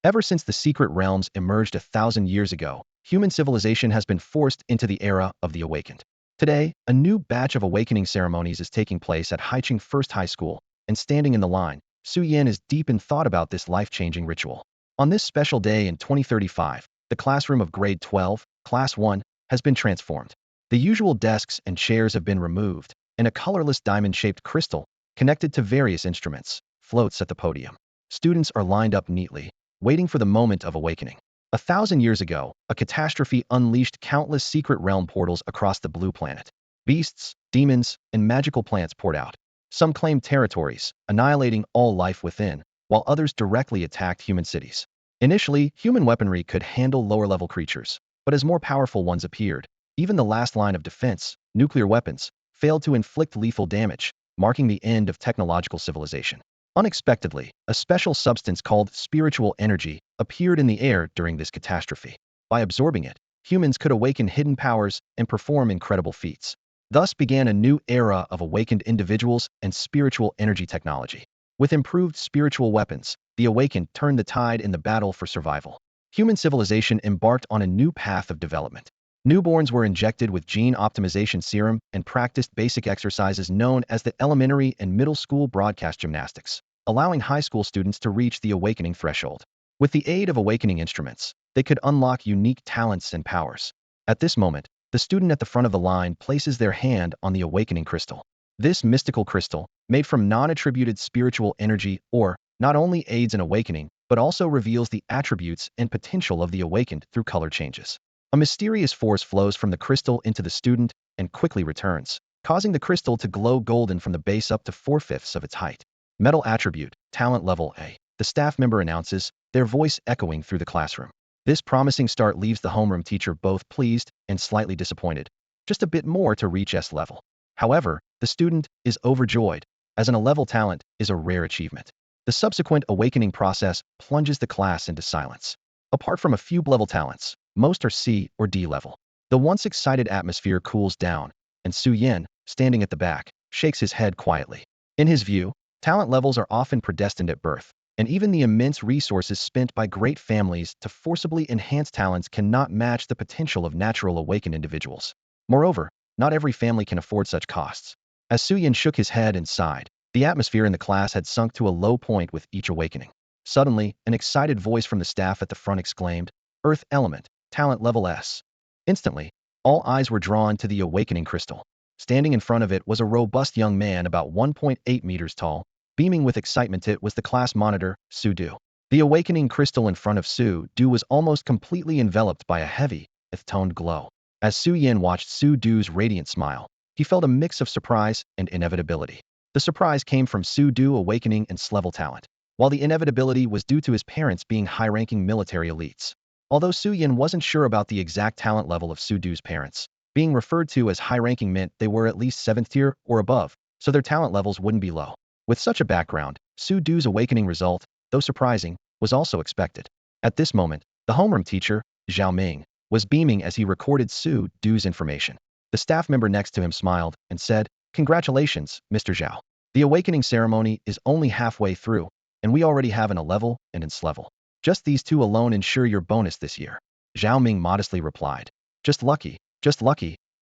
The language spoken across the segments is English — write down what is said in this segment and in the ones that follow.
Ever since the secret realms emerged 1,000 years ago, human civilization has been forced into the era of the awakened. Today, a new batch of awakening ceremonies is taking place at Haicheng First High School, and standing in the line, Su Yan is deep in thought about this life-changing ritual. On this special day in 2035, the classroom of grade 12, class 1, has been transformed. The usual desks and chairs have been removed, and a colorless diamond-shaped crystal, connected to various instruments, floats at the podium. Students are lined up neatly, waiting for the moment of awakening. 1,000 years ago, a catastrophe unleashed countless secret realm portals across the blue planet. Beasts, demons, and magical plants poured out. Some claimed territories, annihilating all life within, while others directly attacked human cities. Initially, human weaponry could handle lower-level creatures, but as more powerful ones appeared, even the last line of defense, nuclear weapons, failed to inflict lethal damage, marking the end of technological civilization. Unexpectedly, a special substance called spiritual energy appeared in the air during this catastrophe. By absorbing it, humans could awaken hidden powers and perform incredible feats. Thus began a new era of awakened individuals and spiritual energy technology. With improved spiritual weapons, the awakened turned the tide in the battle for survival. Human civilization embarked on a new path of development. Newborns were injected with gene optimization serum and practiced basic exercises known as the elementary and middle school broadcast gymnastics, allowing high school students to reach the awakening threshold. With the aid of awakening instruments, they could unlock unique talents and powers. At this moment, the student at the front of the line places their hand on the awakening crystal. This mystical crystal, made from non-attributed spiritual energy or not only aids in awakening, but also reveals the attributes and potential of the awakened through color changes. A mysterious force flows from the crystal into the student and quickly returns, causing the crystal to glow golden from the base up to 4/5 of its height. Metal attribute, talent level A. The staff member announces, their voice echoing through the classroom. This promising start leaves the homeroom teacher both pleased and slightly disappointed. Just a bit more to reach S level. However, the student is overjoyed, as an A-level talent is a rare achievement. The subsequent awakening process plunges the class into silence. Apart from a few level talents, most are C or D level. The once excited atmosphere cools down, and Su Yan, standing at the back, shakes his head quietly. In his view, talent levels are often predestined at birth, and even the immense resources spent by great families to forcibly enhance talents cannot match the potential of natural awakened individuals. Moreover, not every family can afford such costs. As Su Yan shook his head and sighed, the atmosphere in the class had sunk to a low point with each awakening. Suddenly, an excited voice from the staff at the front exclaimed, "Earth element, talent level S." Instantly, all eyes were drawn to the awakening crystal. Standing in front of it was a robust young man about 1.8 meters tall. Beaming with excitement, it was the class monitor, Su Du. The awakening crystal in front of Su Du was almost completely enveloped by a heavy, earth-toned glow. As Su Yan watched Su Du's radiant smile, he felt a mix of surprise and inevitability. The surprise came from Su Du awakening and S-level talent, while the inevitability was due to his parents being high-ranking military elites. Although Su Yan wasn't sure about the exact talent level of Su Du's parents, being referred to as high-ranking meant they were at least 7th tier or above, so their talent levels wouldn't be low. With such a background, Su Du's awakening result, though surprising, was also expected. At this moment, the homeroom teacher, Zhao Ming, was beaming as he recorded Su Du's information. The staff member next to him smiled and said, "Congratulations, Mr. Zhao. The awakening ceremony is only halfway through, and we already have an A-level and an S-level. Just these two alone ensure your bonus this year." Zhao Ming modestly replied, just lucky,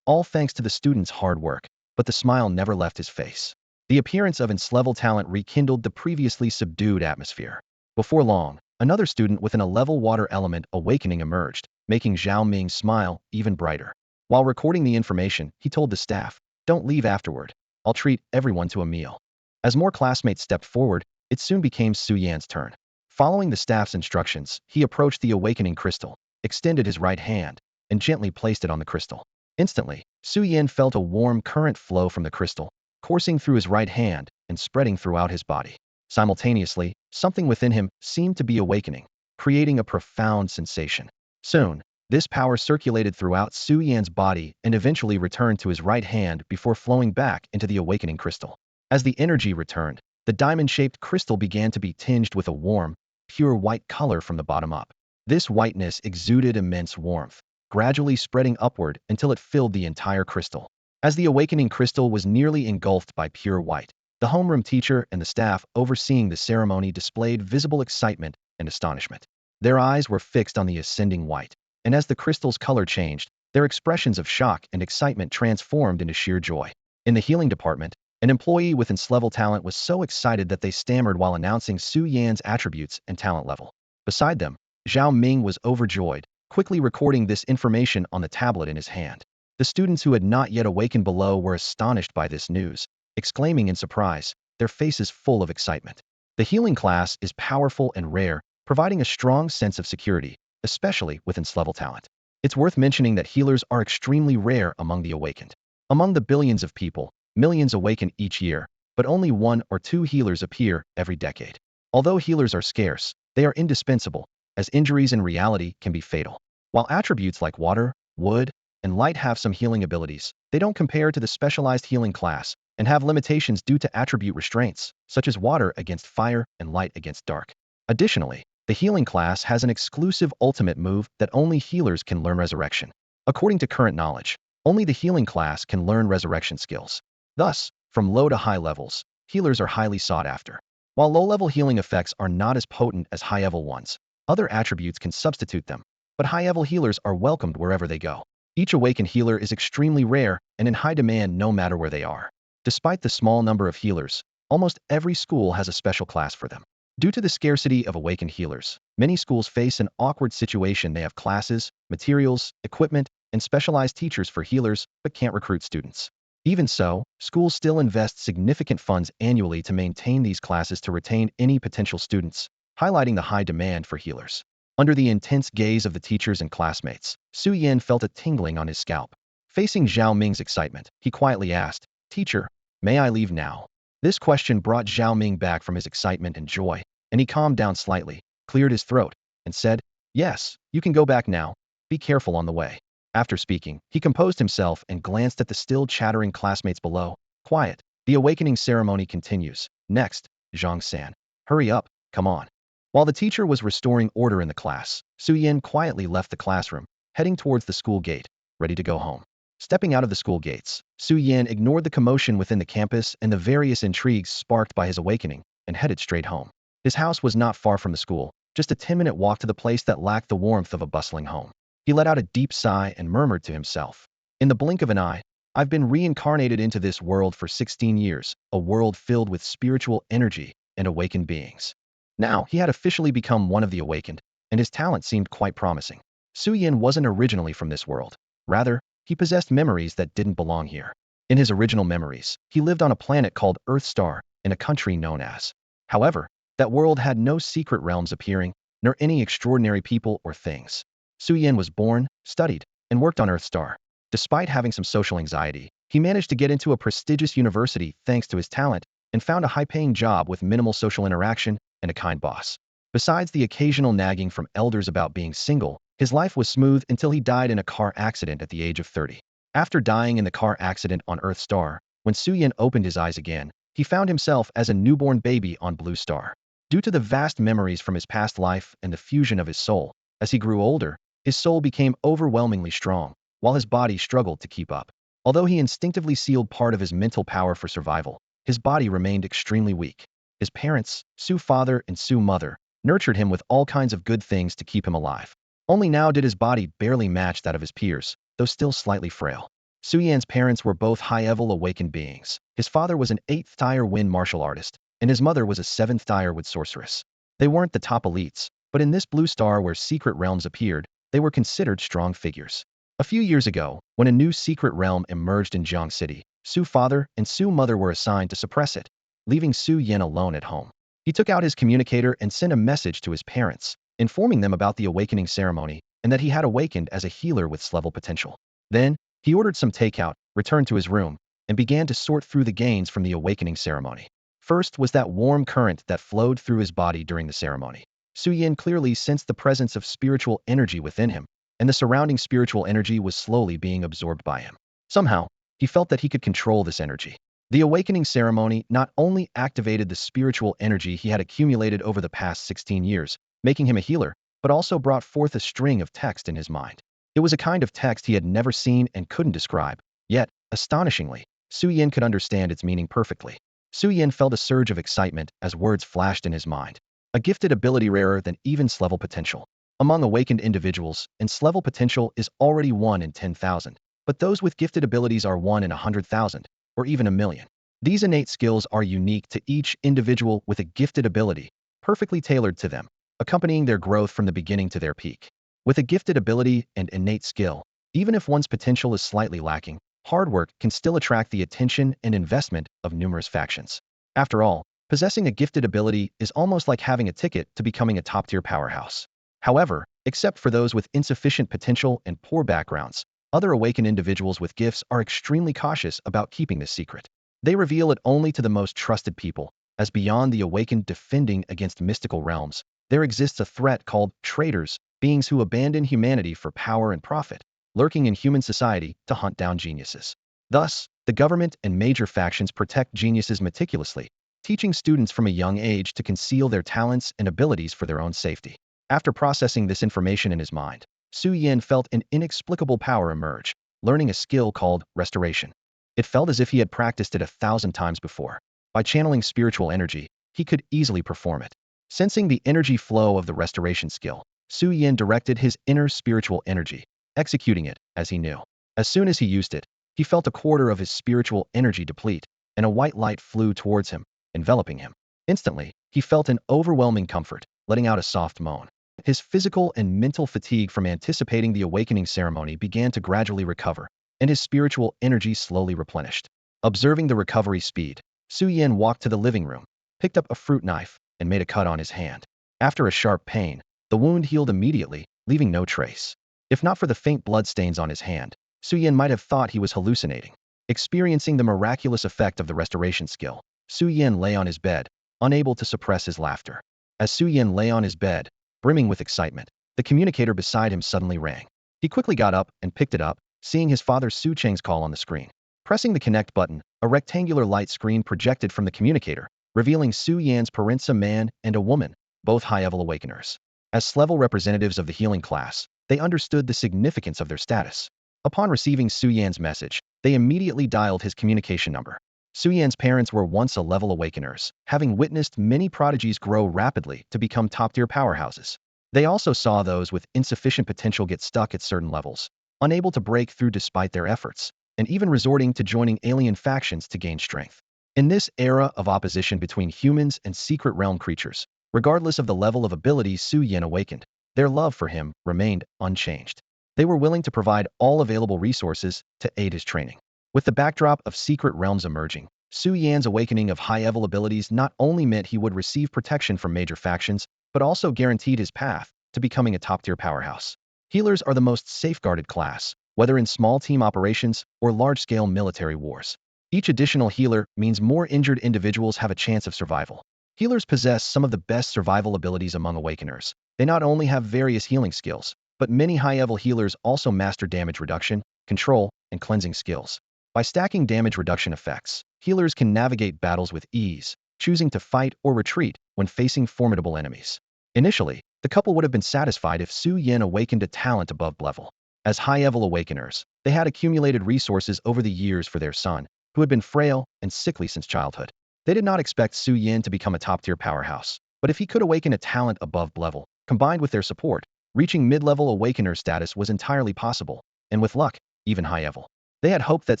all thanks to the student's hard work," but the smile never left his face. The appearance of an S-level talent rekindled the previously subdued atmosphere. Before long, another student with an A-level water element awakening emerged, making Zhao Ming's smile even brighter. While recording the information, he told the staff, "Don't leave afterward. I'll treat everyone to a meal." As more classmates stepped forward, it soon became Su Yan's turn. Following the staff's instructions, he approached the awakening crystal, extended his right hand, and gently placed it on the crystal. Instantly, Su Yan felt a warm current flow from the crystal, coursing through his right hand and spreading throughout his body. Simultaneously, something within him seemed to be awakening, creating a profound sensation. Soon, this power circulated throughout Su Yan's body and eventually returned to his right hand before flowing back into the awakening crystal. As the energy returned, the diamond-shaped crystal began to be tinged with a warm, pure white color from the bottom up. This whiteness exuded immense warmth, gradually spreading upward until it filled the entire crystal. As the awakening crystal was nearly engulfed by pure white, the homeroom teacher and the staff overseeing the ceremony displayed visible excitement and astonishment. Their eyes were fixed on the ascending white, and as the crystal's color changed, their expressions of shock and excitement transformed into sheer joy. In the healing department, an employee with level talent was so excited that they stammered while announcing Su Yan's attributes and talent level. Beside them, Zhao Ming was overjoyed, quickly recording this information on the tablet in his hand. The students who had not yet awakened below were astonished by this news, exclaiming in surprise, their faces full of excitement. The healing class is powerful and rare, providing a strong sense of security, especially with level talent. It's worth mentioning that healers are extremely rare among the awakened. Among the billions of people, millions awaken each year, but only 1 or 2 healers appear every decade. Although healers are scarce, they are indispensable, as injuries in reality can be fatal. While attributes like water, wood, and light have some healing abilities, they don't compare to the specialized healing class and have limitations due to attribute restraints, such as water against fire and light against dark. Additionally, the healing class has an exclusive ultimate move that only healers can learn: resurrection. According to current knowledge, only the healing class can learn resurrection skills. Thus, from low to high levels, healers are highly sought after. While low-level healing effects are not as potent as high-level ones, other attributes can substitute them, but high-level healers are welcomed wherever they go. Each awakened healer is extremely rare and in high demand no matter where they are. Despite the small number of healers, almost every school has a special class for them. Due to the scarcity of awakened healers, many schools face an awkward situation. They have classes, materials, equipment, and specialized teachers for healers, but can't recruit students. Even so, schools still invest significant funds annually to maintain these classes to retain any potential students, highlighting the high demand for healers. Under the intense gaze of the teachers and classmates, Su Yan felt a tingling on his scalp. Facing Zhao Ming's excitement, he quietly asked, "Teacher, may I leave now?" This question brought Zhao Ming back from his excitement and joy, and he calmed down slightly, cleared his throat, and said, "Yes, you can go back now. Be careful on the way." After speaking, he composed himself and glanced at the still chattering classmates below. "Quiet. The awakening ceremony continues. Next, Zhang-san. Hurry up, come on." While the teacher was restoring order in the class, Su Yan quietly left the classroom, heading towards the school gate, ready to go home. Stepping out of the school gates, Su Yan ignored the commotion within the campus and the various intrigues sparked by his awakening, and headed straight home. His house was not far from the school, just a 10-minute walk to the place that lacked the warmth of a bustling home. He let out a deep sigh and murmured to himself, "In the blink of an eye, I've been reincarnated into this world for 16 years, a world filled with spiritual energy and awakened beings." Now, he had officially become one of the awakened, and his talent seemed quite promising. Su Yan wasn't originally from this world. Rather, he possessed memories that didn't belong here. In his original memories, he lived on a planet called Earth Star in a country known as. However, that world had no secret realms appearing, nor any extraordinary people or things. Su Yan was born, studied, and worked on Earth Star. Despite having some social anxiety, he managed to get into a prestigious university thanks to his talent and found a high-paying job with minimal social interaction and a kind boss. Besides the occasional nagging from elders about being single, his life was smooth until he died in a car accident at the age of 30. After dying in the car accident on Earth Star, when Su Yan opened his eyes again, he found himself as a newborn baby on Blue Star. Due to the vast memories from his past life and the fusion of his soul, as he grew older, his soul became overwhelmingly strong, while his body struggled to keep up. Although he instinctively sealed part of his mental power for survival, his body remained extremely weak. His parents, Su father and Su mother, nurtured him with all kinds of good things to keep him alive. Only now did his body barely match that of his peers, though still slightly frail. Su Yan's parents were both high-level awakened beings. His father was an 8th-tier wind martial artist, and his mother was a 7th-tier wood sorceress. They weren't the top elites, but in this blue star where secret realms appeared, they were considered strong figures. A few years ago, when a new secret realm emerged in Jiang City, Su father and Su mother were assigned to suppress it, leaving Su Yan alone at home. He took out his communicator and sent a message to his parents, informing them about the awakening ceremony and that he had awakened as a healer with level potential. Then, he ordered some takeout, returned to his room, and began to sort through the gains from the awakening ceremony. First was that warm current that flowed through his body during the ceremony. Su Yan clearly sensed the presence of spiritual energy within him, and the surrounding spiritual energy was slowly being absorbed by him. Somehow, he felt that he could control this energy. The awakening ceremony not only activated the spiritual energy he had accumulated over the past 16 years, making him a healer, but also brought forth a string of text in his mind. It was a kind of text he had never seen and couldn't describe. Yet, astonishingly, Su Yan could understand its meaning perfectly. Su Yan felt a surge of excitement as words flashed in his mind. A gifted ability rarer than even level potential. Among awakened individuals, level potential is already 1 in 10,000, but those with gifted abilities are 1 in 100,000, or even a million. These innate skills are unique to each individual with a gifted ability, perfectly tailored to them, accompanying their growth from the beginning to their peak. With a gifted ability and innate skill, even if one's potential is slightly lacking, hard work can still attract the attention and investment of numerous factions. After all, possessing a gifted ability is almost like having a ticket to becoming a top-tier powerhouse. However, except for those with insufficient potential and poor backgrounds, other awakened individuals with gifts are extremely cautious about keeping this secret. They reveal it only to the most trusted people, as beyond the awakened defending against mystical realms, there exists a threat called traitors, beings who abandon humanity for power and profit, lurking in human society to hunt down geniuses. Thus, the government and major factions protect geniuses meticulously, teaching students from a young age to conceal their talents and abilities for their own safety. After processing this information in his mind, Su Yin felt an inexplicable power emerge, learning a skill called restoration. It felt as if he had practiced it 1,000 times before. By channeling spiritual energy, he could easily perform it. Sensing the energy flow of the restoration skill, Su Yin directed his inner spiritual energy, executing it as he knew. As soon as he used it, he felt a quarter of his spiritual energy deplete, and a white light flew towards him, enveloping him. Instantly, he felt an overwhelming comfort, letting out a soft moan. His physical and mental fatigue from anticipating the awakening ceremony began to gradually recover, and his spiritual energy slowly replenished. Observing the recovery speed, Su Yin walked to the living room, picked up a fruit knife, and made a cut on his hand. After a sharp pain, the wound healed immediately, leaving no trace. If not for the faint bloodstains on his hand, Su Yin might have thought he was hallucinating. Experiencing the miraculous effect of the restoration skill, Su Yin lay on his bed, unable to suppress his laughter. As Su Yin lay on his bed, brimming with excitement, the communicator beside him suddenly rang. He quickly got up and picked it up, seeing his father Su Cheng's call on the screen. Pressing the connect button, a rectangular light screen projected from the communicator, revealing Su Yan's parents, a man and a woman, both high-level awakeners. As level representatives of the healing class, they understood the significance of their status. Upon receiving Su Yan's message, they immediately dialed his communication number. Su Yan's parents were once a level awakeners, having witnessed many prodigies grow rapidly to become top-tier powerhouses. They also saw those with insufficient potential get stuck at certain levels, unable to break through despite their efforts, and even resorting to joining alien factions to gain strength. In this era of opposition between humans and secret realm creatures, regardless of the level of ability Su Yin awakened, their love for him remained unchanged. They were willing to provide all available resources to aid his training. With the backdrop of secret realms emerging, Su Yan's awakening of high-level abilities not only meant he would receive protection from major factions, but also guaranteed his path to becoming a top-tier powerhouse. Healers are the most safeguarded class, whether in small team operations or large-scale military wars. Each additional healer means more injured individuals have a chance of survival. Healers possess some of the best survival abilities among Awakeners. They not only have various healing skills, but many high-level healers also master damage reduction, control, and cleansing skills. By stacking damage reduction effects, healers can navigate battles with ease, choosing to fight or retreat when facing formidable enemies. Initially, the couple would have been satisfied if Su Yin awakened a talent above level. As high-level awakeners, they had accumulated resources over the years for their son, who had been frail and sickly since childhood. They did not expect Su Yin to become a top-tier powerhouse, but if he could awaken a talent above level, combined with their support, reaching mid-level awakener status was entirely possible, and with luck, even high-level. They had hoped that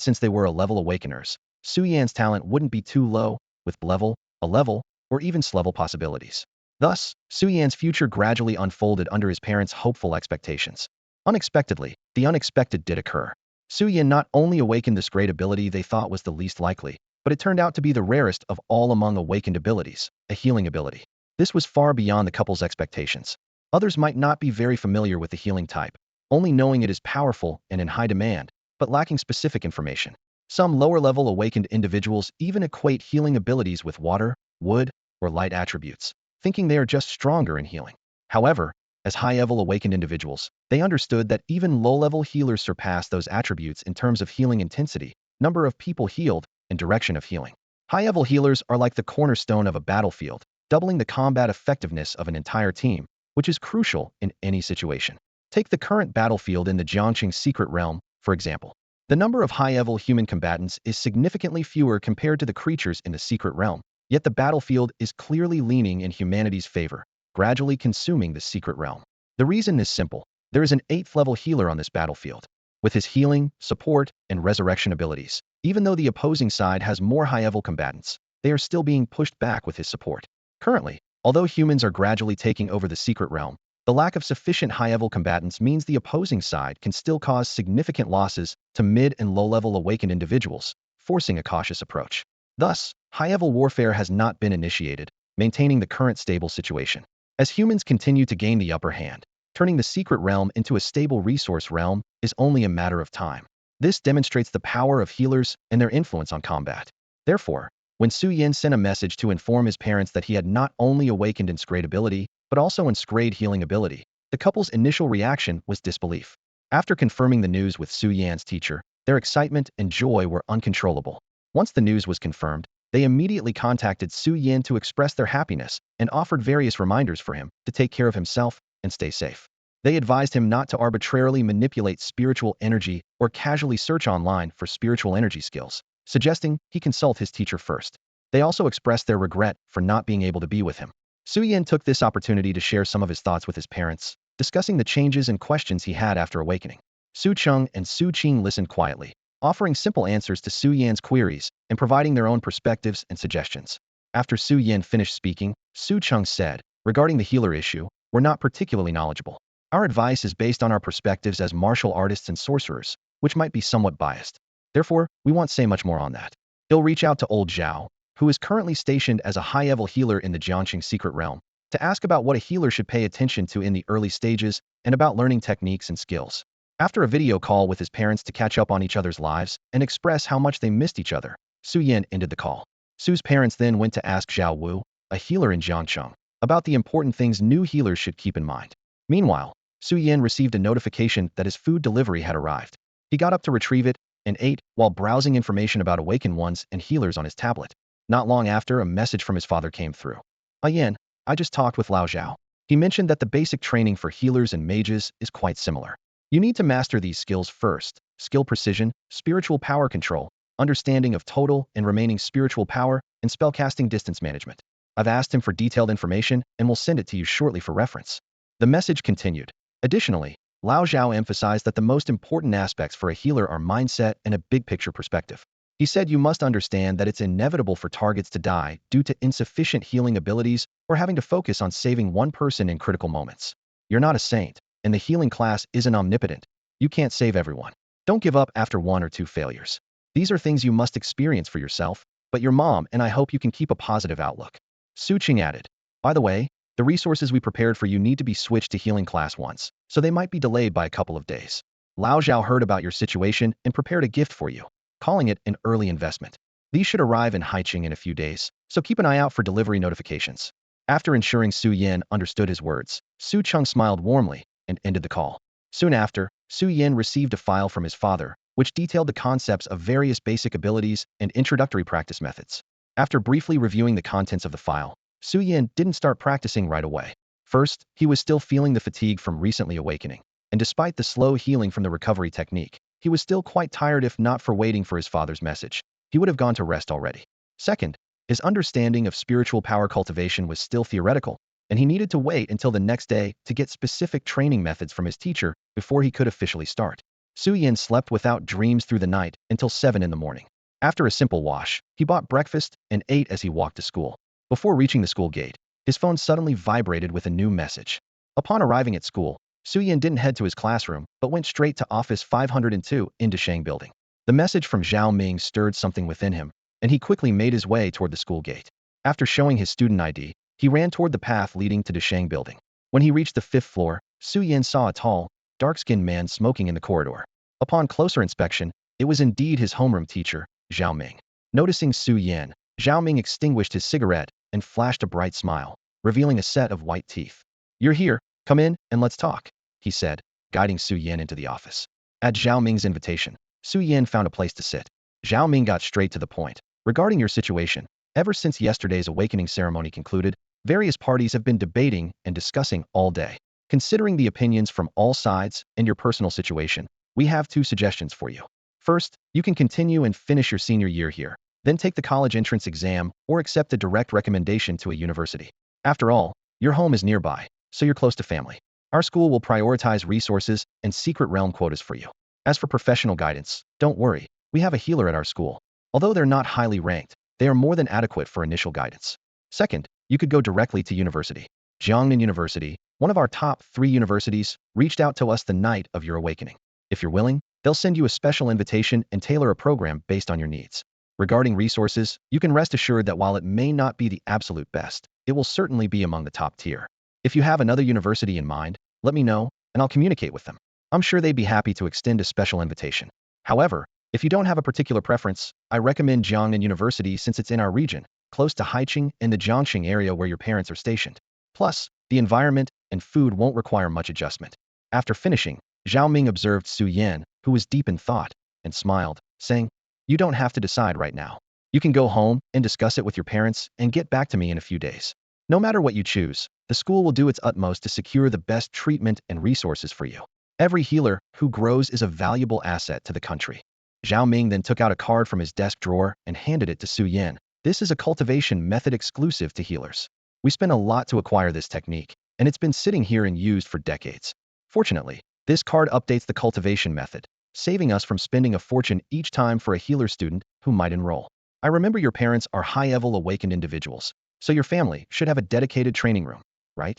since they were a level awakeners, Su Yan's talent wouldn't be too low, with level, a level, or even S-level possibilities. Thus, Su Yan's future gradually unfolded under his parents' hopeful expectations. Unexpectedly, the unexpected did occur. Su Yan not only awakened this great ability they thought was the least likely, but it turned out to be the rarest of all among awakened abilities, a healing ability. This was far beyond the couple's expectations. Others might not be very familiar with the healing type, only knowing it is powerful and in high demand, but lacking specific information. Some lower-level awakened individuals even equate healing abilities with water, wood, or light attributes, thinking they are just stronger in healing. However, as high-level awakened individuals, they understood that even low-level healers surpass those attributes in terms of healing intensity, number of people healed, and direction of healing. High-level healers are like the cornerstone of a battlefield, doubling the combat effectiveness of an entire team, which is crucial in any situation. Take the current battlefield in the Jiangqing secret realm, for example. The number of high-level human combatants is significantly fewer compared to the creatures in the secret realm, Yet the battlefield is clearly leaning in humanity's favor, gradually consuming the secret realm. The reason is simple. There is an 8th level healer on this battlefield, with his healing, support, and resurrection abilities. Even though the opposing side has more high-level combatants, they are still being pushed back with his support. Currently, although humans are gradually taking over the secret realm, the lack of sufficient high-level combatants means the opposing side can still cause significant losses to mid- and low-level awakened individuals, forcing a cautious approach. Thus, high-level warfare has not been initiated, maintaining the current stable situation. As humans continue to gain the upper hand, turning the secret realm into a stable resource realm is only a matter of time. This demonstrates the power of healers and their influence on combat. Therefore, when Su Yin sent a message to inform his parents that he had not only awakened inscrate ability, but also inscrate healing ability, the couple's initial reaction was disbelief. After confirming the news with Su Yan's teacher, their excitement and joy were uncontrollable. Once the news was confirmed, they immediately contacted Su Yin to express their happiness and offered various reminders for him to take care of himself and stay safe. They advised him not to arbitrarily manipulate spiritual energy or casually search online for spiritual energy skills, suggesting he consult his teacher first. They also expressed their regret for not being able to be with him. Su Yin took this opportunity to share some of his thoughts with his parents, discussing the changes and questions he had after awakening. Su Cheng and Su Qing listened quietly, offering simple answers to Su Yan's queries and providing their own perspectives and suggestions. After Su Yan finished speaking, Su Cheng said, regarding the healer issue, we're not particularly knowledgeable. Our advice is based on our perspectives as martial artists and sorcerers, which might be somewhat biased. Therefore, we won't say much more on that. He'll reach out to old Zhao, who is currently stationed as a high-level healer in the Jiangqing secret realm, to ask about what a healer should pay attention to in the early stages and about learning techniques and skills. After a video call with his parents to catch up on each other's lives and express how much they missed each other, Su Yan ended the call. Su's parents then went to ask Zhao Wu, a healer in Jiangcheng, about the important things new healers should keep in mind. Meanwhile, Su Yan received a notification that his food delivery had arrived. He got up to retrieve it and ate while browsing information about awakened ones and healers on his tablet. Not long after, a message from his father came through. Yan, I just talked with Lao Zhao. He mentioned that the basic training for healers and mages is quite similar. You need to master these skills first: skill precision, spiritual power control, understanding of total and remaining spiritual power, and spellcasting distance management. I've asked him for detailed information and will send it to you shortly for reference. The message continued. Additionally, Lao Zhao emphasized that the most important aspects for a healer are mindset and a big-picture perspective. He said you must understand that it's inevitable for targets to die due to insufficient healing abilities or having to focus on saving one person in critical moments. You're not a saint, and the healing class isn't omnipotent. You can't save everyone. Don't give up after 1 or 2 failures. These are things you must experience for yourself, but your mom and I hope you can keep a positive outlook. Su Qing added. By the way, the resources we prepared for you need to be switched to healing class once, so they might be delayed by a couple of days. Lao Zhao heard about your situation and prepared a gift for you, calling it an early investment. These should arrive in Haiqing in a few days, so keep an eye out for delivery notifications. After ensuring Su Yin understood his words, Su Cheng smiled warmly and ended the call. Soon after, Su Yin received a file from his father, which detailed the concepts of various basic abilities and introductory practice methods. After briefly reviewing the contents of the file, Su Yin didn't start practicing right away. First, he was still feeling the fatigue from recently awakening, and despite the slow healing from the recovery technique, he was still quite tired. If not for waiting for his father's message, he would have gone to rest already. Second, his understanding of spiritual power cultivation was still theoretical, and he needed to wait until the next day to get specific training methods from his teacher before he could officially start. Su Yin slept without dreams through the night until 7 in the morning. After a simple wash, he bought breakfast and ate as he walked to school. Before reaching the school gate, his phone suddenly vibrated with a new message. Upon arriving at school, Su Yin didn't head to his classroom, but went straight to Office 502 in Deshang building. The message from Zhao Ming stirred something within him, and he quickly made his way toward the school gate. After showing his student ID, he ran toward the path leading to Deshang building. When he reached the 5th floor, Su Yin saw a tall, dark-skinned man smoking in the corridor. Upon closer inspection, it was indeed his homeroom teacher, Zhao Ming. Noticing Su Yin, Zhao Ming extinguished his cigarette and flashed a bright smile, revealing a set of white teeth. "You're here, come in and let's talk," he said, guiding Su Yin into the office. At Zhao Ming's invitation, Su Yin found a place to sit. Zhao Ming got straight to the point. "Regarding your situation, ever since yesterday's awakening ceremony concluded, various parties have been debating and discussing all day. Considering the opinions from all sides and your personal situation, we have 2 suggestions for you. First, you can continue and finish your senior year here. then take the college entrance exam or accept a direct recommendation to a university. After all, your home is nearby, so you're close to family. Our school will prioritize resources and secret realm quotas for you. As for professional guidance, don't worry, we have a healer at our school. Although they're not highly ranked, they are more than adequate for initial guidance. Second, you could go directly to university. Jiangnan University, one of our top 3 universities, reached out to us the night of your awakening. If you're willing, they'll send you a special invitation and tailor a program based on your needs. Regarding resources, you can rest assured that while it may not be the absolute best, it will certainly be among the top tier. If you have another university in mind, let me know, and I'll communicate with them. I'm sure they'd be happy to extend a special invitation. However, if you don't have a particular preference, I recommend Jiangnan University since it's in our region, close to Haicheng and the Jiangxing area where your parents are stationed. Plus, the environment and food won't require much adjustment. After finishing, Zhao Ming observed Su Yan, who was deep in thought, and smiled, saying, "You don't have to decide right now. You can go home and discuss it with your parents and get back to me in a few days. No matter what you choose, the school will do its utmost to secure the best treatment and resources for you. Every healer who grows is a valuable asset to the country." Zhao Ming then took out a card from his desk drawer and handed it to Su Yan. "This is a cultivation method exclusive to healers. We spent a lot to acquire this technique, and it's been sitting here and used for decades. Fortunately, this card updates the cultivation method, saving us from spending a fortune each time for a healer student who might enroll. I remember your parents are high-level awakened individuals, so your family should have a dedicated training room, right?"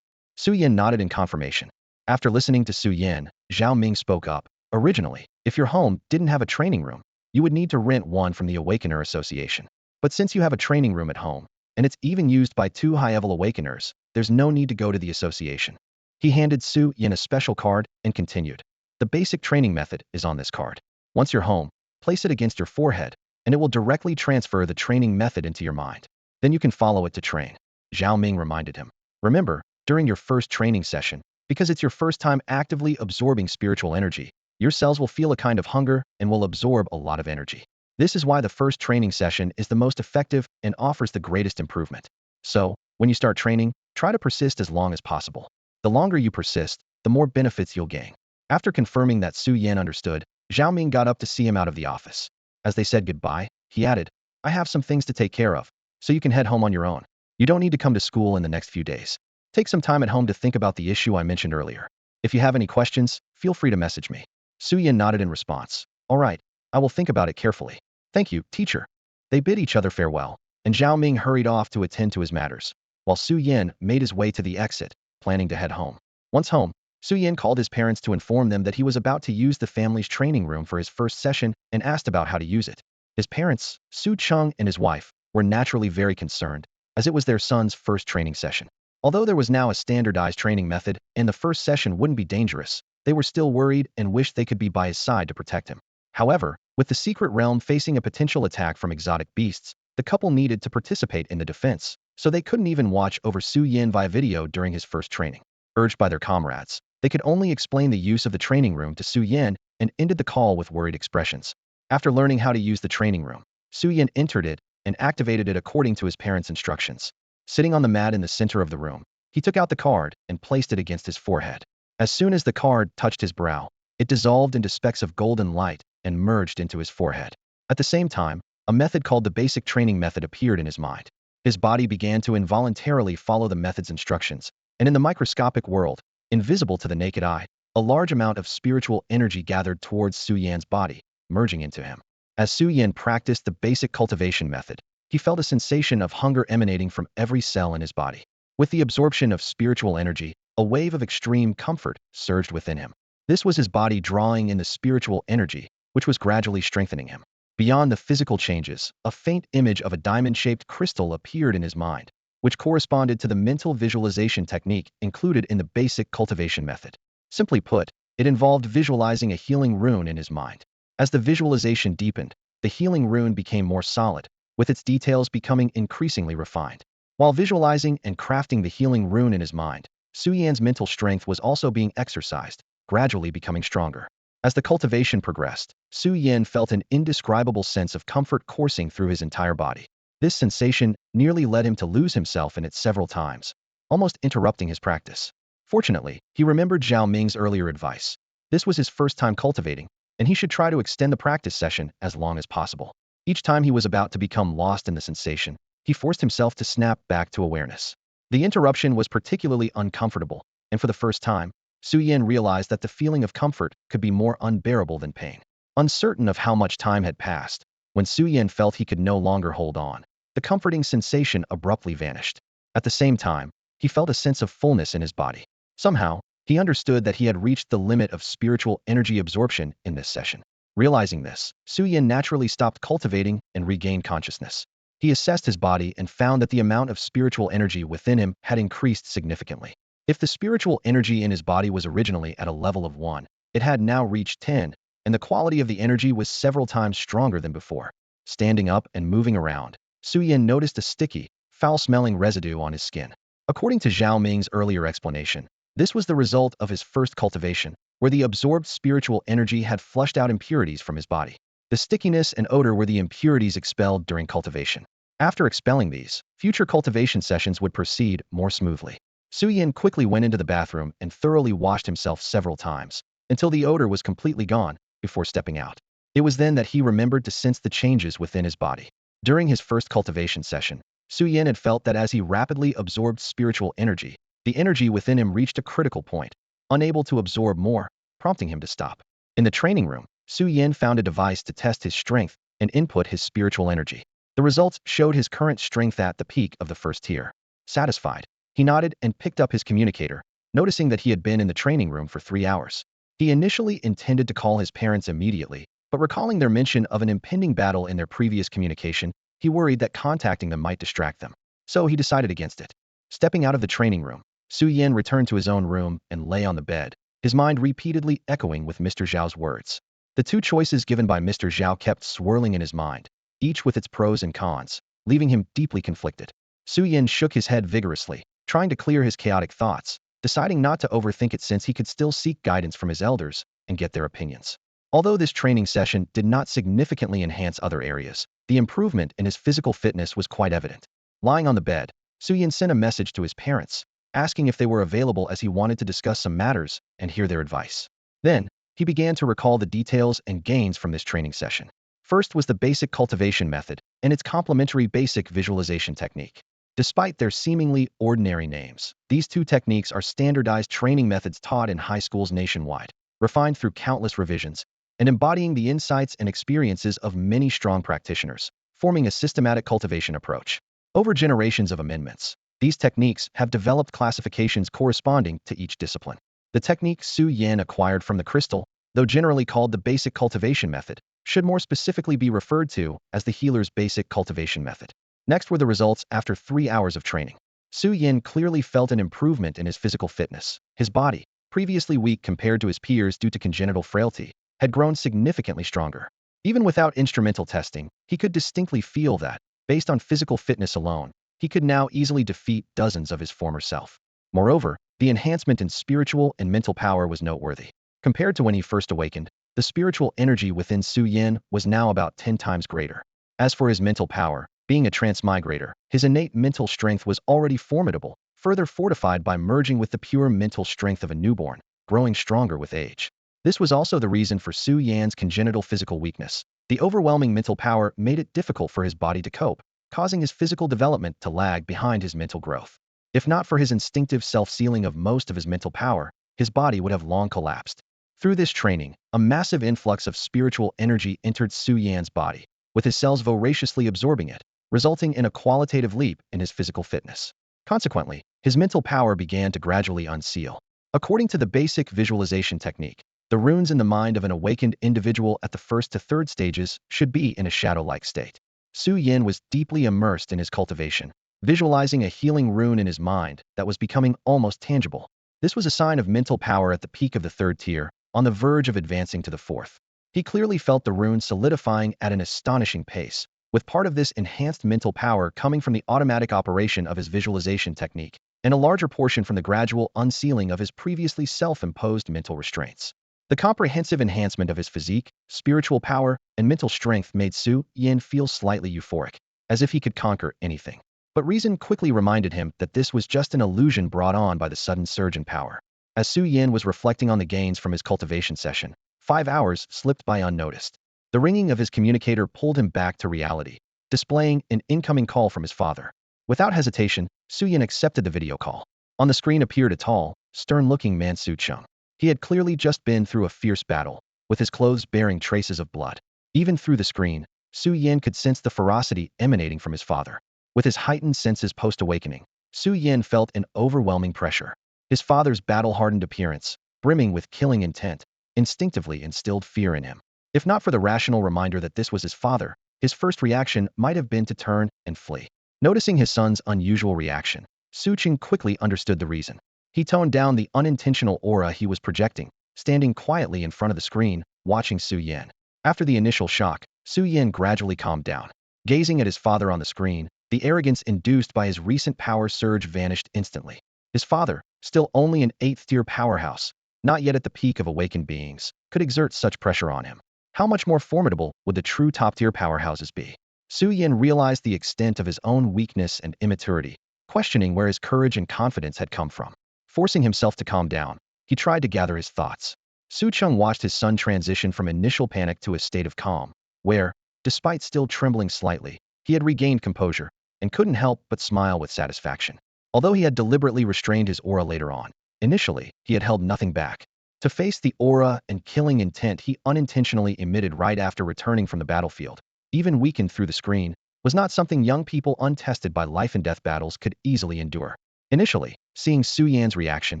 Su Yan nodded in confirmation. After listening to Su Yan, Zhao Ming spoke up. "Originally, if your home didn't have a training room, you would need to rent one from the Awakener Association. But since you have a training room at home, and it's even used by 2 high-level Awakeners, there's no need to go to the association." He handed Su Yan a special card and continued. "The basic training method is on this card. Once you're home, place it against your forehead, and it will directly transfer the training method into your mind. Then you can follow it to train." Zhao Ming reminded him. "Remember, during your first training session, because it's your first time actively absorbing spiritual energy, your cells will feel a kind of hunger and will absorb a lot of energy. This is why the first training session is the most effective and offers the greatest improvement. So, when you start training, try to persist as long as possible. The longer you persist, the more benefits you'll gain." After confirming that Su Yan understood, Zhao Ming got up to see him out of the office. As they said goodbye, he added, "I have some things to take care of, so you can head home on your own. You don't need to come to school in the next few days. Take some time at home to think about the issue I mentioned earlier. If you have any questions, feel free to message me." Su Yan nodded in response. "All right, I will think about it carefully. Thank you, teacher." They bid each other farewell, and Zhao Ming hurried off to attend to his matters, while Su Yan made his way to the exit, planning to head home. Once home, Su Yan called his parents to inform them that he was about to use the family's training room for his first session and asked about how to use it. His parents, Su Cheng and his wife, were naturally very concerned, as it was their son's first training session. Although there was now a standardized training method and the first session wouldn't be dangerous, they were still worried and wished they could be by his side to protect him. However, with the secret realm facing a potential attack from exotic beasts, the couple needed to participate in the defense, so they couldn't even watch over Su Yan via video during his first training. Urged by their comrades, they could only explain the use of the training room to Su Yan and ended the call with worried expressions. After learning how to use the training room, Su Yan entered it and activated it according to his parents' instructions. Sitting on the mat in the center of the room, he took out the card and placed it against his forehead. As soon as the card touched his brow, it dissolved into specks of golden light and merged into his forehead. At the same time, a method called the basic training method appeared in his mind. His body began to involuntarily follow the method's instructions, and in the microscopic world, invisible to the naked eye, a large amount of spiritual energy gathered towards Su Yan's body, merging into him. As Su Yan practiced the basic cultivation method, he felt a sensation of hunger emanating from every cell in his body. With the absorption of spiritual energy, a wave of extreme comfort surged within him. This was his body drawing in the spiritual energy, which was gradually strengthening him. Beyond the physical changes, a faint image of a diamond-shaped crystal appeared in his mind, which corresponded to the mental visualization technique included in the basic cultivation method. Simply put, it involved visualizing a healing rune in his mind. As the visualization deepened, the healing rune became more solid, with its details becoming increasingly refined. While visualizing and crafting the healing rune in his mind, Su Yan's mental strength was also being exercised, gradually becoming stronger. As the cultivation progressed, Su Yan felt an indescribable sense of comfort coursing through his entire body. This sensation nearly led him to lose himself in it several times, almost interrupting his practice. Fortunately, he remembered Zhao Ming's earlier advice. This was his first time cultivating, and he should try to extend the practice session as long as possible. Each time he was about to become lost in the sensation, he forced himself to snap back to awareness. The interruption was particularly uncomfortable, and for the first time, Su Yin realized that the feeling of comfort could be more unbearable than pain. Uncertain of how much time had passed, when Su Yin felt he could no longer hold on, the comforting sensation abruptly vanished. At the same time, he felt a sense of fullness in his body. Somehow, he understood that he had reached the limit of spiritual energy absorption in this session. Realizing this, Su Yin naturally stopped cultivating and regained consciousness. He assessed his body and found that the amount of spiritual energy within him had increased significantly. If the spiritual energy in his body was originally at a level of 1, it had now reached 10, and the quality of the energy was several times stronger than before. Standing up and moving around, Su Yin noticed a sticky, foul-smelling residue on his skin. According to Zhao Ming's earlier explanation, this was the result of his first cultivation, where the absorbed spiritual energy had flushed out impurities from his body. The stickiness and odor were the impurities expelled during cultivation. After expelling these, future cultivation sessions would proceed more smoothly. Su Yin quickly went into the bathroom and thoroughly washed himself several times, until the odor was completely gone, before stepping out. It was then that he remembered to sense the changes within his body. During his first cultivation session, Su Yin had felt that as he rapidly absorbed spiritual energy, the energy within him reached a critical point, unable to absorb more, prompting him to stop. In the training room, Su Yin found a device to test his strength and input his spiritual energy. The results showed his current strength at the peak of the first tier. Satisfied, he nodded and picked up his communicator, noticing that he had been in the training room for 3 hours. He initially intended to call his parents immediately, but recalling their mention of an impending battle in their previous communication, he worried that contacting them might distract them. So he decided against it. Stepping out of the training room, Su Yin returned to his own room and lay on the bed, his mind repeatedly echoing with Mr. Zhao's words. The two choices given by Mr. Zhao kept swirling in his mind, each with its pros and cons, leaving him deeply conflicted. Su Yin shook his head vigorously, trying to clear his chaotic thoughts, deciding not to overthink it since he could still seek guidance from his elders and get their opinions. Although this training session did not significantly enhance other areas, the improvement in his physical fitness was quite evident. Lying on the bed, Su Yin sent a message to his parents, asking if they were available as he wanted to discuss some matters and hear their advice. Then, he began to recall the details and gains from this training session. First was the basic cultivation method and its complementary basic visualization technique. Despite their seemingly ordinary names, these two techniques are standardized training methods taught in high schools nationwide, refined through countless revisions, and embodying the insights and experiences of many strong practitioners, forming a systematic cultivation approach. Over generations of amendments, these techniques have developed classifications corresponding to each discipline. The technique Su Yin acquired from the crystal, though generally called the basic cultivation method, should more specifically be referred to as the healer's basic cultivation method. Next were the results after 3 hours of training. Su Yin clearly felt an improvement in his physical fitness. His body, previously weak compared to his peers due to congenital frailty, had grown significantly stronger. Even without instrumental testing, he could distinctly feel that, based on physical fitness alone, he could now easily defeat dozens of his former self. Moreover, the enhancement in spiritual and mental power was noteworthy. Compared to when he first awakened, the spiritual energy within Su Yin was now about 10 times greater. As for his mental power, being a transmigrator, his innate mental strength was already formidable, further fortified by merging with the pure mental strength of a newborn, growing stronger with age. This was also the reason for Su Yan's congenital physical weakness. The overwhelming mental power made it difficult for his body to cope, causing his physical development to lag behind his mental growth. If not for his instinctive self-sealing of most of his mental power, his body would have long collapsed. Through this training, a massive influx of spiritual energy entered Su Yan's body, with his cells voraciously absorbing it, resulting in a qualitative leap in his physical fitness. Consequently, his mental power began to gradually unseal. According to the basic visualization technique, the runes in the mind of an awakened individual at the first to third stages should be in a shadow-like state. Su Yin was deeply immersed in his cultivation, visualizing a healing rune in his mind that was becoming almost tangible. This was a sign of mental power at the peak of the third tier, on the verge of advancing to the fourth. He clearly felt the rune solidifying at an astonishing pace, with part of this enhanced mental power coming from the automatic operation of his visualization technique, and a larger portion from the gradual unsealing of his previously self-imposed mental restraints. The comprehensive enhancement of his physique, spiritual power, and mental strength made Su Yin feel slightly euphoric, as if he could conquer anything. But reason quickly reminded him that this was just an illusion brought on by the sudden surge in power. As Su Yin was reflecting on the gains from his cultivation session, 5 hours slipped by unnoticed. The ringing of his communicator pulled him back to reality, displaying an incoming call from his father. Without hesitation, Su Yin accepted the video call. On the screen appeared a tall, stern-looking man, Su Cheng. He had clearly just been through a fierce battle, with his clothes bearing traces of blood. Even through the screen, Su Yin could sense the ferocity emanating from his father. With his heightened senses post-awakening, Su Yin felt an overwhelming pressure. His father's battle-hardened appearance, brimming with killing intent, instinctively instilled fear in him. If not for the rational reminder that this was his father, his first reaction might have been to turn and flee. Noticing his son's unusual reaction, Su Cheng quickly understood the reason. He toned down the unintentional aura he was projecting, standing quietly in front of the screen, watching Su Yin. After the initial shock, Su Yin gradually calmed down. Gazing at his father on the screen, the arrogance induced by his recent power surge vanished instantly. His father, still only an 8th-tier powerhouse, not yet at the peak of awakened beings, could exert such pressure on him. How much more formidable would the true top-tier powerhouses be? Su Yin realized the extent of his own weakness and immaturity, questioning where his courage and confidence had come from. Forcing himself to calm down, he tried to gather his thoughts. Su Cheng watched his son transition from initial panic to a state of calm, where, despite still trembling slightly, he had regained composure and couldn't help but smile with satisfaction. Although he had deliberately restrained his aura later on, initially, he had held nothing back. To face the aura and killing intent he unintentionally emitted right after returning from the battlefield, even weakened through the screen, was not something young people untested by life-and-death battles could easily endure. Initially, seeing Su Yan's reaction,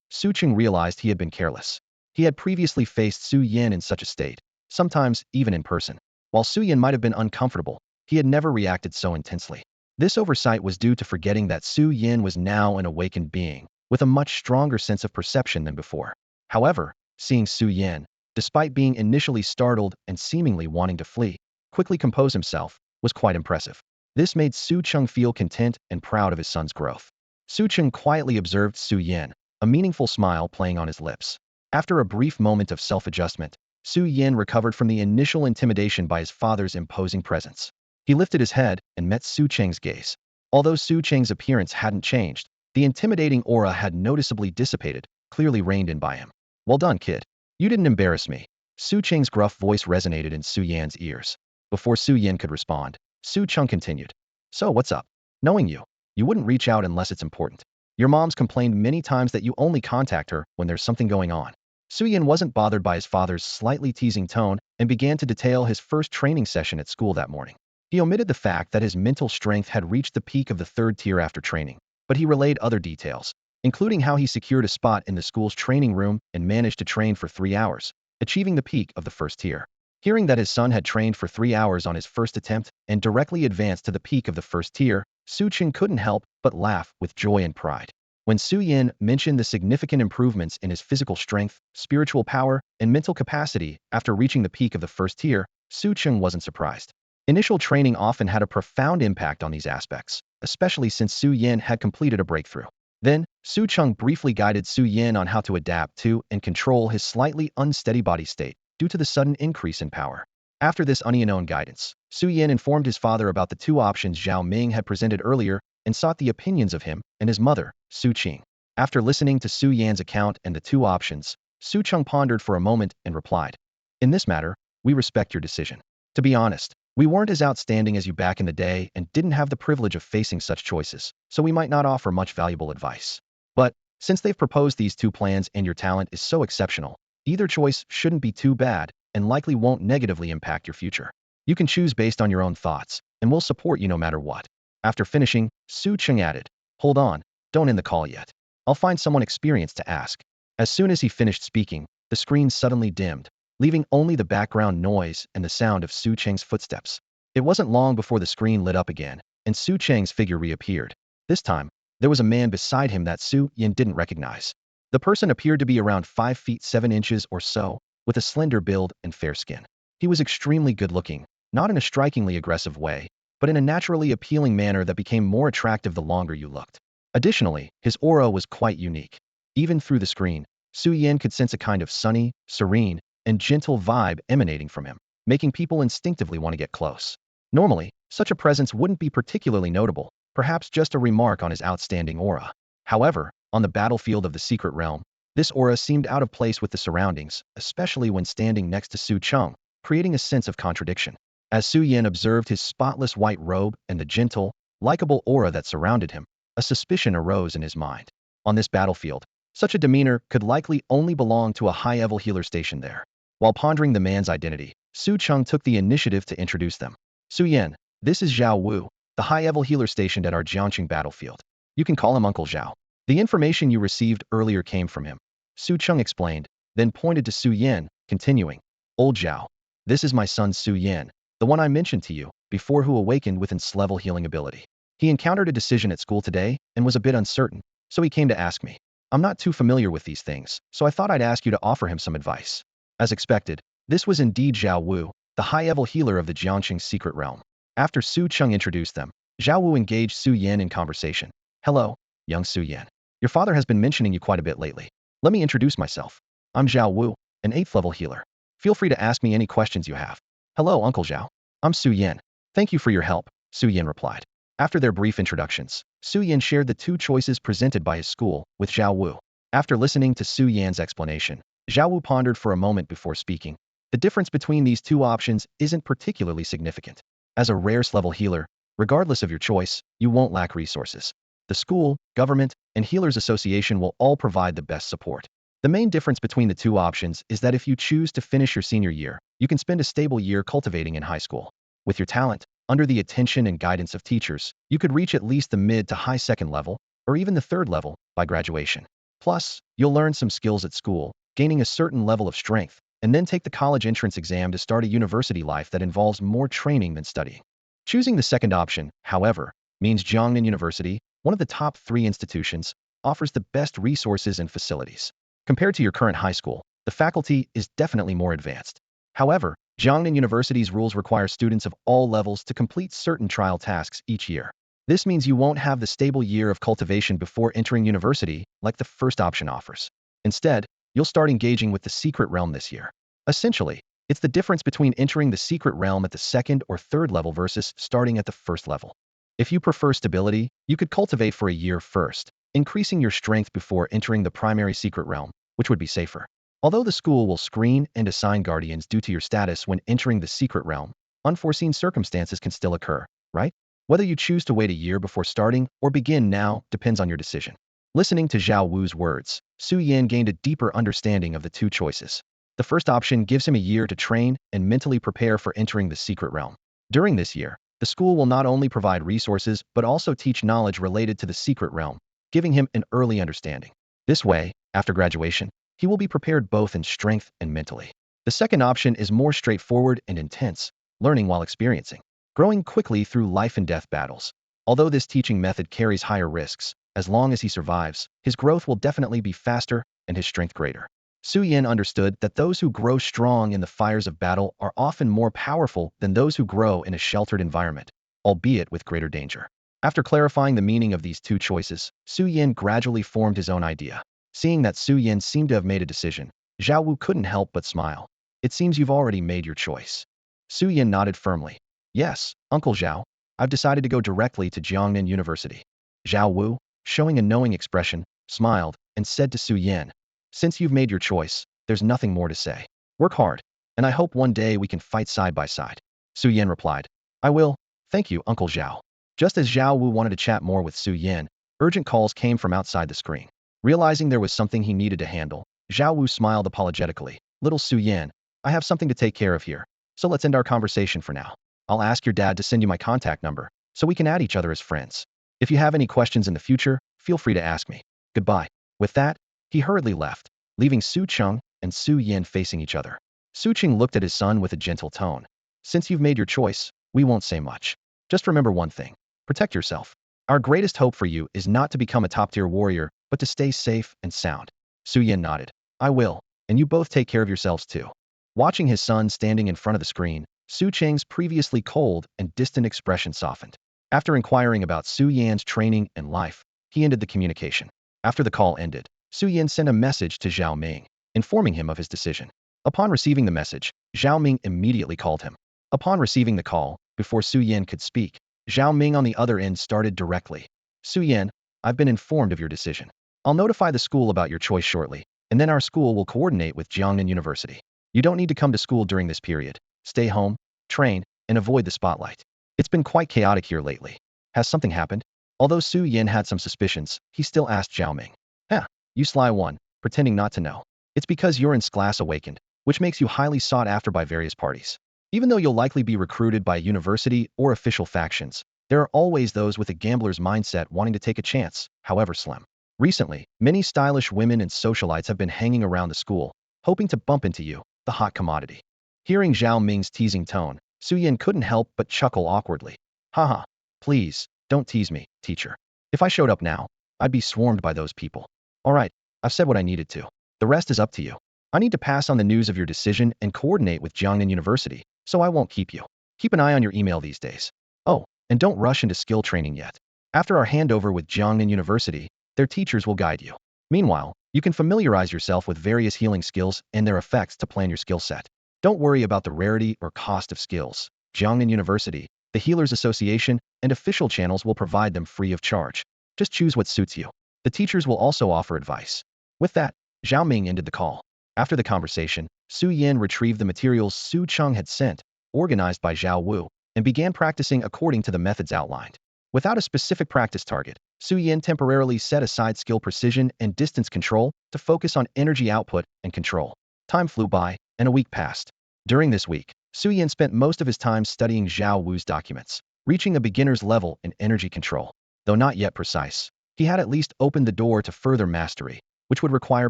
Su Cheng realized he had been careless. He had previously faced Su Yan in such a state, sometimes even in person. While Su Yan might have been uncomfortable, he had never reacted so intensely. This oversight was due to forgetting that Su Yan was now an awakened being, with a much stronger sense of perception than before. However, seeing Su Yan, despite being initially startled and seemingly wanting to flee, quickly compose himself, was quite impressive. This made Su Cheng feel content and proud of his son's growth. Su Cheng quietly observed Su Yan, a meaningful smile playing on his lips. After a brief moment of self-adjustment, Su Yan recovered from the initial intimidation by his father's imposing presence. He lifted his head and met Su Cheng's gaze. Although Su Cheng's appearance hadn't changed, the intimidating aura had noticeably dissipated, clearly reined in by him. "Well done, kid. You didn't embarrass me." Su Cheng's gruff voice resonated in Su Yan's ears. Before Su Yan could respond, Su Cheng continued. "So what's up? Knowing you, you wouldn't reach out unless it's important. Your mom's complained many times that you only contact her when there's something going on." Su Yan wasn't bothered by his father's slightly teasing tone and began to detail his first training session at school that morning. He omitted the fact that his mental strength had reached the peak of the 3rd tier after training, but he relayed other details, including how he secured a spot in the school's training room and managed to train for 3 hours, achieving the peak of the 1st tier. Hearing that his son had trained for 3 hours on his first attempt and directly advanced to the peak of the 1st tier, Su Cheng couldn't help but laugh with joy and pride. When Su Yan mentioned the significant improvements in his physical strength, spiritual power, and mental capacity after reaching the peak of the 1st tier, Su Cheng wasn't surprised. Initial training often had a profound impact on these aspects, especially since Su Yan had completed a breakthrough. Then, Su Cheng briefly guided Su Yan on how to adapt to and control his slightly unsteady body state due to the sudden increase in power. After this unknown guidance, Su Yan informed his father about the 2 options Zhao Ming had presented earlier and sought the opinions of him and his mother, Su Qing. After listening to Su Yan's account and the 2 options, Su Cheng pondered for a moment and replied, "In this matter, we respect your decision. To be honest, we weren't as outstanding as you back in the day and didn't have the privilege of facing such choices, so we might not offer much valuable advice. But, since they've proposed these 2 plans and your talent is so exceptional, either choice shouldn't be too bad and likely won't negatively impact your future. You can choose based on your own thoughts, and we'll support you no matter what." After finishing, Su Cheng added, "Hold on, don't end the call yet. I'll find someone experienced to ask." As soon as he finished speaking, the screen suddenly dimmed, leaving only the background noise and the sound of Su Cheng's footsteps. It wasn't long before the screen lit up again, and Su Cheng's figure reappeared. This time, there was a man beside him that Su Yan didn't recognize. The person appeared to be around 5 feet 7 inches or so, with a slender build and fair skin. He was extremely good-looking, not in a strikingly aggressive way, but in a naturally appealing manner that became more attractive the longer you looked. Additionally, his aura was quite unique. Even through the screen, Su Yan could sense a kind of sunny, serene, and gentle vibe emanating from him, making people instinctively want to get close. Normally, such a presence wouldn't be particularly notable, perhaps just a remark on his outstanding aura. However, on the battlefield of the secret realm, this aura seemed out of place with the surroundings, especially when standing next to Su Cheng, creating a sense of contradiction. As Su Yin observed his spotless white robe and the gentle, likable aura that surrounded him, a suspicion arose in his mind. On this battlefield, such a demeanor could likely only belong to a high-level healer stationed there. While pondering the man's identity, Su Cheng took the initiative to introduce them. Su Yin, this is Zhao Wu, the high-level healer stationed at our Jiangqing battlefield. You can call him Uncle Zhao. The information you received earlier came from him. Su Cheng explained, then pointed to Su Yin, continuing, Old Zhao, this is my son Su Yin, the one I mentioned to you before, who awakened with level healing ability. He encountered a decision at school today and was a bit uncertain, so he came to ask me. I'm not too familiar with these things, so I thought I'd ask you to offer him some advice. As expected, this was indeed Zhao Wu, the high-level healer of the Jiangqing secret realm. After Su Cheng introduced them, Zhao Wu engaged Su Yin in conversation. Hello, young Su Yin. Your father has been mentioning you quite a bit lately. Let me introduce myself. I'm Zhao Wu, an 8th level healer. Feel free to ask me any questions you have. Hello, Uncle Zhao. I'm Su Yin. Thank you for your help, Su Yin replied. After their brief introductions, Su Yin shared the two choices presented by his school with Zhao Wu. After listening to Su Yin's explanation, Zhao Wu pondered for a moment before speaking. The difference between these two options isn't particularly significant. As a rarest level healer, regardless of your choice, you won't lack resources. The school, government, and Healers Association will all provide the best support. The main difference between the two options is that if you choose to finish your senior year, you can spend a stable year cultivating in high school. With your talent, under the attention and guidance of teachers, you could reach at least the mid to high 2nd level, or even the 3rd level, by graduation. Plus, you'll learn some skills at school, gaining a certain level of strength, and then take the college entrance exam to start a university life that involves more training than studying. Choosing the second option, however, means Jiangnan University, one of the top 3 institutions, offers the best resources and facilities. Compared to your current high school, the faculty is definitely more advanced. However, Jiangnan University's rules require students of all levels to complete certain trial tasks each year. This means you won't have the stable year of cultivation before entering university like the first option offers. Instead, you'll start engaging with the secret realm this year. Essentially, it's the difference between entering the secret realm at the 2nd or 3rd level versus starting at the 1st level. If you prefer stability, you could cultivate for a year first, increasing your strength before entering the primary secret realm, which would be safer. Although the school will screen and assign guardians due to your status when entering the secret realm, unforeseen circumstances can still occur, right? Whether you choose to wait a year before starting or begin now depends on your decision. Listening to Zhao Wu's words, Su Yin gained a deeper understanding of the two choices. The first option gives him a year to train and mentally prepare for entering the secret realm. During this year, the school will not only provide resources but also teach knowledge related to the secret realm, giving him an early understanding. This way, after graduation, he will be prepared both in strength and mentally. The second option is more straightforward and intense, learning while experiencing, growing quickly through life and death battles. Although this teaching method carries higher risks, as long as he survives, his growth will definitely be faster and his strength greater. Su Yin understood that those who grow strong in the fires of battle are often more powerful than those who grow in a sheltered environment, albeit with greater danger. After clarifying the meaning of these two choices, Su Yin gradually formed his own idea. Seeing that Su Yin seemed to have made a decision, Zhao Wu couldn't help but smile. It seems you've already made your choice. Su Yin nodded firmly. Yes, Uncle Zhao, I've decided to go directly to Jiangnan University. Zhao Wu, showing a knowing expression, smiled and said to Su Yin, since you've made your choice, there's nothing more to say. Work hard, and I hope one day we can fight side by side. Su Yin replied. I will. Thank you, Uncle Zhao. Just as Zhao Wu wanted to chat more with Su Yin, urgent calls came from outside the screen. Realizing there was something he needed to handle, Zhao Wu smiled apologetically. Little Su Yin, I have something to take care of here, so let's end our conversation for now. I'll ask your dad to send you my contact number, so we can add each other as friends. If you have any questions in the future, feel free to ask me. Goodbye. With that, he hurriedly left, leaving Su Cheng and Su Yin facing each other. Su Cheng looked at his son with a gentle tone. Since you've made your choice, we won't say much. Just remember one thing. Protect yourself. Our greatest hope for you is not to become a top-tier warrior, but to stay safe and sound. Su Yin nodded. I will, and you both take care of yourselves too. Watching his son standing in front of the screen, Su Cheng's previously cold and distant expression softened. After inquiring about Su Yan's training and life, he ended the communication. After the call ended, Su Yin sent a message to Zhao Ming, informing him of his decision. Upon receiving the message, Zhao Ming immediately called him. Upon receiving the call, before Su Yin could speak, Zhao Ming on the other end started directly. Su Yin, I've been informed of your decision. I'll notify the school about your choice shortly, and then our school will coordinate with Jiangnan University. You don't need to come to school during this period, stay home, train, and avoid the spotlight. It's been quite chaotic here lately. Has something happened? Although Su Yin had some suspicions, he still asked Zhao Ming. Huh, you sly one, pretending not to know. It's because you're in class Awakened, which makes you highly sought after by various parties. Even though you'll likely be recruited by a university or official factions, there are always those with a gambler's mindset wanting to take a chance, however slim. Recently, many stylish women and socialites have been hanging around the school, hoping to bump into you, the hot commodity. Hearing Zhao Ming's teasing tone, Su Yin couldn't help but chuckle awkwardly. Haha, please, don't tease me, teacher. If I showed up now, I'd be swarmed by those people. All right, I've said what I needed to. The rest is up to you. I need to pass on the news of your decision and coordinate with Jiangnan University, so I won't keep you. Keep an eye on your email these days. Oh, and don't rush into skill training yet. After our handover with Jiangnan University, their teachers will guide you. Meanwhile, you can familiarize yourself with various healing skills and their effects to plan your skill set. Don't worry about the rarity or cost of skills. Jiangnan University, the Healers Association, and official channels will provide them free of charge. Just choose what suits you. The teachers will also offer advice. With that, Zhao Ming ended the call. After the conversation, Su Yin retrieved the materials Su Cheng had sent, organized by Zhao Wu, and began practicing according to the methods outlined. Without a specific practice target, Su Yin temporarily set aside skill precision and distance control to focus on energy output and control. Time flew by, and a week passed. During this week, Su Yin spent most of his time studying Zhao Wu's documents, reaching a beginner's level in energy control. Though not yet precise, he had at least opened the door to further mastery, which would require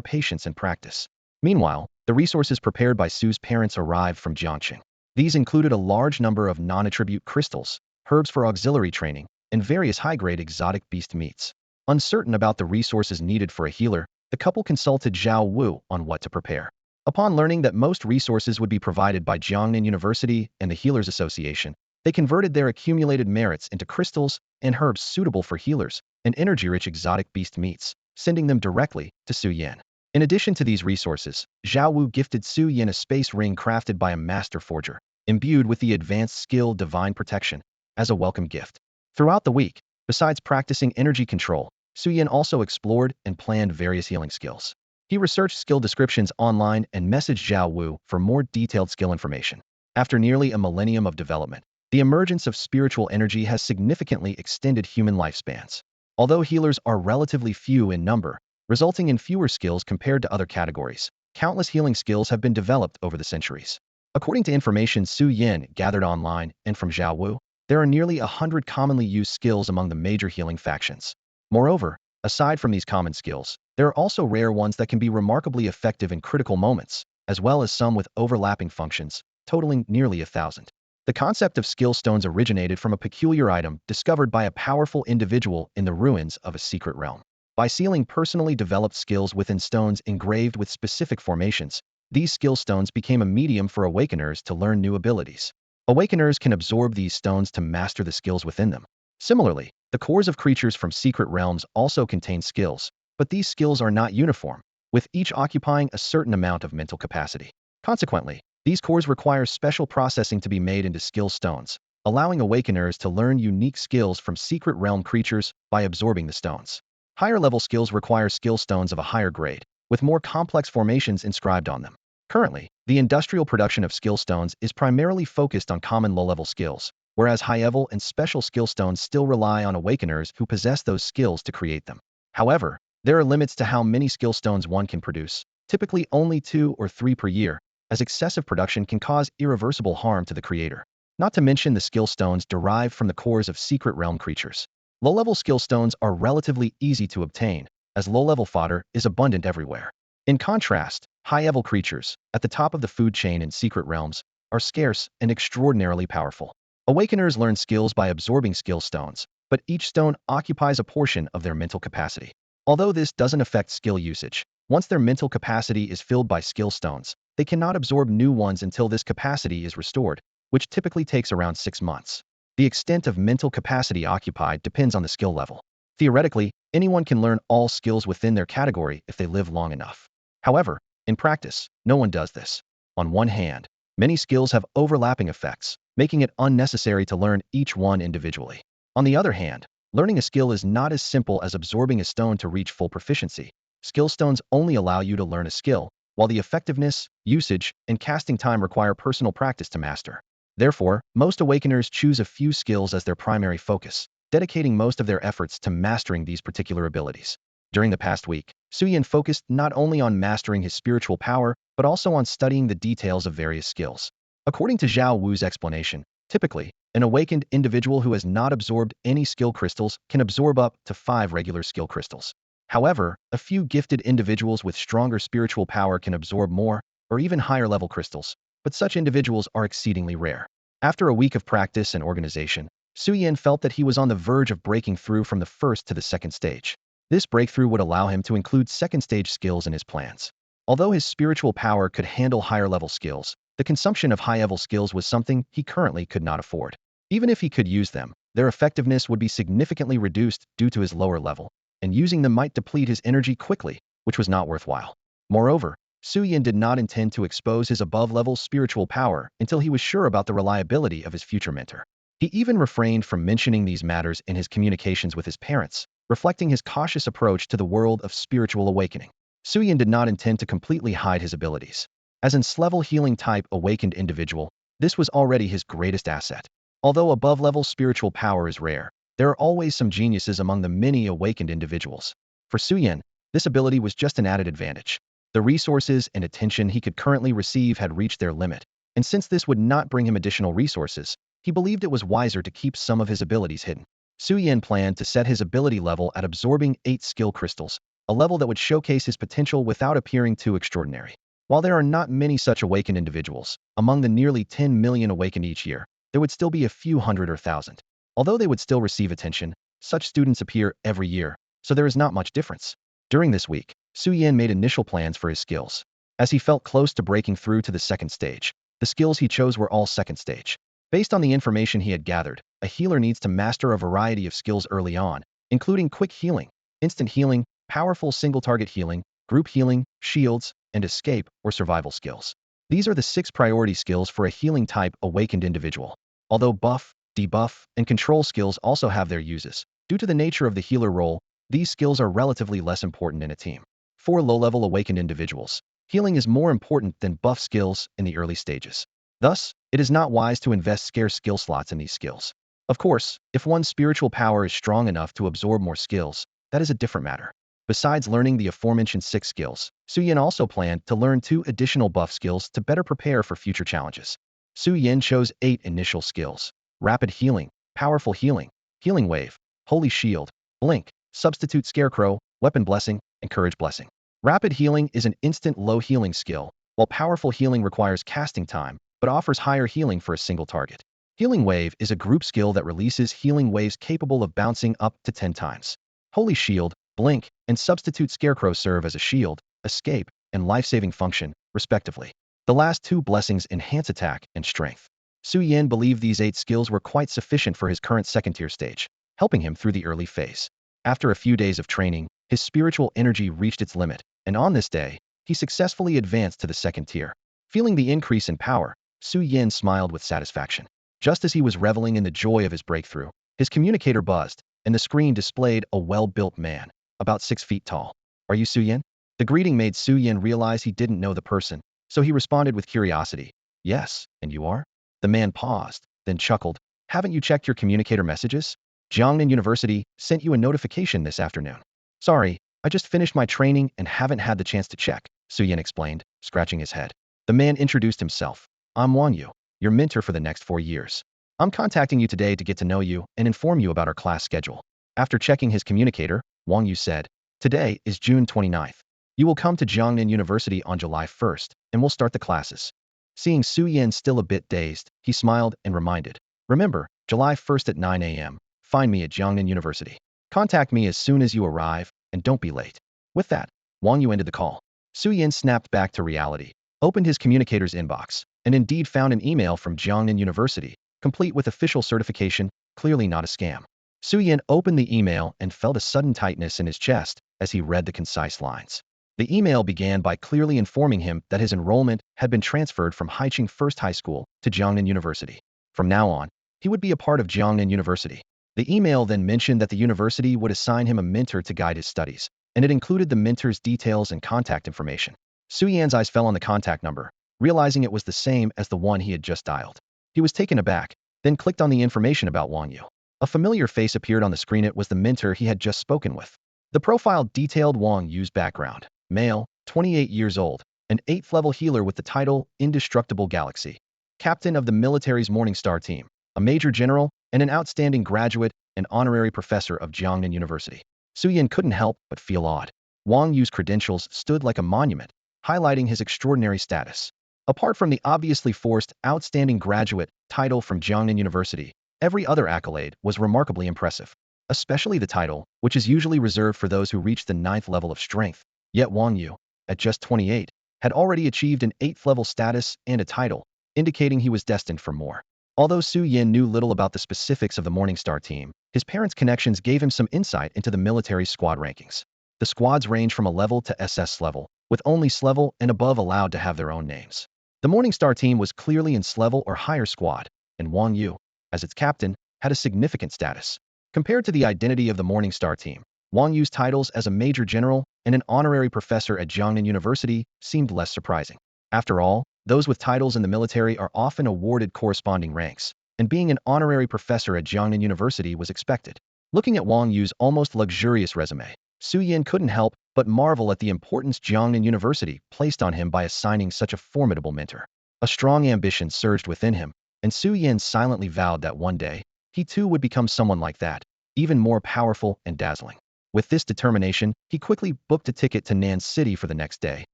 patience and practice. Meanwhile, the resources prepared by Su's parents arrived from Jiangqing. These included a large number of non-attribute crystals, herbs for auxiliary training, and various high-grade exotic beast meats. Uncertain about the resources needed for a healer, the couple consulted Zhao Wu on what to prepare. Upon learning that most resources would be provided by Jiangnan University and the Healers Association, they converted their accumulated merits into crystals and herbs suitable for healers and energy-rich exotic beast meats, sending them directly to Su Yin. In addition to these resources, Zhao Wu gifted Su Yin a space ring crafted by a master forger, imbued with the advanced skill Divine Protection, as a welcome gift. Throughout the week, besides practicing energy control, Su Yin also explored and planned various healing skills. He researched skill descriptions online and messaged Zhao Wu for more detailed skill information. After nearly a millennium of development, the emergence of spiritual energy has significantly extended human lifespans. Although healers are relatively few in number, resulting in fewer skills compared to other categories, countless healing skills have been developed over the centuries. According to information Su Yin gathered online and from Zhao Wu, there are nearly 100 commonly used skills among the major healing factions. Moreover, aside from these common skills, there are also rare ones that can be remarkably effective in critical moments, as well as some with overlapping functions, totaling nearly 1,000. The concept of skill stones originated from a peculiar item discovered by a powerful individual in the ruins of a secret realm. By sealing personally developed skills within stones engraved with specific formations, these skill stones became a medium for Awakeners to learn new abilities. Awakeners can absorb these stones to master the skills within them. Similarly, the cores of creatures from secret realms also contain skills, but these skills are not uniform, with each occupying a certain amount of mental capacity. Consequently, these cores require special processing to be made into skill stones, allowing Awakeners to learn unique skills from secret realm creatures by absorbing the stones. Higher-level skills require skill stones of a higher grade, with more complex formations inscribed on them. Currently, the industrial production of skill stones is primarily focused on common low-level skills, whereas high-level and special skill stones still rely on Awakeners who possess those skills to create them. However, there are limits to how many skill stones one can produce, typically only 2 or 3 per year, as excessive production can cause irreversible harm to the creator. Not to mention the skill stones derived from the cores of secret realm creatures. Low-level skill stones are relatively easy to obtain, as low-level fodder is abundant everywhere. In contrast, high-level creatures, at the top of the food chain in secret realms, are scarce and extraordinarily powerful. Awakeners learn skills by absorbing skill stones, but each stone occupies a portion of their mental capacity. Although this doesn't affect skill usage, once their mental capacity is filled by skill stones, they cannot absorb new ones until this capacity is restored, which typically takes around 6 months. The extent of mental capacity occupied depends on the skill level. Theoretically, anyone can learn all skills within their category if they live long enough. However, in practice, no one does this. On one hand, many skills have overlapping effects, making it unnecessary to learn each one individually. On the other hand, learning a skill is not as simple as absorbing a stone to reach full proficiency. Skill stones only allow you to learn a skill, while the effectiveness, usage, and casting time require personal practice to master. Therefore, most Awakeners choose a few skills as their primary focus, dedicating most of their efforts to mastering these particular abilities. During the past week, Suyin focused not only on mastering his spiritual power, but also on studying the details of various skills. According to Zhao Wu's explanation, typically, an awakened individual who has not absorbed any skill crystals can absorb up to 5 regular skill crystals. However, a few gifted individuals with stronger spiritual power can absorb more, or even higher level crystals, but such individuals are exceedingly rare. After a week of practice and organization, Suyin felt that he was on the verge of breaking through from the first to the second stage. This breakthrough would allow him to include second stage skills in his plans. Although his spiritual power could handle higher level skills, the consumption of high level skills was something he currently could not afford. Even if he could use them, their effectiveness would be significantly reduced due to his lower level, and using them might deplete his energy quickly, which was not worthwhile. Moreover, Suyin did not intend to expose his above-level spiritual power until he was sure about the reliability of his future mentor. He even refrained from mentioning these matters in his communications with his parents, reflecting his cautious approach to the world of spiritual awakening. Suyin did not intend to completely hide his abilities. As an S-level healing type awakened individual, this was already his greatest asset. Although above-level spiritual power is rare, there are always some geniuses among the many awakened individuals. For Suyin, this ability was just an added advantage. The resources and attention he could currently receive had reached their limit, and since this would not bring him additional resources, he believed it was wiser to keep some of his abilities hidden. Suyin planned to set his ability level at absorbing 8 skill crystals, a level that would showcase his potential without appearing too extraordinary. While there are not many such awakened individuals, among the nearly 10 million awakened each year, there would still be a few hundred or thousand. Although they would still receive attention, such students appear every year, so there is not much difference. During this week, Suyin made initial plans for his skills. As he felt close to breaking through to the second stage, the skills he chose were all second stage. Based on the information he had gathered, a healer needs to master a variety of skills early on, including quick healing, instant healing, powerful single-target healing, group healing, shields, and escape or survival skills. These are the 6 priority skills for a healing type awakened individual. Although buff, debuff, and control skills also have their uses, due to the nature of the healer role, these skills are relatively less important in a team. For low-level awakened individuals, healing is more important than buff skills in the early stages. Thus, it is not wise to invest scarce skill slots in these skills. Of course, if one's spiritual power is strong enough to absorb more skills, that is a different matter. Besides learning the aforementioned 6 skills, Suyin also planned to learn 2 additional buff skills to better prepare for future challenges. Suyin chose 8 initial skills: rapid healing, powerful healing, healing wave, holy shield, blink, substitute scarecrow, weapon blessing, and courage blessing. Rapid healing is an instant low healing skill, while powerful healing requires casting time, but offers higher healing for a single target. Healing wave is a group skill that releases healing waves capable of bouncing up to 10 times. Holy shield, blink, and substitute scarecrow serve as a shield, escape, and life-saving function, respectively. The last 2 blessings enhance attack and strength. Suyin believed these 8 skills were quite sufficient for his current second-tier stage, helping him through the early phase. After a few days of training, his spiritual energy reached its limit, and on this day, he successfully advanced to the second tier. Feeling the increase in power, Suyin smiled with satisfaction. Just as he was reveling in the joy of his breakthrough, his communicator buzzed, and the screen displayed a well-built man, about 6 feet tall. "Are you Suyin?" The greeting made Suyin realize he didn't know the person, so he responded with curiosity. "Yes, and you are?" The man paused, then chuckled. "Haven't you checked your communicator messages? Jiangnan University sent you a notification this afternoon." "Sorry, I just finished my training and haven't had the chance to check," Suyin explained, scratching his head. The man introduced himself. "I'm Wang Yu, your mentor for the next 4 years. I'm contacting you today to get to know you and inform you about our class schedule." After checking his communicator, Wang Yu said, "Today is June 29th. You will come to Jiangnan University on July 1st, and we'll start the classes." Seeing Suyin still a bit dazed, he smiled and reminded, "Remember, July 1st at 9 a.m., find me at Jiangnan University. Contact me as soon as you arrive, and don't be late." With that, Wang Yu ended the call. Suyin snapped back to reality, opened his communicator's inbox, and indeed found an email from Jiangnan University, complete with official certification, clearly not a scam. Suyin opened the email and felt a sudden tightness in his chest as he read the concise lines. The email began by clearly informing him that his enrollment had been transferred from Haicheng First High School to Jiangnan University. From now on, he would be a part of Jiangnan University. The email then mentioned that the university would assign him a mentor to guide his studies, and it included the mentor's details and contact information. Su Yan's eyes fell on the contact number, realizing it was the same as the one he had just dialed. He was taken aback, then clicked on the information about Wang Yu. A familiar face appeared on the screen. It was the mentor he had just spoken with. The profile detailed Wang Yu's background. Male, 28 years old, an 8th level healer with the title Indestructible Galaxy. Captain of the military's Morningstar team, a major general, and an outstanding graduate and honorary professor of Jiangnan University. Su Yan couldn't help but feel awed. Wang Yu's credentials stood like a monument, highlighting his extraordinary status. Apart from the obviously forced outstanding graduate title from Jiangnan University, every other accolade was remarkably impressive, especially the title, which is usually reserved for those who reach the 9th level of strength. Yet Wang Yu, at just 28, had already achieved an 8th level status and a title, indicating he was destined for more. Although Su Yan knew little about the specifics of the Morningstar team, his parents' connections gave him some insight into the military squad rankings. The squads range from A level to SS level, with only S level and above allowed to have their own names. The Morningstar team was clearly in S level or higher squad, and Wang Yu, as its captain, had a significant status. Compared to the identity of the Morningstar team, Wang Yu's titles as a major general and an honorary professor at Jiangnan University seemed less surprising. After all, those with titles in the military are often awarded corresponding ranks, and being an honorary professor at Jiangnan University was expected. Looking at Wang Yu's almost luxurious resume, Su Yan couldn't help but marvel at the importance Jiangnan University placed on him by assigning such a formidable mentor. A strong ambition surged within him, and Su Yan silently vowed that one day, he too would become someone like that, even more powerful and dazzling. With this determination, he quickly booked a ticket to Nan City for the next day,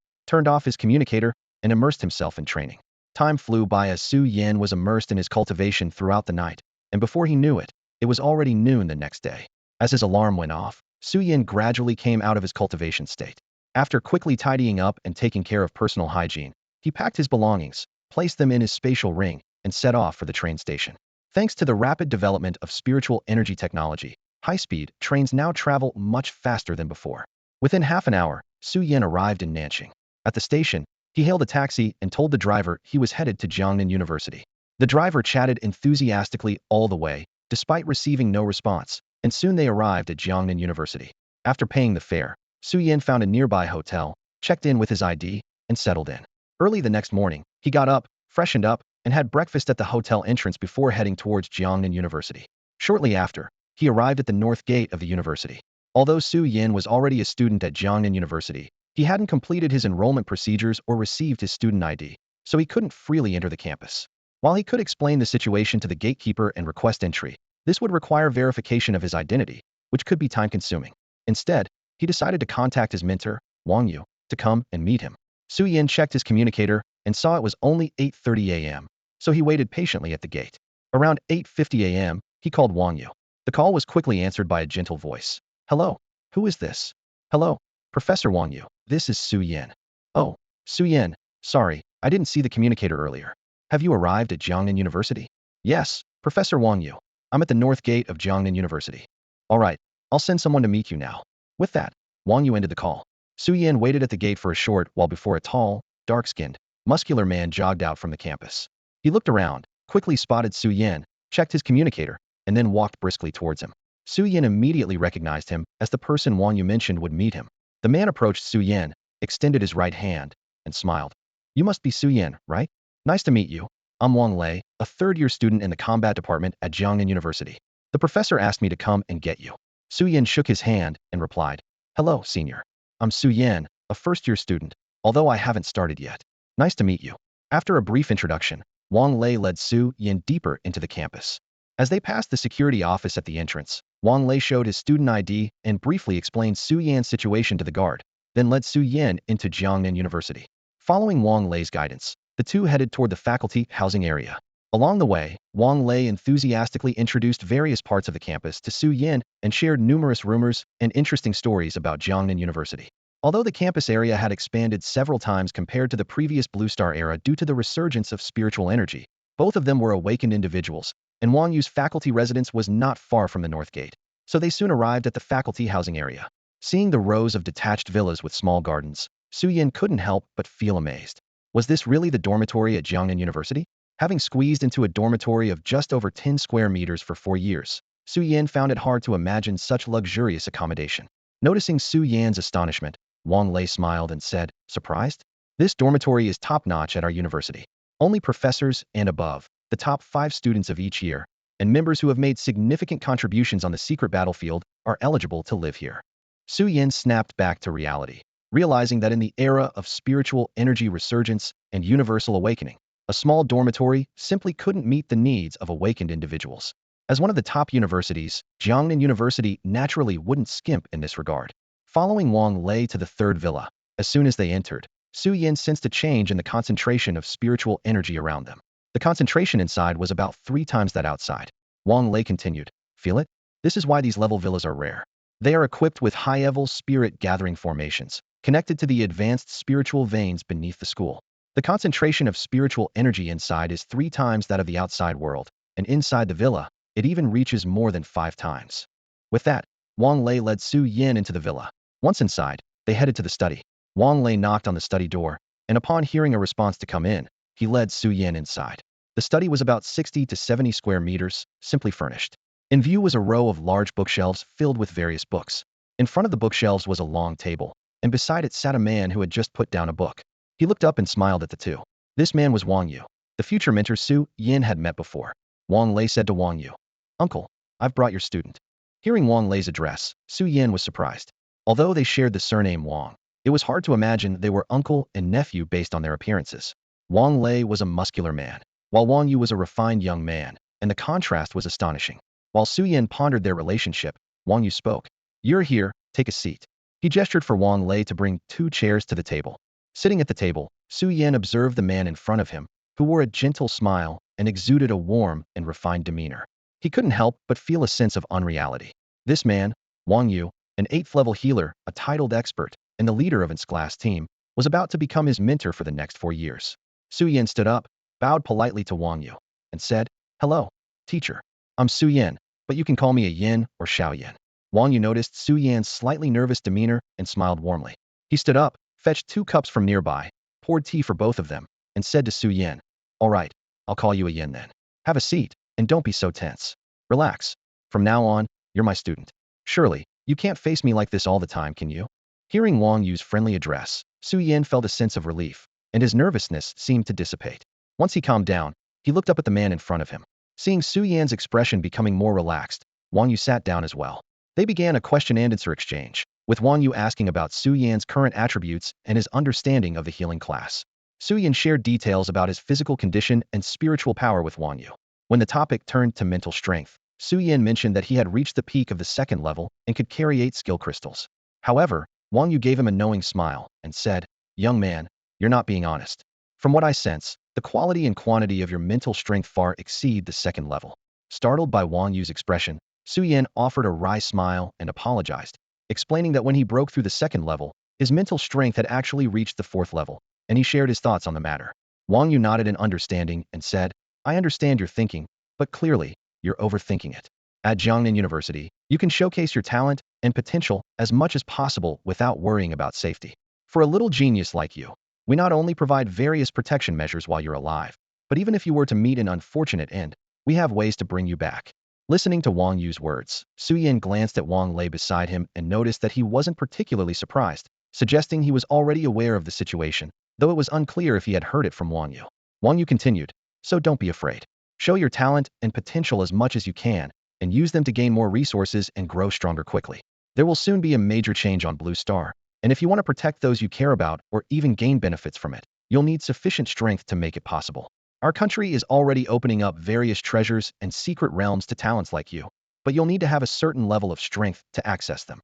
turned off his communicator, and immersed himself in training. Time flew by as Su Yan was immersed in his cultivation throughout the night, and before he knew it, it was already noon the next day. As his alarm went off, Su Yan gradually came out of his cultivation state. After quickly tidying up and taking care of personal hygiene, he packed his belongings, placed them in his spatial ring, and set off for the train station. Thanks to the rapid development of spiritual energy technology, high-speed trains now travel much faster than before. Within half an hour, Su Yan arrived in Nanjing. At the station, he hailed a taxi and told the driver he was headed to Jiangnan University. The driver chatted enthusiastically all the way, despite receiving no response, and soon they arrived at Jiangnan University. After paying the fare, Su Yan found a nearby hotel, checked in with his ID, and settled in. Early the next morning, he got up, freshened up, and had breakfast at the hotel entrance before heading towards Jiangnan University. Shortly after, he arrived at the north gate of the university. Although Su Yan was already a student at Jiangnan University, he hadn't completed his enrollment procedures or received his student ID, so he couldn't freely enter the campus. While he could explain the situation to the gatekeeper and request entry, this would require verification of his identity, which could be time-consuming. Instead, he decided to contact his mentor, Wang Yu, to come and meet him. Su Yan checked his communicator and saw it was only 8:30 a.m., so he waited patiently at the gate. Around 8:50 a.m., he called Wang Yu. The call was quickly answered by a gentle voice. "Hello, who is this?" "Hello, Professor Wang Yu. This is Su Yan." "Oh, Su Yan, sorry, I didn't see the communicator earlier. Have you arrived at Jiangnan University?" "Yes, Professor Wang Yu. I'm at the north gate of Jiangnan University." "All right, I'll send someone to meet you now." With that, Wang Yu ended the call. Su Yan waited at the gate for a short while before a tall, dark-skinned, muscular man jogged out from the campus. He looked around, quickly spotted Su Yan, checked his communicator, and then walked briskly towards him. Su Yan immediately recognized him as the person Wang Yu mentioned would meet him. The man approached Su Yan, extended his right hand, and smiled. "You must be Su Yan, right? Nice to meet you. I'm Wang Lei, a third-year student in the combat department at Jiangnan University. The professor asked me to come and get you." Su Yan shook his hand and replied, "Hello, senior. I'm Su Yan, a first-year student, although I haven't started yet. Nice to meet you." After a brief introduction, Wang Lei led Su Yan deeper into the campus. As they passed the security office at the entrance, Wang Lei showed his student ID and briefly explained Su Yan's situation to the guard, then led Su Yan into Jiangnan University. Following Wang Lei's guidance, the two headed toward the faculty housing area. Along the way, Wang Lei enthusiastically introduced various parts of the campus to Su Yan and shared numerous rumors and interesting stories about Jiangnan University. Although the campus area had expanded several times compared to the previous Blue Star era due to the resurgence of spiritual energy, both of them were awakened individuals, and Wang Yu's faculty residence was not far from the North Gate, so they soon arrived at the faculty housing area. Seeing the rows of detached villas with small gardens, Su Yan couldn't help but feel amazed. Was this really the dormitory at Jiangnan University? Having squeezed into a dormitory of just over 10 square meters for 4 years, Su Yan found it hard to imagine such luxurious accommodation. Noticing Su Yan's astonishment, Wang Lei smiled and said, "Surprised? This dormitory is top-notch at our university. Only professors and above, the top 5 students of each year, and members who have made significant contributions on the secret battlefield are eligible to live here. Su Yin snapped back to reality, realizing that in the era of spiritual energy resurgence and universal awakening, a small dormitory simply couldn't meet the needs of awakened individuals. As one of the top universities, Jiangnan University naturally wouldn't skimp in this regard. Following Wang Lei to the third villa, as soon as they entered, Su Yin sensed a change in the concentration of spiritual energy around them. The concentration inside was about 3 times that outside. Wang Lei continued, "Feel it? This is why these level villas are rare. They are equipped with high-level spirit-gathering formations, connected to the advanced spiritual veins beneath the school. The concentration of spiritual energy inside is 3 times that of the outside world, and inside the villa, it even reaches more than 5 times." With that, Wang Lei led Su Yin into the villa. Once inside, they headed to the study. Wang Lei knocked on the study door, and upon hearing a response to come in, he led Su Yin inside. The study was about 60 to 70 square meters, simply furnished. In view was a row of large bookshelves filled with various books. In front of the bookshelves was a long table, and beside it sat a man who had just put down a book. He looked up and smiled at the two. This man was Wang Yu, the future mentor Su Yin had met before. Wang Lei said to Wang Yu, "Uncle, I've brought your student." Hearing Wang Lei's address, Su Yin was surprised. Although they shared the surname Wang, it was hard to imagine they were uncle and nephew based on their appearances. Wang Lei was a muscular man, while Wang Yu was a refined young man, and the contrast was astonishing. While Su Yin pondered their relationship, Wang Yu spoke. "You're here, take a seat." He gestured for Wang Lei to bring 2 chairs to the table. Sitting at the table, Su Yin observed the man in front of him, who wore a gentle smile and exuded a warm and refined demeanor. He couldn't help but feel a sense of unreality. This man, Wang Yu, an 8th-level healer, a titled expert, and the leader of his class team, was about to become his mentor for the next 4 years. Su Yin stood up, bowed politely to Wang Yu, and said, "Hello, teacher. I'm Su Yin, but you can call me a Yin or Xiao Yin." Wang Yu noticed Su Yin's slightly nervous demeanor and smiled warmly. He stood up, fetched 2 cups from nearby, poured tea for both of them, and said to Su Yin, "All right, I'll call you a Yin then. Have a seat, and don't be so tense. Relax. From now on, you're my student. Surely, you can't face me like this all the time, can you?" Hearing Wang Yu's friendly address, Su Yin felt a sense of relief, and his nervousness seemed to dissipate. Once he calmed down, he looked up at the man in front of him. Seeing Su Yin's expression becoming more relaxed, Wang Yu sat down as well. They began a question-and-answer exchange, with Wang Yu asking about Su Yin's current attributes and his understanding of the healing class. Su Yin shared details about his physical condition and spiritual power with Wang Yu. When the topic turned to mental strength, Su Yin mentioned that he had reached the peak of the 2nd level and could carry 8 skill crystals. However, Wang Yu gave him a knowing smile and said, "Young man, you're not being honest. From what I sense, the quality and quantity of your mental strength far exceed the 2nd level." Startled by Wang Yu's expression, Su Yin offered a wry smile and apologized, explaining that when he broke through the 2nd level, his mental strength had actually reached the 4th level, and he shared his thoughts on the matter. Wang Yu nodded in understanding and said, "I understand your thinking, but clearly, you're overthinking it. At Jiangnan University, you can showcase your talent and potential as much as possible without worrying about safety. For a little genius like you, we not only provide various protection measures while you're alive, but even if you were to meet an unfortunate end, we have ways to bring you back." Listening to Wang Yu's words, Su Yin glanced at Wang Lei beside him and noticed that he wasn't particularly surprised, suggesting he was already aware of the situation, though it was unclear if he had heard it from Wang Yu. Wang Yu continued, "So don't be afraid. Show your talent and potential as much as you can, and use them to gain more resources and grow stronger quickly. There will soon be a major change on Blue Star, and if you want to protect those you care about or even gain benefits from it, you'll need sufficient strength to make it possible. Our country is already opening up various treasures and secret realms to talents like you, but you'll need to have a certain level of strength to access them."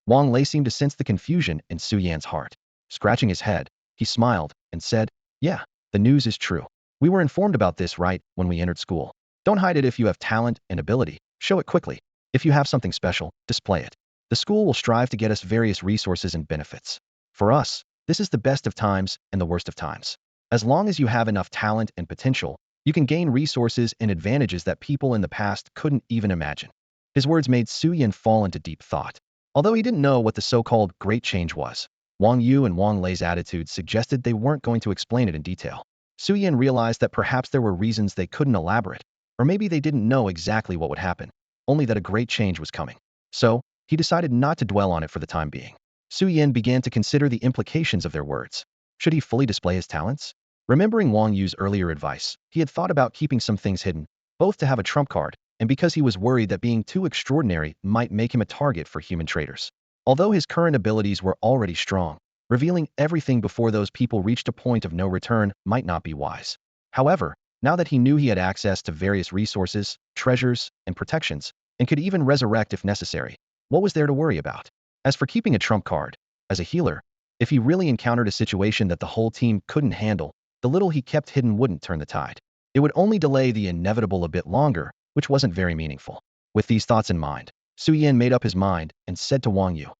Wang Lei seemed to sense the confusion in Su Yan's heart. Scratching his head, he smiled and said, "Yeah, the news is true. We were informed about this right when we entered school. Don't hide it. If you have talent and ability, show it quickly. If you have something special, display it. The school will strive to get us various resources and benefits. For us, this is the best of times and the worst of times. As long as you have enough talent and potential, you can gain resources and advantages that people in the past couldn't even imagine." His words made Su Yin fall into deep thought. Although he didn't know what the so-called Great Change was, Wang Yu and Wang Lei's attitudes suggested they weren't going to explain it in detail. Su Yin realized that perhaps there were reasons they couldn't elaborate, or maybe they didn't know exactly what would happen, only that a great change was coming. So, he decided not to dwell on it for the time being. Su Yin began to consider the implications of their words. Should he fully display his talents? Remembering Wang Yu's earlier advice, he had thought about keeping some things hidden, both to have a trump card and because he was worried that being too extraordinary might make him a target for human traders. Although his current abilities were already strong, revealing everything before those people reached a point of no return might not be wise. However, now that he knew he had access to various resources, treasures, and protections, and could even resurrect if necessary, what was there to worry about? As for keeping a trump card, as a healer, if he really encountered a situation that the whole team couldn't handle, the little he kept hidden wouldn't turn the tide. It would only delay the inevitable a bit longer, which wasn't very meaningful. With these thoughts in mind, Su Yan made up his mind and said to Wang Yu,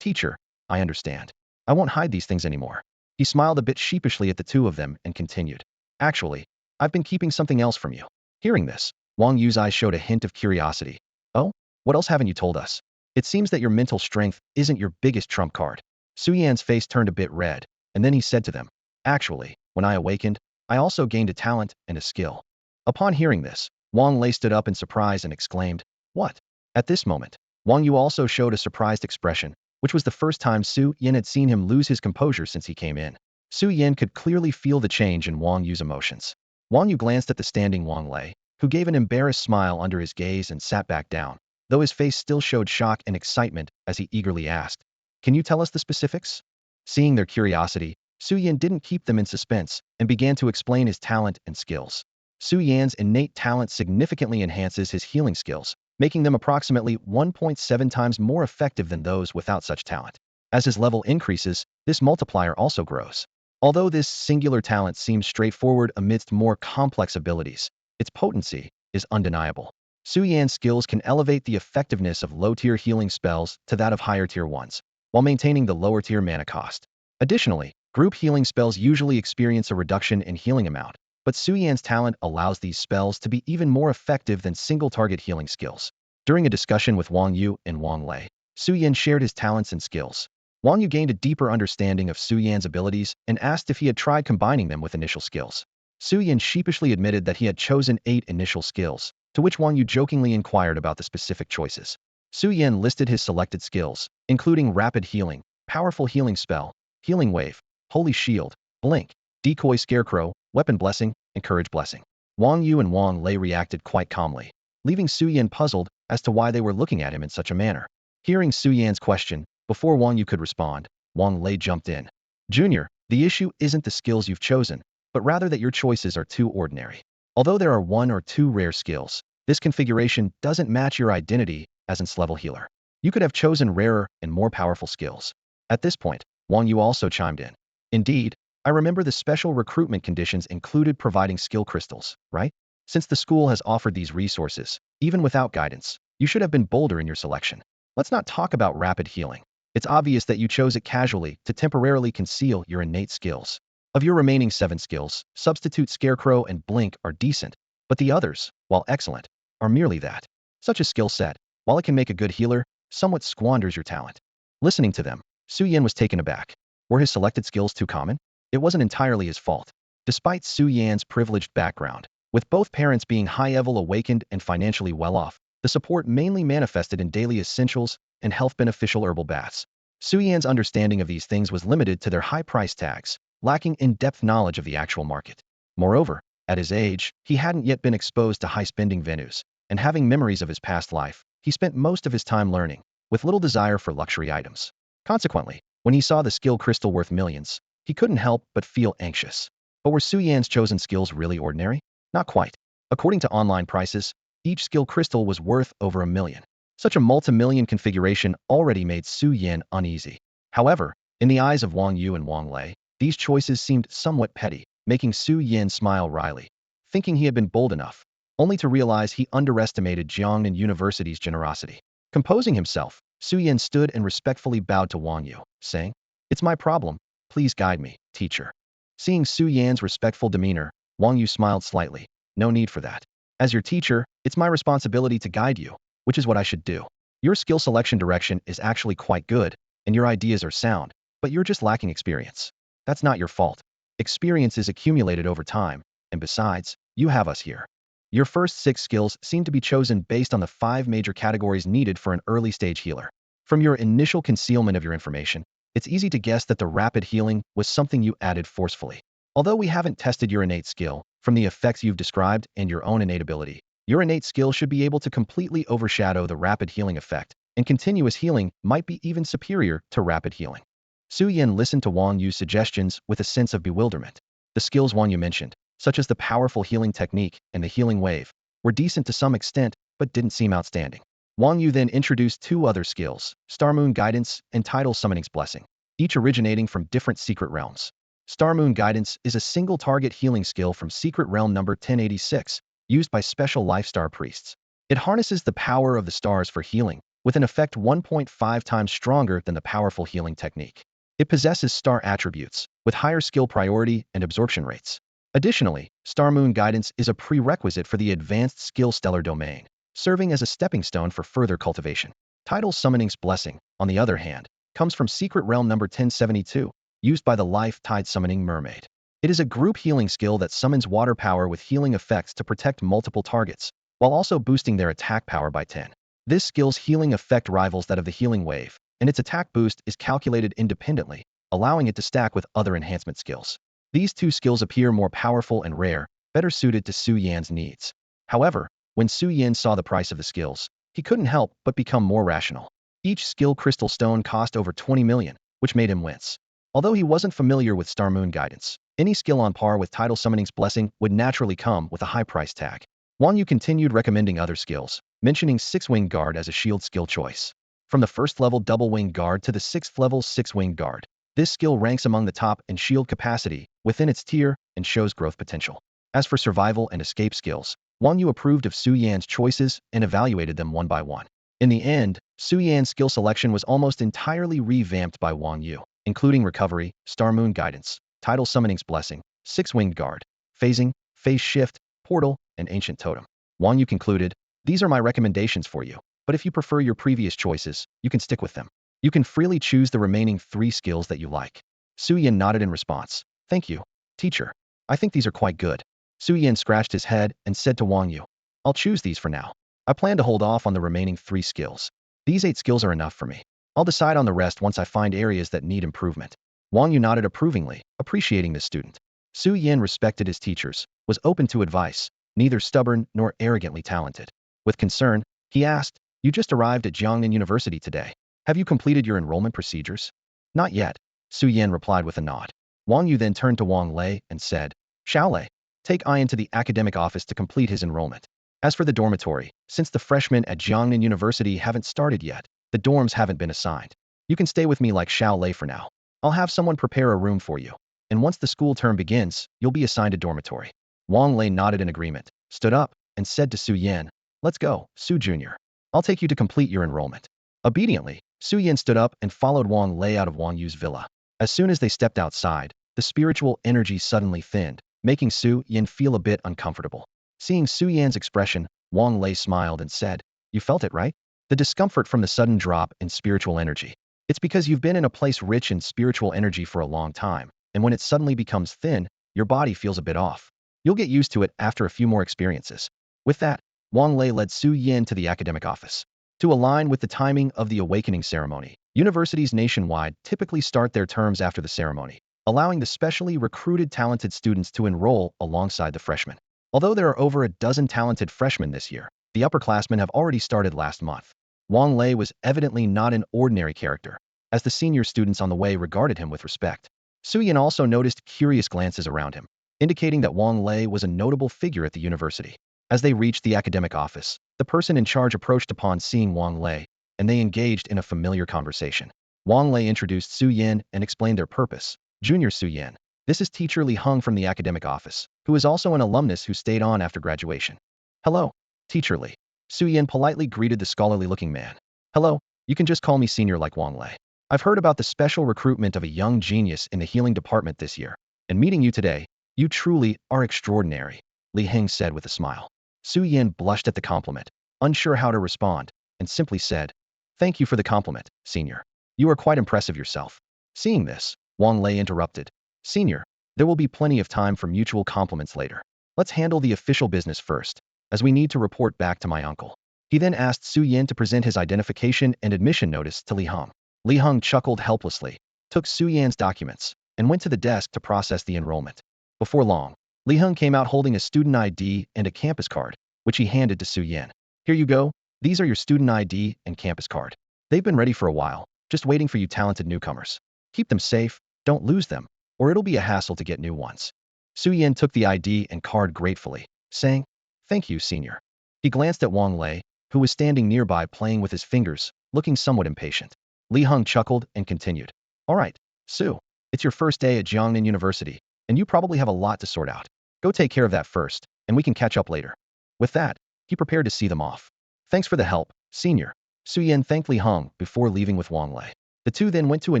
"Teacher, I understand. I won't hide these things anymore." He smiled a bit sheepishly at the two of them and continued, "Actually, I've been keeping something else from you." Hearing this, Wang Yu's eyes showed a hint of curiosity. "Oh, what else haven't you told us? It seems that your mental strength isn't your biggest trump card." Su Yan's face turned a bit red, and then he said to them, "Actually, when I awakened, I also gained a talent and a skill." Upon hearing this, Wang Lei stood up in surprise and exclaimed, "What?" At this moment, Wang Yu also showed a surprised expression, which was the first time Su Yan had seen him lose his composure since he came in. Su Yan could clearly feel the change in Wang Yu's emotions. Wang Yu glanced at the standing Wang Lei, who gave an embarrassed smile under his gaze and sat back down, though his face still showed shock and excitement as he eagerly asked, "Can you tell us the specifics?" Seeing their curiosity, Su Yan didn't keep them in suspense and began to explain his talent and skills. Su Yan's innate talent significantly enhances his healing skills, making them approximately 1.7 times more effective than those without such talent. As his level increases, this multiplier also grows. Although this singular talent seems straightforward amidst more complex abilities, its potency is undeniable. Su Yan's skills can elevate the effectiveness of low-tier healing spells to that of higher-tier ones, while maintaining the lower-tier mana cost. Additionally, group healing spells usually experience a reduction in healing amount, but Su Yan's talent allows these spells to be even more effective than single-target healing skills. During a discussion with Wang Yu and Wang Lei, Su Yan shared his talents and skills. Wang Yu gained a deeper understanding of Su Yan's abilities and asked if he had tried combining them with initial skills. Su Yan sheepishly admitted that he had chosen 8 initial skills, to which Wang Yu jokingly inquired about the specific choices. Su Yan listed his selected skills, including Rapid Healing, Powerful Healing Spell, Healing Wave, Holy Shield, Blink, Decoy Scarecrow, Weapon Blessing, and Courage Blessing. Wang Yu and Wang Lei reacted quite calmly, leaving Su Yan puzzled as to why they were looking at him in such a manner. Hearing Su Yan's question, before Wang Yu could respond, Wang Lei jumped in. "Junior, the issue isn't the skills you've chosen, but rather that your choices are too ordinary. Although there are 1 or 2 rare skills, this configuration doesn't match your identity as an S-level healer. You could have chosen rarer and more powerful skills." At this point, Wang Yu also chimed in. "Indeed, I remember the special recruitment conditions included providing skill crystals, right? Since the school has offered these resources, even without guidance, you should have been bolder in your selection. Let's not talk about rapid healing. It's obvious that you chose it casually to temporarily conceal your innate skills. Of your remaining 7 skills, Substitute Scarecrow and Blink are decent, but the others, while excellent, are merely that. Such a skill set, while it can make a good healer, somewhat squanders your talent." Listening to them, Su Yan was taken aback. Were his selected skills too common? It wasn't entirely his fault. Despite Su Yan's privileged background, with both parents being high-level awakened and financially well-off, the support mainly manifested in daily essentials and health-beneficial herbal baths. Su Yan's understanding of these things was limited to their high price tags, lacking in-depth knowledge of the actual market. Moreover, at his age, he hadn't yet been exposed to high-spending venues, and having memories of his past life, he spent most of his time learning, with little desire for luxury items. Consequently, when he saw the skill crystal worth millions, he couldn't help but feel anxious. But were Su Yan's chosen skills really ordinary? Not quite. According to online prices, each skill crystal was worth over $1 million. Such a multi-million configuration already made Su Yan uneasy. However, in the eyes of Wang Yu and Wang Lei, these choices seemed somewhat petty, making Su Yan smile wryly, thinking he had been bold enough, only to realize he underestimated Jiangnan University's generosity. Composing himself, Su Yan stood and respectfully bowed to Wang Yu, saying, "It's my problem. Please guide me, teacher." Seeing Su Yan's respectful demeanor, Wang Yu smiled slightly. "No need for that. As your teacher, it's my responsibility to guide you, which is what I should do. Your skill selection direction is actually quite good, and your ideas are sound, but you're just lacking experience. That's not your fault. Experience is accumulated over time, and besides, you have us here. Your first 6 skills seem to be chosen based on the 5 major categories needed for an early-stage healer. From your initial concealment of your information, It's easy to guess that the rapid healing was something you added forcefully. Although we haven't tested your innate skill, from the effects you've described and your own innate ability, your innate skill should be able to completely overshadow the rapid healing effect, and continuous healing might be even superior to rapid healing. Su Yin listened to Wang Yu's suggestions with a sense of bewilderment. The skills Wang Yu mentioned, such as the powerful healing technique and the healing wave, were decent to some extent, but didn't seem outstanding. Wang Yu then introduced two other skills, Star Moon Guidance and Tidal Summoning's Blessing, each originating from different secret realms. Star Moon Guidance is a single-target healing skill from Secret Realm number 1086, used by special life star priests. It harnesses the power of the stars for healing, with an effect 1.5 times stronger than the powerful healing technique. It possesses star attributes, with higher skill priority and absorption rates. Additionally, Star Moon Guidance is a prerequisite for the advanced skill Stellar Domain, serving as a stepping stone for further cultivation. Tidal Summoning's Blessing, on the other hand, comes from Secret Realm number 1072, used by the Life Tide Summoning Mermaid. It is a group healing skill that summons water power with healing effects to protect multiple targets, while also boosting their attack power by 10. This skill's healing effect rivals that of the healing wave, and its attack boost is calculated independently, allowing it to stack with other enhancement skills. These two skills appear more powerful and rare, better suited to Su Yan's needs. However, when Su Yan saw the price of the skills, he couldn't help but become more rational. Each skill crystal stone cost over 20 million, which made him wince. Although he wasn't familiar with Star Moon Guidance, any skill on par with Tidal Summoning's Blessing would naturally come with a high price tag. Wang Yu continued recommending other skills, mentioning 6-Winged Guard as a shield skill choice. From the first level Double Winged Guard to the 6th level 6-Winged Guard, this skill ranks among the top in shield capacity within its tier and shows growth potential. As for survival and escape skills, Wang Yu approved of Su Yan's choices and evaluated them one by one. In the end, Su Yan's skill selection was almost entirely revamped by Wang Yu, including Recovery, Star Moon Guidance, Tidal Summoning's Blessing, 6-Winged Guard, Phasing, Phase Shift, Portal, and Ancient Totem. Wang Yu concluded, "These are my recommendations for you, but if you prefer your previous choices, you can stick with them. You can freely choose the remaining 3 skills that you like." Su Yan nodded in response. "Thank you, teacher. I think these are quite good." Su Yan scratched his head and said to Wang Yu, "I'll choose these for now. I plan to hold off on the remaining 3 skills. These 8 skills are enough for me. I'll decide on the rest once I find areas that need improvement." Wang Yu nodded approvingly, appreciating this student. Su Yan respected his teachers, was open to advice, neither stubborn nor arrogantly talented. With concern, he asked, "You just arrived at Jiangnan University today. Have you completed your enrollment procedures?" "Not yet," Su Yan replied with a nod. Wang Yu then turned to Wang Lei and said, "Xiaolei, take Ian to the academic office to complete his enrollment. As for the dormitory, since the freshmen at Jiangnan University haven't started yet, the dorms haven't been assigned. You can stay with me like Xiaolei for now. I'll have someone prepare a room for you. And once the school term begins, you'll be assigned a dormitory." Wang Lei nodded in agreement, stood up, and said to Su Yan, "Let's go, Su Jr. I'll take you to complete your enrollment." Obediently, Su Yan stood up and followed Wang Lei out of Wang Yu's villa. As soon as they stepped outside, the spiritual energy suddenly thinned, making Su Yan feel a bit uncomfortable. Seeing Su Yan's expression, Wang Lei smiled and said, "You felt it, right? The discomfort from the sudden drop in spiritual energy. It's because you've been in a place rich in spiritual energy for a long time, and when it suddenly becomes thin, your body feels a bit off. You'll get used to it after a few more experiences." With that, Wang Lei led Su Yan to the academic office. To align with the timing of the awakening ceremony, universities nationwide typically start their terms after the ceremony, allowing the specially recruited talented students to enroll alongside the freshmen. Although there are over a dozen talented freshmen this year, the upperclassmen have already started last month. Wang Lei was evidently not an ordinary character, as the senior students on the way regarded him with respect. Su Yan also noticed curious glances around him, indicating that Wang Lei was a notable figure at the university. As they reached the academic office, the person in charge approached upon seeing Wang Lei, and they engaged in a familiar conversation. Wang Lei introduced Su Yan and explained their purpose. "Junior Su Yan, this is teacher Li Heng from the academic office, who is also an alumnus who stayed on after graduation." "Hello, teacher Li." Su Yan politely greeted the scholarly-looking man. "Hello, you can just call me senior like Wang Lei. I've heard about the special recruitment of a young genius in the healing department this year, and meeting you today, you truly are extraordinary," Li Heng said with a smile. Su Yan blushed at the compliment, unsure how to respond, and simply said, "Thank you for the compliment, senior. You are quite impressive yourself." Seeing this, Wang Lei interrupted, "Senior, there will be plenty of time for mutual compliments later. Let's handle the official business first, as we need to report back to my uncle." He then asked Su Yan to present his identification and admission notice to Li Heng. Li Heng chuckled helplessly. took Su Yan's documents, and went to the desk to process the enrollment. Before long, Li Heng came out holding a student ID and a campus card, which he handed to Su Yan. Here you go, these are your student ID and campus card. They've been ready for a while, just waiting for you talented newcomers. Keep them safe, don't lose them, or it'll be a hassle to get new ones. Su Yan took the ID and card gratefully, saying, "Thank you, senior." He glanced at Wang Lei, who was standing nearby playing with his fingers, looking somewhat impatient. Li Heng chuckled and continued, "All right, Su, it's your first day at Jiangnan University, and you probably have a lot to sort out. Go take care of that first, and we can catch up later." With that, he prepared to see them off. "Thanks for the help, senior." Su Yan thanked Li Heng before leaving with Wang Lei. The two then went to a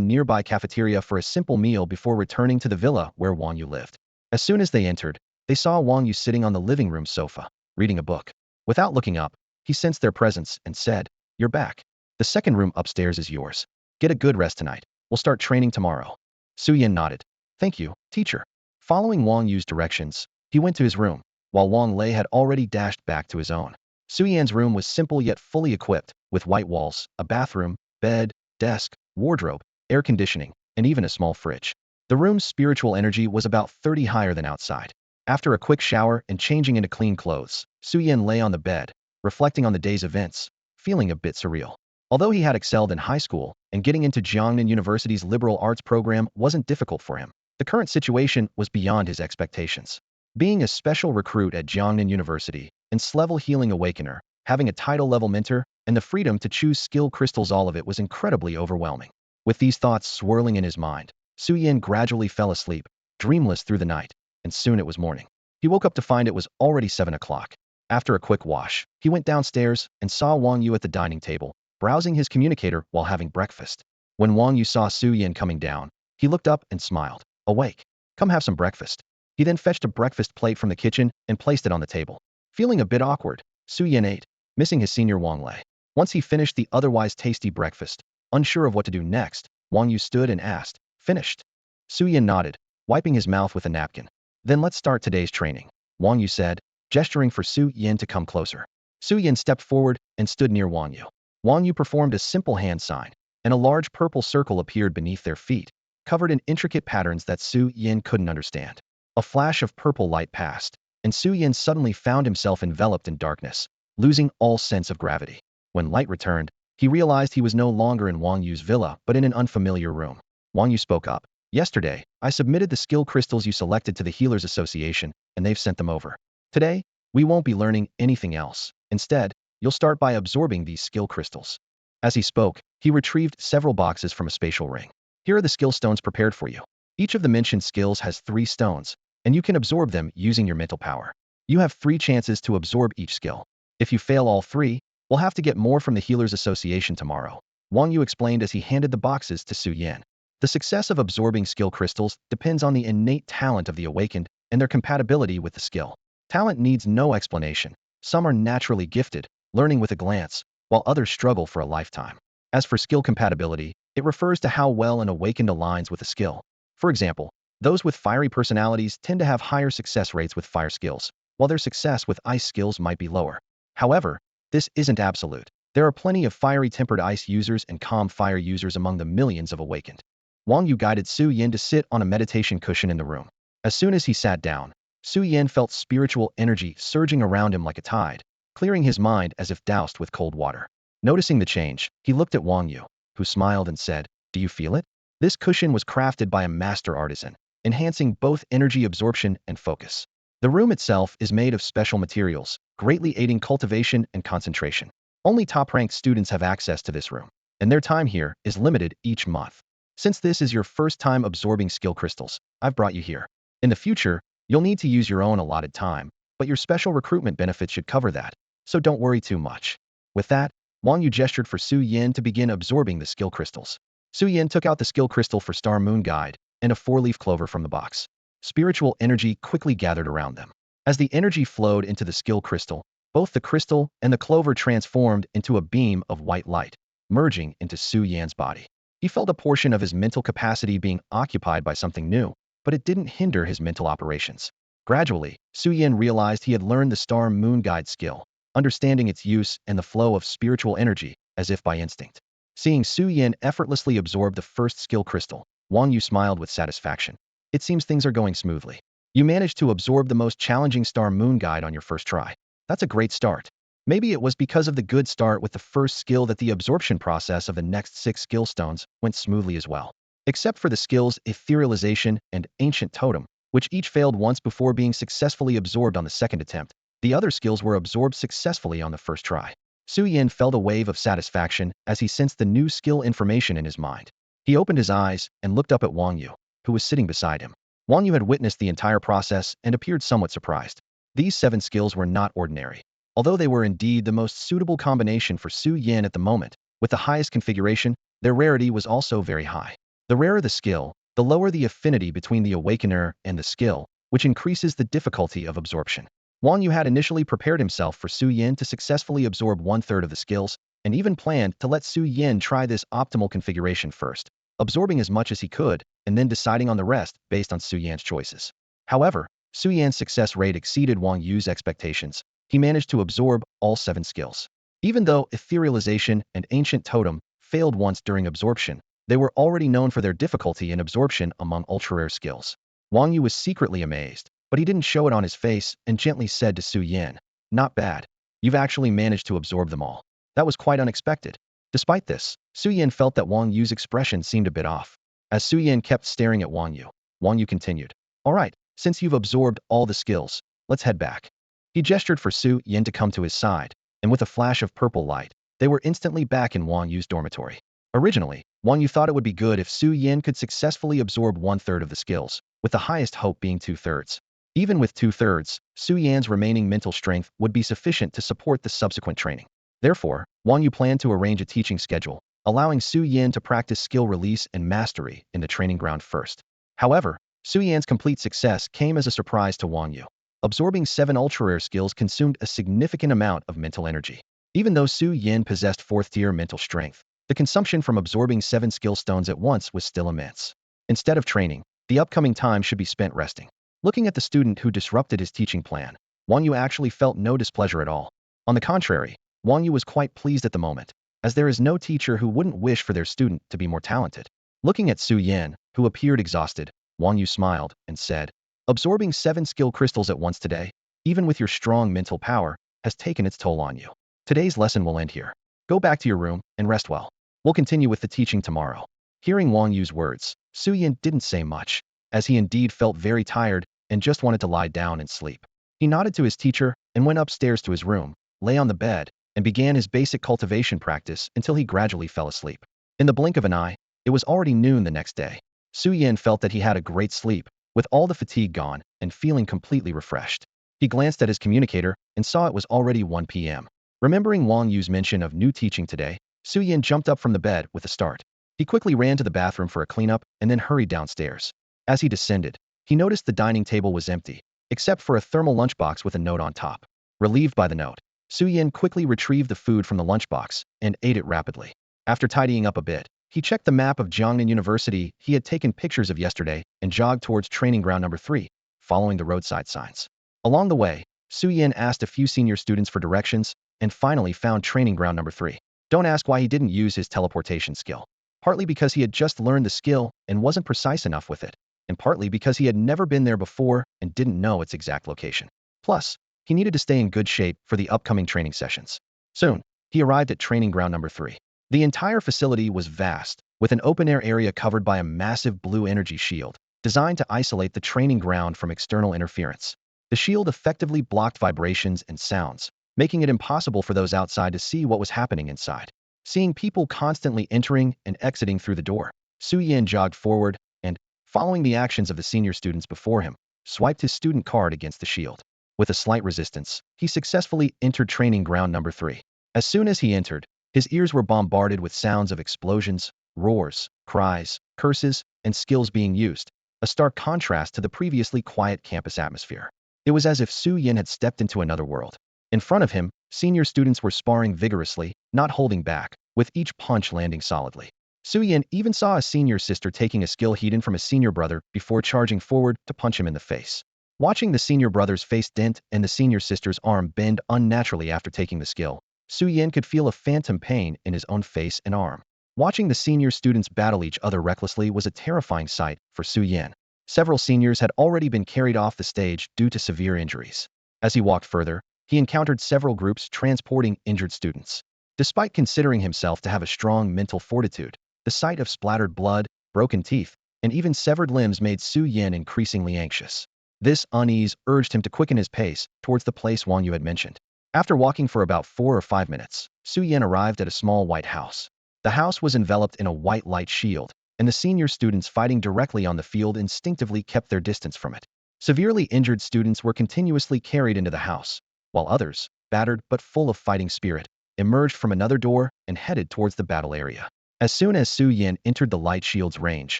nearby cafeteria for a simple meal before returning to the villa where Wang Yu lived. As soon as they entered, they saw Wang Yu sitting on the living room sofa, reading a book. Without looking up, he sensed their presence and said, "You're back. The second room upstairs is yours. Get a good rest tonight. We'll start training tomorrow." Su Yan nodded. "Thank you, teacher." Following Wang Yu's directions, he went to his room, while Wang Lei had already dashed back to his own. Su Yan's room was simple yet fully equipped, with white walls, a bathroom, bed, desk, wardrobe, air conditioning, and even a small fridge. The room's spiritual energy was about 30 higher than outside. After a quick shower and changing into clean clothes, Su Yan lay on the bed, reflecting on the day's events, feeling a bit surreal. Although he had excelled in high school, and getting into Jiangnan University's liberal arts program wasn't difficult for him, the current situation was beyond his expectations. Being a special recruit at Jiangnan University, and level healing Awakener, having a title-level mentor, and the freedom to choose skill crystals, all of it was incredibly overwhelming. With these thoughts swirling in his mind, Su Yan gradually fell asleep, dreamless through the night, and soon it was morning. He woke up to find it was already 7 o'clock. After a quick wash, he went downstairs and saw Wang Yu at the dining table, browsing his communicator while having breakfast. When Wang Yu saw Su Yan coming down, he looked up and smiled. "Awake. Come have some breakfast." He then fetched a breakfast plate from the kitchen and placed it on the table. Feeling a bit awkward, Su Yan ate, missing his senior Wang Lei. Once he finished the otherwise tasty breakfast, unsure of what to do next, Wang Yu stood and asked, "Finished?" Su Yan nodded, wiping his mouth with a napkin. "Then let's start today's training," Wang Yu said, gesturing for Su Yan to come closer. Su Yan stepped forward and stood near Wang Yu. Wang Yu performed a simple hand sign, and a large purple circle appeared beneath their feet, covered in intricate patterns that Su Yan couldn't understand. A flash of purple light passed, and Su Yan suddenly found himself enveloped in darkness, losing all sense of gravity. When light returned, he realized he was no longer in Wang Yu's villa but in an unfamiliar room. Wang Yu spoke up. "Yesterday, I submitted the skill crystals you selected to the Healers Association, and they've sent them over. Today, we won't be learning anything else. Instead, you'll start by absorbing these skill crystals." As he spoke, he retrieved several boxes from a spatial ring. "Here are the skill stones prepared for you. Each of the mentioned skills has 3 stones, and you can absorb them using your mental power. You have 3 chances to absorb each skill. If you fail all 3, we'll have to get more from the Healers Association tomorrow," Wang Yu explained as he handed the boxes to Su Yan. The success of absorbing skill crystals depends on the innate talent of the awakened and their compatibility with the skill. Talent needs no explanation. Some are naturally gifted, learning with a glance, while others struggle for a lifetime. As for skill compatibility, it refers to how well an awakened aligns with a skill. For example, those with fiery personalities tend to have higher success rates with fire skills, while their success with ice skills might be lower. However, this isn't absolute. There are plenty of fiery tempered ice users and calm fire users among the millions of awakened. Wang Yu guided Su Yan to sit on a meditation cushion in the room. As soon as he sat down, Su Yan felt spiritual energy surging around him like a tide, clearing his mind as if doused with cold water. Noticing the change, he looked at Wang Yu, who smiled and said, "Do you feel it?" This cushion was crafted by a master artisan, enhancing both energy absorption and focus. The room itself is made of special materials, greatly aiding cultivation and concentration. Only top-ranked students have access to this room, and their time here is limited each month. Since this is your first time absorbing skill crystals, I've brought you here. In the future, you'll need to use your own allotted time, but your special recruitment benefits should cover that, so don't worry too much. With that, Wang Yu gestured for Su Yan to begin absorbing the skill crystals. Su Yan took out the skill crystal for Star Moon Guide and a 4-leaf clover from the box. Spiritual energy quickly gathered around them. As the energy flowed into the skill crystal, both the crystal and the clover transformed into a beam of white light, merging into Su Yan's body. He felt a portion of his mental capacity being occupied by something new, but it didn't hinder his mental operations. Gradually, Su Yan realized he had learned the Star Moon Guide skill, understanding its use and the flow of spiritual energy, as if by instinct. Seeing Su Yan effortlessly absorb the first skill crystal, Wang Yu smiled with satisfaction. It seems things are going smoothly. You managed to absorb the most challenging star moon guide on your first try. That's a great start. Maybe it was because of the good start with the first skill that the absorption process of the next 6 skill stones went smoothly as well. Except for the skills Etherealization and Ancient Totem, which each failed once before being successfully absorbed on the second attempt. The other skills were absorbed successfully on the first try. Su Yin felt a wave of satisfaction as he sensed the new skill information in his mind. He opened his eyes and looked up at Wang Yu, who was sitting beside him. Wang Yu had witnessed the entire process and appeared somewhat surprised. These 7 skills were not ordinary. Although they were indeed the most suitable combination for Su Yin at the moment, with the highest configuration, their rarity was also very high. The rarer the skill, the lower the affinity between the Awakener and the skill, which increases the difficulty of absorption. Wang Yu had initially prepared himself for Su Yin to successfully absorb 1/3 of the skills, and even planned to let Su Yin try this optimal configuration first, absorbing as much as he could, and then deciding on the rest based on Su Yan's choices. However, Su Yan's success rate exceeded Wang Yu's expectations. He managed to absorb all 7 skills. Even though Etherealization and Ancient Totem failed once during absorption, they were already known for their difficulty in absorption among ultra-rare skills. Wang Yu was secretly amazed, but he didn't show it on his face and gently said to Su Yin, "Not bad. You've actually managed to absorb them all. That was quite unexpected." Despite this, Su Yin felt that Wang Yu's expression seemed a bit off. As Su Yin kept staring at Wang Yu continued, "All right, since you've absorbed all the skills, let's head back." He gestured for Su Yin to come to his side, and with a flash of purple light, they were instantly back in Wang Yu's dormitory. Originally, Wang Yu thought it would be good if Su Yin could successfully absorb 1/3 of the skills, with the highest hope being 2/3. Even with 2/3, Su Yan's remaining mental strength would be sufficient to support the subsequent training. Therefore, Wang Yu planned to arrange a teaching schedule, allowing Su Yin to practice skill release and mastery in the training ground first. However, Su Yan's complete success came as a surprise to Wang Yu. Absorbing 7 ultra-rare skills consumed a significant amount of mental energy. Even though Su Yin possessed 4th-tier mental strength, the consumption from absorbing 7 skill stones at once was still immense. Instead of training, the upcoming time should be spent resting. Looking at the student who disrupted his teaching plan, Wang Yu actually felt no displeasure at all. On the contrary, Wang Yu was quite pleased at the moment, as there is no teacher who wouldn't wish for their student to be more talented. Looking at Su Yin, who appeared exhausted, Wang Yu smiled and said, "Absorbing 7 skill crystals at once today, even with your strong mental power, has taken its toll on you. Today's lesson will end here. Go back to your room and rest well. We'll continue with the teaching tomorrow." Hearing Wang Yu's words, Su Yin didn't say much, as he indeed felt very tired and just wanted to lie down and sleep. He nodded to his teacher and went upstairs to his room, lay on the bed, and began his basic cultivation practice until he gradually fell asleep. In the blink of an eye, it was already noon the next day. Su Yin felt that he had a great sleep, with all the fatigue gone and feeling completely refreshed. He glanced at his communicator and saw it was already 1 p.m. Remembering Wang Yu's mention of new teaching today, Su Yin jumped up from the bed with a start. He quickly ran to the bathroom for a cleanup and then hurried downstairs. As he descended, he noticed the dining table was empty, except for a thermal lunchbox with a note on top. Relieved by the note, Su Yin quickly retrieved the food from the lunchbox and ate it rapidly. After tidying up a bit, he checked the map of Jiangnan University he had taken pictures of yesterday and jogged towards training ground number 3, following the roadside signs. Along the way, Su Yin asked a few senior students for directions and finally found training ground number 3. Don't ask why he didn't use his teleportation skill. Partly because he had just learned the skill and wasn't precise enough with it, and partly because he had never been there before and didn't know its exact location. Plus, he needed to stay in good shape for the upcoming training sessions. Soon, he arrived at training ground number 3. The entire facility was vast, with an open-air area covered by a massive blue energy shield, designed to isolate the training ground from external interference. The shield effectively blocked vibrations and sounds, making it impossible for those outside to see what was happening inside. Seeing people constantly entering and exiting through the door, Su Yin jogged forward and, following the actions of the senior students before him, swiped his student card against the shield. With a slight resistance, he successfully entered training ground number 3. As soon as he entered, his ears were bombarded with sounds of explosions, roars, cries, curses, and skills being used, a stark contrast to the previously quiet campus atmosphere. It was as if Su Yin had stepped into another world. In front of him, senior students were sparring vigorously, not holding back, with each punch landing solidly. Su Yin even saw a senior sister taking a skill hidden from a senior brother before charging forward to punch him in the face. Watching the senior brother's face dent and the senior sister's arm bend unnaturally after taking the skill, Su Yin could feel a phantom pain in his own face and arm. Watching the senior students battle each other recklessly was a terrifying sight for Su Yan. Several seniors had already been carried off the stage due to severe injuries. As he walked further, he encountered several groups transporting injured students. Despite considering himself to have a strong mental fortitude, the sight of splattered blood, broken teeth, and even severed limbs made Su Yan increasingly anxious. This unease urged him to quicken his pace towards the place Wang Yu had mentioned. After walking for about 4 or 5 minutes, Su Yan arrived at a small white house. The house was enveloped in a white light shield, and the senior students fighting directly on the field instinctively kept their distance from it. Severely injured students were continuously carried into the house, while others, battered but full of fighting spirit, emerged from another door and headed towards the battle area. As soon as Su Yan entered the light shield's range,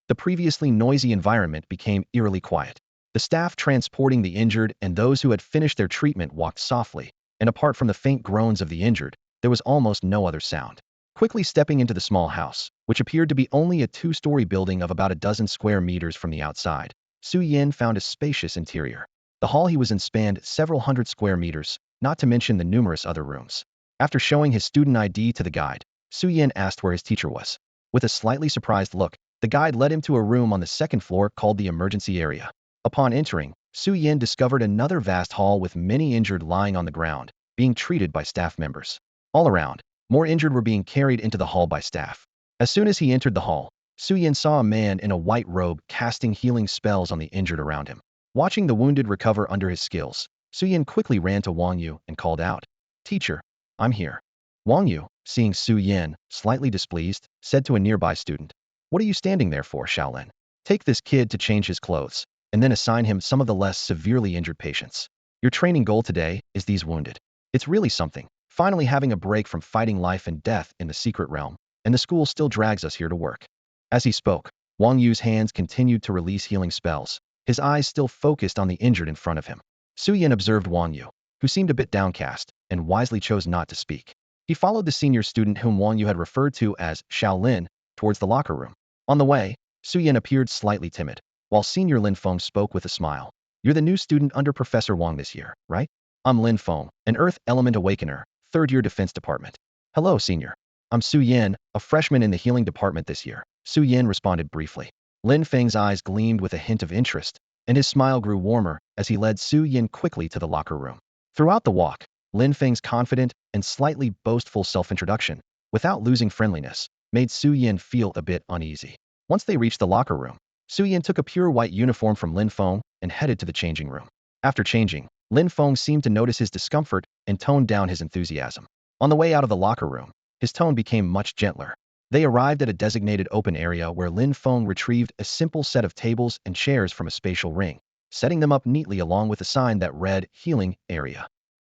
the previously noisy environment became eerily quiet. The staff transporting the injured and those who had finished their treatment walked softly, and apart from the faint groans of the injured, there was almost no other sound. Quickly stepping into the small house, which appeared to be only a two-story building of about a dozen square meters from the outside, Su Yan found a spacious interior. The hall he was in spanned several hundred square meters, not to mention the numerous other rooms. After showing his student ID to the guide, Su Yan asked where his teacher was. With a slightly surprised look, the guide led him to a room on the second floor called the emergency area. Upon entering, Su Yan discovered another vast hall with many injured lying on the ground, being treated by staff members. All around, more injured were being carried into the hall by staff. As soon as he entered the hall, Su Yan saw a man in a white robe casting healing spells on the injured around him. Watching the wounded recover under his skills, Su Yan quickly ran to Wang Yu and called out, "Teacher, I'm here." Wang Yu, seeing Su Yan, slightly displeased, said to a nearby student, "What are you standing there for, Shaolin? Take this kid to change his clothes, and then assign him some of the less severely injured patients. Your training goal today is these wounded. It's really something, finally having a break from fighting life and death in the secret realm, and the school still drags us here to work." As he spoke, Wang Yu's hands continued to release healing spells, his eyes still focused on the injured in front of him. Su Yan observed Wang Yu, who seemed a bit downcast, and wisely chose not to speak. He followed the senior student whom Wang Yu had referred to as Shaolin towards the locker room. On the way, Su Yan appeared slightly timid, while Senior Lin Feng spoke with a smile. "You're the new student under Professor Wang this year, right? I'm Lin Feng, an Earth Element Awakener, third-year Defense Department." "Hello, Senior. I'm Su Yan, a freshman in the Healing Department this year." Su Yan responded briefly. Lin Feng's eyes gleamed with a hint of interest, and his smile grew warmer as he led Su Yan quickly to the locker room. Throughout the walk, Lin Feng's confident and slightly boastful self-introduction, without losing friendliness, made Su Yan feel a bit uneasy. Once they reached the locker room, Su Yan took a pure white uniform from Lin Feng and headed to the changing room. After changing, Lin Feng seemed to notice his discomfort and toned down his enthusiasm. On the way out of the locker room, his tone became much gentler. They arrived at a designated open area where Lin Feng retrieved a simple set of tables and chairs from a spatial ring, setting them up neatly along with a sign that read Healing Area.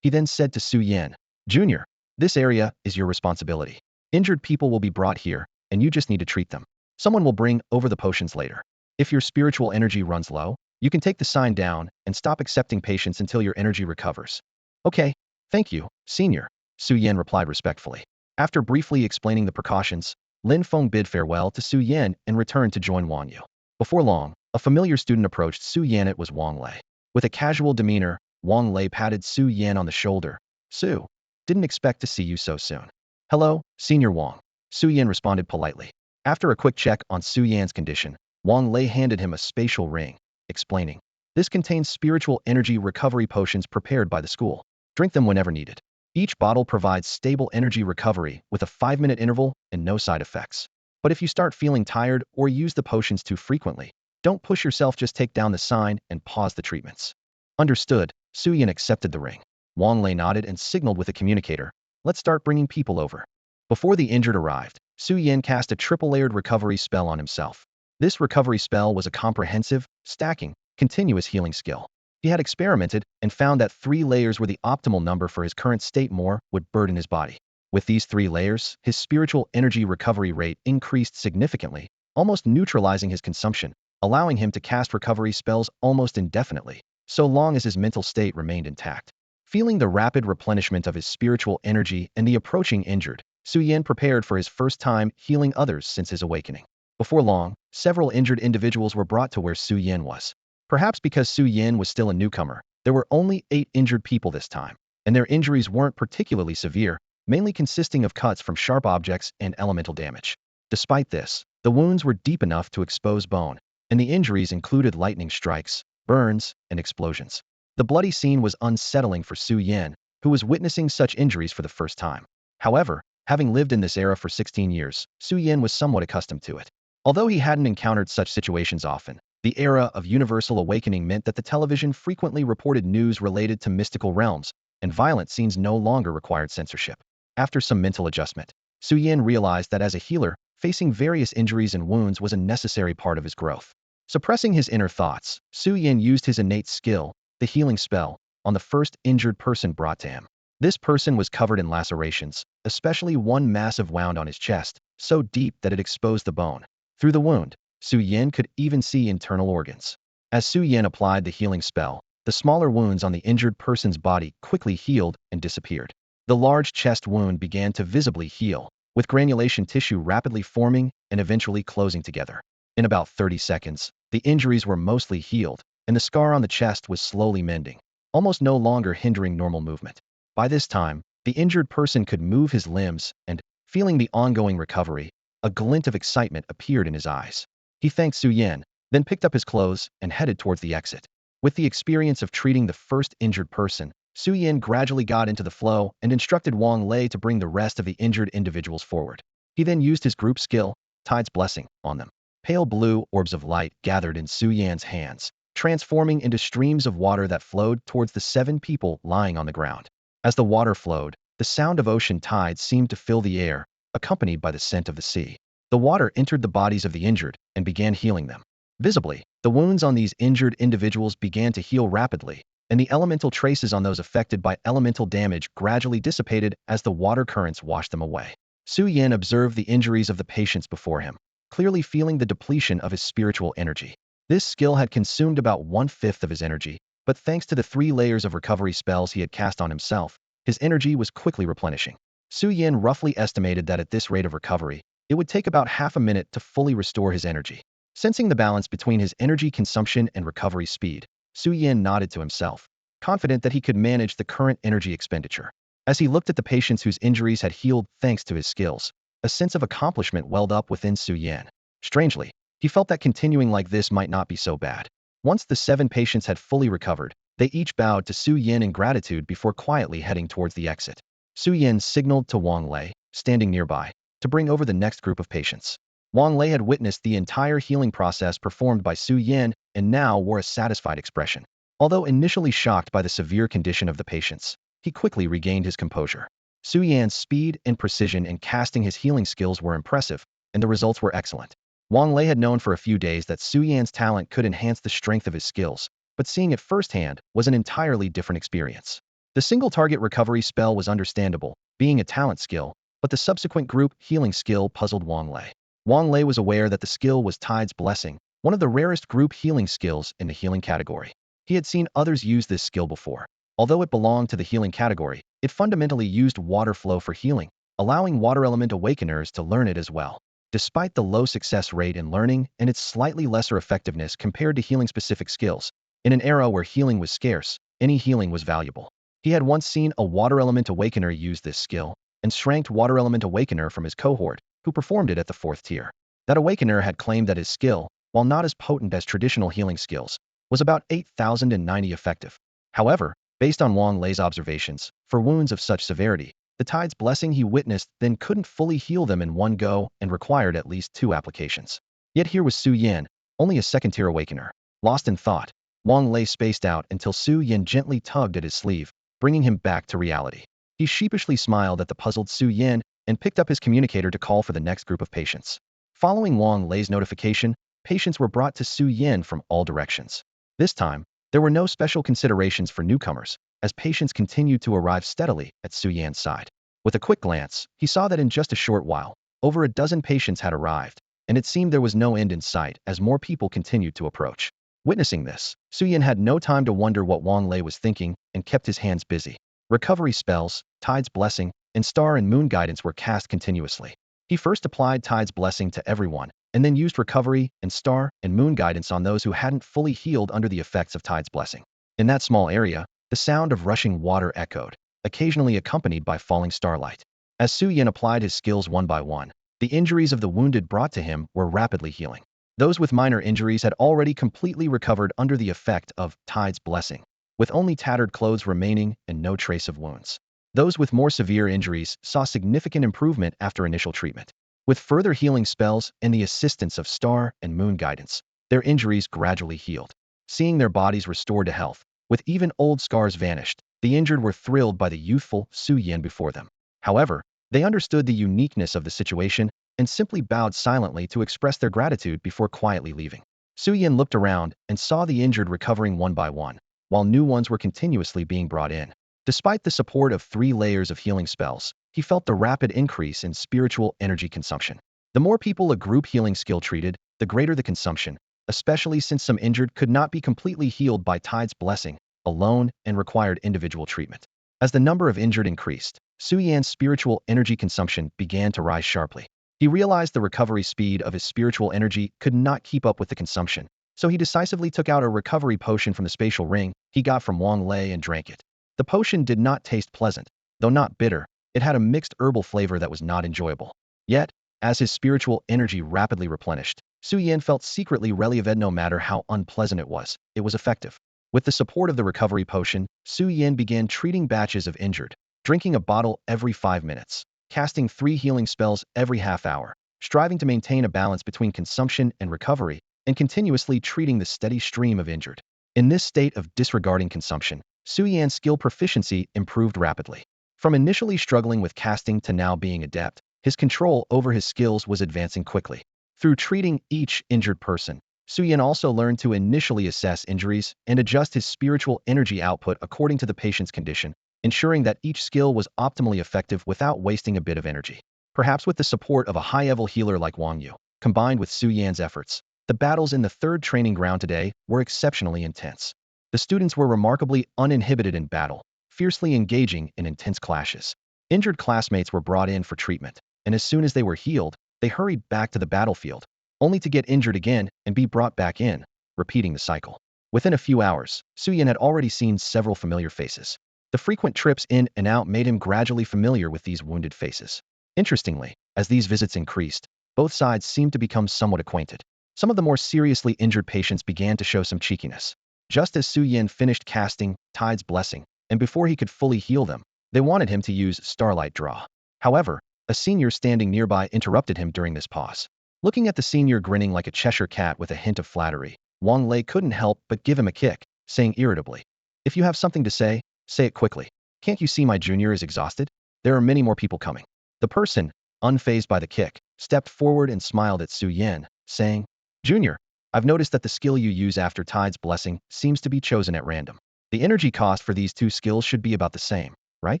He then said to Su Yan, "Junior, this area is your responsibility. Injured people will be brought here, and you just need to treat them. Someone will bring over the potions later. If your spiritual energy runs low, you can take the sign down and stop accepting patients until your energy recovers." "Okay, thank you, Senior," Su Yan replied respectfully. After briefly explaining the precautions, Lin Feng bid farewell to Su Yan and returned to join Wang Yu. Before long, a familiar student approached Su Yan. It was Wang Lei. With a casual demeanor, Wang Lei patted Su Yan on the shoulder. "Su, didn't expect to see you so soon." "Hello, Senior Wang," Su Yan responded politely. After a quick check on Su Yan's condition, Wang Lei handed him a spatial ring, explaining, "This contains spiritual energy recovery potions prepared by the school. Drink them whenever needed. Each bottle provides stable energy recovery with a 5-minute interval and no side effects. But if you start feeling tired or use the potions too frequently, don't push yourself, just take down the sign and pause the treatments." "Understood." Su Yan accepted the ring. Wang Lei nodded and signaled with a communicator, "Let's start bringing people over." Before the injured arrived, Su Yan cast a triple-layered recovery spell on himself. This recovery spell was a comprehensive, stacking, continuous healing skill. He had experimented and found that 3 layers were the optimal number for his current state. More would burden his body. With these 3 layers, his spiritual energy recovery rate increased significantly, almost neutralizing his consumption, allowing him to cast recovery spells almost indefinitely, so long as his mental state remained intact. Feeling the rapid replenishment of his spiritual energy and the approaching injured, Su Yan prepared for his first time healing others since his awakening. Before long, several injured individuals were brought to where Su Yan was. Perhaps because Su Yan was still a newcomer, there were only 8 injured people this time, and their injuries weren't particularly severe, mainly consisting of cuts from sharp objects and elemental damage. Despite this, the wounds were deep enough to expose bone, and the injuries included lightning strikes, burns, and explosions. The bloody scene was unsettling for Su Yan, who was witnessing such injuries for the first time. However, having lived in this era for 16 years, Su Yan was somewhat accustomed to it. Although he hadn't encountered such situations often, the era of universal awakening meant that the television frequently reported news related to mystical realms, and violent scenes no longer required censorship. After some mental adjustment, Su Yan realized that as a healer, facing various injuries and wounds was a necessary part of his growth. Suppressing his inner thoughts, Su Yan used his innate skill, the healing spell, on the first injured person brought to him. This person was covered in lacerations, especially one massive wound on his chest, so deep that it exposed the bone. Through the wound, Su Yan could even see internal organs. As Su Yan applied the healing spell, the smaller wounds on the injured person's body quickly healed and disappeared. The large chest wound began to visibly heal, with granulation tissue rapidly forming and eventually closing together. In about 30 seconds, the injuries were mostly healed, and the scar on the chest was slowly mending, almost no longer hindering normal movement. By this time, the injured person could move his limbs and, feeling the ongoing recovery, a glint of excitement appeared in his eyes. He thanked Su Yan, then picked up his clothes and headed towards the exit. With the experience of treating the first injured person, Su Yan gradually got into the flow and instructed Wang Lei to bring the rest of the injured individuals forward. He then used his group skill, Tide's Blessing, on them. Pale blue orbs of light gathered in Su Yan's hands, transforming into streams of water that flowed towards the 7 people lying on the ground. As the water flowed, the sound of ocean tides seemed to fill the air, accompanied by the scent of the sea. The water entered the bodies of the injured and began healing them. Visibly, the wounds on these injured individuals began to heal rapidly, and the elemental traces on those affected by elemental damage gradually dissipated as the water currents washed them away. Su Yan observed the injuries of the patients before him, clearly feeling the depletion of his spiritual energy. This skill had consumed about 1/5 of his energy, but thanks to the 3 layers of recovery spells he had cast on himself, his energy was quickly replenishing. Su Yan roughly estimated that at this rate of recovery, it would take about half a minute to fully restore his energy. Sensing the balance between his energy consumption and recovery speed, Su Yan nodded to himself, confident that he could manage the current energy expenditure. As he looked at the patients whose injuries had healed thanks to his skills, a sense of accomplishment welled up within Su Yan. Strangely, he felt that continuing like this might not be so bad. Once the 7 patients had fully recovered, they each bowed to Su Yan in gratitude before quietly heading towards the exit. Su Yan signaled to Wang Lei, standing nearby, to bring over the next group of patients. Wang Lei had witnessed the entire healing process performed by Su Yan and now wore a satisfied expression. Although initially shocked by the severe condition of the patients, he quickly regained his composure. Su Yan's speed and precision in casting his healing skills were impressive, and the results were excellent. Wang Lei had known for a few days that Su Yan's talent could enhance the strength of his skills, but seeing it firsthand was an entirely different experience. The single-target recovery spell was understandable, being a talent skill, but the subsequent group healing skill puzzled Wang Lei. Wang Lei was aware that the skill was Tide's Blessing, one of the rarest group healing skills in the healing category. He had seen others use this skill before. Although it belonged to the healing category, it fundamentally used water flow for healing, allowing water element awakeners to learn it as well. Despite the low success rate in learning and its slightly lesser effectiveness compared to healing-specific skills, in an era where healing was scarce, any healing was valuable. He had once seen a water element awakener use this skill, and ranked water element awakener from his cohort, who performed it at the 4th tier. That awakener had claimed that his skill, while not as potent as traditional healing skills, was about 8,090 effective. However, based on Wang Lei's observations, for wounds of such severity, the Tide's Blessing he witnessed then couldn't fully heal them in one go and required at least 2 applications. Yet here was Su Yan, only a 2nd-tier awakener. Lost in thought, Wang Lei spaced out until Su Yan gently tugged at his sleeve, bringing him back to reality. He sheepishly smiled at the puzzled Su Yan and picked up his communicator to call for the next group of patients. Following Wang Lei's notification, patients were brought to Su Yan from all directions. This time, there were no special considerations for newcomers, as patients continued to arrive steadily at Su Yan's side. With a quick glance, he saw that in just a short while, over a dozen patients had arrived, and it seemed there was no end in sight as more people continued to approach. Witnessing this, Su Yan had no time to wonder what Wang Lei was thinking and kept his hands busy. Recovery spells, Tide's Blessing, and Star and Moon Guidance were cast continuously. He first applied Tide's Blessing to everyone, and then used Recovery and Star and Moon Guidance on those who hadn't fully healed under the effects of Tide's Blessing. In that small area, the sound of rushing water echoed, occasionally accompanied by falling starlight. As Su Yan applied his skills one by one, The injuries of the wounded brought to him were rapidly healing. Those with minor injuries had already completely recovered under the effect of Tide's blessing, with only tattered clothes remaining and no trace of wounds. Those with more severe injuries saw significant improvement after initial treatment. With further healing spells and the assistance of star and moon guidance, their injuries gradually healed. Seeing their bodies restored to health, with even old scars vanished, the injured were thrilled by the youthful Su Yan before them. However, they understood the uniqueness of the situation and simply bowed silently to express their gratitude before quietly leaving. Su Yan looked around and saw the injured recovering one by one, while new ones were continuously being brought in. Despite the support of 3 layers of healing spells, he felt the rapid increase in spiritual energy consumption. The more people a group healing skill treated, the greater the consumption, especially since some injured could not be completely healed by Tide's blessing alone and required individual treatment. As the number of injured increased, Su Yan's spiritual energy consumption began to rise sharply. He realized the recovery speed of his spiritual energy could not keep up with the consumption, so he decisively took out a recovery potion from the spatial ring he got from Wang Lei and drank it. The potion did not taste pleasant, though not bitter. It had a mixed herbal flavor that was not enjoyable. Yet, as his spiritual energy rapidly replenished, Su Yan felt secretly relieved. No matter how unpleasant it was effective. With the support of the recovery potion, Su Yan began treating batches of injured, drinking a bottle every 5 minutes, casting 3 healing spells every half hour, striving to maintain a balance between consumption and recovery, and continuously treating the steady stream of injured. In this state of disregarding consumption, Su Yan's skill proficiency improved rapidly. From initially struggling with casting to now being adept, his control over his skills was advancing quickly. Through treating each injured person, Su Yan also learned to initially assess injuries and adjust his spiritual energy output according to the patient's condition, ensuring that each skill was optimally effective without wasting a bit of energy. Perhaps with the support of a high-level healer like Wang Yu, combined with Su Yan's efforts, the battles in the 3rd training ground today were exceptionally intense. The students were remarkably uninhibited in battle, fiercely engaging in intense clashes. Injured classmates were brought in for treatment, and as soon as they were healed, they hurried back to the battlefield, only to get injured again and be brought back in, repeating the cycle. Within a few hours, Su Yan had already seen several familiar faces. The frequent trips in and out made him gradually familiar with these wounded faces. Interestingly, as these visits increased, both sides seemed to become somewhat acquainted. Some of the more seriously injured patients began to show some cheekiness. Just as Su Yan finished casting Tide's blessing, and before he could fully heal them, they wanted him to use Starlight Draw. However, a senior standing nearby interrupted him during this pause. Looking at the senior grinning like a Cheshire cat with a hint of flattery, Wang Lei couldn't help but give him a kick, saying irritably, "If you have something to say it quickly. Can't you see my junior is exhausted? There are many more people coming." The person, unfazed by the kick, stepped forward and smiled at Su Yan, saying, "Junior, I've noticed that the skill you use after Tide's blessing seems to be chosen at random. The energy cost for these 2 skills should be about the same, right?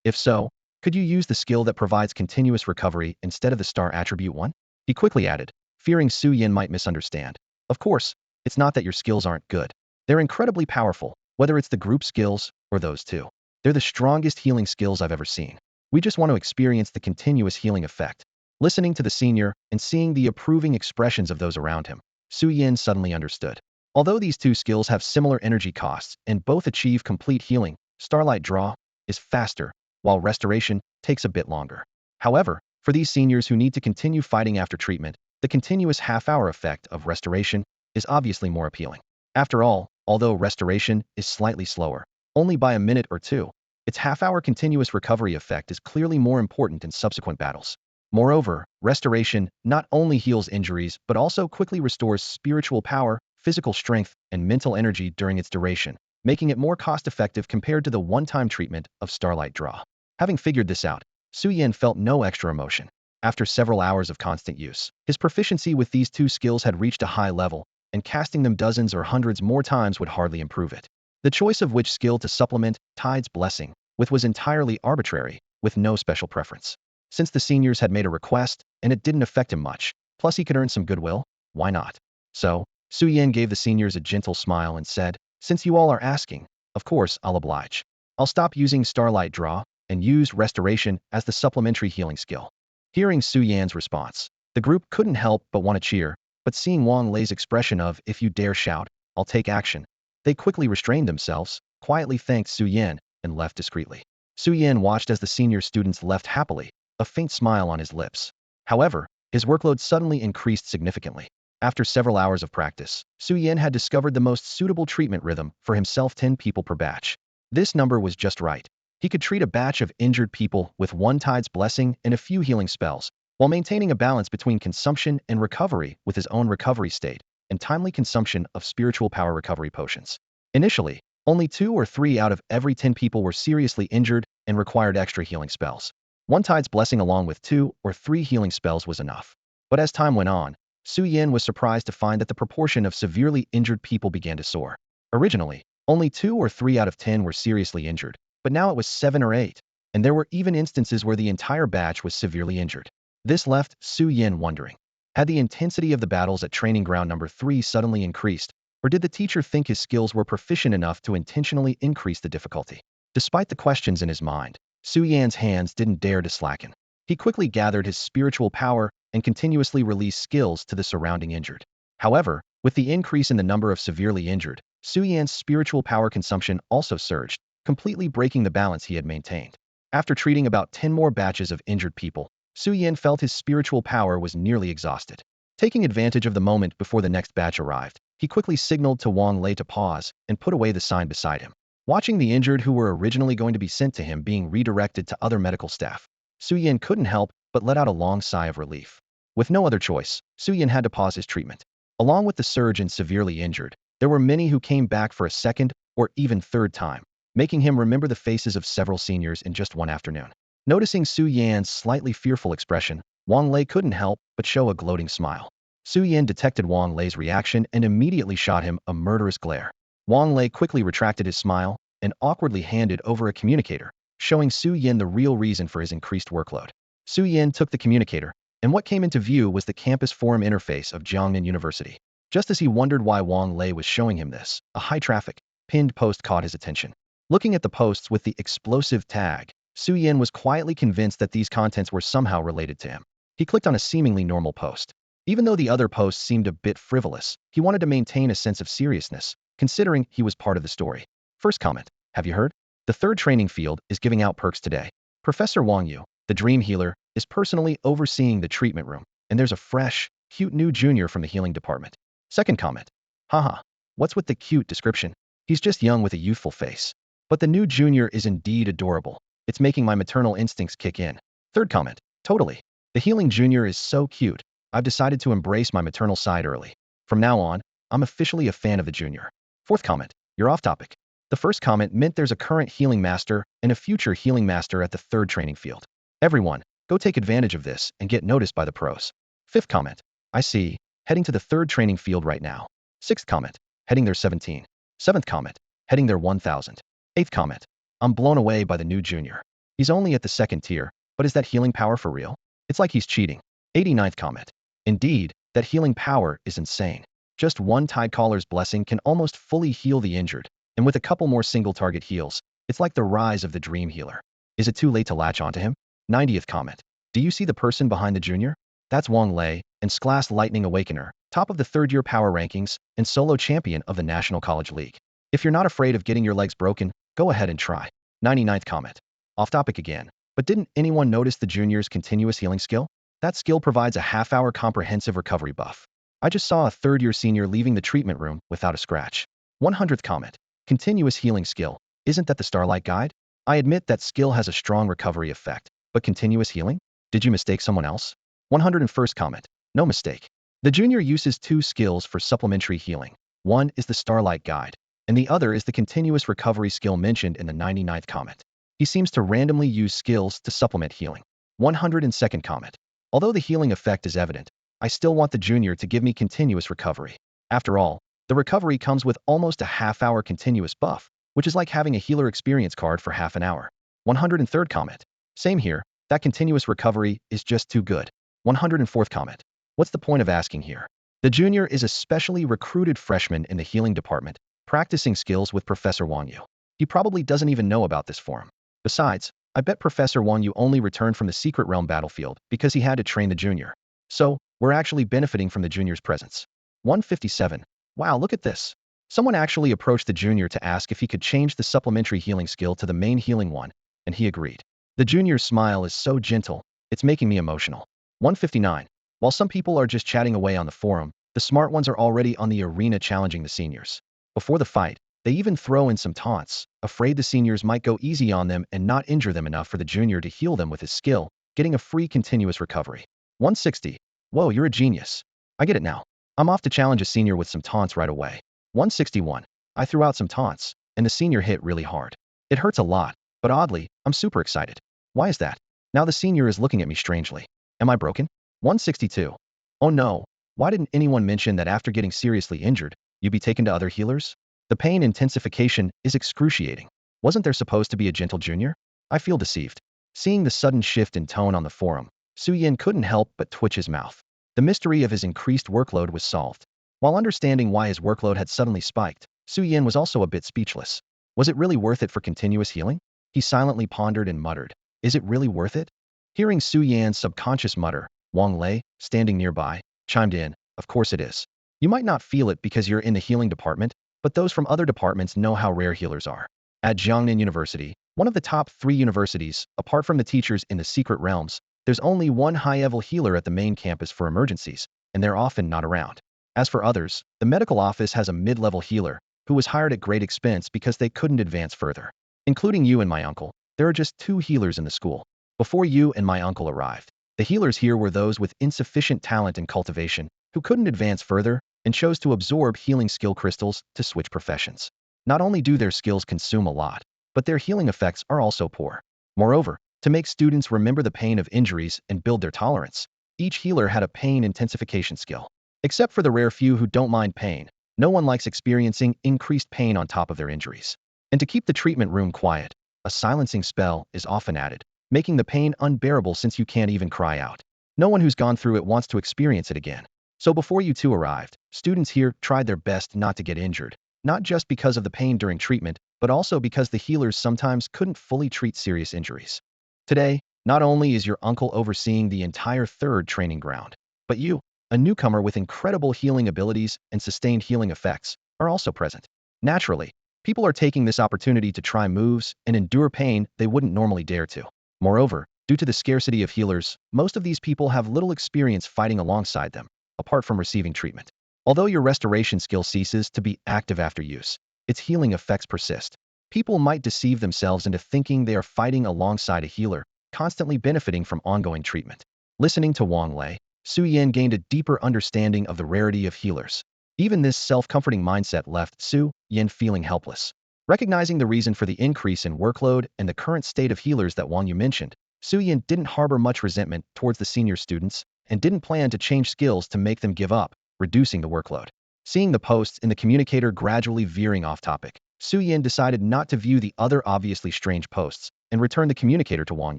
If so, could you use the skill that provides continuous recovery instead of the star attribute one?" He quickly added, fearing Su Yan might misunderstand. "Of course, it's not that your skills aren't good. They're incredibly powerful, whether it's the group skills or those 2. They're the strongest healing skills I've ever seen. We just want to experience the continuous healing effect." Listening to the senior and seeing the approving expressions of those around him, Su Yan suddenly understood. Although these 2 skills have similar energy costs and both achieve complete healing, Starlight Draw is faster, while Restoration takes a bit longer. However, for these seniors who need to continue fighting after treatment, the continuous half-hour effect of Restoration is obviously more appealing. After all, although Restoration is slightly slower, only by a minute or 2, its half-hour continuous recovery effect is clearly more important in subsequent battles. Moreover, Restoration not only heals injuries but also quickly restores spiritual power, physical strength, and mental energy during its duration, making it more cost-effective compared to the one-time treatment of Starlight Draw. Having figured this out, Su Yan felt no extra emotion. After several hours of constant use, his proficiency with these 2 skills had reached a high level, and casting them dozens or hundreds more times would hardly improve it. The choice of which skill to supplement Tide's blessing with was entirely arbitrary, with no special preference. Since the seniors had made a request, and it didn't affect him much, plus he could earn some goodwill, why not? So, Su Yan gave the seniors a gentle smile and said, "Since you all are asking, of course I'll oblige. I'll stop using Starlight Draw and use Restoration as the supplementary healing skill." Hearing Su Yan's response, the group couldn't help but want to cheer, but seeing Wang Lei's expression of, "If you dare shout, I'll take action," they quickly restrained themselves, quietly thanked Su Yan, and left discreetly. Su Yan watched as the senior students left happily, a faint smile on his lips. However, His workload suddenly increased significantly. After several hours of practice, Su Yin had discovered the most suitable treatment rhythm for himself: 10 people per batch. This number was just right. He could treat a batch of injured people with one tide's blessing and a few healing spells, while maintaining a balance between consumption and recovery with his own recovery state and timely consumption of spiritual power recovery potions. Initially, only 2 or 3 out of every 10 people were seriously injured and required extra healing spells. One tide's blessing along with 2 or 3 healing spells was enough. But as time went on, Su Yin was surprised to find that the proportion of severely injured people began to soar. Originally, only 2 or 3 out of 10 were seriously injured, but now it was 7 or 8, and there were even instances where the entire batch was severely injured. This left Su Yin wondering, had the intensity of the battles at training ground number 3 suddenly increased, or did the teacher think his skills were proficient enough to intentionally increase the difficulty? Despite the questions in his mind, Su Yan's hands didn't dare to slacken. He quickly gathered his spiritual power and continuously released skills to the surrounding injured. However, with the increase in the number of severely injured, Su Yan's spiritual power consumption also surged, completely breaking the balance he had maintained. After treating about 10 more batches of injured people, Su Yin felt his spiritual power was nearly exhausted. Taking advantage of the moment before the next batch arrived, he quickly signaled to Wang Lei to pause and put away the sign beside him. Watching the injured who were originally going to be sent to him being redirected to other medical staff, Su Yin couldn't help but let out a long sigh of relief. With no other choice, Su Yin had to pause his treatment. Along with the surge in severely injured, there were many who came back for a second or even third time, making him remember the faces of several seniors in just one afternoon. Noticing Su Yan's slightly fearful expression, Wang Lei couldn't help but show a gloating smile. Su Yan detected Wang Lei's reaction and immediately shot him a murderous glare. Wang Lei quickly retracted his smile and awkwardly handed over a communicator, showing Su Yin the real reason for his increased workload. Su Yin took the communicator, and what came into view was the campus forum interface of Jiangnan University. Just as he wondered why Wang Lei was showing him this, a high-traffic, pinned post caught his attention. Looking at the posts with the explosive tag, Su Yin was quietly convinced that these contents were somehow related to him. He clicked on a seemingly normal post. Even though the other posts seemed a bit frivolous, he wanted to maintain a sense of seriousness, considering he was part of the story. First comment, have you heard? The third training field is giving out perks today. Professor Wang Yu, the dream healer, is personally overseeing the treatment room, and there's a fresh, cute new junior from the healing department. Second comment, haha, what's with the cute description? He's just young with a youthful face. But the new junior is indeed adorable. It's making my maternal instincts kick in. Third comment, totally. The healing junior is so cute. I've decided to embrace my maternal side early. From now on, I'm officially a fan of the junior. Fourth comment, you're off topic. The first comment meant there's a current healing master and a future healing master at the third training field. Everyone, go take advantage of this and get noticed by the pros. Fifth comment, I see, heading to the third training field right now. Sixth comment, heading there 17. Seventh comment, heading there 1000. Eighth comment, I'm blown away by the new junior. He's only at the second tier, but is that healing power for real? It's like he's cheating. 89th comment, indeed, that healing power is insane. Just one Tidecaller's blessing can almost fully heal the injured, and with a couple more single target heals, it's like the rise of the dream healer. Is it too late to latch onto him? 90th comment, do you see the person behind the junior? That's Wang Lei, and Class Lightning Awakener, top of the third-year power rankings and solo champion of the National College League. If you're not afraid of getting your legs broken, go ahead and try. 99th comment, off topic again, but didn't anyone notice the junior's continuous healing skill? That skill provides a half-hour comprehensive recovery buff. I just saw a third-year senior leaving the treatment room without a scratch. 100th comment, continuous healing skill, isn't that the Starlight Guide? I admit that skill has a strong recovery effect, but continuous healing? Did you mistake someone else? 101st comment, no mistake. The junior uses 2 skills for supplementary healing. One is the Starlight Guide, and the other is the continuous recovery skill mentioned in the 99th comment. He seems to randomly use skills to supplement healing. 102nd comment, although the healing effect is evident, I still want the junior to give me continuous recovery. After all, the recovery comes with almost a half-hour continuous buff, which is like having a healer experience card for half an hour. 103rd comment, same here, that continuous recovery is just too good. 104th comment, what's the point of asking here? The junior is a specially recruited freshman in the healing department, practicing skills with Professor Wang Yu. He probably doesn't even know about this forum. Besides, I bet Professor Wang Yu only returned from the Secret Realm battlefield because he had to train the junior. So, we're actually benefiting from the junior's presence. 157. Wow, look at this. Someone actually approached the junior to ask if he could change the supplementary healing skill to the main healing one, and he agreed. The junior's smile is so gentle, it's making me emotional. 159. While some people are just chatting away on the forum, the smart ones are already on the arena challenging the seniors. Before the fight, they even throw in some taunts, afraid the seniors might go easy on them and not injure them enough for the junior to heal them with his skill, getting a free continuous recovery. 160. Whoa, you're a genius. I get it now. I'm off to challenge a senior with some taunts right away. 161. I threw out some taunts, and the senior hit really hard. It hurts a lot, but oddly, I'm super excited. Why is that? Now the senior is looking at me strangely. Am I broken? 162. Oh no, why didn't anyone mention that after getting seriously injured, you'd be taken to other healers? The pain intensification is excruciating. Wasn't there supposed to be a gentle junior? I feel deceived. Seeing the sudden shift in tone on the forum, Su Yin couldn't help but twitch his mouth. The mystery of his increased workload was solved. While understanding why his workload had suddenly spiked, Su Yin was also a bit speechless. Was it really worth it for continuous healing? He silently pondered and muttered, is it really worth it? Hearing Su Yan's subconscious mutter, Wang Lei, standing nearby, chimed in, of course it is. You might not feel it because you're in the healing department, but those from other departments know how rare healers are. At Jiangnan University, one of the top 3 universities, apart from the teachers in the secret realms, there's only one high-level healer at the main campus for emergencies, and they're often not around. As for others, the medical office has a mid-level healer, who was hired at great expense because they couldn't advance further. Including you and my uncle, there are just 2 healers in the school. Before you and my uncle arrived, the healers here were those with insufficient talent and cultivation, who couldn't advance further, and chose to absorb healing skill crystals to switch professions. Not only do their skills consume a lot, but their healing effects are also poor. Moreover, to make students remember the pain of injuries and build their tolerance, each healer had a pain intensification skill. Except for the rare few who don't mind pain, no one likes experiencing increased pain on top of their injuries. And to keep the treatment room quiet, a silencing spell is often added, making the pain unbearable since you can't even cry out. No one who's gone through it wants to experience it again. So before you two arrived, students here tried their best not to get injured, not just because of the pain during treatment, but also because the healers sometimes couldn't fully treat serious injuries. Today, not only is your uncle overseeing the entire 3rd training ground, but you, a newcomer with incredible healing abilities and sustained healing effects, are also present. Naturally, people are taking this opportunity to try moves and endure pain they wouldn't normally dare to. Moreover, due to the scarcity of healers, most of these people have little experience fighting alongside them, apart from receiving treatment. Although your restoration skill ceases to be active after use, its healing effects persist. People might deceive themselves into thinking they are fighting alongside a healer, constantly benefiting from ongoing treatment. Listening to Wang Lei, Su Yin gained a deeper understanding of the rarity of healers. Even this self-comforting mindset left Su Yin feeling helpless. Recognizing the reason for the increase in workload and the current state of healers that Wang Yu mentioned, Su Yin didn't harbor much resentment towards the senior students and didn't plan to change skills to make them give up, reducing the workload. Seeing the posts in the communicator gradually veering off topic, Su Yin decided not to view the other obviously strange posts and returned the communicator to Wang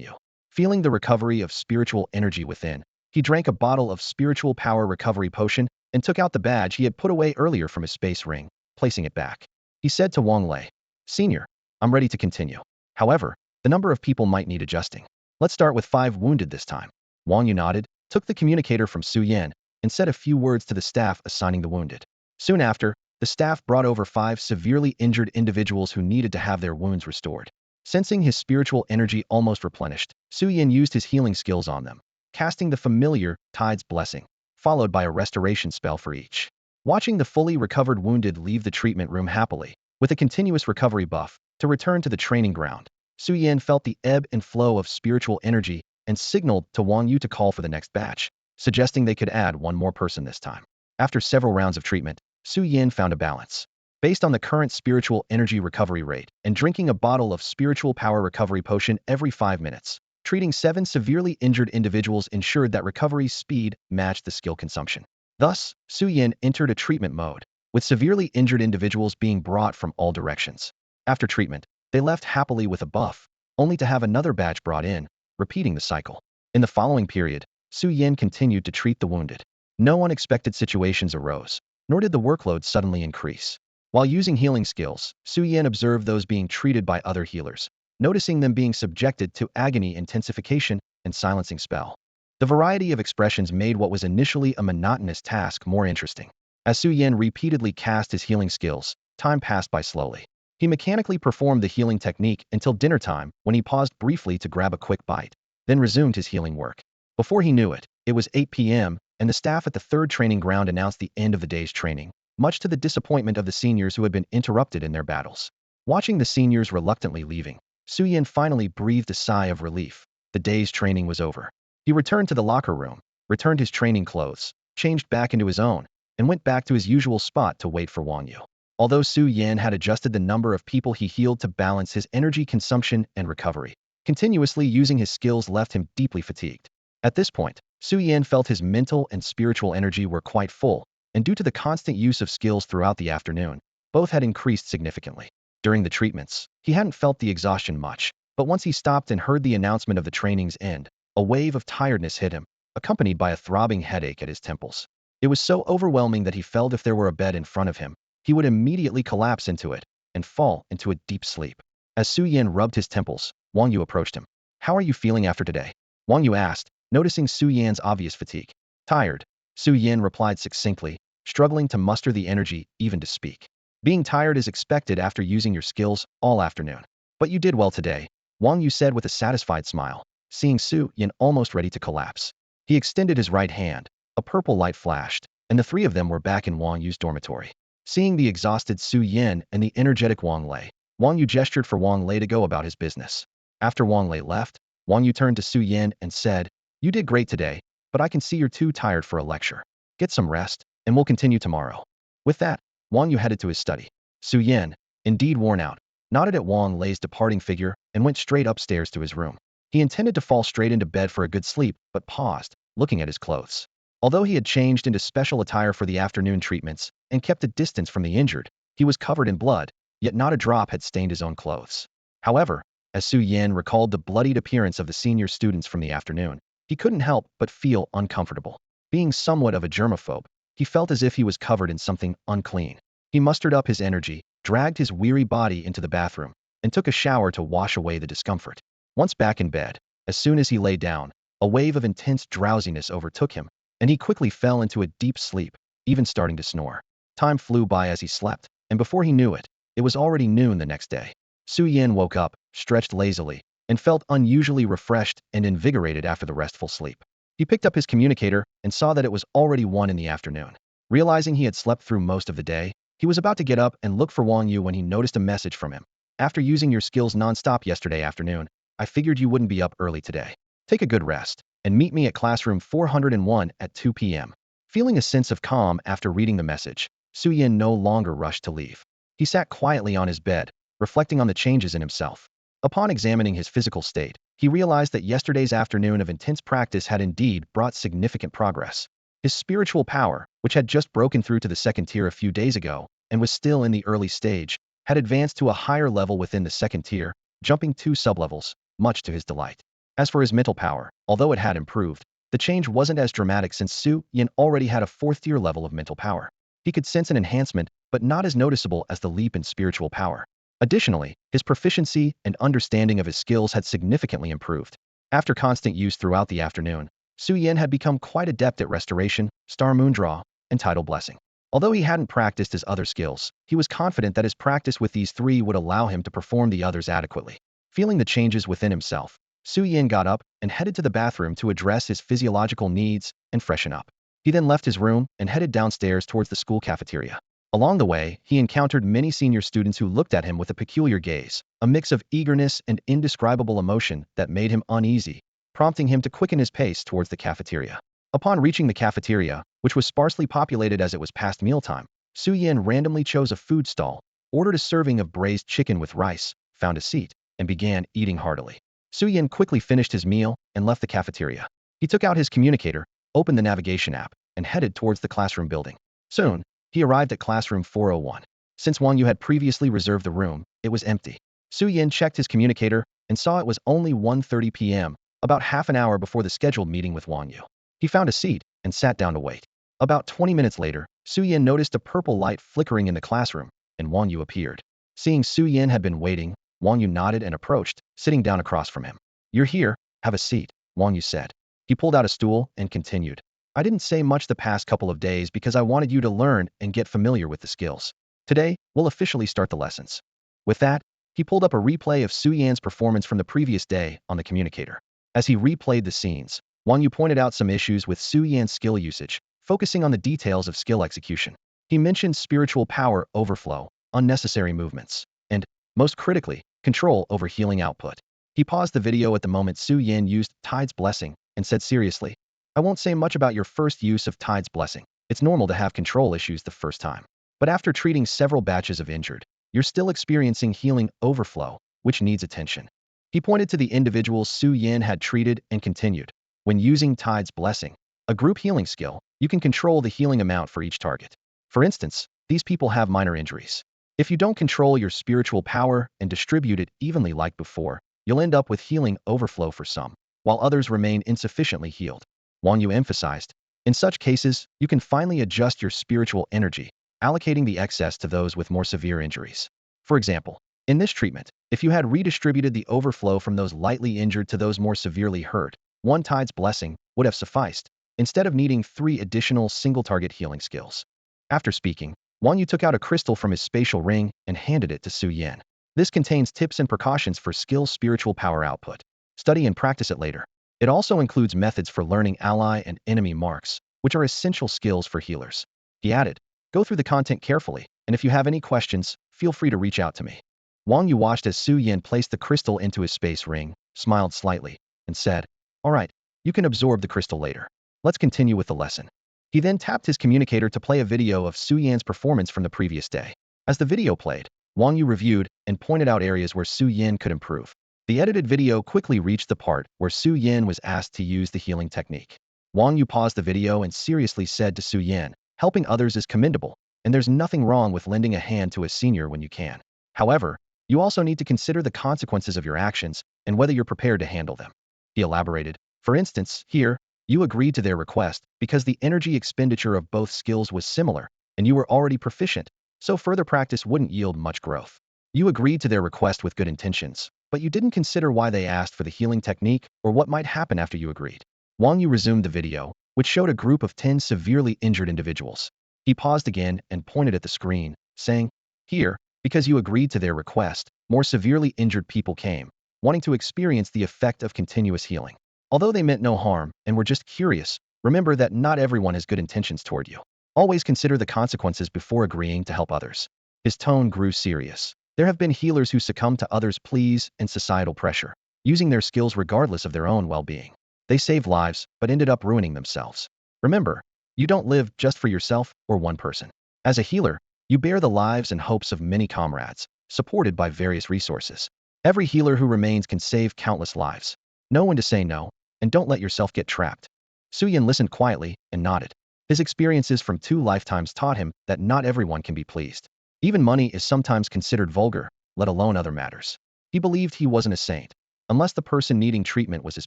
Yu. Feeling the recovery of spiritual energy within, he drank a bottle of spiritual power recovery potion and took out the badge he had put away earlier from his space ring, placing it back. He said to Wang Lei, Senior, I'm ready to continue. However, the number of people might need adjusting. Let's start with 5 wounded this time. Wang Yu nodded, took the communicator from Su Yin, and said a few words to the staff assigning the wounded. Soon after, the staff brought over 5 severely injured individuals who needed to have their wounds restored. Sensing his spiritual energy almost replenished, Su Yin used his healing skills on them, casting the familiar Tide's Blessing, followed by a restoration spell for each. Watching the fully recovered wounded leave the treatment room happily, with a continuous recovery buff, to return to the training ground, Su Yin felt the ebb and flow of spiritual energy and signaled to Wang Yu to call for the next batch, suggesting they could add 1 more person this time. After several rounds of treatment, Su Yin found a balance. Based on the current spiritual energy recovery rate and drinking a bottle of spiritual power recovery potion every 5 minutes, treating 7 severely injured individuals ensured that recovery speed matched the skill consumption. Thus, Su Yin entered a treatment mode, with severely injured individuals being brought from all directions. After treatment, they left happily with a buff, only to have another batch brought in, repeating the cycle. In the following period, Su Yin continued to treat the wounded. No unexpected situations arose, nor did the workload suddenly increase. While using healing skills, Su Yin observed those being treated by other healers, noticing them being subjected to agony intensification and silencing spell. The variety of expressions made what was initially a monotonous task more interesting. As Su Yin repeatedly cast his healing skills, time passed by slowly. He mechanically performed the healing technique until dinner time, when he paused briefly to grab a quick bite, then resumed his healing work. Before he knew it, it was 8 p.m., and the staff at the third training ground announced the end of the day's training, much to the disappointment of the seniors who had been interrupted in their battles. Watching the seniors reluctantly leaving, Su-Yin finally breathed a sigh of relief. The day's training was over. He returned to the locker room, returned his training clothes, changed back into his own, and went back to his usual spot to wait for Wang Yu. Although Su-Yin had adjusted the number of people he healed to balance his energy consumption and recovery, continuously using his skills left him deeply fatigued. At this point, Su-Yin felt his mental and spiritual energy were quite full, and due to the constant use of skills throughout the afternoon, both had increased significantly. During the treatments, he hadn't felt the exhaustion much, but once he stopped and heard the announcement of the training's end, a wave of tiredness hit him, accompanied by a throbbing headache at his temples. It was so overwhelming that he felt if there were a bed in front of him, he would immediately collapse into it and fall into a deep sleep. As Su-Yin rubbed his temples, Wang Yu approached him. "How are you feeling after today?" Wang Yu asked, noticing Su-Yin's obvious fatigue. "Tired," Su-Yin replied succinctly, struggling to muster the energy even to speak. "Being tired is expected after using your skills all afternoon. But you did well today," Wang Yu said with a satisfied smile, seeing Su-Yin almost ready to collapse. He extended his right hand, a purple light flashed, and the three of them were back in Wang Yu's dormitory. Seeing the exhausted Su-Yin and the energetic Wang Lei, Wang Yu gestured for Wang Lei to go about his business. After Wang Lei left, Wang Yu turned to Su-Yin and said, "You did great today, but I can see you're too tired for a lecture. Get some rest, and we'll continue tomorrow." With that, Wang Yu headed to his study. Su-Yin, indeed worn out, nodded at Wang Lei's departing figure and went straight upstairs to his room. He intended to fall straight into bed for a good sleep, but paused, looking at his clothes. Although he had changed into special attire for the afternoon treatments and kept a distance from the injured, he was covered in blood, yet not a drop had stained his own clothes. However, as Su-Yin recalled the bloodied appearance of the senior students from the afternoon, he couldn't help but feel uncomfortable. Being somewhat of a germaphobe, he felt as if he was covered in something unclean. He mustered up his energy, dragged his weary body into the bathroom, and took a shower to wash away the discomfort. Once back in bed, as soon as he lay down, a wave of intense drowsiness overtook him, and he quickly fell into a deep sleep, even starting to snore. Time flew by as he slept, and before he knew it, it was already noon the next day. Su-Yin woke up, stretched lazily, and felt unusually refreshed and invigorated after the restful sleep. He picked up his communicator and saw that it was already 1 in the afternoon. Realizing he had slept through most of the day, he was about to get up and look for Wang Yu when he noticed a message from him. "After using your skills non-stop yesterday afternoon, I figured you wouldn't be up early today. Take a good rest, and meet me at classroom 401 at 2 p.m. Feeling a sense of calm after reading the message, Su-Yin no longer rushed to leave. He sat quietly on his bed, reflecting on the changes in himself. Upon examining his physical state, he realized that yesterday's afternoon of intense practice had indeed brought significant progress. His spiritual power, which had just broken through to the second tier a few days ago and was still in the early stage, had advanced to a higher level within the second tier, jumping 2 sublevels, much to his delight. As for his mental power, although it had improved, the change wasn't as dramatic since Su-Yin already had a 4th-tier level of mental power. He could sense an enhancement, but not as noticeable as the leap in spiritual power. Additionally, his proficiency and understanding of his skills had significantly improved. After constant use throughout the afternoon, Su-Yin had become quite adept at Restoration, Star Moon Draw, and Tidal Blessing. Although he hadn't practiced his other skills, he was confident that his practice with these 3 would allow him to perform the others adequately. Feeling the changes within himself, Su-Yin got up and headed to the bathroom to address his physiological needs and freshen up. He then left his room and headed downstairs towards the school cafeteria. Along the way, he encountered many senior students who looked at him with a peculiar gaze, a mix of eagerness and indescribable emotion that made him uneasy, prompting him to quicken his pace towards the cafeteria. Upon reaching the cafeteria, which was sparsely populated as it was past mealtime, Su-Yin randomly chose a food stall, ordered a serving of braised chicken with rice, found a seat, and began eating heartily. Su-Yin quickly finished his meal and left the cafeteria. He took out his communicator, opened the navigation app, and headed towards the classroom building. Soon, he arrived at classroom 401. Since Wang Yu had previously reserved the room, it was empty. Su-Yin checked his communicator and saw it was only 1:30 p.m., about half an hour before the scheduled meeting with Wang Yu. He found a seat and sat down to wait. About 20 minutes later, Su-Yin noticed a purple light flickering in the classroom, and Wang Yu appeared. Seeing Su-Yin had been waiting, Wang Yu nodded and approached, sitting down across from him. "You're here, have a seat," Wang Yu said. He pulled out a stool and continued. "I didn't say much the past couple of days because I wanted you to learn and get familiar with the skills. Today, we'll officially start the lessons." With that, he pulled up a replay of Su-Yin's performance from the previous day on the communicator. As he replayed the scenes, Wang Yu pointed out some issues with Su Yan's skill usage, focusing on the details of skill execution. He mentioned spiritual power overflow, unnecessary movements, and, most critically, control over healing output. He paused the video at the moment Su Yan used Tide's Blessing and said seriously, I won't say much about your first use of Tide's Blessing. It's normal to have control issues the first time. But after treating several batches of injured, you're still experiencing healing overflow, which needs attention. He pointed to the individuals Su Yan had treated and continued. When using Tide's Blessing, a group healing skill, you can control the healing amount for each target. For instance, these people have minor injuries. If you don't control your spiritual power and distribute it evenly like before, you'll end up with healing overflow for some, while others remain insufficiently healed. Wang Yu emphasized, in such cases, you can finally adjust your spiritual energy, allocating the excess to those with more severe injuries. For example, in this treatment, if you had redistributed the overflow from those lightly injured to those more severely hurt, one Tide's Blessing would have sufficed, instead of needing 3 additional single-target healing skills. After speaking, Wang Yu took out a crystal from his spatial ring and handed it to Su Yan. This contains tips and precautions for skill spiritual power output. Study and practice it later. It also includes methods for learning ally and enemy marks, which are essential skills for healers. He added, go through the content carefully, and if you have any questions, feel free to reach out to me. Wang Yu watched as Su Yan placed the crystal into his space ring, smiled slightly, and said, all right, you can absorb the crystal later. Let's continue with the lesson. He then tapped his communicator to play a video of Su Yan's performance from the previous day. As the video played, Wang Yu reviewed and pointed out areas where Su Yan could improve. The edited video quickly reached the part where Su Yan was asked to use the healing technique. Wang Yu paused the video and seriously said to Su Yan, helping others is commendable, and there's nothing wrong with lending a hand to a senior when you can. However, you also need to consider the consequences of your actions and whether you're prepared to handle them. He elaborated, for instance, here, you agreed to their request because the energy expenditure of both skills was similar, and you were already proficient, so further practice wouldn't yield much growth. You agreed to their request with good intentions, but you didn't consider why they asked for the healing technique or what might happen after you agreed. Wang Yu resumed the video, which showed a group of 10 severely injured individuals. He paused again and pointed at the screen, saying, here, because you agreed to their request, more severely injured people came, wanting to experience the effect of continuous healing. Although they meant no harm and were just curious, remember that not everyone has good intentions toward you. Always consider the consequences before agreeing to help others. His tone grew serious. There have been healers who succumbed to others' pleas and societal pressure, using their skills regardless of their own well-being. They saved lives, but ended up ruining themselves. Remember, you don't live just for yourself or one person. As a healer, you bear the lives and hopes of many comrades, supported by various resources. Every healer who remains can save countless lives. Know when to say no, and don't let yourself get trapped. Su Yan listened quietly and nodded. His experiences from 2 lifetimes taught him that not everyone can be pleased. Even money is sometimes considered vulgar, let alone other matters. He believed he wasn't a saint. Unless the person needing treatment was his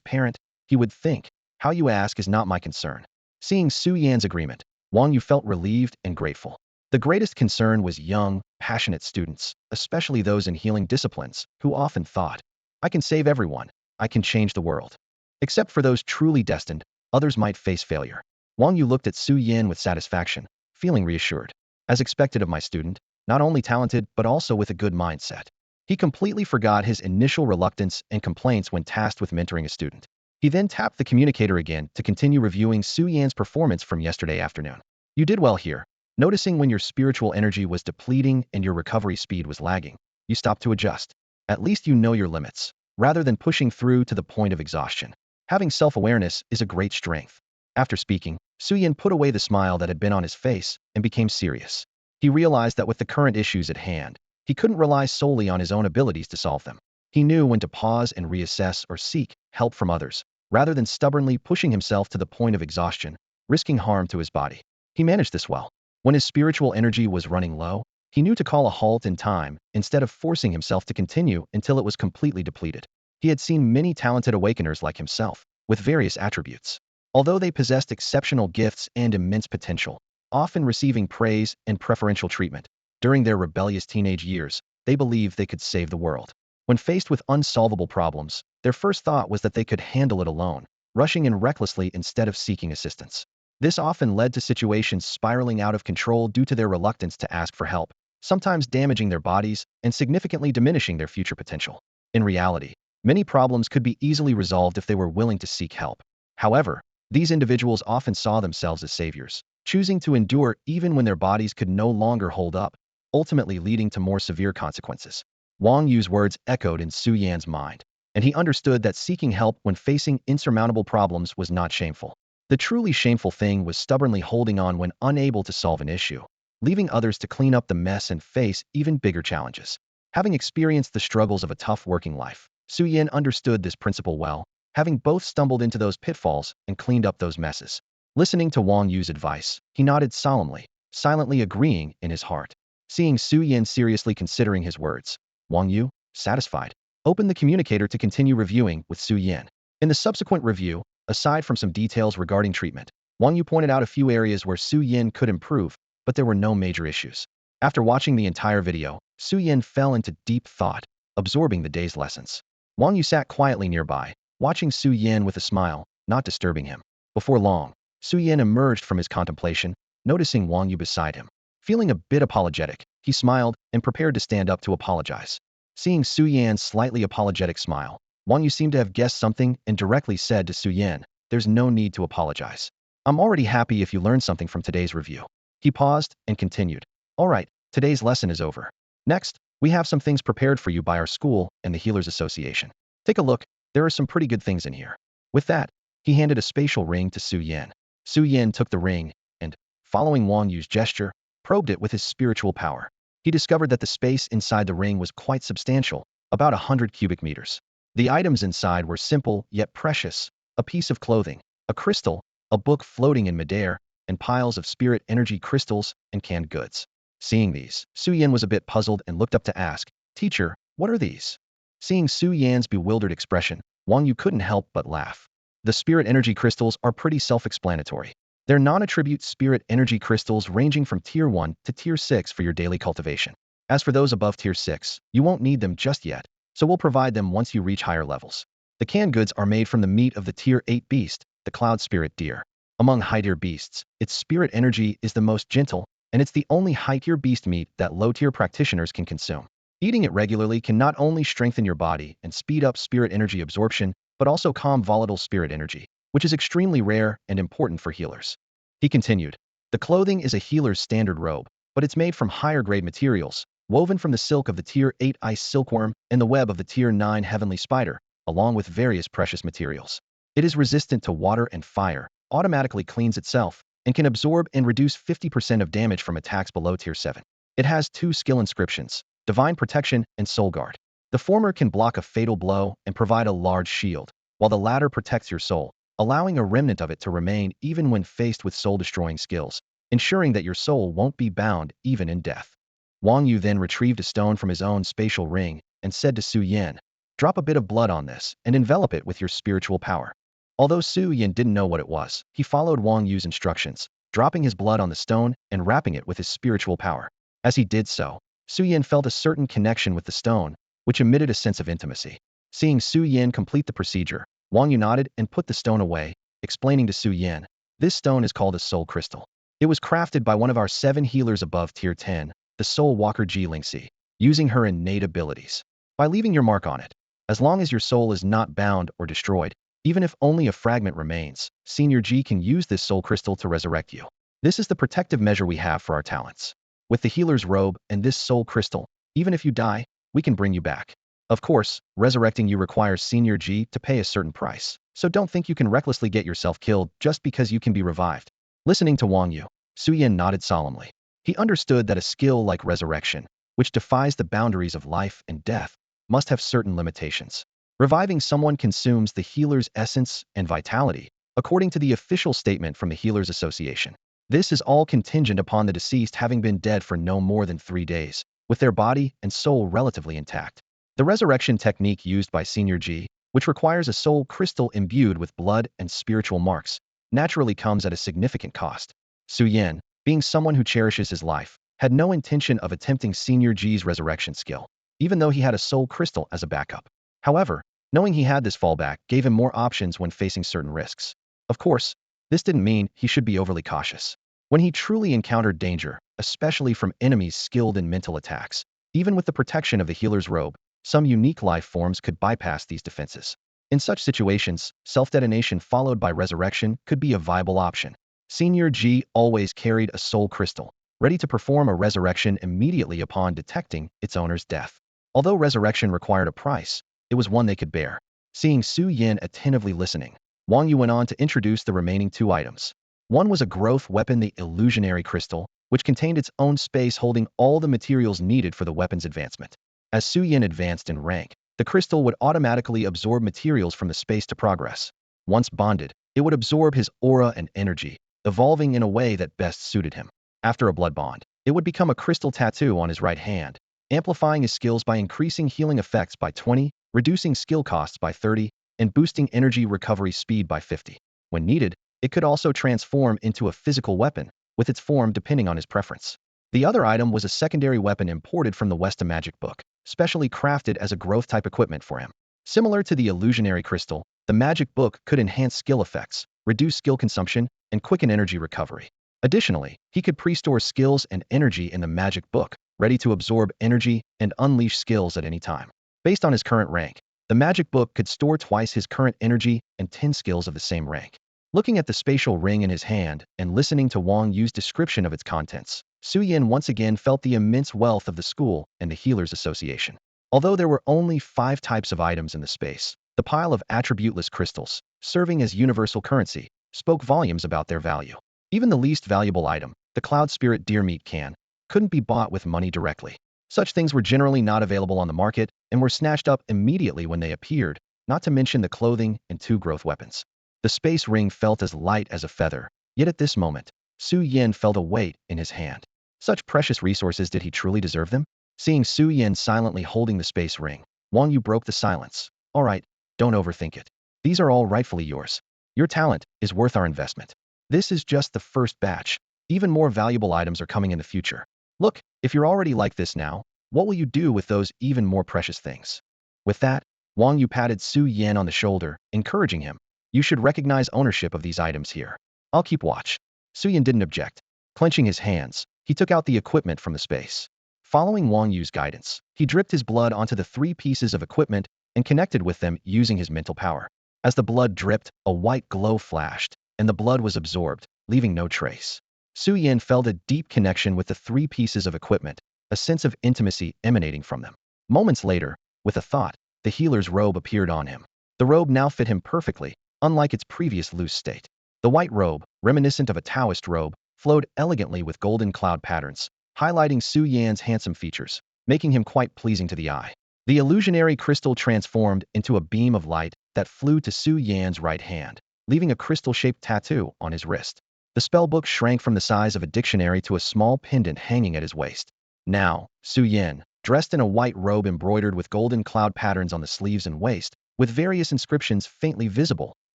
parent, he would think, how you ask is not my concern. Seeing Su Yan's agreement, Wang Yu felt relieved and grateful. The greatest concern was young, passionate students, especially those in healing disciplines, who often thought, I can save everyone, I can change the world. Except for those truly destined, others might face failure. Wang Yu looked at Su Yan with satisfaction, feeling reassured. As expected of my student, not only talented but also with a good mindset. He completely forgot his initial reluctance and complaints when tasked with mentoring a student. He then tapped the communicator again to continue reviewing Su Yan's performance from yesterday afternoon. You did well here. Noticing when your spiritual energy was depleting and your recovery speed was lagging, you stopped to adjust. At least you know your limits, rather than pushing through to the point of exhaustion. Having self-awareness is a great strength. After speaking, Su Yan put away the smile that had been on his face and became serious. He realized that with the current issues at hand, he couldn't rely solely on his own abilities to solve them. He knew when to pause and reassess or seek help from others, rather than stubbornly pushing himself to the point of exhaustion, risking harm to his body. He managed this well. When his spiritual energy was running low, he knew to call a halt in time instead of forcing himself to continue until it was completely depleted. He had seen many talented Awakeners like himself, with various attributes. Although they possessed exceptional gifts and immense potential, often receiving praise and preferential treatment, during their rebellious teenage years, they believed they could save the world. When faced with unsolvable problems, their first thought was that they could handle it alone, rushing in recklessly instead of seeking assistance. This often led to situations spiraling out of control due to their reluctance to ask for help, sometimes damaging their bodies and significantly diminishing their future potential. In reality, many problems could be easily resolved if they were willing to seek help. However, these individuals often saw themselves as saviors, choosing to endure even when their bodies could no longer hold up, ultimately leading to more severe consequences. Wang Yu's words echoed in Su Yan's mind, and he understood that seeking help when facing insurmountable problems was not shameful. The truly shameful thing was stubbornly holding on when unable to solve an issue, leaving others to clean up the mess and face even bigger challenges. Having experienced the struggles of a tough working life, Su Yan understood this principle well, having both stumbled into those pitfalls and cleaned up those messes. Listening to Wang Yu's advice, he nodded solemnly, silently agreeing in his heart. Seeing Su Yan seriously considering his words, Wang Yu, satisfied, opened the communicator to continue reviewing with Su Yan. In the subsequent review, aside from some details regarding treatment, Wang Yu pointed out a few areas where Su Yan could improve, but there were no major issues. After watching the entire video, Su Yan fell into deep thought, absorbing the day's lessons. Wang Yu sat quietly nearby, watching Su Yan with a smile, not disturbing him. Before long, Su Yan emerged from his contemplation, noticing Wang Yu beside him. Feeling a bit apologetic, he smiled and prepared to stand up to apologize. Seeing Su Yan's slightly apologetic smile, Wang Yu seemed to have guessed something and directly said to Su Yan, "There's no need to apologize. I'm already happy if you learned something from today's review." He paused and continued, "All right, today's lesson is over. Next, we have some things prepared for you by our school and the Healers Association. Take a look, there are some pretty good things in here." With that, he handed a spatial ring to Su Yan. Su Yan took the ring and, following Wang Yu's gesture, probed it with his spiritual power. He discovered that the space inside the ring was quite substantial, about 100 cubic meters. The items inside were simple yet precious: a piece of clothing, a crystal, a book floating in midair, and piles of spirit energy crystals and canned goods. Seeing these, Su Yan was a bit puzzled and looked up to ask, "Teacher, what are these?" Seeing Su Yan's bewildered expression, Wang Yu couldn't help but laugh. The spirit energy crystals are pretty self-explanatory. They're non-attribute spirit energy crystals ranging from Tier 1 to Tier 6 for your daily cultivation. As for those above Tier 6, you won't need them just yet, so we'll provide them once you reach higher levels. The canned goods are made from the meat of the Tier 8 beast, the cloud spirit deer. Among high-tier beasts, its spirit energy is the most gentle, and it's the only high-tier beast meat that low-tier practitioners can consume. Eating it regularly can not only strengthen your body and speed up spirit energy absorption, but also calm volatile spirit energy, which is extremely rare and important for healers. He continued, "The clothing is a healer's standard robe, but it's made from higher-grade materials, woven from the silk of the Tier 8 ice silkworm and the web of the Tier 9 heavenly spider, along with various precious materials. It is resistant to water and fire, automatically cleans itself, and can absorb and reduce 50% of damage from attacks below Tier 7. It has 2 skill inscriptions: Divine Protection and Soul Guard. The former can block a fatal blow and provide a large shield, while the latter protects your soul, allowing a remnant of it to remain even when faced with soul-destroying skills, ensuring that your soul won't be bound even in death." Wang Yu then retrieved a stone from his own spatial ring and said to Su Yan, "Drop a bit of blood on this and envelop it with your spiritual power." Although Su Yan didn't know what it was, he followed Wang Yu's instructions, dropping his blood on the stone and wrapping it with his spiritual power. As he did so, Su Yan felt a certain connection with the stone, which emitted a sense of intimacy. Seeing Su Yan complete the procedure, Wang Yu nodded and put the stone away, explaining to Su Yan, "This stone is called a soul crystal. It was crafted by one of our 7 healers above Tier 10, the Soul Walker Ji Lingxi, using her innate abilities. By leaving your mark on it, as long as your soul is not bound or destroyed, even if only a fragment remains, Senior Ji can use this soul crystal to resurrect you. This is the protective measure we have for our talents. With the healer's robe and this soul crystal, even if you die, we can bring you back. Of course, resurrecting you requires Senior Ji to pay a certain price, so don't think you can recklessly get yourself killed just because you can be revived." Listening to Wang Yu, Su Yan nodded solemnly. He understood that a skill like resurrection, which defies the boundaries of life and death, must have certain limitations. Reviving someone consumes the healer's essence and vitality, according to the official statement from the Healers Association. This is all contingent upon the deceased having been dead for no more than 3 days, with their body and soul relatively intact. The resurrection technique used by Senior Ji, which requires a soul crystal imbued with blood and spiritual marks, naturally comes at a significant cost. Su Yan, being someone who cherishes his life, had no intention of attempting Senior Ji's resurrection skill, even though he had a soul crystal as a backup. However, knowing he had this fallback gave him more options when facing certain risks. Of course, this didn't mean he should be overly cautious. When he truly encountered danger, especially from enemies skilled in mental attacks, even with the protection of the healer's robe, some unique life forms could bypass these defenses. In such situations, self-detonation followed by resurrection could be a viable option. Senior G always carried a soul crystal, ready to perform a resurrection immediately upon detecting its owner's death. Although resurrection required a price, it was one they could bear. Seeing Su Yin attentively listening, Wang Yu went on to introduce the remaining two items. One was a growth weapon, the illusionary crystal, which contained its own space holding all the materials needed for the weapon's advancement. As Su Yin advanced in rank, the crystal would automatically absorb materials from the space to progress. Once bonded, it would absorb his aura and energy, evolving in a way that best suited him. After a blood bond, it would become a crystal tattoo on his right hand, amplifying his skills by increasing healing effects by 20, reducing skill costs by 30, and boosting energy recovery speed by 50. When needed, it could also transform into a physical weapon, with its form depending on his preference. The other item was a secondary weapon imported from the Westa Magic Book, specially crafted as a growth-type equipment for him. Similar to the illusionary crystal, the magic book could enhance skill effects, reduce skill consumption, and quicken energy recovery. Additionally, he could pre-store skills and energy in the magic book, ready to absorb energy and unleash skills at any time. Based on his current rank, the magic book could store twice his current energy and 10 skills of the same rank. Looking at the spatial ring in his hand and listening to Wang Yu's description of its contents, Su Yin once again felt the immense wealth of the school and the Healers Association. Although there were only 5 types of items in the space, the pile of attributeless crystals, serving as universal currency, spoke volumes about their value. Even the least valuable item, the Cloud Spirit deer meat can, couldn't be bought with money directly. Such things were generally not available on the market and were snatched up immediately when they appeared, not to mention the clothing and 2 growth weapons. The space ring felt as light as a feather, yet at this moment, Su Yin felt a weight in his hand. Such precious resources, did he truly deserve them? Seeing Su Yin silently holding the space ring, Wang Yu broke the silence. All right, don't overthink it. These are all rightfully yours. Your talent is worth our investment. This is just the first batch. Even more valuable items are coming in the future. Look, if you're already like this now, what will you do with those even more precious things? With that, Wang Yu patted Su Yin on the shoulder, encouraging him. You should recognize ownership of these items here. I'll keep watch. Su Yin didn't object. Clenching his hands, he took out the equipment from the space. Following Wang Yu's guidance, he dripped his blood onto the 3 pieces of equipment and connected with them using his mental power. As the blood dripped, a white glow flashed, and the blood was absorbed, leaving no trace. Su Yin felt a deep connection with the 3 pieces of equipment, a sense of intimacy emanating from them. Moments later, with a thought, the healer's robe appeared on him. The robe now fit him perfectly, unlike its previous loose state. The white robe, reminiscent of a Taoist robe, flowed elegantly with golden cloud patterns, highlighting Su Yin's handsome features, making him quite pleasing to the eye. The illusionary crystal transformed into a beam of light that flew to Su Yin's right hand, leaving a crystal-shaped tattoo on his wrist. The spellbook shrank from the size of a dictionary to a small pendant hanging at his waist. Now, Su Yin, dressed in a white robe embroidered with golden cloud patterns on the sleeves and waist, with various inscriptions faintly visible,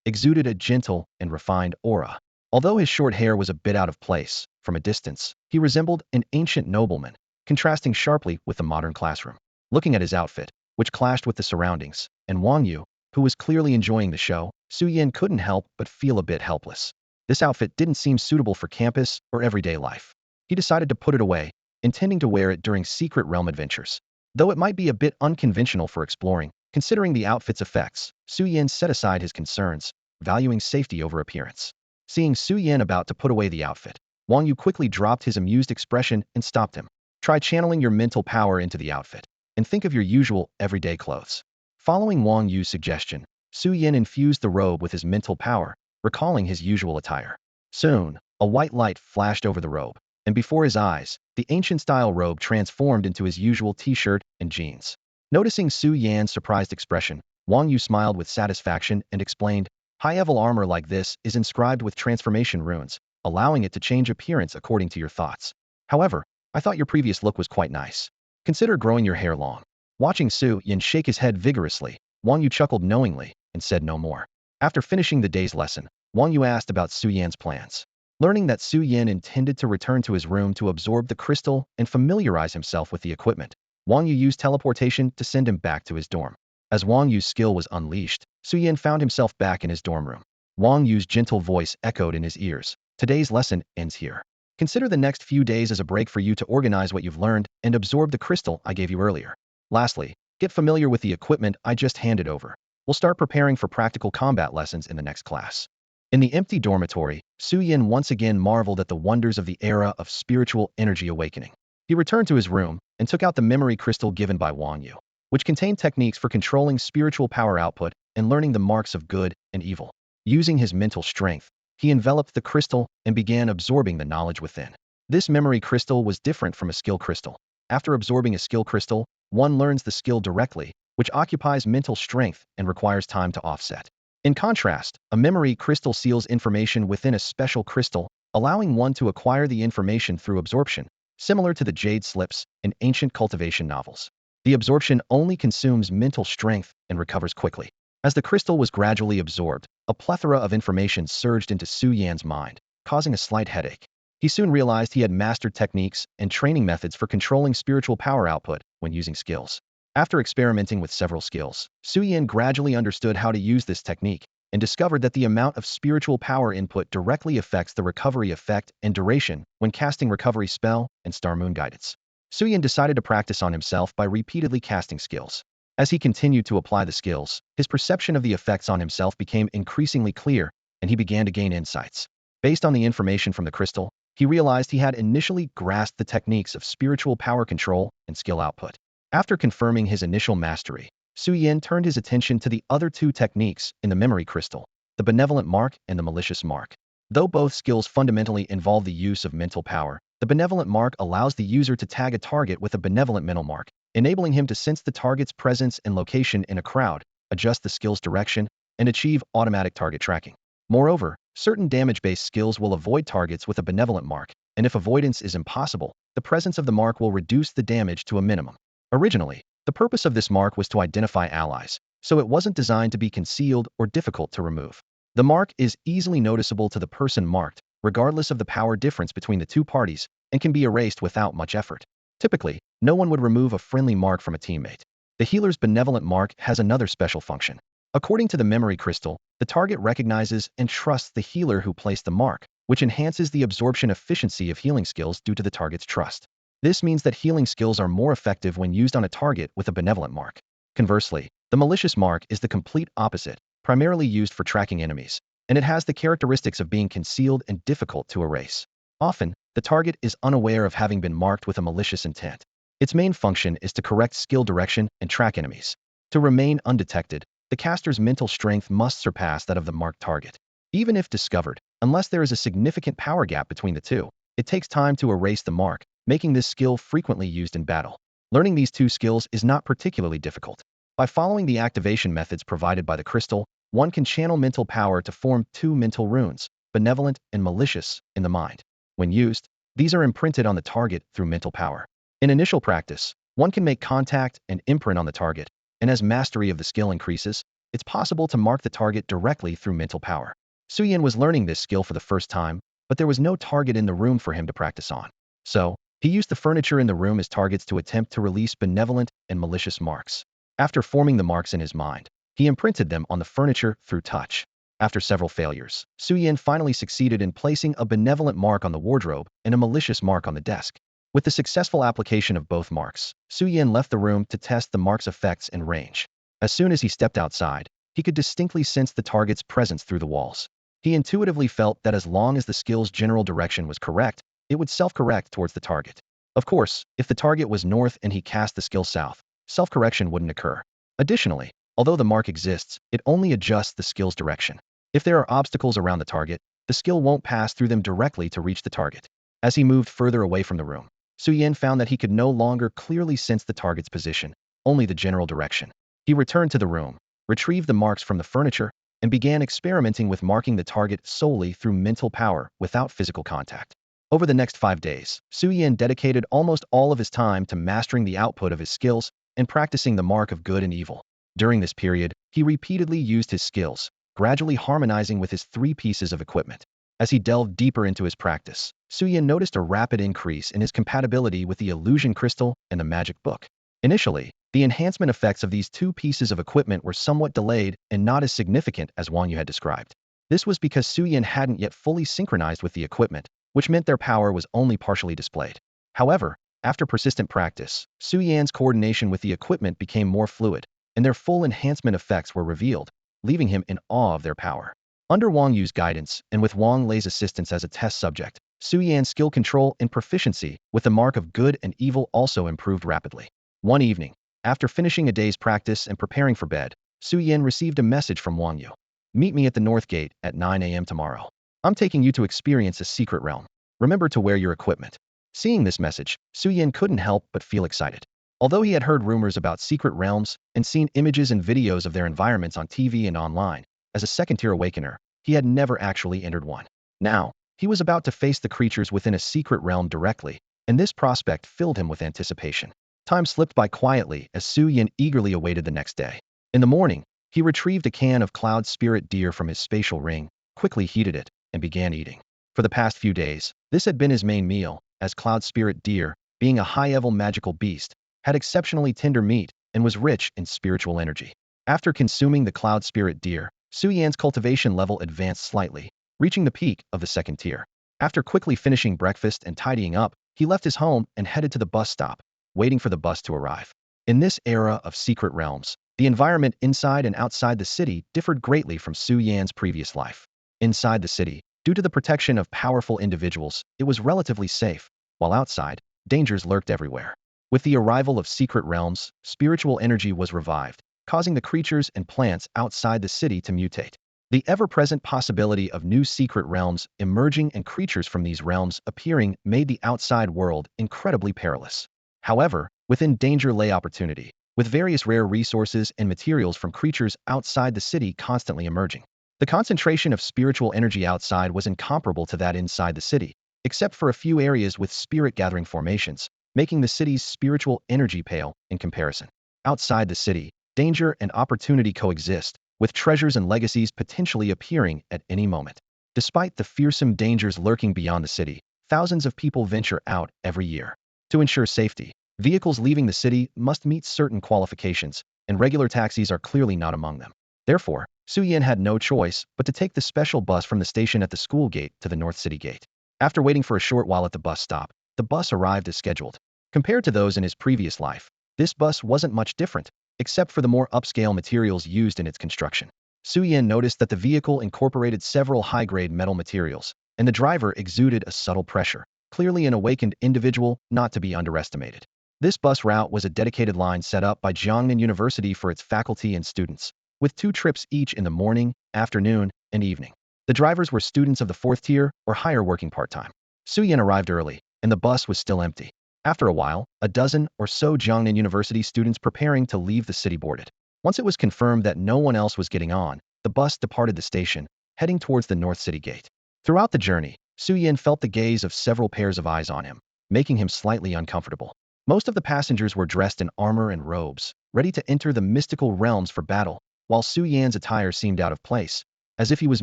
exuded a gentle and refined aura. Although his short hair was a bit out of place, from a distance, he resembled an ancient nobleman, contrasting sharply with the modern classroom. Looking at his outfit, which clashed with the surroundings, and Wang Yu, who was clearly enjoying the show, Su Yin couldn't help but feel a bit helpless. This outfit didn't seem suitable for campus or everyday life. He decided to put it away, intending to wear it during Secret Realm adventures. Though it might be a bit unconventional for exploring, considering the outfit's effects, Su Yin set aside his concerns, valuing safety over appearance. Seeing Su Yin about to put away the outfit, Wang Yu quickly dropped his amused expression and stopped him. Try channeling your mental power into the outfit, and think of your usual, everyday clothes. Following Wang Yu's suggestion, Su Yin infused the robe with his mental power, recalling his usual attire. Soon, a white light flashed over the robe, and before his eyes, the ancient-style robe transformed into his usual t-shirt and jeans. Noticing Su Yin's surprised expression, Wang Yu smiled with satisfaction and explained, high-level armor like this is inscribed with transformation runes, allowing it to change appearance according to your thoughts. However, I thought your previous look was quite nice. Consider growing your hair long. Watching Su Yin shake his head vigorously, Wang Yu chuckled knowingly and said no more. After finishing the day's lesson, Wang Yu asked about Su Yin's plans. Learning that Su Yin intended to return to his room to absorb the crystal and familiarize himself with the equipment, Wang Yu used teleportation to send him back to his dorm. As Wang Yu's skill was unleashed, Su Yin found himself back in his dorm room. Wang Yu's gentle voice echoed in his ears. Today's lesson ends here. Consider the next few days as a break for you to organize what you've learned and absorb the crystal I gave you earlier. Lastly, get familiar with the equipment I just handed over. We'll start preparing for practical combat lessons in the next class. In the empty dormitory, Su Yin once again marveled at the wonders of the era of spiritual energy awakening. He returned to his room and took out the memory crystal given by Wang Yu, which contained techniques for controlling spiritual power output and learning the marks of good and evil. Using his mental strength, he enveloped the crystal and began absorbing the knowledge within. This memory crystal was different from a skill crystal. After absorbing a skill crystal, one learns the skill directly, which occupies mental strength and requires time to offset. In contrast, a memory crystal seals information within a special crystal, allowing one to acquire the information through absorption, similar to the jade slips in ancient cultivation novels. The absorption only consumes mental strength and recovers quickly. As the crystal was gradually absorbed, a plethora of information surged into Su Yan's mind, causing a slight headache. He soon realized he had mastered techniques and training methods for controlling spiritual power output when using skills. After experimenting with several skills, Su Yan gradually understood how to use this technique and discovered that the amount of spiritual power input directly affects the recovery effect and duration when casting recovery spell and star moon guidance. Su Yan decided to practice on himself by repeatedly casting skills. As he continued to apply the skills, his perception of the effects on himself became increasingly clear, and he began to gain insights. Based on the information from the crystal, he realized he had initially grasped the techniques of spiritual power control and skill output. After confirming his initial mastery, Su Yan turned his attention to the other two techniques in the memory crystal, the benevolent mark and the malicious mark. Though both skills fundamentally involve the use of mental power, the benevolent mark allows the user to tag a target with a benevolent mental mark, enabling him to sense the target's presence and location in a crowd, adjust the skill's direction, and achieve automatic target tracking. Moreover, certain damage-based skills will avoid targets with a benevolent mark, and if avoidance is impossible, the presence of the mark will reduce the damage to a minimum. Originally, the purpose of this mark was to identify allies, so it wasn't designed to be concealed or difficult to remove. The mark is easily noticeable to the person marked, regardless of the power difference between the two parties, and can be erased without much effort. Typically, no one would remove a friendly mark from a teammate. The healer's benevolent mark has another special function. According to the memory crystal, the target recognizes and trusts the healer who placed the mark, which enhances the absorption efficiency of healing skills due to the target's trust. This means that healing skills are more effective when used on a target with a benevolent mark. Conversely, the malicious mark is the complete opposite, primarily used for tracking enemies, and it has the characteristics of being concealed and difficult to erase. Often, the target is unaware of having been marked with a malicious intent. Its main function is to correct skill direction and track enemies. To remain undetected, the caster's mental strength must surpass that of the marked target. Even if discovered, unless there is a significant power gap between the two, it takes time to erase the mark, making this skill frequently used in battle. Learning these two skills is not particularly difficult. By following the activation methods provided by the crystal, one can channel mental power to form two mental runes, benevolent and malicious, in the mind. When used, these are imprinted on the target through mental power. In initial practice, one can make contact and imprint on the target, and as mastery of the skill increases, it's possible to mark the target directly through mental power. Su Yan was learning this skill for the first time, but there was no target in the room for him to practice on. So, he used the furniture in the room as targets to attempt to release benevolent and malicious marks. After forming the marks in his mind, he imprinted them on the furniture through touch. After several failures, Su Yan finally succeeded in placing a benevolent mark on the wardrobe and a malicious mark on the desk. With the successful application of both marks, Su Yan left the room to test the mark's effects and range. As soon as he stepped outside, he could distinctly sense the target's presence through the walls. He intuitively felt that as long as the skill's general direction was correct, it would self-correct towards the target. Of course, if the target was north and he cast the skill south, self-correction wouldn't occur. Additionally, although the mark exists, it only adjusts the skill's direction. If there are obstacles around the target, the skill won't pass through them directly to reach the target. As he moved further away from the room, Su Yan found that he could no longer clearly sense the target's position, only the general direction. He returned to the room, retrieved the marks from the furniture, and began experimenting with marking the target solely through mental power without physical contact. Over the next 5 days, Su Yan dedicated almost all of his time to mastering the output of his skills and practicing the mark of good and evil. During this period, he repeatedly used his skills, gradually harmonizing with his 3 pieces of equipment. As he delved deeper into his practice, Su Yan noticed a rapid increase in his compatibility with the illusion crystal and the magic book. Initially, the enhancement effects of these 2 pieces of equipment were somewhat delayed and not as significant as Wang Yu had described. This was because Su Yan hadn't yet fully synchronized with the equipment, which meant their power was only partially displayed. However, after persistent practice, Su Yan's coordination with the equipment became more fluid, and their full enhancement effects were revealed, leaving him in awe of their power. Under Wang Yu's guidance, and with Wang Lei's assistance as a test subject, Su Yan's skill control and proficiency with the mark of good and evil also improved rapidly. One evening, after finishing a day's practice and preparing for bed, Su Yan received a message from Wang Yu. Meet me at the North Gate at 9 a.m. tomorrow. I'm taking you to experience a secret realm. Remember to wear your equipment. Seeing this message, Su Yan couldn't help but feel excited. Although he had heard rumors about secret realms and seen images and videos of their environments on TV and online, as a second-tier Awakener, he had never actually entered one. Now, he was about to face the creatures within a secret realm directly, and this prospect filled him with anticipation. Time slipped by quietly as Su Yan eagerly awaited the next day. In the morning, he retrieved a can of Cloud Spirit Deer from his spatial ring, quickly heated it, and began eating. For the past few days, this had been his main meal, as Cloud Spirit Deer, being a high-level magical beast, had exceptionally tender meat and was rich in spiritual energy. After consuming the Cloud Spirit Deer, Su Yan's cultivation level advanced slightly, reaching the peak of the second tier. After quickly finishing breakfast and tidying up, he left his home and headed to the bus stop, waiting for the bus to arrive. In this era of secret realms, the environment inside and outside the city differed greatly from Su Yan's previous life. Inside the city, due to the protection of powerful individuals, it was relatively safe, while outside, dangers lurked everywhere. With the arrival of secret realms, spiritual energy was revived, causing the creatures and plants outside the city to mutate. The ever-present possibility of new secret realms emerging and creatures from these realms appearing made the outside world incredibly perilous. However, within danger lay opportunity, with various rare resources and materials from creatures outside the city constantly emerging. The concentration of spiritual energy outside was incomparable to that inside the city, except for a few areas with spirit-gathering formations, making the city's spiritual energy pale in comparison. Outside the city, danger and opportunity coexist, with treasures and legacies potentially appearing at any moment. Despite the fearsome dangers lurking beyond the city, thousands of people venture out every year. To ensure safety, vehicles leaving the city must meet certain qualifications, and regular taxis are clearly not among them. Therefore, Su Yan had no choice but to take the special bus from the station at the school gate to the North City Gate. After waiting for a short while at the bus stop, the bus arrived as scheduled. Compared to those in his previous life, this bus wasn't much different, except for the more upscale materials used in its construction. Su Yan noticed that the vehicle incorporated several high-grade metal materials, and the driver exuded a subtle pressure, clearly an awakened individual not to be underestimated. This bus route was a dedicated line set up by Jiangnan University for its faculty and students, with 2 trips each in the morning, afternoon, and evening. The drivers were students of the 4th tier or higher working part-time. Su Yan arrived early, and the bus was still empty. After a while, a dozen or so Jiangnan University students preparing to leave the city boarded. Once it was confirmed that no one else was getting on, the bus departed the station, heading towards the North City Gate. Throughout the journey, Su Yan felt the gaze of several pairs of eyes on him, making him slightly uncomfortable. Most of the passengers were dressed in armor and robes, ready to enter the mystical realms for battle, while Su Yan's attire seemed out of place, as if he was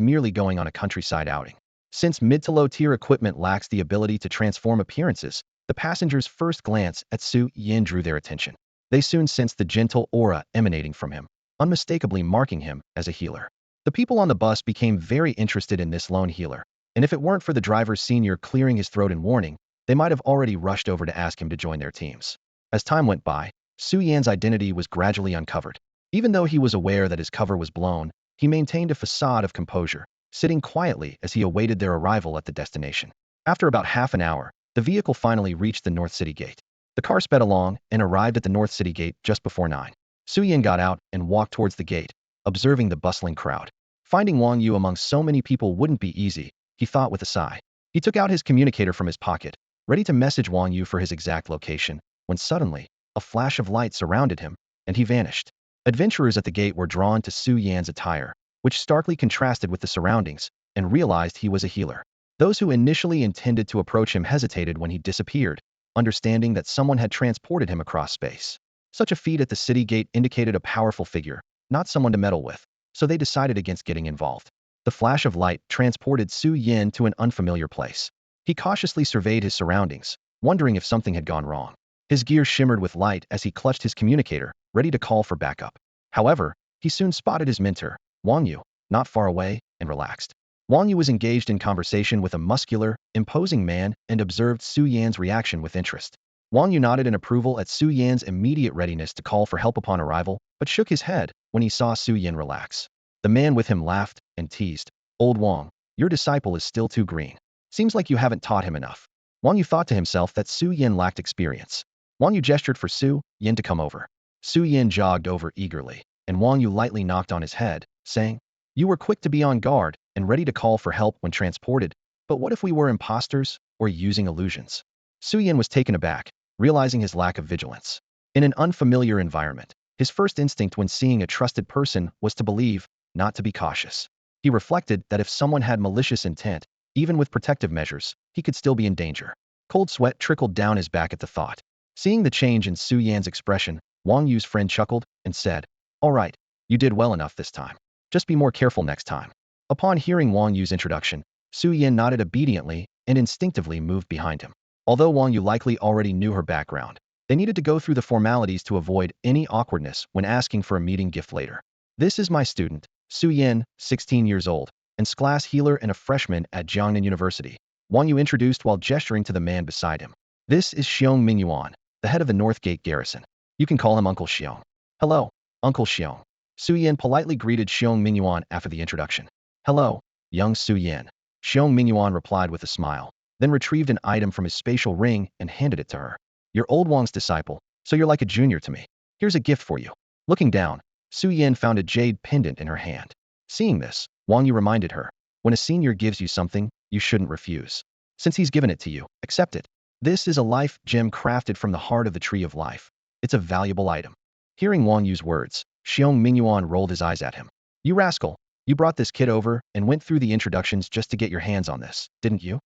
merely going on a countryside outing. Since mid to low tier equipment lacks the ability to transform appearances, the passengers' first glance at Su Yan drew their attention. They soon sensed the gentle aura emanating from him, unmistakably marking him as a healer. The people on the bus became very interested in this lone healer, and if it weren't for the driver's senior clearing his throat in warning, they might have already rushed over to ask him to join their teams. As time went by, Su Yan's identity was gradually uncovered. Even though he was aware that his cover was blown, he maintained a facade of composure, sitting quietly as he awaited their arrival at the destination. After about half an hour, the vehicle finally reached the North City Gate. The car sped along and arrived at the North City Gate just before 9. Su Yan got out and walked towards the gate, observing the bustling crowd. Finding Wang Yu among so many people wouldn't be easy, he thought with a sigh. He took out his communicator from his pocket, ready to message Wang Yu for his exact location, when suddenly, a flash of light surrounded him, and he vanished. Adventurers at the gate were drawn to Su Yan's attire, which starkly contrasted with the surroundings, and realized he was a healer. Those who initially intended to approach him hesitated when he disappeared, understanding that someone had transported him across space. Such a feat at the city gate indicated a powerful figure, not someone to meddle with, so they decided against getting involved. The flash of light transported Su Yan to an unfamiliar place. He cautiously surveyed his surroundings, wondering if something had gone wrong. His gear shimmered with light as he clutched his communicator, ready to call for backup. However, he soon spotted his mentor, Wang Yu, not far away, and relaxed. Wang Yu was engaged in conversation with a muscular, imposing man and observed Su Yan's reaction with interest. Wang Yu nodded in approval at Su Yan's immediate readiness to call for help upon arrival, but shook his head when he saw Su Yan relax. The man with him laughed and teased. Old Wang, your disciple is still too green. Seems like you haven't taught him enough. Wang Yu thought to himself that Su Yan lacked experience. Wang Yu gestured for Su Yan to come over. Su Yan jogged over eagerly, and Wang Yu lightly knocked on his head, saying, You were quick to be on guard and ready to call for help when transported, but what if we were imposters or using illusions? Su Yan was taken aback, realizing his lack of vigilance. In an unfamiliar environment, his first instinct when seeing a trusted person was to believe, not to be cautious. He reflected that if someone had malicious intent, even with protective measures, he could still be in danger. Cold sweat trickled down his back at the thought. Seeing the change in Su Yan's expression, Wang Yu's friend chuckled and said, All right, you did well enough this time. Just be more careful next time. Upon hearing Wang Yu's introduction, Su Yan nodded obediently and instinctively moved behind him. Although Wang Yu likely already knew her background, they needed to go through the formalities to avoid any awkwardness when asking for a meeting gift later. This is my student, Su Yan, 16 years old, and class healer and a freshman at Jiangnan University. Wang Yu introduced while gesturing to the man beside him. This is Xiong Mingyuan, the head of the North Gate garrison. You can call him Uncle Xiong. Hello, Uncle Xiong. Su Yan politely greeted Xiong Mingyuan after the introduction. Hello, young Su Yan. Xiong Mingyuan replied with a smile, then retrieved an item from his spatial ring and handed it to her. You're old Wang's disciple, so you're like a junior to me. Here's a gift for you. Looking down, Su Yan found a jade pendant in her hand. Seeing this, Wang Yu reminded her, when a senior gives you something, you shouldn't refuse. Since he's given it to you, accept it. This is a life gem crafted from the heart of the tree of life. It's a valuable item. Hearing Wang Yu's words, Xiong Mingyuan rolled his eyes at him. You rascal, you brought this kid over and went through the introductions just to get your hands on this, didn't you?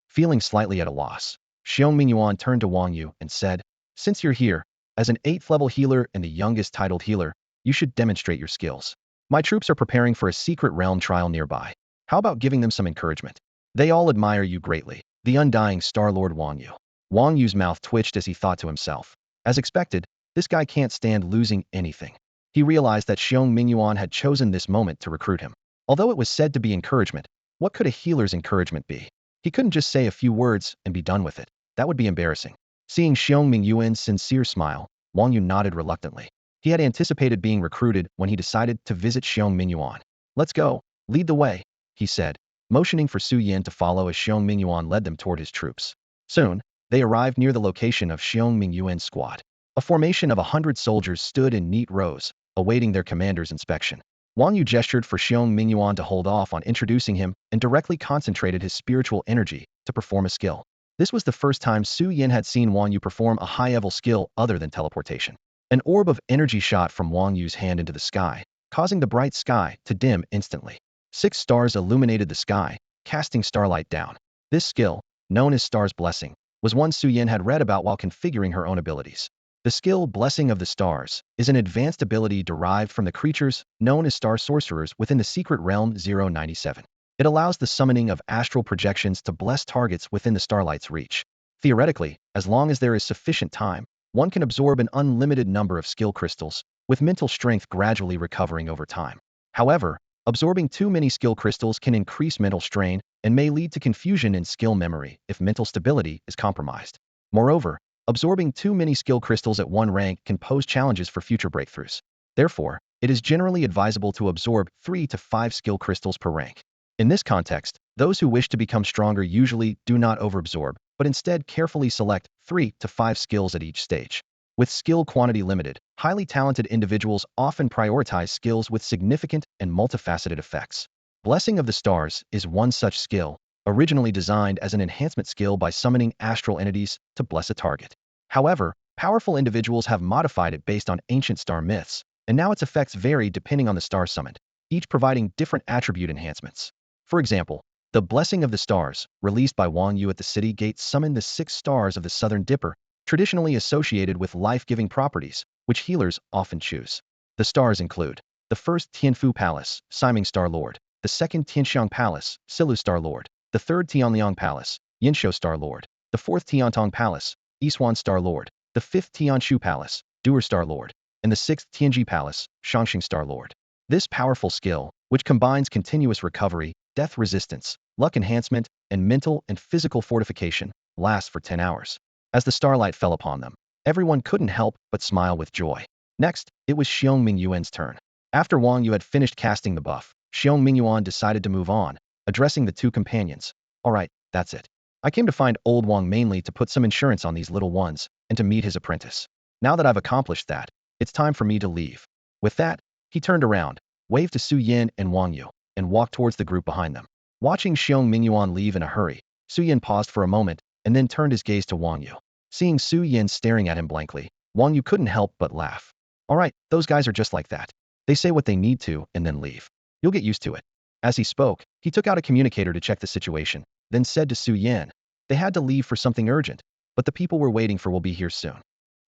Feeling slightly at a loss, Xiong Mingyuan turned to Wang Yu and said, Since you're here, as an 8th level healer and the youngest titled healer, you should demonstrate your skills. My troops are preparing for a secret realm trial nearby. How about giving them some encouragement? They all admire you greatly, the undying Star-Lord Wang Yu. Wang Yu's mouth twitched as he thought to himself. As expected, this guy can't stand losing anything. He realized that Xiong Mingyuan had chosen this moment to recruit him. Although it was said to be encouragement, what could a healer's encouragement be? He couldn't just say a few words and be done with it. That would be embarrassing. Seeing Xiong Mingyuan's sincere smile, Wang Yu nodded reluctantly. He had anticipated being recruited when he decided to visit Xiong Mingyuan. Let's go. Lead the way, he said, motioning for Su Yan to follow as Xiong Mingyuan led them toward his troops. Soon, they arrived near the location of Xiong Mingyuan's squad. A formation of 100 soldiers stood in neat rows, awaiting their commander's inspection. Wang Yu gestured for Xiong Mingyuan to hold off on introducing him and directly concentrated his spiritual energy to perform a skill. This was the first time Su Yan had seen Wang Yu perform a high-level skill other than teleportation. An orb of energy shot from Wang Yu's hand into the sky, causing the bright sky to dim instantly. 6 stars illuminated the sky, casting starlight down. This skill, known as Star's Blessing, was one Su Yan had read about while configuring her own abilities. The skill Blessing of the Stars is an advanced ability derived from the creatures known as star sorcerers within the secret realm 097. It allows the summoning of astral projections to bless targets within the starlight's reach. Theoretically, as long as there is sufficient time, one can absorb an unlimited number of skill crystals, with mental strength gradually recovering over time. However, absorbing too many skill crystals can increase mental strain and may lead to confusion in skill memory if mental stability is compromised. Moreover, absorbing too many skill crystals at one rank can pose challenges for future breakthroughs. Therefore, it is generally advisable to absorb 3 to 5 skill crystals per rank. In this context, those who wish to become stronger usually do not overabsorb, but instead carefully select 3 to 5 skills at each stage. With skill quantity limited, highly talented individuals often prioritize skills with significant and multifaceted effects. Blessing of the Stars is one such skill, originally designed as an enhancement skill by summoning astral entities to bless a target. However, powerful individuals have modified it based on ancient star myths, and now its effects vary depending on the star summoned, each providing different attribute enhancements. For example, the Blessing of the Stars, released by Wang Yu at the city gate, summoned the 6 stars of the Southern Dipper, traditionally associated with life-giving properties, which healers often choose. The stars include the first Tianfu Palace, Siming Star Lord, the second Tianxiang Palace, Silu Star Lord, the third Tianliang Palace, Yinshou Star Lord, the fourth Tiantong Palace, Yishuan Star Lord, the fifth Tianshu Palace, Duer Star Lord, and the sixth Tianji Palace, Shangxing Star Lord. This powerful skill, which combines continuous recovery, death resistance, luck enhancement, and mental and physical fortification, lasts for 10 hours. As the starlight fell upon them, everyone couldn't help but smile with joy. Next, it was Xiong Mingyuan's turn. After Wang Yu had finished casting the buff, Xiong Mingyuan decided to move on, addressing the two companions. Alright, that's it. I came to find old Wang mainly to put some insurance on these little ones, and to meet his apprentice. Now that I've accomplished that, it's time for me to leave. With that, he turned around, waved to Su Yin and Wang Yu, and walked towards the group behind them. Watching Xiong Mingyuan leave in a hurry, Su Yin paused for a moment, and then turned his gaze to Wang Yu. Seeing Su Yin staring at him blankly, Wang Yu couldn't help but laugh. Alright, those guys are just like that. They say what they need to and then leave. You'll get used to it. As he spoke, he took out a communicator to check the situation, then said to Su Yin, they had to leave for something urgent, but the people we're waiting for will be here soon.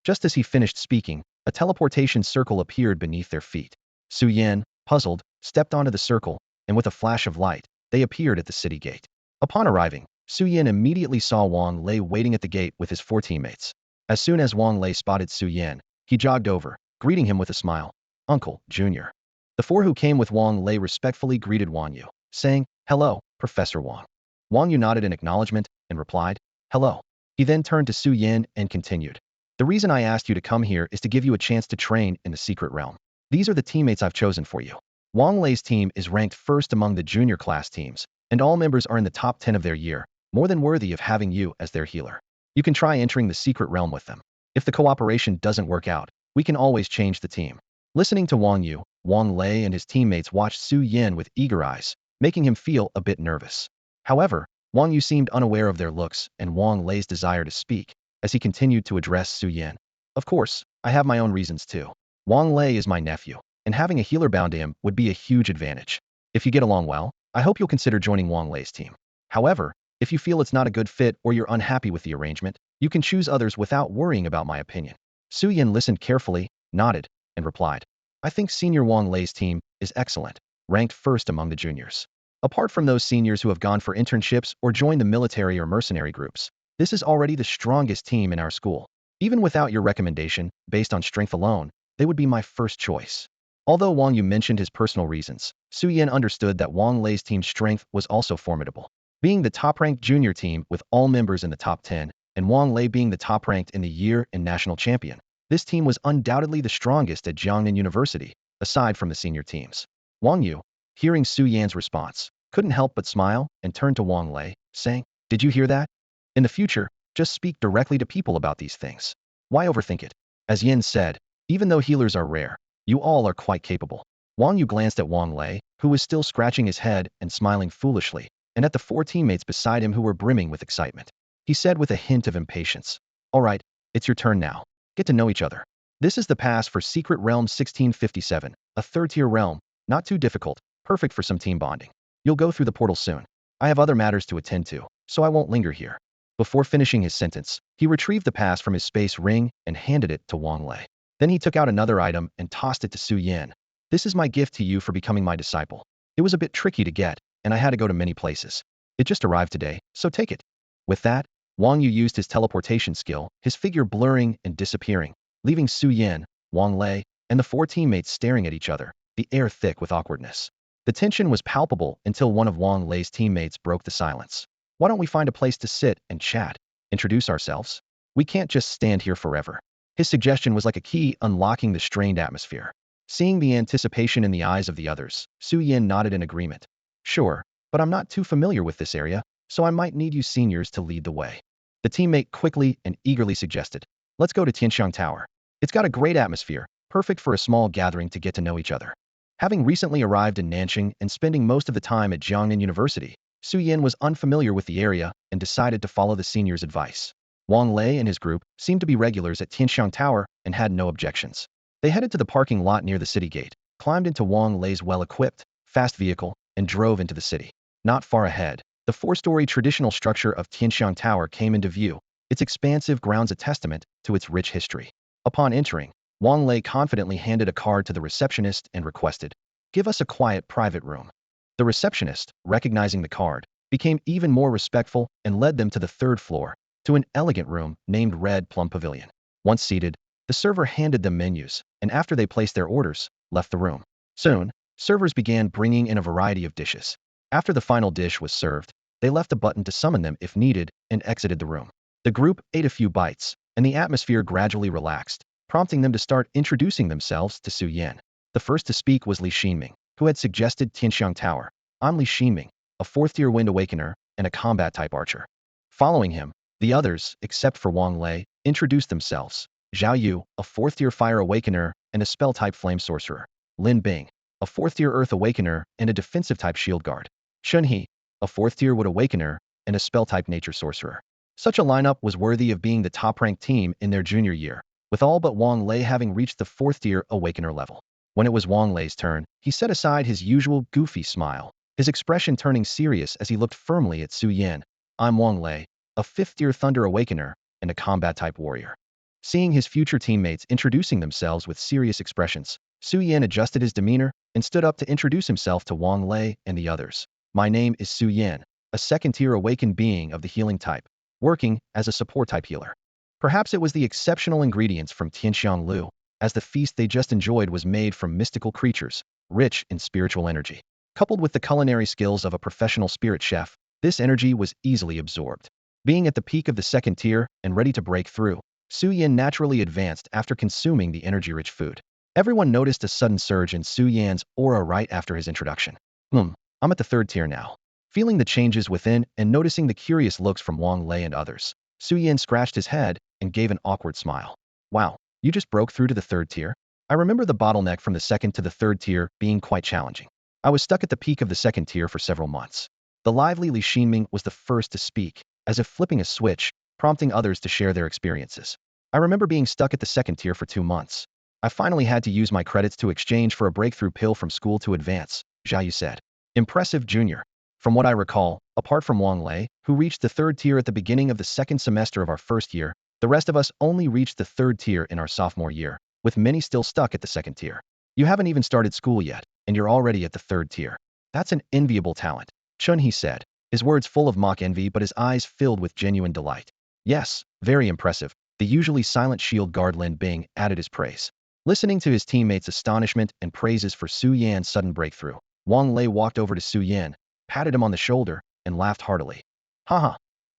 Just as he finished speaking, a teleportation circle appeared beneath their feet. Su Yin, puzzled, stepped onto the circle, and with a flash of light, they appeared at the city gate. Upon arriving, Su Yin immediately saw Wang Lei waiting at the gate with his 4 teammates. As soon as Wang Lei spotted Su Yin, he jogged over, greeting him with a smile. Uncle, Junior. The 4 who came with Wang Lei respectfully greeted Wang Yu, saying, hello, Professor Wang. Wang Yu nodded in acknowledgement and replied, hello. He then turned to Su Yin and continued. The reason I asked you to come here is to give you a chance to train in the secret realm. These are the teammates I've chosen for you. Wang Lei's team is ranked first among the junior class teams, and all members are in the top 10 of their year, more than worthy of having you as their healer. You can try entering the secret realm with them. If the cooperation doesn't work out, we can always change the team. Listening to Wang Yu, Wang Lei and his teammates watched Su Yin with eager eyes, making him feel a bit nervous. However, Wang Yu seemed unaware of their looks and Wang Lei's desire to speak, as he continued to address Su Yin. Of course, I have my own reasons too. Wang Lei is my nephew, and having a healer bound to him would be a huge advantage. If you get along well, I hope you'll consider joining Wang Lei's team. However, if you feel it's not a good fit or you're unhappy with the arrangement, you can choose others without worrying about my opinion. Su Yin listened carefully, nodded, and replied, I think Senior Wang Lei's team is excellent, ranked first among the juniors. Apart from those seniors who have gone for internships or joined the military or mercenary groups, this is already the strongest team in our school. Even without your recommendation, based on strength alone, they would be my first choice. Although Wang Yu mentioned his personal reasons, Su Yin understood that Wang Lei's team's strength was also formidable. Being the top-ranked junior team with all members in the top 10, and Wang Lei being the top-ranked in the year and national champion, this team was undoubtedly the strongest at Jiangnan University, aside from the senior teams. Wang Yu, hearing Su Yan's response, couldn't help but smile and turned to Wang Lei, saying, did you hear that? In the future, just speak directly to people about these things. Why overthink it? As Yin said, even though healers are rare, you all are quite capable. Wang Yu glanced at Wang Lei, who was still scratching his head and smiling foolishly, and at the 4 teammates beside him who were brimming with excitement. He said with a hint of impatience, all right, it's your turn now. Get to know each other. This is the pass for Secret Realm 1657, a 3rd-tier realm, not too difficult, perfect for some team bonding. You'll go through the portal soon. I have other matters to attend to, so I won't linger here. Before finishing his sentence, he retrieved the pass from his space ring and handed it to Wang Lei. Then he took out another item and tossed it to Su Yin. This is my gift to you for becoming my disciple. It was a bit tricky to get, and I had to go to many places. It just arrived today, so take it. With that, Wang Yu used his teleportation skill, his figure blurring and disappearing, leaving Su Yin, Wang Lei, and the 4 teammates staring at each other, the air thick with awkwardness. The tension was palpable until one of Wang Lei's teammates broke the silence. Why don't we find a place to sit and chat, introduce ourselves? We can't just stand here forever. His suggestion was like a key unlocking the strained atmosphere. Seeing the anticipation in the eyes of the others, Su Yin nodded in agreement. Sure, but I'm not too familiar with this area, so I might need you seniors to lead the way. The teammate quickly and eagerly suggested, let's go to Tianxiang Tower. It's got a great atmosphere, perfect for a small gathering to get to know each other. Having recently arrived in Nanjing and spending most of the time at Jiangnan University, Su Yin was unfamiliar with the area and decided to follow the senior's advice. Wang Lei and his group seemed to be regulars at Tianxiang Tower and had no objections. They headed to the parking lot near the city gate, climbed into Wang Lei's well-equipped, fast vehicle, and drove into the city. Not far ahead, the 4-story traditional structure of Tianxiang Tower came into view, its expansive grounds a testament to its rich history. Upon entering, Wang Lei confidently handed a card to the receptionist and requested, give us a quiet private room. The receptionist, recognizing the card, became even more respectful and led them to the 3rd floor, to an elegant room named Red Plum Pavilion. Once seated, the server handed them menus, and after they placed their orders, left the room. Soon, servers began bringing in a variety of dishes. After the final dish was served, they left a button to summon them if needed and exited the room. The group ate a few bites, and the atmosphere gradually relaxed, prompting them to start introducing themselves to Su Yan. The first to speak was Li Xinming, who had suggested Tianxiang Tower. I'm Li Xinming, a fourth-tier Wind Awakener and a combat-type archer. Following him, the others, except for Wang Lei, introduced themselves. Zhao Yu, a fourth-tier Fire Awakener and a spell-type Flame Sorcerer. Lin Bing, a fourth-tier Earth Awakener and a defensive-type Shield Guard. Shun He, a fourth-tier Wood Awakener and a spell-type Nature Sorcerer. Such a lineup was worthy of being the top-ranked team in their junior year, with all but Wang Lei having reached the fourth-tier Awakener level. When it was Wang Lei's turn, he set aside his usual goofy smile, his expression turning serious as he looked firmly at Su Yan. I'm Wang Lei, a fifth-tier Thunder Awakener and a combat-type warrior. Seeing his future teammates introducing themselves with serious expressions, Su Yan adjusted his demeanor and stood up to introduce himself to Wang Lei and the others. My name is Su Yan, a second-tier awakened being of the healing type, working as a support-type healer. Perhaps it was the exceptional ingredients from Tianxiang Lu, as the feast they just enjoyed was made from mystical creatures, rich in spiritual energy. Coupled with the culinary skills of a professional spirit chef, this energy was easily absorbed. Being at the peak of the second tier and ready to break through, Su Yan naturally advanced after consuming the energy-rich food. Everyone noticed a sudden surge in Su Yan's aura right after his introduction. I'm at the third tier now. Feeling the changes within and noticing the curious looks from Wang Lei and others, Su Yan scratched his head and gave an awkward smile. Wow, you just broke through to the third tier? I remember the bottleneck from the second to the third tier being quite challenging. I was stuck at the peak of the second tier for several months. The lively Li Xinming was the first to speak, as if flipping a switch, prompting others to share their experiences. I remember being stuck at the second tier for 2 months. I finally had to use my credits to exchange for a breakthrough pill from school to advance, Zhao Yu said. Impressive, Junior. From what I recall, apart from Wang Lei, who reached the third tier at the beginning of the second semester of our first year, the rest of us only reached the third tier in our sophomore year, with many still stuck at the second tier. You haven't even started school yet, and you're already at the third tier. That's an enviable talent, Chun He said, his words full of mock envy but his eyes filled with genuine delight. Yes, very impressive, the usually silent shield guard Lin Bing added his praise. Listening to his teammates' astonishment and praises for Su Yan's sudden breakthrough, Wang Lei walked over to Su Yan, patted him on the shoulder, and laughed heartily. Haha,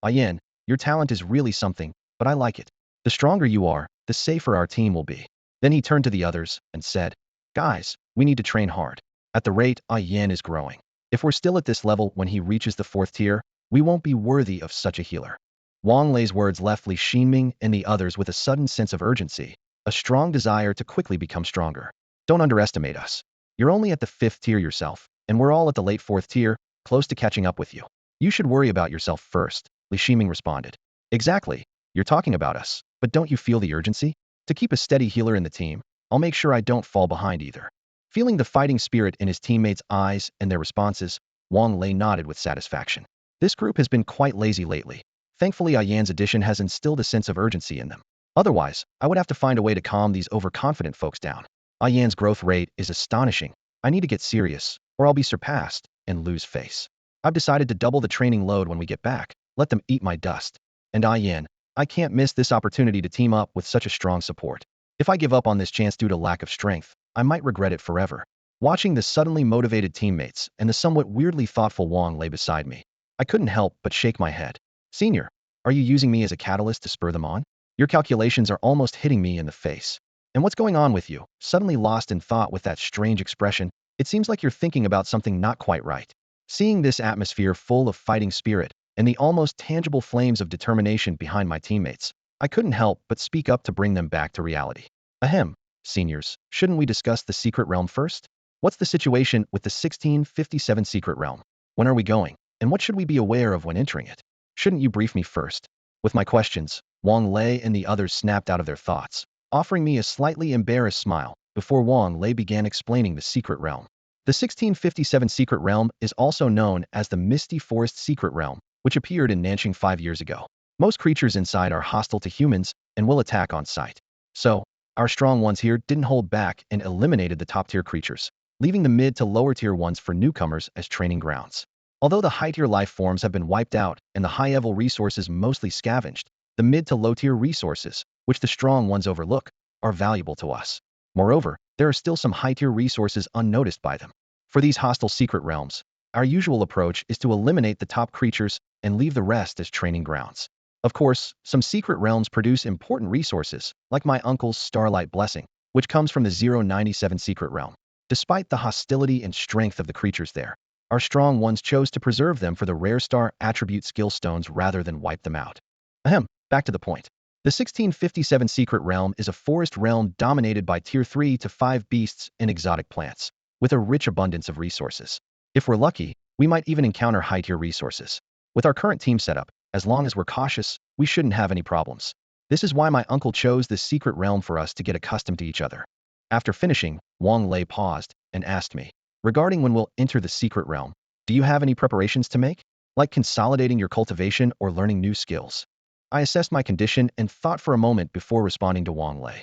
Yan, your talent is really something, but I like it. The stronger you are, the safer our team will be. Then he turned to the others and said, Guys, we need to train hard. At the rate Yan is growing, if we're still at this level when he reaches the fourth tier, we won't be worthy of such a healer. Wang Lei's words left Li Xinming and the others with a sudden sense of urgency, a strong desire to quickly become stronger. Don't underestimate us. You're only at the fifth tier yourself, and we're all at the late fourth tier, close to catching up with you. You should worry about yourself first, Li Ximing responded. Exactly, you're talking about us, but don't you feel the urgency? To keep a steady healer in the team, I'll make sure I don't fall behind either. Feeling the fighting spirit in his teammates' eyes and their responses, Wang Lei nodded with satisfaction. This group has been quite lazy lately. Thankfully Yan's addition has instilled a sense of urgency in them. Otherwise, I would have to find a way to calm these overconfident folks down. Yan's growth rate is astonishing. I need to get serious, or I'll be surpassed and lose face. I've decided to double the training load when we get back, let them eat my dust. And Yan, I can't miss this opportunity to team up with such a strong support. If I give up on this chance due to lack of strength, I might regret it forever. Watching the suddenly motivated teammates and the somewhat weirdly thoughtful Wang Lei beside me, I couldn't help but shake my head. Senior, are you using me as a catalyst to spur them on? Your calculations are almost hitting me in the face. And what's going on with you? Suddenly lost in thought with that strange expression, it seems like you're thinking about something not quite right. Seeing this atmosphere full of fighting spirit and the almost tangible flames of determination behind my teammates, I couldn't help but speak up to bring them back to reality. Ahem, seniors, shouldn't we discuss the secret realm first? What's the situation with the 1657 secret realm? When are we going? And what should we be aware of when entering it? Shouldn't you brief me first? With my questions, Wang Lei and the others snapped out of their thoughts, offering me a slightly embarrassed smile before Wang Lei began explaining the secret realm. The 1657 secret realm is also known as the Misty Forest Secret Realm, which appeared in Nanxing 5 years ago. Most creatures inside are hostile to humans and will attack on sight. So, our strong ones here didn't hold back and eliminated the top-tier creatures, leaving the mid to lower-tier ones for newcomers as training grounds. Although the high-tier life forms have been wiped out and the high-level resources mostly scavenged, the mid to low-tier resources, which the strong ones overlook, are valuable to us. Moreover, there are still some high-tier resources unnoticed by them. For these hostile secret realms, our usual approach is to eliminate the top creatures and leave the rest as training grounds. Of course, some secret realms produce important resources, like my uncle's Starlight Blessing, which comes from the 097 secret realm. Despite the hostility and strength of the creatures there, our strong ones chose to preserve them for the rare star attribute skill stones rather than wipe them out. Ahem, back to the point. The 1657 secret realm is a forest realm dominated by tier 3 to 5 beasts and exotic plants, with a rich abundance of resources. If we're lucky, we might even encounter high-tier resources. With our current team setup, as long as we're cautious, we shouldn't have any problems. This is why my uncle chose this secret realm for us to get accustomed to each other. After finishing, Wang Lei paused and asked me, regarding when we'll enter the secret realm, do you have any preparations to make? Like consolidating your cultivation or learning new skills? I assessed my condition and thought for a moment before responding to Wang Lei.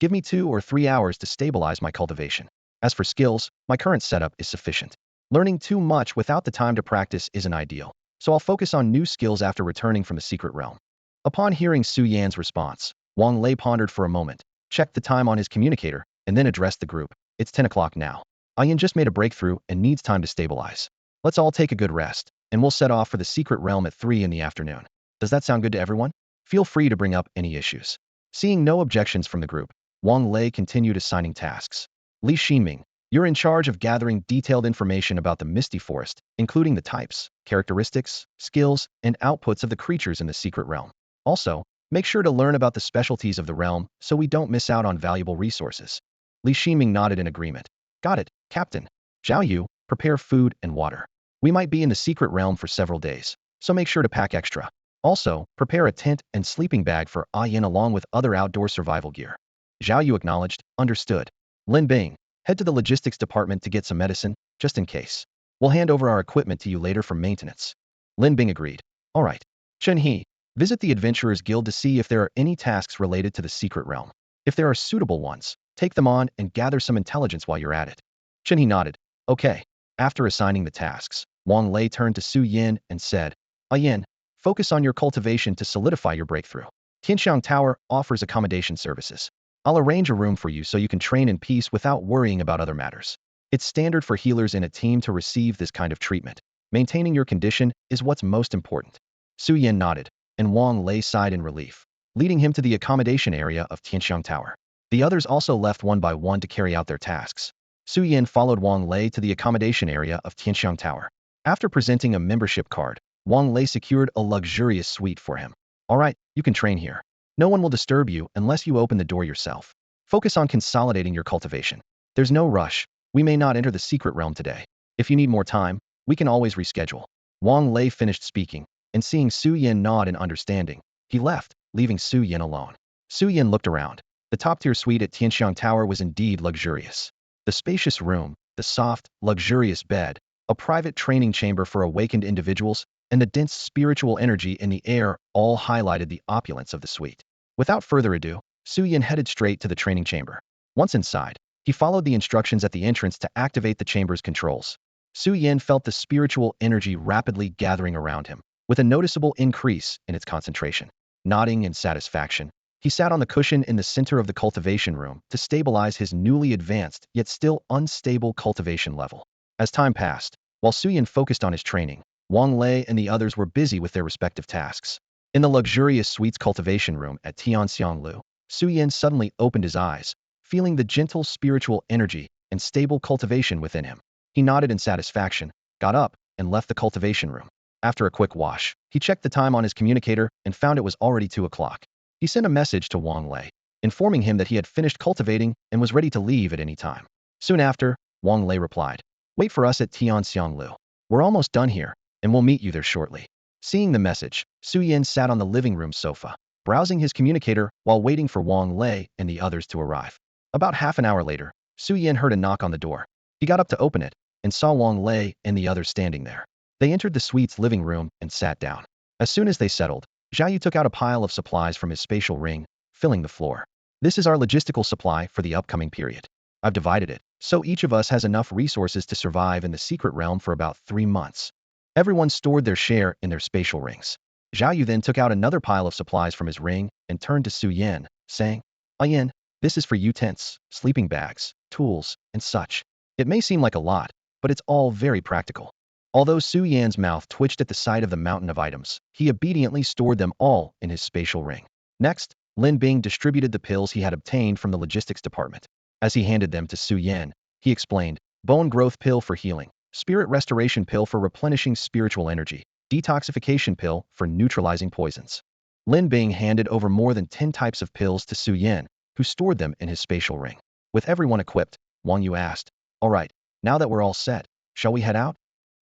Give me 2 or 3 hours to stabilize my cultivation. As for skills, my current setup is sufficient. Learning too much without the time to practice isn't ideal, so I'll focus on new skills after returning from the secret realm. Upon hearing Su Yan's response, Wang Lei pondered for a moment, checked the time on his communicator, and then addressed the group. It's 10 o'clock now. Ayan just made a breakthrough and needs time to stabilize. Let's all take a good rest, and we'll set off for the secret realm at 3 in the afternoon. Does that sound good to everyone? Feel free to bring up any issues. Seeing no objections from the group, Wang Lei continued assigning tasks. Li Xinming, you're in charge of gathering detailed information about the Misty Forest, including the types, characteristics, skills, and outputs of the creatures in the secret realm. Also, make sure to learn about the specialties of the realm so we don't miss out on valuable resources. Li Xinming nodded in agreement. Got it, Captain. Zhao Yu, prepare food and water. We might be in the secret realm for several days, so make sure to pack extra. Also, prepare a tent and sleeping bag for Ayan along with other outdoor survival gear. Zhao Yu acknowledged, understood. Lin Bing, head to the logistics department to get some medicine, just in case. We'll hand over our equipment to you later for maintenance. Lin Bing agreed. All right. Chen He, visit the Adventurers Guild to see if there are any tasks related to the secret realm. If there are suitable ones, take them on and gather some intelligence while you're at it. Chen He nodded. Okay. After assigning the tasks, Wang Lei turned to Su Yin and said, Ayan, focus on your cultivation to solidify your breakthrough. Tianxiang Tower offers accommodation services. I'll arrange a room for you so you can train in peace without worrying about other matters. It's standard for healers in a team to receive this kind of treatment. Maintaining your condition is what's most important. Su Yin nodded, and Wang Lei sighed in relief, leading him to the accommodation area of Tianxiang Tower. The others also left one by one to carry out their tasks. Su Yin followed Wang Lei to the accommodation area of Tianxiang Tower. After presenting a membership card, Wang Lei secured a luxurious suite for him. All right, you can train here. No one will disturb you unless you open the door yourself. Focus on consolidating your cultivation. There's no rush. We may not enter the secret realm today. If you need more time, we can always reschedule. Wang Lei finished speaking, and seeing Su Yin nod in understanding, he left, leaving Su Yin alone. Su Yin looked around. The top-tier suite at Tianxiang Tower was indeed luxurious. The spacious room, the soft, luxurious bed, a private training chamber for awakened individuals, and the dense spiritual energy in the air all highlighted the opulence of the suite. Without further ado, Su Yin headed straight to the training chamber. Once inside, he followed the instructions at the entrance to activate the chamber's controls. Su Yin felt the spiritual energy rapidly gathering around him, with a noticeable increase in its concentration. Nodding in satisfaction, he sat on the cushion in the center of the cultivation room to stabilize his newly advanced yet still unstable cultivation level. As time passed, while Su Yin focused on his training, Wang Lei and the others were busy with their respective tasks. In the luxurious suite's cultivation room at Tianxianglu, Su Yin suddenly opened his eyes, feeling the gentle spiritual energy and stable cultivation within him. He nodded in satisfaction, got up, and left the cultivation room. After a quick wash, he checked the time on his communicator and found it was already 2 o'clock. He sent a message to Wang Lei, informing him that he had finished cultivating and was ready to leave at any time. Soon after, Wang Lei replied, "Wait for us at Tianxianglu. We're almost done here, and we'll meet you there shortly." Seeing the message, Su Yin sat on the living room sofa, browsing his communicator while waiting for Wang Lei and the others to arrive. About half an hour later, Su Yin heard a knock on the door. He got up to open it and saw Wang Lei and the others standing there. They entered the suite's living room and sat down. As soon as they settled, Zhao Yu took out a pile of supplies from his spatial ring, filling the floor. This is our logistical supply for the upcoming period. I've divided it, so each of us has enough resources to survive in the secret realm for about 3 months. Everyone stored their share in their spatial rings. Zhao Yu then took out another pile of supplies from his ring and turned to Su Yin, saying, Yin, this is for you tents, sleeping bags, tools, and such. It may seem like a lot, but it's all very practical. Although Su Yan's mouth twitched at the sight of the mountain of items, he obediently stored them all in his spatial ring. Next, Lin Bing distributed the pills he had obtained from the logistics department. As he handed them to Su Yan, he explained, bone growth pill for healing, spirit restoration pill for replenishing spiritual energy, detoxification pill for neutralizing poisons. Lin Bing handed over more than 10 types of pills to Su Yan, who stored them in his spatial ring. With everyone equipped, Wang Yu asked, all right, now that we're all set, shall we head out?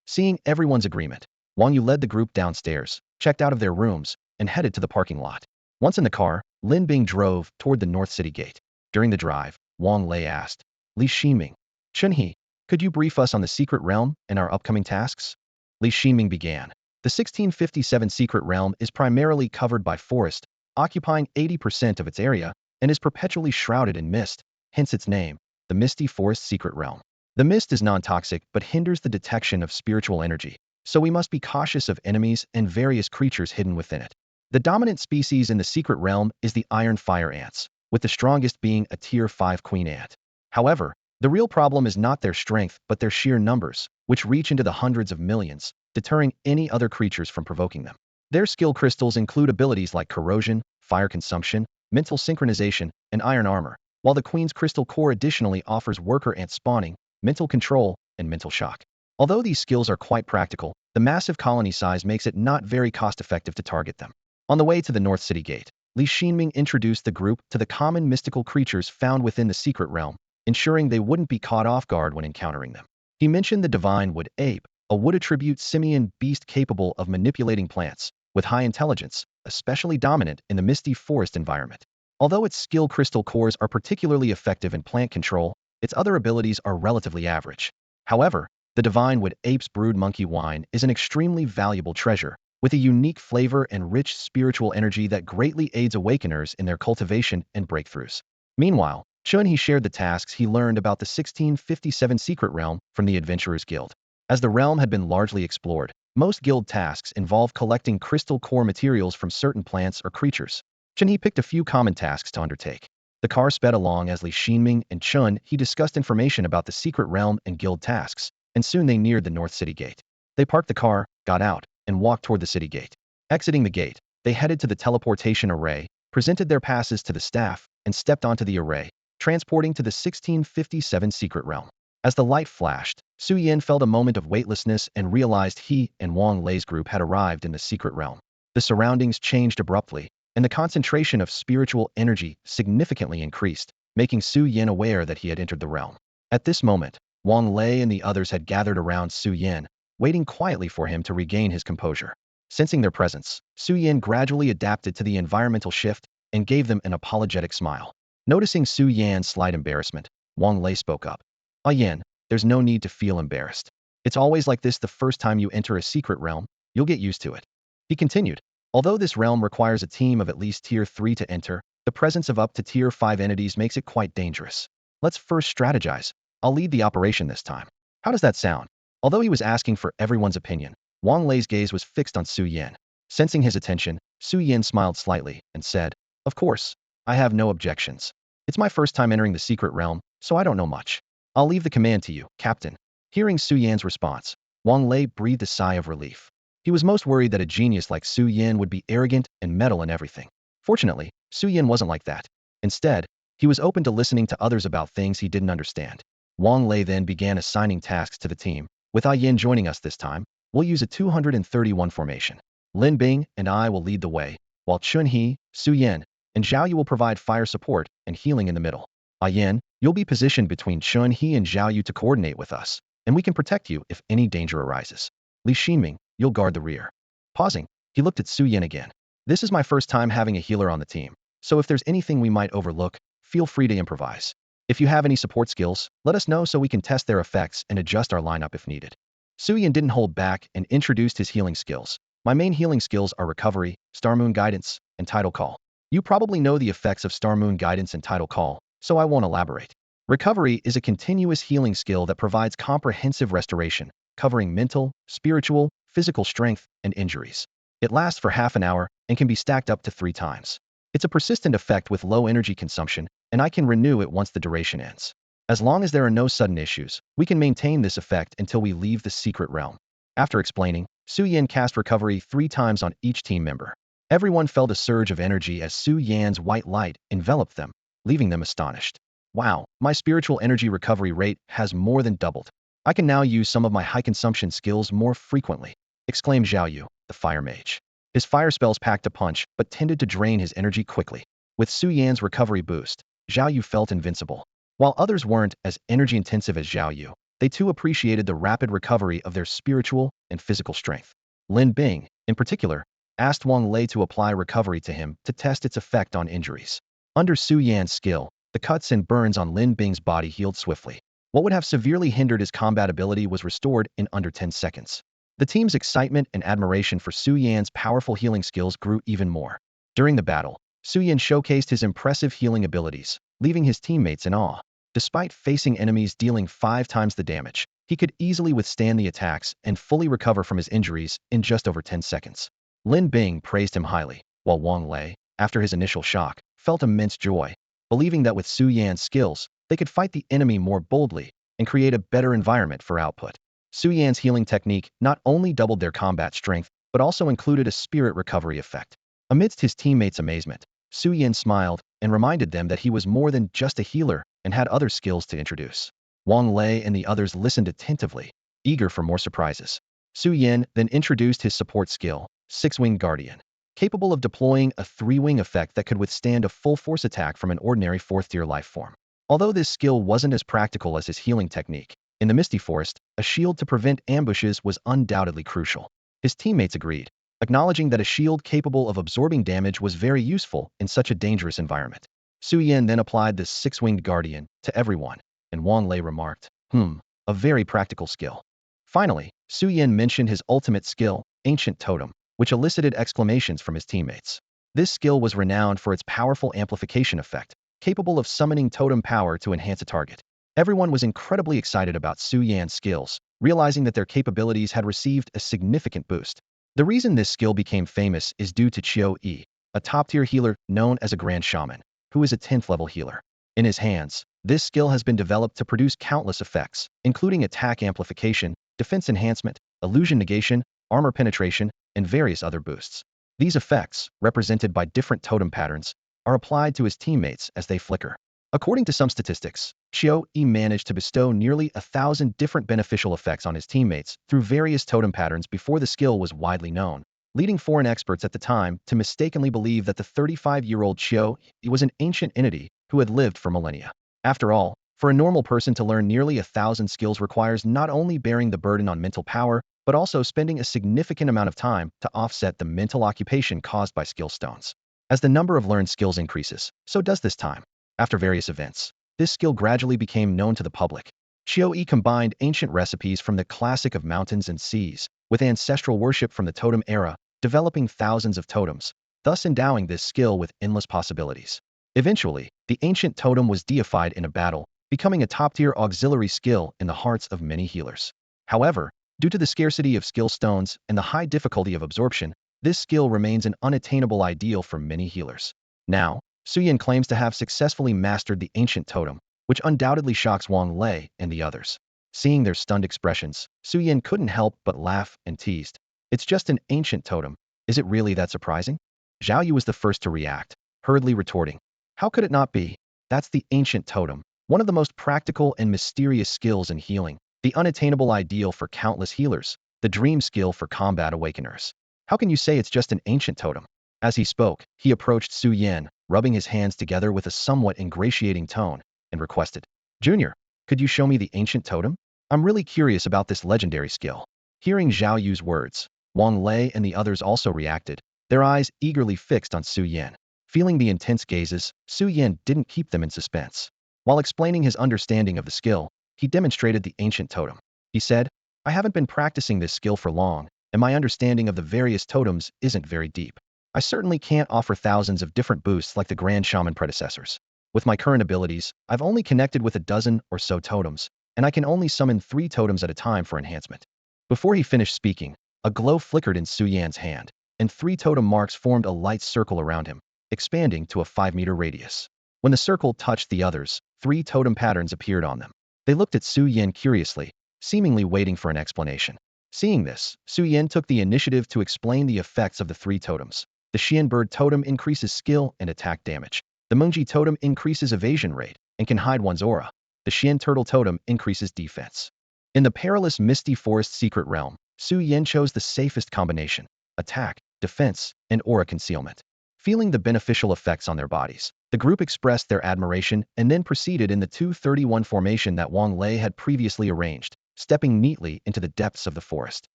Seeing everyone's agreement, Wang Yu led the group downstairs, checked out of their rooms, and headed to the parking lot. Once in the car, Lin Bing drove toward the North City gate. During the drive, Wang Lei asked, Li Ximing, Chunhe, could you brief us on the secret realm and our upcoming tasks? Li Ximing began. The 1657 secret realm is primarily covered by forest, occupying 80% of its area, and is perpetually shrouded in mist, hence its name, the Misty Forest Secret Realm. The mist is non-toxic but hinders the detection of spiritual energy, so we must be cautious of enemies and various creatures hidden within it. The dominant species in the secret realm is the iron fire ants, with the strongest being a tier 5 queen ant. However, the real problem is not their strength but their sheer numbers, which reach into the hundreds of millions, deterring any other creatures from provoking them. Their skill crystals include abilities like corrosion, fire consumption, mental synchronization, and iron armor, while the queen's crystal core additionally offers worker ant spawning, mental control, and mental shock. Although these skills are quite practical, the massive colony size makes it not very cost-effective to target them. On the way to the North City Gate, Li Xinming introduced the group to the common mystical creatures found within the secret realm, ensuring they wouldn't be caught off guard when encountering them. He mentioned the divine wood ape, a wood attribute simian beast capable of manipulating plants, with high intelligence, especially dominant in the misty forest environment. Although its skill crystal cores are particularly effective in plant control, its other abilities are relatively average. However, the divine wood ape's brood monkey wine is an extremely valuable treasure, with a unique flavor and rich spiritual energy that greatly aids Awakeners in their cultivation and breakthroughs. Meanwhile, Chun-He shared the tasks he learned about the 1657 secret realm from the Adventurers Guild. As the realm had been largely explored, most guild tasks involve collecting crystal core materials from certain plants or creatures. Chun-He picked a few common tasks to undertake. The car sped along as Li Xinming and Chun-He discussed information about the secret realm and guild tasks, and soon they neared the North City Gate. They parked the car, got out, and walked toward the city gate. Exiting the gate, they headed to the teleportation array, presented their passes to the staff, and stepped onto the array, transporting to the 1657 secret realm. As the light flashed, Su Yin felt a moment of weightlessness and realized he and Wang Lei's group had arrived in the secret realm. The surroundings changed abruptly, and the concentration of spiritual energy significantly increased, making Su Yin aware that he had entered the realm. At this moment, Wang Lei and the others had gathered around Su Yin, waiting quietly for him to regain his composure. Sensing their presence, Su Yin gradually adapted to the environmental shift and gave them an apologetic smile. Noticing Su Yan's slight embarrassment, Wang Lei spoke up. Ah Yin, there's no need to feel embarrassed. It's always like this the first time you enter a secret realm, you'll get used to it. He continued. Although this realm requires a team of at least tier 3 to enter, the presence of up to tier 5 entities makes it quite dangerous. Let's first strategize. I'll lead the operation this time. How does that sound? Although he was asking for everyone's opinion, Wang Lei's gaze was fixed on Su Yin. Sensing his attention, Su Yin smiled slightly and said, Of course, I have no objections. It's my first time entering the secret realm, so I don't know much. I'll leave the command to you, Captain. Hearing Su Yan's response, Wang Lei breathed a sigh of relief. He was most worried that a genius like Su Yin would be arrogant and meddle in everything. Fortunately, Su Yin wasn't like that. Instead, he was open to listening to others about things he didn't understand. Wang Lei then began assigning tasks to the team. With Ah Yin joining us this time, we'll use a 231 formation. Lin Bing and I will lead the way, while Chun-He, Su Yin, and Zhao Yu will provide fire support and healing in the middle. Ah Yin, you'll be positioned between Chun-He and Zhao Yu to coordinate with us, and we can protect you if any danger arises. Li Xinming, you'll guard the rear. Pausing, he looked at Su Yin again. This is my first time having a healer on the team, so if there's anything we might overlook, feel free to improvise. If you have any support skills, let us know so we can test their effects and adjust our lineup if needed. Su Yin didn't hold back and introduced his healing skills. My main healing skills are Recovery, Star Moon Guidance, and Tidal Call. You probably know the effects of Star Moon Guidance and Tidal Call, so I won't elaborate. Recovery is a continuous healing skill that provides comprehensive restoration, covering mental, spiritual, physical strength, and injuries. It lasts for half an hour and can be stacked up to 3 times. It's a persistent effect with low energy consumption, and I can renew it once the duration ends. As long as there are no sudden issues, we can maintain this effect until we leave the secret realm. After explaining, Su Yan cast recovery 3 times on each team member. Everyone felt a surge of energy as Su Yan's white light enveloped them, leaving them astonished. Wow, my spiritual energy recovery rate has more than doubled. I can now use some of my high consumption skills more frequently, exclaimed Zhao Yu, the fire mage. His fire spells packed a punch, but tended to drain his energy quickly. With Su Yan's recovery boost, Zhao Yu felt invincible. While others weren't as energy-intensive as Zhao Yu, they too appreciated the rapid recovery of their spiritual and physical strength. Lin Bing, in particular, asked Wang Lei to apply recovery to him to test its effect on injuries. Under Su Yan's skill, the cuts and burns on Lin Bing's body healed swiftly. What would have severely hindered his combat ability was restored in under 10 seconds. The team's excitement and admiration for Su Yan's powerful healing skills grew even more. During the battle, Su Yan showcased his impressive healing abilities, leaving his teammates in awe. Despite facing enemies dealing 5 times the damage, he could easily withstand the attacks and fully recover from his injuries in just over 10 seconds. Lin Bing praised him highly, while Wang Lei, after his initial shock, felt immense joy, believing that with Su Yan's skills, they could fight the enemy more boldly and create a better environment for output. Su Yan's healing technique not only doubled their combat strength, but also included a spirit recovery effect. Amidst his teammates' amazement, Su Yan smiled and reminded them that he was more than just a healer and had other skills to introduce. Wang Lei and the others listened attentively, eager for more surprises. Su Yan then introduced his support skill, Six-Winged Guardian, capable of deploying a 3-wing effect that could withstand a full-force attack from an ordinary 4th-tier life form. Although this skill wasn't as practical as his healing technique, in the Misty Forest, a shield to prevent ambushes was undoubtedly crucial. His teammates agreed, acknowledging that a shield capable of absorbing damage was very useful in such a dangerous environment. Su Yan then applied this Six-Winged Guardian to everyone, and Wang Lei remarked, a very practical skill. Finally, Su Yan mentioned his ultimate skill, Ancient Totem, which elicited exclamations from his teammates. This skill was renowned for its powerful amplification effect, capable of summoning totem power to enhance a target. Everyone was incredibly excited about Su Yan's skills, realizing that their capabilities had received a significant boost. The reason this skill became famous is due to Qiu Yi, a top-tier healer known as a Grand Shaman, who is a 10th-level healer. In his hands, this skill has been developed to produce countless effects, including attack amplification, defense enhancement, illusion negation, armor penetration, and various other boosts. These effects, represented by different totem patterns, are applied to his teammates as they flicker. According to some statistics, Qiu Yi managed to bestow nearly 1,000 different beneficial effects on his teammates through various totem patterns before the skill was widely known, leading foreign experts at the time to mistakenly believe that the 35-year-old Qiu Yi was an ancient entity who had lived for millennia. After all, for a normal person to learn nearly 1,000 skills requires not only bearing the burden on mental power, but also spending a significant amount of time to offset the mental occupation caused by skill stones. As the number of learned skills increases, so does this time. After various events, this skill gradually became known to the public. Qiu Yi combined ancient recipes from the classic of mountains and seas with ancestral worship from the totem era, developing thousands of totems, thus endowing this skill with endless possibilities. Eventually, the ancient totem was deified in a battle, becoming a top-tier auxiliary skill in the hearts of many healers. However, due to the scarcity of skill stones and the high difficulty of absorption, this skill remains an unattainable ideal for many healers. Now, Su Yan claims to have successfully mastered the ancient totem, which undoubtedly shocks Wang Lei and the others. Seeing their stunned expressions, Su Yan couldn't help but laugh and teased. It's just an ancient totem. Is it really that surprising? Zhao Yu was the first to react, hurriedly retorting, how could it not be? That's the ancient totem, one of the most practical and mysterious skills in healing, the unattainable ideal for countless healers, the dream skill for combat awakeners. How can you say it's just an ancient totem? As he spoke, he approached Su Yan, rubbing his hands together with a somewhat ingratiating tone, and requested, Junior, could you show me the ancient totem? I'm really curious about this legendary skill. Hearing Zhao Yu's words, Wang Lei and the others also reacted, their eyes eagerly fixed on Su Yan. Feeling the intense gazes, Su Yan didn't keep them in suspense. While explaining his understanding of the skill, he demonstrated the ancient totem. He said, I haven't been practicing this skill for long, and my understanding of the various totems isn't very deep. I certainly can't offer thousands of different boosts like the Grand Shaman predecessors. With my current abilities, I've only connected with a dozen or so totems, and I can only summon 3 totems at a time for enhancement. Before he finished speaking, a glow flickered in Su Yan's hand, and 3 totem marks formed a light circle around him, expanding to a 5-meter radius. When the circle touched the others, 3 totem patterns appeared on them. They looked at Su Yan curiously, seemingly waiting for an explanation. Seeing this, Su Yin took the initiative to explain the effects of the three totems. The Xian bird totem increases skill and attack damage. The Mengji totem increases evasion rate and can hide one's aura. The Xian turtle totem increases defense. In the perilous misty forest secret realm, Su Yin chose the safest combination: attack, defense, and aura concealment. Feeling the beneficial effects on their bodies, the group expressed their admiration and then proceeded in the 231 formation that Wang Lei had previously arranged, stepping neatly into the depths of the forest.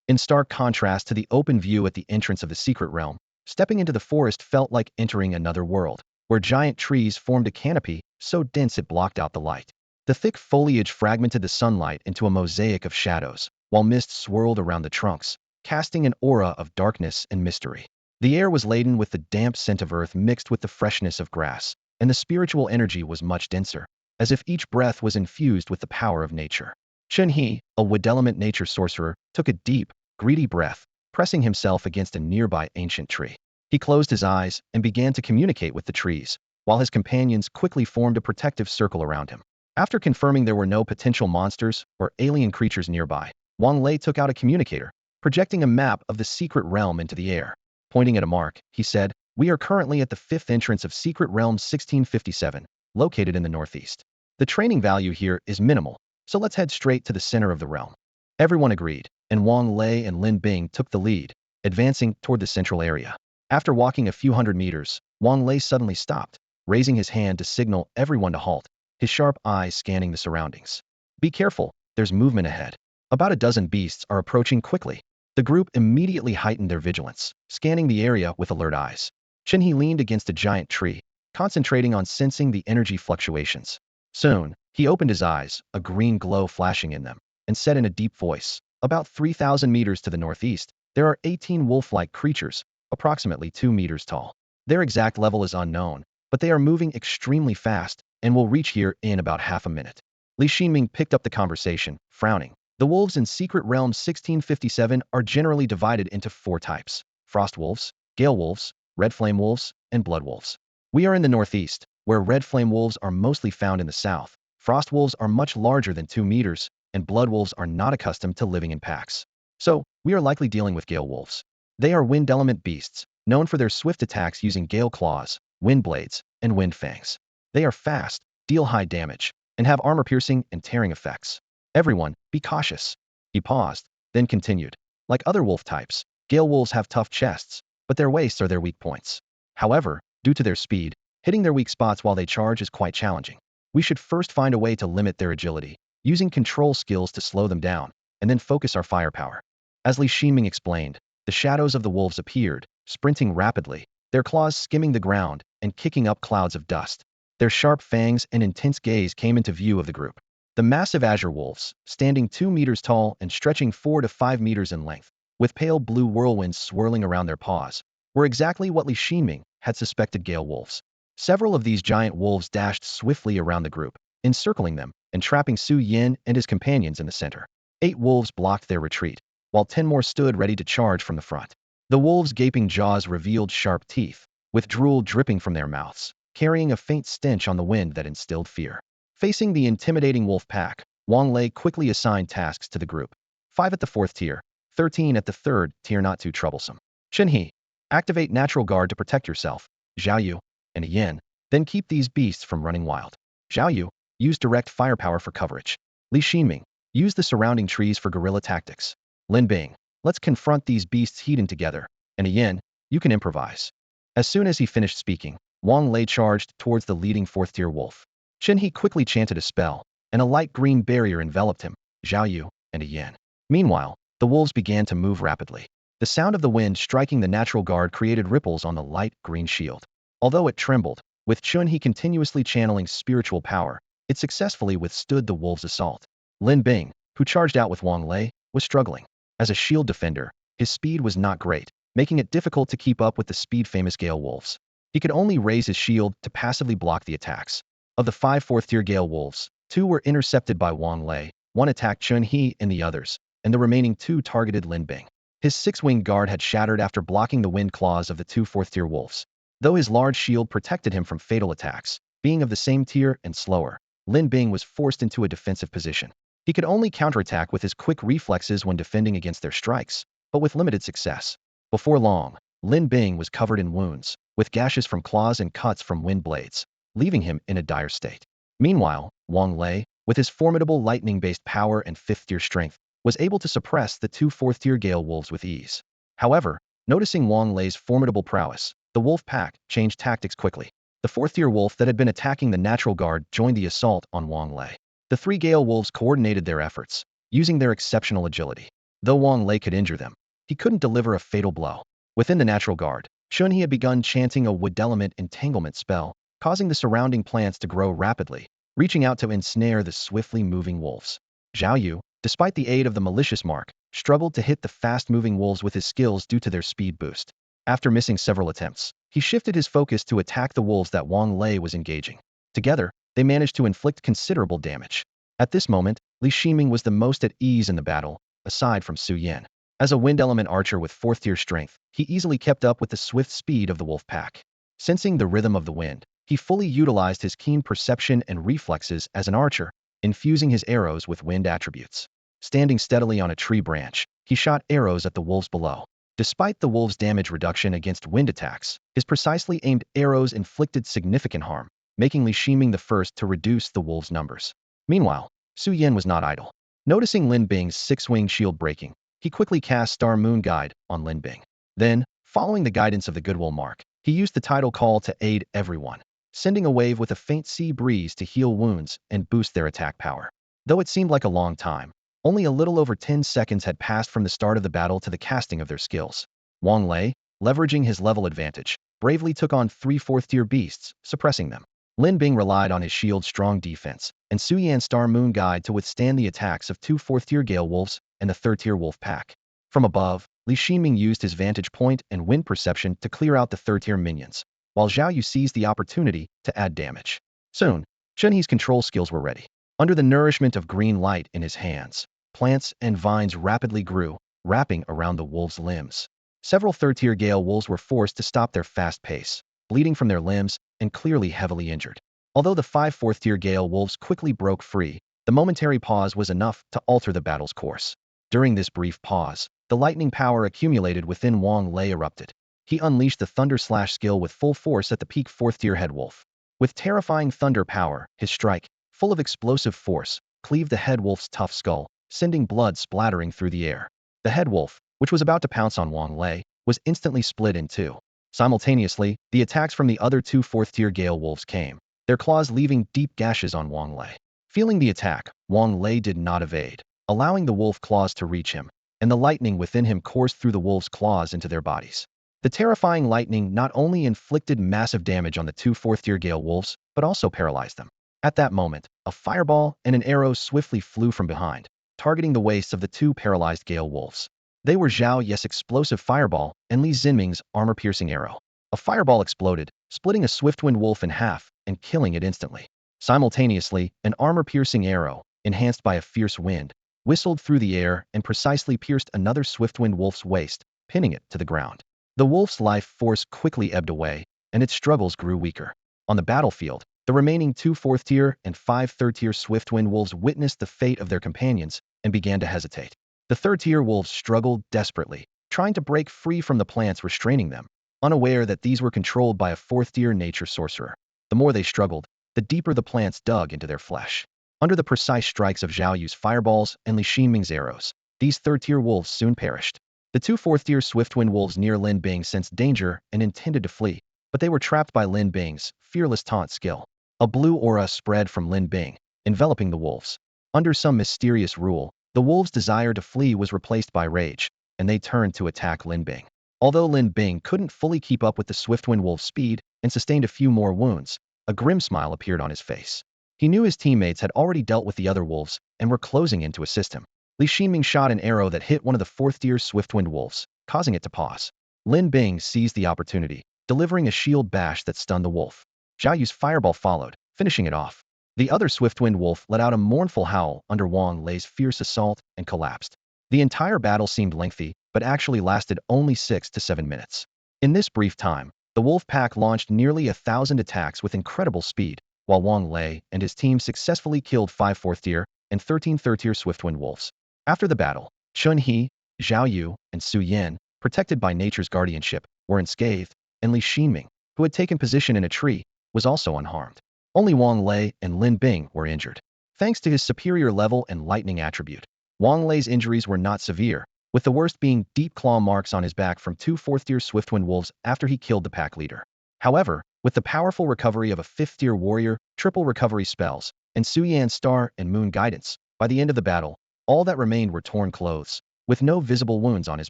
In stark contrast to the open view at the entrance of the secret realm, stepping into the forest felt like entering another world, where giant trees formed a canopy so dense it blocked out the light. The thick foliage fragmented the sunlight into a mosaic of shadows, while mist swirled around the trunks, casting an aura of darkness and mystery. The air was laden with the damp scent of earth mixed with the freshness of grass, and the spiritual energy was much denser, as if each breath was infused with the power of nature. Chen He, a wood-element nature sorcerer, took a deep, greedy breath, pressing himself against a nearby ancient tree. He closed his eyes and began to communicate with the trees, while his companions quickly formed a protective circle around him. After confirming there were no potential monsters or alien creatures nearby, Wang Lei took out a communicator, projecting a map of the secret realm into the air. Pointing at a mark, he said, "We are currently at the fifth entrance of Secret Realm 1657, located in the northeast. The training value here is minimal, so let's head straight to the center of the realm." Everyone agreed, and Wang Lei and Lin Bing took the lead, advancing toward the central area. After walking a few hundred meters, Wang Lei suddenly stopped, raising his hand to signal everyone to halt, his sharp eyes scanning the surroundings. "Be careful, there's movement ahead." About a dozen beasts are approaching quickly. The group immediately heightened their vigilance, scanning the area with alert eyes. Chen He leaned against a giant tree, concentrating on sensing the energy fluctuations. Soon, he opened his eyes, a green glow flashing in them, and said in a deep voice, "About 3,000 meters to the northeast, there are 18 wolf-like creatures, approximately 2 meters tall. Their exact level is unknown, but they are moving extremely fast and will reach here in about half a minute." Li Xinming picked up the conversation, frowning. The wolves in Secret Realm 1657 are generally divided into 4 types: frost wolves, gale wolves, red flame wolves, and blood wolves. We are in the northeast, where red flame wolves are mostly found in the south. Frost wolves are much larger than 2 meters, and blood wolves are not accustomed to living in packs. So, we are likely dealing with gale wolves. They are wind element beasts, known for their swift attacks using gale claws, wind blades, and wind fangs. They are fast, deal high damage, and have armor-piercing and tearing effects. Everyone, be cautious. He paused, then continued. Like other wolf types, gale wolves have tough chests, but their waists are their weak points. However, due to their speed, hitting their weak spots while they charge is quite challenging. We should first find a way to limit their agility, using control skills to slow them down, and then focus our firepower. As Li Xinming explained, the shadows of the wolves appeared, sprinting rapidly, their claws skimming the ground and kicking up clouds of dust. Their sharp fangs and intense gaze came into view of the group. The massive azure wolves, standing 2 meters tall and stretching 4 to 5 meters in length, with pale blue whirlwinds swirling around their paws, were exactly what Li Xinming had suspected gale wolves. Several of these giant wolves dashed swiftly around the group, encircling them and trapping Su Yin and his companions in the center. 8 wolves blocked their retreat, while 10 more stood ready to charge from the front. The wolves' gaping jaws revealed sharp teeth, with drool dripping from their mouths, carrying a faint stench on the wind that instilled fear. Facing the intimidating wolf pack, Wang Lei quickly assigned tasks to the group. 5 at the 4th tier, 13 at the 3rd tier, not too troublesome. Chen He, activate Natural Guard to protect yourself. Zhao Yu and Yin, then keep these beasts from running wild. Zhao Yu, use direct firepower for coverage. Li Xinming, use the surrounding trees for guerrilla tactics. Lin Bing, let's confront these beasts heated together. And Yin, you can improvise. As soon as he finished speaking, Wang Lei charged towards the leading 4th tier wolf. Chen He quickly chanted a spell, and a light green barrier enveloped him, Zhao Yu, and Yin. Meanwhile, the wolves began to move rapidly. The sound of the wind striking the Natural Guard created ripples on the light green shield. Although it trembled, with Chen He continuously channeling spiritual power, it successfully withstood the wolves' assault. Lin Bing, who charged out with Wang Lei, was struggling. As a shield defender, his speed was not great, making it difficult to keep up with the speed-famous gale wolves. He could only raise his shield to passively block the attacks. Of the 5 4th-tier gale wolves, 2 were intercepted by Wang Lei, 1 attacked Chen He and the others, and the remaining 2 targeted Lin Bing. His 6-winged guard had shattered after blocking the wind claws of the 2 4th-tier wolves. Though his large shield protected him from fatal attacks, being of the same tier and slower, Lin Bing was forced into a defensive position. He could only counterattack with his quick reflexes when defending against their strikes, but with limited success. Before long, Lin Bing was covered in wounds, with gashes from claws and cuts from wind blades, leaving him in a dire state. Meanwhile, Wang Lei, with his formidable lightning-based power and fifth-tier strength, was able to suppress the two fourth-tier Gale Wolves with ease. However, noticing Wang Lei's formidable prowess, the wolf pack changed tactics quickly. The fourth-tier wolf that had been attacking the natural guard joined the assault on Wang Lei. The three Gale Wolves coordinated their efforts, using their exceptional agility. Though Wang Lei could injure them, he couldn't deliver a fatal blow. Within the natural guard, Chunhe had begun chanting a wood element entanglement spell, causing the surrounding plants to grow rapidly, reaching out to ensnare the swiftly moving wolves. Zhao Yu, despite the aid of the malicious mark, struggled to hit the fast-moving wolves with his skills due to their speed boost. After missing several attempts, he shifted his focus to attack the wolves that Wang Lei was engaging. Together, they managed to inflict considerable damage. At this moment, Li Shiming was the most at ease in the battle, aside from Su Yan. As a wind element archer with fourth-tier strength, he easily kept up with the swift speed of the wolf pack. Sensing the rhythm of the wind, he fully utilized his keen perception and reflexes as an archer, infusing his arrows with wind attributes. Standing steadily on a tree branch, he shot arrows at the wolves below. Despite the wolves' damage reduction against wind attacks, his precisely aimed arrows inflicted significant harm, making Li Shiming the first to reduce the wolves' numbers. Meanwhile, Su Yan was not idle. Noticing Lin Bing's six-wing shield breaking, he quickly cast Star Moon Guide on Lin Bing. Then, following the guidance of the Goodwill mark, he used the tidal call to aid everyone, sending a wave with a faint sea breeze to heal wounds and boost their attack power. Though it seemed like a long time, only a little over 10 seconds had passed from the start of the battle to the casting of their skills. Wang Lei, leveraging his level advantage, bravely took on three fourth-tier beasts, suppressing them. Lin Bing relied on his shield's strong defense, and Su Yan's Star Moon Guide to withstand the attacks of two fourth-tier Gale Wolves and the third-tier Wolf Pack. From above, Li Shiming used his vantage point and wind perception to clear out the third-tier minions, while Zhao Yu seized the opportunity to add damage. Soon, Chunhe's control skills were ready. Under the nourishment of green light in his hands, plants and vines rapidly grew, wrapping around the wolves' limbs. Several third-tier Gale Wolves were forced to stop their fast pace, bleeding from their limbs and clearly heavily injured. Although the five fourth-tier Gale Wolves quickly broke free, the momentary pause was enough to alter the battle's course. During this brief pause, the lightning power accumulated within Wang Lei erupted. He unleashed the Thunder Slash skill with full force at the peak fourth-tier head wolf. With terrifying thunder power, his strike, full of explosive force, cleaved the head wolf's tough skull, sending blood splattering through the air. The head wolf, which was about to pounce on Wang Lei, was instantly split in two. Simultaneously, the attacks from the other two fourth-tier Gale Wolves came, their claws leaving deep gashes on Wang Lei. Feeling the attack, Wang Lei did not evade, allowing the wolf claws to reach him, and the lightning within him coursed through the wolves' claws into their bodies. The terrifying lightning not only inflicted massive damage on the two fourth-tier Gale Wolves, but also paralyzed them. At that moment, a fireball and an arrow swiftly flew from behind, targeting the waists of the two paralyzed Gale Wolves. They were Zhao Ye's explosive fireball and Li Xinming's armor-piercing arrow. A fireball exploded, splitting a Swiftwind wolf in half and killing it instantly. Simultaneously, an armor-piercing arrow, enhanced by a fierce wind, whistled through the air and precisely pierced another Swiftwind wolf's waist, pinning it to the ground. The wolf's life force quickly ebbed away, and its struggles grew weaker. On the battlefield, the remaining two fourth-tier and five third-tier Swiftwind wolves witnessed the fate of their companions and began to hesitate. The third-tier wolves struggled desperately, trying to break free from the plants restraining them, unaware that these were controlled by a fourth-tier nature sorcerer. The more they struggled, the deeper the plants dug into their flesh. Under the precise strikes of Zhao Yu's fireballs and Li Shiming's arrows, these third-tier wolves soon perished. The two fourth-tier Swiftwind wolves near Lin Bing sensed danger and intended to flee, but they were trapped by Lin Bing's fearless taunt skill. A blue aura spread from Lin Bing, enveloping the wolves. Under some mysterious rule, the wolves' desire to flee was replaced by rage, and they turned to attack Lin Bing. Although Lin Bing couldn't fully keep up with the Swiftwind wolf's speed and sustained a few more wounds, a grim smile appeared on his face. He knew his teammates had already dealt with the other wolves and were closing in to assist him. Li Shiming shot an arrow that hit one of the fourth-tier Swiftwind wolves, causing it to pause. Lin Bing seized the opportunity, delivering a shield bash that stunned the wolf. Zhao Yu's fireball followed, finishing it off. The other Swiftwind wolf let out a mournful howl under Wang Lei's fierce assault and collapsed. The entire battle seemed lengthy, but actually lasted only 6 to 7 minutes. In this brief time, the wolf pack launched nearly 1,000 attacks with incredible speed, while Wang Lei and his team successfully killed 5 fourth-tier and 13 third-tier swift-winged wolves. After the battle, Chun He, Zhao Yu, and Su Yan, protected by nature's guardianship, were unscathed, and Li Xinming, who had taken position in a tree, was also unharmed. Only Wang Lei and Lin Bing were injured. Thanks to his superior level and lightning attribute, Wang Lei's injuries were not severe, with the worst being deep claw marks on his back from 2 fourth-tier swift-winged wolves after he killed the pack leader. However, with the powerful recovery of a 5th-tier warrior, triple recovery spells, and Su Yan's star and moon guidance, by the end of the battle, all that remained were torn clothes, with no visible wounds on his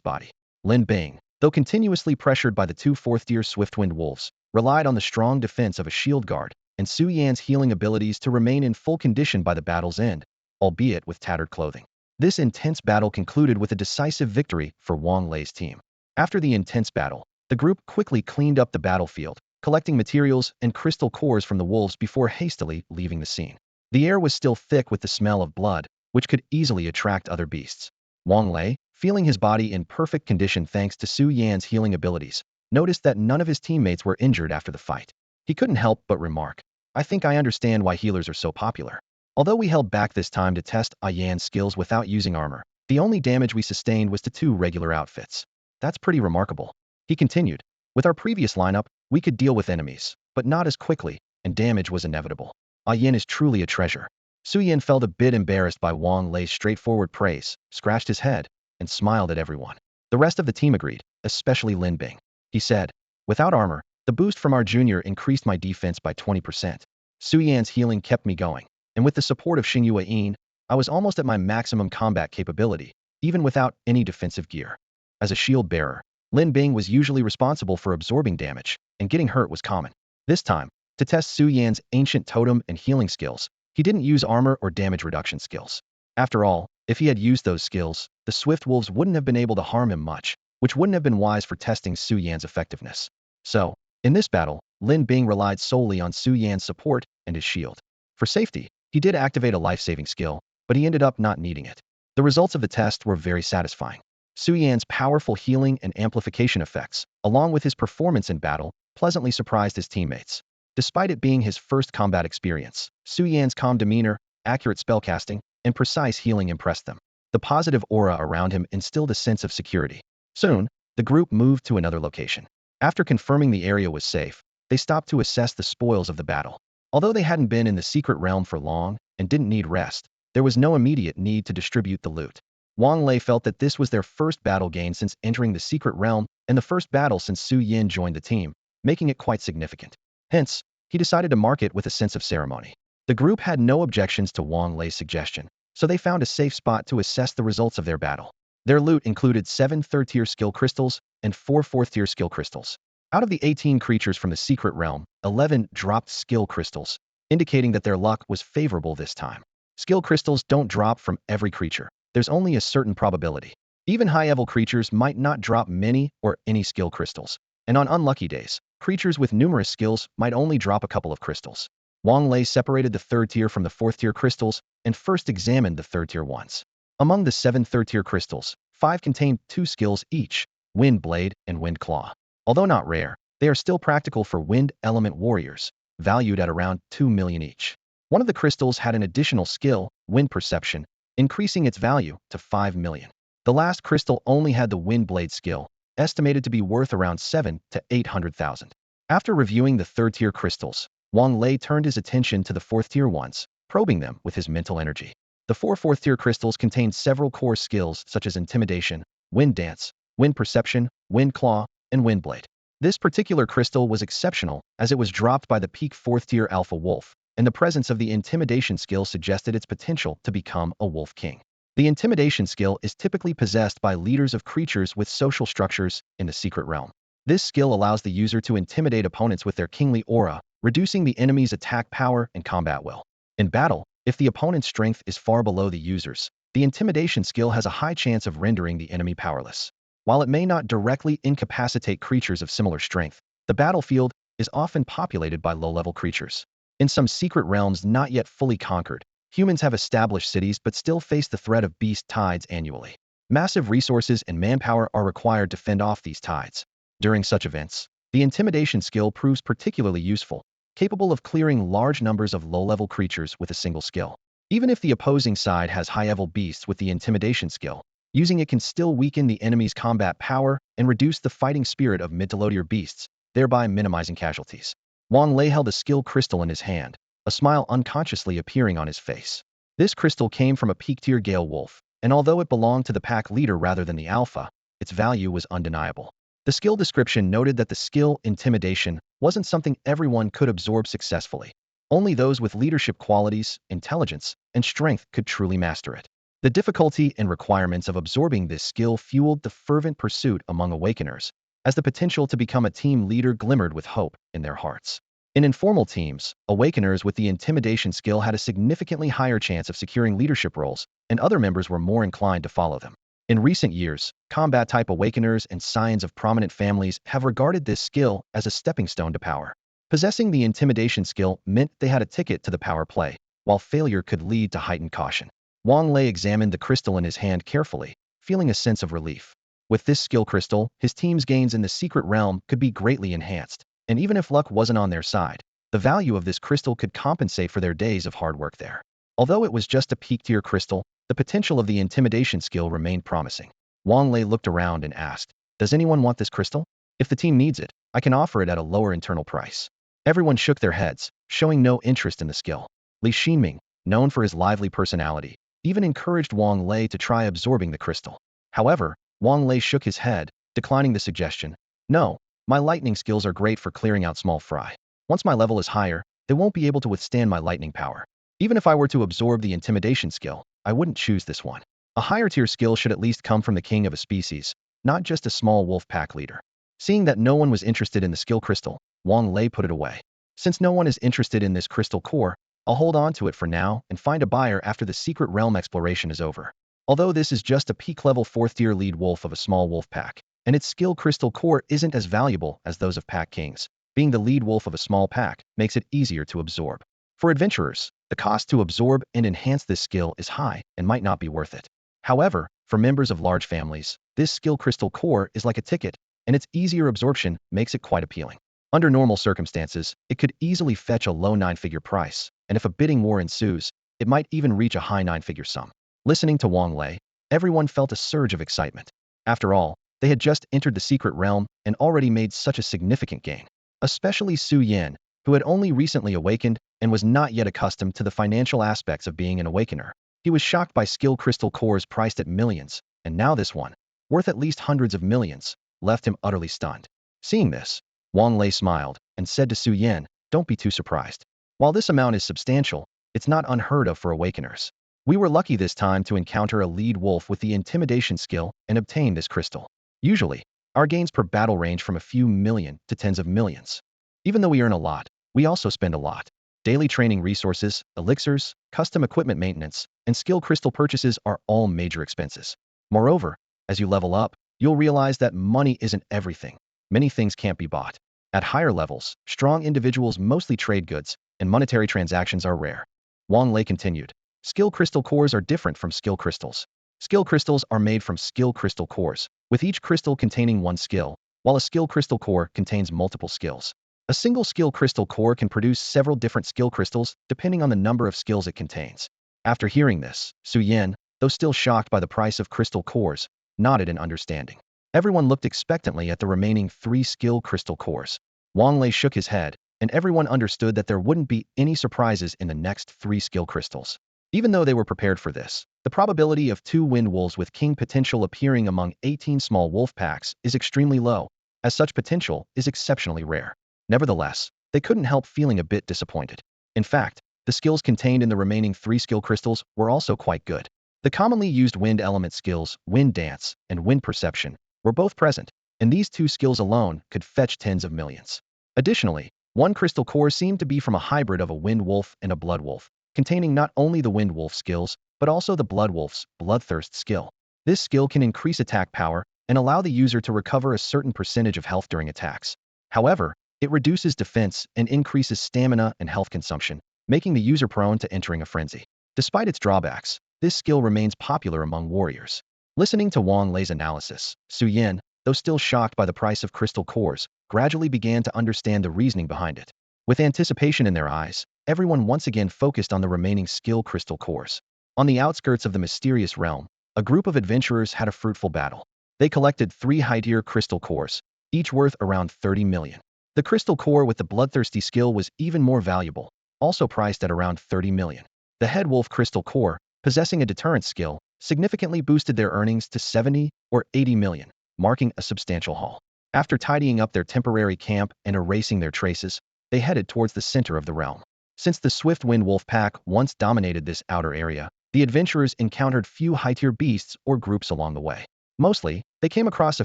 body. Lin Bing, though continuously pressured by the 2 fourth-tier swift-winged wolves, relied on the strong defense of a shield guard and Su Yan's healing abilities to remain in full condition by the battle's end, albeit with tattered clothing. This intense battle concluded with a decisive victory for Wang Lei's team. After the intense battle, the group quickly cleaned up the battlefield, collecting materials and crystal cores from the wolves before hastily leaving the scene. The air was still thick with the smell of blood, which could easily attract other beasts. Wang Lei, feeling his body in perfect condition thanks to Su Yan's healing abilities, noticed that none of his teammates were injured after the fight. He couldn't help but remark, "I think I understand why healers are so popular. Although we held back this time to test Yan's skills without using armor, the only damage we sustained was to 2 regular outfits. That's pretty remarkable." He continued, "With our previous lineup, we could deal with enemies, but not as quickly, and damage was inevitable. Yan is truly a treasure." Su Yan felt a bit embarrassed by Wang Lei's straightforward praise, scratched his head, and smiled at everyone. The rest of the team agreed, especially Lin Bing. He said, "Without armor, the boost from our junior increased my defense by 20%. Su Yan's healing kept me going, and with the support of Xingyue Yin, I was almost at my maximum combat capability, even without any defensive gear." As a shield bearer, Lin Bing was usually responsible for absorbing damage, and getting hurt was common. This time, to test Su Yan's ancient totem and healing skills, he didn't use armor or damage reduction skills. After all, if he had used those skills, the swift wolves wouldn't have been able to harm him much, which wouldn't have been wise for testing Su Yan's effectiveness. So, in this battle, Lin Bing relied solely on Su Yan's support and his shield. For safety, he did activate a life-saving skill, but he ended up not needing it. The results of the test were very satisfying. Su Yan's powerful healing and amplification effects, along with his performance in battle, pleasantly surprised his teammates. Despite it being his first combat experience, Su Yan's calm demeanor, accurate spellcasting, and precise healing impressed them. The positive aura around him instilled a sense of security. Soon, the group moved to another location. After confirming the area was safe, they stopped to assess the spoils of the battle. Although they hadn't been in the secret realm for long and didn't need rest, there was no immediate need to distribute the loot. Wang Lei felt that this was their first battle gain since entering the secret realm and the first battle since Su Yan joined the team, making it quite significant. Hence, he decided to mark it with a sense of ceremony. The group had no objections to Wang Lei's suggestion, so they found a safe spot to assess the results of their battle. Their loot included 7 third-tier skill crystals and 4 fourth-tier skill crystals. Out of the 18 creatures from the secret realm, 11 dropped skill crystals, indicating that their luck was favorable this time. Skill crystals don't drop from every creature. There's only a certain probability. Even high-level creatures might not drop many or any skill crystals, and on unlucky days, creatures with numerous skills might only drop a couple of crystals. Wang Lei separated the third tier from the fourth tier crystals and first examined the third tier ones. Among the 7 third tier crystals, 5 contained 2 skills each, Wind Blade and Wind Claw. Although not rare, they are still practical for wind element warriors, valued at around 2 million each. One of the crystals had an additional skill, Wind Perception, increasing its value to 5 million. The last crystal only had the Wind Blade skill, estimated to be worth around 7 to 800,000. After reviewing the third-tier crystals, Wang Lei turned his attention to the fourth-tier ones, probing them with his mental energy. The 4 fourth-tier crystals contained several core skills such as Intimidation, Wind Dance, Wind Perception, Wind Claw, and Wind Blade. This particular crystal was exceptional as it was dropped by the peak 4th-tier Alpha Wolf, and the presence of the Intimidation skill suggested its potential to become a Wolf King. The Intimidation skill is typically possessed by leaders of creatures with social structures in the secret realm. This skill allows the user to intimidate opponents with their kingly aura, reducing the enemy's attack power and combat will. In battle, if the opponent's strength is far below the user's, the Intimidation skill has a high chance of rendering the enemy powerless. While it may not directly incapacitate creatures of similar strength, the battlefield is often populated by low-level creatures. In some secret realms not yet fully conquered, humans have established cities but still face the threat of beast tides annually. Massive resources and manpower are required to fend off these tides. During such events, the Intimidation skill proves particularly useful, capable of clearing large numbers of low-level creatures with a single skill. Even if the opposing side has high-level beasts with the intimidation skill, using it can still weaken the enemy's combat power and reduce the fighting spirit of mid to low tier beasts, thereby minimizing casualties. Wang Lei held a skill crystal in his hand, a smile unconsciously appearing on his face. This crystal came from a peak-tier Gale Wolf, and although it belonged to the pack leader rather than the alpha, its value was undeniable. The skill description noted that the skill intimidation wasn't something everyone could absorb successfully. Only those with leadership qualities, intelligence, and strength could truly master it. The difficulty and requirements of absorbing this skill fueled the fervent pursuit among Awakeners, as the potential to become a team leader glimmered with hope in their hearts. In informal teams, Awakeners with the intimidation skill had a significantly higher chance of securing leadership roles, and other members were more inclined to follow them. In recent years, combat-type Awakeners and scions of prominent families have regarded this skill as a stepping stone to power. Possessing the intimidation skill meant they had a ticket to the power play, while failure could lead to heightened caution. Wang Lei examined the crystal in his hand carefully, feeling a sense of relief. With this skill crystal, his team's gains in the secret realm could be greatly enhanced, and even if luck wasn't on their side, the value of this crystal could compensate for their days of hard work there. Although it was just a peak-tier crystal, the potential of the intimidation skill remained promising. Wang Lei looked around and asked, "Does anyone want this crystal? If the team needs it, I can offer it at a lower internal price." Everyone shook their heads, showing no interest in the skill. Li Xinming, known for his lively personality, even encouraged Wang Lei to try absorbing the crystal. However, Wang Lei shook his head, declining the suggestion. "No, my lightning skills are great for clearing out small fry. Once my level is higher, they won't be able to withstand my lightning power. Even if I were to absorb the intimidation skill, I wouldn't choose this one. A higher tier skill should at least come from the king of a species, not just a small wolf pack leader." Seeing that no one was interested in the skill crystal, Wang Lei put it away. "Since no one is interested in this crystal core, I'll hold on to it for now and find a buyer after the secret realm exploration is over." Although this is just a peak-level 4th-tier lead wolf of a small wolf pack, and its skill crystal core isn't as valuable as those of pack kings, being the lead wolf of a small pack makes it easier to absorb. For adventurers, the cost to absorb and enhance this skill is high and might not be worth it. However, for members of large families, this skill crystal core is like a ticket, and its easier absorption makes it quite appealing. Under normal circumstances, it could easily fetch a low 9-figure price, and if a bidding war ensues, it might even reach a high 9-figure sum. Listening to Wang Lei, everyone felt a surge of excitement. After all, they had just entered the secret realm and already made such a significant gain. Especially Su Yan, who had only recently awakened and was not yet accustomed to the financial aspects of being an Awakener. He was shocked by skill crystal cores priced at millions, and now this one, worth at least hundreds of millions, left him utterly stunned. Seeing this, Wang Lei smiled and said to Su Yan, "Don't be too surprised. While this amount is substantial, it's not unheard of for Awakeners. We were lucky this time to encounter a lead wolf with the intimidation skill and obtain this crystal. Usually, our gains per battle range from a few million to tens of millions. Even though we earn a lot, we also spend a lot. Daily training resources, elixirs, custom equipment maintenance, and skill crystal purchases are all major expenses. Moreover, as you level up, you'll realize that money isn't everything. Many things can't be bought. At higher levels, strong individuals mostly trade goods, and monetary transactions are rare." Wang Lei continued. "Skill crystal cores are different from skill crystals. Skill crystals are made from skill crystal cores, with each crystal containing one skill, while a skill crystal core contains multiple skills. A single skill crystal core can produce several different skill crystals depending on the number of skills it contains." After hearing this, Su Yan, though still shocked by the price of crystal cores, nodded in understanding. Everyone looked expectantly at the remaining 3 skill crystal cores. Wang Lei shook his head, and everyone understood that there wouldn't be any surprises in the next 3 skill crystals. Even though they were prepared for this, the probability of 2 wind wolves with king potential appearing among 18 small wolf packs is extremely low, as such potential is exceptionally rare. Nevertheless, they couldn't help feeling a bit disappointed. In fact, the skills contained in the remaining 3 skill crystals were also quite good. The commonly used wind element skills, wind dance, and wind perception, were both present, and these 2 skills alone could fetch tens of millions. Additionally, one crystal core seemed to be from a hybrid of a wind wolf and a blood wolf, containing not only the wind wolf skills, but also the blood wolf's bloodthirst skill. This skill can increase attack power and allow the user to recover a certain percentage of health during attacks. However, it reduces defense and increases stamina and health consumption, making the user prone to entering a frenzy. Despite its drawbacks, this skill remains popular among warriors. Listening to Wang Lei's analysis, Su Yan, though still shocked by the price of crystal cores, gradually began to understand the reasoning behind it. With anticipation in their eyes, everyone once again focused on the remaining skill crystal cores. On the outskirts of the mysterious realm, a group of adventurers had a fruitful battle. They collected 3 high-tier crystal cores, each worth around 30 million. The crystal core with the bloodthirsty skill was even more valuable, also priced at around 30 million. The head wolf crystal core, possessing a deterrent skill, significantly boosted their earnings to 70 or 80 million, marking a substantial haul. After tidying up their temporary camp and erasing their traces, they headed towards the center of the realm. Since the swift wind wolf pack once dominated this outer area, the adventurers encountered few high-tier beasts or groups along the way. Mostly, they came across a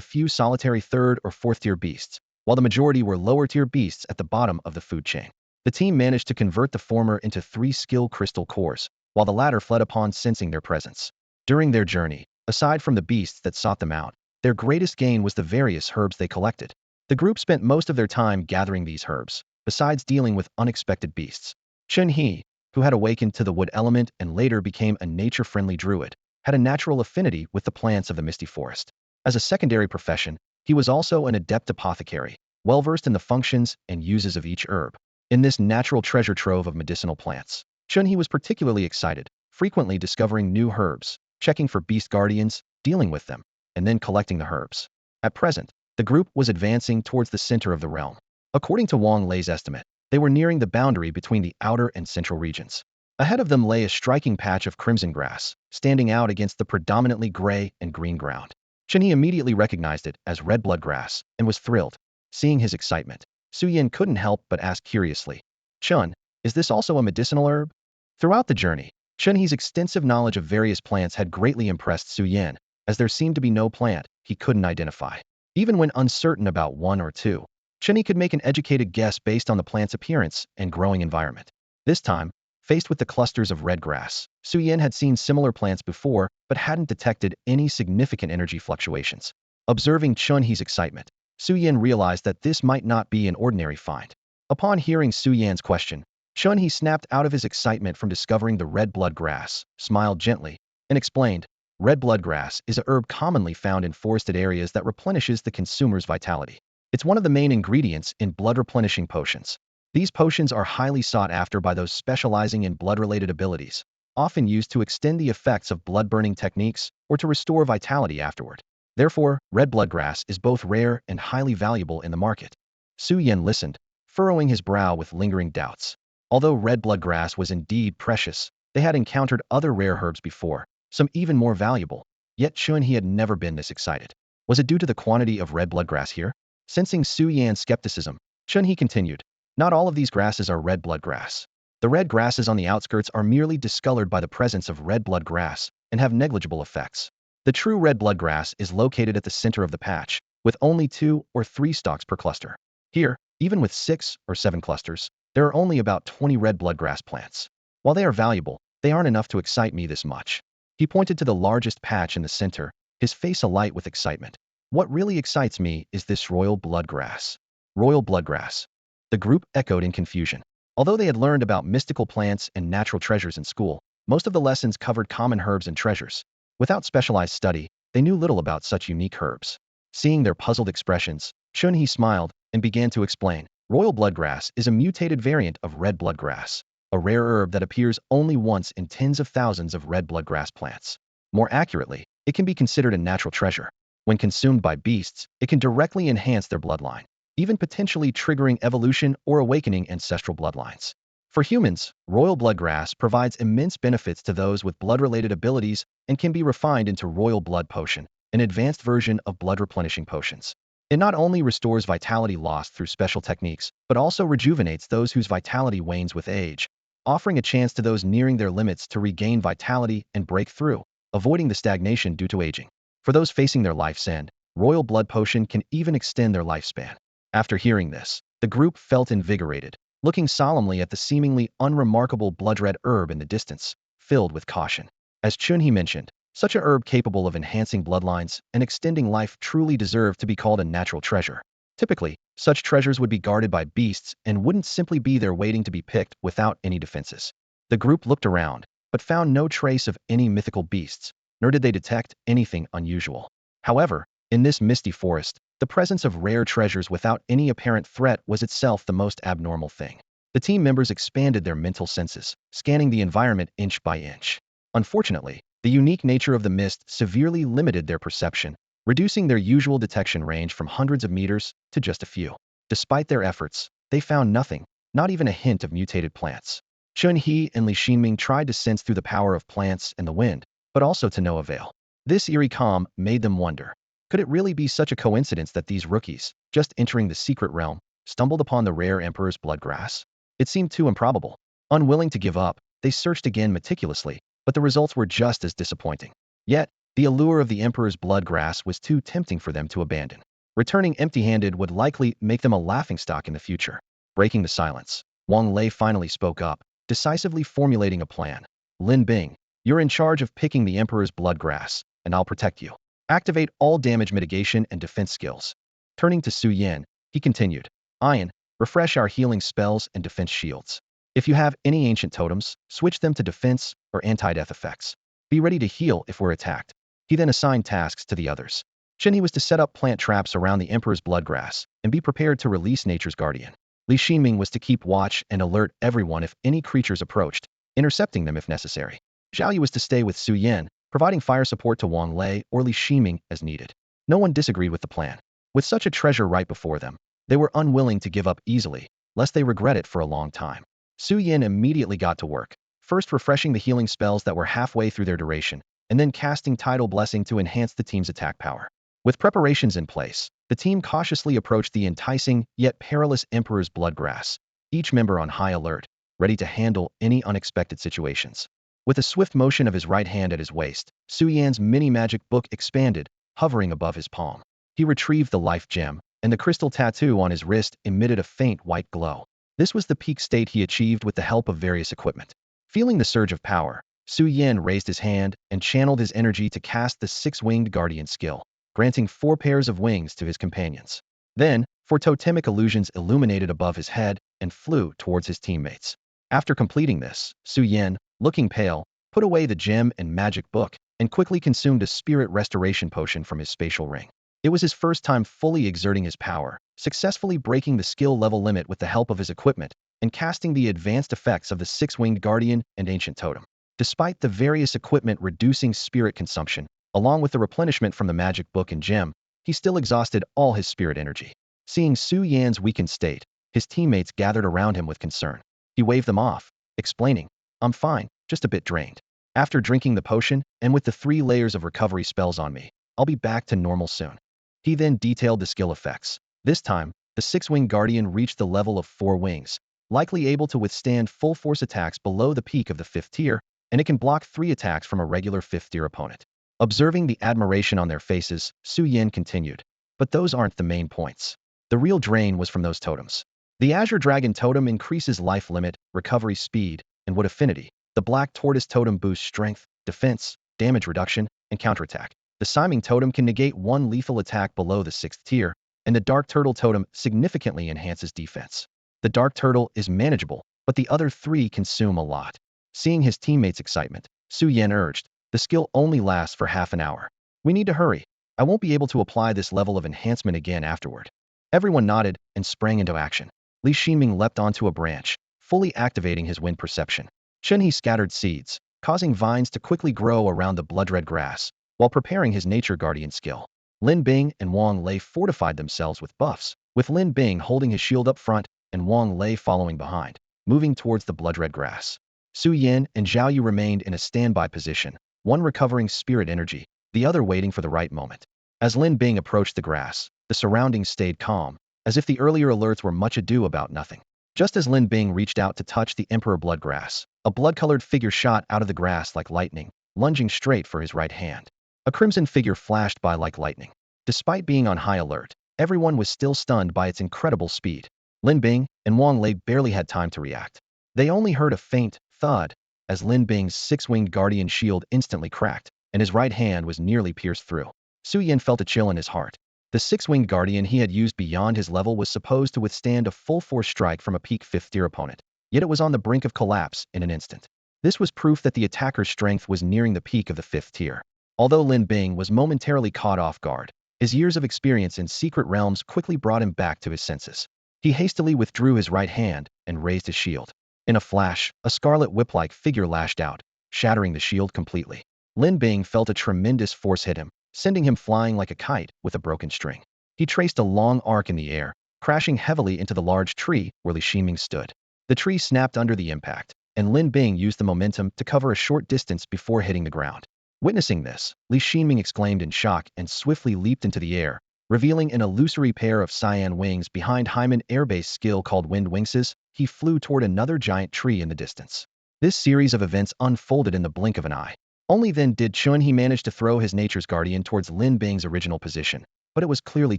few solitary 3rd or 4th-tier beasts, while the majority were lower-tier beasts at the bottom of the food chain. The team managed to convert the former into 3 skill crystal cores, while the latter fled upon sensing their presence. During their journey, aside from the beasts that sought them out, their greatest gain was the various herbs they collected. The group spent most of their time gathering these herbs, besides dealing with unexpected beasts. Chun-Hee, who had awakened to the wood element and later became a nature-friendly druid, had a natural affinity with the plants of the misty forest. As a secondary profession, he was also an adept apothecary, well-versed in the functions and uses of each herb. In this natural treasure trove of medicinal plants, Chun-Hee was particularly excited, frequently discovering new herbs, checking for beast guardians, dealing with them, and then collecting the herbs. At present, the group was advancing towards the center of the realm. According to Wang Lei's estimate, they were nearing the boundary between the outer and central regions. Ahead of them lay a striking patch of crimson grass, standing out against the predominantly gray and green ground. Chun-Hee immediately recognized it as red blood grass and was thrilled. Seeing his excitement, Su-Yin couldn't help but ask curiously, "Chun, is this also a medicinal herb?" Throughout the journey, Chun-Hee's extensive knowledge of various plants had greatly impressed Su-Yin, as there seemed to be no plant he couldn't identify. Even when uncertain about one or two, Chun-Hee could make an educated guess based on the plant's appearance and growing environment. This time, faced with the clusters of red grass, Su-Yin had seen similar plants before but hadn't detected any significant energy fluctuations. Observing Chun-Hee's excitement, Su-Yin realized that this might not be an ordinary find. Upon hearing Su-Yan's question, Chun-Hee snapped out of his excitement from discovering the red blood grass, smiled gently, and explained, "Red blood grass is a herb commonly found in forested areas that replenishes the consumer's vitality. It's one of the main ingredients in blood-replenishing potions. These potions are highly sought after by those specializing in blood-related abilities, often used to extend the effects of blood-burning techniques or to restore vitality afterward. Therefore, red blood grass is both rare and highly valuable in the market." Su-Yin listened, furrowing his brow with lingering doubts. Although red blood grass was indeed precious, they had encountered other rare herbs before, some even more valuable, yet Chun-Hee had never been this excited. Was it due to the quantity of red blood grass here? Sensing Su-Yan's skepticism, Chun-Hee continued, "Not all of these grasses are red blood grass. The red grasses on the outskirts are merely discolored by the presence of red blood grass and have negligible effects. The true red blood grass is located at the center of the patch, with only 2 or 3 stalks per cluster. Here, even with 6 or 7 clusters, there are only about 20 red blood grass plants. While they are valuable, they aren't enough to excite me this much." He pointed to the largest patch in the center, his face alight with excitement. "What really excites me is this royal blood grass." Royal blood grass. The group echoed in confusion. Although they had learned about mystical plants and natural treasures in school, most of the lessons covered common herbs and treasures. Without specialized study, they knew little about such unique herbs. Seeing their puzzled expressions, Chun-Hee smiled and began to explain. Royal bloodgrass is a mutated variant of red bloodgrass, a rare herb that appears only once in tens of thousands of red bloodgrass plants. More accurately, it can be considered a natural treasure. When consumed by beasts, it can directly enhance their bloodline, even potentially triggering evolution or awakening ancestral bloodlines. For humans, royal bloodgrass provides immense benefits to those with blood-related abilities and can be refined into royal blood potion, an advanced version of blood-replenishing potions. It not only restores vitality lost through special techniques, but also rejuvenates those whose vitality wanes with age, offering a chance to those nearing their limits to regain vitality and break through, avoiding the stagnation due to aging. For those facing their life's end, royal blood potion can even extend their lifespan. After hearing this, the group felt invigorated, looking solemnly at the seemingly unremarkable blood-red herb in the distance, filled with caution. As Chun-Hee mentioned, such a herb capable of enhancing bloodlines and extending life truly deserved to be called a natural treasure. Typically, such treasures would be guarded by beasts and wouldn't simply be there waiting to be picked without any defenses. The group looked around, but found no trace of any mythical beasts, nor did they detect anything unusual. However, in this misty forest, the presence of rare treasures without any apparent threat was itself the most abnormal thing. The team members expanded their mental senses, scanning the environment inch by inch. Unfortunately, the unique nature of the mist severely limited their perception, reducing their usual detection range from hundreds of meters to just a few. Despite their efforts, they found nothing, not even a hint of mutated plants. Chun He and Li Xinming tried to sense through the power of plants and the wind, but also to no avail. This eerie calm made them wonder, could it really be such a coincidence that these rookies, just entering the secret realm, stumbled upon the rare Emperor's bloodgrass? It seemed too improbable. Unwilling to give up, they searched again meticulously, but the results were just as disappointing. Yet, the allure of the Emperor's bloodgrass was too tempting for them to abandon. Returning empty-handed would likely make them a laughingstock in the future. Breaking the silence, Wang Lei finally spoke up, decisively formulating a plan. Lin Bing, you're in charge of picking the Emperor's bloodgrass, and I'll protect you. Activate all damage mitigation and defense skills. Turning to Su Yan, he continued, Ian, refresh our healing spells and defense shields. If you have any ancient totems, switch them to defense or anti-death effects. Be ready to heal if we're attacked. He then assigned tasks to the others. Shen He was to set up plant traps around the Emperor's bloodgrass and be prepared to release nature's guardian. Li Xinming was to keep watch and alert everyone if any creatures approached, intercepting them if necessary. Zhao Yu was to stay with Su Yan, providing fire support to Wang Lei or Li Xinming as needed. No one disagreed with the plan. With such a treasure right before them, they were unwilling to give up easily, lest they regret it for a long time. Su Yan immediately got to work, first refreshing the healing spells that were halfway through their duration, and then casting Tidal Blessing to enhance the team's attack power. With preparations in place, the team cautiously approached the enticing yet perilous Emperor's bloodgrass, each member on high alert, ready to handle any unexpected situations. With a swift motion of his right hand at his waist, Su Yan's mini magic book expanded, hovering above his palm. He retrieved the life gem, and the crystal tattoo on his wrist emitted a faint white glow. This was the peak state he achieved with the help of various equipment. Feeling the surge of power, Su Yan raised his hand and channeled his energy to cast the six-winged guardian skill, granting 4 pairs of wings to his companions. Then, 4 totemic illusions illuminated above his head and flew towards his teammates. After completing this, Su Yan, looking pale, put away the gem and magic book and quickly consumed a spirit restoration potion from his spatial ring. It was his first time fully exerting his power, successfully breaking the skill level limit with the help of his equipment and casting the advanced effects of the six-winged guardian and ancient totem. Despite the various equipment reducing spirit consumption, along with the replenishment from the magic book and gem, he still exhausted all his spirit energy. Seeing Su Yan's weakened state, his teammates gathered around him with concern. He waved them off, explaining, I'm fine, just a bit drained. After drinking the potion, and with the 3 layers of recovery spells on me, I'll be back to normal soon. He then detailed the skill effects. This time, the six-winged guardian reached the level of 4 wings, likely able to withstand full-force attacks below the peak of the 5th tier, and it can block 3 attacks from a regular 5th tier opponent. Observing the admiration on their faces, Su Yan continued, but those aren't the main points. The real drain was from those totems. The Azure Dragon totem increases life limit, recovery speed, and wood affinity. The Black Tortoise totem boosts strength, defense, damage reduction, and counterattack. The Siming totem can negate 1 lethal attack below the 6th tier, and the Dark Turtle totem significantly enhances defense. The Dark Turtle is manageable, but the other 3 consume a lot. Seeing his teammates' excitement, Su Yan urged, the skill only lasts for half an hour. We need to hurry. I won't be able to apply this level of enhancement again afterward. Everyone nodded and sprang into action. Li Xinming leapt onto a branch, fully activating his wind perception. Chun He scattered seeds, causing vines to quickly grow around the blood-red grass, while preparing his nature guardian skill. Lin Bing and Wang Lei fortified themselves with buffs, with Lin Bing holding his shield up front and Wang Lei following behind, moving towards the blood-red grass. Su Yan and Zhao Yu remained in a standby position, one recovering spirit energy, the other waiting for the right moment. As Lin Bing approached the grass, the surroundings stayed calm, as if the earlier alerts were much ado about nothing. Just as Lin Bing reached out to touch the Emperor bloodgrass, a blood-colored figure shot out of the grass like lightning, lunging straight for his right hand. A crimson figure flashed by like lightning. Despite being on high alert, everyone was still stunned by its incredible speed. Lin Bing and Wang Lei barely had time to react. They only heard a faint thud as Lin Bing's 6-winged guardian shield instantly cracked, and his right hand was nearly pierced through. Su Yan felt a chill in his heart. The 6-winged guardian he had used beyond his level was supposed to withstand a full-force strike from a peak 5th tier opponent, yet it was on the brink of collapse in an instant. This was proof that the attacker's strength was nearing the peak of the 5th tier. Although Lin Bing was momentarily caught off guard, his years of experience in secret realms quickly brought him back to his senses. He hastily withdrew his right hand and raised his shield. In a flash, a scarlet whip-like figure lashed out, shattering the shield completely. Lin Bing felt a tremendous force hit him, sending him flying like a kite with a broken string. He traced a long arc in the air, crashing heavily into the large tree where Li Shiming stood. The tree snapped under the impact, and Lin Bing used the momentum to cover a short distance before hitting the ground. Witnessing this, Li Shiming exclaimed in shock and swiftly leaped into the air, revealing an illusory pair of cyan wings behind Hyman Airbase skill called Wind Wingses. He flew toward another giant tree in the distance. This series of events unfolded in the blink of an eye. Only then did Chun He manage to throw his Nature's Guardian towards Lin Bing's original position, but it was clearly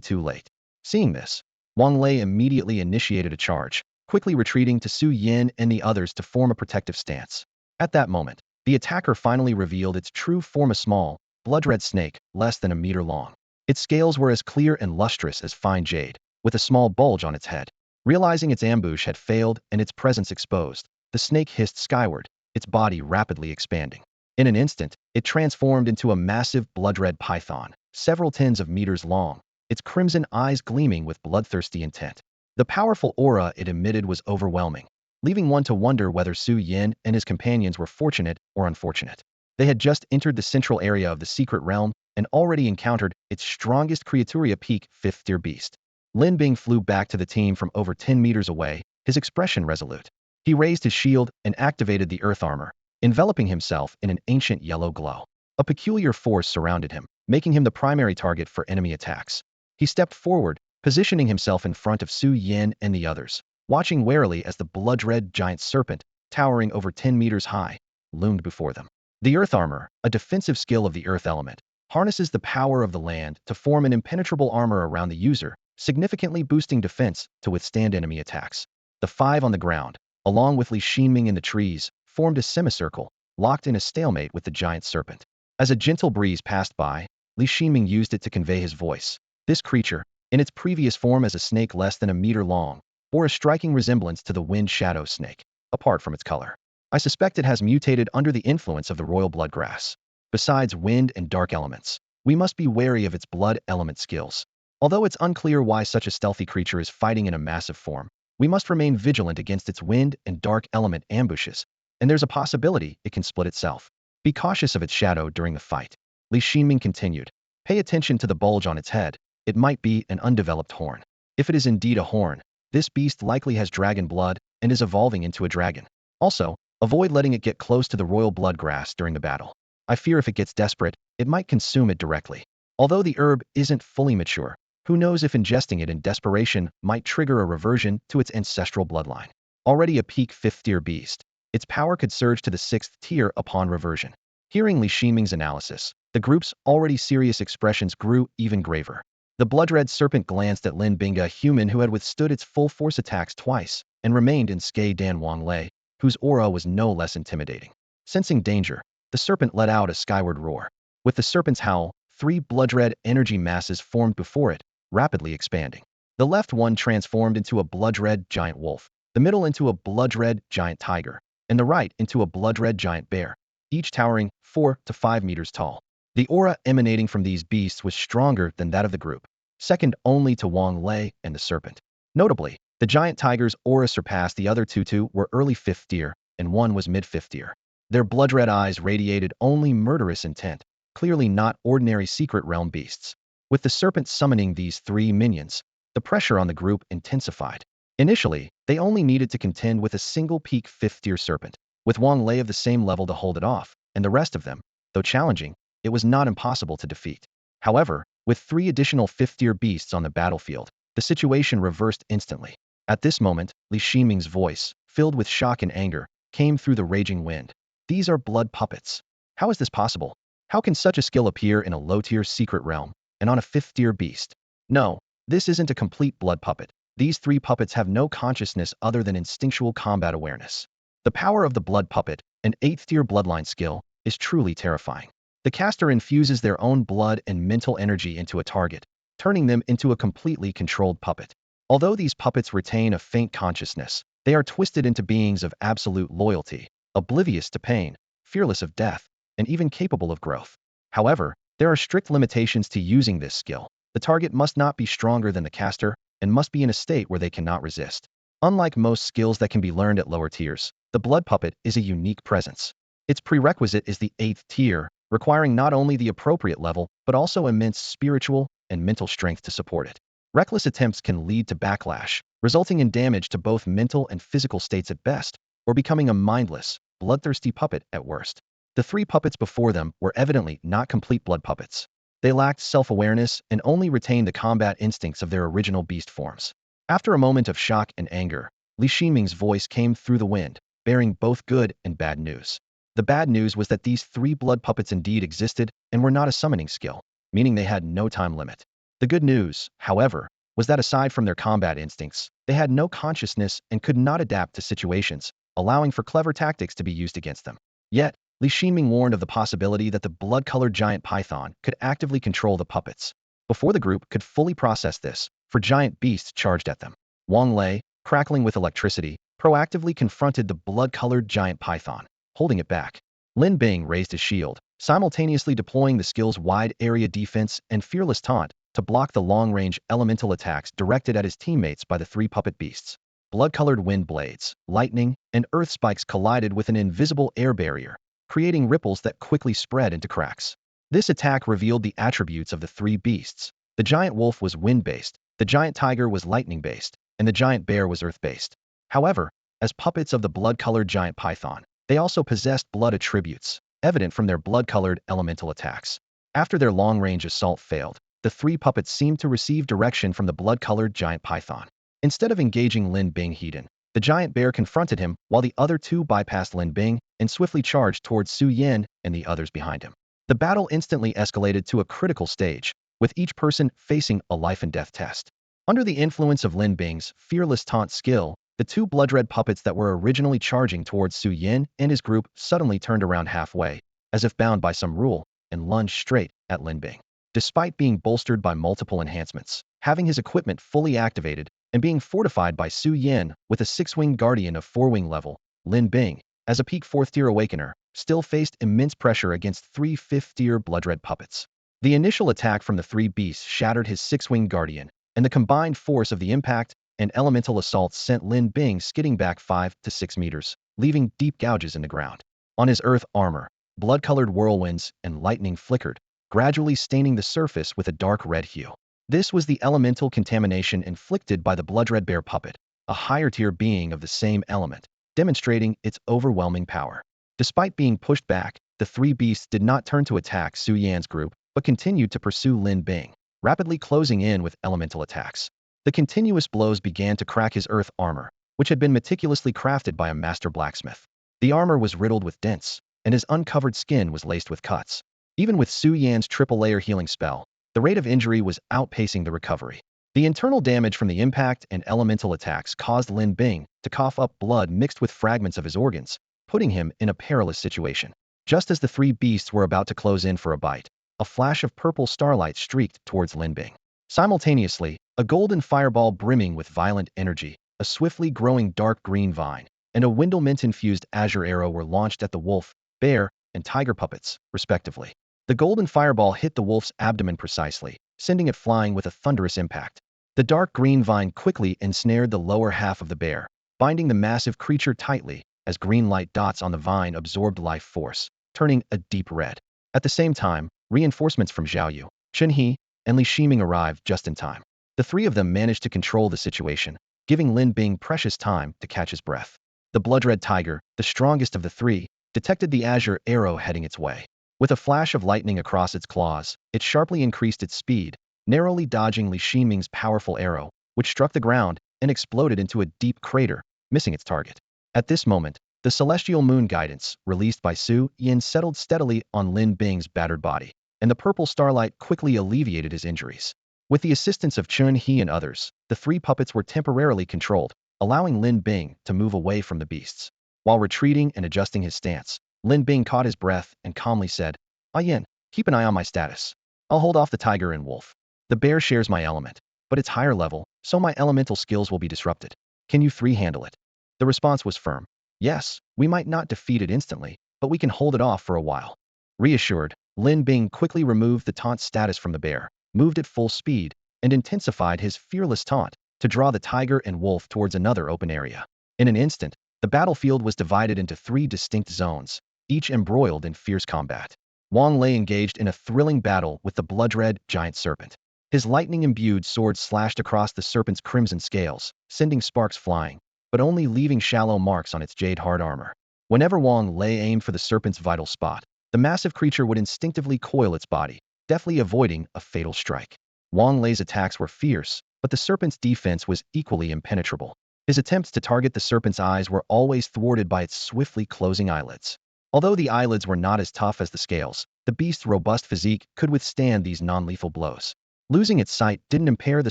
too late. Seeing this, Wang Lei immediately initiated a charge, quickly retreating to Su Yin and the others to form a protective stance. At that moment, the attacker finally revealed its true form, a small, blood-red snake, less than a meter long. Its scales were as clear and lustrous as fine jade, with a small bulge on its head. Realizing its ambush had failed and its presence exposed, the snake hissed skyward, its body rapidly expanding. In an instant, it transformed into a massive blood-red python, several tens of meters long, its crimson eyes gleaming with bloodthirsty intent. The powerful aura it emitted was overwhelming, leaving one to wonder whether Su Yin and his companions were fortunate or unfortunate. They had just entered the central area of the secret realm and already encountered its strongest Creaturia peak, fifth-tier beast. Lin Bing flew back to the team from over 10 meters away, his expression resolute. He raised his shield and activated the earth armor, enveloping himself in an ancient yellow glow. A peculiar force surrounded him, making him the primary target for enemy attacks. He stepped forward, positioning himself in front of Su Yin and the others, watching warily as the blood-red giant serpent, towering over 10 meters high, loomed before them. The earth armor, a defensive skill of the earth element, harnesses the power of the land to form an impenetrable armor around the user, significantly boosting defense to withstand enemy attacks. The five on the ground, along with Li Shiming in the trees, formed a semicircle, locked in a stalemate with the giant serpent. As a gentle breeze passed by, Li Shiming used it to convey his voice. This creature, in its previous form as a snake less than a meter long, bore a striking resemblance to the wind shadow snake, apart from its color. I suspect it has mutated under the influence of the royal bloodgrass. Besides wind and dark elements, we must be wary of its blood element skills. Although it's unclear why such a stealthy creature is fighting in a massive form, we must remain vigilant against its wind and dark element ambushes, and there's a possibility it can split itself. Be cautious of its shadow during the fight. Li Shiming continued. Pay attention to the bulge on its head. It might be an undeveloped horn. If it is indeed a horn, this beast likely has dragon blood and is evolving into a dragon. Also, avoid letting it get close to the royal bloodgrass during the battle. I fear if it gets desperate, it might consume it directly. Although the herb isn't fully mature, who knows if ingesting it in desperation might trigger a reversion to its ancestral bloodline. Already a peak 5th-tier beast, its power could surge to the 6th tier upon reversion. Hearing Li Shiming's analysis, the group's already serious expressions grew even graver. The blood-red serpent glanced at Lin Bing, a human who had withstood its full-force attacks twice, and remained in Sky Dan Wang Lei, whose aura was no less intimidating. Sensing danger, the serpent let out a skyward roar. With the serpent's howl, 3 blood-red energy masses formed before it, rapidly expanding. The left one transformed into a blood-red giant wolf, the middle into a blood-red giant tiger, and the right into a blood-red giant bear, each towering 4 to 5 meters tall. The aura emanating from these beasts was stronger than that of the group, second only to Wang Lei and the serpent. Notably, the giant tiger's aura surpassed the other two were early 5th tier, and one was mid-5th tier. Their blood-red eyes radiated only murderous intent, clearly not ordinary secret realm beasts. With the serpent summoning these 3 minions, the pressure on the group intensified. Initially, they only needed to contend with a single peak 5th-tier serpent, with Wang Lei of the same level to hold it off, and the rest of them, though challenging, it was not impossible to defeat. However, with 3 additional 5th-tier beasts on the battlefield, the situation reversed instantly. At this moment, Li Shiming's voice, filled with shock and anger, came through the raging wind. These are blood puppets. How is this possible? How can such a skill appear in a low-tier secret realm, and on a 5th-tier beast? No, this isn't a complete blood puppet. These 3 puppets have no consciousness other than instinctual combat awareness. The power of the blood puppet, an 8th-tier bloodline skill, is truly terrifying. The caster infuses their own blood and mental energy into a target, turning them into a completely controlled puppet. Although these puppets retain a faint consciousness, they are twisted into beings of absolute loyalty, oblivious to pain, fearless of death, and even capable of growth. However, there are strict limitations to using this skill. The target must not be stronger than the caster and must be in a state where they cannot resist. Unlike most skills that can be learned at lower tiers, the blood puppet is a unique presence. Its prerequisite is the 8th tier, requiring not only the appropriate level, but also immense spiritual and mental strength to support it. Reckless attempts can lead to backlash, resulting in damage to both mental and physical states at best, or becoming a mindless, bloodthirsty puppet at worst. The 3 puppets before them were evidently not complete blood puppets. They lacked self-awareness and only retained the combat instincts of their original beast forms. After a moment of shock and anger, Li Ximing's voice came through the wind, bearing both good and bad news. The bad news was that these 3 blood puppets indeed existed and were not a summoning skill, meaning they had no time limit. The good news, however, was that aside from their combat instincts, they had no consciousness and could not adapt to situations, allowing for clever tactics to be used against them. Yet, Li Ximing warned of the possibility that the blood-colored giant python could actively control the puppets. Before the group could fully process this, 4 giant beasts charged at them. Wang Lei, crackling with electricity, proactively confronted the blood-colored giant python, holding it back. Lin Bing raised his shield, simultaneously deploying the skill's wide area defense and fearless taunt to block the long-range elemental attacks directed at his teammates by the 3 puppet beasts. Blood-colored wind blades, lightning, and earth spikes collided with an invisible air barrier, creating ripples that quickly spread into cracks. This attack revealed the attributes of the 3 beasts. The giant wolf was wind-based, the giant tiger was lightning-based, and the giant bear was earth-based. However, as puppets of the blood-colored giant python, they also possessed blood attributes, evident from their blood-colored elemental attacks. After their long-range assault failed, the 3 puppets seemed to receive direction from the blood-colored giant python. Instead of engaging Lin Bing Heaton, the giant bear confronted him while the other 2 bypassed Lin Bing and swiftly charged towards Su Yin and the others behind him. The battle instantly escalated to a critical stage, with each person facing a life-and-death test. Under the influence of Lin Bing's fearless taunt skill, the 2 blood-red puppets that were originally charging towards Su Yin and his group suddenly turned around halfway, as if bound by some rule, and lunged straight at Lin Bing. Despite being bolstered by multiple enhancements, having his equipment fully activated, and being fortified by Su Yin with a 6-winged guardian of 4-wing level, Lin Bing, as a peak 4th-tier Awakener, still faced immense pressure against 3 5th-tier blood-red puppets. The initial attack from the 3 beasts shattered his 6-winged guardian, and the combined force of the impact and elemental assaults sent Lin Bing skidding back 5 to 6 meters, leaving deep gouges in the ground. On his earth armor, blood-colored whirlwinds and lightning flickered, gradually staining the surface with a dark red hue. This was the elemental contamination inflicted by the blood-red bear puppet, a higher-tier being of the same element, demonstrating its overwhelming power. Despite being pushed back, the 3 beasts did not turn to attack Su Yan's group, but continued to pursue Lin Bing, rapidly closing in with elemental attacks. The continuous blows began to crack his earth armor, which had been meticulously crafted by a master blacksmith. The armor was riddled with dents, and his uncovered skin was laced with cuts. Even with Su Yan's triple-layer healing spell, the rate of injury was outpacing the recovery. The internal damage from the impact and elemental attacks caused Lin Bing to cough up blood mixed with fragments of his organs, putting him in a perilous situation. Just as the 3 beasts were about to close in for a bite, a flash of purple starlight streaked towards Lin Bing. Simultaneously, a golden fireball brimming with violent energy, a swiftly growing dark green vine, and a Windlemint-infused azure arrow were launched at the wolf, bear, and tiger puppets, respectively. The golden fireball hit the wolf's abdomen precisely, sending it flying with a thunderous impact. The dark green vine quickly ensnared the lower half of the bear, binding the massive creature tightly as green light dots on the vine absorbed life force, turning a deep red. At the same time, reinforcements from Zhao Yu, Chen He, and Li Ximing arrived just in time. The 3 of them managed to control the situation, giving Lin Bing precious time to catch his breath. The blood-red tiger, the strongest of the 3, detected the azure arrow heading its way. With a flash of lightning across its claws, it sharply increased its speed, narrowly dodging Li Ximing's powerful arrow, which struck the ground and exploded into a deep crater, missing its target. At this moment, the celestial moon guidance, released by Su Yin, settled steadily on Lin Bing's battered body, and the purple starlight quickly alleviated his injuries. With the assistance of Chen He and others, the 3 puppets were temporarily controlled, allowing Lin Bing to move away from the beasts. While retreating and adjusting his stance, Lin Bing caught his breath and calmly said, Yin, keep an eye on my status. I'll hold off the tiger and wolf. The bear shares my element, but it's higher level, so my elemental skills will be disrupted. Can you 3 handle it? The response was firm. Yes, we might not defeat it instantly, but we can hold it off for a while. Reassured, Lin Bing quickly removed the taunt status from the bear, moved at full speed, and intensified his fearless taunt to draw the tiger and wolf towards another open area. In an instant, the battlefield was divided into three distinct zones, each embroiled in fierce combat. Wang Lei engaged in a thrilling battle with the blood-red giant serpent. His lightning-imbued sword slashed across the serpent's crimson scales, sending sparks flying, but only leaving shallow marks on its jade-hard armor. Whenever Wang Lei aimed for the serpent's vital spot, the massive creature would instinctively coil its body, deftly avoiding a fatal strike. Wang Lei's attacks were fierce, but the serpent's defense was equally impenetrable. His attempts to target the serpent's eyes were always thwarted by its swiftly closing eyelids. Although the eyelids were not as tough as the scales, the beast's robust physique could withstand these non-lethal blows. Losing its sight didn't impair the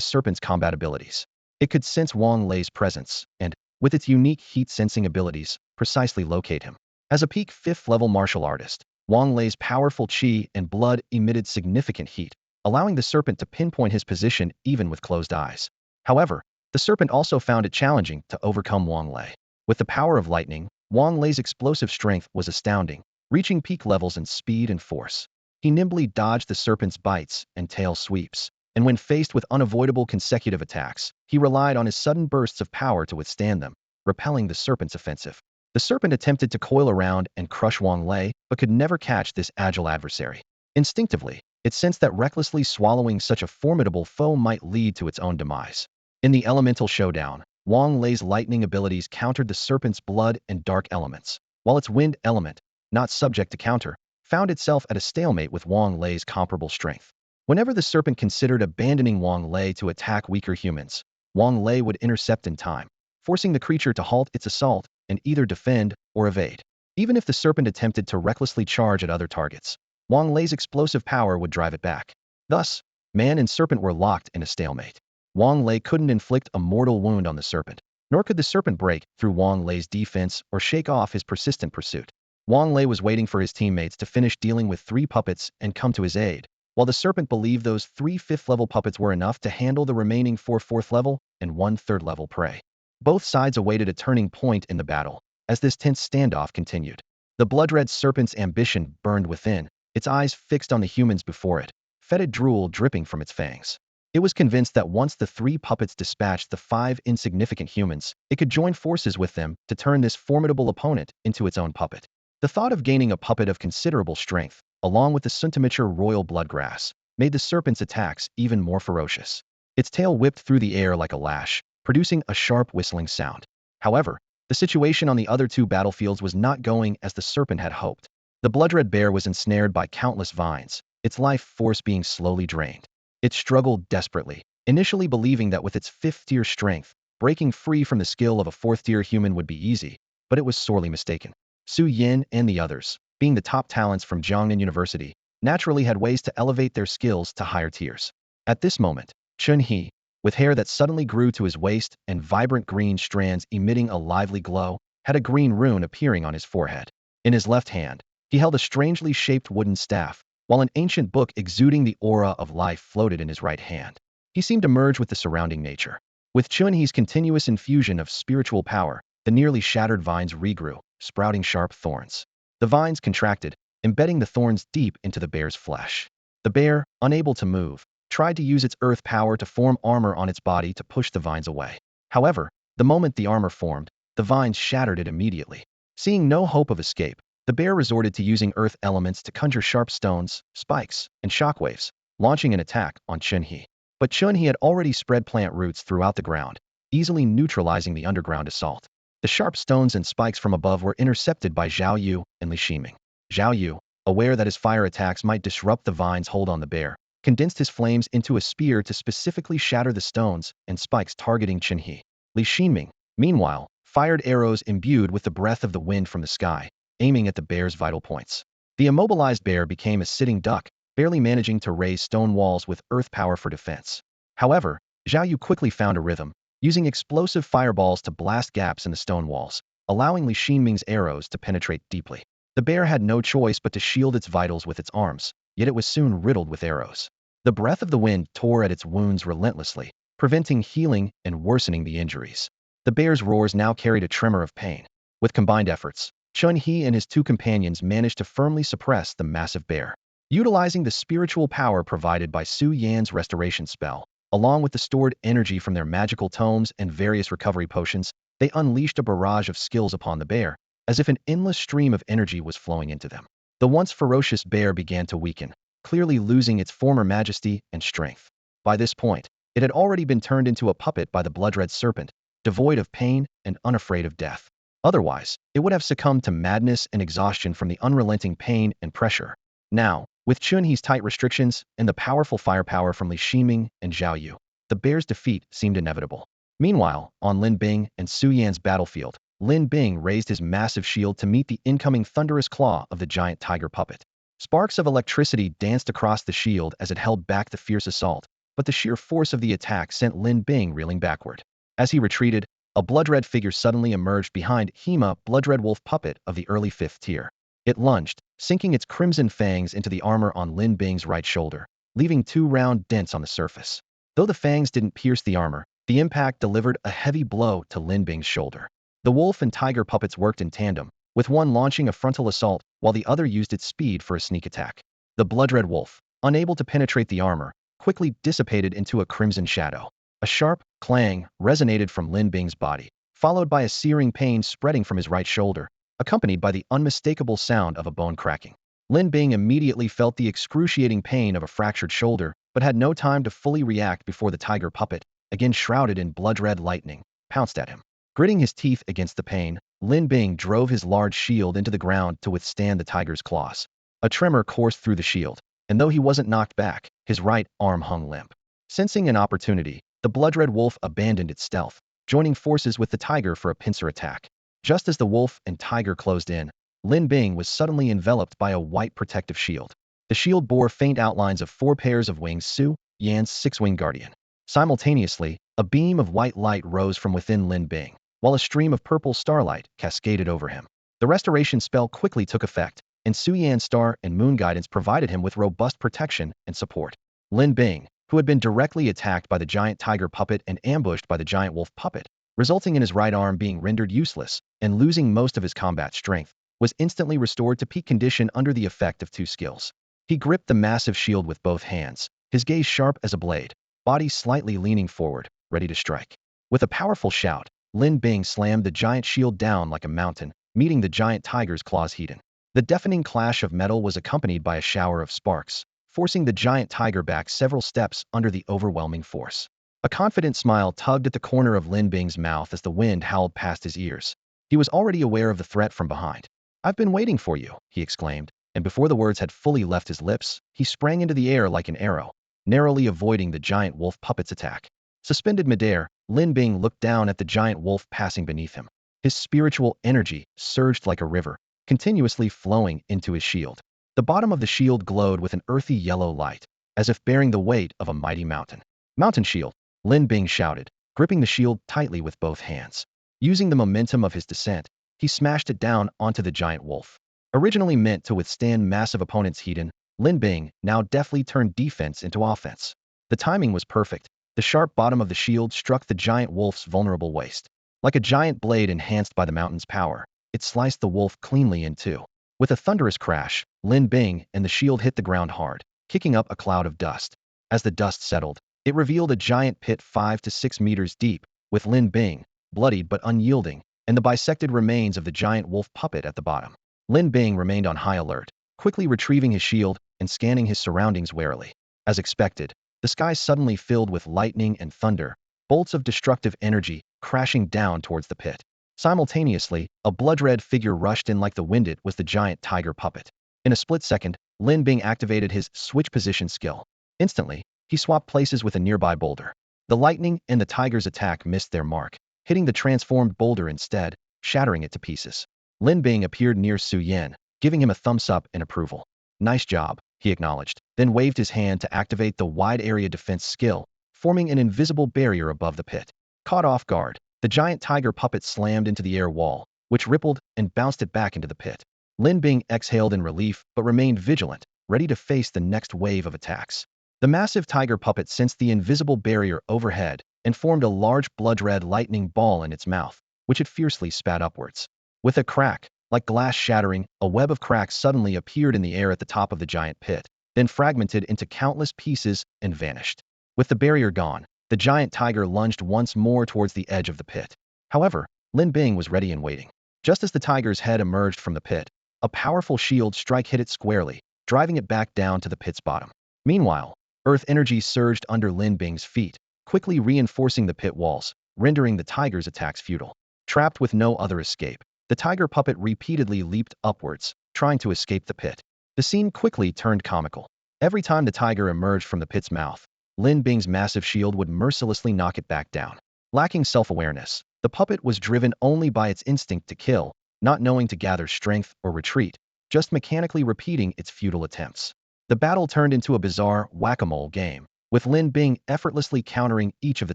serpent's combat abilities. It could sense Wang Lei's presence, and, with its unique heat-sensing abilities, precisely locate him. As a peak 5th-level martial artist, Wang Lei's powerful qi and blood emitted significant heat, allowing the serpent to pinpoint his position even with closed eyes. However, the serpent also found it challenging to overcome Wang Lei. With the power of lightning, Wang Lei's explosive strength was astounding, reaching peak levels in speed and force. He nimbly dodged the serpent's bites and tail sweeps, and when faced with unavoidable consecutive attacks, he relied on his sudden bursts of power to withstand them, repelling the serpent's offensive. The serpent attempted to coil around and crush Wang Lei, but could never catch this agile adversary. Instinctively, it sensed that recklessly swallowing such a formidable foe might lead to its own demise. In the elemental showdown, Wang Lei's lightning abilities countered the serpent's blood and dark elements, while its wind element, not subject to counter, found itself at a stalemate with Wang Lei's comparable strength. Whenever the serpent considered abandoning Wang Lei to attack weaker humans, Wang Lei would intercept in time, forcing the creature to halt its assault and either defend or evade. Even if the serpent attempted to recklessly charge at other targets, Wang Lei's explosive power would drive it back. Thus, man and serpent were locked in a stalemate. Wang Lei couldn't inflict a mortal wound on the serpent, nor could the serpent break through Wang Lei's defense or shake off his persistent pursuit. Wang Lei was waiting for his teammates to finish dealing with 3 puppets and come to his aid, while the serpent believed those 3 5th-level puppets were enough to handle the remaining 4 4th-level and 1 3rd-level prey. Both sides awaited a turning point in the battle, as this tense standoff continued. The blood-red serpent's ambition burned within, its eyes fixed on the humans before it, fetid drool dripping from its fangs. It was convinced that once the 3 puppets dispatched the 5 insignificant humans, it could join forces with them to turn this formidable opponent into its own puppet. The thought of gaining a puppet of considerable strength, along with the Suntimature royal bloodgrass, made the serpent's attacks even more ferocious. Its tail whipped through the air like a lash, producing a sharp whistling sound. However, the situation on the other 2 battlefields was not going as the serpent had hoped. The blood-red bear was ensnared by countless vines, its life force being slowly drained. It struggled desperately, initially believing that with its 5th-tier strength, breaking free from the skill of a 4th-tier human would be easy, but it was sorely mistaken. Su Yin and the others, being the top talents from Jiangnan University, naturally had ways to elevate their skills to higher tiers. At this moment, Chun He, with hair that suddenly grew to his waist and vibrant green strands emitting a lively glow, had a green rune appearing on his forehead. In his left hand, he held a strangely shaped wooden staff, while an ancient book exuding the aura of life floated in his right hand. He seemed to merge with the surrounding nature. With Chun He's continuous infusion of spiritual power, the nearly shattered vines regrew, sprouting sharp thorns. The vines contracted, embedding the thorns deep into the bear's flesh. The bear, unable to move, tried to use its earth power to form armor on its body to push the vines away. However, the moment the armor formed, the vines shattered it immediately. Seeing no hope of escape, the bear resorted to using earth elements to conjure sharp stones, spikes, and shockwaves, launching an attack on Chun He. But Chun He had already spread plant roots throughout the ground, easily neutralizing the underground assault. The sharp stones and spikes from above were intercepted by Zhao Yu and Li Ximing. Zhao Yu, aware that his fire attacks might disrupt the vine's hold on the bear, condensed his flames into a spear to specifically shatter the stones and spikes targeting Chun He. Li Ximing, meanwhile, fired arrows imbued with the breath of the wind from the sky, aiming at the bear's vital points. The immobilized bear became a sitting duck, barely managing to raise stone walls with earth power for defense. However, Zhao Yu quickly found a rhythm, using explosive fireballs to blast gaps in the stone walls, allowing Li Ximing's arrows to penetrate deeply. The bear had no choice but to shield its vitals with its arms, yet it was soon riddled with arrows. The breath of the wind tore at its wounds relentlessly, preventing healing and worsening the injuries. The bear's roars now carried a tremor of pain. With combined efforts, Chun He and his 2 companions managed to firmly suppress the massive bear. Utilizing the spiritual power provided by Su Yan's restoration spell, along with the stored energy from their magical tomes and various recovery potions, they unleashed a barrage of skills upon the bear, as if an endless stream of energy was flowing into them. The once ferocious bear began to weaken, clearly losing its former majesty and strength. By this point, it had already been turned into a puppet by the blood-red serpent, devoid of pain and unafraid of death. Otherwise, it would have succumbed to madness and exhaustion from the unrelenting pain and pressure. Now, with Chunhe's tight restrictions and the powerful firepower from Li Shiming and Zhao Yu, the bear's defeat seemed inevitable. Meanwhile, on Lin Bing and Su Yan's battlefield, Lin Bing raised his massive shield to meet the incoming thunderous claw of the giant tiger puppet. Sparks of electricity danced across the shield as it held back the fierce assault, but the sheer force of the attack sent Lin Bing reeling backward. As he retreated, a blood-red figure suddenly emerged behind Hema, blood-red wolf puppet of the early 5th tier. It lunged, sinking its crimson fangs into the armor on Lin Bing's right shoulder, leaving 2 round dents on the surface. Though the fangs didn't pierce the armor, the impact delivered a heavy blow to Lin Bing's shoulder. The wolf and tiger puppets worked in tandem, with one launching a frontal assault while the other used its speed for a sneak attack. The blood-red wolf, unable to penetrate the armor, quickly dissipated into a crimson shadow. A sharp clang resonated from Lin Bing's body, followed by a searing pain spreading from his right shoulder, accompanied by the unmistakable sound of a bone cracking. Lin Bing immediately felt the excruciating pain of a fractured shoulder, but had no time to fully react before the tiger puppet, again shrouded in blood-red lightning, pounced at him. Gritting his teeth against the pain, Lin Bing drove his large shield into the ground to withstand the tiger's claws. A tremor coursed through the shield, and though he wasn't knocked back, his right arm hung limp. Sensing an opportunity, the blood-red wolf abandoned its stealth, joining forces with the tiger for a pincer attack. Just as the wolf and tiger closed in, Lin Bing was suddenly enveloped by a white protective shield. The shield bore faint outlines of 4 pairs of wings, Su Yan's 6-winged guardian. Simultaneously, a beam of white light rose from within Lin Bing, while a stream of purple starlight cascaded over him. The restoration spell quickly took effect, and Su Yan's star and moon guidance provided him with robust protection and support. Lin Bing, who had been directly attacked by the giant tiger puppet and ambushed by the giant wolf puppet, resulting in his right arm being rendered useless and losing most of his combat strength, was instantly restored to peak condition under the effect of 2 skills. He gripped the massive shield with both hands, his gaze sharp as a blade, body slightly leaning forward, ready to strike. With a powerful shout, Lin Bing slammed the giant shield down like a mountain, meeting the giant tiger's claws heated. The deafening clash of metal was accompanied by a shower of sparks, forcing the giant tiger back several steps under the overwhelming force. A confident smile tugged at the corner of Lin Bing's mouth as the wind howled past his ears. He was already aware of the threat from behind. "I've been waiting for you," he exclaimed, and before the words had fully left his lips, he sprang into the air like an arrow, narrowly avoiding the giant wolf puppet's attack. Suspended midair, Lin Bing looked down at the giant wolf passing beneath him. His spiritual energy surged like a river, continuously flowing into his shield. The bottom of the shield glowed with an earthy yellow light, as if bearing the weight of a mighty mountain. "Mountain shield," Lin Bing shouted, gripping the shield tightly with both hands. Using the momentum of his descent, he smashed it down onto the giant wolf. Originally meant to withstand massive opponents' Heiden, Lin Bing now deftly turned defense into offense. The timing was perfect. The sharp bottom of the shield struck the giant wolf's vulnerable waist. Like a giant blade enhanced by the mountain's power, it sliced the wolf cleanly in 2. With a thunderous crash, Lin Bing and the shield hit the ground hard, kicking up a cloud of dust. As the dust settled, it revealed a giant pit 5 to 6 meters deep, with Lin Bing, bloodied but unyielding, and the bisected remains of the giant wolf puppet at the bottom. Lin Bing remained on high alert, quickly retrieving his shield and scanning his surroundings warily. As expected, the sky suddenly filled with lightning and thunder, bolts of destructive energy crashing down towards the pit. Simultaneously, a blood-red figure rushed in like the wind. It was the giant tiger puppet. In a split second, Lin Bing activated his switch position skill. Instantly, he swapped places with a nearby boulder. The lightning and the tiger's attack missed their mark, hitting the transformed boulder instead, shattering it to pieces. Lin Bing appeared near Su Yan, giving him a thumbs up in approval. "Nice job," he acknowledged, then waved his hand to activate the wide area defense skill, forming an invisible barrier above the pit. Caught off guard, the giant tiger puppet slammed into the air wall, which rippled and bounced it back into the pit. Lin Bing exhaled in relief but remained vigilant, ready to face the next wave of attacks. The massive tiger puppet sensed the invisible barrier overhead and formed a large blood-red lightning ball in its mouth, which it fiercely spat upwards. With a crack, like glass shattering, a web of cracks suddenly appeared in the air at the top of the giant pit. then fragmented into countless pieces and vanished. With the barrier gone, the giant tiger lunged once more towards the edge of the pit. However, Lin Bing was ready and waiting. Just as the tiger's head emerged from the pit, a powerful shield strike hit it squarely, driving it back down to the pit's bottom. Meanwhile, earth energy surged under Lin Bing's feet, quickly reinforcing the pit walls, rendering the tiger's attacks futile. Trapped with no other escape, the tiger puppet repeatedly leaped upwards, trying to escape the pit. The scene quickly turned comical. Every time the tiger emerged from the pit's mouth, Lin Bing's massive shield would mercilessly knock it back down. Lacking self-awareness, the puppet was driven only by its instinct to kill, not knowing to gather strength or retreat, just mechanically repeating its futile attempts. The battle turned into a bizarre whack-a-mole game, with Lin Bing effortlessly countering each of the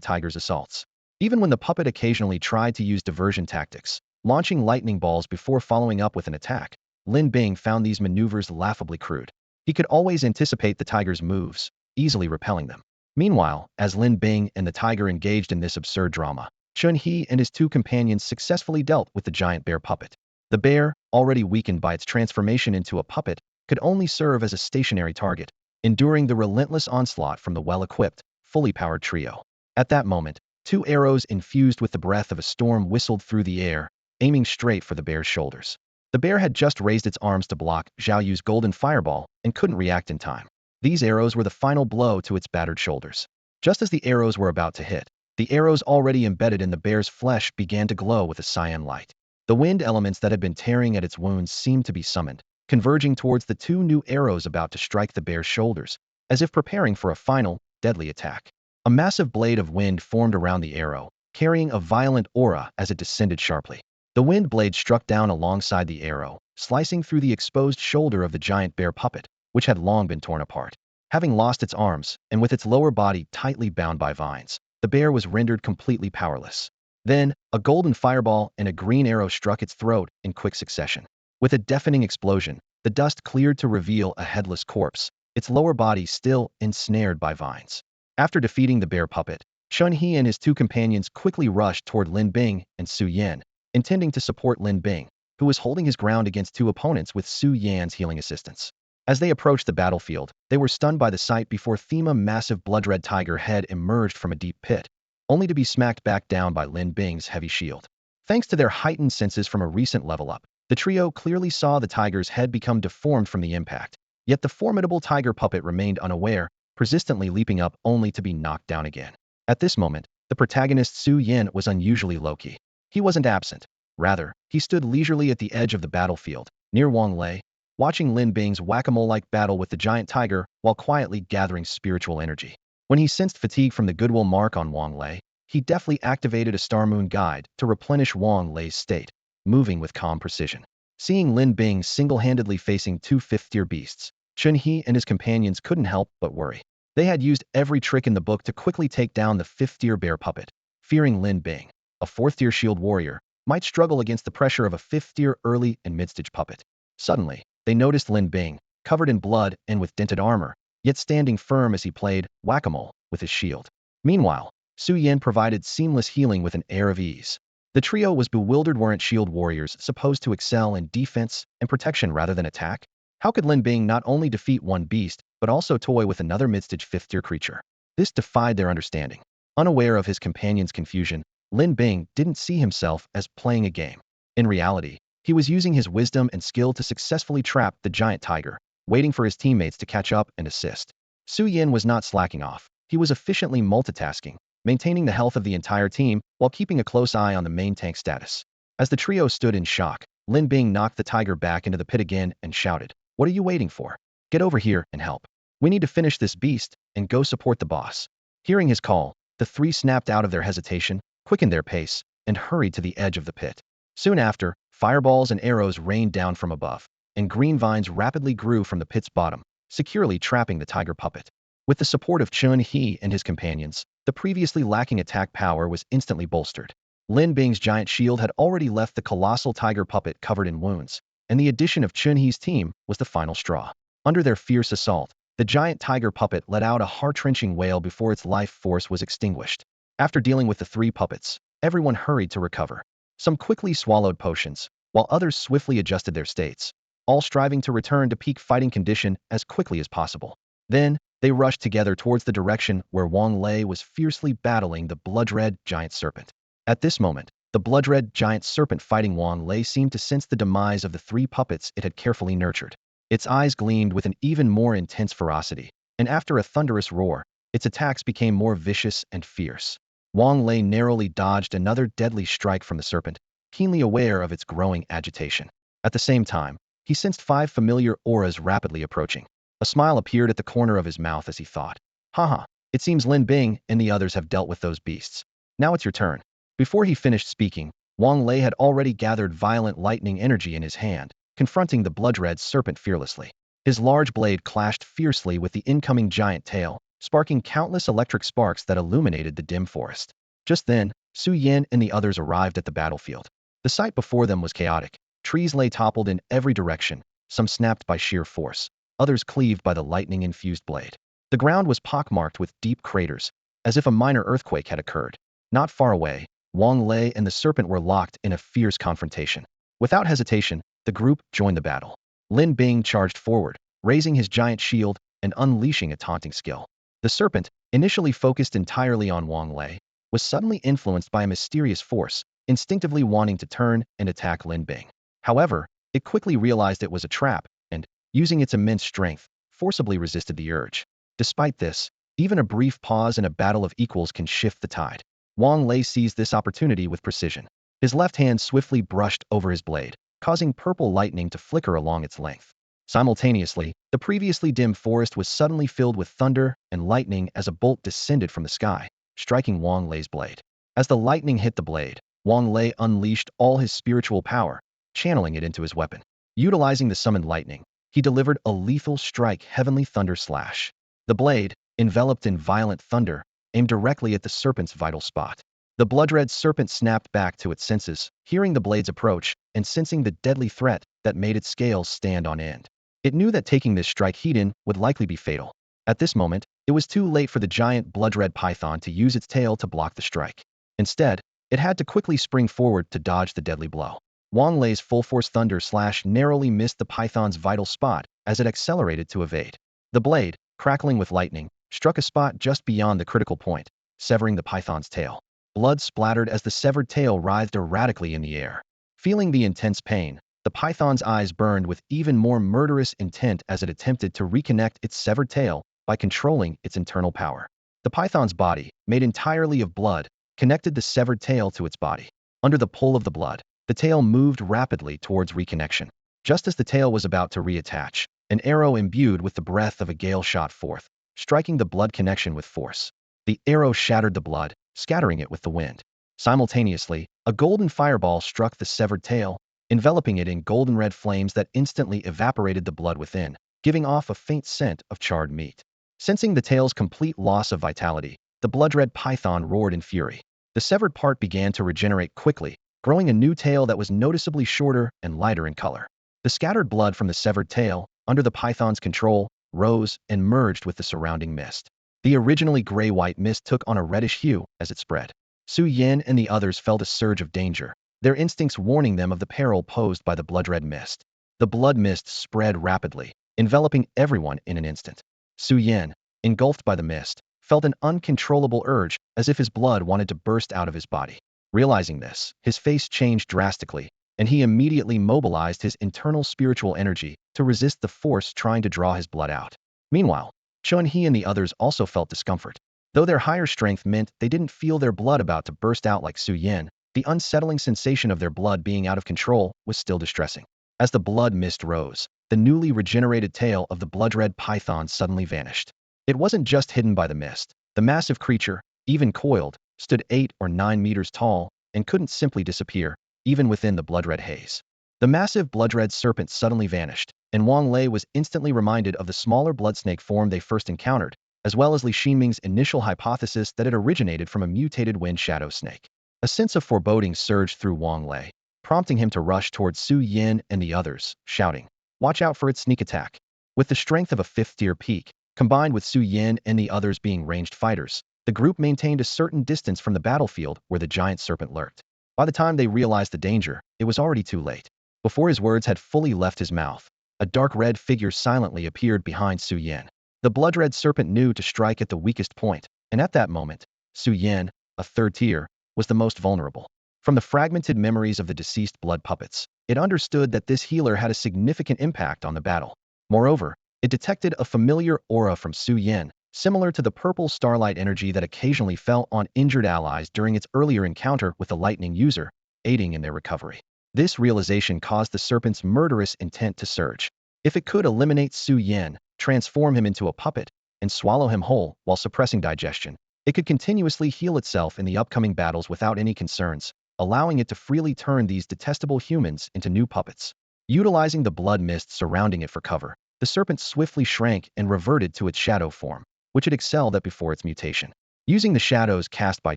tiger's assaults. Even when the puppet occasionally tried to use diversion tactics, launching lightning balls before following up with an attack, Lin Bing found these maneuvers laughably crude. He could always anticipate the tiger's moves, easily repelling them. Meanwhile, as Lin Bing and the tiger engaged in this absurd drama, Chun-He and his two companions successfully dealt with the giant bear puppet. The bear, already weakened by its transformation into a puppet, could only serve as a stationary target, enduring the relentless onslaught from the well-equipped, fully powered trio. At that moment, two arrows infused with the breath of a storm whistled through the air, aiming straight for the bear's shoulders. The bear had just raised its arms to block Zhao Yu's golden fireball and couldn't react in time. These arrows were the final blow to its battered shoulders. Just as the arrows were about to hit, the arrows already embedded in the bear's flesh began to glow with a cyan light. The wind elements that had been tearing at its wounds seemed to be summoned, converging towards the two new arrows about to strike the bear's shoulders, as if preparing for a final, deadly attack. A massive blade of wind formed around the arrow, carrying a violent aura as it descended sharply. The wind blade struck down alongside the arrow, slicing through the exposed shoulder of the giant bear puppet, which had long been torn apart. Having lost its arms, and with its lower body tightly bound by vines, the bear was rendered completely powerless. Then, a golden fireball and a green arrow struck its throat in quick succession. With a deafening explosion, the dust cleared to reveal a headless corpse, its lower body still ensnared by vines. After defeating the bear puppet, Chun-He and his two companions quickly rushed toward Lin Bing and Su Yan, intending to support Lin Bing, who was holding his ground against two opponents with Su Yan's healing assistance. As they approached the battlefield, they were stunned by the sight before Thima's massive blood-red tiger head emerged from a deep pit, only to be smacked back down by Lin Bing's heavy shield. Thanks to their heightened senses from a recent level up, the trio clearly saw the tiger's head become deformed from the impact, yet the formidable tiger puppet remained unaware, persistently leaping up only to be knocked down again. At this moment, the protagonist Su Yan was unusually low-key. He wasn't absent. Rather, he stood leisurely at the edge of the battlefield, near Wang Lei, watching Lin Bing's whack-a-mole-like battle with the giant tiger while quietly gathering spiritual energy. When he sensed fatigue from the goodwill mark on Wang Lei, he deftly activated a Star Moon Guide to replenish Wang Lei's state, moving with calm precision. Seeing Lin Bing single-handedly facing two fifth-tier beasts, Chun-He and his companions couldn't help but worry. They had used every trick in the book to quickly take down the fifth-tier bear puppet, fearing Lin Bing, a fourth-tier shield warrior, might struggle against the pressure of a fifth-tier early and mid-stage puppet. Suddenly, they noticed Lin Bing, covered in blood and with dented armor, yet standing firm as he played whack-a-mole with his shield. Meanwhile, Su Yan provided seamless healing with an air of ease. The trio was bewildered. Weren't shield warriors supposed to excel in defense and protection rather than attack? How could Lin Bing not only defeat one beast, but also toy with another mid-stage fifth-tier creature? This defied their understanding. Unaware of his companion's confusion, Lin Bing didn't see himself as playing a game. In reality, he was using his wisdom and skill to successfully trap the giant tiger, waiting for his teammates to catch up and assist. Su Yan was not slacking off. He was efficiently multitasking, maintaining the health of the entire team while keeping a close eye on the main tank status. As the trio stood in shock, Lin Bing knocked the tiger back into the pit again and shouted, "What are you waiting for? Get over here and help. We need to finish this beast and go support the boss." Hearing his call, the three snapped out of their hesitation, quickened their pace, and hurried to the edge of the pit. Soon after, fireballs and arrows rained down from above, and green vines rapidly grew from the pit's bottom, securely trapping the tiger puppet. With the support of Chun-He and his companions, the previously lacking attack power was instantly bolstered. Lin Bing's giant shield had already left the colossal tiger puppet covered in wounds, and the addition of Chun-He's team was the final straw. Under their fierce assault, the giant tiger puppet let out a heart-wrenching wail before its life force was extinguished. After dealing with the three puppets, everyone hurried to recover. Some quickly swallowed potions, while others swiftly adjusted their states. all striving to return to peak fighting condition as quickly as possible. Then, they rushed together towards the direction where Wang Lei was fiercely battling the blood-red giant serpent. At this moment, the blood-red giant serpent fighting Wang Lei seemed to sense the demise of the three puppets it had carefully nurtured. Its eyes gleamed with an even more intense ferocity, and after a thunderous roar, its attacks became more vicious and fierce. Wang Lei narrowly dodged another deadly strike from the serpent, keenly aware of its growing agitation. At the same time, he sensed 5 familiar auras rapidly approaching. A smile appeared at the corner of his mouth as he thought, "Haha, it seems Lin Bing and the others have dealt with those beasts. Now it's your turn." Before he finished speaking, Wang Lei had already gathered violent lightning energy in his hand, confronting the blood-red serpent fearlessly. His large blade clashed fiercely with the incoming giant tail, sparking countless electric sparks that illuminated the dim forest. Just then, Su Yan and the others arrived at the battlefield. The sight before them was chaotic. Trees lay toppled in every direction, some snapped by sheer force, others cleaved by the lightning-infused blade. The ground was pockmarked with deep craters, as if a minor earthquake had occurred. Not far away, Wang Lei and the serpent were locked in a fierce confrontation. Without hesitation, the group joined the battle. Lin Bing charged forward, raising his giant shield and unleashing a taunting skill. The serpent, initially focused entirely on Wang Lei, was suddenly influenced by a mysterious force, instinctively wanting to turn and attack Lin Bing. However, it quickly realized it was a trap and, using its immense strength, forcibly resisted the urge. Despite this, even a brief pause in a battle of equals can shift the tide. Wang Lei seized this opportunity with precision. His left hand swiftly brushed over his blade, causing purple lightning to flicker along its length. Simultaneously, the previously dim forest was suddenly filled with thunder and lightning as a bolt descended from the sky, striking Wang Lei's blade. As the lightning hit the blade, Wang Lei unleashed all his spiritual power, channeling it into his weapon. Utilizing the summoned lightning, he delivered a lethal strike, Heavenly Thunder Slash. The blade, enveloped in violent thunder, aimed directly at the serpent's vital spot. The blood-red serpent snapped back to its senses, hearing the blade's approach and sensing the deadly threat that made its scales stand on end. It knew that taking this strike head-on would likely be fatal. At this moment, it was too late for the giant blood-red python to use its tail to block the strike. Instead, it had to quickly spring forward to dodge the deadly blow. Wang Lei's full-force thunder slash narrowly missed the python's vital spot as it accelerated to evade. The blade, crackling with lightning, struck a spot just beyond the critical point, severing the python's tail. Blood splattered as the severed tail writhed erratically in the air. Feeling the intense pain, the python's eyes burned with even more murderous intent as it attempted to reconnect its severed tail by controlling its internal power. The python's body, made entirely of blood, connected the severed tail to its body. Under the pull of the blood, the tail moved rapidly towards reconnection. Just as the tail was about to reattach, an arrow imbued with the breath of a gale shot forth, striking the blood connection with force. The arrow shattered the blood, scattering it with the wind. Simultaneously, a golden fireball struck the severed tail, enveloping it in golden red flames that instantly evaporated the blood within, giving off a faint scent of charred meat. Sensing the tail's complete loss of vitality, the blood-red python roared in fury. The severed part began to regenerate quickly, growing a new tail that was noticeably shorter and lighter in color. The scattered blood from the severed tail, under the python's control, rose and merged with the surrounding mist. The originally gray-white mist took on a reddish hue as it spread. Su Yan and the others felt a surge of danger, their instincts warning them of the peril posed by the blood-red mist. The blood mist spread rapidly, enveloping everyone in an instant. Su Yan, engulfed by the mist, felt an uncontrollable urge as if his blood wanted to burst out of his body. Realizing this, his face changed drastically, and he immediately mobilized his internal spiritual energy to resist the force trying to draw his blood out. Meanwhile, Chun-He and the others also felt discomfort. Though their higher strength meant they didn't feel their blood about to burst out like Su Yan, the unsettling sensation of their blood being out of control was still distressing. As the blood mist rose, the newly regenerated tail of the blood-red python suddenly vanished. It wasn't just hidden by the mist. The massive creature, even coiled, stood 8 or 9 meters tall and couldn't simply disappear, even within the blood-red haze. The massive blood-red serpent suddenly vanished, and Wang Lei was instantly reminded of the smaller bloodsnake form they first encountered, as well as Li Xinming's initial hypothesis that it originated from a mutated wind shadow snake. A sense of foreboding surged through Wang Lei, prompting him to rush towards Su Yan and the others, shouting, "Watch out for its sneak attack." With the strength of a fifth-tier peak, combined with Su Yan and the others being ranged fighters, the group maintained a certain distance from the battlefield where the giant serpent lurked. By the time they realized the danger, it was already too late. Before his words had fully left his mouth, a dark red figure silently appeared behind Su Yan. The blood-red serpent knew to strike at the weakest point, and at that moment, Su Yan, a third tier, was the most vulnerable. From the fragmented memories of the deceased blood puppets, it understood that this healer had a significant impact on the battle. Moreover, it detected a familiar aura from Su Yan, similar to the purple starlight energy that occasionally fell on injured allies during its earlier encounter with the lightning user, aiding in their recovery. This realization caused the serpent's murderous intent to surge. If it could eliminate Su Yan, transform him into a puppet, and swallow him whole while suppressing digestion, it could continuously heal itself in the upcoming battles without any concerns, allowing it to freely turn these detestable humans into new puppets. Utilizing the blood mist surrounding it for cover, the serpent swiftly shrank and reverted to its shadow form, which it excelled at before its mutation. Using the shadows cast by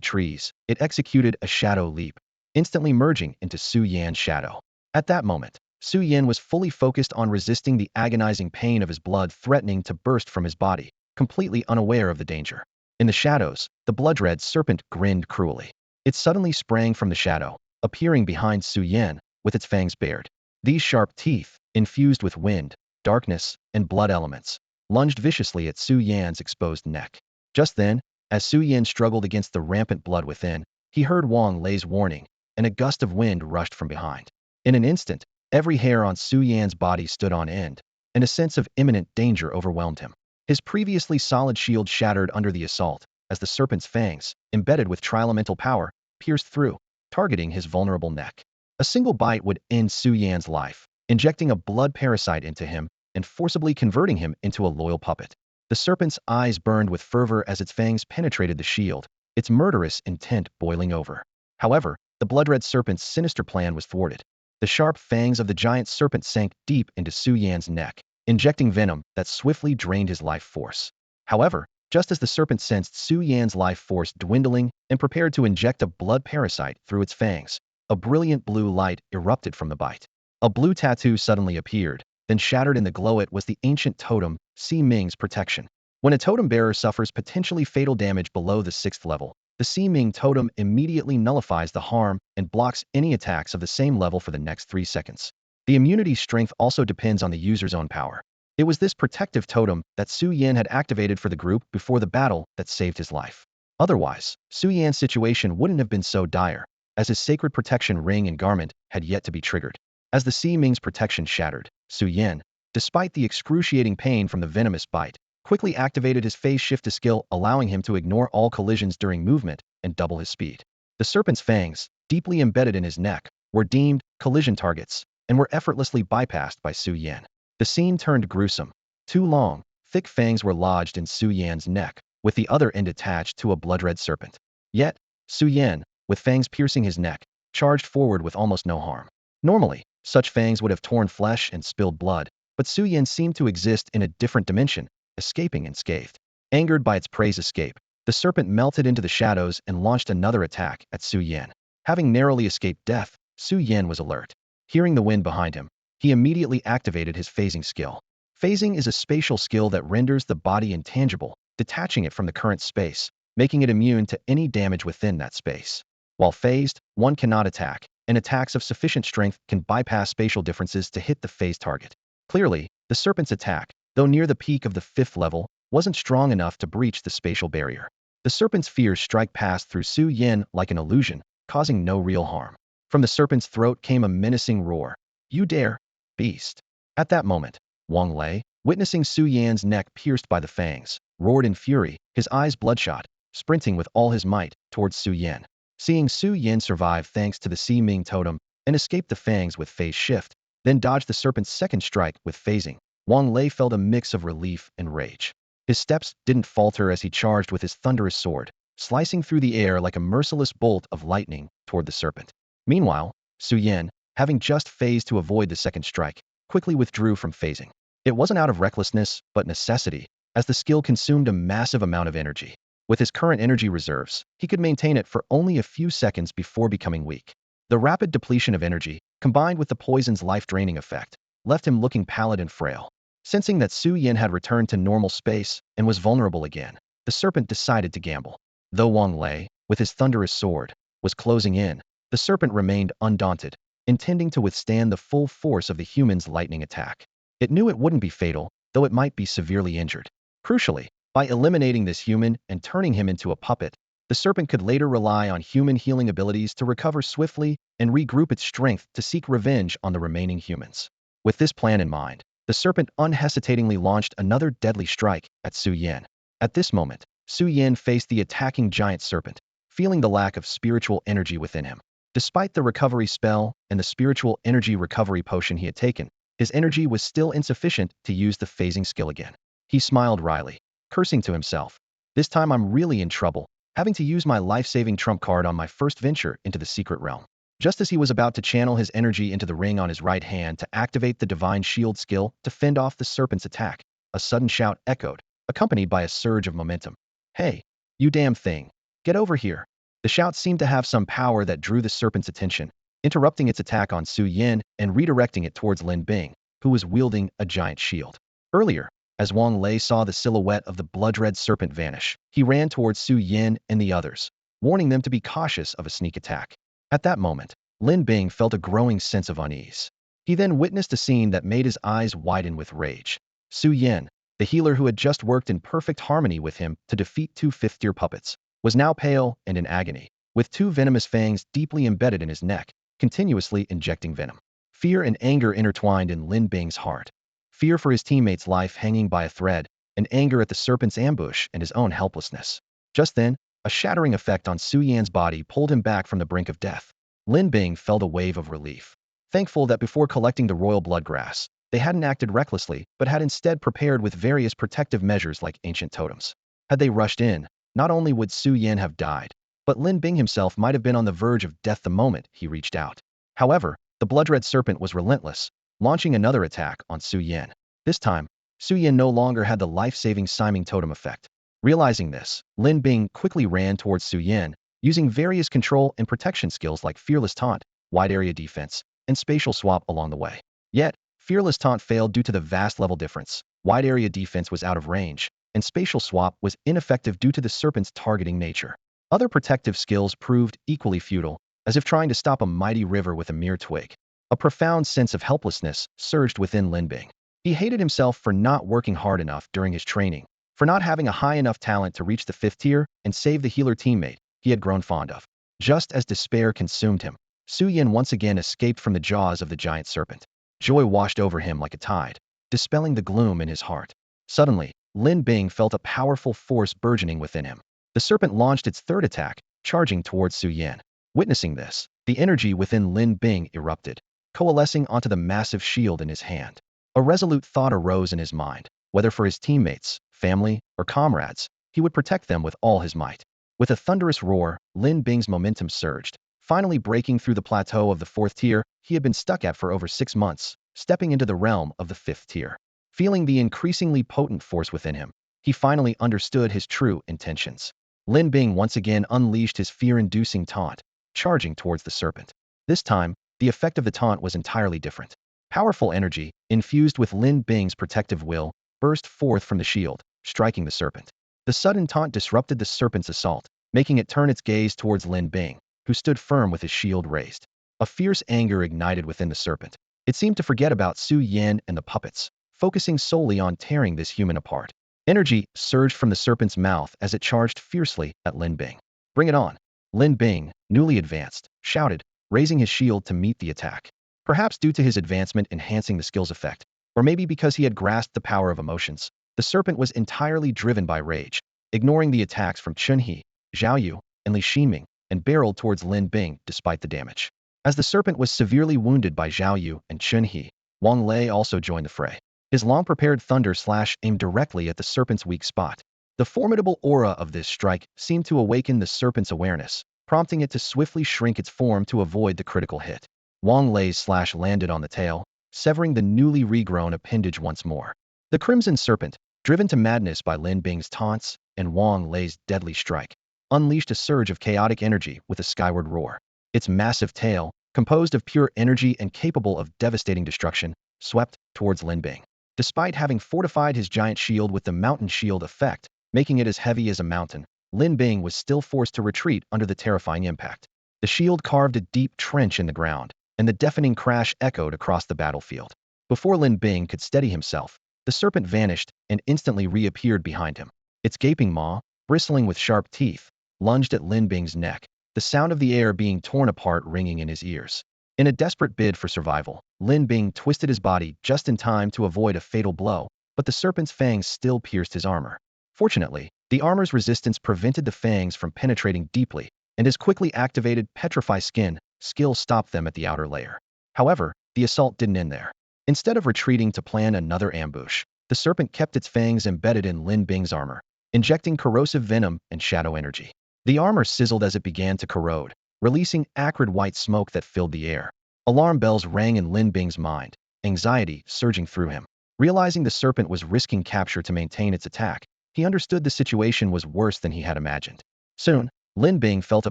trees, it executed a shadow leap, instantly merging into Su Yan's shadow. At that moment, Su Yan was fully focused on resisting the agonizing pain of his blood threatening to burst from his body, completely unaware of the danger. In the shadows, the blood-red serpent grinned cruelly. It suddenly sprang from the shadow, appearing behind Su Yan, with its fangs bared. These sharp teeth, infused with wind, darkness, and blood elements, lunged viciously at Su Yan's exposed neck. Just then, as Su Yan struggled against the rampant blood within, he heard Wang Lei's warning, and a gust of wind rushed from behind. In an instant, every hair on Su Yan's body stood on end, and a sense of imminent danger overwhelmed him. His previously solid shield shattered under the assault, as the serpent's fangs, embedded with trielemental power, pierced through, targeting his vulnerable neck. A single bite would end Su Yan's life, injecting a blood parasite into him and forcibly converting him into a loyal puppet. The serpent's eyes burned with fervor as its fangs penetrated the shield, its murderous intent boiling over. However, the blood-red serpent's sinister plan was thwarted. The sharp fangs of the giant serpent sank deep into Su Yan's neck, injecting venom that swiftly drained his life force. However, just as the serpent sensed Su Yan's life force dwindling and prepared to inject a blood parasite through its fangs, a brilliant blue light erupted from the bite. A blue tattoo suddenly appeared, then shattered in the glow. It was the ancient totem, Si Ming's protection. When a totem bearer suffers potentially fatal damage below the 6th level, the Si Ming totem immediately nullifies the harm and blocks any attacks of the same level for the next 3 seconds. The immunity's strength also depends on the user's own power. It was this protective totem that Su Yan had activated for the group before the battle that saved his life. Otherwise, Su Yan's situation wouldn't have been so dire, as his sacred protection ring and garment had yet to be triggered. As the Si Ming's protection shattered, Su Yan, despite the excruciating pain from the venomous bite, quickly activated his phase shift skill, allowing him to ignore all collisions during movement and double his speed. The serpent's fangs, deeply embedded in his neck, were deemed collision targets and were effortlessly bypassed by Su Yan. The scene turned gruesome. 2 long, thick fangs were lodged in Su Yan's neck, with the other end attached to a blood-red serpent. Yet, Su Yan, with fangs piercing his neck, charged forward with almost no harm. Normally, such fangs would have torn flesh and spilled blood, but Su Yan seemed to exist in a different dimension, escaping unscathed. Angered by its prey's escape, the serpent melted into the shadows and launched another attack at Su Yan. Having narrowly escaped death, Su Yan was alert. Hearing the wind behind him, he immediately activated his phasing skill. Phasing is a spatial skill that renders the body intangible, detaching it from the current space, making it immune to any damage within that space. While phased, one cannot attack, and attacks of sufficient strength can bypass spatial differences to hit the phased target. Clearly, the serpent's attack, though near the peak of the 5th level, wasn't strong enough to breach the spatial barrier. The serpent's fierce strike passed through Su Yan like an illusion, causing no real harm. From the serpent's throat came a menacing roar. "You dare, beast!" At that moment, Wang Lei, witnessing Su Yan's neck pierced by the fangs, roared in fury, his eyes bloodshot, sprinting with all his might towards Su Yan. Seeing Su Yan survive thanks to the Si Ming totem and escape the fangs with phase shift, then dodge the serpent's second strike with phasing, Wang Lei felt a mix of relief and rage. His steps didn't falter as he charged with his thunderous sword, slicing through the air like a merciless bolt of lightning toward the serpent. Meanwhile, Su Yan, having just phased to avoid the second strike, quickly withdrew from phasing. It wasn't out of recklessness, but necessity, as the skill consumed a massive amount of energy. With his current energy reserves, he could maintain it for only a few seconds before becoming weak. The rapid depletion of energy, combined with the poison's life-draining effect, left him looking pallid and frail. Sensing that Su Yan had returned to normal space and was vulnerable again, the serpent decided to gamble. Though Wang Lei, with his thunderous sword, was closing in, the serpent remained undaunted, intending to withstand the full force of the human's lightning attack. It knew it wouldn't be fatal, though it might be severely injured. Crucially, by eliminating this human and turning him into a puppet, the serpent could later rely on human healing abilities to recover swiftly and regroup its strength to seek revenge on the remaining humans. With this plan in mind, the serpent unhesitatingly launched another deadly strike at Su Yan. At this moment, Su Yan faced the attacking giant serpent, feeling the lack of spiritual energy within him. Despite the recovery spell and the spiritual energy recovery potion he had taken, his energy was still insufficient to use the phasing skill again. He smiled wryly, cursing to himself. This time I'm really in trouble, having to use my life-saving trump card on my first venture into the secret realm. Just as he was about to channel his energy into the ring on his right hand to activate the divine shield skill to fend off the serpent's attack, a sudden shout echoed, accompanied by a surge of momentum. "Hey, you damn thing, get over here." The shout seemed to have some power that drew the serpent's attention, interrupting its attack on Su Yan and redirecting it towards Lin Bing, who was wielding a giant shield. Earlier, as Wang Lei saw the silhouette of the blood-red serpent vanish, he ran towards Su Yan and the others, warning them to be cautious of a sneak attack. At that moment, Lin Bing felt a growing sense of unease. He then witnessed a scene that made his eyes widen with rage. Su Yan, the healer who had just worked in perfect harmony with him to defeat two fifth-tier puppets, was now pale and in agony, with two venomous fangs deeply embedded in his neck, continuously injecting venom. Fear and anger intertwined in Lin Bing's heart. Fear for his teammate's life hanging by a thread, and anger at the serpent's ambush and his own helplessness. Just then, a shattering effect on Su Yan's body pulled him back from the brink of death. Lin Bing felt a wave of relief, thankful that before collecting the royal bloodgrass, they hadn't acted recklessly but had instead prepared with various protective measures like ancient totems. Had they rushed in, not only would Su Yan have died, but Lin Bing himself might have been on the verge of death the moment he reached out. However, the blood-red serpent was relentless, launching another attack on Su Yan. This time, Su Yan no longer had the life-saving Siming totem effect. Realizing this, Lin Bing quickly ran towards Su Yan, using various control and protection skills like Fearless Taunt, Wide Area Defense, and Spatial Swap along the way. Yet, Fearless Taunt failed due to the vast level difference, Wide Area Defense was out of range, and Spatial Swap was ineffective due to the serpent's targeting nature. Other protective skills proved equally futile, as if trying to stop a mighty river with a mere twig. A profound sense of helplessness surged within Lin Bing. He hated himself for not working hard enough during his training, for not having a high enough talent to reach the fifth tier and save the healer teammate he had grown fond of. Just as despair consumed him, Su Yan once again escaped from the jaws of the giant serpent. Joy washed over him like a tide, dispelling the gloom in his heart. Suddenly, Lin Bing felt a powerful force burgeoning within him. The serpent launched its third attack, charging towards Su Yan. Witnessing this, the energy within Lin Bing erupted, coalescing onto the massive shield in his hand. A resolute thought arose in his mind. Whether for his teammates, family, or comrades, he would protect them with all his might. With a thunderous roar, Lin Bing's momentum surged, finally breaking through the plateau of the fourth tier he had been stuck at for over 6 months, stepping into the realm of the fifth tier. Feeling the increasingly potent force within him, he finally understood his true intentions. Lin Bing once again unleashed his fear-inducing taunt, charging towards the serpent. This time, the effect of the taunt was entirely different. Powerful energy, infused with Lin Bing's protective will, burst forth from the shield, striking the serpent. The sudden taunt disrupted the serpent's assault, making it turn its gaze towards Lin Bing, who stood firm with his shield raised. A fierce anger ignited within the serpent. It seemed to forget about Su Yan and the puppets, focusing solely on tearing this human apart. Energy surged from the serpent's mouth as it charged fiercely at Lin Bing. "Bring it on!" Lin Bing, newly advanced, shouted, raising his shield to meet the attack. Perhaps due to his advancement enhancing the skill's effect, or maybe because he had grasped the power of emotions, the serpent was entirely driven by rage, ignoring the attacks from Chunhe, Zhaoyu, and Li Ximing, and barreled towards Lin Bing despite the damage. As the serpent was severely wounded by Zhaoyu and Chunhe, Wang Lei also joined the fray. His long-prepared thunder slash aimed directly at the serpent's weak spot. The formidable aura of this strike seemed to awaken the serpent's awareness, prompting it to swiftly shrink its form to avoid the critical hit. Wang Lei's slash landed on the tail, severing the newly regrown appendage once more. The Crimson Serpent, driven to madness by Lin Bing's taunts and Wang Lei's deadly strike, unleashed a surge of chaotic energy with a skyward roar. Its massive tail, composed of pure energy and capable of devastating destruction, swept towards Lin Bing. Despite having fortified his giant shield with the mountain shield effect, making it as heavy as a mountain, Lin Bing was still forced to retreat under the terrifying impact. The shield carved a deep trench in the ground, and the deafening crash echoed across the battlefield. Before Lin Bing could steady himself, the serpent vanished and instantly reappeared behind him. Its gaping maw, bristling with sharp teeth, lunged at Lin Bing's neck, the sound of the air being torn apart ringing in his ears. In a desperate bid for survival, Lin Bing twisted his body just in time to avoid a fatal blow, but the serpent's fangs still pierced his armor. Fortunately, the armor's resistance prevented the fangs from penetrating deeply, and his quickly activated Petrify Skin skill stopped them at the outer layer. However, the assault didn't end there. Instead of retreating to plan another ambush, the serpent kept its fangs embedded in Lin Bing's armor, injecting corrosive venom and shadow energy. The armor sizzled as it began to corrode, releasing acrid white smoke that filled the air. Alarm bells rang in Lin Bing's mind, anxiety surging through him. Realizing the serpent was risking capture to maintain its attack, he understood the situation was worse than he had imagined. Soon, Lin Bing felt a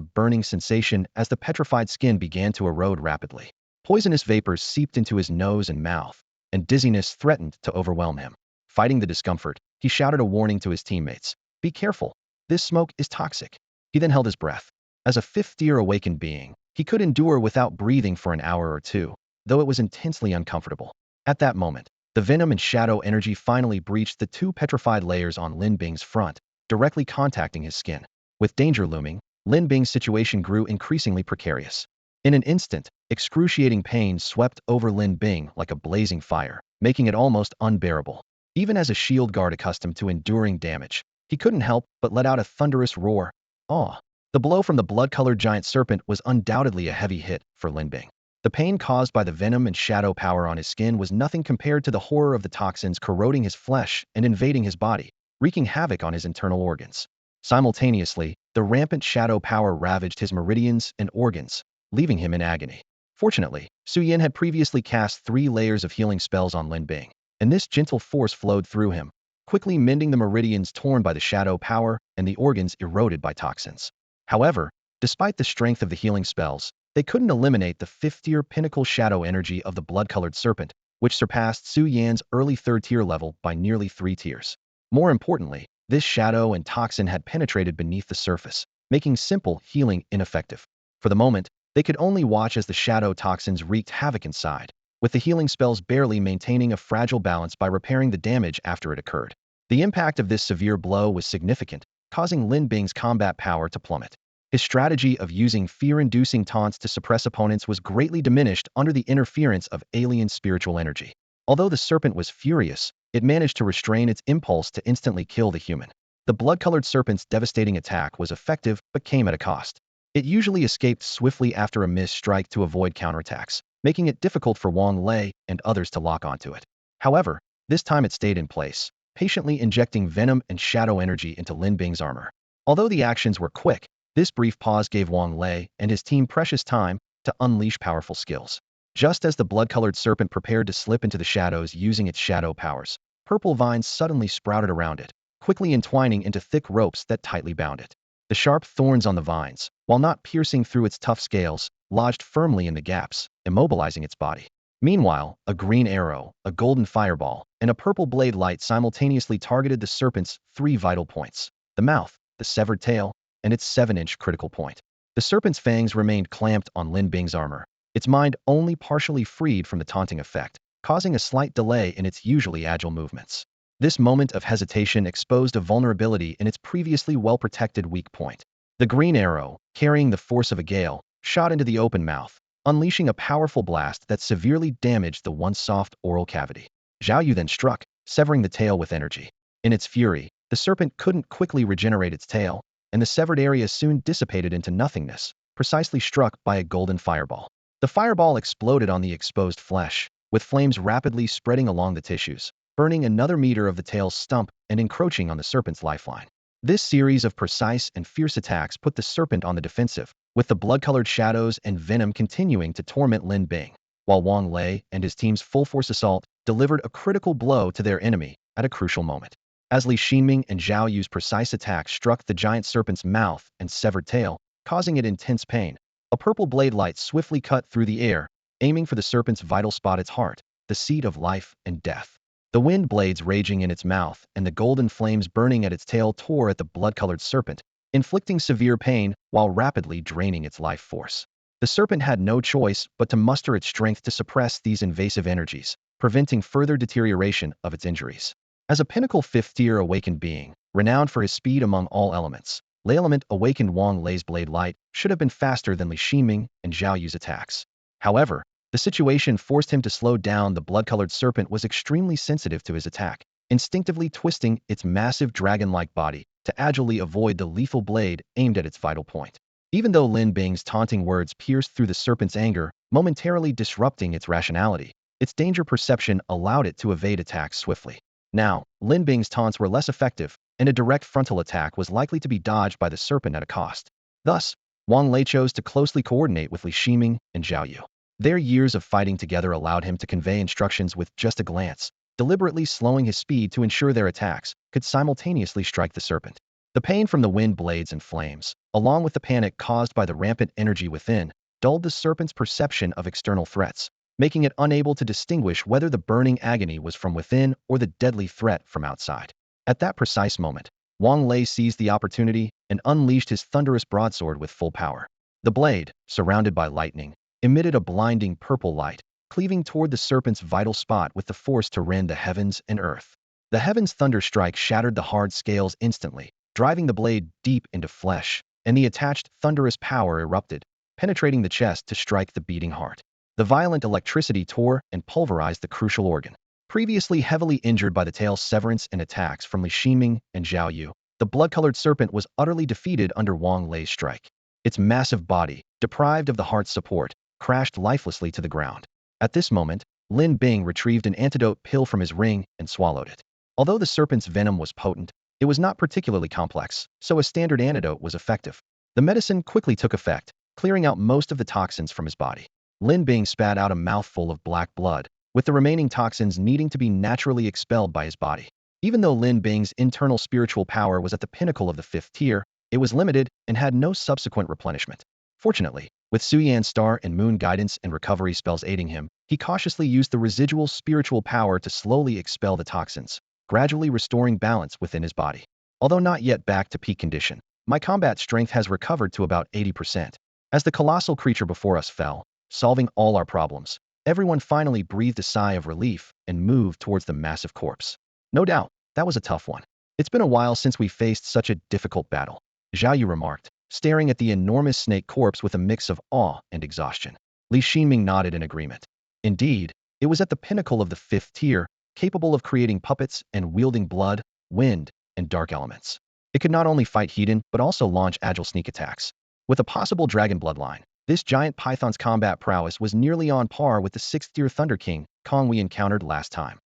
burning sensation as the petrified skin began to erode rapidly. Poisonous vapors seeped into his nose and mouth, and dizziness threatened to overwhelm him. Fighting the discomfort, he shouted a warning to his teammates. "Be careful. This smoke is toxic." He then held his breath. As a fifth-tier awakened being, he could endure without breathing for an hour or two, though it was intensely uncomfortable. At that moment, the venom and shadow energy finally breached the two petrified layers on Lin Bing's front, directly contacting his skin. With danger looming, Lin Bing's situation grew increasingly precarious. In an instant, excruciating pain swept over Lin Bing like a blazing fire, making it almost unbearable. Even as a shield guard accustomed to enduring damage, he couldn't help but let out a thunderous roar. Awe! The blow from the blood-colored giant serpent was undoubtedly a heavy hit for Lin Bing. The pain caused by the venom and shadow power on his skin was nothing compared to the horror of the toxins corroding his flesh and invading his body, wreaking havoc on his internal organs. Simultaneously, the rampant shadow power ravaged his meridians and organs, leaving him in agony. Fortunately, Su Yin had previously cast 3 layers of healing spells on Lin Bing, and this gentle force flowed through him, quickly mending the meridians torn by the shadow power and the organs eroded by toxins. However, despite the strength of the healing spells, they couldn't eliminate the 5th-tier pinnacle shadow energy of the blood-colored serpent, which surpassed Su Yan's early 3rd-tier level by nearly 3 tiers. More importantly, this shadow and toxin had penetrated beneath the surface, making simple healing ineffective. For the moment, they could only watch as the shadow toxins wreaked havoc inside, with the healing spells barely maintaining a fragile balance by repairing the damage after it occurred. The impact of this severe blow was significant, causing Lin Bing's combat power to plummet. His strategy of using fear-inducing taunts to suppress opponents was greatly diminished under the interference of alien spiritual energy. Although the serpent was furious, it managed to restrain its impulse to instantly kill the human. The blood-colored serpent's devastating attack was effective but came at a cost. It usually escaped swiftly after a missed strike to avoid counterattacks, making it difficult for Wang Lei and others to lock onto it. However, this time it stayed in place, patiently injecting venom and shadow energy into Lin Bing's armor. Although the actions were quick, this brief pause gave Wang Lei and his team precious time to unleash powerful skills. Just as the blood-colored serpent prepared to slip into the shadows using its shadow powers, purple vines suddenly sprouted around it, quickly entwining into thick ropes that tightly bound it. The sharp thorns on the vines, while not piercing through its tough scales, lodged firmly in the gaps, immobilizing its body. Meanwhile, a green arrow, a golden fireball, and a purple blade light simultaneously targeted the serpent's 3 vital points: the mouth, the severed tail, and its 7-inch critical point. The serpent's fangs remained clamped on Lin Bing's armor, its mind only partially freed from the taunting effect, causing a slight delay in its usually agile movements. This moment of hesitation exposed a vulnerability in its previously well-protected weak point. The green arrow, carrying the force of a gale, shot into the open mouth, unleashing a powerful blast that severely damaged the once soft oral cavity. Zhao Yu then struck, severing the tail with energy. In its fury, the serpent couldn't quickly regenerate its tail, and the severed area soon dissipated into nothingness, precisely struck by a golden fireball. The fireball exploded on the exposed flesh, with flames rapidly spreading along the tissues, burning another meter of the tail's stump and encroaching on the serpent's lifeline. This series of precise and fierce attacks put the serpent on the defensive, with the blood-colored shadows and venom continuing to torment Lin Bing, while Wang Lei and his team's full-force assault delivered a critical blow to their enemy at a crucial moment. As Li Xinming and Zhao Yu's precise attacks struck the giant serpent's mouth and severed tail, causing it intense pain, a purple blade light swiftly cut through the air, aiming for the serpent's vital spot, its heart, the seat of life and death. The wind blades raging in its mouth and the golden flames burning at its tail tore at the blood-colored serpent, inflicting severe pain while rapidly draining its life force. The serpent had no choice but to muster its strength to suppress these invasive energies, preventing further deterioration of its injuries. As a pinnacle fifth-tier awakened being, renowned for his speed among all elements, Lei element awakened Wang Lei's blade light should have been faster than Li Ximing and Zhao Yu's attacks. However, the situation forced him to slow down. The blood-colored serpent was extremely sensitive to his attack, instinctively twisting its massive dragon-like body to agilely avoid the lethal blade aimed at its vital point. Even though Lin Bing's taunting words pierced through the serpent's anger, momentarily disrupting its rationality, its danger perception allowed it to evade attacks swiftly. Now, Lin Bing's taunts were less effective, and a direct frontal attack was likely to be dodged by the serpent at a cost. Thus, Wang Lei chose to closely coordinate with Li Ximing and Zhao Yu. Their years of fighting together allowed him to convey instructions with just a glance, deliberately slowing his speed to ensure their attacks could simultaneously strike the serpent. The pain from the wind blades and flames, along with the panic caused by the rampant energy within, dulled the serpent's perception of external threats, making it unable to distinguish whether the burning agony was from within or the deadly threat from outside. At that precise moment, Wang Lei seized the opportunity and unleashed his thunderous broadsword with full power. The blade, surrounded by lightning, emitted a blinding purple light, cleaving toward the serpent's vital spot with the force to rend the heavens and earth. The heavens' thunder strike shattered the hard scales instantly, driving the blade deep into flesh, and the attached thunderous power erupted, penetrating the chest to strike the beating heart. The violent electricity tore and pulverized the crucial organ. Previously heavily injured by the tail's severance and attacks from Li Ximing and Zhao Yu, the blood-colored serpent was utterly defeated under Wang Lei's strike. Its massive body, deprived of the heart's support, crashed lifelessly to the ground. At this moment, Lin Bing retrieved an antidote pill from his ring and swallowed it. Although the serpent's venom was potent, it was not particularly complex, so a standard antidote was effective. The medicine quickly took effect, clearing out most of the toxins from his body. Lin Bing spat out a mouthful of black blood, with the remaining toxins needing to be naturally expelled by his body. Even though Lin Bing's internal spiritual power was at the pinnacle of the fifth tier, it was limited and had no subsequent replenishment. Fortunately, with Su Yan's star and moon guidance and recovery spells aiding him, he cautiously used the residual spiritual power to slowly expel the toxins, gradually restoring balance within his body. Although not yet back to peak condition, my combat strength has recovered to about 80%. As the colossal creature before us fell, solving all our problems, everyone finally breathed a sigh of relief and moved towards the massive corpse. No doubt, that was a tough one. It's been a while since we faced such a difficult battle, Zhao Yu remarked, staring at the enormous snake corpse with a mix of awe and exhaustion. Li Ximing nodded in agreement. Indeed, it was at the pinnacle of the fifth tier, capable of creating puppets and wielding blood, wind, and dark elements. It could not only fight Hedon, but also launch agile sneak attacks. With a possible dragon bloodline, this giant python's combat prowess was nearly on par with the sixth-tier Thunder King, Kong we encountered last time.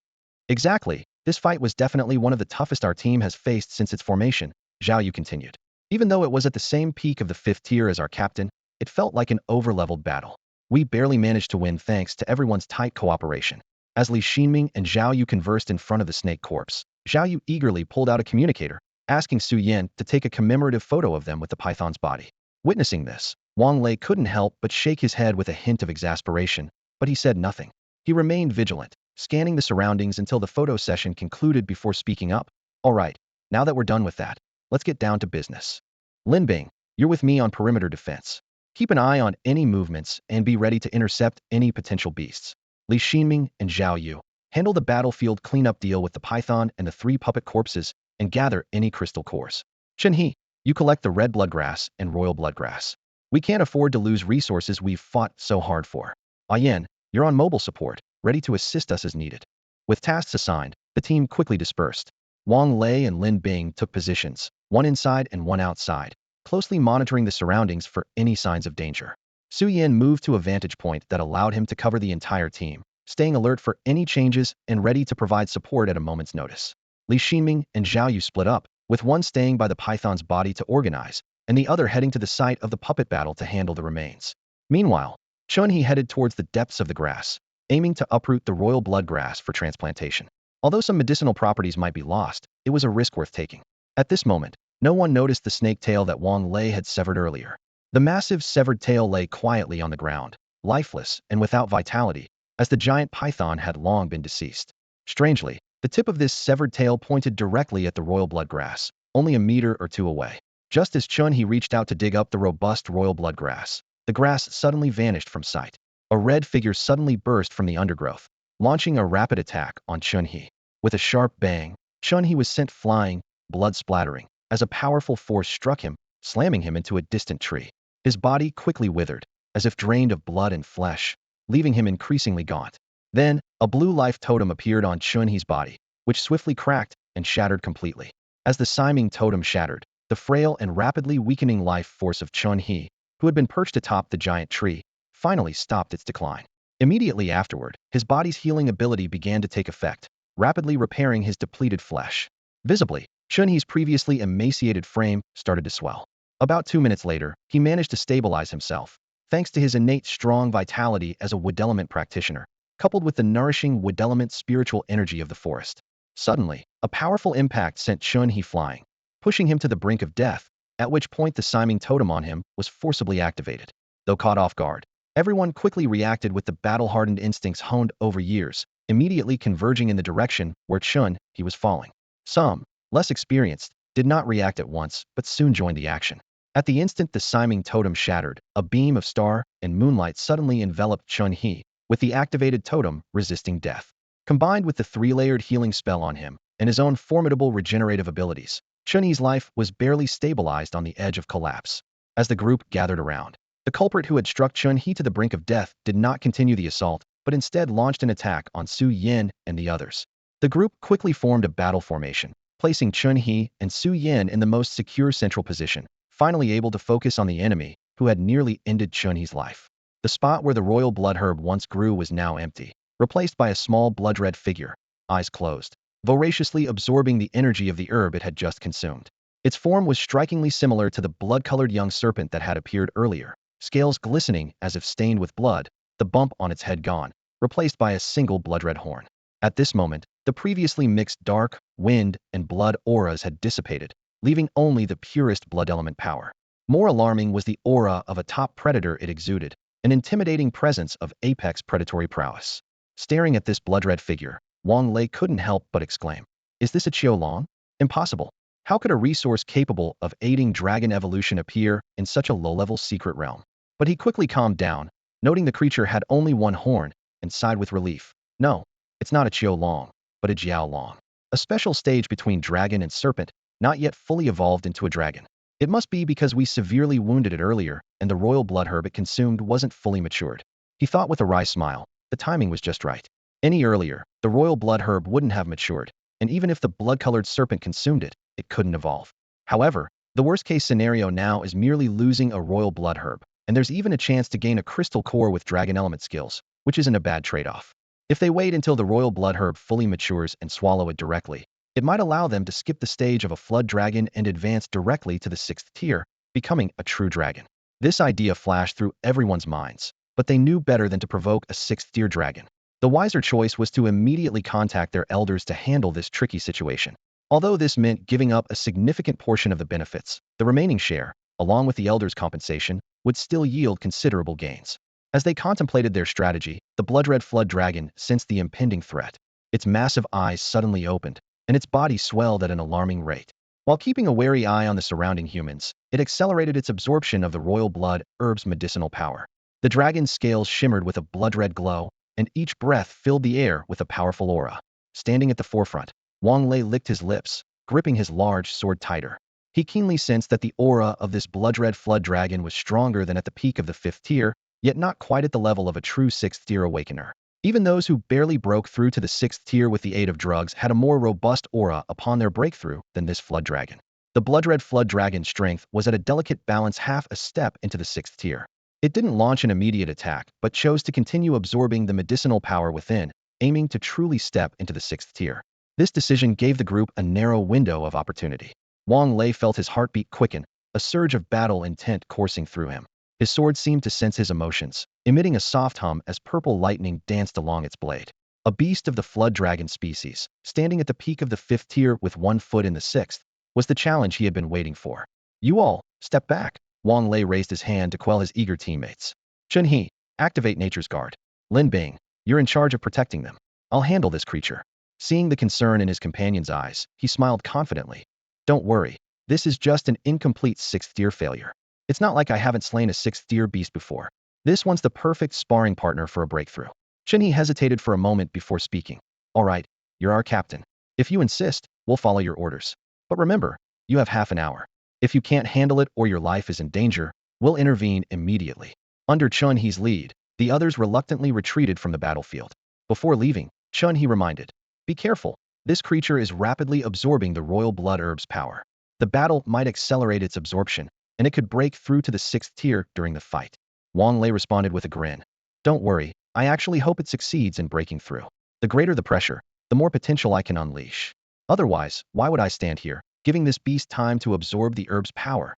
Exactly, this fight was definitely one of the toughest our team has faced since its formation, Zhao Yu continued. Even though it was at the same peak of the fifth tier as our captain, it felt like an over-leveled battle. We barely managed to win thanks to everyone's tight cooperation. As Li Ximing and Zhao Yu conversed in front of the snake corpse, Zhao Yu eagerly pulled out a communicator, asking Su Yan to take a commemorative photo of them with the python's body. Witnessing this, Wang Lei couldn't help but shake his head with a hint of exasperation, but he said nothing. He remained vigilant, scanning the surroundings until the photo session concluded before speaking up. All right, now that we're done with that, let's get down to business. Lin Bing, you're with me on perimeter defense. Keep an eye on any movements and be ready to intercept any potential beasts. Li Ximing and Zhao Yu, handle the battlefield cleanup deal with the python and the 3 puppet corpses and gather any crystal cores. Chen He, you collect the red bloodgrass and royal bloodgrass. We can't afford to lose resources we've fought so hard for. Yan, you're on mobile support, ready to assist us as needed. With tasks assigned, the team quickly dispersed. Wang Lei and Lin Bing took positions, one inside and one outside, closely monitoring the surroundings for any signs of danger. Su Yan moved to a vantage point that allowed him to cover the entire team, staying alert for any changes and ready to provide support at a moment's notice. Li Ximing and Zhao Yu split up, with one staying by the python's body to organize, and the other heading to the site of the puppet battle to handle the remains. Meanwhile, Chun He headed towards the depths of the grass, aiming to uproot the royal blood grass for transplantation. Although some medicinal properties might be lost, it was a risk worth taking. At this moment, no one noticed the snake tail that Wang Lei had severed earlier. The massive severed tail lay quietly on the ground, lifeless and without vitality, as the giant python had long been deceased. Strangely, the tip of this severed tail pointed directly at the royal blood grass, only a meter or two away. Just as Chun He reached out to dig up the robust royal blood grass, the grass suddenly vanished from sight. A red figure suddenly burst from the undergrowth, launching a rapid attack on Chun-Hee. With a sharp bang, Chun-Hee was sent flying, blood splattering, as a powerful force struck him, slamming him into a distant tree. His body quickly withered, as if drained of blood and flesh, leaving him increasingly gaunt. Then, a blue life totem appeared on Chun-Hee's body, which swiftly cracked and shattered completely. As the Siming totem shattered, the frail and rapidly weakening life force of Chun-Hee, who had been perched atop the giant tree, finally stopped its decline. Immediately afterward, his body's healing ability began to take effect, rapidly repairing his depleted flesh. Visibly, Chun-Hee's previously emaciated frame started to swell. About 2 minutes later, he managed to stabilize himself, thanks to his innate strong vitality as a wood element practitioner, coupled with the nourishing wood element spiritual energy of the forest. Suddenly, a powerful impact sent Chun-Hee flying, pushing him to the brink of death, at which point the Siming totem on him was forcibly activated. Though caught off guard, everyone quickly reacted with the battle-hardened instincts honed over years, immediately converging in the direction where Chun-Hee was falling. Some, less experienced, did not react at once, but soon joined the action. At the instant the Siming totem shattered, a beam of star and moonlight suddenly enveloped Chun-Hee, with the activated totem resisting death. Combined with the 3-layered healing spell on him and his own formidable regenerative abilities, Chun-Hee's life was barely stabilized on the edge of collapse. As the group gathered around, the culprit who had struck Chun-Hee to the brink of death did not continue the assault, but instead launched an attack on Su Yin and the others. The group quickly formed a battle formation, placing Chun-Hee and Su Yin in the most secure central position, finally able to focus on the enemy, who had nearly ended Chun-Hee's life. The spot where the royal blood herb once grew was now empty, replaced by a small blood-red figure, eyes closed, voraciously absorbing the energy of the herb it had just consumed. Its form was strikingly similar to the blood-colored young serpent that had appeared earlier, scales glistening as if stained with blood, the bump on its head gone, replaced by a single blood-red horn. At this moment, the previously mixed dark, wind, and blood auras had dissipated, leaving only the purest blood element power. More alarming was the aura of a top predator it exuded, an intimidating presence of apex predatory prowess. Staring at this blood-red figure, Wang Lei couldn't help but exclaim, "Is this a Qiulong? Impossible. How could a resource capable of aiding dragon evolution appear in such a low-level secret realm?" But he quickly calmed down, noting the creature had only one horn, and sighed with relief. No, it's not a Qiulong, but a Jiaolong. A special stage between dragon and serpent, not yet fully evolved into a dragon. It must be because we severely wounded it earlier, and the royal blood herb it consumed wasn't fully matured. He thought with a wry smile. The timing was just right. Any earlier, the royal blood herb wouldn't have matured, and even if the blood-colored serpent consumed it, it couldn't evolve. However, the worst-case scenario now is merely losing a royal blood herb, and there's even a chance to gain a crystal core with dragon element skills, which isn't a bad trade-off. If they wait until the royal blood herb fully matures and swallow it directly, it might allow them to skip the stage of a flood dragon and advance directly to the 6th tier, becoming a true dragon. This idea flashed through everyone's minds, but they knew better than to provoke a 6th tier dragon. The wiser choice was to immediately contact their elders to handle this tricky situation. Although this meant giving up a significant portion of the benefits, the remaining share, along with the elders' compensation, would still yield considerable gains. As they contemplated their strategy, the blood-red flood dragon sensed the impending threat. Its massive eyes suddenly opened, and its body swelled at an alarming rate. While keeping a wary eye on the surrounding humans, it accelerated its absorption of the royal blood herb's medicinal power. The dragon's scales shimmered with a blood-red glow, and each breath filled the air with a powerful aura. Standing at the forefront, Wang Lei licked his lips, gripping his large sword tighter. He keenly sensed that the aura of this blood-red flood dragon was stronger than at the peak of the 5th tier, yet not quite at the level of a true 6th tier Awakener. Even those who barely broke through to the 6th tier with the aid of drugs had a more robust aura upon their breakthrough than this flood dragon. The blood-red flood dragon's strength was at a delicate balance half a step into the 6th tier. It didn't launch an immediate attack, but chose to continue absorbing the medicinal power within, aiming to truly step into the 6th tier. This decision gave the group a narrow window of opportunity. Wang Lei felt his heartbeat quicken, a surge of battle intent coursing through him. His sword seemed to sense his emotions, emitting a soft hum as purple lightning danced along its blade. A beast of the flood dragon species, standing at the peak of the 5th tier with one foot in the 6th, was the challenge he had been waiting for. "You all, step back." Wang Lei raised his hand to quell his eager teammates. "Chun-Hee, activate Nature's Guard. Lin Bing, you're in charge of protecting them. I'll handle this creature." Seeing the concern in his companion's eyes, he smiled confidently. "Don't worry, this is just an incomplete 6th tier failure. It's not like I haven't slain a sixth-tier beast before. This one's the perfect sparring partner for a breakthrough. Shinhee hesitated for a moment before speaking. All right, you're our captain. If you insist, we'll follow your orders. But remember, you have half an hour. If you can't handle it or your life is in danger, we'll intervene immediately. Under Chun-Hee's lead, the others reluctantly retreated from the battlefield. Before leaving, Chun-Hee reminded, be careful, this creature is rapidly absorbing the royal blood herb's power. The battle might accelerate its absorption, and it could break through to the sixth tier during the fight. Wang Lei responded with a grin. Don't worry, I actually hope it succeeds in breaking through. The greater the pressure, the more potential I can unleash. Otherwise, why would I stand here, giving this beast time to absorb the herb's power?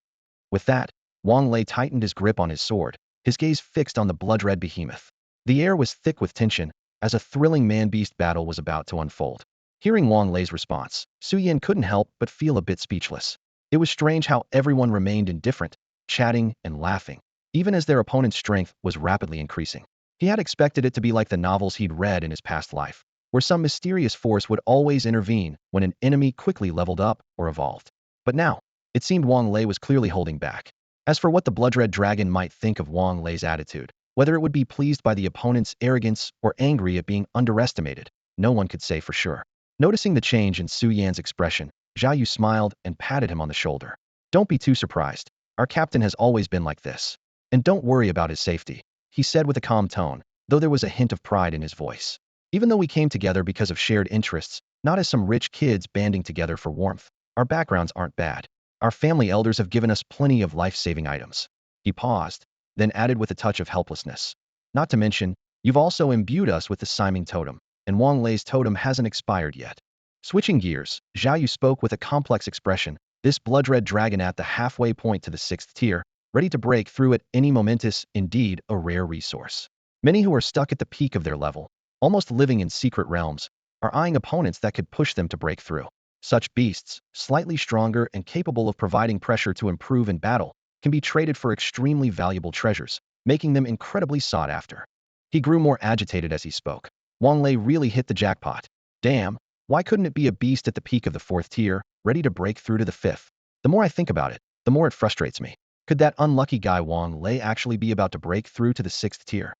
With that, Wang Lei tightened his grip on his sword, his gaze fixed on the blood-red behemoth. The air was thick with tension, as a thrilling man-beast battle was about to unfold. Hearing Wang Lei's response, Su Yan couldn't help but feel a bit speechless. It was strange how everyone remained indifferent, chatting and laughing, even as their opponent's strength was rapidly increasing. He had expected it to be like the novels he'd read in his past life, where some mysterious force would always intervene when an enemy quickly leveled up or evolved. But now, it seemed Wang Lei was clearly holding back. As for what the blood-red dragon might think of Wang Lei's attitude, whether it would be pleased by the opponent's arrogance or angry at being underestimated, no one could say for sure. Noticing the change in Su Yan's expression, Zhao Yu smiled and patted him on the shoulder. Don't be too surprised. Our captain has always been like this. And don't worry about his safety, he said with a calm tone, though there was a hint of pride in his voice. Even though we came together because of shared interests, not as some rich kids banding together for warmth, our backgrounds aren't bad. Our family elders have given us plenty of life-saving items. He paused, then added with a touch of helplessness. Not to mention, you've also imbued us with the Siming totem, and Wang Lei's totem hasn't expired yet. Switching gears, Zhao Yu spoke with a complex expression, this blood-red dragon at the halfway point to the sixth tier, ready to break through at any momentous, indeed a rare resource. Many who are stuck at the peak of their level, almost living in secret realms, are eyeing opponents that could push them to break through. Such beasts, slightly stronger and capable of providing pressure to improve in battle, can be traded for extremely valuable treasures, making them incredibly sought after. He grew more agitated as he spoke. Wang Lei really hit the jackpot. Damn, why couldn't it be a beast at the peak of the fourth tier, ready to break through to the fifth? The more I think about it, the more it frustrates me. Could that unlucky guy Wang Lei actually be about to break through to the sixth tier?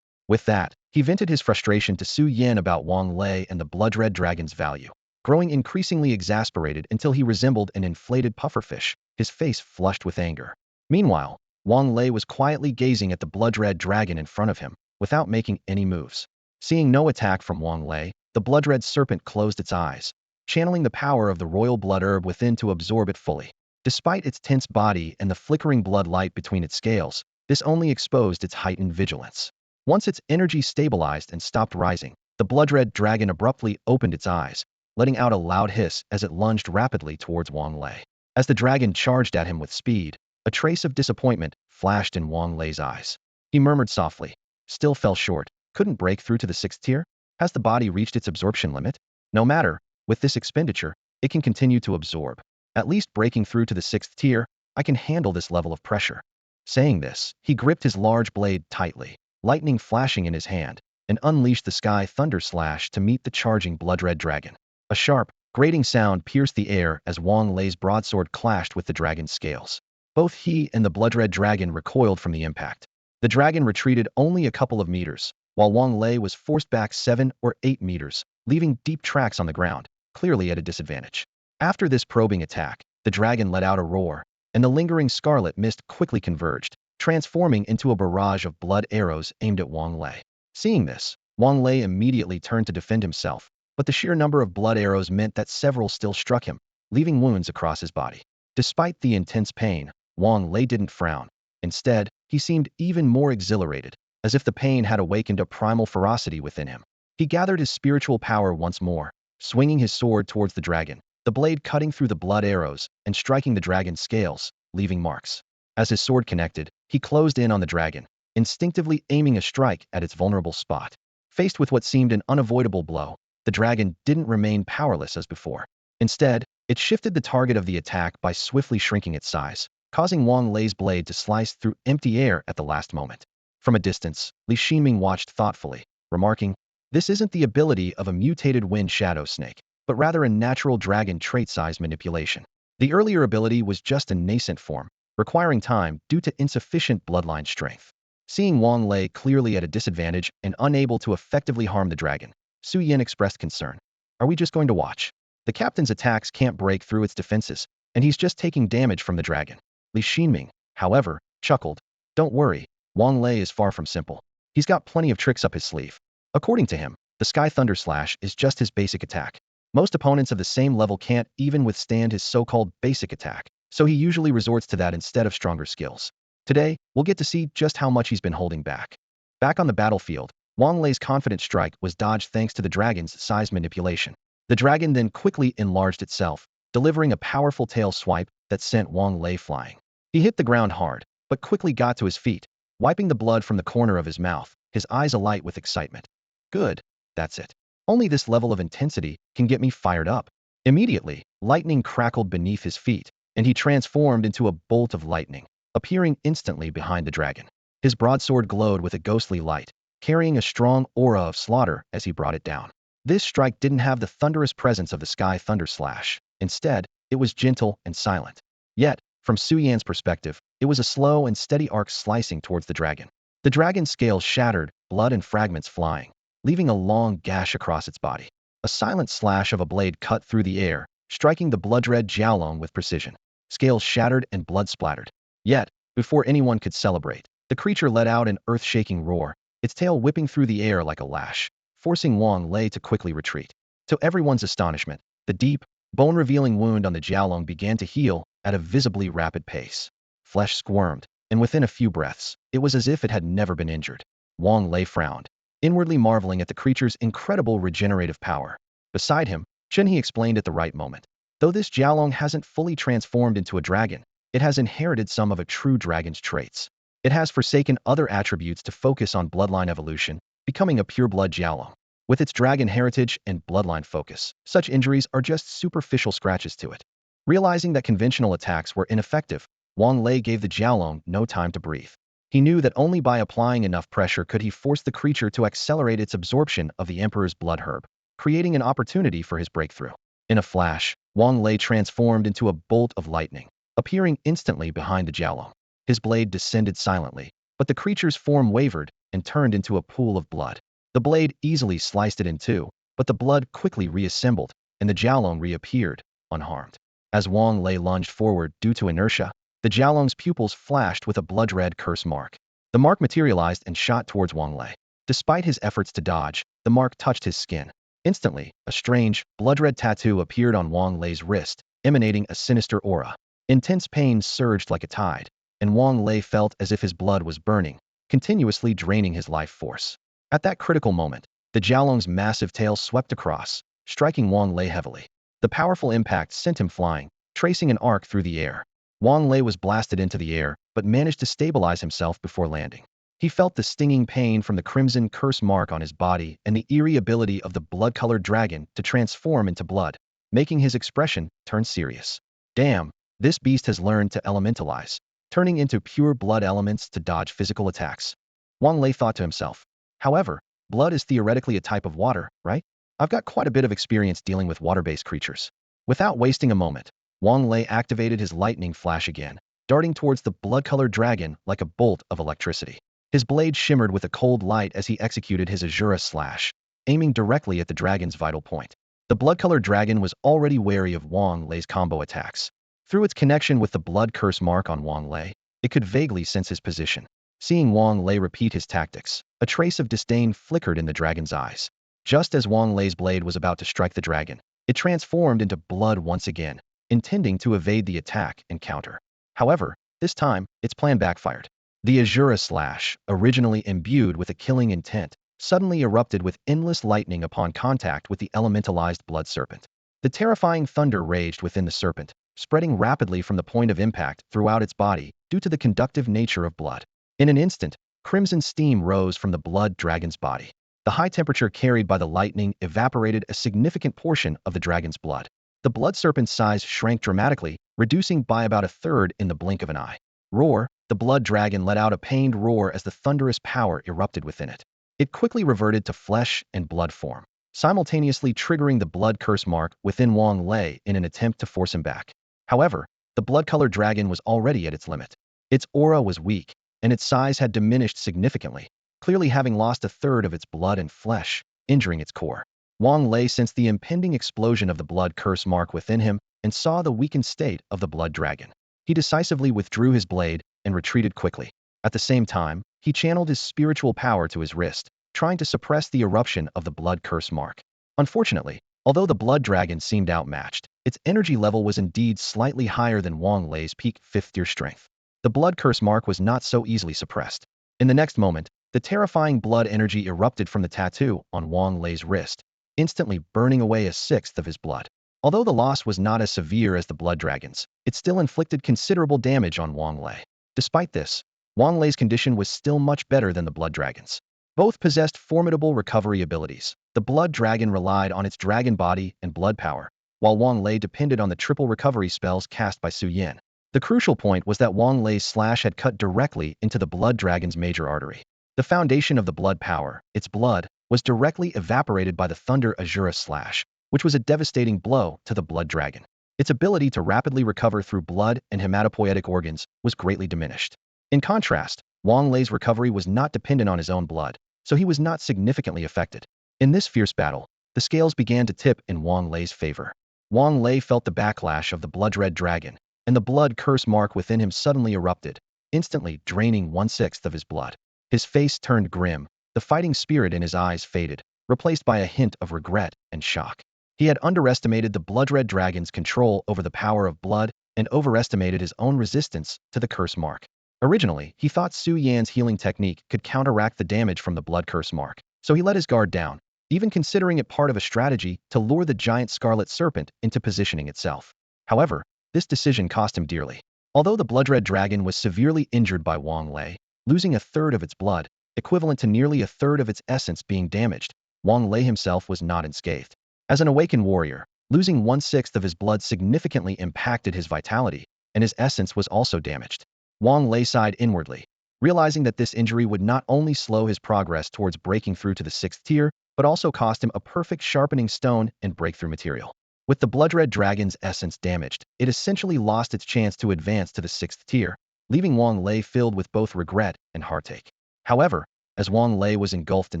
With that, he vented his frustration to Su Yan about Wang Lei and the blood-red dragon's value, growing increasingly exasperated until he resembled an inflated pufferfish, his face flushed with anger. Meanwhile, Wang Lei was quietly gazing at the blood-red dragon in front of him, without making any moves. Seeing no attack from Wang Lei, the blood-red serpent closed its eyes, channeling the power of the royal blood herb within to absorb it fully. Despite its tense body and the flickering blood light between its scales, this only exposed its heightened vigilance. Once its energy stabilized and stopped rising, the blood-red dragon abruptly opened its eyes, letting out a loud hiss as it lunged rapidly towards Wang Lei. As the dragon charged at him with speed, a trace of disappointment flashed in Wang Lei's eyes. He murmured softly, still fell short, couldn't break through to the sixth tier? Has the body reached its absorption limit? No matter, with this expenditure, it can continue to absorb. At least breaking through to the sixth tier, I can handle this level of pressure. Saying this, he gripped his large blade tightly, lightning flashing in his hand, and unleashed the sky thunder slash to meet the charging blood-red dragon. A sharp, grating sound pierced the air as Wang Lei's broadsword clashed with the dragon's scales. Both he and the blood-red dragon recoiled from the impact. The dragon retreated only a couple of meters, while Wang Lei was forced back 7 or 8 meters, leaving deep tracks on the ground, clearly at a disadvantage. After this probing attack, the dragon let out a roar, and the lingering scarlet mist quickly converged, transforming into a barrage of blood arrows aimed at Wang Lei. Seeing this, Wang Lei immediately turned to defend himself, but the sheer number of blood arrows meant that several still struck him, leaving wounds across his body. Despite the intense pain, Wang Lei didn't frown. Instead, he seemed even more exhilarated, as if the pain had awakened a primal ferocity within him. He gathered his spiritual power once more, swinging his sword towards the dragon, the blade cutting through the blood arrows and striking the dragon's scales, leaving marks. As his sword connected, he closed in on the dragon, instinctively aiming a strike at its vulnerable spot. Faced with what seemed an unavoidable blow, the dragon didn't remain powerless as before. Instead, it shifted the target of the attack by swiftly shrinking its size, causing Wang Lei's blade to slice through empty air at the last moment. From a distance, Li Ximing watched thoughtfully, remarking, "This isn't the ability of a mutated wind shadow snake, but rather a natural dragon trait size manipulation. The earlier ability was just a nascent form, requiring time due to insufficient bloodline strength. Seeing Wang Lei clearly at a disadvantage and unable to effectively harm the dragon, Su Yin expressed concern. Are we just going to watch? The captain's attacks can't break through its defenses, and he's just taking damage from the dragon. Li Xinming, however, chuckled. Don't worry, Wang Lei is far from simple. He's got plenty of tricks up his sleeve. According to him, the Sky Thunder Slash is just his basic attack. Most opponents of the same level can't even withstand his so-called basic attack, so he usually resorts to that instead of stronger skills. Today, we'll get to see just how much he's been holding back. Back on the battlefield, Wang Lei's confident strike was dodged thanks to the dragon's size manipulation. The dragon then quickly enlarged itself, delivering a powerful tail swipe that sent Wang Lei flying. He hit the ground hard, but quickly got to his feet, wiping the blood from the corner of his mouth, his eyes alight with excitement. Good, that's it. Only this level of intensity can get me fired up. Immediately, lightning crackled beneath his feet, and he transformed into a bolt of lightning, appearing instantly behind the dragon. His broadsword glowed with a ghostly light, carrying a strong aura of slaughter as he brought it down. This strike didn't have the thunderous presence of the Sky Thunder Slash. Instead, it was gentle and silent. Yet, from Su Yan's perspective, it was a slow and steady arc slicing towards the dragon. The dragon's scales shattered, blood and fragments flying, leaving a long gash across its body. A silent slash of a blade cut through the air, striking the blood-red Jiaolong with precision. Scales shattered and blood splattered. Yet, before anyone could celebrate, the creature let out an earth-shaking roar, its tail whipping through the air like a lash, forcing Wang Lei to quickly retreat. To everyone's astonishment, the deep, bone-revealing wound on the Jiaolong began to heal at a visibly rapid pace. Flesh squirmed, and within a few breaths, it was as if it had never been injured. Wang Lei frowned, inwardly marveling at the creature's incredible regenerative power. Beside him, Chen He explained at the right moment. Though this Jiaolong hasn't fully transformed into a dragon, it has inherited some of a true dragon's traits. It has forsaken other attributes to focus on bloodline evolution, becoming a pure-blood Jiaolong. With its dragon heritage and bloodline focus, such injuries are just superficial scratches to it. Realizing that conventional attacks were ineffective, Wang Lei gave the Jiaolong no time to breathe. He knew that only by applying enough pressure could he force the creature to accelerate its absorption of the Emperor's blood herb, creating an opportunity for his breakthrough. In a flash, Wang Lei transformed into a bolt of lightning, appearing instantly behind the Jiaolong. His blade descended silently, but the creature's form wavered and turned into a pool of blood. The blade easily sliced it in two, but the blood quickly reassembled, and the Jiaolong reappeared, unharmed. As Wang Lei lunged forward due to inertia, the Jiaolong's pupils flashed with a blood-red curse mark. The mark materialized and shot towards Wang Lei. Despite his efforts to dodge, the mark touched his skin. Instantly, a strange, blood-red tattoo appeared on Wang Lei's wrist, emanating a sinister aura. Intense pain surged like a tide, and Wang Lei felt as if his blood was burning, continuously draining his life force. At that critical moment, the Jiaolong's massive tail swept across, striking Wang Lei heavily. The powerful impact sent him flying, tracing an arc through the air. Wang Lei was blasted into the air, but managed to stabilize himself before landing. He felt the stinging pain from the crimson curse mark on his body and the eerie ability of the blood-colored dragon to transform into blood, making his expression turn serious. Damn, this beast has learned to elementalize, turning into pure blood elements to dodge physical attacks. Wang Lei thought to himself. However, blood is theoretically a type of water, right? I've got quite a bit of experience dealing with water-based creatures. Without wasting a moment, Wang Lei activated his lightning flash again, darting towards the blood-colored dragon like a bolt of electricity. His blade shimmered with a cold light as he executed his Azura slash, aiming directly at the dragon's vital point. The blood-colored dragon was already wary of Wang Lei's combo attacks. Through its connection with the blood curse mark on Wang Lei, it could vaguely sense his position. Seeing Wang Lei repeat his tactics, a trace of disdain flickered in the dragon's eyes. Just as Wang Lei's blade was about to strike the dragon, it transformed into blood once again, intending to evade the attack and counter. However, this time, its plan backfired. The Azura slash, originally imbued with a killing intent, suddenly erupted with endless lightning upon contact with the elementalized blood serpent. The terrifying thunder raged within the serpent, spreading rapidly from the point of impact throughout its body due to the conductive nature of blood. In an instant, crimson steam rose from the blood dragon's body. The high temperature carried by the lightning evaporated a significant portion of the dragon's blood. The blood serpent's size shrank dramatically, reducing by about a third in the blink of an eye. Roar, the blood dragon let out a pained roar as the thunderous power erupted within it. It quickly reverted to flesh and blood form, simultaneously triggering the blood curse mark within Wang Lei in an attempt to force him back. However, the blood-colored dragon was already at its limit. Its aura was weak, and its size had diminished significantly, clearly having lost a third of its blood and flesh, injuring its core. Wang Lei sensed the impending explosion of the blood curse mark within him and saw the weakened state of the blood dragon. He decisively withdrew his blade and retreated quickly. At the same time, he channeled his spiritual power to his wrist, trying to suppress the eruption of the blood curse mark. Unfortunately, although the blood dragon seemed outmatched, its energy level was indeed slightly higher than Wang Lei's peak 5th tier strength. The blood curse mark was not so easily suppressed. In the next moment, the terrifying blood energy erupted from the tattoo on Wang Lei's wrist, instantly burning away 1/6 of his blood. Although the loss was not as severe as the blood dragon's, it still inflicted considerable damage on Wang Lei. Despite this, Wang Lei's condition was still much better than the blood dragon's. Both possessed formidable recovery abilities. The blood dragon relied on its dragon body and blood power, while Wang Lei depended on the triple recovery spells cast by Su Yan. The crucial point was that Wang Lei's slash had cut directly into the blood dragon's major artery. The foundation of the blood power, its blood, was directly evaporated by the Thunder Azura slash, which was a devastating blow to the blood dragon. Its ability to rapidly recover through blood and hematopoietic organs was greatly diminished. In contrast, Wang Lei's recovery was not dependent on his own blood, so he was not significantly affected. In this fierce battle, the scales began to tip in Wang Lei's favor. Wang Lei felt the backlash of the blood-red dragon, and the blood curse mark within him suddenly erupted, instantly draining 1/6 of his blood. His face turned grim, the fighting spirit in his eyes faded, replaced by a hint of regret and shock. He had underestimated the blood-red dragon's control over the power of blood and overestimated his own resistance to the curse mark. Originally, he thought Su Yan's healing technique could counteract the damage from the blood curse mark, so he let his guard down, even considering it part of a strategy to lure the giant scarlet serpent into positioning itself. However, this decision cost him dearly. Although the blood-red dragon was severely injured by Wang Lei, losing 1/3 of its blood, equivalent to nearly 1/3 of its essence being damaged, Wang Lei himself was not unscathed. As an awakened warrior, losing 1/6 of his blood significantly impacted his vitality, and his essence was also damaged. Wang Lei sighed inwardly, realizing that this injury would not only slow his progress towards breaking through to the 6th tier, but also cost him a perfect sharpening stone and breakthrough material. With the blood-red dragon's essence damaged, it essentially lost its chance to advance to the 6th tier, leaving Wang Lei filled with both regret and heartache. However, as Wang Lei was engulfed in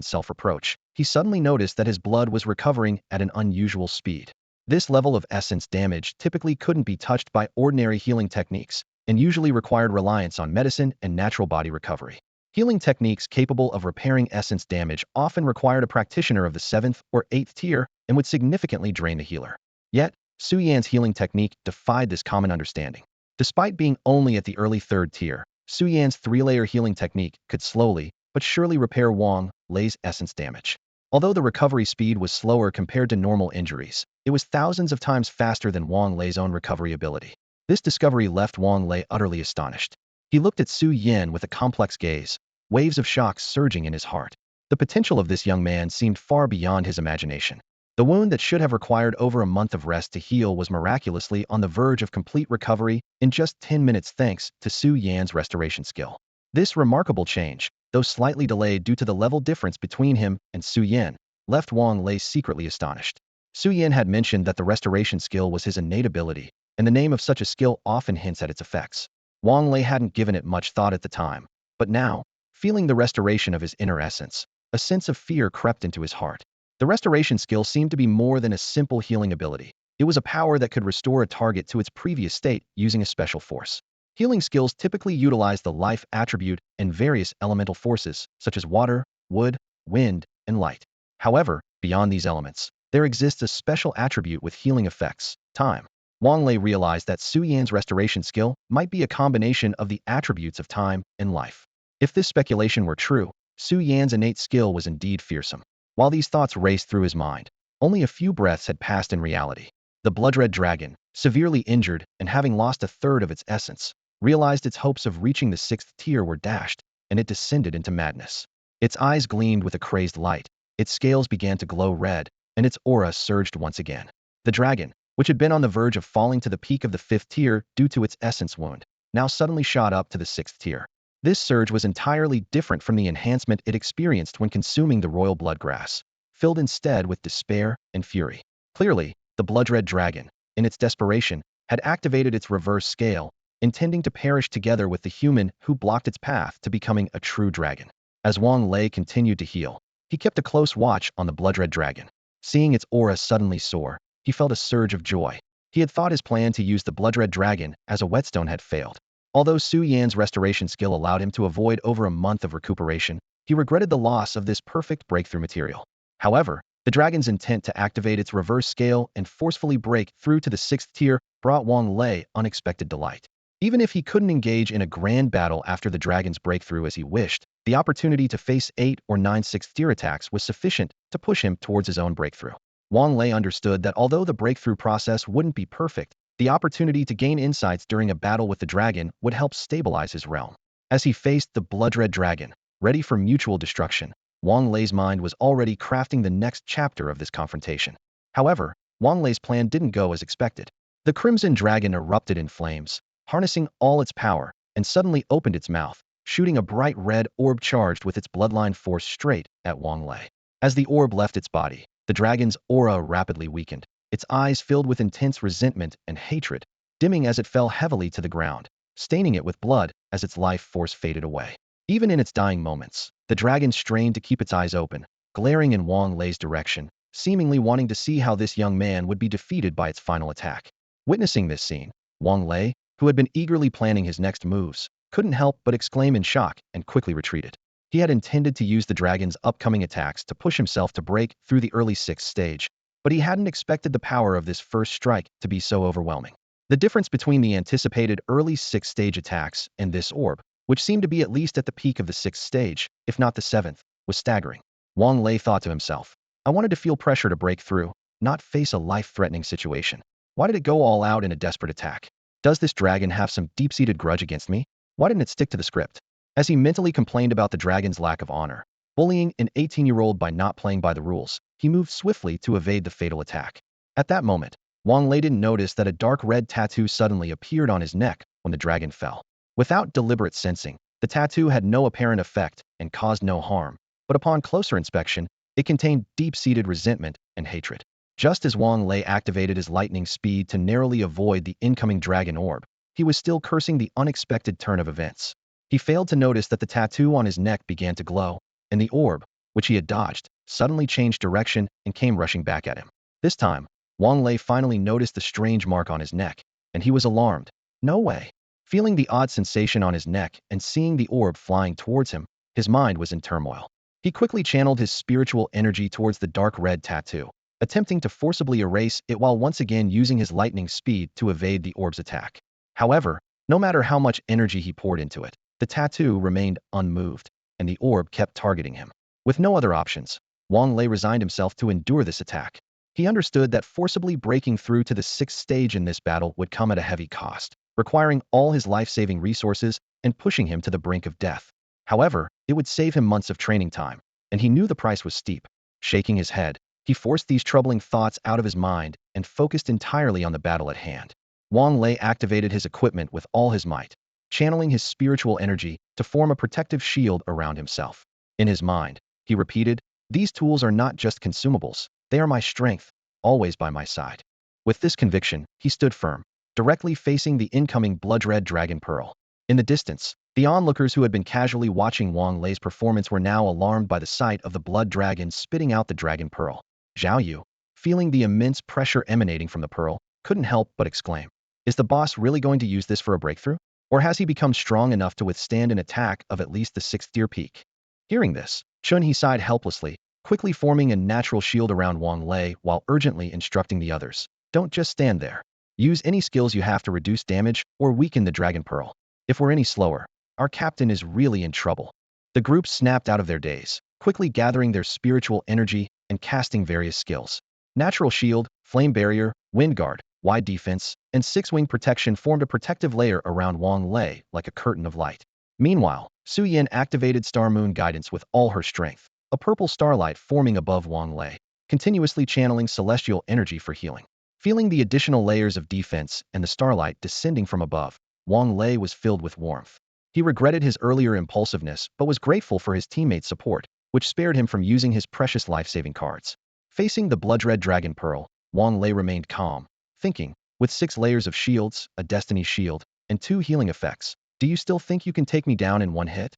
self-reproach, he suddenly noticed that his blood was recovering at an unusual speed. This level of essence damage typically couldn't be touched by ordinary healing techniques, and usually required reliance on medicine and natural body recovery. Healing techniques capable of repairing essence damage often required a practitioner of the 7th or 8th tier and would significantly drain the healer. Yet, Su Yan's healing technique defied this common understanding. Despite being only at the early 3rd tier, Su Yan's 3-layer healing technique could slowly, but surely repair Wang Lei's essence damage. Although the recovery speed was slower compared to normal injuries, it was thousands of times faster than Wang Lei's own recovery ability. This discovery left Wang Lei utterly astonished. He looked at Su Yan with a complex gaze, waves of shock surging in his heart. The potential of this young man seemed far beyond his imagination. The wound that should have required over a month of rest to heal was miraculously on the verge of complete recovery in just 10 minutes thanks to Su Yan's restoration skill. This remarkable change, though slightly delayed due to the level difference between him and Su Yan, left Wang Lei secretly astonished. Su Yan had mentioned that the restoration skill was his innate ability, and the name of such a skill often hints at its effects. Wang Lei hadn't given it much thought at the time, but now, feeling the restoration of his inner essence, a sense of fear crept into his heart. The restoration skill seemed to be more than a simple healing ability. It was a power that could restore a target to its previous state using a special force. Healing skills typically utilize the life attribute and various elemental forces, such as water, wood, wind, and light. However, beyond these elements, there exists a special attribute with healing effects: time. Wang Lei realized that Su Yan's restoration skill might be a combination of the attributes of time and life. If this speculation were true, Su Yan's innate skill was indeed fearsome. While these thoughts raced through his mind, only a few breaths had passed in reality. The blood-red dragon, severely injured and having lost 1/3 of its essence, realized its hopes of reaching the 6th tier were dashed, and it descended into madness. Its eyes gleamed with a crazed light, its scales began to glow red, and its aura surged once again. The dragon, which had been on the verge of falling to the peak of the 5th tier due to its essence wound, now suddenly shot up to the 6th tier. This surge was entirely different from the enhancement it experienced when consuming the royal blood grass, filled instead with despair and fury. Clearly, the blood-red dragon, in its desperation, had activated its reverse scale, intending to perish together with the human who blocked its path to becoming a true dragon. As Wang Lei continued to heal, he kept a close watch on the blood-red dragon. Seeing its aura suddenly soar, he felt a surge of joy. He had thought his plan to use the blood-red dragon as a whetstone had failed. Although Su Yan's restoration skill allowed him to avoid over a month of recuperation, he regretted the loss of this perfect breakthrough material. However, the dragon's intent to activate its reverse scale and forcefully break through to the 6th tier brought Wang Lei unexpected delight. Even if he couldn't engage in a grand battle after the dragon's breakthrough as he wished, the opportunity to face 8 or 9 6th tier attacks was sufficient to push him towards his own breakthrough. Wang Lei understood that although the breakthrough process wouldn't be perfect, the opportunity to gain insights during a battle with the dragon would help stabilize his realm. As he faced the blood-red dragon, ready for mutual destruction, Wang Lei's mind was already crafting the next chapter of this confrontation. However, Wang Lei's plan didn't go as expected. The crimson dragon erupted in flames, harnessing all its power, and suddenly opened its mouth, shooting a bright red orb charged with its bloodline force straight at Wang Lei. As the orb left its body, the dragon's aura rapidly weakened, its eyes filled with intense resentment and hatred, dimming as it fell heavily to the ground, staining it with blood as its life force faded away. Even in its dying moments, the dragon strained to keep its eyes open, glaring in Wang Lei's direction, seemingly wanting to see how this young man would be defeated by its final attack. Witnessing this scene, Wang Lei, who had been eagerly planning his next moves, couldn't help but exclaim in shock and quickly retreated. He had intended to use the dragon's upcoming attacks to push himself to break through the early 6th stage, but he hadn't expected the power of this first strike to be so overwhelming. The difference between the anticipated early 6th stage attacks and this orb, which seemed to be at least at the peak of the 6th stage, if not the 7th, was staggering. Wang Lei thought to himself, I wanted to feel pressure to break through, not face a life-threatening situation. Why did it go all out in a desperate attack? Does this dragon have some deep-seated grudge against me? Why didn't it stick to the script? As he mentally complained about the dragon's lack of honor, bullying an 18-year-old by not playing by the rules, he moved swiftly to evade the fatal attack. At that moment, Wang Lei didn't notice that a dark red tattoo suddenly appeared on his neck when the dragon fell. Without deliberate sensing, the tattoo had no apparent effect and caused no harm, but upon closer inspection, it contained deep-seated resentment and hatred. Just as Wang Lei activated his lightning speed to narrowly avoid the incoming dragon orb, he was still cursing the unexpected turn of events. He failed to notice that the tattoo on his neck began to glow, and the orb, which he had dodged, suddenly changed direction and came rushing back at him. This time, Wang Lei finally noticed the strange mark on his neck, and he was alarmed. No way! Feeling the odd sensation on his neck and seeing the orb flying towards him, his mind was in turmoil. He quickly channeled his spiritual energy towards the dark red tattoo, attempting to forcibly erase it while once again using his lightning speed to evade the orb's attack. However, no matter how much energy he poured into it, the tattoo remained unmoved, and the orb kept targeting him. With no other options, Wang Lei resigned himself to endure this attack. He understood that forcibly breaking through to the 6th stage in this battle would come at a heavy cost, requiring all his life-saving resources and pushing him to the brink of death. However, it would save him months of training time, and he knew the price was steep. Shaking his head, he forced these troubling thoughts out of his mind and focused entirely on the battle at hand. Wang Lei activated his equipment with all his might, channeling his spiritual energy to form a protective shield around himself. In his mind, he repeated, "These tools are not just consumables, they are my strength, always by my side." With this conviction, he stood firm, directly facing the incoming blood-red dragon pearl. In the distance, the onlookers who had been casually watching Wang Lei's performance were now alarmed by the sight of the blood dragon spitting out the dragon pearl. Zhao Yu, feeling the immense pressure emanating from the pearl, couldn't help but exclaim, "Is the boss really going to use this for a breakthrough? Or has he become strong enough to withstand an attack of at least the 6th tier peak?" Hearing this, Chun-He sighed helplessly, quickly forming a natural shield around Wang Lei while urgently instructing the others, "Don't just stand there. Use any skills you have to reduce damage or weaken the dragon pearl. If we're any slower, our captain is really in trouble." The group snapped out of their daze, quickly gathering their spiritual energy and casting various skills. Natural shield, flame barrier, wind guard, wide defense, and 6-wing protection formed a protective layer around Wang Lei like a curtain of light. Meanwhile, Su Yan activated Star Moon guidance with all her strength, a purple starlight forming above Wang Lei, continuously channeling celestial energy for healing. Feeling the additional layers of defense and the starlight descending from above, Wang Lei was filled with warmth. He regretted his earlier impulsiveness but was grateful for his teammates' support, which spared him from using his precious life-saving cards. Facing the blood-red dragon pearl, Wang Lei remained calm, thinking, With 6 layers of shields, a destiny shield, and 2 healing effects, do you still think you can take me down in one hit?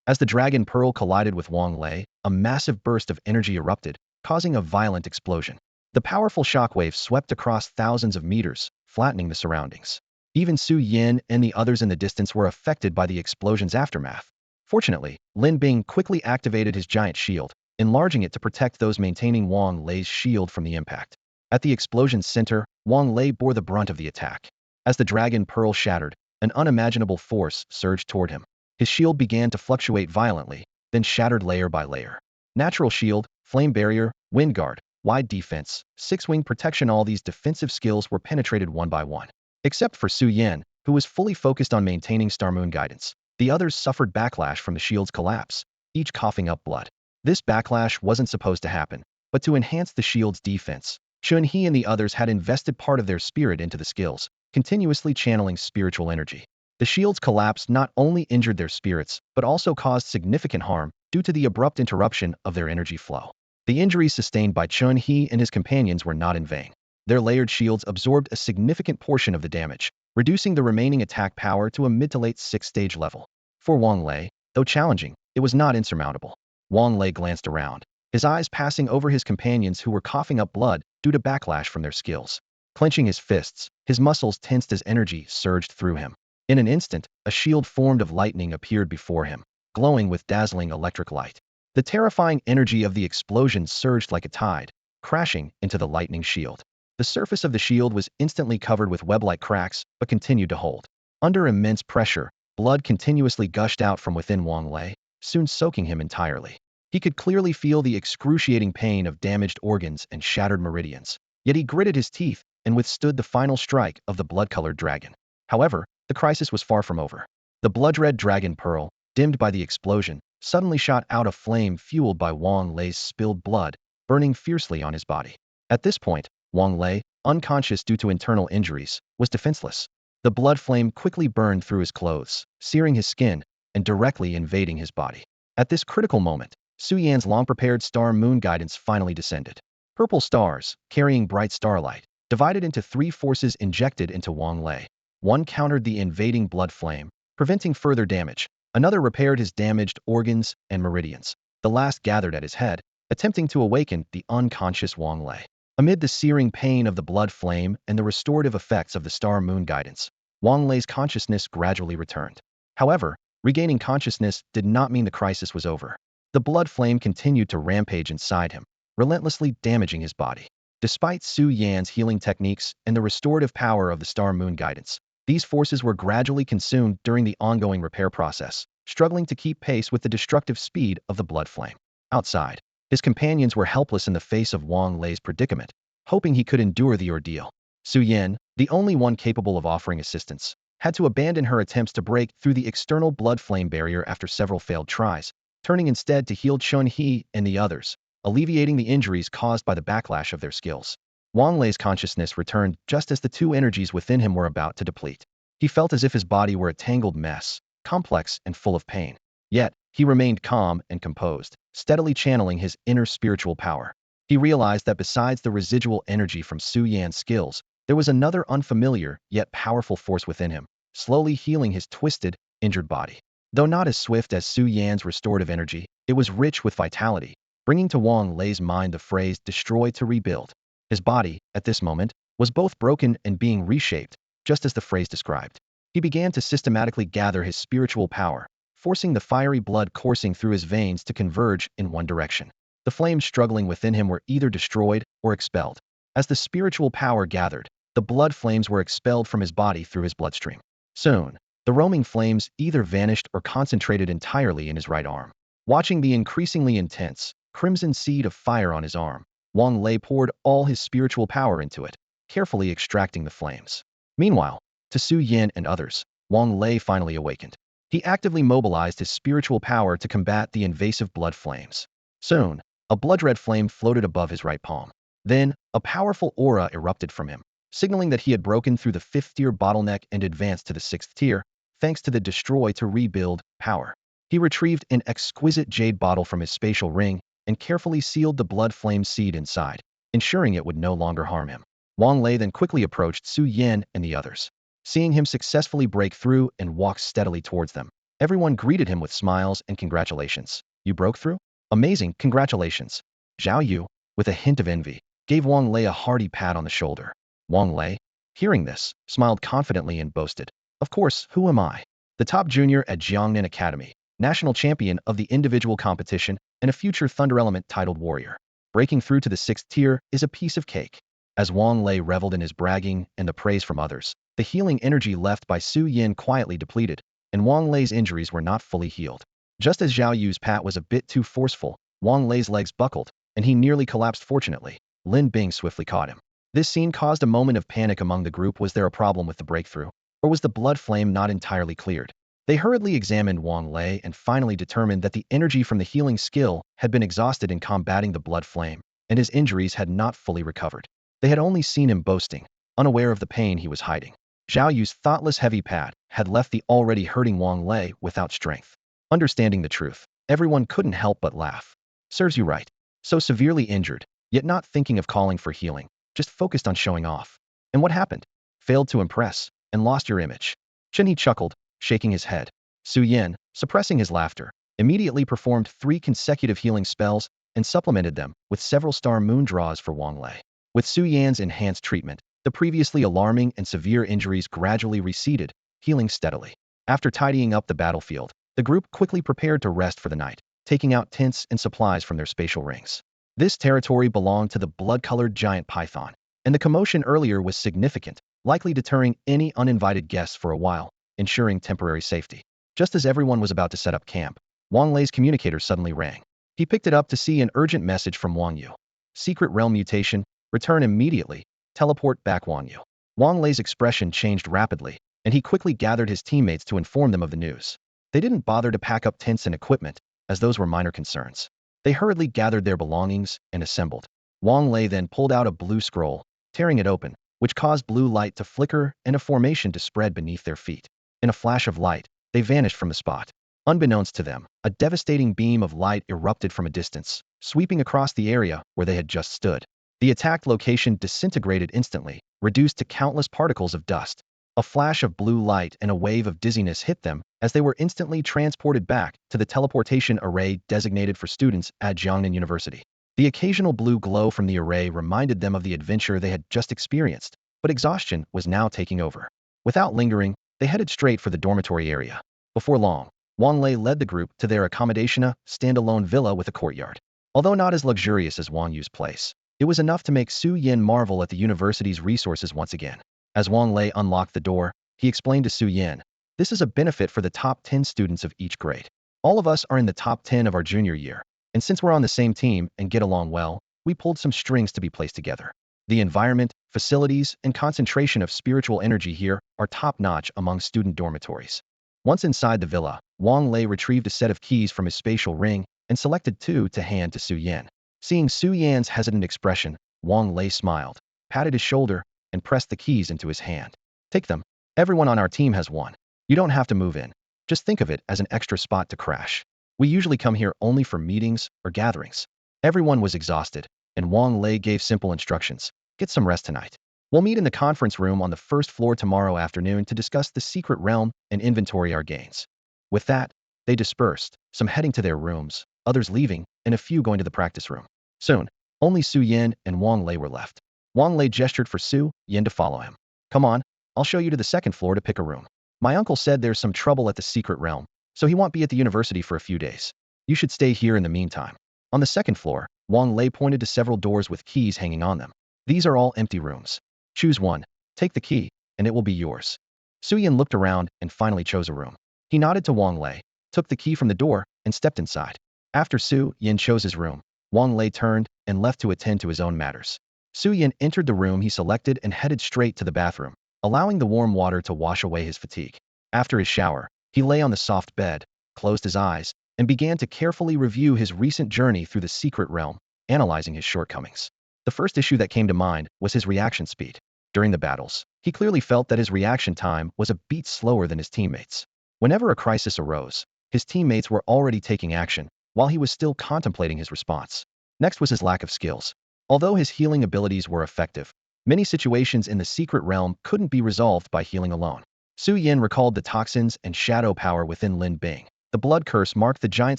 As the Dragon Pearl collided with Wang Lei, a massive burst of energy erupted, causing a violent explosion. The powerful shockwave swept across thousands of meters, flattening the surroundings. Even Su Yin and the others in the distance were affected by the explosion's aftermath. Fortunately, Lin Bing quickly activated his giant shield, enlarging it to protect those maintaining Wang Lei's shield from the impact. At the explosion's center, Wang Lei bore the brunt of the attack. As the Dragon Pearl shattered, an unimaginable force surged toward him. His shield began to fluctuate violently, then shattered layer by layer. Natural shield, flame barrier, wind guard, wide defense, six-wing protection, all these defensive skills were penetrated one by one. Except for Su Yan, who was fully focused on maintaining Star Moon guidance. The others suffered backlash from the shield's collapse, each coughing up blood. This backlash wasn't supposed to happen, but to enhance the shield's defense, Chun-He and the others had invested part of their spirit into the skills, continuously channeling spiritual energy. The shield's collapse not only injured their spirits, but also caused significant harm due to the abrupt interruption of their energy flow. The injuries sustained by Chun-He and his companions were not in vain. Their layered shields absorbed a significant portion of the damage, reducing the remaining attack power to a mid to late 6th-stage level. For Wang Lei, though challenging, it was not insurmountable. Wang Lei glanced around, his eyes passing over his companions who were coughing up blood due to backlash from their skills. Clenching his fists, his muscles tensed as energy surged through him. In an instant, a shield formed of lightning appeared before him, glowing with dazzling electric light. The terrifying energy of the explosion surged like a tide, crashing into the lightning shield. The surface of the shield was instantly covered with web-like cracks, but continued to hold. Under immense pressure, blood continuously gushed out from within Wang Lei, soon soaking him entirely. He could clearly feel the excruciating pain of damaged organs and shattered meridians. Yet he gritted his teeth and withstood the final strike of the blood-colored dragon. However, the crisis was far from over. The blood-red Dragon Pearl, dimmed by the explosion, suddenly shot out a flame fueled by Wang Lei's spilled blood, burning fiercely on his body. At this point, Wang Lei, unconscious due to internal injuries, was defenseless. The blood flame quickly burned through his clothes, searing his skin, and directly invading his body. At this critical moment, Su Yan's long-prepared Star Moon guidance finally descended. Purple stars, carrying bright starlight, divided into 3 forces injected into Wang Lei. One countered the invading blood flame, preventing further damage. Another repaired his damaged organs and meridians. The last gathered at his head, attempting to awaken the unconscious Wang Lei. Amid the searing pain of the blood flame and the restorative effects of the Star Moon guidance, Wang Lei's consciousness gradually returned. However, regaining consciousness did not mean the crisis was over. The blood flame continued to rampage inside him, relentlessly damaging his body. Despite Su Yan's healing techniques and the restorative power of the Star Moon guidance, these forces were gradually consumed during the ongoing repair process, struggling to keep pace with the destructive speed of the blood flame. Outside, his companions were helpless in the face of Wang Lei's predicament, hoping he could endure the ordeal. Su Yan, the only one capable of offering assistance, had to abandon her attempts to break through the external blood flame barrier after several failed tries, turning instead to heal Chun-He and the others, alleviating the injuries caused by the backlash of their skills. Wang Lei's consciousness returned just as the 2 energies within him were about to deplete. He felt as if his body were a tangled mess, complex and full of pain. Yet, he remained calm and composed, steadily channeling his inner spiritual power. He realized that besides the residual energy from Su Yan's skills, there was another unfamiliar yet powerful force within him, slowly healing his twisted, injured body. Though not as swift as Su Yan's restorative energy, it was rich with vitality, bringing to Wang Lei's mind the phrase "destroy to rebuild." His body, at this moment, was both broken and being reshaped, just as the phrase described. He began to systematically gather his spiritual power, forcing the fiery blood coursing through his veins to converge in one direction. The flames struggling within him were either destroyed or expelled. As the spiritual power gathered, the blood flames were expelled from his body through his bloodstream. Soon, the roaming flames either vanished or concentrated entirely in his right arm. Watching the increasingly intense, crimson seed of fire on his arm, Wang Lei poured all his spiritual power into it, carefully extracting the flames. Meanwhile, to Su Yan and others, Wang Lei finally awakened. He actively mobilized his spiritual power to combat the invasive blood flames. Soon, a blood-red flame floated above his right palm. Then, a powerful aura erupted from him, signaling that he had broken through the 5th-tier bottleneck and advanced to the 6th tier, thanks to the destroy to rebuild power. He retrieved an exquisite jade bottle from his spatial ring and carefully sealed the blood flame seed inside, ensuring it would no longer harm him. Wang Lei then quickly approached Su Yan and the others. Seeing him successfully break through and walk steadily towards them, everyone greeted him with smiles and congratulations. You broke through? Amazing, congratulations. Zhao Yu, with a hint of envy, gave Wang Lei a hearty pat on the shoulder. Wang Lei, hearing this, smiled confidently and boasted, "Of course, who am I? The top junior at Jiangnan Academy, national champion of the individual competition, and a future Thunder Element titled warrior. Breaking through to the 6th tier is a piece of cake." As Wang Lei reveled in his bragging and the praise from others, the healing energy left by Su Yin quietly depleted, and Wang Lei's injuries were not fully healed. Just as Zhao Yu's pat was a bit too forceful, Wang Lei's legs buckled, and he nearly collapsed. Fortunately, Lin Bing swiftly caught him. This scene caused a moment of panic among the group. Was there a problem with the breakthrough? Or was the blood flame not entirely cleared? They hurriedly examined Wang Lei and finally determined that the energy from the healing skill had been exhausted in combating the blood flame, and his injuries had not fully recovered. They had only seen him boasting, unaware of the pain he was hiding. Zhao Yu's thoughtless heavy pat had left the already hurting Wang Lei without strength. Understanding the truth, everyone couldn't help but laugh. Serves you right. So severely injured, yet not thinking of calling for healing, just focused on showing off. And what happened? Failed to impress, and lost your image. Chen He chuckled, shaking his head. Su Yan, suppressing his laughter, immediately performed 3 consecutive healing spells and supplemented them with several star moon draws for Wang Lei. With Su Yan's enhanced treatment, the previously alarming and severe injuries gradually receded, healing steadily. After tidying up the battlefield, the group quickly prepared to rest for the night, taking out tents and supplies from their spatial rings. This territory belonged to the blood-colored giant python, and the commotion earlier was significant, likely deterring any uninvited guests for a while, ensuring temporary safety. Just as everyone was about to set up camp, Wang Lei's communicator suddenly rang. He picked it up to see an urgent message from Wang Yu. Secret realm mutation, return immediately, teleport back Wang Yu. Wang Lei's expression changed rapidly, and he quickly gathered his teammates to inform them of the news. They didn't bother to pack up tents and equipment, as those were minor concerns. They hurriedly gathered their belongings and assembled. Wang Lei then pulled out a blue scroll, tearing it open, which caused blue light to flicker and a formation to spread beneath their feet. In a flash of light, they vanished from the spot. Unbeknownst to them, a devastating beam of light erupted from a distance, sweeping across the area where they had just stood. The attacked location disintegrated instantly, reduced to countless particles of dust. A flash of blue light and a wave of dizziness hit them as they were instantly transported back to the teleportation array designated for students at Jiangnan University. The occasional blue glow from the array reminded them of the adventure they had just experienced, but exhaustion was now taking over. Without lingering, they headed straight for the dormitory area. Before long, Wang Lei led the group to their accommodation, a standalone villa with a courtyard. Although not as luxurious as Wang Yu's place, it was enough to make Su Yin marvel at the university's resources once again. As Wang Lei unlocked the door, he explained to Su Yin, "This is a benefit for the top 10 students of each grade. All of us are in the top 10 of our junior year, and since we're on the same team and get along well, we pulled some strings to be placed together. The environment, facilities, and concentration of spiritual energy here are top-notch among student dormitories." Once inside the villa, Wang Lei retrieved a set of keys from his spatial ring and selected 2 to hand to Su Yan. Seeing Su Yan's hesitant expression, Wang Lei smiled, patted his shoulder, and pressed the keys into his hand. "Take them. Everyone on our team has one. You don't have to move in. Just think of it as an extra spot to crash. We usually come here only for meetings or gatherings." Everyone was exhausted, and Wang Lei gave simple instructions. "Get some rest tonight. We'll meet in the conference room on the 1st floor tomorrow afternoon to discuss the secret realm and inventory our gains." With that, they dispersed, some heading to their rooms, others leaving, and a few going to the practice room. Soon, only Su Yin and Wang Lei were left. Wang Lei gestured for Su Yin to follow him. "Come on, I'll show you to the 2nd floor to pick a room. My uncle said there's some trouble at the secret realm, so he won't be at the university for a few days. You should stay here in the meantime." On the 2nd floor, Wang Lei pointed to several doors with keys hanging on them. "These are all empty rooms. Choose one, take the key, and it will be yours." Su Yin looked around and finally chose a room. He nodded to Wang Lei, took the key from the door, and stepped inside. After Su Yin chose his room, Wang Lei turned and left to attend to his own matters. Su Yin entered the room he selected and headed straight to the bathroom, allowing the warm water to wash away his fatigue. After his shower, he lay on the soft bed, closed his eyes, and began to carefully review his recent journey through the secret realm, analyzing his shortcomings. The first issue that came to mind was his reaction speed. During the battles, he clearly felt that his reaction time was a beat slower than his teammates. Whenever a crisis arose, his teammates were already taking action, while he was still contemplating his response. Next was his lack of skills. Although his healing abilities were effective, Many situations in the secret realm couldn't be resolved by healing alone. Su Yin recalled the toxins and shadow power within Lin Bing. The blood curse marked the giant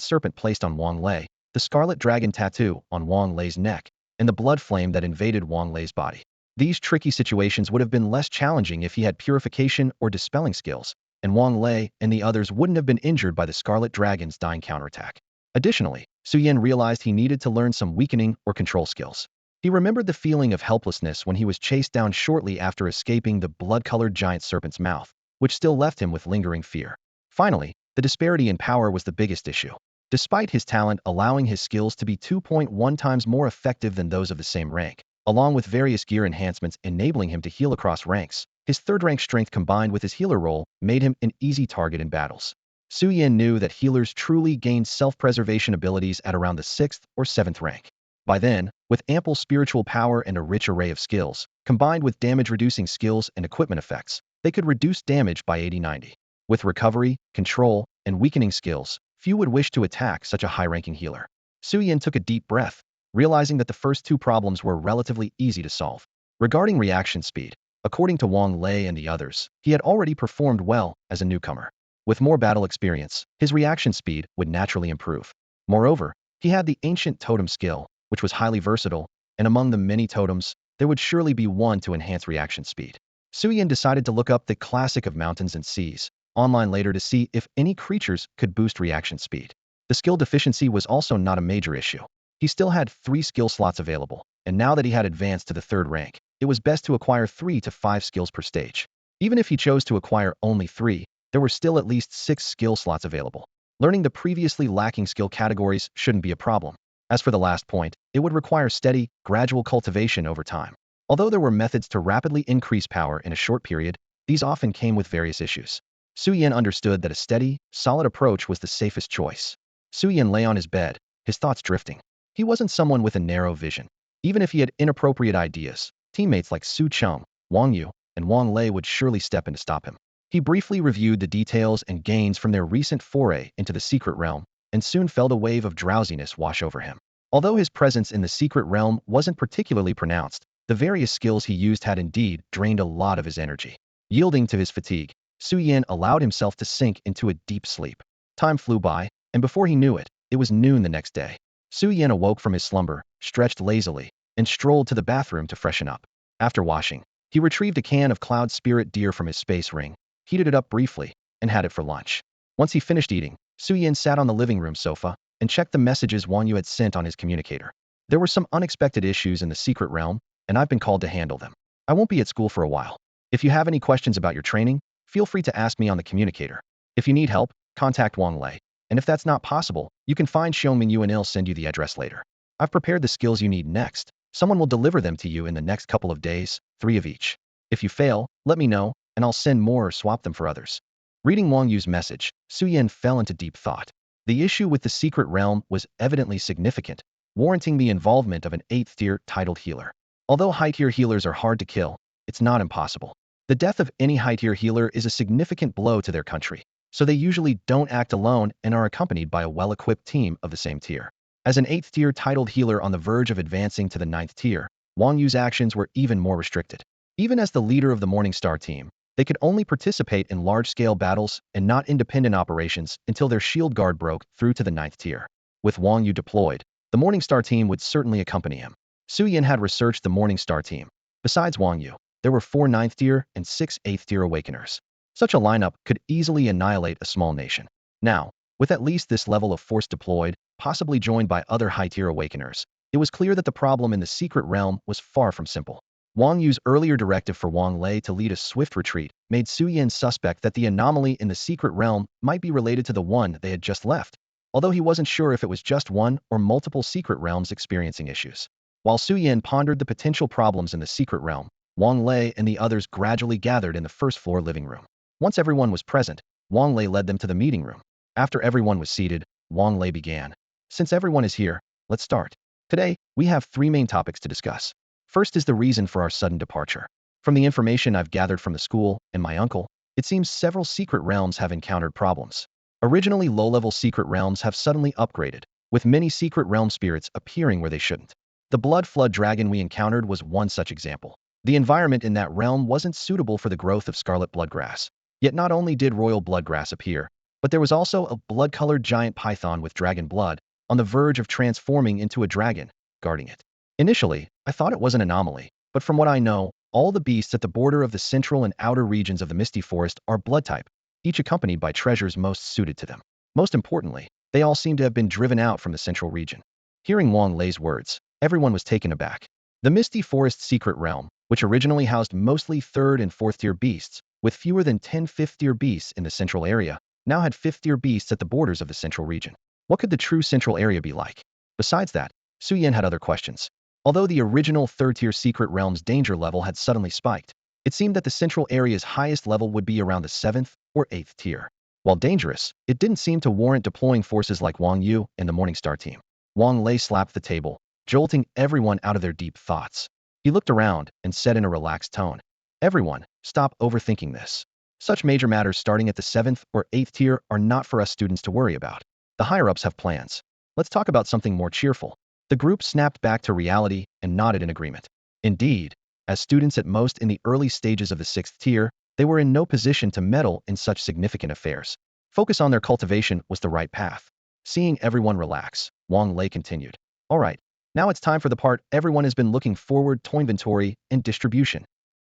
serpent placed on Wang Lei, the scarlet dragon tattoo on Wang Lei's neck, and the blood flame that invaded Wang Lei's body. These tricky situations would have been less challenging if he had purification or dispelling skills, and Wang Lei and the others wouldn't have been injured by the scarlet dragon's dying counterattack. Additionally, Su Yin realized he needed to learn some weakening or control skills. He remembered the feeling of helplessness when he was chased down shortly after escaping the blood-colored giant serpent's mouth, which still left him with lingering fear. Finally, the disparity in power was the biggest issue. Despite his talent allowing his skills to be 2.1 times more effective than those of the same rank, along with various gear enhancements enabling him to heal across ranks, his third-rank strength combined with his healer role made him an easy target in battles. Su Yin knew that healers truly gained self-preservation abilities at around the 6th or 7th rank. By then, with ample spiritual power and a rich array of skills, combined with damage-reducing skills and equipment effects, they could reduce damage by 80-90. With recovery, control, and weakening skills, few would wish to attack such a high-ranking healer. Su Yin took a deep breath, realizing that the first two problems were relatively easy to solve. Regarding reaction speed, according to Wang Lei and the others, he had already performed well as a newcomer. With more battle experience, his reaction speed would naturally improve. Moreover, he had the ancient totem skill, which was highly versatile, and among the many totems, there would surely be one to enhance reaction speed. Su Yin decided to look up the classic of mountains and seas online later to see if any creatures could boost reaction speed. The skill deficiency was also not a major issue. He still had 3 skill slots available, and now that he had advanced to the 3rd rank, it was best to acquire 3 to 5 skills per stage. Even if he chose to acquire only 3, there were still at least 6 skill slots available. Learning the previously lacking skill categories shouldn't be a problem. As for the last point, it would require steady, gradual cultivation over time. Although there were methods to rapidly increase power in a short period, these often came with various issues. Su Yin understood that a steady, solid approach was the safest choice. Su Yin lay on his bed, his thoughts drifting. He wasn't someone with a narrow vision. Even if he had inappropriate ideas, teammates like Su Cheng, Wang Yu, and Wang Lei would surely step in to stop him. He briefly reviewed the details and gains from their recent foray into the secret realm, and soon felt a wave of drowsiness wash over him. Although his presence in the secret realm wasn't particularly pronounced, the various skills he used had indeed drained a lot of his energy. Yielding to his fatigue, Su Yin allowed himself to sink into a deep sleep. Time flew by, and before he knew it, it was noon the next day. Su Yin awoke from his slumber, stretched lazily, and strolled to the bathroom to freshen up. After washing, he retrieved a can of Cloud Spirit Deer from his space ring, heated it up briefly, and had it for lunch. Once he finished eating, Su Yin sat on the living room sofa and checked the messages Wang Yu had sent on his communicator. There were some unexpected issues in the secret realm, and I've been called to handle them. I won't be at school for a while. If you have any questions about your training, feel free to ask me on the communicator. If you need help, contact Wang Lei. And if that's not possible, you can find Xiongmin Yu and I'll send you the address later. I've prepared the skills you need next. Someone will deliver them to you in the next couple of days, 3 of each. If you fail, let me know, and I'll send more or swap them for others. Reading Wang Yu's message, Su Yin fell into deep thought. The issue with the secret realm was evidently significant, warranting the involvement of an 8th-tier titled healer. Although high-tier healers are hard to kill, it's not impossible. The death of any high-tier healer is a significant blow to their country, so they usually don't act alone and are accompanied by a well-equipped team of the same tier. As an 8th-tier titled healer on the verge of advancing to the 9th tier, Wang Yu's actions were even more restricted. Even as the leader of the Morningstar team, they could only participate in large-scale battles and not independent operations until their shield guard broke through to the 9th tier. With Wang Yu deployed, the Morningstar team would certainly accompany him. Su Yin had researched the Morningstar team. Besides Wang Yu, there were 4 9th tier and 6 8th tier Awakeners. Such a lineup could easily annihilate a small nation. Now, with at least this level of force deployed, possibly joined by other high-tier Awakeners, it was clear that the problem in the secret realm was far from simple. Wang Yu's earlier directive for Wang Lei to lead a swift retreat made Su Yin suspect that the anomaly in the secret realm might be related to the one they had just left, although he wasn't sure if it was just one or multiple secret realms experiencing issues. While Su Yin pondered the potential problems in the secret realm, Wang Lei and the others gradually gathered in the first-floor living room. Once everyone was present, Wang Lei led them to the meeting room. After everyone was seated, Wang Lei began. Since everyone is here, let's start. Today, we have 3 main topics to discuss. First is the reason for our sudden departure. From the information I've gathered from the school and my uncle, it seems several secret realms have encountered problems. Originally low-level secret realms have suddenly upgraded, with many secret realm spirits appearing where they shouldn't. The blood flood dragon we encountered was one such example. The environment in that realm wasn't suitable for the growth of scarlet bloodgrass. Yet not only did royal bloodgrass appear, but there was also a blood-colored giant python with dragon blood, on the verge of transforming into a dragon, guarding it. Initially, I thought it was an anomaly, but from what I know, all the beasts at the border of the central and outer regions of the Misty Forest are blood type, each accompanied by treasures most suited to them. Most importantly, they all seem to have been driven out from the central region. Hearing Wang Lei's words, everyone was taken aback. The Misty Forest secret realm, which originally housed mostly 3rd and 4th tier beasts, with fewer than 10 5th tier beasts in the central area, now had 5th tier beasts at the borders of the central region. What could the true central area be like? Besides that, Su Yan had other questions. Although the original 3rd tier secret realm's danger level had suddenly spiked, it seemed that the central area's highest level would be around the 7th or 8th tier. While dangerous, it didn't seem to warrant deploying forces like Wang Yu and the Morningstar team. Wang Lei slapped the table, jolting everyone out of their deep thoughts. He looked around and said in a relaxed tone, "Everyone, stop overthinking this. Such major matters starting at the 7th or 8th tier are not for us students to worry about. The higher-ups have plans. Let's talk about something more cheerful." The group snapped back to reality and nodded in agreement. Indeed, as students at most in the early stages of the 6th tier, they were in no position to meddle in such significant affairs. Focus on their cultivation was the right path. Seeing everyone relax, Wang Lei continued. "All right, now it's time for the part everyone has been looking forward to: inventory and distribution."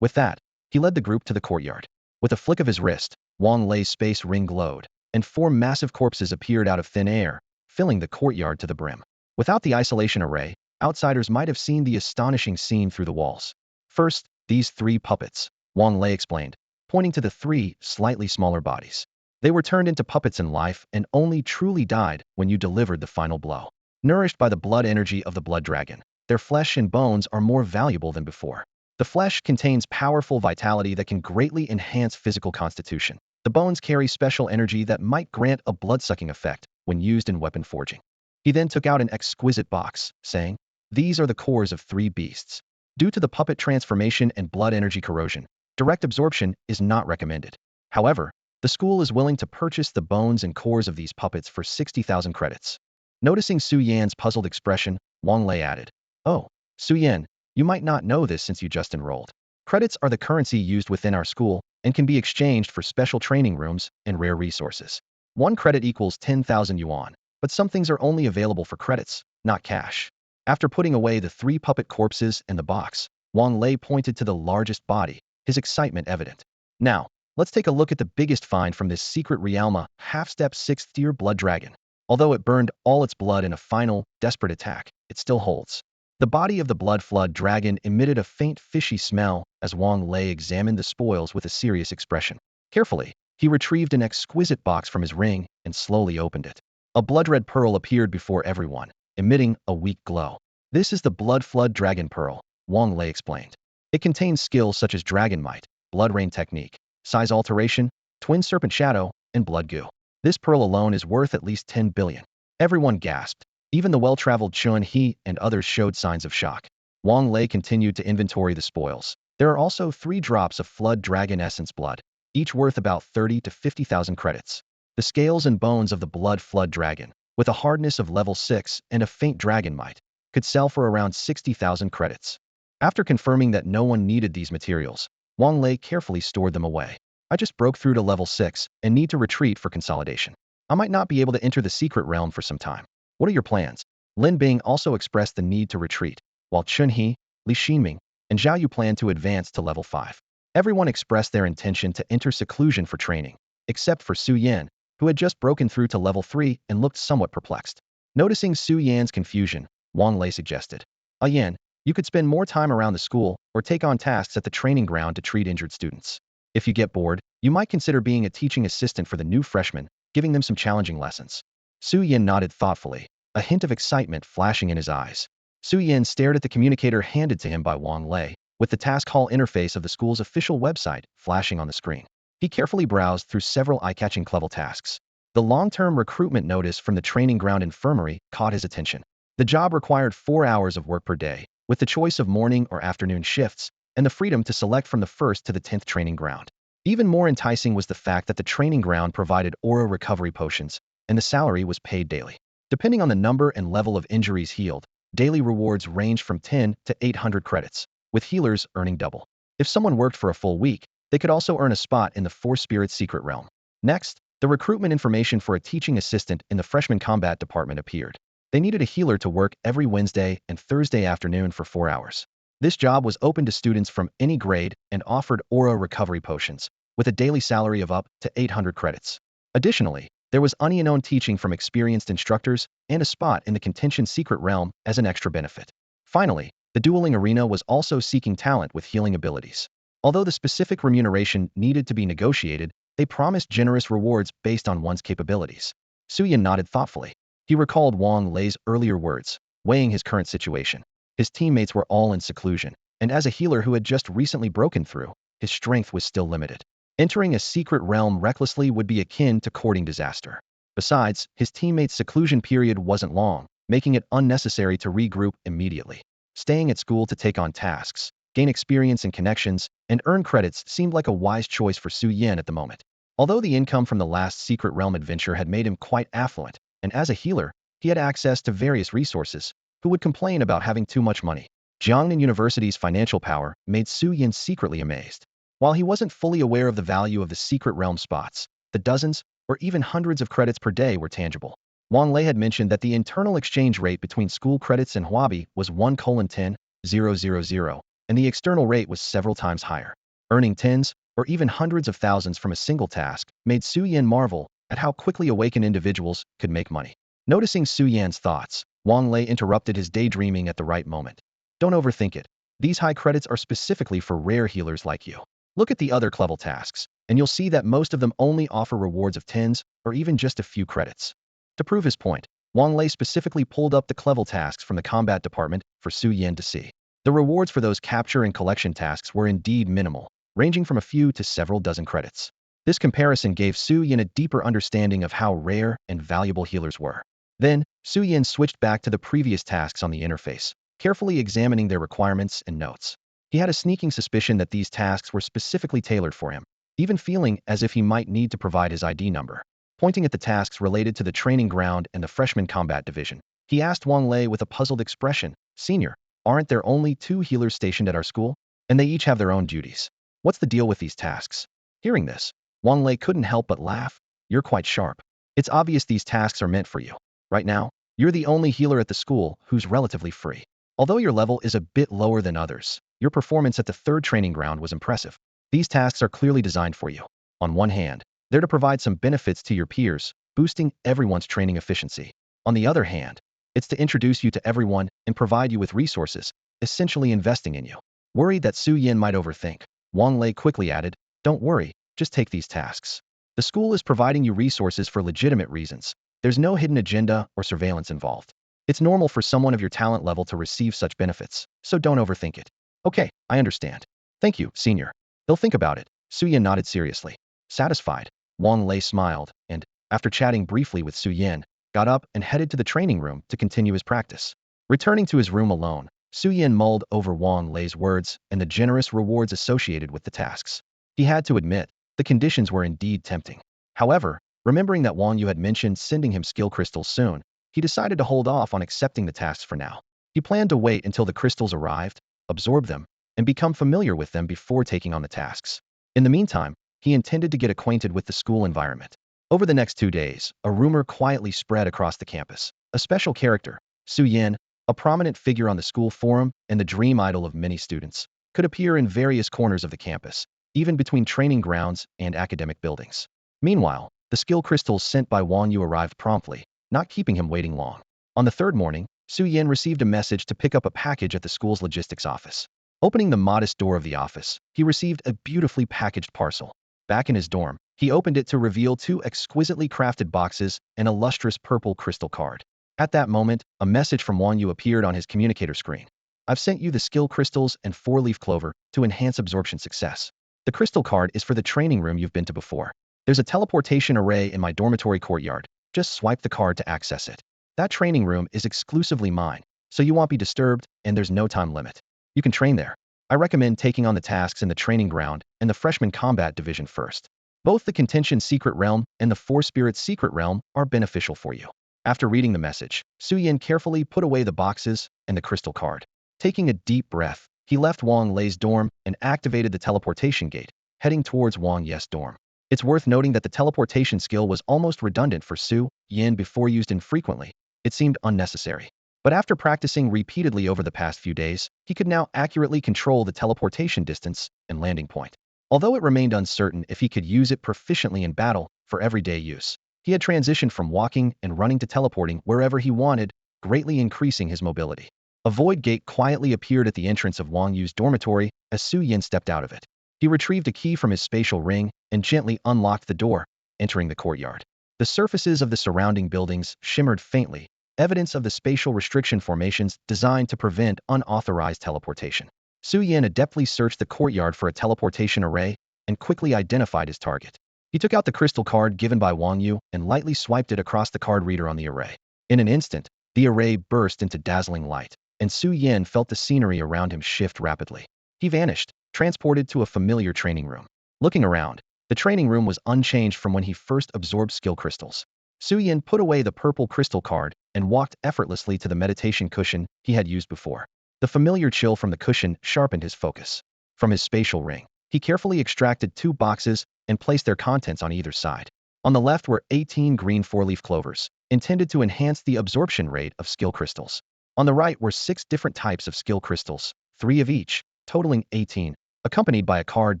With that, he led the group to the courtyard. With a flick of his wrist, Wang Lei's space ring glowed, and 4 massive corpses appeared out of thin air, filling the courtyard to the brim. Without the isolation array, outsiders might have seen the astonishing scene through the walls. "First, these 3 puppets," Wang Lei explained, pointing to the 3 slightly smaller bodies. "They were turned into puppets in life and only truly died when you delivered the final blow. Nourished by the blood energy of the blood dragon, their flesh and bones are more valuable than before. The flesh contains powerful vitality that can greatly enhance physical constitution. The bones carry special energy that might grant a blood-sucking effect when used in weapon forging." He then took out an exquisite box, saying, "These are the cores of 3 beasts. Due to the puppet transformation and blood energy corrosion, direct absorption is not recommended. However, the school is willing to purchase the bones and cores of these puppets for 60,000 credits." Noticing Su Yan's puzzled expression, Wang Lei added, "Oh, Su Yan, you might not know this since you just enrolled. Credits are the currency used within our school and can be exchanged for special training rooms and rare resources. 1 credit equals 10,000 yuan. But some things are only available for credits, not cash." After putting away the 3 puppet corpses and the box, Wang Lei pointed to the largest body, his excitement evident. "Now, let's take a look at the biggest find from this secret realm: a half-step 6th tier blood dragon. Although it burned all its blood in a final, desperate attack, it still holds." The body of the blood flood dragon emitted a faint fishy smell as Wang Lei examined the spoils with a serious expression. Carefully, he retrieved an exquisite box from his ring and slowly opened it. A blood-red pearl appeared before everyone, emitting a weak glow. "This is the blood flood dragon pearl," Wang Lei explained. "It contains skills such as dragon might, blood rain technique, size alteration, twin serpent shadow, and blood goo. This pearl alone is worth at least 10 billion. Everyone gasped. Even the well-traveled Chun He and others showed signs of shock. Wang Lei continued to inventory the spoils. There are also 3 drops of flood dragon essence blood, each worth about 30 to 50,000 credits. The scales and bones of the blood flood dragon, with a hardness of level 6 and a faint dragon might, could sell for around 60,000 credits." After confirming that no one needed these materials, Wang Lei carefully stored them away. "I just broke through to level 6 and need to retreat for consolidation. I might not be able to enter the secret realm for some time. What are your plans?" Lin Bing also expressed the need to retreat, while Chun He, Li Xinming, and Zhao Yu planned to advance to level 5. Everyone expressed their intention to enter seclusion for training, except for Su Yan, who had just broken through to level 3 and looked somewhat perplexed. Noticing Su Yan's confusion, Wang Lei suggested, Yan, you could spend more time around the school or take on tasks at the training ground to treat injured students. If you get bored, you might consider being a teaching assistant for the new freshmen, giving them some challenging lessons." Su Yan nodded thoughtfully, a hint of excitement flashing in his eyes. Su Yan stared at the communicator handed to him by Wang Lei, with the task hall interface of the school's official website flashing on the screen. He carefully browsed through several eye-catching level tasks. The long-term recruitment notice from the training ground infirmary caught his attention. The job required 4 hours of work per day, with the choice of morning or afternoon shifts, and the freedom to select from the 1st to the 10th training ground. Even more enticing was the fact that the training ground provided aura recovery potions, and the salary was paid daily. Depending on the number and level of injuries healed, daily rewards ranged from 10 to 800 credits. with healers earning double. If someone worked for a full week, they could also earn a spot in the Force Spirit Secret Realm. Next, the recruitment information for a teaching assistant in the freshman combat department appeared. They needed a healer to work every Wednesday and Thursday afternoon for 4 hours. This job was open to students from any grade and offered aura recovery potions, with a daily salary of up to 800 credits. Additionally, there was unknown teaching from experienced instructors and a spot in the contention secret realm as an extra benefit. Finally, the dueling arena was also seeking talent with healing abilities. Although the specific remuneration needed to be negotiated, they promised generous rewards based on one's capabilities. Suyin nodded thoughtfully. He recalled Wang Lei's earlier words, weighing his current situation. His teammates were all in seclusion, and as a healer who had just recently broken through, his strength was still limited. Entering a secret realm recklessly would be akin to courting disaster. Besides, his teammates' seclusion period wasn't long, making it unnecessary to regroup immediately. Staying at school to take on tasks, gain experience and connections, and earn credits seemed like a wise choice for Su Yin at the moment. Although the income from the last secret realm adventure had made him quite affluent, and as a healer, he had access to various resources, who would complain about having too much money? Jiangnan University's financial power made Su Yin secretly amazed. While he wasn't fully aware of the value of the secret realm spots, the dozens or even hundreds of credits per day were tangible. Wang Lei had mentioned that the internal exchange rate between school credits and Huabi was 1:10,000, and the external rate was several times higher. Earning tens or even hundreds of thousands from a single task made Su Yan marvel at how quickly awakened individuals could make money. Noticing Su Yan's thoughts, Wang Lei interrupted his daydreaming at the right moment. Don't overthink it. These high credits are specifically for rare healers like you. Look at the other level tasks, and you'll see that most of them only offer rewards of tens or even just a few credits. To prove his point, Wang Lei specifically pulled up the clevel tasks from the combat department for Su Yan to see. The rewards for those capture and collection tasks were indeed minimal, ranging from a few to several dozen credits. This comparison gave Su Yan a deeper understanding of how rare and valuable healers were. Then, Su Yan switched back to the previous tasks on the interface, carefully examining their requirements and notes. He had a sneaking suspicion that these tasks were specifically tailored for him, even feeling as if he might need to provide his ID number. Pointing at the tasks related to the training ground and the freshman combat division, he asked Wang Lei with a puzzled expression, "Senior, aren't there only 2 healers stationed at our school? And they each have their own duties. What's the deal with these tasks?" Hearing this, Wang Lei couldn't help but laugh. "You're quite sharp. It's obvious these tasks are meant for you. Right now, you're the only healer at the school who's relatively free. Although your level is a bit lower than others, your performance at the 3rd training ground was impressive. These tasks are clearly designed for you. On one hand, they're to provide some benefits to your peers, boosting everyone's training efficiency. On the other hand, it's to introduce you to everyone and provide you with resources, essentially investing in you." Worried that Su Yin might overthink, Wang Lei quickly added, "Don't worry, just take these tasks. The school is providing you resources for legitimate reasons. There's no hidden agenda or surveillance involved. It's normal for someone of your talent level to receive such benefits, so don't overthink it." "Okay, I understand. Thank you, Senior. They'll think about it." Su Yin nodded seriously. Satisfied, Wang Lei smiled and, after chatting briefly with Su Yin, got up and headed to the training room to continue his practice. Returning to his room alone, Su Yin mulled over Wang Lei's words and the generous rewards associated with the tasks. He had to admit, the conditions were indeed tempting. However, remembering that Wang Yu had mentioned sending him skill crystals soon, he decided to hold off on accepting the tasks for now. He planned to wait until the crystals arrived, absorb them, and become familiar with them before taking on the tasks. In the meantime, he intended to get acquainted with the school environment. Over the next 2 days, a rumor quietly spread across the campus. A special character, Su Yin, a prominent figure on the school forum and the dream idol of many students, could appear in various corners of the campus, even between training grounds and academic buildings. Meanwhile, the skill crystals sent by Wang Yu arrived promptly, not keeping him waiting long. On the 3rd morning, Su Yin received a message to pick up a package at the school's logistics office. Opening the modest door of the office, he received a beautifully packaged parcel. Back in his dorm, he opened it to reveal 2 exquisitely crafted boxes and a lustrous purple crystal card. At that moment, a message from Wang Yu appeared on his communicator screen. "I've sent you the skill crystals and 4-leaf clover to enhance absorption success. The crystal card is for the training room you've been to before. There's a teleportation array in my dormitory courtyard. Just swipe the card to access it. That training room is exclusively mine, so you won't be disturbed and there's no time limit. You can train there. I recommend taking on the tasks in the training ground and the freshman combat division first. Both the contention secret realm and the Force Spirit secret realm are beneficial for you." After reading the message, Su Yin carefully put away the boxes and the crystal card. Taking a deep breath, He left Wang Lei's dorm and activated the teleportation gate, heading towards Wang Ye's dorm. It's worth noting that the teleportation skill was almost redundant for Su Yin before used infrequently. It seemed unnecessary. But after practicing repeatedly over the past few days, he could now accurately control the teleportation distance and landing point. Although it remained uncertain if he could use it proficiently in battle for everyday use, he had transitioned from walking and running to teleporting wherever he wanted, greatly increasing his mobility. A void gate quietly appeared at the entrance of Wang Yu's dormitory as Su Yin stepped out of it. He retrieved a key from his spatial ring and gently unlocked the door, entering the courtyard. The surfaces of the surrounding buildings shimmered faintly, evidence of the spatial restriction formations designed to prevent unauthorized teleportation. Su Yin adeptly searched the courtyard for a teleportation array and quickly identified his target. He took out the crystal card given by Wang Yu and lightly swiped it across the card reader on the array. In an instant, the array burst into dazzling light, and Su Yin felt the scenery around him shift rapidly. He vanished, transported to a familiar training room. Looking around, the training room was unchanged from when he first absorbed skill crystals. Su Yin put away the purple crystal card and walked effortlessly to the meditation cushion he had used before. The familiar chill from the cushion sharpened his focus. From his spatial ring, he carefully extracted 2 boxes and placed their contents on either side. On the left were 18 green 4-leaf clovers, intended to enhance the absorption rate of skill crystals. On the right were 6 different types of skill crystals, 3 of each, totaling 18, accompanied by a card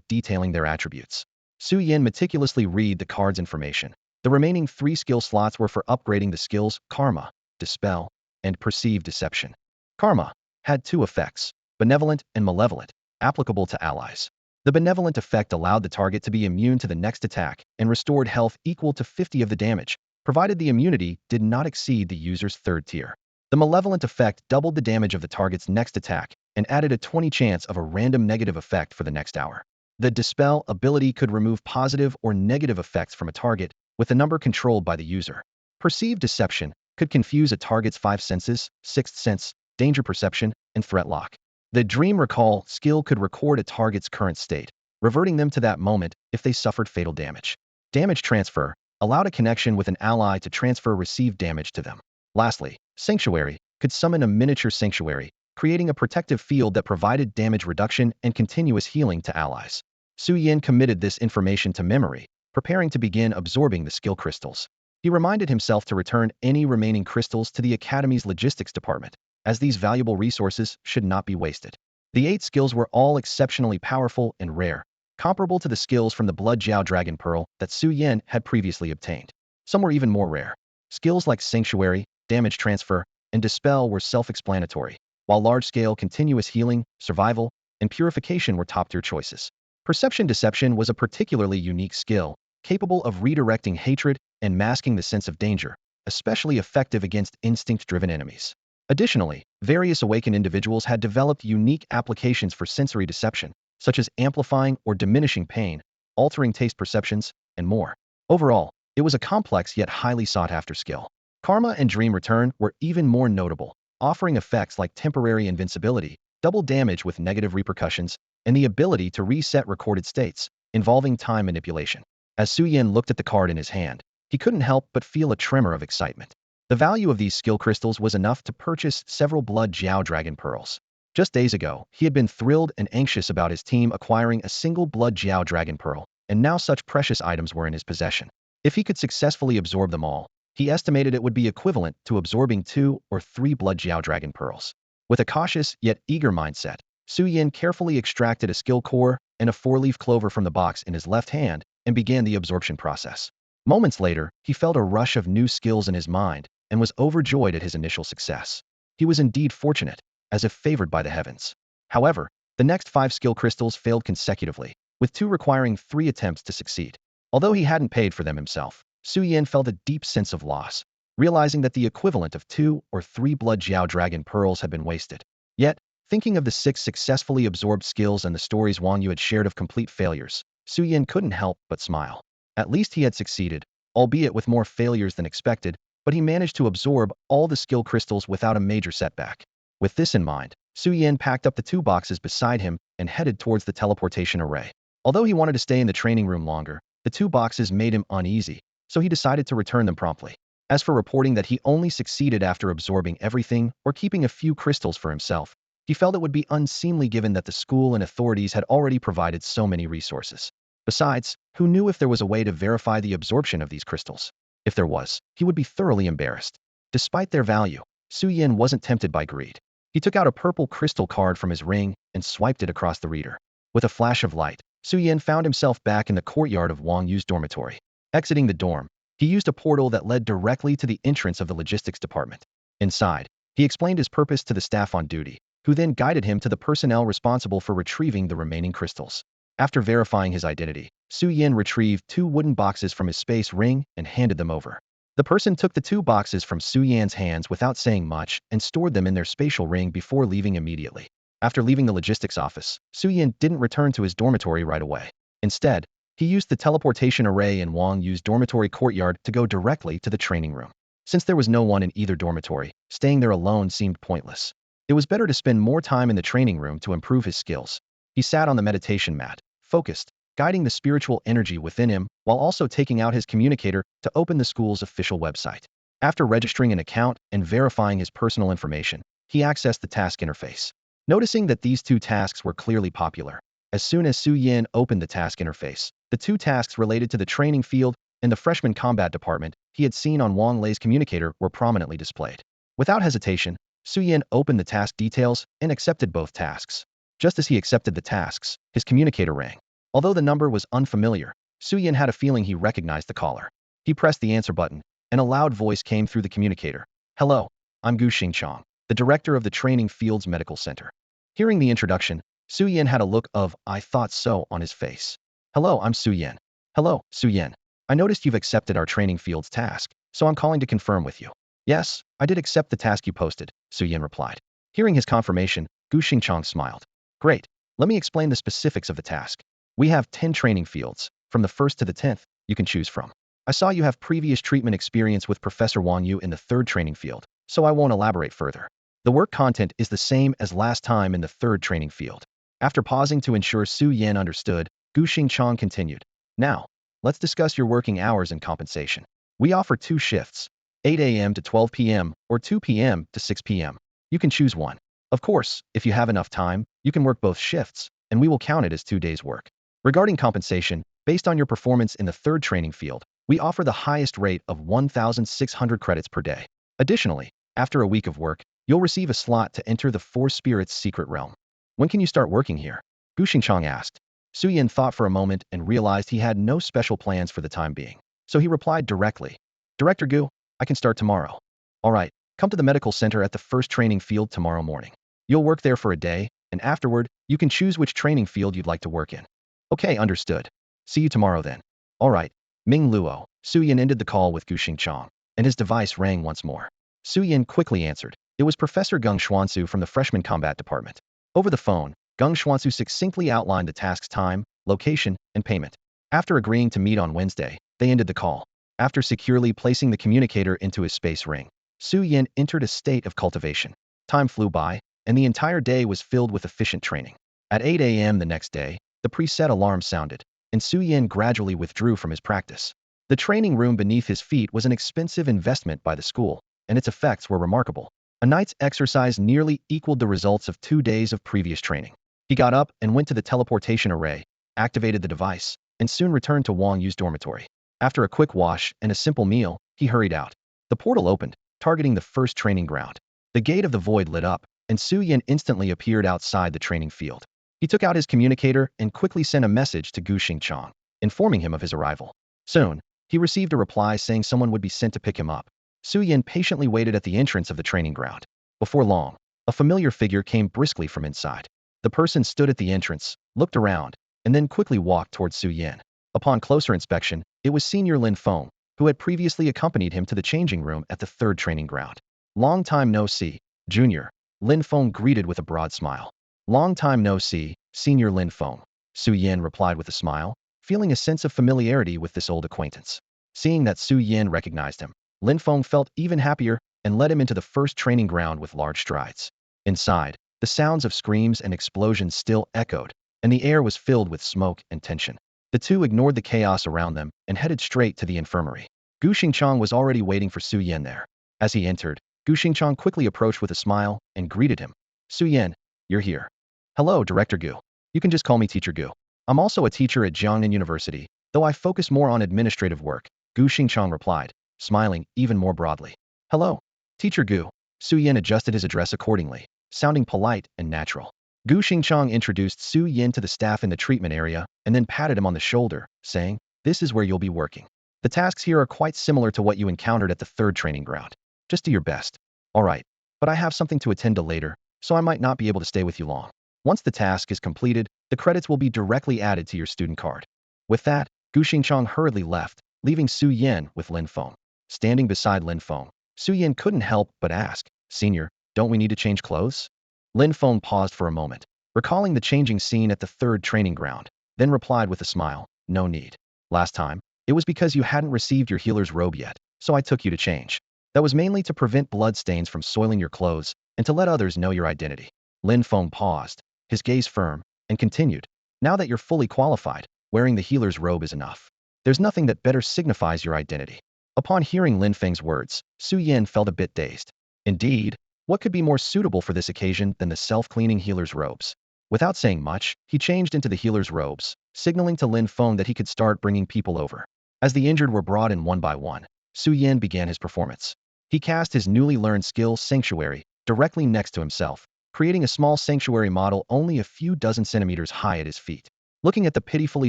detailing their attributes. Su Yin meticulously read the card's information. The remaining 3 skill slots were for upgrading the skills Karma, Dispel, and Perceive Deception. Karma had 2 effects, Benevolent and Malevolent, applicable to allies. The benevolent effect allowed the target to be immune to the next attack and restored health equal to 50 of the damage, provided the immunity did not exceed the user's 3rd tier. The malevolent effect doubled the damage of the target's next attack and added a 20 chance of a random negative effect for the next hour. The Dispel ability could remove positive or negative effects from a target with the number controlled by the user. Perceive Deception could confuse a target's 5 senses, 6th sense, danger perception, and threat lock. The Dream Recall skill could record a target's current state, reverting them to that moment if they suffered fatal damage. Damage Transfer allowed a connection with an ally to transfer received damage to them. Lastly, Sanctuary could summon a miniature sanctuary, creating a protective field that provided damage reduction and continuous healing to allies. Su Yin committed this information to memory, preparing to begin absorbing the skill crystals. He reminded himself to return any remaining crystals to the Academy's logistics department, as these valuable resources should not be wasted. The 8 skills were all exceptionally powerful and rare, comparable to the skills from the Blood Jiao Dragon Pearl that Su Yin had previously obtained. Some were even more rare. Skills like Sanctuary, Damage Transfer, and Dispel were self-explanatory, while large-scale continuous healing, survival, and purification were top-tier choices. Perception Deception was a particularly unique skill, capable of redirecting hatred and masking the sense of danger, especially effective against instinct-driven enemies. Additionally, various awakened individuals had developed unique applications for sensory deception, such as amplifying or diminishing pain, altering taste perceptions, and more. Overall, it was a complex yet highly sought-after skill. Karma and Dream Return were even more notable, offering effects like temporary invincibility, double damage with negative repercussions, and the ability to reset recorded states, involving time manipulation. As Su Yin looked at the card in his hand, he couldn't help but feel a tremor of excitement. The value of these skill crystals was enough to purchase several Blood Jiao Dragon Pearls. Just days ago, he had been thrilled and anxious about his team acquiring a single Blood Jiao Dragon Pearl, and now such precious items were in his possession. If he could successfully absorb them all, he estimated it would be equivalent to absorbing 2 or 3 Blood Jiao Dragon Pearls. With a cautious yet eager mindset, Su Yin carefully extracted a skill core and a 4-leaf clover from the box in his left hand and began the absorption process. Moments later, he felt a rush of new skills in his mind and was overjoyed at his initial success. He was indeed fortunate, as if favored by the heavens. However, the next 5 skill crystals failed consecutively, with 2 requiring 3 attempts to succeed. Although he hadn't paid for them himself, Su Yin felt a deep sense of loss, realizing that the equivalent of 2 or 3 Blood Jiao Dragon Pearls had been wasted. Yet, thinking of the 6 successfully absorbed skills and the stories Wang Yu had shared of complete failures, Su Yin couldn't help but smile. At least he had succeeded, albeit with more failures than expected, but he managed to absorb all the skill crystals without a major setback. With this in mind, Su Yin packed up the 2 boxes beside him and headed towards the teleportation array. Although he wanted to stay in the training room longer, the 2 boxes made him uneasy, so he decided to return them promptly. As for reporting that he only succeeded after absorbing everything or keeping a few crystals for himself, He felt it would be unseemly given that the school and authorities had already provided so many resources. Besides, who knew if there was a way to verify the absorption of these crystals? If there was, he would be thoroughly embarrassed. Despite their value, Su Yin wasn't tempted by greed. He took out a purple crystal card from his ring and swiped it across the reader. With a flash of light, Su Yin found himself back in the courtyard of Wang Yu's dormitory. Exiting the dorm, he used a portal that led directly to the entrance of the logistics department. Inside, he explained his purpose to the staff on duty, who then guided him to the personnel responsible for retrieving the remaining crystals. After verifying his identity, Su Yin retrieved 2 wooden boxes from his space ring and handed them over. The person took the 2 boxes from Su Yan's hands without saying much and stored them in their spatial ring before leaving immediately. After leaving the logistics office, Su Yin didn't return to his dormitory right away. Instead, he used the teleportation array in Wang Yu's dormitory courtyard to go directly to the training room. Since there was no one in either dormitory, staying there alone seemed pointless. It was better to spend more time in the training room to improve his skills. He sat on the meditation mat, focused, guiding the spiritual energy within him while also taking out his communicator to open the school's official website. After registering an account and verifying his personal information, he accessed the task interface. Noticing that these 2 tasks were clearly popular, as soon as Su Yin opened the task interface, the 2 tasks related to the training field and the freshman combat department he had seen on Wang Lei's communicator were prominently displayed. Without hesitation, Su Yin opened the task details and accepted both tasks. Just as he accepted the tasks, his communicator rang. Although the number was unfamiliar, Su Yin had a feeling he recognized the caller. He pressed the answer button, and a loud voice came through the communicator. "Hello, I'm Gu Xingchang, the director of the Training Fields Medical Center." Hearing the introduction, Su Yin had a look of "I thought so" on his face. "Hello, I'm Su Yin." "Hello, Su Yin. I noticed you've accepted our training fields task, so I'm calling to confirm with you." "Yes, I did accept the task you posted," Su Yin replied. Hearing his confirmation, Gu Xingchang smiled. "Great. Let me explain the specifics of the task. We have 10 training fields. From the 1st to the 10th, you can choose from. I saw you have previous treatment experience with Professor Wang Yu in the 3rd training field, so I won't elaborate further. The work content is the same as last time in the 3rd training field." After pausing to ensure Su Yin understood, Gu Xingchang continued. "Now, let's discuss your working hours and compensation. We offer 2 shifts, 8 a.m. to 12 p.m. or 2 p.m. to 6 p.m. You can choose one. Of course, if you have enough time, you can work both shifts, and we will count it as 2 days' work. Regarding compensation, based on your performance in the 3rd training field, we offer the highest rate of 1,600 credits per day. Additionally, after a week of work, you'll receive a slot to enter the 4 Spirits secret realm." "When can you start working here?" Gu Xingchang asked. Su Yin thought for a moment and realized he had no special plans for the time being. So he replied directly, "Director Gu, I can start tomorrow." "All right, come to the medical center at the 1st training field tomorrow morning. You'll work there for a day, and afterward, you can choose which training field you'd like to work in." "Okay, understood. See you tomorrow then." "All right." Ming Luo, Su Yin ended the call with Gu Xingchang, and his device rang once more. Su Yin quickly answered. It was Professor Geng Xuansu from the freshman combat department. Over the phone, Geng Xuansu succinctly outlined the task's time, location, and payment. After agreeing to meet on Wednesday, they ended the call. After securely placing the communicator into his space ring, Su Yin entered a state of cultivation. Time flew by, and the entire day was filled with efficient training. At 8 a.m. the next day, the preset alarm sounded, and Su Yin gradually withdrew from his practice. The training room beneath his feet was an expensive investment by the school, and its effects were remarkable. A night's exercise nearly equaled the results of 2 days of previous training. He got up and went to the teleportation array, activated the device, and soon returned to Wang Yu's dormitory. After a quick wash and a simple meal, he hurried out. The portal opened, targeting the 1st training ground. The gate of the void lit up, and Su Yin instantly appeared outside the training field. He took out his communicator and quickly sent a message to Gu Xingchang, informing him of his arrival. Soon, he received a reply saying someone would be sent to pick him up. Su Yin patiently waited at the entrance of the training ground. Before long, a familiar figure came briskly from inside. The person stood at the entrance, looked around, and then quickly walked towards Su Yin. Upon closer inspection, it was Senior Lin Feng, who had previously accompanied him to the changing room at the 3rd training ground. "Long time no see, Junior," Lin Feng greeted with a broad smile. "Long time no see, Senior Lin Feng," Su Yin replied with a smile, feeling a sense of familiarity with this old acquaintance. Seeing that Su Yin recognized him, Lin Feng felt even happier and led him into the 1st training ground with large strides. Inside, the sounds of screams and explosions still echoed, and the air was filled with smoke and tension. The two ignored the chaos around them and headed straight to the infirmary. Gu Xingchang was already waiting for Su Yin there. As he entered, Gu Xingchang quickly approached with a smile and greeted him. "Su Yin, you're here. Hello, Director Gu. You can just call me Teacher Gu. I'm also a teacher at Jiangnan University, though I focus more on administrative work, Gu Xingchang replied, smiling even more broadly. Hello, Teacher Gu. Su Yin adjusted his address accordingly, sounding polite and natural. Gu Xingchang introduced Su Yin to the staff in the treatment area and then patted him on the shoulder, saying, "This is where you'll be working. The tasks here are quite similar to what you encountered at the third training ground. Just do your best." "All right, but I have something to attend to later, so I might not be able to stay with you long. Once the task is completed, the credits will be directly added to your student card." With that, Gu Xingchang hurriedly left, leaving Su Yin with Lin Feng. Standing beside Lin Feng, Su Yin couldn't help but ask, "Senior, don't we need to change clothes?" Lin Feng paused for a moment, recalling the changing scene at the third training ground, then replied with a smile, "No need. Last time, it was because you hadn't received your healer's robe yet, so I took you to change. That was mainly to prevent blood stains from soiling your clothes and to let others know your identity." Lin Feng paused, his gaze firm, and continued, "Now that you're fully qualified, wearing the healer's robe is enough. There's nothing that better signifies your identity." Upon hearing Lin Feng's words, Su Yin felt a bit dazed. Indeed, what could be more suitable for this occasion than the self-cleaning healer's robes? Without saying much, he changed into the healer's robes, signaling to Lin Feng that he could start bringing people over. As the injured were brought in one by one, Su Yin began his performance. He cast his newly learned skill Sanctuary directly next to himself, creating a small sanctuary model only a few dozen centimeters high at his feet. Looking at the pitifully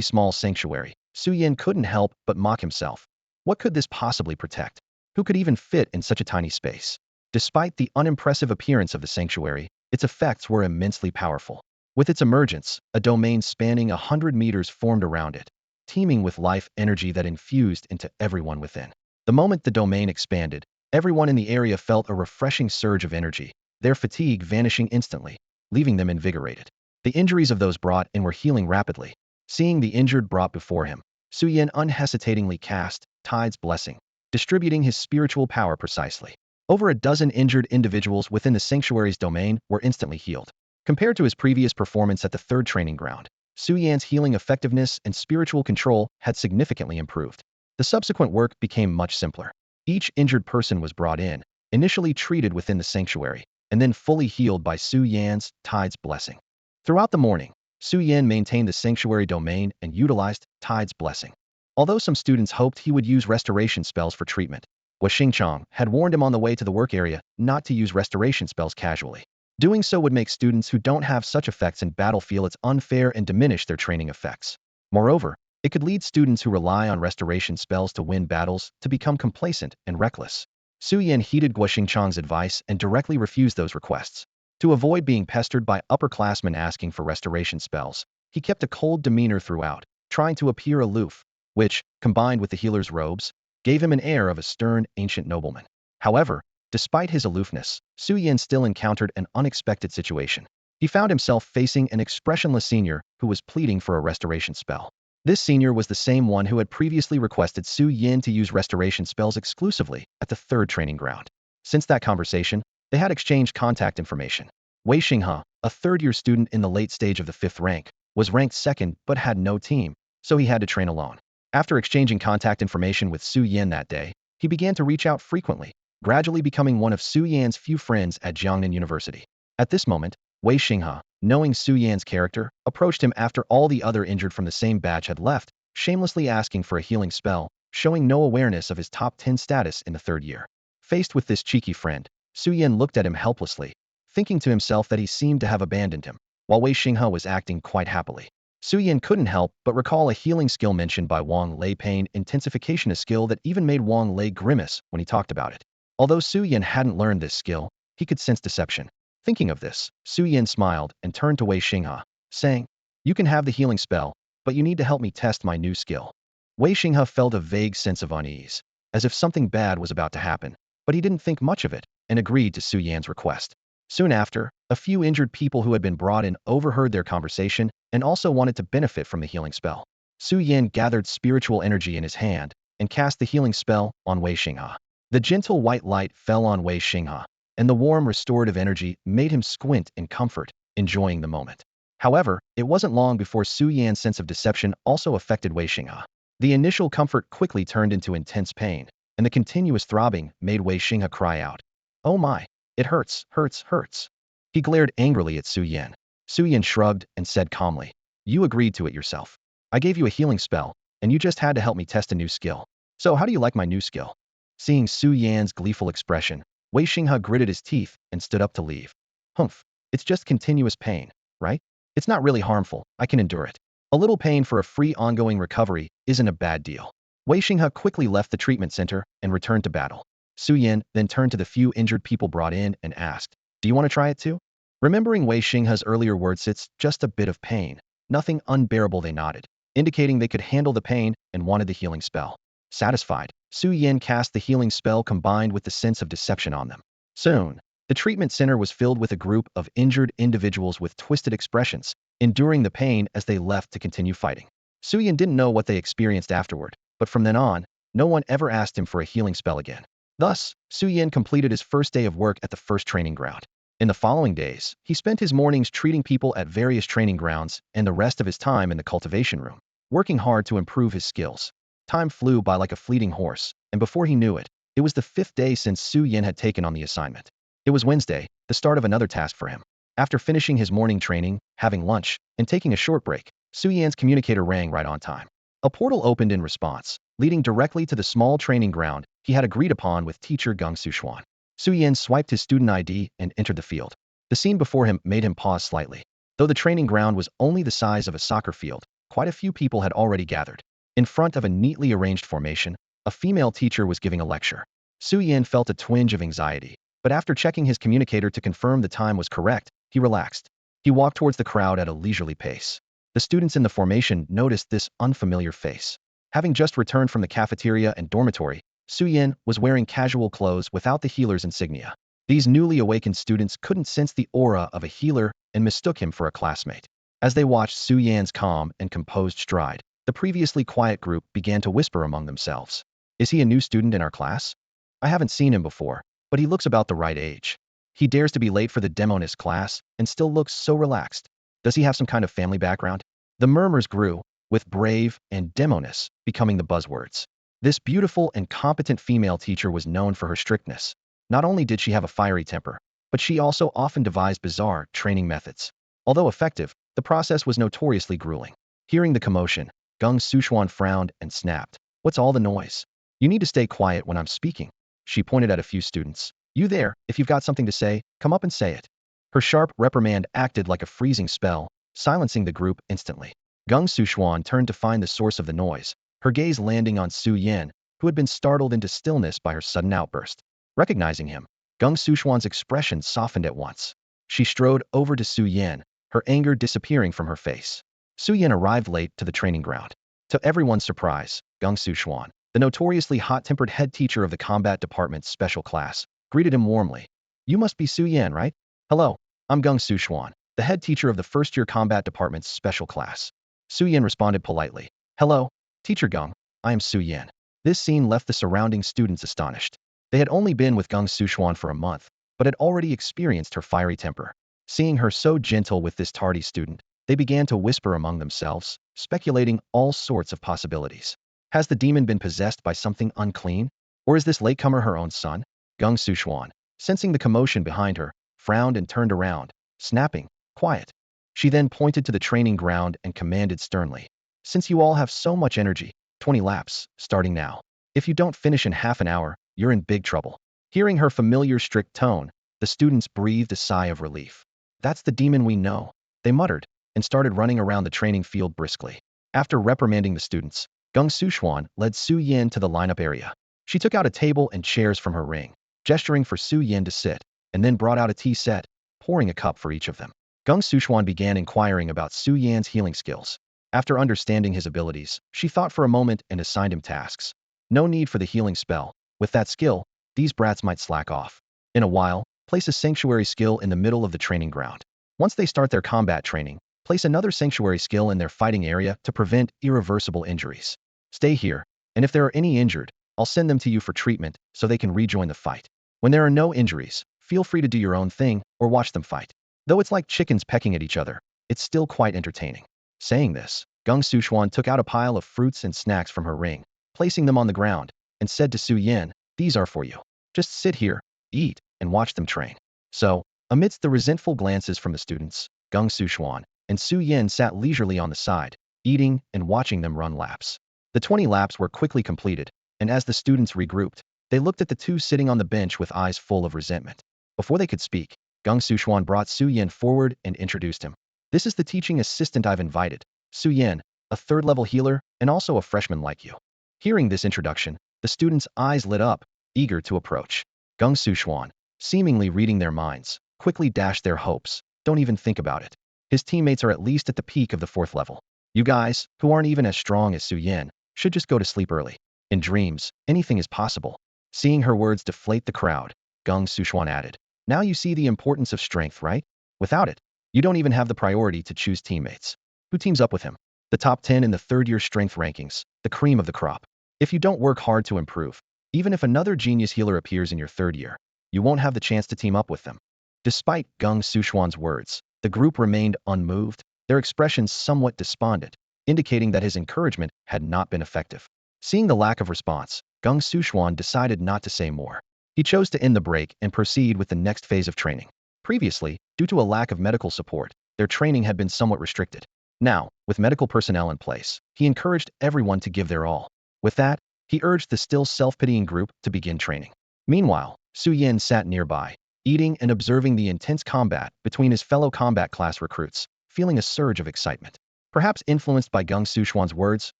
small sanctuary, Su Yin couldn't help but mock himself. What could this possibly protect? Who could even fit in such a tiny space? Despite the unimpressive appearance of the sanctuary, its effects were immensely powerful. With its emergence, a domain spanning 100 meters formed around it, teeming with life energy that infused into everyone within. The moment the domain expanded, everyone in the area felt a refreshing surge of energy, their fatigue vanishing instantly, leaving them invigorated. The injuries of those brought in were healing rapidly. Seeing the injured brought before him, Su Yin unhesitatingly cast Tide's Blessing, distributing his spiritual power precisely. Over a dozen injured individuals within the sanctuary's domain were instantly healed. Compared to his previous performance at the third training ground, Su Yan's healing effectiveness and spiritual control had significantly improved. The subsequent work became much simpler. Each injured person was brought in, initially treated within the sanctuary, and then fully healed by Su Yan's Tide's Blessing. Throughout the morning, Su Yan maintained the sanctuary domain and utilized Tide's Blessing. Although some students hoped he would use restoration spells for treatment, Hua Xingchang had warned him on the way to the work area not to use restoration spells casually. Doing so would make students who don't have such effects in battle feel it's unfair and diminish their training effects. Moreover, it could lead students who rely on restoration spells to win battles to become complacent and reckless. Su Yan heeded Hua Xingchang's advice and directly refused those requests. To avoid being pestered by upperclassmen asking for restoration spells, he kept a cold demeanor throughout, trying to appear aloof, which, combined with the healer's robes, gave him an air of a stern, ancient nobleman. However, despite his aloofness, Su Yin still encountered an unexpected situation. He found himself facing an expressionless senior who was pleading for a restoration spell. This senior was the same one who had previously requested Su Yin to use restoration spells exclusively at the third training ground. Since that conversation, they had exchanged contact information. Wei Xinghe, a third-year student in the late stage of the 5th rank, was ranked second but had no team, so he had to train alone. After exchanging contact information with Su Yin that day, he began to reach out frequently, gradually becoming one of Su Yan's few friends at Jiangnan University. At this moment, Wei Xinghe, knowing Su Yan's character, approached him after all the other injured from the same batch had left, shamelessly asking for a healing spell, showing no awareness of his top 10 status in the third year. Faced with this cheeky friend, Su Yan looked at him helplessly, thinking to himself that he seemed to have abandoned him, while Wei Xinghe was acting quite happily. Su Yan couldn't help but recall a healing skill mentioned by Wang Lei, pain intensification, a skill that even made Wang Lei grimace when he talked about it. Although Su Yan hadn't learned this skill, he could sense deception. Thinking of this, Su Yan smiled and turned to Wei Xinghe, saying, "You can have the healing spell, but you need to help me test my new skill." Wei Xinghe felt a vague sense of unease, as if something bad was about to happen, but he didn't think much of it and agreed to Su Yan's request. Soon after, a few injured people who had been brought in overheard their conversation and also wanted to benefit from the healing spell. Su Yan gathered spiritual energy in his hand and cast the healing spell on Wei Xinghe. The gentle white light fell on Wei Xinghe, and the warm restorative energy made him squint in comfort, enjoying the moment. However, it wasn't long before Su Yan's sense of deception also affected Wei Xinghe. The initial comfort quickly turned into intense pain, and the continuous throbbing made Wei Xinghe cry out, "Oh my! It hurts, hurts, hurts." He glared angrily at Su Yan. Su Yan shrugged and said calmly, "You agreed to it yourself. I gave you a healing spell, and you just had to help me test a new skill. So how do you like my new skill?" Seeing Su Yan's gleeful expression, Wei Xinghe gritted his teeth and stood up to leave. "Humph, it's just continuous pain, right? It's not really harmful, I can endure it. A little pain for a free ongoing recovery isn't a bad deal." Wei Xinghe quickly left the treatment center and returned to battle. Su Yan then turned to the few injured people brought in and asked, "Do you want to try it too?" Remembering Wei Xinghe's earlier words, "It's just a bit of pain, nothing unbearable," they nodded, indicating they could handle the pain and wanted the healing spell. Satisfied, Su Yan cast the healing spell combined with the sense of deception on them. Soon, the treatment center was filled with a group of injured individuals with twisted expressions, enduring the pain as they left to continue fighting. Su Yan didn't know what they experienced afterward, but from then on, no one ever asked him for a healing spell again. Thus, Su Yan completed his first day of work at the first training ground. In the following days, he spent his mornings treating people at various training grounds and the rest of his time in the cultivation room, working hard to improve his skills. Time flew by like a fleeting horse, and before he knew it, it was the 5th day since Su Yan had taken on the assignment. It was Wednesday, the start of another task for him. After finishing his morning training, having lunch, and taking a short break, Su Yan's communicator rang right on time. A portal opened in response, leading directly to the small training ground he had agreed upon with teacher Geng Suxuan. Su Yan swiped his student ID and entered the field. The scene before him made him pause slightly. Though the training ground was only the size of a soccer field, quite a few people had already gathered. In front of a neatly arranged formation, a female teacher was giving a lecture. Su Yan felt a twinge of anxiety, but after checking his communicator to confirm the time was correct, he relaxed. He walked towards the crowd at a leisurely pace. The students in the formation noticed this unfamiliar face. Having just returned from the cafeteria and dormitory, Su Yan was wearing casual clothes without the healer's insignia. These newly awakened students couldn't sense the aura of a healer and mistook him for a classmate. As they watched Su Yan's calm and composed stride, the previously quiet group began to whisper among themselves. "Is he a new student in our class? I haven't seen him before, but he looks about the right age. He dares to be late for the demonist class and still looks so relaxed. Does he have some kind of family background?" The murmurs grew, with brave and demonist becoming the buzzwords. This beautiful and competent female teacher was known for her strictness. Not only did she have a fiery temper, but she also often devised bizarre training methods. Although effective, the process was notoriously grueling. Hearing the commotion, Geng Suxuan frowned and snapped. "What's all the noise? You need to stay quiet when I'm speaking." She pointed at a few students. "You there, if you've got something to say, come up and say it." Her sharp reprimand acted like a freezing spell, silencing the group instantly. Geng Suxuan turned to find the source of the noise, her gaze landing on Su Yan, who had been startled into stillness by her sudden outburst. Recognizing him, Geng Suxuan's expression softened at once. She strode over to Su Yan, her anger disappearing from her face. Su Yan arrived late to the training ground. To everyone's surprise, Geng Suxuan, the notoriously hot-tempered head teacher of the combat department's special class, greeted him warmly. "You must be Su Yan, right?" "Hello, I'm Geng Suxuan, the head teacher of the first-year combat department's special class." Su Yan responded politely. "Hello, Teacher Geng, I am Su Yan." This scene left the surrounding students astonished. They had only been with Geng Suxuan for a month, but had already experienced her fiery temper. Seeing her so gentle with this tardy student, they began to whisper among themselves, speculating all sorts of possibilities. Has the demon been possessed by something unclean? Or is this latecomer her own son? Geng Suxuan, sensing the commotion behind her, frowned and turned around, snapping, "Quiet." She then pointed to the training ground and commanded sternly, "Since you all have so much energy, 20 laps, starting now. If you don't finish in half an hour, you're in big trouble." Hearing her familiar strict tone, the students breathed a sigh of relief. "That's the demon we know," they muttered, and started running around the training field briskly. After reprimanding the students, Geng Suxuan led Su Yan to the lineup area. She took out a table and chairs from her ring, gesturing for Su Yan to sit, and then brought out a tea set, pouring a cup for each of them. Geng Suxuan began inquiring about Su Yan's healing skills. After understanding his abilities, she thought for a moment and assigned him tasks. No need for the healing spell. With that skill, these brats might slack off. In a while, place a sanctuary skill in the middle of the training ground. Once they start their combat training, place another sanctuary skill in their fighting area to prevent irreversible injuries. Stay here, and if there are any injured, I'll send them to you for treatment so they can rejoin the fight. When there are no injuries, feel free to do your own thing or watch them fight. Though it's like chickens pecking at each other, it's still quite entertaining. Saying this, Geng Suxuan took out a pile of fruits and snacks from her ring, placing them on the ground, and said to Su Yan, "These are for you. Just sit here, eat, and watch them train." So, Amidst the resentful glances from the students, Gung Suxuan and Su Yin sat leisurely on the side, eating and watching them run laps. The 20 laps were quickly completed, and as the students regrouped, they looked at the two sitting on the bench with eyes full of resentment. Before they could speak, Gung Suxuan brought Su Yin forward and introduced him. This is the teaching assistant I've invited, Su Yin, a third-level healer and also a freshman like you. Hearing this introduction, the students' eyes lit up, eager to approach. Gung Suxuan, seemingly reading their minds, quickly dashed their hopes. Don't even think about it. His teammates are at least at the peak of the 4th level. You guys, who aren't even as strong as Su Yin, should just go to sleep early. In dreams, anything is possible. Seeing her words deflate the crowd, Gung Suxuan added, now you see the importance of strength, right? Without it, you don't even have the priority to choose teammates. Who teams up with him? The top 10 in the third-year strength rankings, the cream of the crop. If you don't work hard to improve, even if another genius healer appears in your 3rd year, you won't have the chance to team up with them. Despite Gung Suxuan's words, the group remained unmoved, their expressions somewhat despondent, indicating that his encouragement had not been effective. Seeing the lack of response, Gung Suxuan decided not to say more. He chose to end the break and proceed with the next phase of training. Previously, due to a lack of medical support, their training had been somewhat restricted. Now, with medical personnel in place, he encouraged everyone to give their all. With that, he urged the still self-pitying group to begin training. Meanwhile, Su Yin sat nearby, eating and observing the intense combat between his fellow combat class recruits, feeling a surge of excitement. Perhaps influenced by Gung Suxuan's words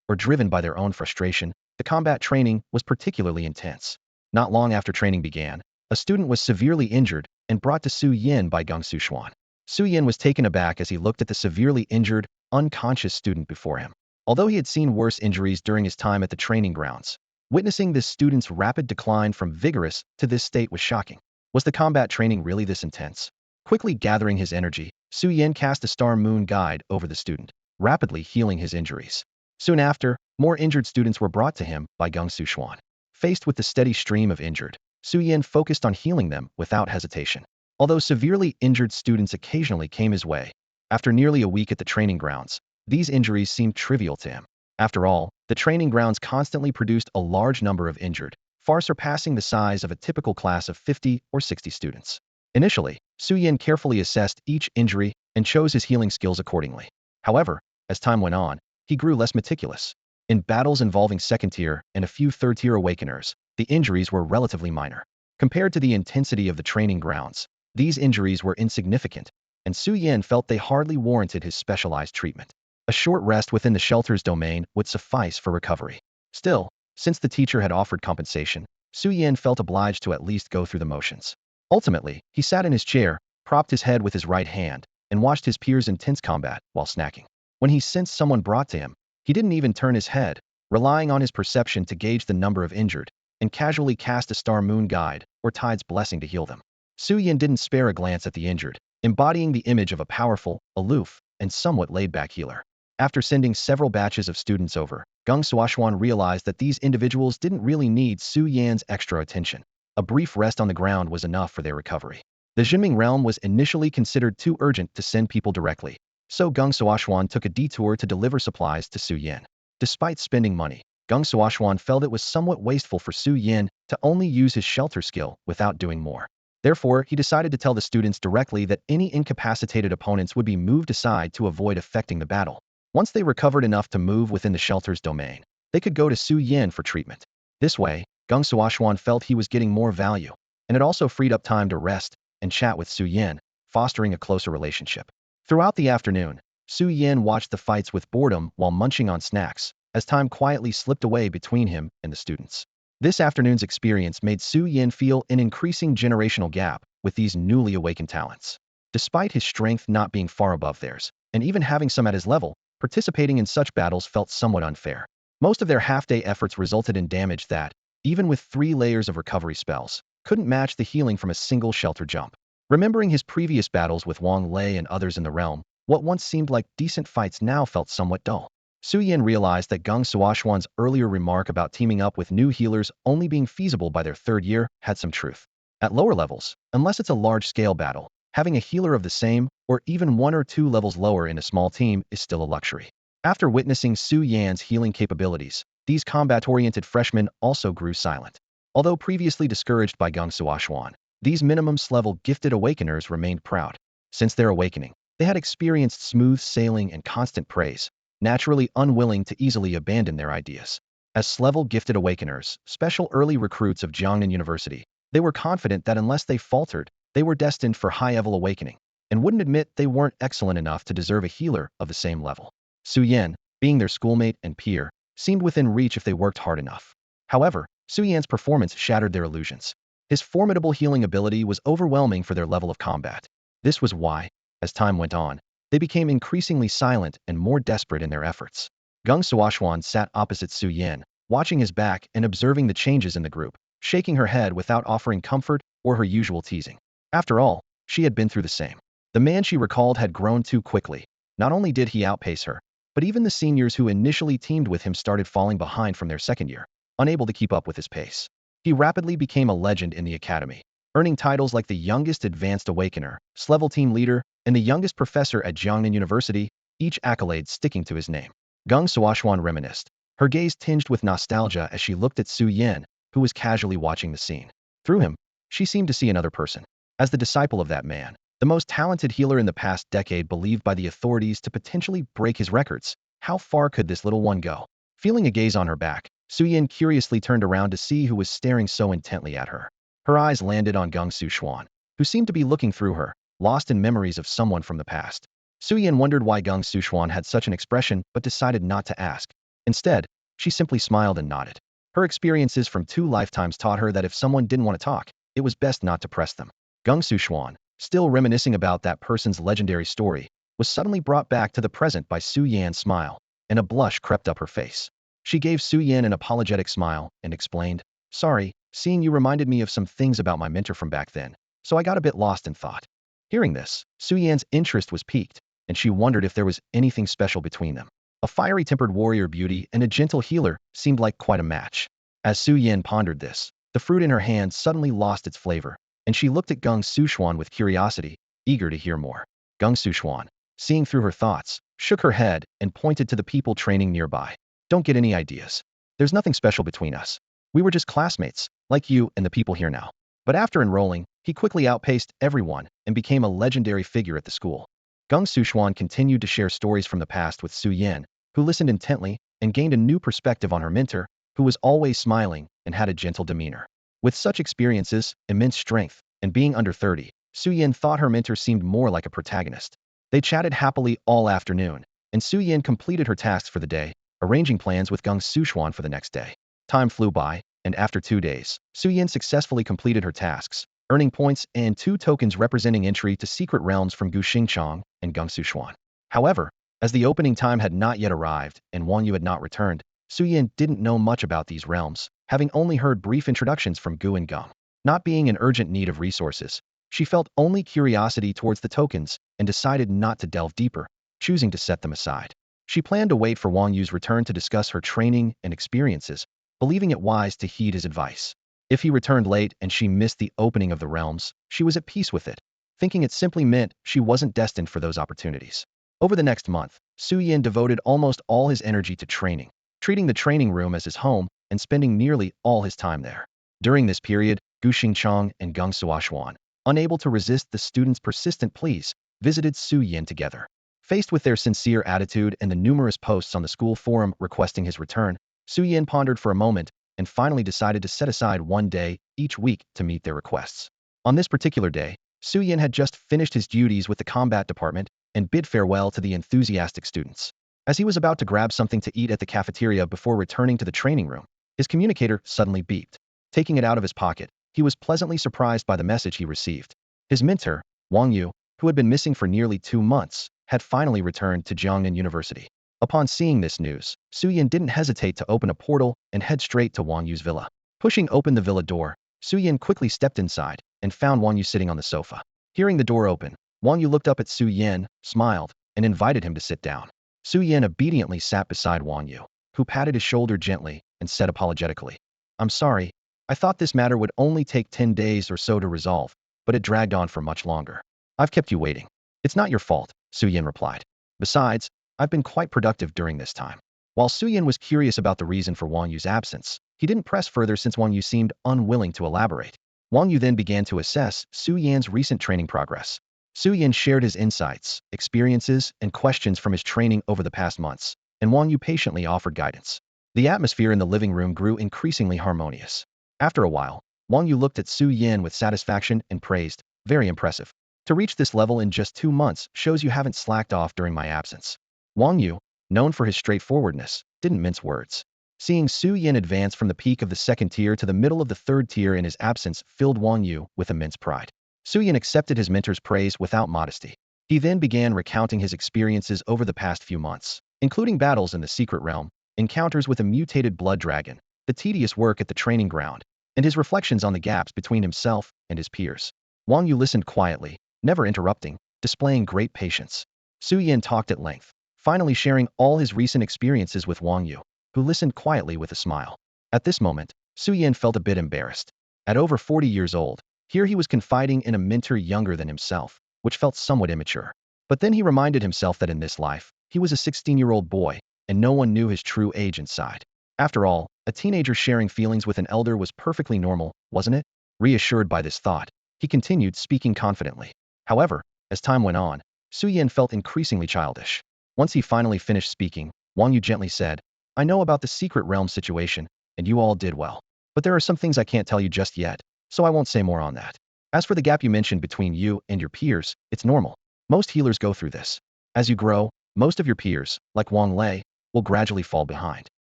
or driven by their own frustration, the combat training was particularly intense. Not long after training began, a student was severely injured and brought to Su Yin by Gung Suxuan. Su Yin was taken aback as he looked at the severely injured, unconscious student before him. Although he had seen worse injuries during his time at the training grounds, witnessing this student's rapid decline from vigorous to this state was shocking. Was the combat training really this intense? Quickly gathering his energy, Su Yin cast a star moon guide over the student, rapidly healing his injuries. Soon after, more injured students were brought to him by Gung Suxuan. Faced with the steady stream of injured, Su Yin focused on healing them without hesitation. Although severely injured students occasionally came his way, after nearly a week at the training grounds, these injuries seemed trivial to him. After all, the training grounds constantly produced a large number of injured, far surpassing the size of a typical class of 50 or 60 students. Initially, Su Yin carefully assessed each injury and chose his healing skills accordingly. However, as time went on, he grew less meticulous. In battles involving 2nd-tier and a few 3rd-tier Awakeners, the injuries were relatively minor. Compared to the intensity of the training grounds, these injuries were insignificant, and Su Yin felt they hardly warranted his specialized treatment. A short rest within the shelter's domain would suffice for recovery. Still, since the teacher had offered compensation, Su Yin felt obliged to at least go through the motions. Ultimately, he sat in his chair, propped his head with his right hand, and watched his peers' intense combat while snacking. When he sensed someone brought to him, he didn't even turn his head, relying on his perception to gauge the number of injured, and casually cast a star moon guide or tide's blessing to heal them. Su Yin didn't spare a glance at the injured, embodying the image of a powerful, aloof, and somewhat laid-back healer. After sending several batches of students over, Gung Suxuan realized that these individuals didn't really need Su Yan's extra attention. A brief rest on the ground was enough for their recovery. The Jinming realm was initially considered too urgent to send people directly, so Gung Suxuan took a detour to deliver supplies to Su Yin. Despite spending money, Gung Suxuan felt it was somewhat wasteful for Su Yin to only use his shelter skill without doing more. Therefore, he decided to tell the students directly that any incapacitated opponents would be moved aside to avoid affecting the battle. Once they recovered enough to move within the shelter's domain, they could go to Su Yin for treatment. This way, Gung Suxuan felt he was getting more value, and it also freed up time to rest and chat with Su Yin, fostering a closer relationship. Throughout the afternoon, Su Yin watched the fights with boredom while munching on snacks, as time quietly slipped away between him and the students. This afternoon's experience made Su Yin feel an increasing generational gap with these newly awakened talents. Despite his strength not being far above theirs, and even having some at his level, participating in such battles felt somewhat unfair. Most of their half-day efforts resulted in damage that, even with 3 layers of recovery spells, couldn't match the healing from a single shelter jump. Remembering his previous battles with Wang Lei and others in the realm, what once seemed like decent fights now felt somewhat dull. Su Yin realized that Gung Suxuan's earlier remark about teaming up with new healers only being feasible by their 3rd year had some truth. At lower levels, unless it's a large-scale battle, having a healer of the same, or even 1 or 2 levels lower in a small team is still a luxury. After witnessing Su Yan's healing capabilities, these combat-oriented freshmen also grew silent. Although previously discouraged by Gung Suxuan, These minimum-level gifted Awakeners remained proud. Since their awakening, they had experienced smooth sailing and constant praise, naturally unwilling to easily abandon their ideas. As S-level gifted Awakeners, special early recruits of Jiangnan University, they were confident that unless they faltered, they were destined for high-level awakening, and wouldn't admit they weren't excellent enough to deserve a healer of the same level. Su Yan, being their schoolmate and peer, seemed within reach if they worked hard enough. However, Su Yan's performance shattered their illusions. His formidable healing ability was overwhelming for their level of combat. This was why, as time went on, they became increasingly silent and more desperate in their efforts. Gung Suoxuan sat opposite Su Yan, watching his back and observing the changes in the group, shaking her head without offering comfort or her usual teasing. After all, she had been through the same. The man she recalled had grown too quickly. Not only did he outpace her, but even the seniors who initially teamed with him started falling behind from their second year, unable to keep up with his pace. He rapidly became a legend in the academy, earning titles like the youngest advanced Awakener, S-level team leader, and the youngest professor at Jiangnan University, each accolade sticking to his name. Gung Suoxuan reminisced, her gaze tinged with nostalgia as she looked at Su Yan, who was casually watching the scene. Through him, she seemed to see another person. As the disciple of that man, the most talented healer in the past decade believed by the authorities to potentially break his records, how far could this little one go? Feeling a gaze on her back, Su Yan curiously turned around to see who was staring so intently at her. Her eyes landed on Gung Suoxuan, who seemed to be looking through her, lost in memories of someone from the past. Su Yan wondered why Gung Suoxuan had such an expression but decided not to ask. Instead, she simply smiled and nodded. Her experiences from 2 lifetimes taught her that if someone didn't want to talk, it was best not to press them. Gung Suoxuan, still reminiscing about that person's legendary story, was suddenly brought back to the present by Su Yan's smile, and a blush crept up her face. She gave Su Yan an apologetic smile and explained, "Sorry, seeing you reminded me of some things about my mentor from back then, so I got a bit lost in thought." Hearing this, Su Yan's interest was piqued, and she wondered if there was anything special between them. A fiery-tempered warrior beauty and a gentle healer seemed like quite a match. As Su Yan pondered this, the fruit in her hand suddenly lost its flavor, and she looked at Gung Suoxuan with curiosity, eager to hear more. Gung Suoxuan, seeing through her thoughts, shook her head and pointed to the people training nearby. "Don't get any ideas. There's nothing special between us. We were just classmates, like you and the people here now." But after enrolling, he quickly outpaced everyone and became a legendary figure at the school. Gung Suoxuan continued to share stories from the past with Su Yan, who listened intently and gained a new perspective on her mentor, who was always smiling and had a gentle demeanor. With such experiences, immense strength, and being under 30, Su Yan thought her mentor seemed more like a protagonist. They chatted happily all afternoon, and Su Yan completed her tasks for the day, arranging plans with Gung Suoxuan for the next day. Time flew by, and after 2 days, Su Yan successfully completed her tasks, earning points and 2 tokens representing entry to secret realms from Gu Xingchang and Gung Suoxuan. However, as the opening time had not yet arrived and Wang Yu had not returned, Su Yan didn't know much about these realms, having only heard brief introductions from Gu and Gum. Not being in urgent need of resources, she felt only curiosity towards the tokens and decided not to delve deeper, choosing to set them aside. She planned to wait for Wang Yu's return to discuss her training and experiences, believing it wise to heed his advice. If he returned late and she missed the opening of the realms, she was at peace with it, thinking it simply meant she wasn't destined for those opportunities. Over the next month, Su Yan devoted almost all his energy to training, treating the training room as his home and spending nearly all his time there. During this period, Gu Xingchang and Gung Suoxuan, unable to resist the students' persistent pleas, visited Su Yan together. Faced with their sincere attitude and the numerous posts on the school forum requesting his return, Su Yan pondered for a moment and finally decided to set aside 1 day each week to meet their requests. On this particular day, Su Yan had just finished his duties with the combat department and bid farewell to the enthusiastic students. As he was about to grab something to eat at the cafeteria before returning to the training room, his communicator suddenly beeped. Taking it out of his pocket, he was pleasantly surprised by the message he received. His mentor, Wang Yu, who had been missing for nearly 2 months, had finally returned to Jiangnan University. Upon seeing this news, Su Yan didn't hesitate to open a portal and head straight to Wang Yu's villa. Pushing open the villa door, Su Yan quickly stepped inside and found Wang Yu sitting on the sofa. Hearing the door open, Wang Yu looked up at Su Yan, smiled, and invited him to sit down. Su Yan obediently sat beside Wang Yu, who patted his shoulder gently and said apologetically, "I'm sorry. I thought this matter would only take 10 days or so to resolve, but it dragged on for much longer. I've kept you waiting." "It's not your fault," Su Yan replied. "Besides, I've been quite productive during this time." While Su Yan was curious about the reason for Wang Yu's absence, he didn't press further since Wang Yu seemed unwilling to elaborate. Wang Yu then began to assess Su Yan's recent training progress. Su Yan shared his insights, experiences, and questions from his training over the past months, and Wang Yu patiently offered guidance. The atmosphere in the living room grew increasingly harmonious. After a while, Wang Yu looked at Su Yan with satisfaction and praised, "Very impressive. To reach this level in just 2 months shows you haven't slacked off during my absence." Wang Yu, known for his straightforwardness, didn't mince words. Seeing Su Yan advance from the peak of the second tier to the middle of the third tier in his absence filled Wang Yu with immense pride. Su Yan accepted his mentor's praise without modesty. He then began recounting his experiences over the past few months, including battles in the secret realm, encounters with a mutated blood dragon, the tedious work at the training ground, and his reflections on the gaps between himself and his peers. Wang Yu listened quietly, never interrupting, displaying great patience. Su Yan talked at length, finally sharing all his recent experiences with Wang Yu, who listened quietly with a smile. At this moment, Su Yan felt a bit embarrassed. At over 40 years old, here he was confiding in a mentor younger than himself, which felt somewhat immature. But then he reminded himself that in this life, he was a 16-year-old boy, and no one knew his true age inside. After all, a teenager sharing feelings with an elder was perfectly normal, wasn't it? Reassured by this thought, he continued speaking confidently. However, as time went on, Su Yan felt increasingly childish. Once he finally finished speaking, Wang Yu gently said, "I know about the secret realm situation, and you all did well. But there are some things I can't tell you just yet, so I won't say more on that. As for the gap you mentioned between you and your peers, it's normal. Most healers go through this. As you grow, most of your peers, like Wang Lei, will gradually fall behind.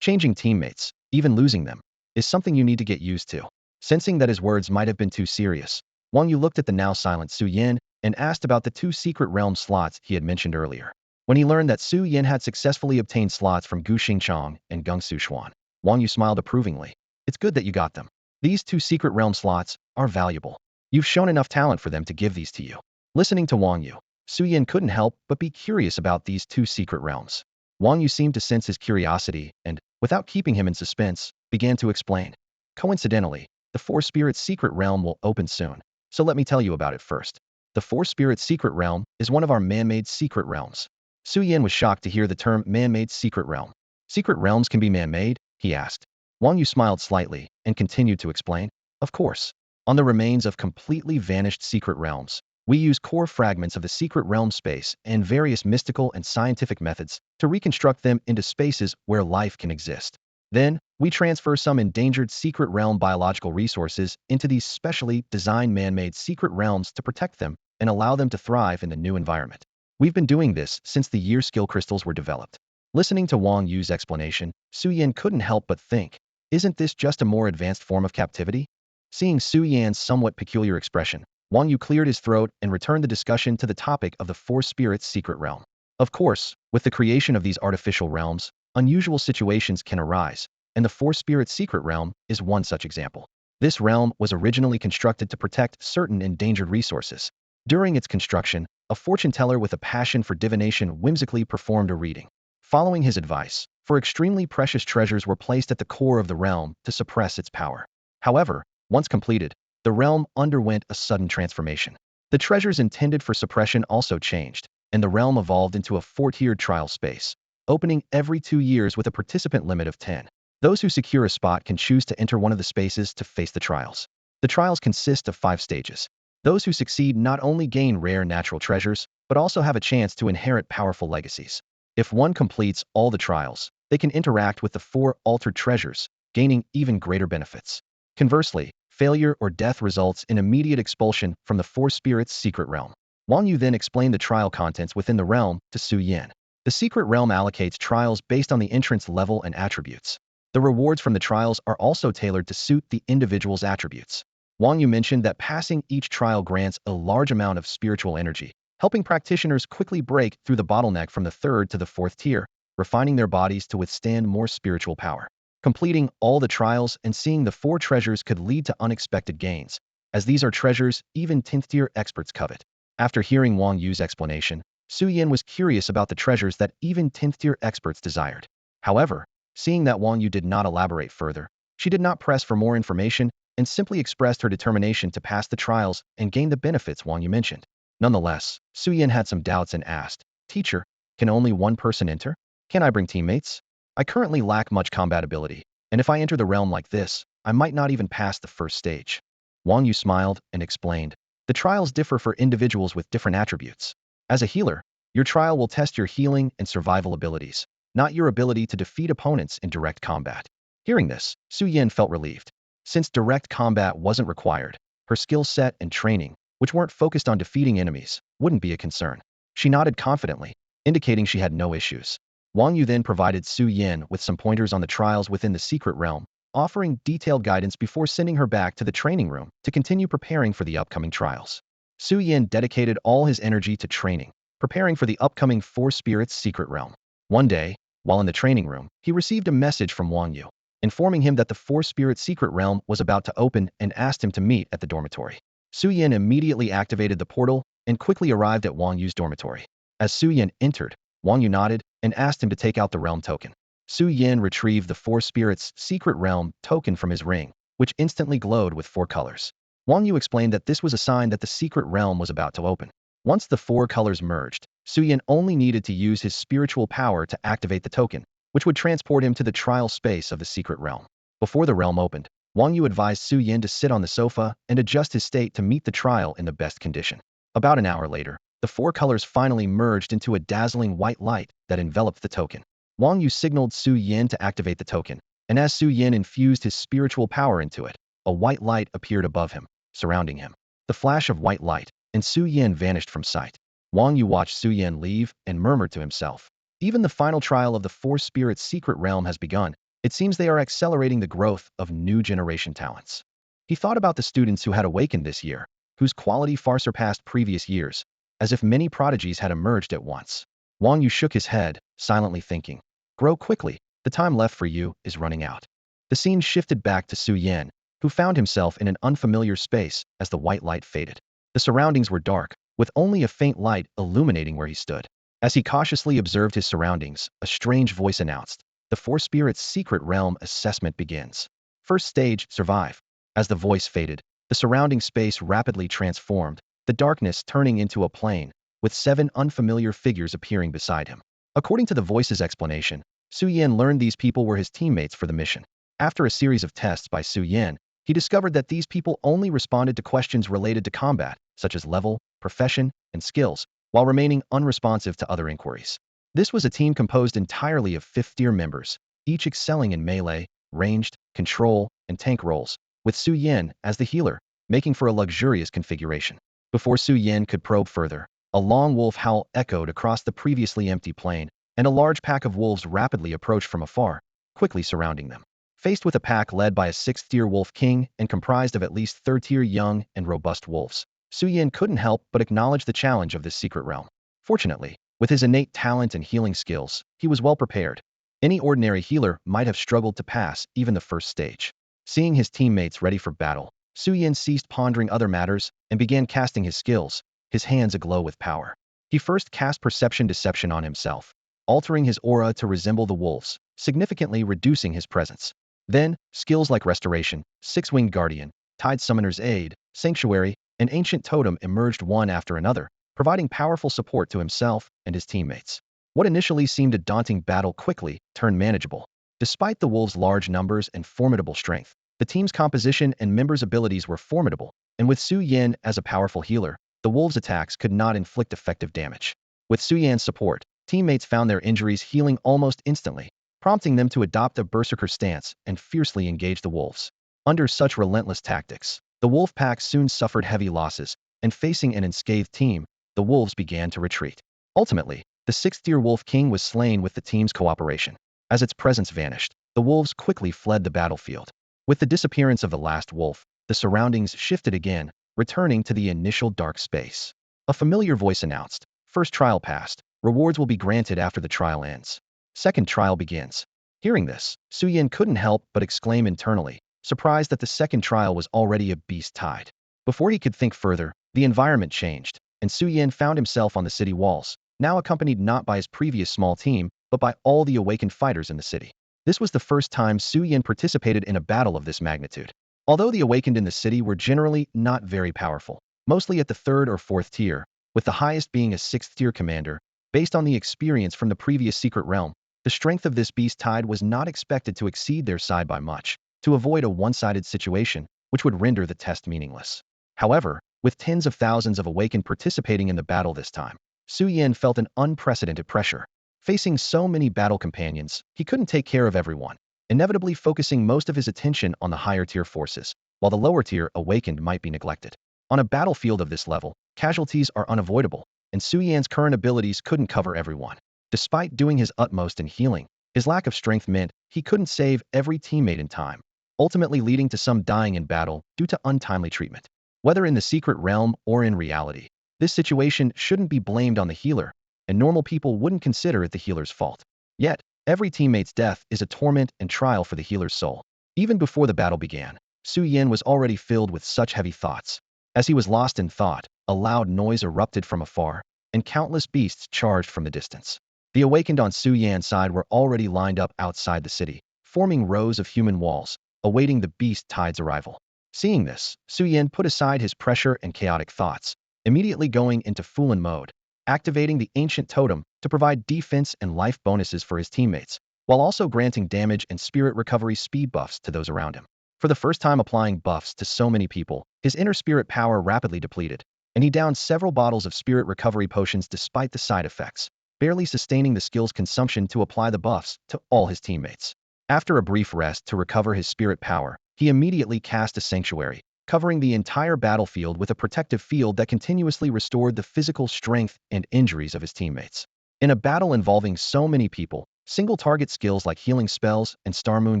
Changing teammates, even losing them, is something you need to get used to." Sensing that his words might have been too serious, Wang Yu looked at the now silent Su Yan and asked about the 2 secret realm slots he had mentioned earlier. When he learned that Su Yan had successfully obtained slots from Gu Xingchang and Geng Xuxuan, Wang Yu smiled approvingly. "It's good that you got them. These 2 secret realm slots are valuable. You've shown enough talent for them to give these to you." Listening to Wang Yu, Su Yan couldn't help but be curious about these 2 secret realms. Wang Yu seemed to sense his curiosity and, without keeping him in suspense, began to explain. "Coincidentally, the Four Spirits secret realm will open soon, so let me tell you about it first. The Four Spirits secret realm is one of our man-made secret realms." Su Yan was shocked to hear the term man-made secret realm. "Secret realms can be man-made?" he asked. Wang Yu smiled slightly and continued to explain. "Of course. On the remains of completely vanished secret realms, we use core fragments of the secret realm space and various mystical and scientific methods to reconstruct them into spaces where life can exist. Then, we transfer some endangered secret realm biological resources into these specially designed man-made secret realms to protect them and allow them to thrive in the new environment. We've been doing this since the year skill crystals were developed." Listening to Wang Yu's explanation, Su Yan couldn't help but think, isn't this just a more advanced form of captivity? Seeing Su Yan's somewhat peculiar expression, Wang Yu cleared his throat and returned the discussion to the topic of the Four Spirits secret realm. Of course, with the creation of these artificial realms, unusual situations can arise, and the Four Spirits secret realm is one such example. This realm was originally constructed to protect certain endangered resources. During its construction, a fortune teller with a passion for divination whimsically performed a reading. Following his advice, for extremely precious treasures were placed at the core of the realm to suppress its power. However, once completed, the realm underwent a sudden transformation. The treasures intended for suppression also changed, and the realm evolved into a 4-tiered trial space, opening every 2 years with a participant limit of 10. Those who secure a spot can choose to enter one of the spaces to face the trials. The trials consist of 5 stages. Those who succeed not only gain rare natural treasures, but also have a chance to inherit powerful legacies. If one completes all the trials, they can interact with the 4 altered treasures, gaining even greater benefits. Conversely, failure or death results in immediate expulsion from the Four Spirits secret realm. Wang Yu then explained the trial contents within the realm to Su Yan. The secret realm allocates trials based on the entrance level and attributes. The rewards from the trials are also tailored to suit the individual's attributes. Wang Yu mentioned that passing each trial grants a large amount of spiritual energy, helping practitioners quickly break through the bottleneck from the 3rd to the 4th tier, refining their bodies to withstand more spiritual power. Completing all the trials and seeing the 4 treasures could lead to unexpected gains, as these are treasures even 10th tier experts covet. After hearing Wang Yu's explanation, Su Yan was curious about the treasures that even 10th tier experts desired. However, seeing that Wang Yu did not elaborate further, she did not press for more information and simply expressed her determination to pass the trials and gain the benefits Wang Yu mentioned. Nonetheless, Su Yan had some doubts and asked, "Teacher, can only one person enter? Can I bring teammates? I currently lack much combat ability, and if I enter the realm like this, I might not even pass the 1st stage." Wang Yu smiled and explained, the trials differ for individuals with different attributes. As a healer, your trial will test your healing and survival abilities, not your ability to defeat opponents in direct combat. Hearing this, Su Yin felt relieved. Since direct combat wasn't required, her skill set and training, which weren't focused on defeating enemies, wouldn't be a concern. She nodded confidently, indicating she had no issues. Wang Yu then provided Su Yin with some pointers on the trials within the secret realm, offering detailed guidance before sending her back to the training room to continue preparing for the upcoming trials. Su Yin dedicated all his energy to training, preparing for the upcoming Four Spirits secret realm. One day, while in the training room, he received a message from Wang Yu, informing him that the Four Spirits secret realm was about to open and asked him to meet at the dormitory. Su Yin immediately activated the portal and quickly arrived at Wang Yu's dormitory. As Su Yin entered, Wang Yu nodded and asked him to take out the realm token. Su Yin retrieved the Four Spirits secret realm token from his ring, which instantly glowed with 4 colors. Wang Yu explained that this was a sign that the secret realm was about to open. Once the 4 colors merged, Su Yin only needed to use his spiritual power to activate the token, which would transport him to the trial space of the secret realm. Before the realm opened, Wang Yu advised Su Yin to sit on the sofa and adjust his state to meet the trial in the best condition. About an hour later, the 4 colors finally merged into a dazzling white light that enveloped the token. Wang Yu signaled Su Yin to activate the token, and as Su Yin infused his spiritual power into it, a white light appeared above him, surrounding him. The flash of white light, and Su Yin vanished from sight. Wang Yu watched Su Yin leave and murmured to himself, even the final trial of the Four Spirits secret realm has begun. It seems they are accelerating the growth of new generation talents. He thought about the students who had awakened this year, whose quality far surpassed previous years, as if many prodigies had emerged at once. Wang Yu shook his head, silently thinking, grow quickly, the time left for you is running out. The scene shifted back to Su Yin, who found himself in an unfamiliar space as the white light faded. The surroundings were dark, with only a faint light illuminating where he stood. As he cautiously observed his surroundings, a strange voice announced, the Four Spirits secret realm assessment begins. First stage, survive. As the voice faded, the surrounding space rapidly transformed, the darkness turning into a plain, with 7 unfamiliar figures appearing beside him. According to the voice's explanation, Su Yin learned these people were his teammates for the mission. After a series of tests by Su Yin, he discovered that these people only responded to questions related to combat, such as level, profession, and skills, while remaining unresponsive to other inquiries. This was a team composed entirely of 5th-tier members, each excelling in melee, ranged, control, and tank roles, with Su Yin as the healer, making for a luxurious configuration. Before Su Yin could probe further, a long wolf howl echoed across the previously empty plain, and a large pack of wolves rapidly approached from afar, quickly surrounding them. Faced with a pack led by a 6th-tier wolf king and comprised of at least 3rd-tier young and robust wolves, Su Yin couldn't help but acknowledge the challenge of this secret realm. Fortunately, with his innate talent and healing skills, he was well prepared. Any ordinary healer might have struggled to pass even the first stage. Seeing his teammates ready for battle, Su Yin ceased pondering other matters and began casting his skills, his hands aglow with power. He first cast Perception Deception on himself, altering his aura to resemble the wolves, significantly reducing his presence. Then, skills like Restoration, Six-Winged Guardian, Tide Summoner's Aid, Sanctuary, and Ancient Totem emerged one after another, providing powerful support to himself and his teammates. What initially seemed a daunting battle quickly turned manageable. Despite the wolves' large numbers and formidable strength, the team's composition and members' abilities were formidable, and with Su Yin as a powerful healer, the wolves' attacks could not inflict effective damage. With Su Yan's support, teammates found their injuries healing almost instantly, prompting them to adopt a berserker stance and fiercely engage the wolves. Under such relentless tactics, the wolf pack soon suffered heavy losses, and facing an unscathed team, the wolves began to retreat. Ultimately, the 6th-tier wolf king was slain with the team's cooperation. As its presence vanished, the wolves quickly fled the battlefield. With the disappearance of the last wolf, the surroundings shifted again, returning to the initial dark space. A familiar voice announced, first trial passed, rewards will be granted after the trial ends. Second trial begins. Hearing this, Su Yin couldn't help but exclaim internally, surprised that the second trial was already a beast tide. Before he could think further, the environment changed, and Su Yin found himself on the city walls, now accompanied not by his previous small team, but by all the awakened fighters in the city. This was the first time Su Yin participated in a battle of this magnitude. Although the awakened in the city were generally not very powerful, mostly at the 3rd or 4th tier, with the highest being a 6th-tier commander, based on the experience from the previous secret realm, the strength of this beast tide was not expected to exceed their side by much. To avoid a one-sided situation, which would render the test meaningless. However, with tens of thousands of Awakened participating in the battle this time, Su Yan felt an unprecedented pressure. Facing so many battle companions, he couldn't take care of everyone, inevitably focusing most of his attention on the higher-tier forces, while the lower-tier Awakened might be neglected. On a battlefield of this level, casualties are unavoidable, and Su Yan's current abilities couldn't cover everyone. Despite doing his utmost in healing, his lack of strength meant he couldn't save every teammate in time, ultimately leading to some dying in battle due to untimely treatment. Whether in the secret realm or in reality, this situation shouldn't be blamed on the healer, and normal people wouldn't consider it the healer's fault. Yet, every teammate's death is a torment and trial for the healer's soul. Even before the battle began, Su Yan was already filled with such heavy thoughts. As he was lost in thought, a loud noise erupted from afar, and countless beasts charged from the distance. The Awakened on Su Yan's side were already lined up outside the city, forming rows of human walls, awaiting the beast tide's arrival. Seeing this, Su Yan put aside his pressure and chaotic thoughts, immediately going into Fulan mode, activating the ancient totem to provide defense and life bonuses for his teammates, while also granting damage and spirit recovery speed buffs to those around him. For the first time applying buffs to so many people, his inner spirit power rapidly depleted, and he downed several bottles of spirit recovery potions despite the side effects, barely sustaining the skill's consumption to apply the buffs to all his teammates. After a brief rest to recover his spirit power, he immediately cast a sanctuary, covering the entire battlefield with a protective field that continuously restored the physical strength and injuries of his teammates. In a battle involving so many people, single-target skills like healing spells and Star Moon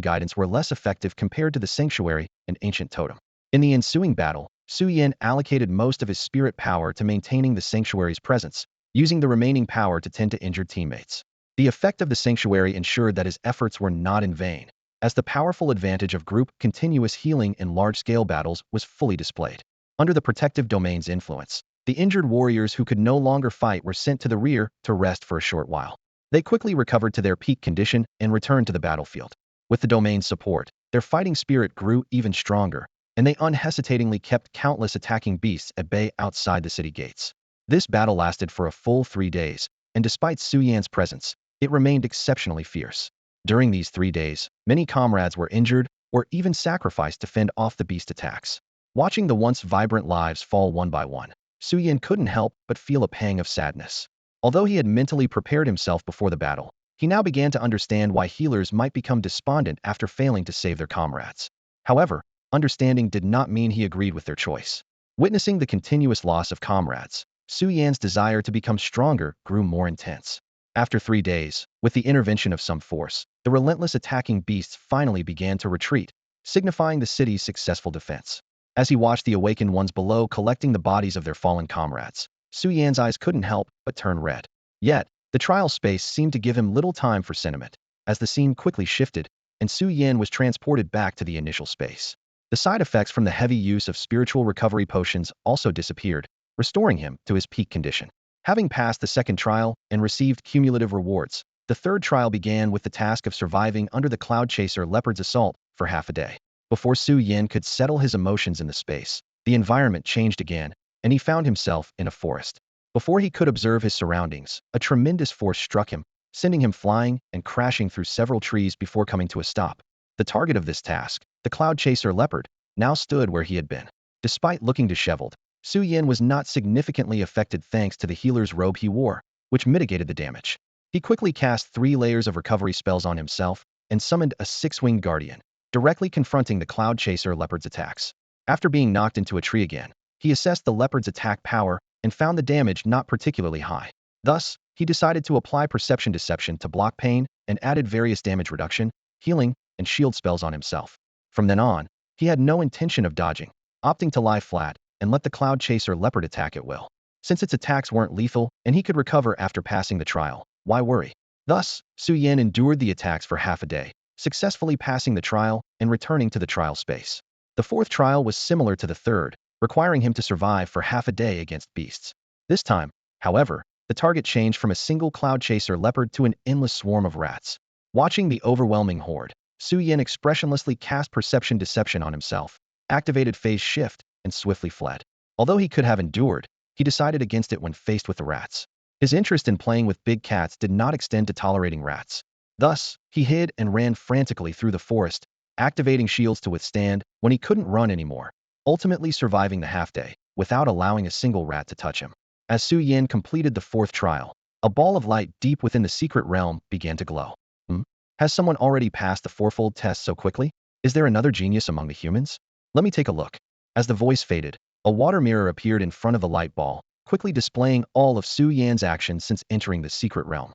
guidance were less effective compared to the sanctuary and ancient totem. In the ensuing battle, Su Yan allocated most of his spirit power to maintaining the sanctuary's presence, using the remaining power to tend to injured teammates. The effect of the sanctuary ensured that his efforts were not in vain, as the powerful advantage of group continuous healing in large-scale battles was fully displayed. Under the protective domain's influence, the injured warriors who could no longer fight were sent to the rear to rest for a short while. They quickly recovered to their peak condition and returned to the battlefield. With the domain's support, their fighting spirit grew even stronger, and they unhesitatingly kept countless attacking beasts at bay outside the city gates. This battle lasted for a full 3 days, and despite Su Yan's presence, it remained exceptionally fierce. During these 3 days, many comrades were injured or even sacrificed to fend off the beast attacks. Watching the once vibrant lives fall one by one, Su Yan couldn't help but feel a pang of sadness. Although he had mentally prepared himself before the battle, he now began to understand why healers might become despondent after failing to save their comrades. However, understanding did not mean he agreed with their choice. Witnessing the continuous loss of comrades, Su Yan's desire to become stronger grew more intense. After 3 days, with the intervention of some force, the relentless attacking beasts finally began to retreat, signifying the city's successful defense. As he watched the awakened ones below collecting the bodies of their fallen comrades, Su Yan's eyes couldn't help but turn red. Yet, the trial space seemed to give him little time for sentiment, as the scene quickly shifted, and Su Yan was transported back to the initial space. The side effects from the heavy use of spiritual recovery potions also disappeared, restoring him to his peak condition. Having passed the second trial and received cumulative rewards, the third trial began with the task of surviving under the Cloud Chaser Leopard's assault for half a day. Before Su Yan could settle his emotions in the space, the environment changed again, and he found himself in a forest. Before he could observe his surroundings, a tremendous force struck him, sending him flying and crashing through several trees before coming to a stop. The target of this task, the Cloud Chaser Leopard, now stood where he had been. Despite looking disheveled, Su Yan was not significantly affected thanks to the healer's robe he wore, which mitigated the damage. He quickly cast 3 layers of recovery spells on himself and summoned a 6-winged guardian, directly confronting the Cloud Chaser Leopard's attacks. After being knocked into a tree again, he assessed the leopard's attack power and found the damage not particularly high. Thus, he decided to apply Perception Deception to block pain and added various damage reduction, healing, and shield spells on himself. From then on, he had no intention of dodging, opting to lie flat and let the Cloud Chaser Leopard attack at will. Since its attacks weren't lethal and he could recover after passing the trial, why worry? Thus, Su Yan endured the attacks for half a day, successfully passing the trial and returning to the trial space. The fourth trial was similar to the third, requiring him to survive for half a day against beasts. This time, however, the target changed from a single Cloud Chaser Leopard to an endless swarm of rats. Watching the overwhelming horde, Su Yan expressionlessly cast Perception Deception on himself, activated Phase Shift, and swiftly fled. Although he could have endured, he decided against it when faced with the rats. His interest in playing with big cats did not extend to tolerating rats. Thus, he hid and ran frantically through the forest, activating shields to withstand when he couldn't run anymore, ultimately surviving the half-day without allowing a single rat to touch him. As Su Yin completed the fourth trial, a ball of light deep within the secret realm began to glow. Hmm? Has someone already passed the fourfold test so quickly? Is there another genius among the humans? Let me take a look. As the voice faded, a water mirror appeared in front of the light ball, quickly displaying all of Su Yan's actions since entering the secret realm.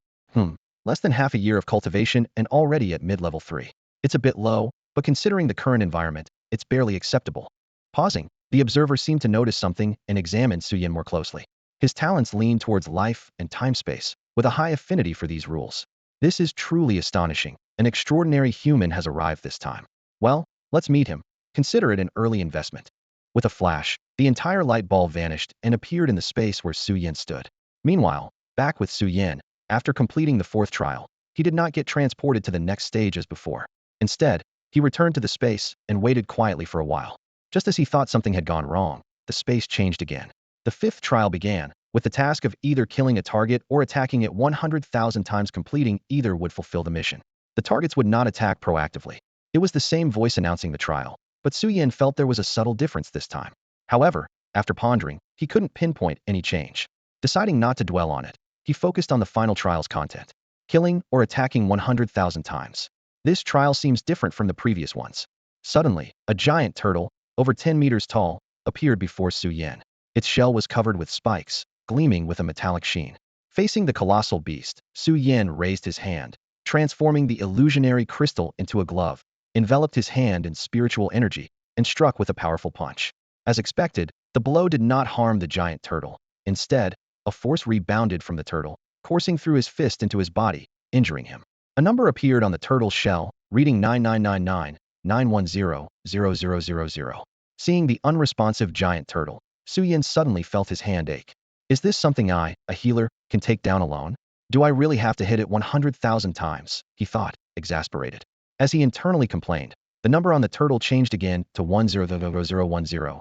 Less than half a year of cultivation and already at mid-level 3. It's a bit low, but considering the current environment, it's barely acceptable. Pausing, the observer seemed to notice something and examined Su Yan more closely. His talents leaned towards life and time-space, with a high affinity for these rules. This is truly astonishing. An extraordinary human has arrived this time. Well, let's meet him. Consider it an early investment. With a flash, the entire light ball vanished and appeared in the space where Su Yan stood. Meanwhile, back with Su Yan, after completing the fourth trial, he did not get transported to the next stage as before. Instead, he returned to the space and waited quietly for a while. Just as he thought something had gone wrong, the space changed again. The fifth trial began, with the task of either killing a target or attacking it 100,000 times. Completing either would fulfill the mission. The targets would not attack proactively. It was the same voice announcing the trial, but Su Yan felt there was a subtle difference this time. However, after pondering, he couldn't pinpoint any change. Deciding not to dwell on it, he focused on the final trial's content: killing or attacking 100,000 times. This trial seems different from the previous ones. Suddenly, a giant turtle, over 10 meters tall, appeared before Su Yan. Its shell was covered with spikes, gleaming with a metallic sheen. Facing the colossal beast, Su Yan raised his hand, transforming the illusionary crystal into a glove, enveloped his hand in spiritual energy, and struck with a powerful punch. As expected, the blow did not harm the giant turtle. Instead, a force rebounded from the turtle, coursing through his fist into his body, injuring him. A number appeared on the turtle's shell, reading 9999 910 0000. Seeing the unresponsive giant turtle, Su Yan suddenly felt his hand ache. Is this something I, a healer, can take down alone? Do I really have to hit it 100,000 times? He thought, exasperated. As he internally complained, the number on the turtle changed again to 100010.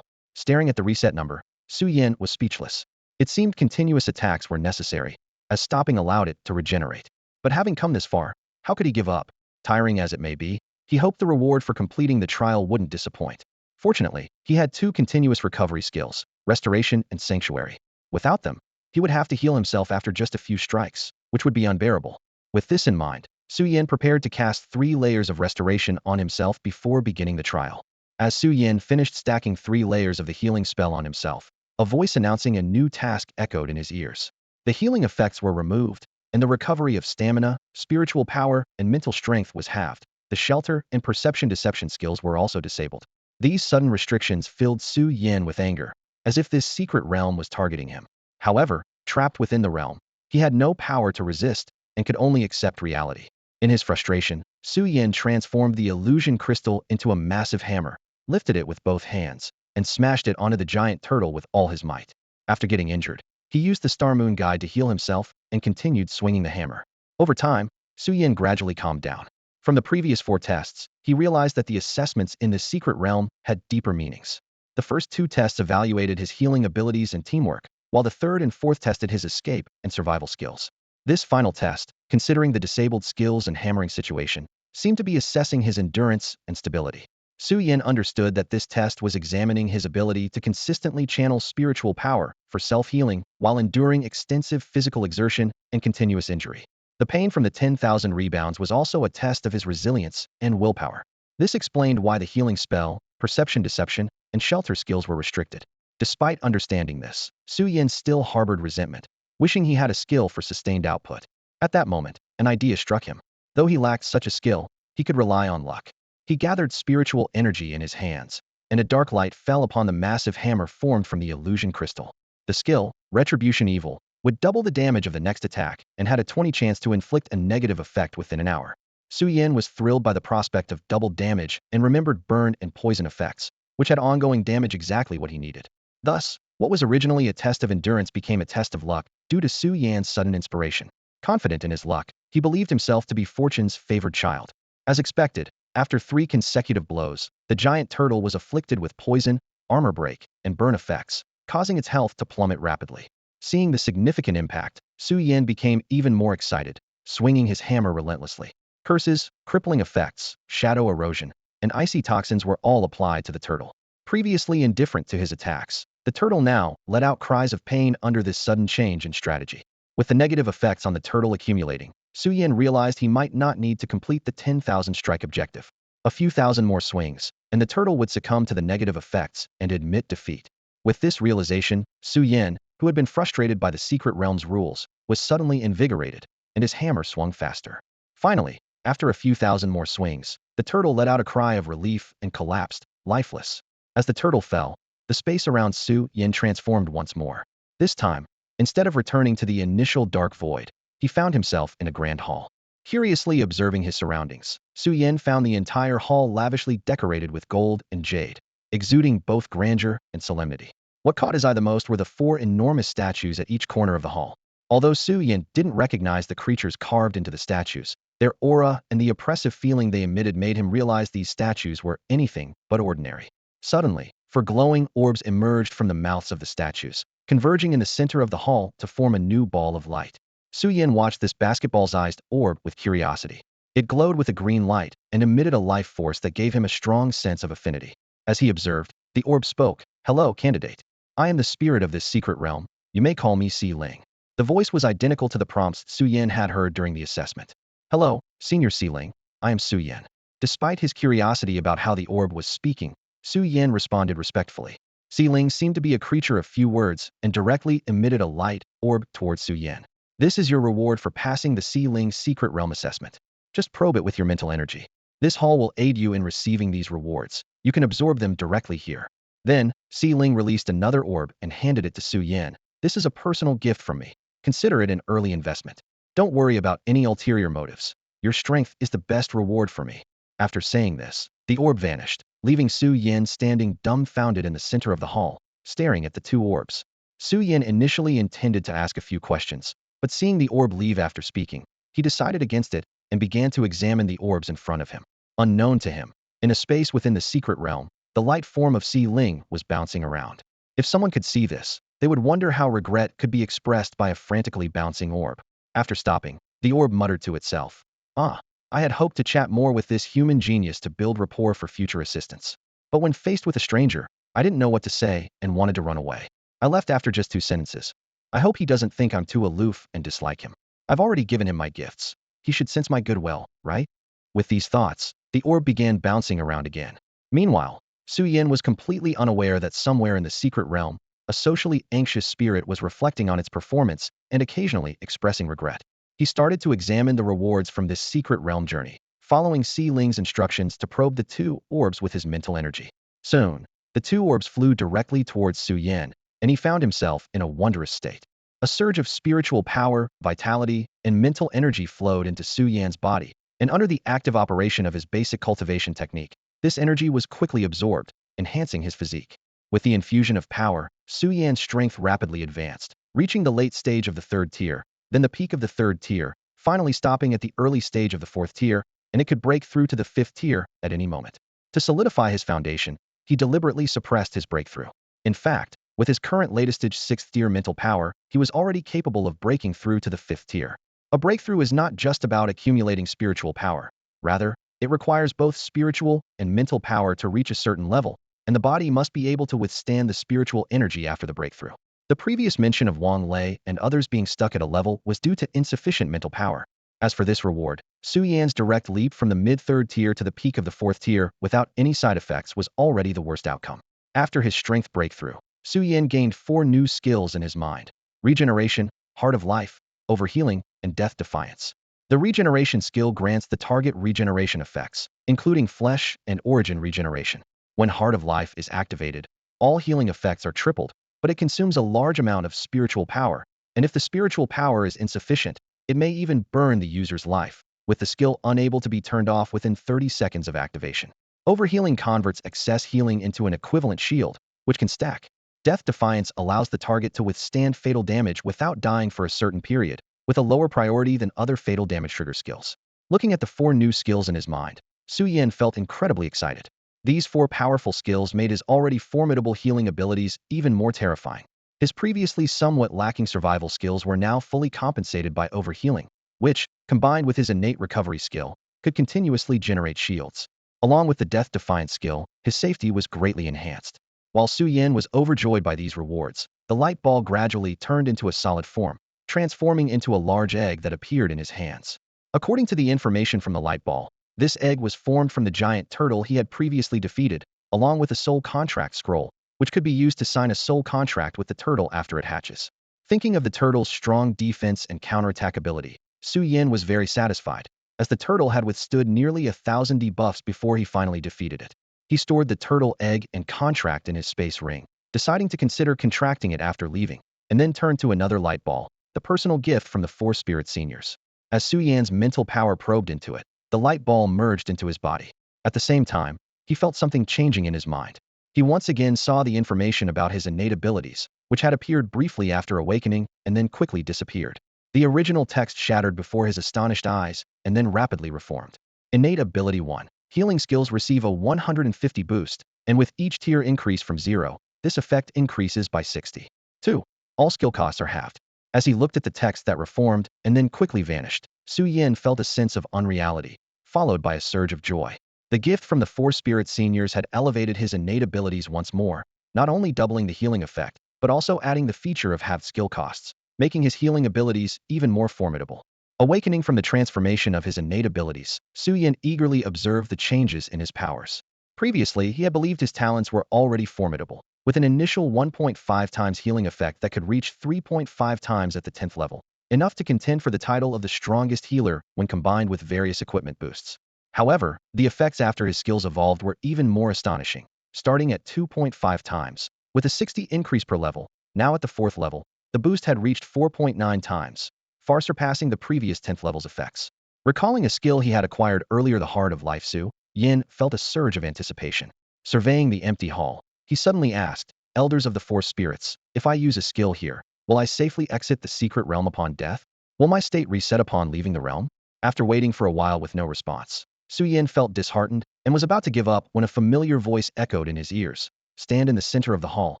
Staring at the reset number, Su Yan was speechless. It seemed continuous attacks were necessary, as stopping allowed it to regenerate. But having come this far, how could he give up? Tiring as it may be, he hoped the reward for completing the trial wouldn't disappoint. Fortunately, he had 2 continuous recovery skills: restoration and sanctuary. Without them, he would have to heal himself after just a few strikes, which would be unbearable. With this in mind, Su Yan prepared to cast 3 layers of restoration on himself before beginning the trial. As Su Yan finished stacking 3 layers of the healing spell on himself, a voice announcing a new task echoed in his ears. The healing effects were removed, and the recovery of stamina, spiritual power, and mental strength was halved. The shelter and perception deception skills were also disabled. These sudden restrictions filled Su Yan with anger, as if this secret realm was targeting him. However, trapped within the realm, he had no power to resist and could only accept reality. In his frustration, Su Yan transformed the illusion crystal into a massive hammer, lifted it with both hands, and smashed it onto the giant turtle with all his might. After getting injured, he used the Star Moon Guide to heal himself and continued swinging the hammer. Over time, Su Yan gradually calmed down. From the previous 4 tests, he realized that the assessments in this secret realm had deeper meanings. The first 2 tests evaluated his healing abilities and teamwork, while the third and fourth tested his escape and survival skills. This final test, considering the disabled skills and hammering situation, seemed to be assessing his endurance and stability. Su Yan understood that this test was examining his ability to consistently channel spiritual power for self-healing while enduring extensive physical exertion and continuous injury. The pain from the 10,000 rebounds was also a test of his resilience and willpower. This explained why the healing spell, perception deception, and shelter skills were restricted. Despite understanding this, Su Yan still harbored resentment, wishing he had a skill for sustained output. At that moment, an idea struck him. Though he lacked such a skill, he could rely on luck. He gathered spiritual energy in his hands, and a dark light fell upon the massive hammer formed from the illusion crystal. The skill, Retribution Evil, would double the damage of the next attack and had a 20 chance to inflict a negative effect within an hour. Su Yan was thrilled by the prospect of double damage and remembered burn and poison effects, which had ongoing damage, exactly what he needed. Thus, what was originally a test of endurance became a test of luck due to Su Yan's sudden inspiration. Confident in his luck, he believed himself to be fortune's favored child. As expected, after 3 consecutive blows, the giant turtle was afflicted with poison, armor break, and burn effects, causing its health to plummet rapidly. Seeing the significant impact, Su Yan became even more excited, swinging his hammer relentlessly. Curses, crippling effects, shadow erosion, and icy toxins were all applied to the turtle. Previously indifferent to his attacks, the turtle now let out cries of pain under this sudden change in strategy. With the negative effects on the turtle accumulating, Su Yin realized he might not need to complete the 10,000 strike objective. A few thousand more swings, and the turtle would succumb to the negative effects and admit defeat. With this realization, Su Yin, who had been frustrated by the secret realm's rules, was suddenly invigorated, and his hammer swung faster. Finally, after a few thousand more swings, the turtle let out a cry of relief and collapsed, lifeless. As the turtle fell, the space around Su Yin transformed once more. This time, instead of returning to the initial dark void, he found himself in a grand hall. Curiously observing his surroundings, Su Yin found the entire hall lavishly decorated with gold and jade, exuding both grandeur and solemnity. What caught his eye the most were the 4 enormous statues at each corner of the hall. Although Su Yin didn't recognize the creatures carved into the statues, their aura and the oppressive feeling they emitted made him realize these statues were anything but ordinary. Suddenly, 4 glowing orbs emerged from the mouths of the statues, converging in the center of the hall to form a new ball of light. Su Yin watched this basketball-sized orb with curiosity. It glowed with a green light and emitted a life force that gave him a strong sense of affinity. As he observed, the orb spoke, "Hello, candidate. I am the spirit of this secret realm. You may call me Si Ling." The voice was identical to the prompts Su Yin had heard during the assessment. "Hello, Senior Si Ling. I am Su Yin." Despite his curiosity about how the orb was speaking, Su Yin responded respectfully. Si Ling seemed to be a creature of few words and directly emitted a light orb towards Su Yin. "This is your reward for passing the Si Ling secret realm assessment. Just probe it with your mental energy. This hall will aid you in receiving these rewards. You can absorb them directly here." Then, Si Ling released another orb and handed it to Su Yin. "This is a personal gift from me. Consider it an early investment. Don't worry about any ulterior motives. Your strength is the best reward for me." After saying this, the orb vanished, leaving Su Yin standing dumbfounded in the center of the hall, staring at the 2 orbs. Su Yin initially intended to ask a few questions, but seeing the orb leave after speaking, he decided against it and began to examine the orbs in front of him. Unknown to him, in a space within the secret realm, the light form of Si Ling was bouncing around. If someone could see this, they would wonder how regret could be expressed by a frantically bouncing orb. After stopping, the orb muttered to itself, "Ah, I had hoped to chat more with this human genius to build rapport for future assistance. But when faced with a stranger, I didn't know what to say and wanted to run away. I left after just 2 sentences. I hope he doesn't think I'm too aloof and dislike him. I've already given him my gifts. He should sense my goodwill, right?" With these thoughts, the orb began bouncing around again. Meanwhile, Su Yin was completely unaware that somewhere in the secret realm, a socially anxious spirit was reflecting on its performance and occasionally expressing regret. He started to examine the rewards from this secret realm journey, following Si Ling's instructions to probe the 2 orbs with his mental energy. Soon, the 2 orbs flew directly towards Su Yin, and he found himself in a wondrous state. A surge of spiritual power, vitality, and mental energy flowed into Su Yan's body, and under the active operation of his basic cultivation technique, this energy was quickly absorbed, enhancing his physique. With the infusion of power, Su Yan's strength rapidly advanced, reaching the late stage of the 3rd tier, then the peak of the 3rd tier, finally stopping at the early stage of the 4th tier, and it could break through to the 5th tier at any moment. To solidify his foundation, he deliberately suppressed his breakthrough. In fact, with his current latest stage 6th tier mental power, he was already capable of breaking through to the 5th tier. A breakthrough is not just about accumulating spiritual power. Rather, it requires both spiritual and mental power to reach a certain level, and the body must be able to withstand the spiritual energy after the breakthrough. The previous mention of Wang Lei and others being stuck at a level was due to insufficient mental power. As for this reward, Su Yan's direct leap from the mid-3rd tier to the peak of the 4th tier without any side effects was already the worst outcome. After his strength breakthrough, Su Yan gained 4 new skills in his mind: regeneration, heart of life, overhealing, and death defiance. The regeneration skill grants the target regeneration effects, including flesh and origin regeneration. When heart of life is activated, all healing effects are tripled, but it consumes a large amount of spiritual power, and if the spiritual power is insufficient, it may even burn the user's life, with the skill unable to be turned off within 30 seconds of activation. Overhealing converts excess healing into an equivalent shield, which can stack. Death Defiance allows the target to withstand fatal damage without dying for a certain period, with a lower priority than other fatal damage trigger skills. Looking at the 4 new skills in his mind, Su Yin felt incredibly excited. These 4 powerful skills made his already formidable healing abilities even more terrifying. His previously somewhat lacking survival skills were now fully compensated by overhealing, which, combined with his innate recovery skill, could continuously generate shields. Along with the death-defiant skill, his safety was greatly enhanced. While Su Yan was overjoyed by these rewards, the light ball gradually turned into a solid form, transforming into a large egg that appeared in his hands. According to the information from the light ball, this egg was formed from the giant turtle he had previously defeated, along with a soul contract scroll, which could be used to sign a soul contract with the turtle after it hatches. Thinking of the turtle's strong defense and counterattack ability, Su Yan was very satisfied, as the turtle had withstood nearly 1,000 debuffs before he finally defeated it. He stored the turtle egg and contract in his space ring, deciding to consider contracting it after leaving, and then turned to another light ball, the personal gift from the four spirit seniors. As Su Yan's mental power probed into it, the light ball merged into his body. At the same time, he felt something changing in his mind. He once again saw the information about his innate abilities, which had appeared briefly after awakening and then quickly disappeared. The original text shattered before his astonished eyes and then rapidly reformed. Innate Ability 1. Healing skills receive a 150 boost, and with each tier increase from 0, this effect increases by 60. 2. All skill costs are halved. As he looked at the text that reformed and then quickly vanished, Su Yan felt a sense of unreality, followed by a surge of joy. The gift from the four spirit seniors had elevated his innate abilities once more, not only doubling the healing effect, but also adding the feature of halved skill costs, making his healing abilities even more formidable. Awakening from the transformation of his innate abilities, Su Yan eagerly observed the changes in his powers. Previously, he had believed his talents were already formidable, with an initial 1.5 times healing effect that could reach 3.5 times at the 10th level, enough to contend for the title of the strongest healer when combined with various equipment boosts. However, the effects after his skills evolved were even more astonishing, starting at 2.5 times. With a 60 increase per level, now at the 4th level, the boost had reached 4.9 times, far surpassing the previous 10th level's effects. Recalling a skill he had acquired earlier, the Heart of Life, Su Yan felt a surge of anticipation. Surveying the empty hall, he suddenly asked, Elders of the Four Spirits, if I use a skill here, will I safely exit the secret realm upon death? Will my state reset upon leaving the realm? After waiting for a while with no response, Su Yan felt disheartened and was about to give up when a familiar voice echoed in his ears. Stand in the center of the hall,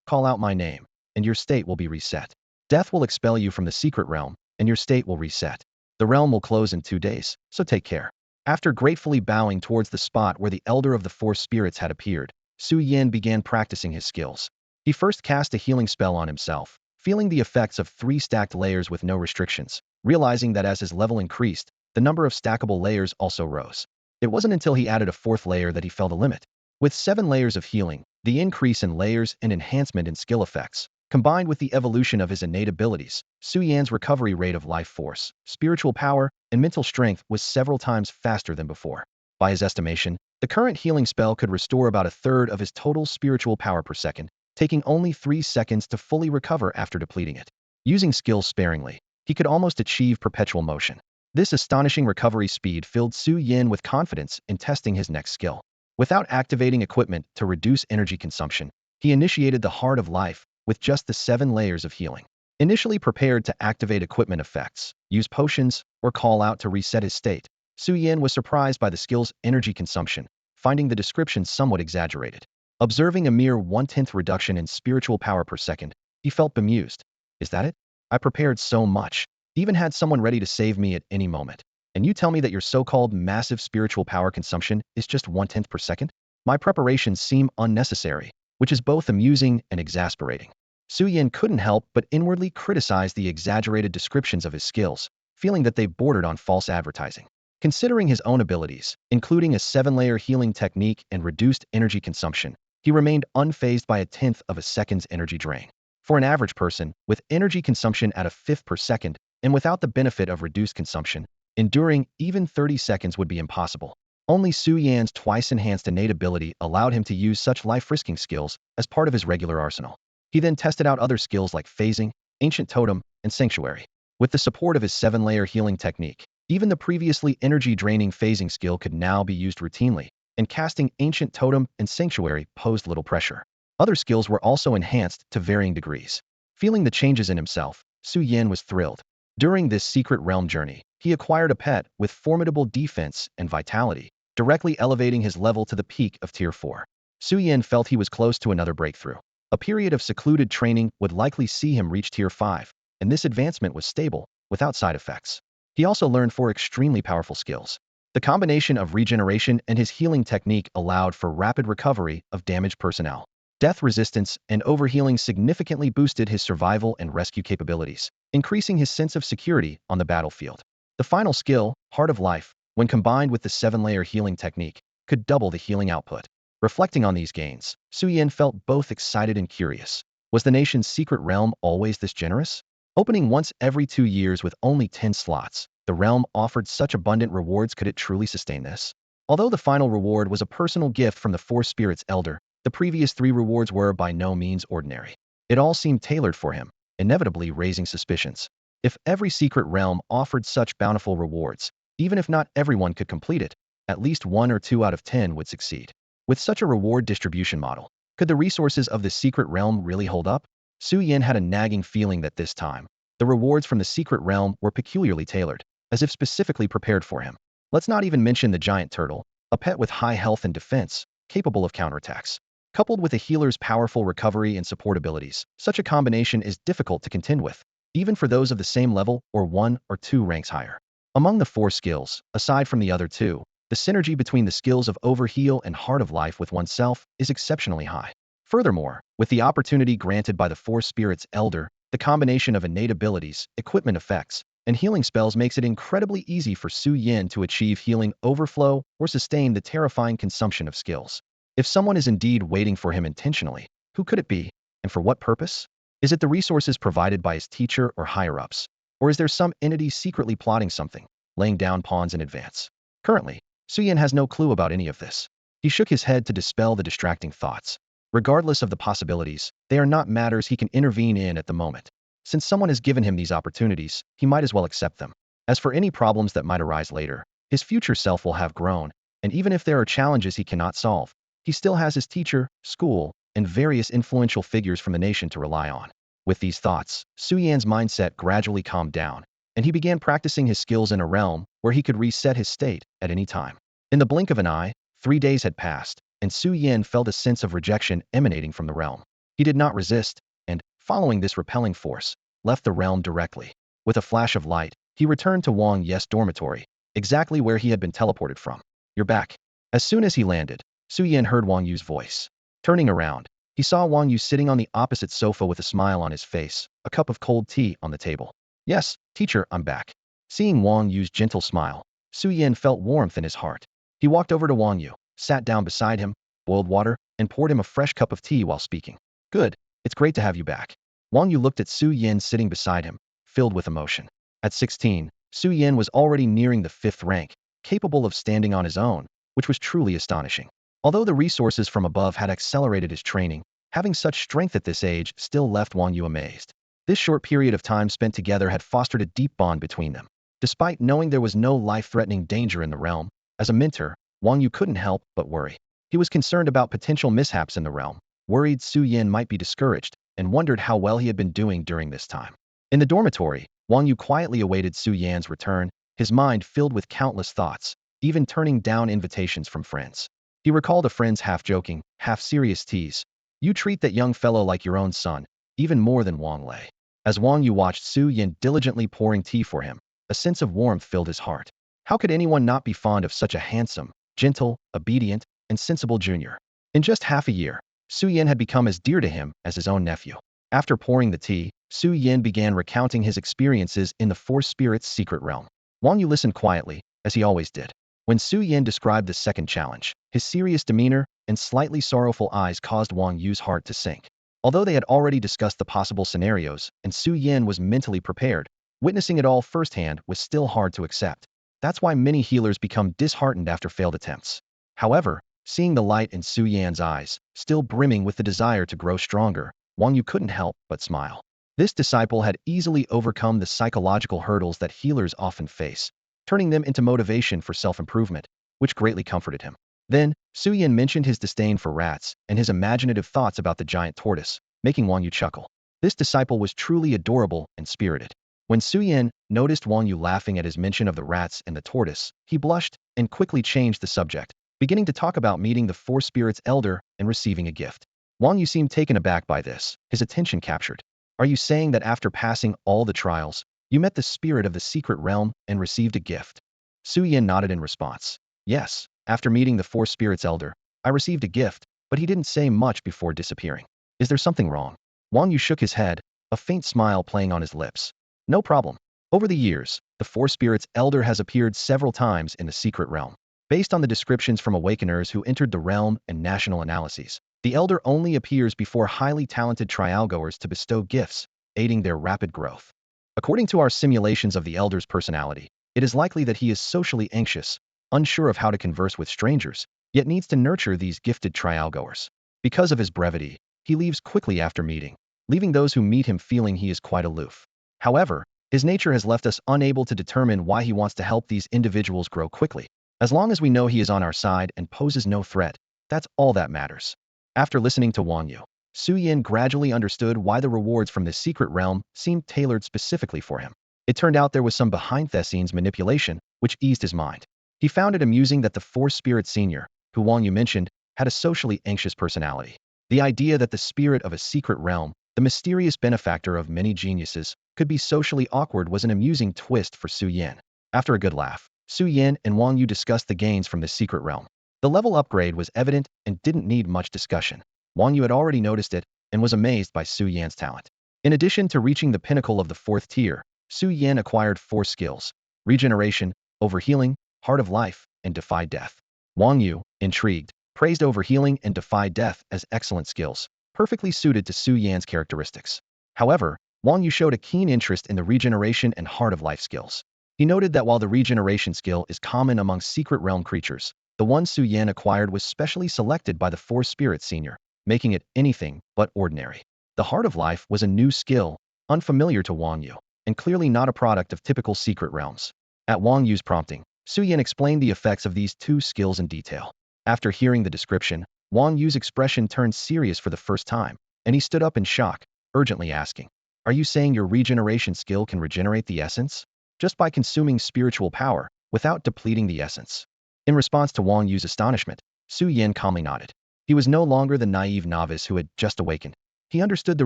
call out my name, and your state will be reset. Death will expel you from the secret realm, and your state will reset. The realm will close in 2 days, so take care. After gratefully bowing towards the spot where the Elder of the Four Spirits had appeared, Su Yan began practicing his skills. He first cast a healing spell on himself, feeling the effects of 3 stacked layers with no restrictions, realizing that as his level increased, the number of stackable layers also rose. It wasn't until he added a 4th layer that he felt a limit. With 7 layers of healing, the increase in layers and enhancement in skill effects, combined with the evolution of his innate abilities, Su Yan's recovery rate of life force, spiritual power, and mental strength was several times faster than before. By his estimation, the current healing spell could restore about a third of his total spiritual power per second, taking only 3 seconds to fully recover after depleting it. Using skills sparingly, he could almost achieve perpetual motion. This astonishing recovery speed filled Su Yan with confidence in testing his next skill. Without activating equipment to reduce energy consumption, he initiated the Heart of Life with just the 7 layers of healing. Initially prepared to activate equipment effects, use potions, or call out to reset his state, Su Yan was surprised by the skill's energy consumption, finding the description somewhat exaggerated. Observing a mere 1/10 reduction in spiritual power per second, he felt bemused. Is that it? I prepared so much, even had someone ready to save me at any moment. And you tell me that your so-called massive spiritual power consumption is just 1/10 per second? My preparations seem unnecessary, which is both amusing and exasperating. Su Yan couldn't help but inwardly criticize the exaggerated descriptions of his skills, feeling that they bordered on false advertising. Considering his own abilities, including a 7-layer healing technique and reduced energy consumption, he remained unfazed by 1/10 of a second's energy drain. For an average person, with energy consumption at a 1/5 per second, and without the benefit of reduced consumption, enduring even 30 seconds would be impossible. Only Su Yan's twice-enhanced innate ability allowed him to use such life-risking skills as part of his regular arsenal. He then tested out other skills like phasing, ancient totem, and sanctuary. With the support of his 7-layer healing technique, even the previously energy-draining phasing skill could now be used routinely, and casting ancient totem and sanctuary posed little pressure. Other skills were also enhanced to varying degrees. Feeling the changes in himself, Su Yan was thrilled. During this secret realm journey, he acquired a pet with formidable defense and vitality, directly elevating his level to the peak of Tier 4. Su Yan felt he was close to another breakthrough. A period of secluded training would likely see him reach Tier 5, and this advancement was stable, without side effects. He also learned 4 extremely powerful skills. The combination of regeneration and his healing technique allowed for rapid recovery of damaged personnel. Death resistance and overhealing significantly boosted his survival and rescue capabilities, increasing his sense of security on the battlefield. The final skill, Heart of Life, when combined with the 7-layer healing technique, could double the healing output. Reflecting on these gains, Su Yin felt both excited and curious. Was the nation's secret realm always this generous? Opening once every 2 years with only 10 slots, the realm offered such abundant rewards. Could it truly sustain this? Although the final reward was a personal gift from the Four Spirits Elder, the previous 3 rewards were by no means ordinary. It all seemed tailored for him, inevitably raising suspicions. If every secret realm offered such bountiful rewards, even if not everyone could complete it, at least 1 or 2 out of 10 would succeed. With such a reward distribution model, could the resources of the secret realm really hold up? Su Yin had a nagging feeling that this time, the rewards from the secret realm were peculiarly tailored, as if specifically prepared for him. Let's not even mention the giant turtle, a pet with high health and defense, capable of counterattacks. Coupled with a healer's powerful recovery and support abilities, such a combination is difficult to contend with, even for those of the same level or 1 or 2 ranks higher. Among the 4 skills, aside from the other 2, the synergy between the skills of Overheal and Heart of Life with oneself is exceptionally high. Furthermore, with the opportunity granted by the Four Spirits Elder, the combination of innate abilities, equipment effects, and healing spells makes it incredibly easy for Su Yin to achieve healing overflow or sustain the terrifying consumption of skills. If someone is indeed waiting for him intentionally, who could it be, and for what purpose? Is it the resources provided by his teacher or higher-ups? Or is there some entity secretly plotting something, laying down pawns in advance? Currently, Su Yin has no clue about any of this. He shook his head to dispel the distracting thoughts. Regardless of the possibilities, they are not matters he can intervene in at the moment. Since someone has given him these opportunities, he might as well accept them. As for any problems that might arise later, his future self will have grown, and even if there are challenges he cannot solve, he still has his teacher, school, and various influential figures from the nation to rely on. With these thoughts, Su Yan's mindset gradually calmed down, and he began practicing his skills in a realm where he could reset his state at any time. In the blink of an eye, 3 days had passed, and Su Yin felt a sense of rejection emanating from the realm. He did not resist, and, following this repelling force, left the realm directly. With a flash of light, he returned to Wang Ye's dormitory, exactly where he had been teleported from. "You're back." As soon as he landed, Su Yin heard Wang Yu's voice. Turning around, he saw Wang Yu sitting on the opposite sofa with a smile on his face, a cup of cold tea on the table. "Yes, teacher, I'm back." Seeing Wang Yu's gentle smile, Su Yin felt warmth in his heart. He walked over to Wang Yu, sat down beside him, boiled water, and poured him a fresh cup of tea while speaking. "Good. It's great to have you back." Wang Yu looked at Su Yin sitting beside him, filled with emotion. At 16, Su Yin was already nearing the 5th rank, capable of standing on his own, which was truly astonishing. Although the resources from above had accelerated his training, having such strength at this age still left Wang Yu amazed. This short period of time spent together had fostered a deep bond between them. Despite knowing there was no life-threatening danger in the realm, as a mentor, Wang Yu couldn't help but worry. He was concerned about potential mishaps in the realm, worried Su Yin might be discouraged, and wondered how well he had been doing during this time. In the dormitory, Wang Yu quietly awaited Su Yan's return, his mind filled with countless thoughts, even turning down invitations from friends. He recalled a friend's half-joking, half-serious tease. "You treat that young fellow like your own son, even more than Wang Lei." As Wang Yu watched Su Yin diligently pouring tea for him, a sense of warmth filled his heart. How could anyone not be fond of such a handsome, gentle, obedient, and sensible junior? In just half a year, Su Yin had become as dear to him as his own nephew. After pouring the tea, Su Yin began recounting his experiences in the Four Spirits' secret realm. Wang Yu listened quietly, as he always did. When Su Yin described the second challenge, his serious demeanor and slightly sorrowful eyes caused Wang Yu's heart to sink. Although they had already discussed the possible scenarios, and Su Yin was mentally prepared, witnessing it all firsthand was still hard to accept. That's why many healers become disheartened after failed attempts. However, seeing the light in Su Yan's eyes, still brimming with the desire to grow stronger, Wang Yu couldn't help but smile. This disciple had easily overcome the psychological hurdles that healers often face, turning them into motivation for self-improvement, which greatly comforted him. Then, Su Yin mentioned his disdain for rats and his imaginative thoughts about the giant tortoise, making Wang Yu chuckle. This disciple was truly adorable and spirited. When Su Yin noticed Wang Yu laughing at his mention of the rats and the tortoise, he blushed and quickly changed the subject, beginning to talk about meeting the Four Spirits Elder and receiving a gift. Wang Yu seemed taken aback by this, his attention captured. "Are you saying that after passing all the trials, you met the spirit of the secret realm and received a gift?" Su Yin nodded in response. Yes, after meeting the Four Spirits Elder, I received a gift, but he didn't say much before disappearing. Is there something wrong? Wang Yu shook his head, a faint smile playing on his lips. No problem. Over the years, the Four Spirits Elder has appeared several times in the secret realm. Based on the descriptions from Awakeners who entered the realm and national analyses, the Elder only appears before highly talented trial-goers to bestow gifts, aiding their rapid growth. According to our simulations of the Elder's personality, it is likely that he is socially anxious, unsure of how to converse with strangers, yet needs to nurture these gifted trial-goers. Because of his brevity, he leaves quickly after meeting, leaving those who meet him feeling he is quite aloof. However, his nature has left us unable to determine why he wants to help these individuals grow quickly. As long as we know he is on our side and poses no threat, that's all that matters. After listening to Wang Yu, Su Yin gradually understood why the rewards from this secret realm seemed tailored specifically for him. It turned out there was some behind-the-scenes manipulation, which eased his mind. He found it amusing that the Four Spirit Senior, who Wang Yu mentioned, had a socially anxious personality. The idea that the spirit of a secret realm, the mysterious benefactor of many geniuses, could be socially awkward was an amusing twist for Su Yin. After a good laugh, Su Yin and Wang Yu discussed the gains from this secret realm. The level upgrade was evident and didn't need much discussion. Wang Yu had already noticed it and was amazed by Su Yan's talent. In addition to reaching the pinnacle of the fourth tier, Su Yan acquired 4 skills: regeneration, overhealing, heart of life, and defy death. Wang Yu, intrigued, praised overhealing and defy death as excellent skills, perfectly suited to Su Yan's characteristics. However, Wang Yu showed a keen interest in the regeneration and heart of life skills. He noted that while the regeneration skill is common among secret realm creatures, the one Su Yan acquired was specially selected by the Four Spirits Senior, making it anything but ordinary. The heart of life was a new skill, unfamiliar to Wang Yu, and clearly not a product of typical secret realms. At Wang Yu's prompting, Su Yan explained the effects of these 2 skills in detail. After hearing the description, Wang Yu's expression turned serious for the first time, and he stood up in shock, urgently asking, "Are you saying your regeneration skill can regenerate the essence? Just by consuming spiritual power, without depleting the essence?" In response to Wang Yu's astonishment, Su Yan calmly nodded. He was no longer the naive novice who had just awakened. He understood the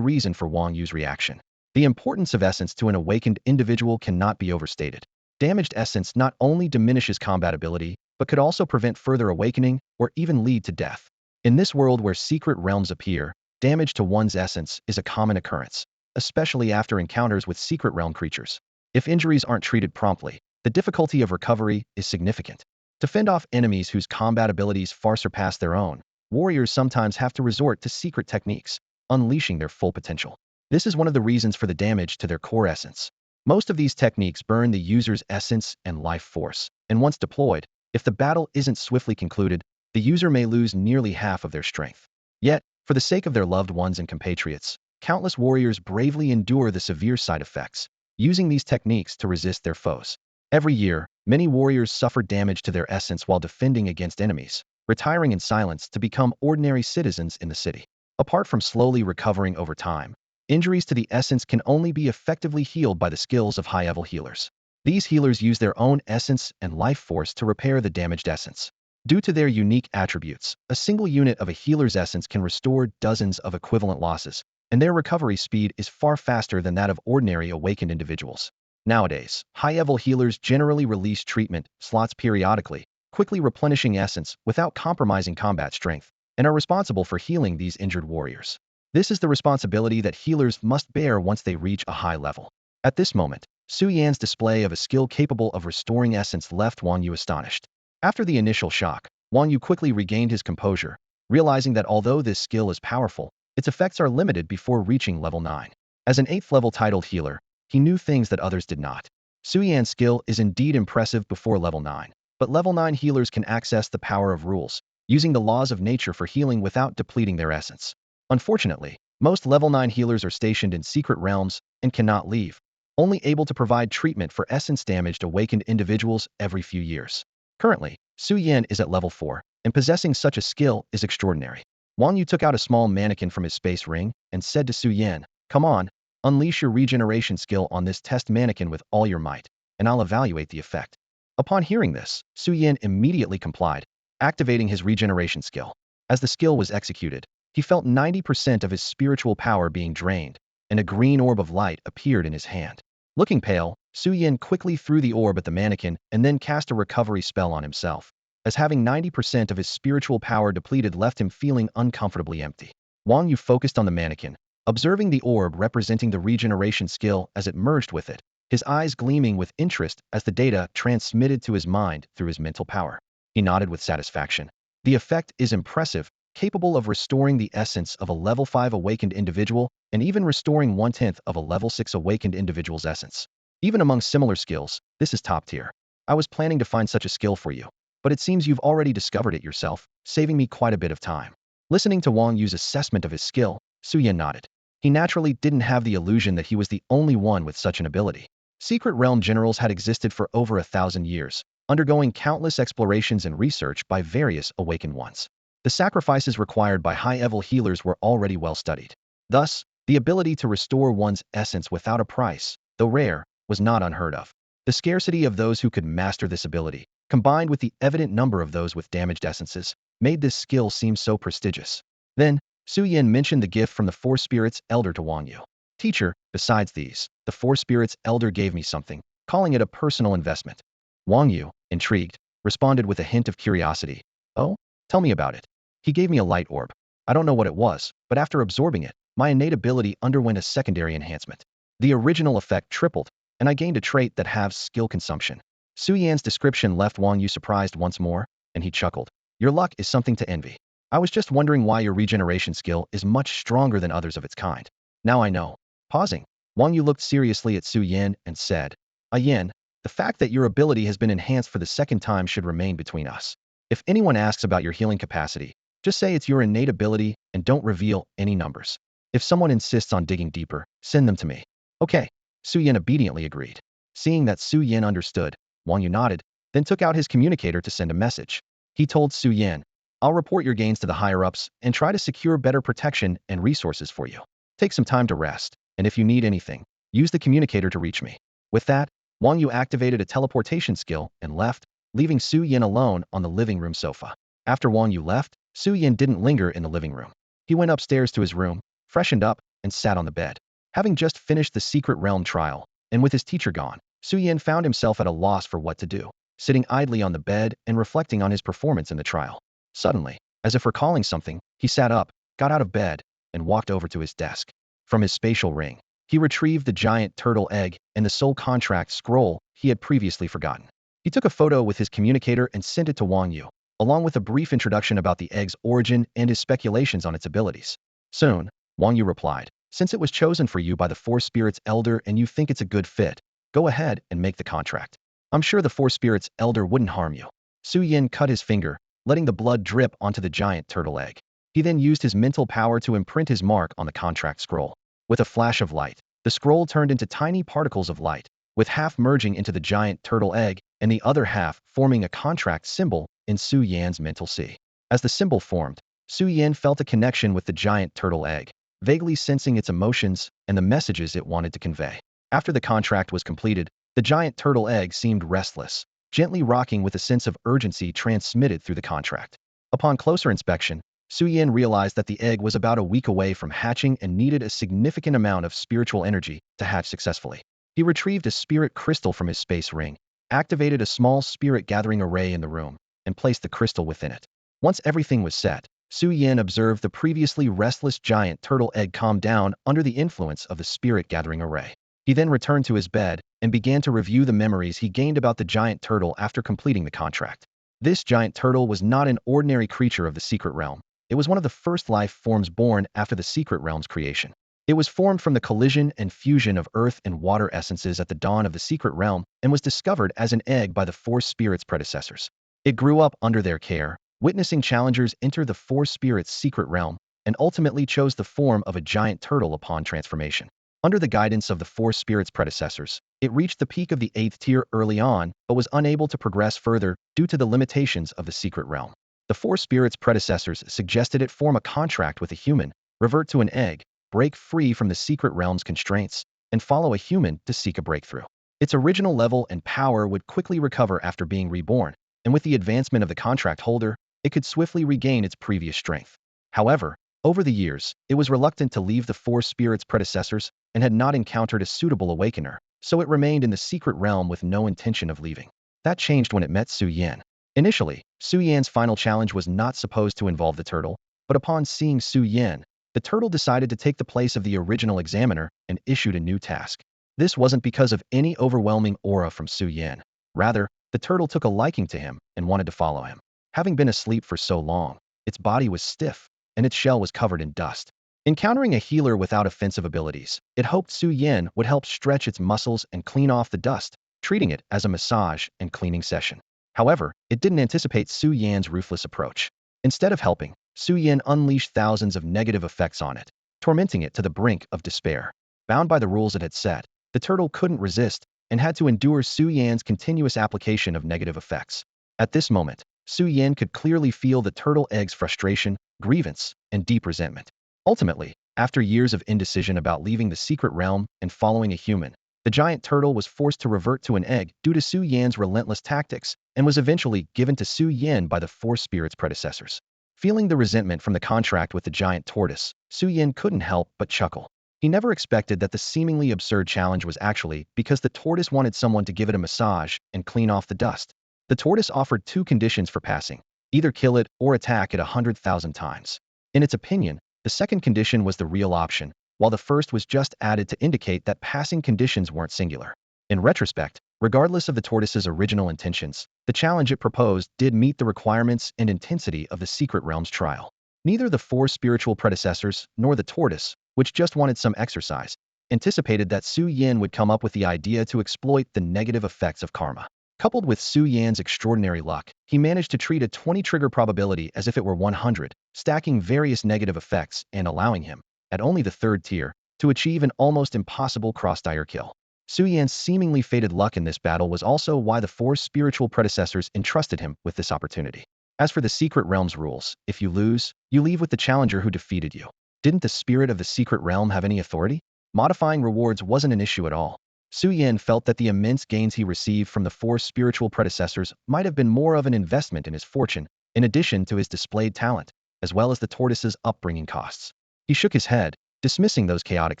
reason for Wang Yu's reaction. The importance of essence to an awakened individual cannot be overstated. Damaged essence not only diminishes combat ability, but could also prevent further awakening or even lead to death. In this world where secret realms appear, damage to one's essence is a common occurrence, especially after encounters with secret realm creatures. If injuries aren't treated promptly, the difficulty of recovery is significant. To fend off enemies whose combat abilities far surpass their own, warriors sometimes have to resort to secret techniques, unleashing their full potential. This is one of the reasons for the damage to their core essence. Most of these techniques burn the user's essence and life force, and once deployed, if the battle isn't swiftly concluded, the user may lose nearly half of their strength. Yet, for the sake of their loved ones and compatriots, countless warriors bravely endure the severe side effects, using these techniques to resist their foes. Every year, many warriors suffer damage to their essence while defending against enemies, retiring in silence to become ordinary citizens in the city. Apart from slowly recovering over time, injuries to the essence can only be effectively healed by the skills of high-level healers. These healers use their own essence and life force to repair the damaged essence. Due to their unique attributes, a single unit of a healer's essence can restore dozens of equivalent losses, and their recovery speed is far faster than that of ordinary awakened individuals. Nowadays, high-level healers generally release treatment slots periodically, quickly replenishing essence without compromising combat strength, and are responsible for healing these injured warriors. This is the responsibility that healers must bear once they reach a high level. At this moment, Su Yan's display of a skill capable of restoring essence left Wang Yu astonished. After the initial shock, Wang Yu quickly regained his composure, realizing that although this skill is powerful, its effects are limited before reaching level 9. As an 8th level titled healer, he knew things that others did not. Su Yan's skill is indeed impressive before level 9, but level 9 healers can access the power of rules, using the laws of nature for healing without depleting their essence. Unfortunately, most level 9 healers are stationed in secret realms and cannot leave, only able to provide treatment for essence-damaged awakened individuals every few years. Currently, Su Yan is at level 4, and possessing such a skill is extraordinary. Wang Yu took out a small mannequin from his space ring and said to Su Yan, "Come on, unleash your regeneration skill on this test mannequin with all your might, and I'll evaluate the effect." Upon hearing this, Su Yan immediately complied, activating his regeneration skill. As the skill was executed, he felt 90% of his spiritual power being drained, and a green orb of light appeared in his hand. Looking pale, Su Yin quickly threw the orb at the mannequin and then cast a recovery spell on himself, as having 90% of his spiritual power depleted left him feeling uncomfortably empty. Wang Yu focused on the mannequin, observing the orb representing the regeneration skill as it merged with it, his eyes gleaming with interest as the data transmitted to his mind through his mental power. He nodded with satisfaction. The effect is impressive, capable of restoring the essence of a level 5 awakened individual and even restoring 1/10 of a level 6 awakened individual's essence. Even among similar skills, this is top tier. I was planning to find such a skill for you, but it seems you've already discovered it yourself, saving me quite a bit of time. Listening to Wang Yu's assessment of his skill, Su Yan nodded. He naturally didn't have the illusion that he was the only one with such an ability. Secret Realm generals had existed for over 1,000 years, undergoing countless explorations and research by various awakened ones. The sacrifices required by high-level healers were already well studied. Thus, the ability to restore one's essence without a price, though rare, was not unheard of. The scarcity of those who could master this ability, combined with the evident number of those with damaged essences, made this skill seem so prestigious. Then, Su Yin mentioned the gift from the Four Spirits Elder to Wang Yu. Teacher, besides these, the Four Spirits Elder gave me something, calling it a personal investment. Wang Yu, intrigued, responded with a hint of curiosity. Oh? Tell me about it. He gave me a light orb. I don't know what it was, but after absorbing it, my innate ability underwent a secondary enhancement. The original effect tripled, and I gained a trait that halves skill consumption. Su Yan's description left Wang Yu surprised once more, and he chuckled. Your luck is something to envy. I was just wondering why your regeneration skill is much stronger than others of its kind. Now I know. Pausing, Wang Yu looked seriously at Su Yan and said, Yan, the fact that your ability has been enhanced for the second time should remain between us. If anyone asks about your healing capacity, just say it's your innate ability and don't reveal any numbers. If someone insists on digging deeper, send them to me. Okay. Su Yan obediently agreed. Seeing that Su Yan understood, Wang Yu nodded, then took out his communicator to send a message. He told Su Yan, I'll report your gains to the higher-ups and try to secure better protection and resources for you. Take some time to rest, and if you need anything, use the communicator to reach me. With that, Wang Yu activated a teleportation skill and left, leaving Su Yan alone on the living room sofa. After Wang Yu left, Su Yan didn't linger in the living room. He went upstairs to his room, freshened up, and sat on the bed. Having just finished the Secret Realm trial, and with his teacher gone, Su Yan found himself at a loss for what to do, sitting idly on the bed and reflecting on his performance in the trial. Suddenly, as if recalling something, he sat up, got out of bed, and walked over to his desk. From his spatial ring, he retrieved the giant turtle egg and the soul contract scroll he had previously forgotten. He took a photo with his communicator and sent it to Wang Yu, along with a brief introduction about the egg's origin and his speculations on its abilities. Soon, Wang Yu replied, since it was chosen for you by the Four Spirits Elder and you think it's a good fit, go ahead and make the contract. I'm sure the Four Spirits Elder wouldn't harm you. Su Yin cut his finger, letting the blood drip onto the giant turtle egg. He then used his mental power to imprint his mark on the contract scroll. With a flash of light, the scroll turned into tiny particles of light, with half merging into the giant turtle egg and the other half forming a contract symbol in Su Yan's mental sea. As the symbol formed, Su Yan felt a connection with the giant turtle egg, vaguely sensing its emotions and the messages it wanted to convey. After the contract was completed, the giant turtle egg seemed restless, gently rocking with a sense of urgency transmitted through the contract. Upon closer inspection, Su Yan realized that the egg was about a week away from hatching and needed a significant amount of spiritual energy to hatch successfully. He retrieved a spirit crystal from his space ring, activated a small spirit gathering array in the room, and placed the crystal within it. Once everything was set, Su Yan observed the previously restless giant turtle egg calm down under the influence of the spirit gathering array. He then returned to his bed and began to review the memories he gained about the giant turtle after completing the contract. This giant turtle was not an ordinary creature of the Secret Realm. It was one of the first life forms born after the Secret Realm's creation. It was formed from the collision and fusion of earth and water essences at the dawn of the Secret Realm and was discovered as an egg by the Four Spirits' predecessors. It grew up under their care, witnessing challengers enter the Four Spirits' secret realm, and ultimately chose the form of a giant turtle upon transformation. Under the guidance of the Four Spirits' predecessors, it reached the peak of the 8th tier early on, but was unable to progress further due to the limitations of the secret realm. The Four Spirits' predecessors suggested it form a contract with a human, revert to an egg, break free from the secret realm's constraints, and follow a human to seek a breakthrough. Its original level and power would quickly recover after being reborn, and with the advancement of the contract holder, it could swiftly regain its previous strength. However, over the years, it was reluctant to leave the Four Spirits' predecessors and had not encountered a suitable Awakener, so it remained in the secret realm with no intention of leaving. That changed when it met Su Yan. Initially, Su Yan's final challenge was not supposed to involve the turtle, but upon seeing Su Yan, the turtle decided to take the place of the original examiner and issued a new task. This wasn't because of any overwhelming aura from Su Yan. Rather, the turtle took a liking to him and wanted to follow him. Having been asleep for so long, its body was stiff, and its shell was covered in dust. Encountering a healer without offensive abilities, it hoped Su Yan would help stretch its muscles and clean off the dust, treating it as a massage and cleaning session. However, it didn't anticipate Su Yan's ruthless approach. Instead of helping, Su Yan unleashed thousands of negative effects on it, tormenting it to the brink of despair. Bound by the rules it had set, the turtle couldn't resist and had to endure Su Yan's continuous application of negative effects. At this moment, Su Yan could clearly feel the turtle egg's frustration, grievance, and deep resentment. Ultimately, after years of indecision about leaving the secret realm and following a human, the giant turtle was forced to revert to an egg due to Su Yan's relentless tactics and was eventually given to Su Yan by the Force Spirit's predecessors. Feeling the resentment from the contract with the giant tortoise, Su Yan couldn't help but chuckle. He never expected that the seemingly absurd challenge was actually because the tortoise wanted someone to give it a massage and clean off the dust. The tortoise offered two conditions for passing: either kill it or attack it 100,000 times. In its opinion, the second condition was the real option, while the first was just added to indicate that passing conditions weren't singular. In retrospect, regardless of the tortoise's original intentions, the challenge it proposed did meet the requirements and intensity of the secret realm's trial. Neither the four spiritual predecessors nor the tortoise, which just wanted some exercise, anticipated that Su Yan would come up with the idea to exploit the negative effects of karma. Coupled with Su Yan's extraordinary luck, he managed to treat a 20 trigger probability as if it were 100, stacking various negative effects and allowing him, at only the third tier, to achieve an almost impossible cross-tier kill. Su Yan's seemingly fated luck in this battle was also why the four spiritual predecessors entrusted him with this opportunity. As for the secret realm's rules, if you lose, you leave with the challenger who defeated you. Didn't the spirit of the secret realm have any authority? Modifying rewards wasn't an issue at all. Su Yan felt that the immense gains he received from the four spiritual predecessors might have been more of an investment in his fortune, in addition to his displayed talent, as well as the tortoise's upbringing costs. He shook his head, dismissing those chaotic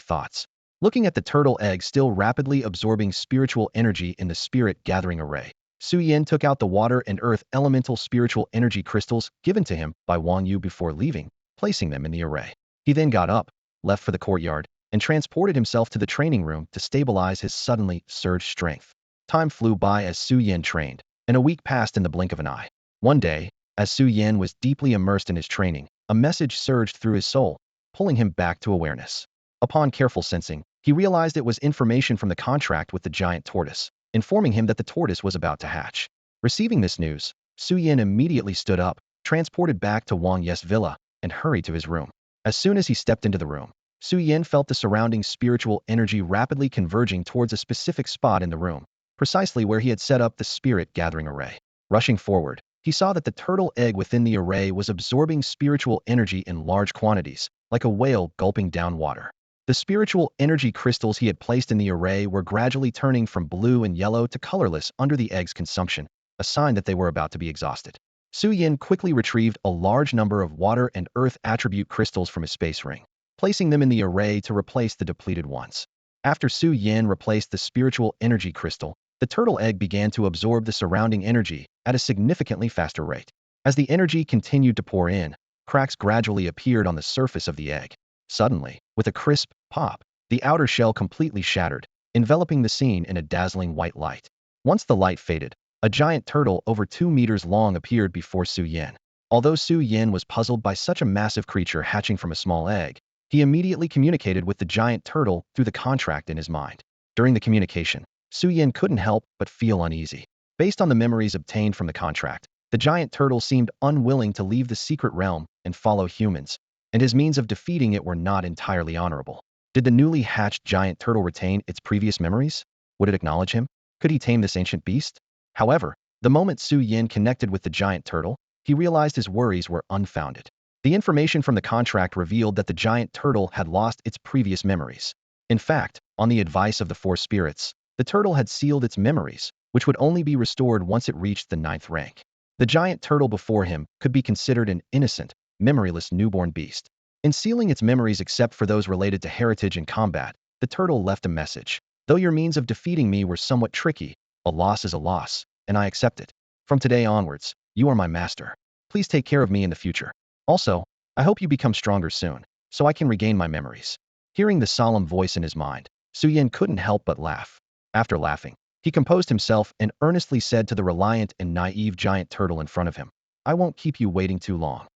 thoughts. Looking at the turtle egg still rapidly absorbing spiritual energy in the spirit-gathering array, Su Yan took out the water and earth elemental spiritual energy crystals given to him by Wang Yu before leaving, placing them in the array. He then got up, left for the courtyard, and transported himself to the training room to stabilize his suddenly surged strength. Time flew by as Su Yan trained, and a week passed in the blink of an eye. One day, as Su Yan was deeply immersed in his training, a message surged through his soul, pulling him back to awareness. Upon careful sensing, he realized it was information from the contract with the giant tortoise, informing him that the tortoise was about to hatch. Receiving this news, Su Yan immediately stood up, transported back to Wang Ye's villa, and hurried to his room. As soon as he stepped into the room, Su Yan felt the surrounding spiritual energy rapidly converging towards a specific spot in the room, precisely where he had set up the spirit-gathering array. Rushing forward, he saw that the turtle egg within the array was absorbing spiritual energy in large quantities, like a whale gulping down water. The spiritual energy crystals he had placed in the array were gradually turning from blue and yellow to colorless under the egg's consumption, a sign that they were about to be exhausted. Su Yan quickly retrieved a large number of water and earth attribute crystals from his space ring, placing them in the array to replace the depleted ones. After Su Yan replaced the spiritual energy crystal, the turtle egg began to absorb the surrounding energy at a significantly faster rate. As the energy continued to pour in, cracks gradually appeared on the surface of the egg. Suddenly, with a crisp pop, the outer shell completely shattered, enveloping the scene in a dazzling white light. Once the light faded, a giant turtle over 2 meters long appeared before Su Yan. Although Su Yan was puzzled by such a massive creature hatching from a small egg, he immediately communicated with the giant turtle through the contract in his mind. During the communication, Su Yan couldn't help but feel uneasy. Based on the memories obtained from the contract, the giant turtle seemed unwilling to leave the secret realm and follow humans, and his means of defeating it were not entirely honorable. Did the newly hatched giant turtle retain its previous memories? Would it acknowledge him? Could he tame this ancient beast? However, the moment Su Yan connected with the giant turtle, he realized his worries were unfounded. The information from the contract revealed that the giant turtle had lost its previous memories. In fact, on the advice of the four spirits, the turtle had sealed its memories, which would only be restored once it reached the 9th rank. The giant turtle before him could be considered an innocent, memoryless newborn beast. In sealing its memories except for those related to heritage and combat, the turtle left a message. Though your means of defeating me were somewhat tricky, a loss is a loss, and I accept it. From today onwards, you are my master. Please take care of me in the future. Also, I hope you become stronger soon, so I can regain my memories." Hearing the solemn voice in his mind, Su Yin couldn't help but laugh. After laughing, he composed himself and earnestly said to the reliant and naive giant turtle in front of him, "I won't keep you waiting too long."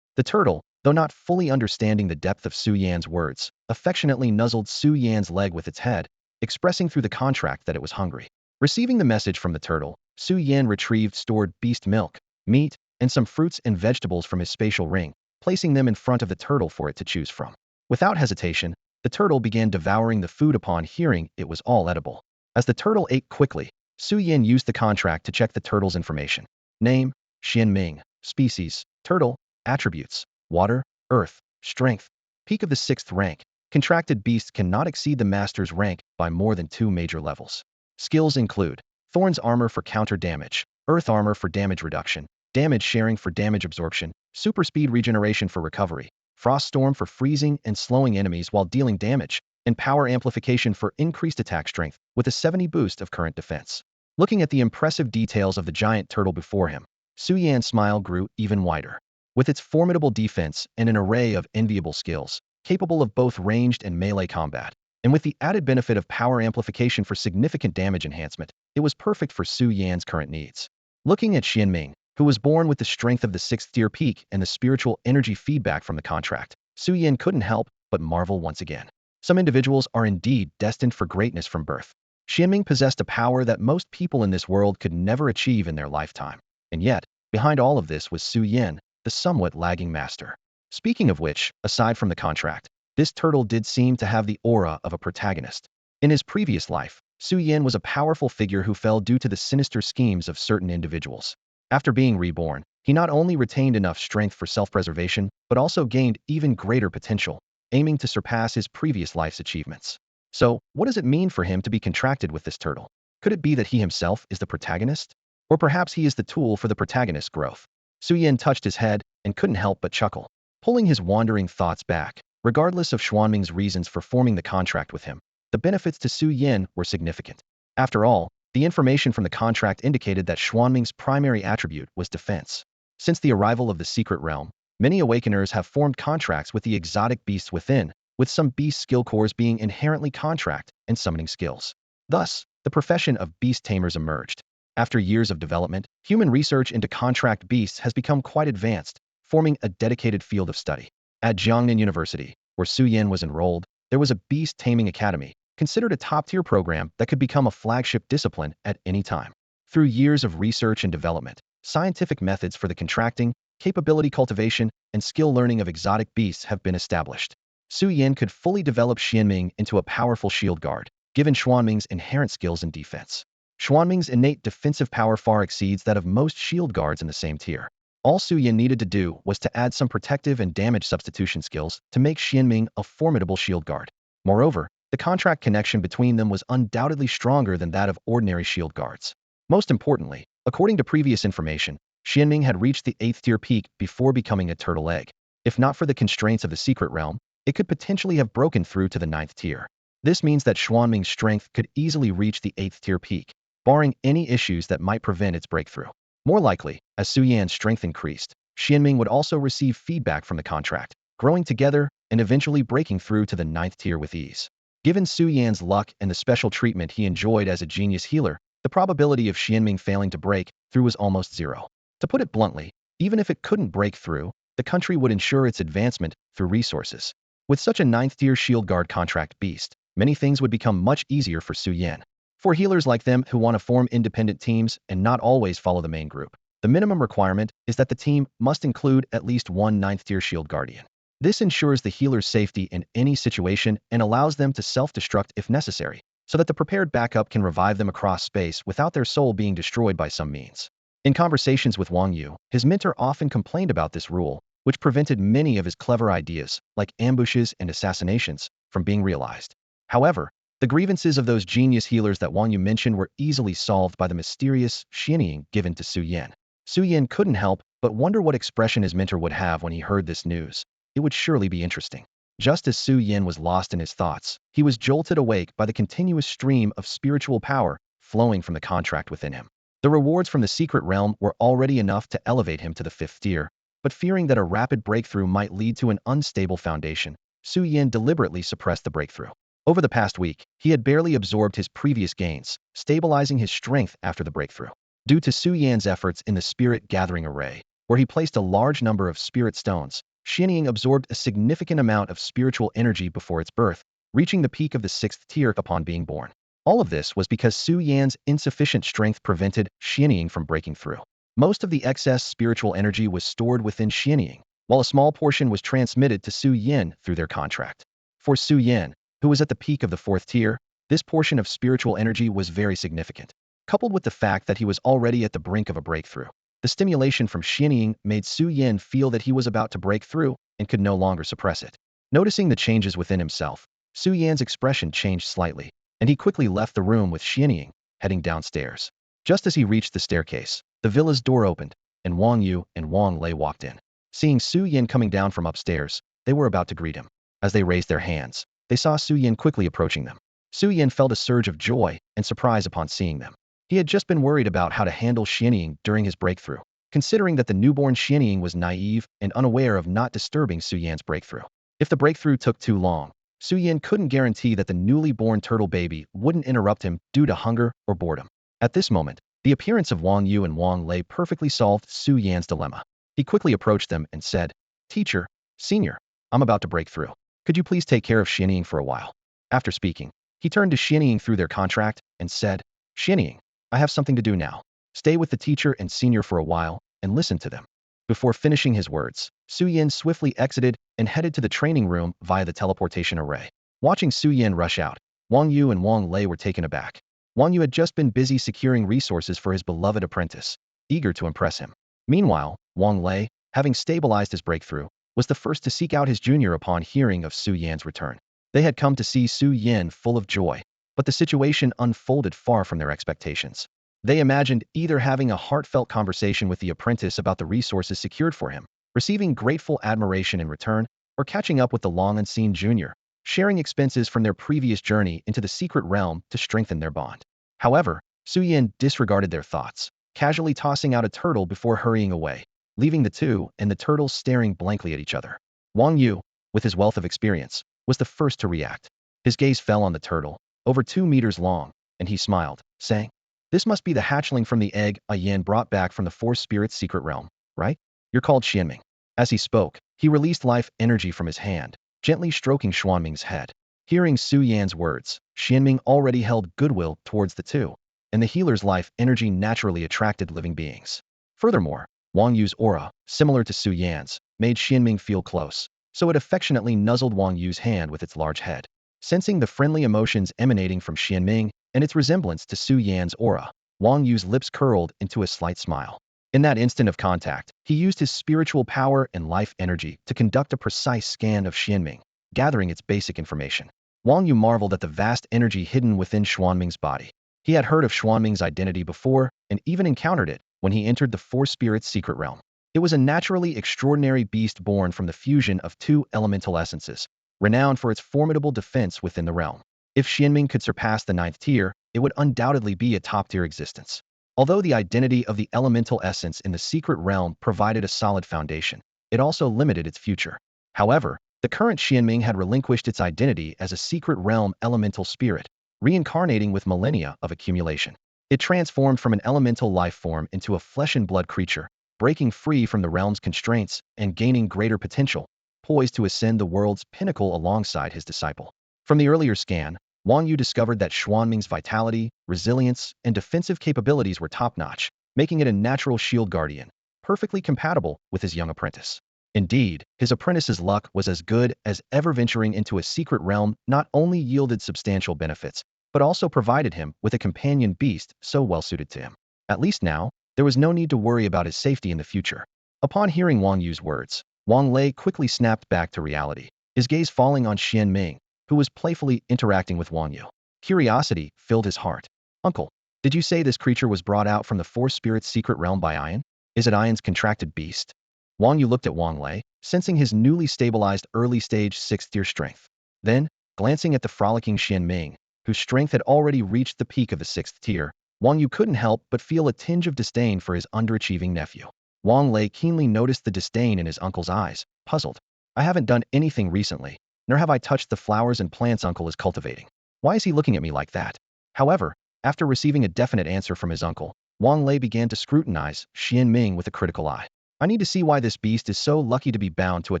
The turtle, though not fully understanding the depth of Su Yan's words, affectionately nuzzled Su Yan's leg with its head, expressing through the contract that it was hungry. Receiving the message from the turtle, Su Yan retrieved stored beast milk, meat, and some fruits and vegetables from his spatial ring, placing them in front of the turtle for it to choose from. Without hesitation, the turtle began devouring the food upon hearing it was all edible. As the turtle ate quickly, Su Yan used the contract to check the turtle's information. Name, Xian Ming. Species, turtle. Attributes, water, earth, strength. Peak of the 6th rank. Contracted beasts cannot exceed the master's rank by more than 2 major levels. Skills include Thorn's armor for counter damage, earth armor for damage reduction, damage sharing for damage absorption, super speed regeneration for recovery, frost storm for freezing and slowing enemies while dealing damage, and power amplification for increased attack strength with a 70 boost of current defense. Looking at the impressive details of the giant turtle before him, Su Yan's smile grew even wider. With its formidable defense and an array of enviable skills, capable of both ranged and melee combat, and with the added benefit of power amplification for significant damage enhancement, it was perfect for Su Yan's current needs. Looking at Xianming, who was born with the strength of the 6th tier peak and the spiritual energy feedback from the contract, Su Yan couldn't help but marvel once again. Some individuals are indeed destined for greatness from birth. Xianming possessed a power that most people in this world could never achieve in their lifetime. And yet, behind all of this was Su Yan, the somewhat lagging master. Speaking of which, aside from the contract, this turtle did seem to have the aura of a protagonist. In his previous life, Su Yan was a powerful figure who fell due to the sinister schemes of certain individuals. After being reborn, he not only retained enough strength for self-preservation, but also gained even greater potential, aiming to surpass his previous life's achievements. So, what does it mean for him to be contracted with this turtle? Could it be that he himself is the protagonist? Or perhaps he is the tool for the protagonist's growth? Su Yan touched his head and couldn't help but chuckle, pulling his wandering thoughts back. Regardless of Xuanming's reasons for forming the contract with him, the benefits to Su Yan were significant. After all, the information from the contract indicated that Xuanming's primary attribute was defense. Since the arrival of the secret realm, many Awakeners have formed contracts with the exotic beasts within, with some beast skill cores being inherently contract and summoning skills. Thus, the profession of beast tamers emerged. After years of development, human research into contract beasts has become quite advanced, forming a dedicated field of study. At Jiangnan University, where Su Yan was enrolled, there was a beast taming academy, considered a top-tier program that could become a flagship discipline at any time. Through years of research and development, scientific methods for the contracting, capability cultivation, and skill learning of exotic beasts have been established. Su Yan could fully develop Xianming into a powerful shield guard, given Xuanming's inherent skills in defense. Xuanming's innate defensive power far exceeds that of most shield guards in the same tier. All Su Yan needed to do was to add some protective and damage substitution skills to make Xianming a formidable shield guard. Moreover, the contract connection between them was undoubtedly stronger than that of ordinary shield guards. Most importantly, according to previous information, Xianming had reached the 8th tier peak before becoming a turtle egg. If not for the constraints of the secret realm, it could potentially have broken through to the 9th tier. This means that Xuanming's strength could easily reach the 8th tier peak, barring any issues that might prevent its breakthrough. More likely, as Su Yan's strength increased, Xianming would also receive feedback from the contract, growing together and eventually breaking through to the 9th tier with ease. Given Su Yan's luck and the special treatment he enjoyed as a genius healer, the probability of Xianming failing to break through was almost zero. To put it bluntly, even if it couldn't break through, the country would ensure its advancement through resources. With such a 9th tier shield guard contract beast, many things would become much easier for Su Yan. For healers like them who want to form independent teams and not always follow the main group, the minimum requirement is that the team must include at least one 9th tier shield guardian. This ensures the healer's safety in any situation and allows them to self-destruct if necessary, so that the prepared backup can revive them across space without their soul being destroyed by some means. In conversations with Wang Yu, his mentor often complained about this rule, which prevented many of his clever ideas, like ambushes and assassinations, from being realized. However, the grievances of those genius healers that Wang Yu mentioned were easily solved by the mysterious Xianming given to Su Yan. Su Yan couldn't help but wonder what expression his mentor would have when he heard this news. It would surely be interesting. Just as Su Yin was lost in his thoughts, he was jolted awake by the continuous stream of spiritual power flowing from the contract within him. The rewards from the secret realm were already enough to elevate him to the 5th tier, but fearing that a rapid breakthrough might lead to an unstable foundation, Su Yin deliberately suppressed the breakthrough. Over the past week, he had barely absorbed his previous gains, stabilizing his strength after the breakthrough. Due to Su Yan's efforts in the spirit gathering array, where he placed a large number of spirit stones, Xianying absorbed a significant amount of spiritual energy before its birth, reaching the peak of the 6th tier upon being born. All of this was because Su Yan's insufficient strength prevented Xianying from breaking through. Most of the excess spiritual energy was stored within Xianying, while a small portion was transmitted to Su Yin through their contract. For Su Yin, who was at the peak of the 4th tier, this portion of spiritual energy was very significant. Coupled with the fact that he was already at the brink of a breakthrough, the stimulation from Xianying made Su Yin feel that he was about to break through and could no longer suppress it. Noticing the changes within himself, Su Yan's expression changed slightly, and he quickly left the room with Xianying, heading downstairs. Just as he reached the staircase, the villa's door opened, and Wang Yu and Wang Lei walked in. Seeing Su Yin coming down from upstairs, they were about to greet him. As they raised their hands, they saw Su Yin quickly approaching them. Su Yin felt a surge of joy and surprise upon seeing them. He had just been worried about how to handle Xianying during his breakthrough, considering that the newborn Xianying was naive and unaware of not disturbing Su Yan's breakthrough. If the breakthrough took too long, Su Yin couldn't guarantee that the newly born turtle baby wouldn't interrupt him due to hunger or boredom. At this moment, the appearance of Wang Yu and Wang Lei perfectly solved Su Yan's dilemma. He quickly approached them and said, "Teacher, Senior, I'm about to break through. Could you please take care of Xianying for a while?" After speaking, he turned to Xianying through their contract and said, "Xianying, I have something to do now. Stay with the teacher and senior for a while and listen to them." Before finishing his words, Su Yin swiftly exited and headed to the training room via the teleportation array. Watching Su Yin rush out, Wang Yu and Wang Lei were taken aback. Wang Yu had just been busy securing resources for his beloved apprentice, eager to impress him. Meanwhile, Wang Lei, having stabilized his breakthrough, was the first to seek out his junior upon hearing of Su Yan's return. They had come to see Su Yin full of joy, but the situation unfolded far from their expectations. They imagined either having a heartfelt conversation with the apprentice about the resources secured for him, receiving grateful admiration in return, or catching up with the long-unseen junior, sharing expenses from their previous journey into the secret realm to strengthen their bond. However, Su Yin disregarded their thoughts, casually tossing out a turtle before hurrying away, leaving the two and the turtle staring blankly at each other. Wang Yu, with his wealth of experience, was the first to react. His gaze fell on the turtle, over 2 meters long, and he smiled, saying, "This must be the hatchling from the egg a Yin brought back from the Force Spirit's secret realm, right? You're called Xianming." As he spoke, he released life energy from his hand, gently stroking Xuanming's head. Hearing Su Yan's words, Xianming already held goodwill towards the two, and the healer's life energy naturally attracted living beings. Furthermore, Wang Yu's aura, similar to Su Yan's, made Xianming feel close, so it affectionately nuzzled Wang Yu's hand with its large head. Sensing the friendly emotions emanating from Xianming and its resemblance to Su Yan's aura, Wang Yu's lips curled into a slight smile. In that instant of contact, he used his spiritual power and life energy to conduct a precise scan of Xianming, gathering its basic information. Wang Yu marveled at the vast energy hidden within Xuanming's body. He had heard of Xuanming's identity before and even encountered it when he entered the Force Spirit's secret realm. It was a naturally extraordinary beast born from the fusion of 2 elemental essences, renowned for its formidable defense within the realm. If Xianming could surpass the 9th tier, it would undoubtedly be a top-tier existence. Although the identity of the elemental essence in the secret realm provided a solid foundation, it also limited its future. However, the current Xianming had relinquished its identity as a secret realm elemental spirit, reincarnating with millennia of accumulation. It transformed from an elemental life form into a flesh and blood creature, breaking free from the realm's constraints and gaining greater potential, poised to ascend the world's pinnacle alongside his disciple. From the earlier scan, Wang Yu discovered that Xuanming's vitality, resilience, and defensive capabilities were top-notch, making it a natural shield guardian, perfectly compatible with his young apprentice. Indeed, his apprentice's luck was as good as ever. Venturing into a secret realm not only yielded substantial benefits, but also provided him with a companion beast so well-suited to him. At least now, there was no need to worry about his safety in the future. Upon hearing Wang Yu's words, Wang Lei quickly snapped back to reality, his gaze falling on Xianming, who was playfully interacting with Wang Yu. Curiosity filled his heart. "Uncle, did you say this creature was brought out from the Force Spirit's secret realm by Ian? Is it Ian's contracted beast?" Wang Yu looked at Wang Lei, sensing his newly stabilized early-stage 6th-tier strength. Then, glancing at the frolicking Xian Ming, whose strength had already reached the peak of the 6th tier, Wang Yu couldn't help but feel a tinge of disdain for his underachieving nephew. Wang Lei keenly noticed the disdain in his uncle's eyes, puzzled. I haven't done anything recently, nor have I touched the flowers and plants uncle is cultivating. Why is he looking at me like that? However, after receiving a definite answer from his uncle, Wang Lei began to scrutinize Xian Ming with a critical eye. I need to see why this beast is so lucky to be bound to a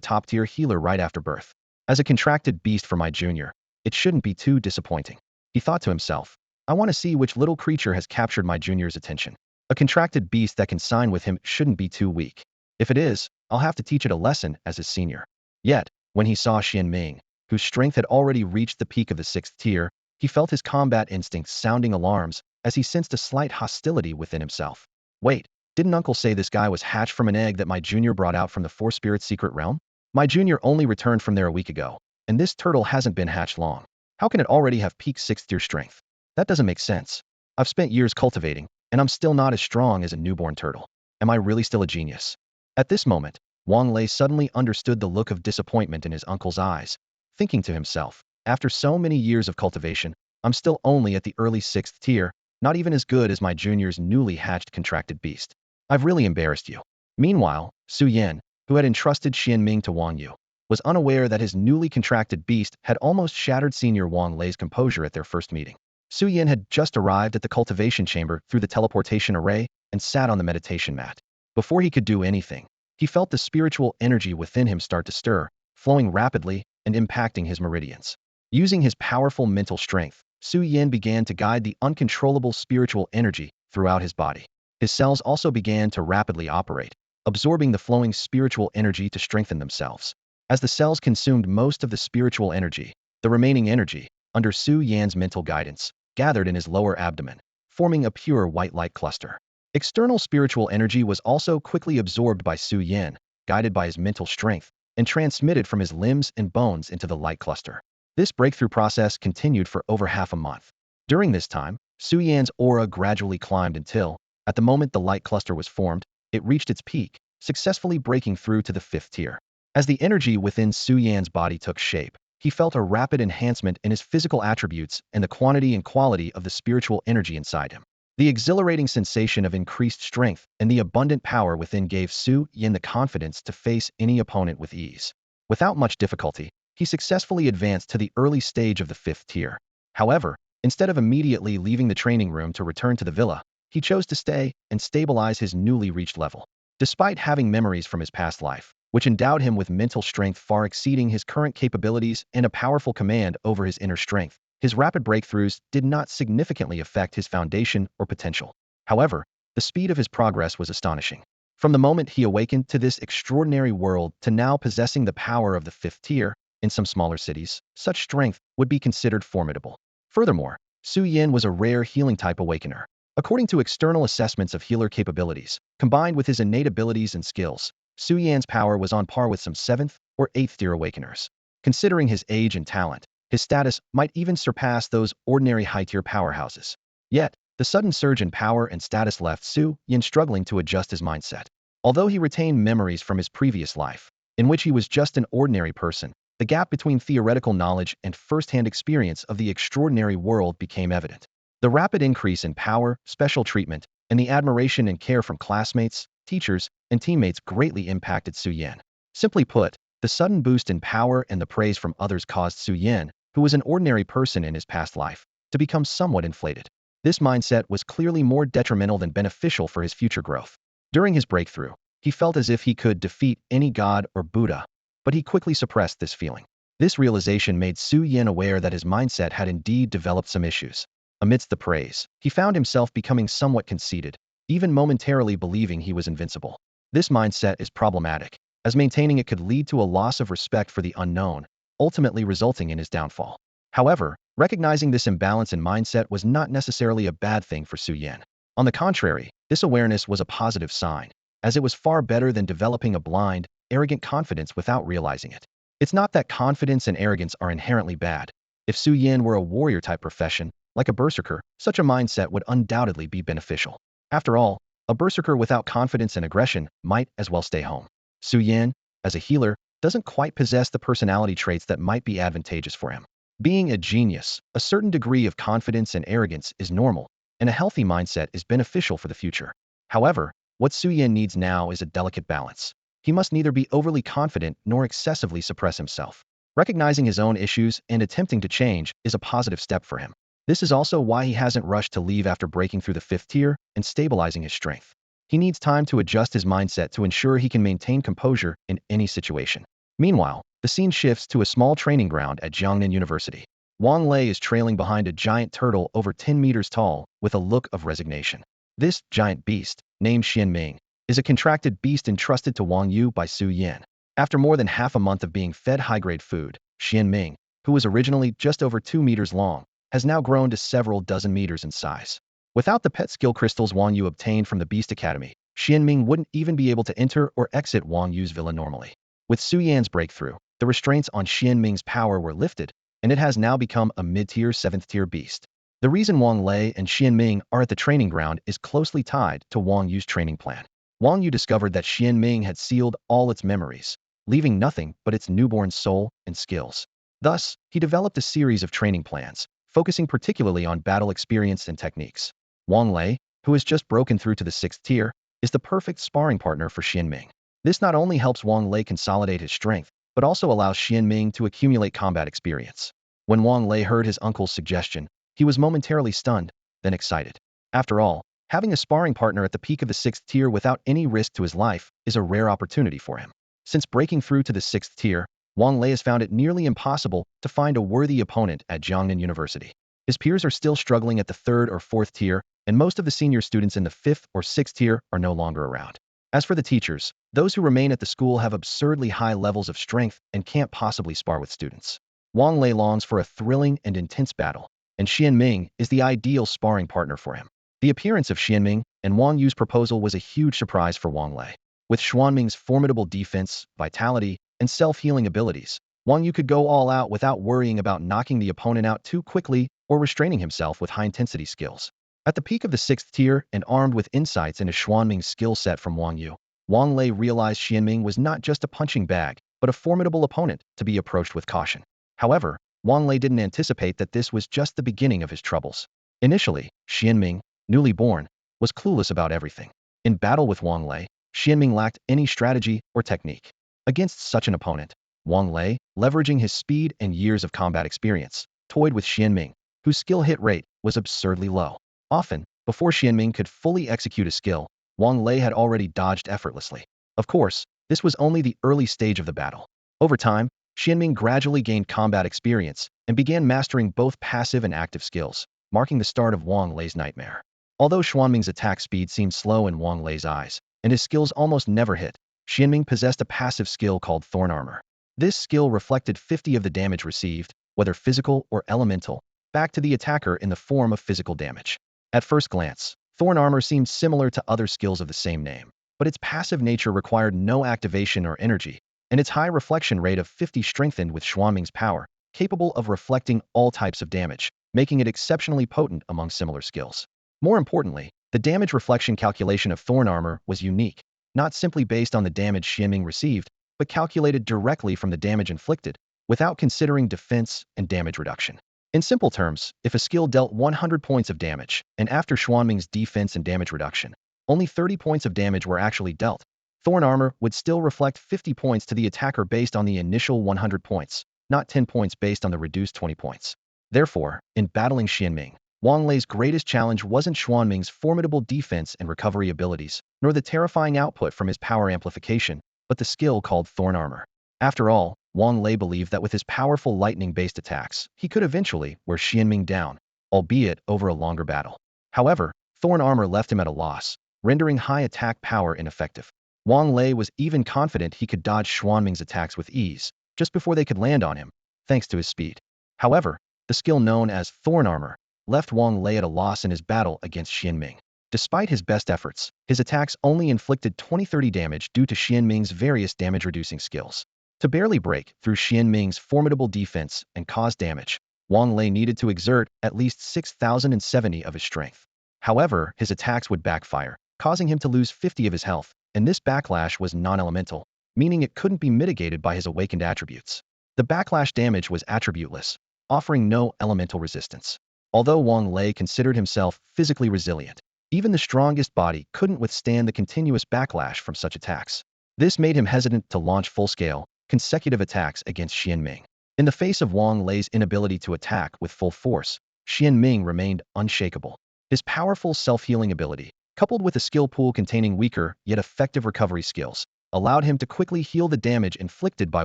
top-tier healer right after birth. As a contracted beast for my junior, it shouldn't be too disappointing. He thought to himself, I want to see which little creature has captured my junior's attention. A contracted beast that can sign with him shouldn't be too weak. If it is, I'll have to teach it a lesson as his senior. Yet, when he saw Xian Ming, whose strength had already reached the peak of the 6th tier, he felt his combat instincts sounding alarms as he sensed a slight hostility within himself. Wait, didn't Uncle say this guy was hatched from an egg that my junior brought out from the Four Spirits secret realm? My junior only returned from there a week ago, and this turtle hasn't been hatched long. How can it already have peak 6th tier strength? That doesn't make sense. I've spent years cultivating, and I'm still not as strong as a newborn turtle. Am I really still a genius? At this moment, Wang Lei suddenly understood the look of disappointment in his uncle's eyes, thinking to himself, after so many years of cultivation, I'm still only at the early 6th tier, not even as good as my junior's newly hatched contracted beast. I've really embarrassed you. Meanwhile, Su Yan, who had entrusted Xian Ming to Wang Yu, was unaware that his newly contracted beast had almost shattered senior Wang Lei's composure at their first meeting. Su Yan had just arrived at the cultivation chamber through the teleportation array and sat on the meditation mat. Before he could do anything, he felt the spiritual energy within him start to stir, flowing rapidly and impacting his meridians. Using his powerful mental strength, Su Yan began to guide the uncontrollable spiritual energy throughout his body. His cells also began to rapidly operate, absorbing the flowing spiritual energy to strengthen themselves. As the cells consumed most of the spiritual energy, the remaining energy, under Su Yan's mental guidance, gathered in his lower abdomen, forming a pure white light cluster. External spiritual energy was also quickly absorbed by Su Yan, guided by his mental strength, and transmitted from his limbs and bones into the light cluster. This breakthrough process continued for over half a month. During this time, Su Yan's aura gradually climbed until, at the moment the light cluster was formed, it reached its peak, successfully breaking through to the 5th tier. As the energy within Su Yan's body took shape, he felt a rapid enhancement in his physical attributes and the quantity and quality of the spiritual energy inside him. The exhilarating sensation of increased strength and the abundant power within gave Su Yan the confidence to face any opponent with ease. Without much difficulty, he successfully advanced to the early stage of the 5th tier. However, instead of immediately leaving the training room to return to the villa, he chose to stay and stabilize his newly reached level. Despite having memories from his past life, which endowed him with mental strength far exceeding his current capabilities and a powerful command over his inner strength, his rapid breakthroughs did not significantly affect his foundation or potential. However, the speed of his progress was astonishing. From the moment he awakened to this extraordinary world to now possessing the power of the 5th tier, in some smaller cities, such strength would be considered formidable. Furthermore, Su Yan was a rare healing type Awakener. According to external assessments of healer capabilities, combined with his innate abilities and skills, Su Yan's power was on par with some 7th or 8th tier Awakeners. Considering his age and talent, his status might even surpass those ordinary high-tier powerhouses. Yet, the sudden surge in power and status left Su Yan struggling to adjust his mindset. Although he retained memories from his previous life, in which he was just an ordinary person, the gap between theoretical knowledge and first-hand experience of the extraordinary world became evident. The rapid increase in power, special treatment, and the admiration and care from classmates, teachers, and teammates greatly impacted Su Yan. Simply put, the sudden boost in power and the praise from others caused Su Yan, who was an ordinary person in his past life, to become somewhat inflated. This mindset was clearly more detrimental than beneficial for his future growth. During his breakthrough, he felt as if he could defeat any god or Buddha, but he quickly suppressed this feeling. This realization made Su Yan aware that his mindset had indeed developed some issues. Amidst the praise, he found himself becoming somewhat conceited, even momentarily believing he was invincible. This mindset is problematic, as maintaining it could lead to a loss of respect for the unknown, ultimately resulting in his downfall. However, recognizing this imbalance in mindset was not necessarily a bad thing for Su Yan. On the contrary, this awareness was a positive sign, as it was far better than developing a blind, arrogant confidence without realizing it. It's not that confidence and arrogance are inherently bad. If Su Yan were a warrior-type profession, like a berserker, such a mindset would undoubtedly be beneficial. After all, a berserker without confidence and aggression might as well stay home. Su Yan, as a healer, doesn't quite possess the personality traits that might be advantageous for him. Being a genius, a certain degree of confidence and arrogance is normal, and a healthy mindset is beneficial for the future. However, what Su Yin needs now is a delicate balance. He must neither be overly confident nor excessively suppress himself. Recognizing his own issues and attempting to change is a positive step for him. This is also why he hasn't rushed to leave after breaking through the 5th tier and stabilizing his strength. He needs time to adjust his mindset to ensure he can maintain composure in any situation. Meanwhile, the scene shifts to a small training ground at Jiangnan University. Wang Lei is trailing behind a giant turtle over 10 meters tall with a look of resignation. This giant beast, named Xianming, is a contracted beast entrusted to Wang Yu by Su Yin. After more than half a month of being fed high-grade food, Xianming, who was originally just over 2 meters long, has now grown to several dozen meters in size. Without the pet skill crystals Wang Yu obtained from the Beast Academy, Xianming wouldn't even be able to enter or exit Wang Yu's villa normally. With Su Yan's breakthrough, the restraints on Xianming's power were lifted, and it has now become a mid-tier 7th-tier beast. The reason Wang Lei and Xianming are at the training ground is closely tied to Wang Yu's training plan. Wang Yu discovered that Xianming had sealed all its memories, leaving nothing but its newborn soul and skills. Thus, he developed a series of training plans, focusing particularly on battle experience and techniques. Wang Lei, who has just broken through to the 6th tier, is the perfect sparring partner for Xianming. This not only helps Wang Lei consolidate his strength, but also allows Xianming to accumulate combat experience. When Wang Lei heard his uncle's suggestion, he was momentarily stunned, then excited. After all, having a sparring partner at the peak of the 6th tier without any risk to his life is a rare opportunity for him. Since breaking through to the 6th tier, Wang Lei has found it nearly impossible to find a worthy opponent at Jiangnan University. His peers are still struggling at the 3rd or 4th tier, and most of the senior students in the 5th or 6th tier are no longer around. As for the teachers, those who remain at the school have absurdly high levels of strength and can't possibly spar with students. Wang Lei longs for a thrilling and intense battle, and Xianming is the ideal sparring partner for him. The appearance of Xianming and Wang Yu's proposal was a huge surprise for Wang Lei. With Xuanming's formidable defense, vitality, and self-healing abilities, Wang Yu could go all out without worrying about knocking the opponent out too quickly or restraining himself with high-intensity skills. At the peak of the 6th tier and armed with insights into Xuanming's skill set from Wang Yu, Wang Lei realized Xianming was not just a punching bag, but a formidable opponent to be approached with caution. However, Wang Lei didn't anticipate that this was just the beginning of his troubles. Initially, Xianming, newly born, was clueless about everything. In battle with Wang Lei, Xianming lacked any strategy or technique. Against such an opponent, Wang Lei, leveraging his speed and years of combat experience, toyed with Xianming, whose skill hit rate was absurdly low. Often, before Xianming could fully execute a skill, Wang Lei had already dodged effortlessly. Of course, this was only the early stage of the battle. Over time, Xianming gradually gained combat experience and began mastering both passive and active skills, marking the start of Wang Lei's nightmare. Although Xuanming's attack speed seemed slow in Wang Lei's eyes, and his skills almost never hit, Xianming possessed a passive skill called Thorn Armor. This skill reflected 50 of the damage received, whether physical or elemental, back to the attacker in the form of physical damage. At first glance, Thorn Armor seemed similar to other skills of the same name, but its passive nature required no activation or energy, and its high reflection rate of 50 strengthened with Xuanming's power, capable of reflecting all types of damage, making it exceptionally potent among similar skills. More importantly, the damage reflection calculation of Thorn Armor was unique, not simply based on the damage Xianming received, but calculated directly from the damage inflicted, without considering defense and damage reduction. In simple terms, if a skill dealt 100 points of damage, and after Xuanming's defense and damage reduction, only 30 points of damage were actually dealt, Thorn Armor would still reflect 50 points to the attacker based on the initial 100 points, not 10 points based on the reduced 20 points. Therefore, in battling Xianming, Wang Lei's greatest challenge wasn't Xuanming's formidable defense and recovery abilities, nor the terrifying output from his power amplification, but the skill called Thorn Armor. After all, Wang Lei believed that with his powerful lightning-based attacks, he could eventually wear Xianming down, albeit over a longer battle. However, Thorn Armor left him at a loss, rendering high attack power ineffective. Wang Lei was even confident he could dodge Xuanming's attacks with ease, just before they could land on him, thanks to his speed. However, the skill known as Thorn Armor left Wang Lei at a loss in his battle against Xianming. Despite his best efforts, his attacks only inflicted 20-30 damage due to Xianming's various damage-reducing skills. To barely break through Xianming's formidable defense and cause damage, Wang Lei needed to exert at least 6,070 of his strength. However, his attacks would backfire, causing him to lose 50 of his health, and this backlash was non-elemental, meaning it couldn't be mitigated by his awakened attributes. The backlash damage was attributeless, offering no elemental resistance. Although Wang Lei considered himself physically resilient, even the strongest body couldn't withstand the continuous backlash from such attacks. This made him hesitant to launch full-scale, consecutive attacks against Xianming. In the face of Wang Lei's inability to attack with full force, Xianming remained unshakable. His powerful self-healing ability, coupled with a skill pool containing weaker yet effective recovery skills, allowed him to quickly heal the damage inflicted by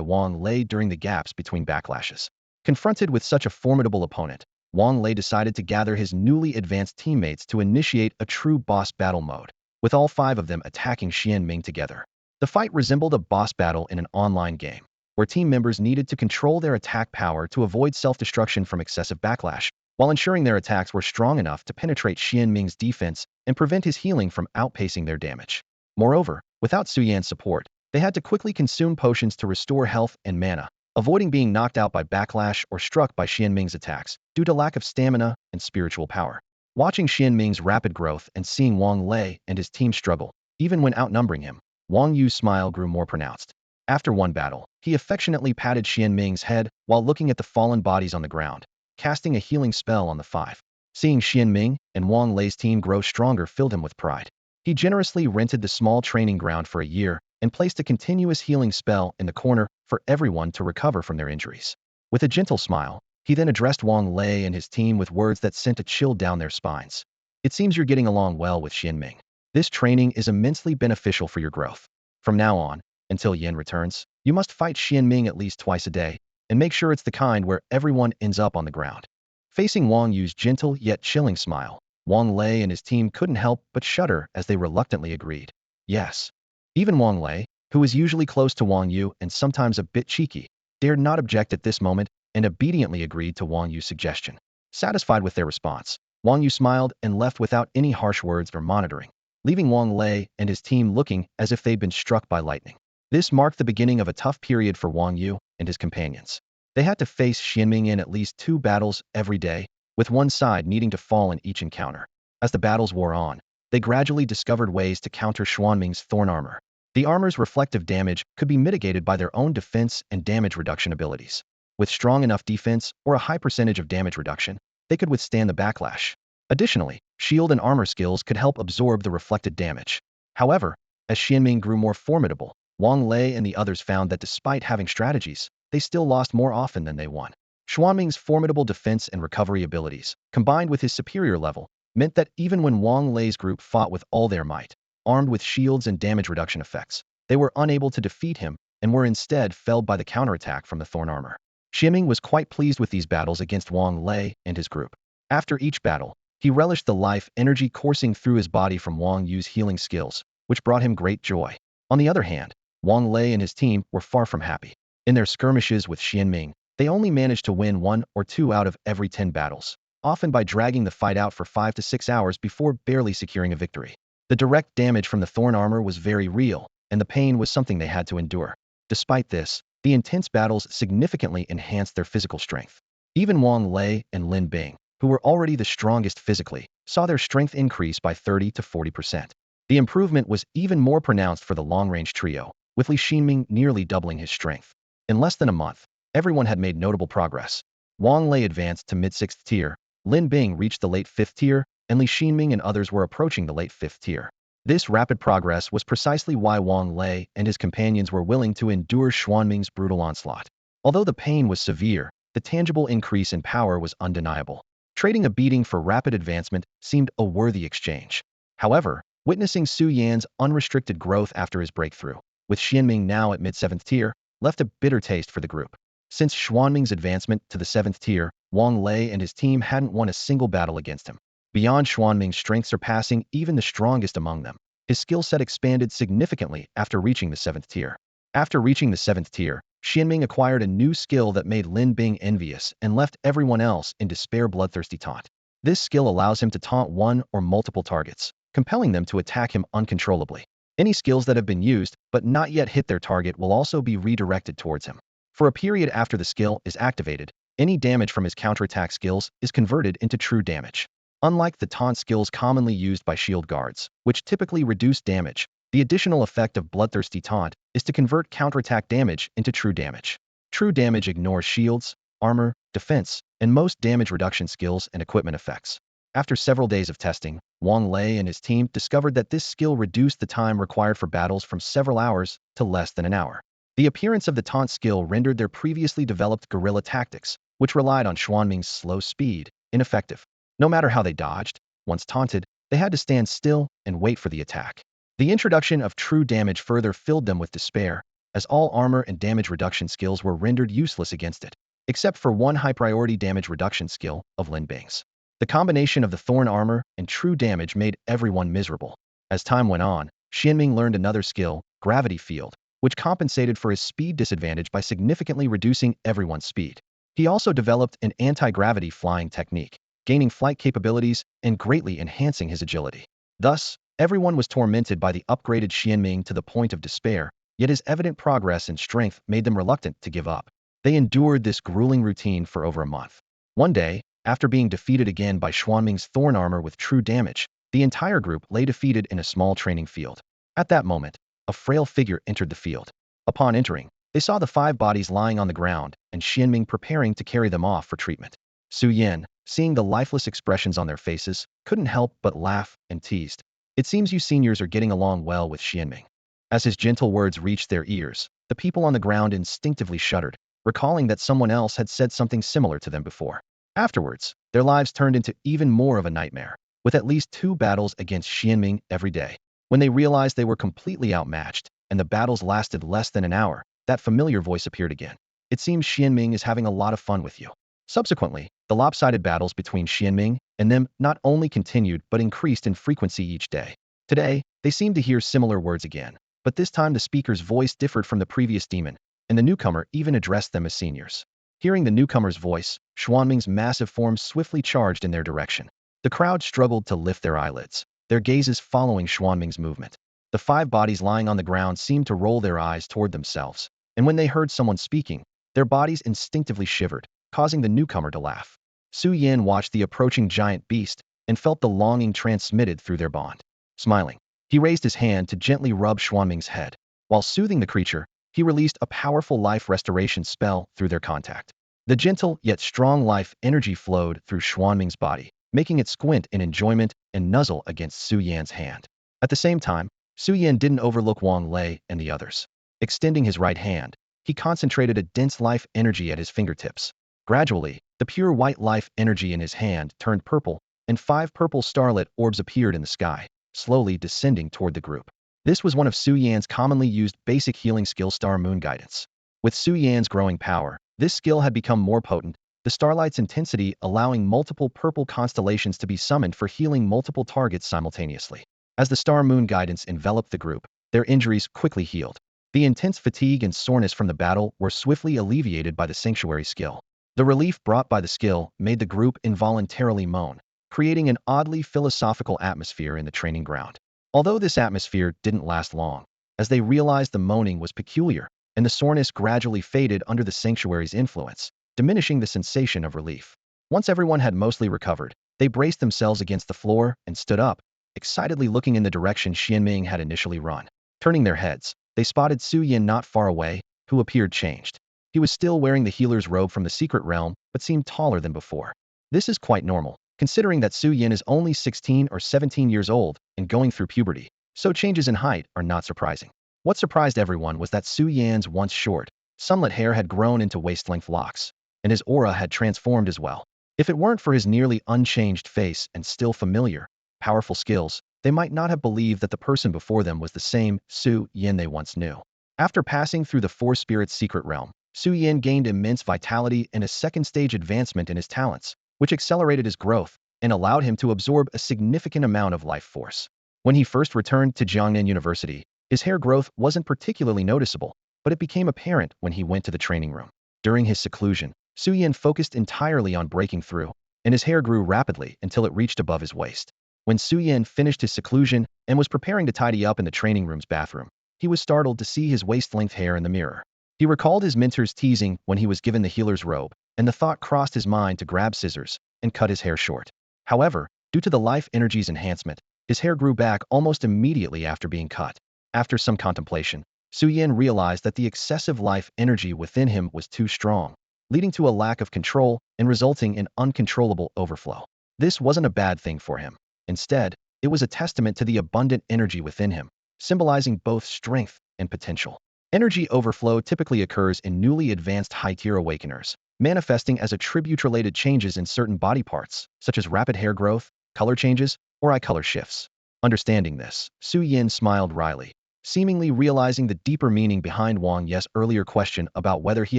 Wang Lei during the gaps between backlashes. Confronted with such a formidable opponent, Wang Lei decided to gather his newly advanced teammates to initiate a true boss battle mode, with all 5 of them attacking Xianming together. The fight resembled a boss battle in an online game, where team members needed to control their attack power to avoid self-destruction from excessive backlash, while ensuring their attacks were strong enough to penetrate Xianming's defense and prevent his healing from outpacing their damage. Moreover, without Su Yan's support, they had to quickly consume potions to restore health and mana, avoiding being knocked out by backlash or struck by Xianming's attacks due to lack of stamina and spiritual power. Watching Xianming's rapid growth and seeing Wang Lei and his team struggle, even when outnumbering him, Wang Yu's smile grew more pronounced. After one battle, he affectionately patted Xianming's head while looking at the fallen bodies on the ground, casting a healing spell on the 5. Seeing Xianming and Wang Lei's team grow stronger filled him with pride. He generously rented the small training ground for a year and placed a continuous healing spell in the corner for everyone to recover from their injuries. With a gentle smile, he then addressed Wang Lei and his team with words that sent a chill down their spines. It seems you're getting along well with Xianming. This training is immensely beneficial for your growth. From now on, until Yan returns, you must fight Xianming at least twice a day, and make sure it's the kind where everyone ends up on the ground. Facing Wang Yu's gentle yet chilling smile, Wang Lei and his team couldn't help but shudder as they reluctantly agreed. Yes. Even Wang Lei, who was usually close to Wang Yu and sometimes a bit cheeky, dared not object at this moment and obediently agreed to Wang Yu's suggestion. Satisfied with their response, Wang Yu smiled and left without any harsh words or monitoring, leaving Wang Lei and his team looking as if they'd been struck by lightning. This marked the beginning of a tough period for Wang Yu and his companions. They had to face Xianming in at least 2 battles every day, with one side needing to fall in each encounter. As the battles wore on, they gradually discovered ways to counter Xuanming's thorn armor. The armor's reflective damage could be mitigated by their own defense and damage reduction abilities. With strong enough defense or a high percentage of damage reduction, they could withstand the backlash. Additionally, shield and armor skills could help absorb the reflected damage. However, as Xianming grew more formidable, Wang Lei and the others found that despite having strategies, they still lost more often than they won. Xuanming's formidable defense and recovery abilities, combined with his superior level, meant that even when Wang Lei's group fought with all their might, armed with shields and damage reduction effects, they were unable to defeat him and were instead felled by the counterattack from the thorn armor. Xianming was quite pleased with these battles against Wang Lei and his group. After each battle, he relished the life energy coursing through his body from Wang Yu's healing skills, which brought him great joy. On the other hand, Wang Lei and his team were far from happy. In their skirmishes with Xianming, they only managed to win 1 or 2 out of every 10 battles, often by dragging the fight out for 5 to 6 hours before barely securing a victory. The direct damage from the thorn armor was very real, and the pain was something they had to endure. Despite this, the intense battles significantly enhanced their physical strength. Even Wang Lei and Lin Bing, who were already the strongest physically, saw their strength increase by 30 to 40%. The improvement was even more pronounced for the long-range trio, with Li Xianming nearly doubling his strength. In less than a month, everyone had made notable progress. Wang Lei advanced to mid-6th tier, Lin Bing reached the late 5th tier, and Li Xianming and others were approaching the late 5th tier. This rapid progress was precisely why Wang Lei and his companions were willing to endure Xuanming's brutal onslaught. Although the pain was severe, the tangible increase in power was undeniable. Trading a beating for rapid advancement seemed a worthy exchange. However, witnessing Su Yan's unrestricted growth after his breakthrough, with Xianming now at mid-7th tier, left a bitter taste for the group. Since Xuanming's advancement to the 7th tier, Wang Lei and his team hadn't won a single battle against him. Beyond Xuanming's strength surpassing even the strongest among them, his skill set expanded significantly after reaching the 7th tier. After reaching the 7th tier, Xianming acquired a new skill that made Lin Bing envious and left everyone else in despair. Bloodthirsty Taunt. This skill allows him to taunt one or multiple targets, compelling them to attack him uncontrollably. Any skills that have been used but not yet hit their target will also be redirected towards him. For a period after the skill is activated, any damage from his counterattack skills is converted into true damage. Unlike the taunt skills commonly used by shield guards, which typically reduce damage, the additional effect of Bloodthirsty Taunt is to convert counterattack damage into true damage. True damage ignores shields, armor, defense, and most damage reduction skills and equipment effects. After several days of testing, Wang Lei and his team discovered that this skill reduced the time required for battles from several hours to less than an hour. The appearance of the taunt skill rendered their previously developed guerrilla tactics, which relied on Xuanming's slow speed, ineffective. No matter how they dodged, once taunted, they had to stand still and wait for the attack. The introduction of true damage further filled them with despair, as all armor and damage reduction skills were rendered useless against it, except for one high-priority damage reduction skill of Lin Bing's. The combination of the thorn armor and true damage made everyone miserable. As time went on, Xianming learned another skill, gravity field, which compensated for his speed disadvantage by significantly reducing everyone's speed. He also developed an anti-gravity flying technique, gaining flight capabilities and greatly enhancing his agility. Thus, everyone was tormented by the upgraded Xianming to the point of despair, yet his evident progress and strength made them reluctant to give up. They endured this grueling routine for over a month. One day, after being defeated again by Xuanming's thorn armor with true damage, the entire group lay defeated in a small training field. At that moment, a frail figure entered the field. Upon entering, they saw the 5 bodies lying on the ground and Xianming preparing to carry them off for treatment. Su Yan, seeing the lifeless expressions on their faces, couldn't help but laugh and teased. It seems you seniors are getting along well with Xianming. As his gentle words reached their ears, the people on the ground instinctively shuddered, recalling that someone else had said something similar to them before. Afterwards, their lives turned into even more of a nightmare, with at least 2 battles against Xianming every day. When they realized they were completely outmatched, and the battles lasted less than an hour, that familiar voice appeared again. It seems Xianming is having a lot of fun with you. Subsequently, the lopsided battles between Xianming and them not only continued but increased in frequency each day. Today, they seemed to hear similar words again, but this time the speaker's voice differed from the previous demon, and the newcomer even addressed them as seniors. Hearing the newcomer's voice, Xuanming's massive form swiftly charged in their direction. The crowd struggled to lift their eyelids, their gazes following Xuanming's movement. The 5 bodies lying on the ground seemed to roll their eyes toward themselves, and when they heard someone speaking, their bodies instinctively shivered, causing the newcomer to laugh. Su Yan watched the approaching giant beast and felt the longing transmitted through their bond. Smiling, he raised his hand to gently rub Xuanming's head. While soothing the creature, he released a powerful life restoration spell through their contact. The gentle yet strong life energy flowed through Xuanming's body, making it squint in enjoyment and nuzzle against Su Yan's hand. At the same time, Su Yan didn't overlook Wang Lei and the others. Extending his right hand, he concentrated a dense life energy at his fingertips. Gradually, the pure white life energy in his hand turned purple, and 5 purple starlit orbs appeared in the sky, slowly descending toward the group. This was one of Su Yan's commonly used basic healing skill, Star Moon Guidance. With Su Yan's growing power, this skill had become more potent, the starlight's intensity allowing multiple purple constellations to be summoned for healing multiple targets simultaneously. As the Star Moon Guidance enveloped the group, their injuries quickly healed. The intense fatigue and soreness from the battle were swiftly alleviated by the Sanctuary skill. The relief brought by the skill made the group involuntarily moan, creating an oddly philosophical atmosphere in the training ground. Although this atmosphere didn't last long, as they realized the moaning was peculiar, and the soreness gradually faded under the Sanctuary's influence, diminishing the sensation of relief. Once everyone had mostly recovered, they braced themselves against the floor and stood up, excitedly looking in the direction Xianming had initially run. Turning their heads, they spotted Su Yan not far away, who appeared changed. He was still wearing the healer's robe from the secret realm, but seemed taller than before. This is quite normal, considering that Su Yan is only 16 or 17 years old and going through puberty, so changes in height are not surprising. What surprised everyone was that Su Yan's once short, sunlit hair had grown into waist-length locks, and his aura had transformed as well. If it weren't for his nearly unchanged face and still familiar, powerful skills, they might not have believed that the person before them was the same Su Yan they once knew. After passing through the Four Spirits secret realm, Su Yan gained immense vitality and a second-stage advancement in his talents, which accelerated his growth and allowed him to absorb a significant amount of life force. When he first returned to Jiangnan University, his hair growth wasn't particularly noticeable, but it became apparent when he went to the training room. During his seclusion, Su Yan focused entirely on breaking through, and his hair grew rapidly until it reached above his waist. When Su Yan finished his seclusion and was preparing to tidy up in the training room's bathroom, he was startled to see his waist-length hair in the mirror. He recalled his mentor's teasing when he was given the healer's robe, and the thought crossed his mind to grab scissors and cut his hair short. However, due to the life energy's enhancement, his hair grew back almost immediately after being cut. After some contemplation, Su Yin realized that the excessive life energy within him was too strong, leading to a lack of control and resulting in uncontrollable overflow. This wasn't a bad thing for him. Instead, it was a testament to the abundant energy within him, symbolizing both strength and potential. Energy overflow typically occurs in newly advanced high-tier awakeners, manifesting as attribute-related changes in certain body parts, such as rapid hair growth, color changes, or eye color shifts. Understanding this, Su Yin smiled wryly, seemingly realizing the deeper meaning behind Wang Ye's earlier question about whether he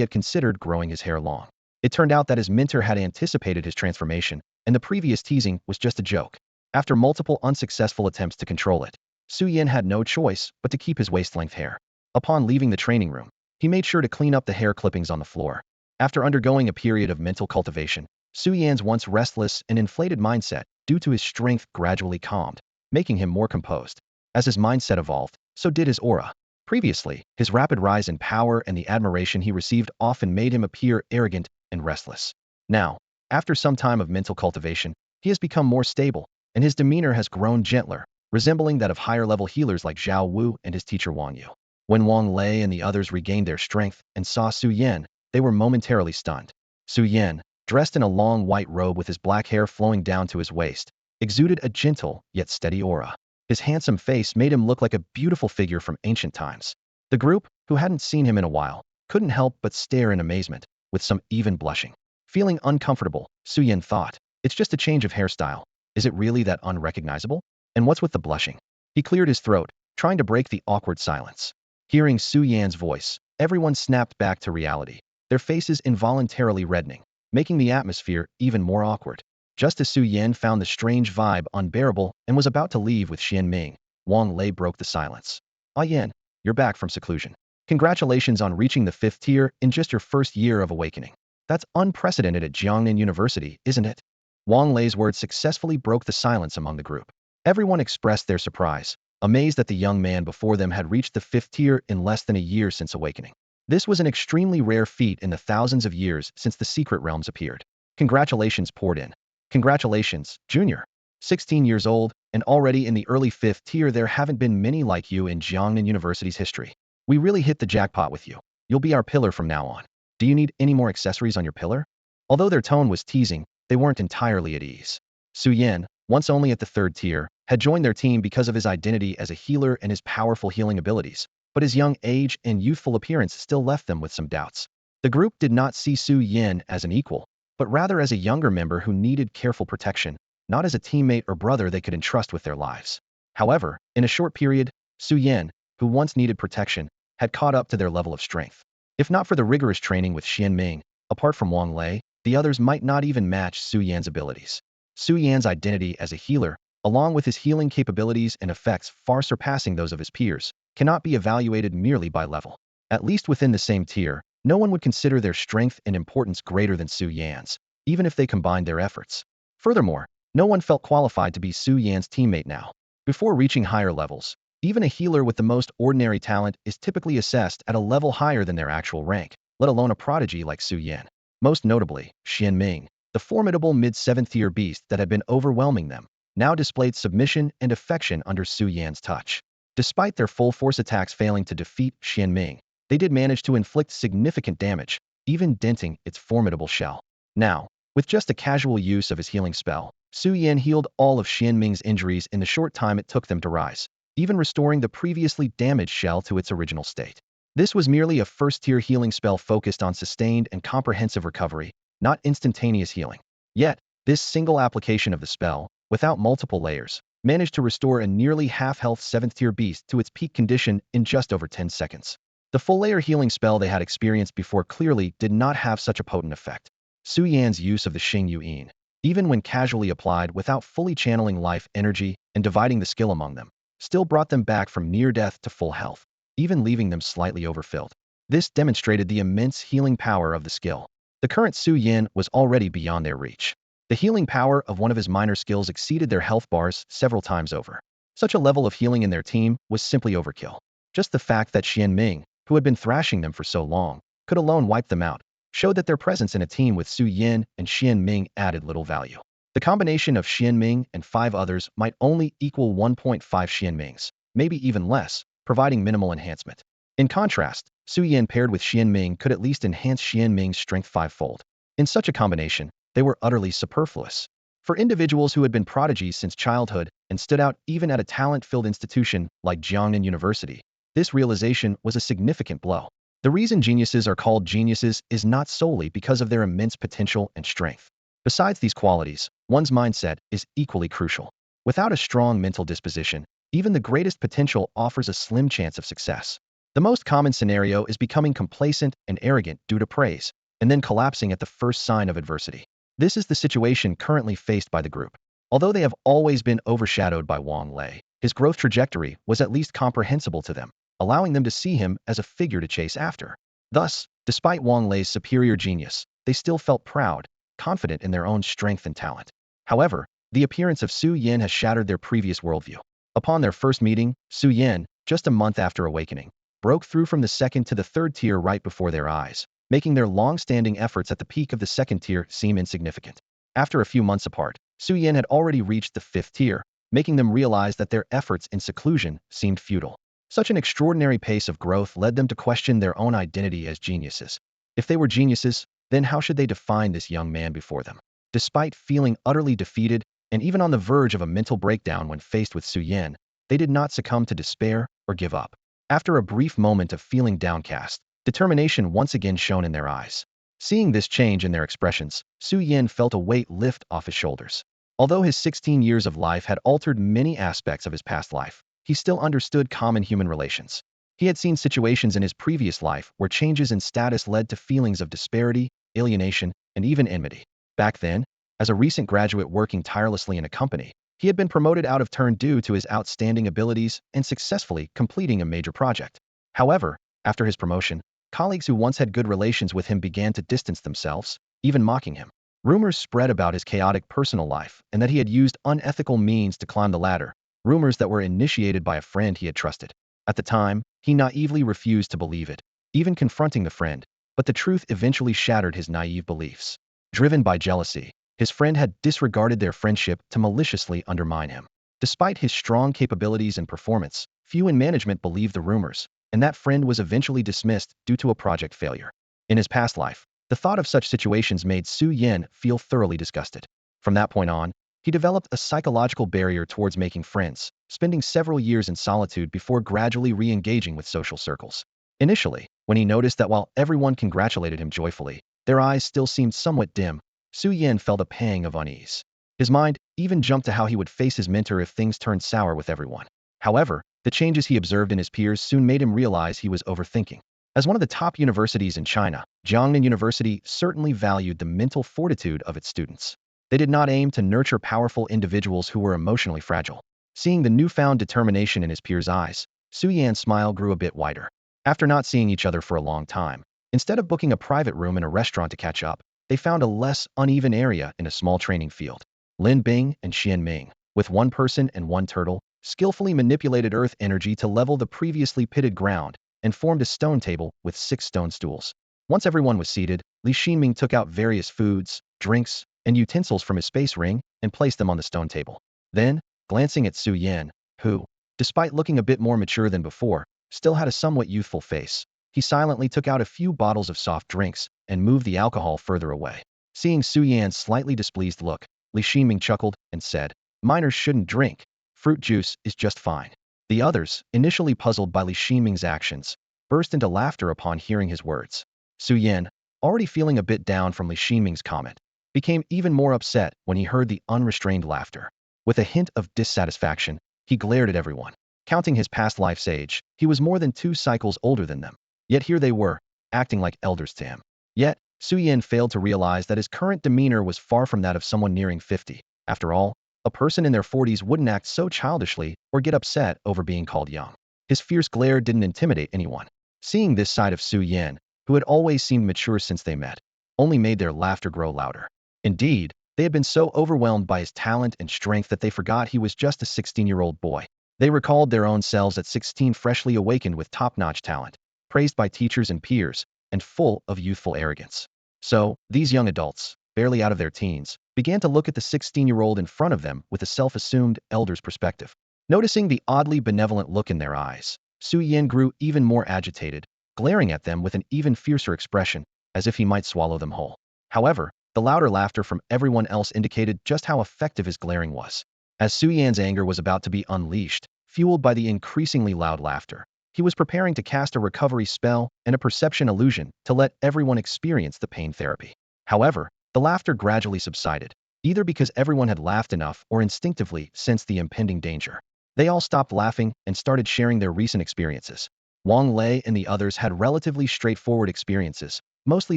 had considered growing his hair long. It turned out that his mentor had anticipated his transformation, and the previous teasing was just a joke. After multiple unsuccessful attempts to control it, Su Yin had no choice but to keep his waist-length hair. Upon leaving the training room, he made sure to clean up the hair clippings on the floor. After undergoing a period of mental cultivation, Su Yan's once restless and inflated mindset, due to his strength, gradually calmed, making him more composed. As his mindset evolved, so did his aura. Previously, his rapid rise in power and the admiration he received often made him appear arrogant and restless. Now, after some time of mental cultivation, he has become more stable, and his demeanor has grown gentler, resembling that of higher-level healers like Zhao Wu and his teacher Wang Yu. When Wang Lei and the others regained their strength and saw Su Yan, they were momentarily stunned. Su Yan, dressed in a long white robe with his black hair flowing down to his waist, exuded a gentle yet steady aura. His handsome face made him look like a beautiful figure from ancient times. The group, who hadn't seen him in a while, couldn't help but stare in amazement, with some even blushing. Feeling uncomfortable, Su Yan thought, "It's just a change of hairstyle. Is it really that unrecognizable? And what's with the blushing?" He cleared his throat, trying to break the awkward silence. Hearing Su Yan's voice, everyone snapped back to reality, their faces involuntarily reddening, making the atmosphere even more awkward. Just as Su Yan found the strange vibe unbearable and was about to leave with Xian Ming, Wang Lei broke the silence. "Ah Yan, you're back from seclusion. Congratulations on reaching the 5th tier in just your first year of awakening. That's unprecedented at Jiangnan University, isn't it?" Wang Lei's words successfully broke the silence among the group. Everyone expressed their surprise, amazed that the young man before them had reached the 5th tier in less than a year since awakening. This was an extremely rare feat in the thousands of years since the secret realms appeared. Congratulations poured in. "Congratulations, Junior. 16 years old, and already in the early 5th tier. There haven't been many like you in Jiangnan University's history. We really hit the jackpot with you. You'll be our pillar from now on. Do you need any more accessories on your pillar?" Although their tone was teasing, they weren't entirely at ease. Su Yan, once only at the 3rd tier, had joined their team because of his identity as a healer and his powerful healing abilities, but his young age and youthful appearance still left them with some doubts. The group did not see Su Yan as an equal, but rather as a younger member who needed careful protection, not as a teammate or brother they could entrust with their lives. However, in a short period, Su Yan, who once needed protection, had caught up to their level of strength. If not for the rigorous training with Xian Ming, apart from Wang Lei, the others might not even match Su Yan's abilities. Su Yan's identity as a healer, along with his healing capabilities and effects far surpassing those of his peers, cannot be evaluated merely by level. At least within the same tier, no one would consider their strength and importance greater than Su Yan's, even if they combined their efforts. Furthermore, no one felt qualified to be Su Yan's teammate now. Before reaching higher levels, even a healer with the most ordinary talent is typically assessed at a level higher than their actual rank, let alone a prodigy like Su Yan. Most notably, Xian Ming, the formidable mid-7th tier beast that had been overwhelming them, now displayed submission and affection under Su Yan's touch. Despite their full force attacks failing to defeat Xian Ming, they did manage to inflict significant damage, even denting its formidable shell. Now, with just a casual use of his healing spell, Su Yan healed all of Xian Ming's injuries in the short time it took them to rise, even restoring the previously damaged shell to its original state. This was merely a first-tier healing spell focused on sustained and comprehensive recovery, not instantaneous healing. Yet, this single application of the spell, without multiple layers, managed to restore a nearly half-health 7th-tier beast to its peak condition in just over 10 seconds. The full-layer healing spell they had experienced before clearly did not have such a potent effect. Su Yan's use of the Xing Yuan, even when casually applied without fully channeling life energy and dividing the skill among them, still brought them back from near death to full health, even leaving them slightly overfilled. This demonstrated the immense healing power of the skill. The current Su Yan was already beyond their reach. The healing power of one of his minor skills exceeded their health bars several times over. Such a level of healing in their team was simply overkill. Just the fact that Xian Ming, who had been thrashing them for so long, could alone wipe them out, showed that their presence in a team with Su Yan and Xian Ming added little value. The combination of Xian Ming and 5 others might only equal 1.5 Xian Mings, maybe even less, providing minimal enhancement. In contrast, Su Yan paired with Xian Ming could at least enhance Xian Ming's strength fivefold. In such a combination, they were utterly superfluous. For individuals who had been prodigies since childhood and stood out even at a talent-filled institution like Jiangnan University, this realization was a significant blow. The reason geniuses are called geniuses is not solely because of their immense potential and strength. Besides these qualities, one's mindset is equally crucial. Without a strong mental disposition, even the greatest potential offers a slim chance of success. The most common scenario is becoming complacent and arrogant due to praise, and then collapsing at the first sign of adversity. This is the situation currently faced by the group. Although they have always been overshadowed by Wang Lei, his growth trajectory was at least comprehensible to them, allowing them to see him as a figure to chase after. Thus, despite Wang Lei's superior genius, they still felt proud, confident in their own strength and talent. However, the appearance of Su Yan has shattered their previous worldview. Upon their first meeting, Su Yan, just a month after awakening, broke through from the second to the third tier right before their eyes, making their long-standing efforts at the peak of the second tier seem insignificant. After a few months apart, Su Yan had already reached the fifth tier, making them realize that their efforts in seclusion seemed futile. Such an extraordinary pace of growth led them to question their own identity as geniuses. If they were geniuses, then how should they define this young man before them? Despite feeling utterly defeated and even on the verge of a mental breakdown when faced with Su Yan, they did not succumb to despair or give up. After a brief moment of feeling downcast, determination once again shone in their eyes. Seeing this change in their expressions, Su Yan felt a weight lift off his shoulders. Although his 16 years of life had altered many aspects of his past life, he still understood common human relations. He had seen situations in his previous life where changes in status led to feelings of disparity, alienation, and even enmity. Back then, as a recent graduate working tirelessly in a company, he had been promoted out of turn due to his outstanding abilities and successfully completing a major project. However, after his promotion, colleagues who once had good relations with him began to distance themselves, even mocking him. Rumors spread about his chaotic personal life and that he had used unethical means to climb the ladder, rumors that were initiated by a friend he had trusted. At the time, he naively refused to believe it, even confronting the friend, but the truth eventually shattered his naive beliefs. Driven by jealousy, his friend had disregarded their friendship to maliciously undermine him. Despite his strong capabilities and performance, few in management believed the rumors, and that friend was eventually dismissed due to a project failure. In his past life, the thought of such situations made Su Yan feel thoroughly disgusted. From that point on, he developed a psychological barrier towards making friends, spending several years in solitude before gradually re-engaging with social circles. Initially, when he noticed that while everyone congratulated him joyfully, their eyes still seemed somewhat dim, Su Yan felt a pang of unease. His mind even jumped to how he would face his mentor if things turned sour with everyone. However, the changes he observed in his peers soon made him realize he was overthinking. As one of the top universities in China, Jiangnan University certainly valued the mental fortitude of its students. They did not aim to nurture powerful individuals who were emotionally fragile. Seeing the newfound determination in his peers' eyes, Su Yan's smile grew a bit wider. After not seeing each other for a long time, instead of booking a private room in a restaurant to catch up, they found a less uneven area in a small training field. Lin Bing and Xian Ming, with one person and one turtle, skillfully manipulated earth energy to level the previously pitted ground and formed a stone table with 6 stone stools. Once everyone was seated, Li Xinming took out various foods, drinks, and utensils from his space ring and placed them on the stone table. Then, glancing at Su Yan, who, despite looking a bit more mature than before, still had a somewhat youthful face, he silently took out a few bottles of soft drinks and moved the alcohol further away. Seeing Su Yan's slightly displeased look, Li Xinming chuckled and said, "Minors shouldn't drink. Fruit juice is just fine." The others, initially puzzled by Li Xinming's actions, burst into laughter upon hearing his words. Su Yan, already feeling a bit down from Li Xinming's comment, became even more upset when he heard the unrestrained laughter. With a hint of dissatisfaction, he glared at everyone. Counting his past life's age, he was more than 2 cycles older than them. Yet here they were, acting like elders to him. Yet, Su Yan failed to realize that his current demeanor was far from that of someone nearing 50. After all, a person in their 40s wouldn't act so childishly or get upset over being called young. His fierce glare didn't intimidate anyone. Seeing this side of Su Yan, who had always seemed mature since they met, only made their laughter grow louder. Indeed, they had been so overwhelmed by his talent and strength that they forgot he was just a 16-year-old boy. They recalled their own selves at 16, freshly awakened with top-notch talent, praised by teachers and peers, and full of youthful arrogance. So, these young adults, barely out of their teens, began to look at the 16-year-old in front of them with a self-assumed elder's perspective. Noticing the oddly benevolent look in their eyes, Su Yin grew even more agitated, glaring at them with an even fiercer expression, as if he might swallow them whole. However, the louder laughter from everyone else indicated just how effective his glaring was. As Su Yan's anger was about to be unleashed, fueled by the increasingly loud laughter, he was preparing to cast a recovery spell and a perception illusion to let everyone experience the pain therapy. However, the laughter gradually subsided, either because everyone had laughed enough or instinctively sensed the impending danger. They all stopped laughing and started sharing their recent experiences. Wang Lei and the others had relatively straightforward experiences, mostly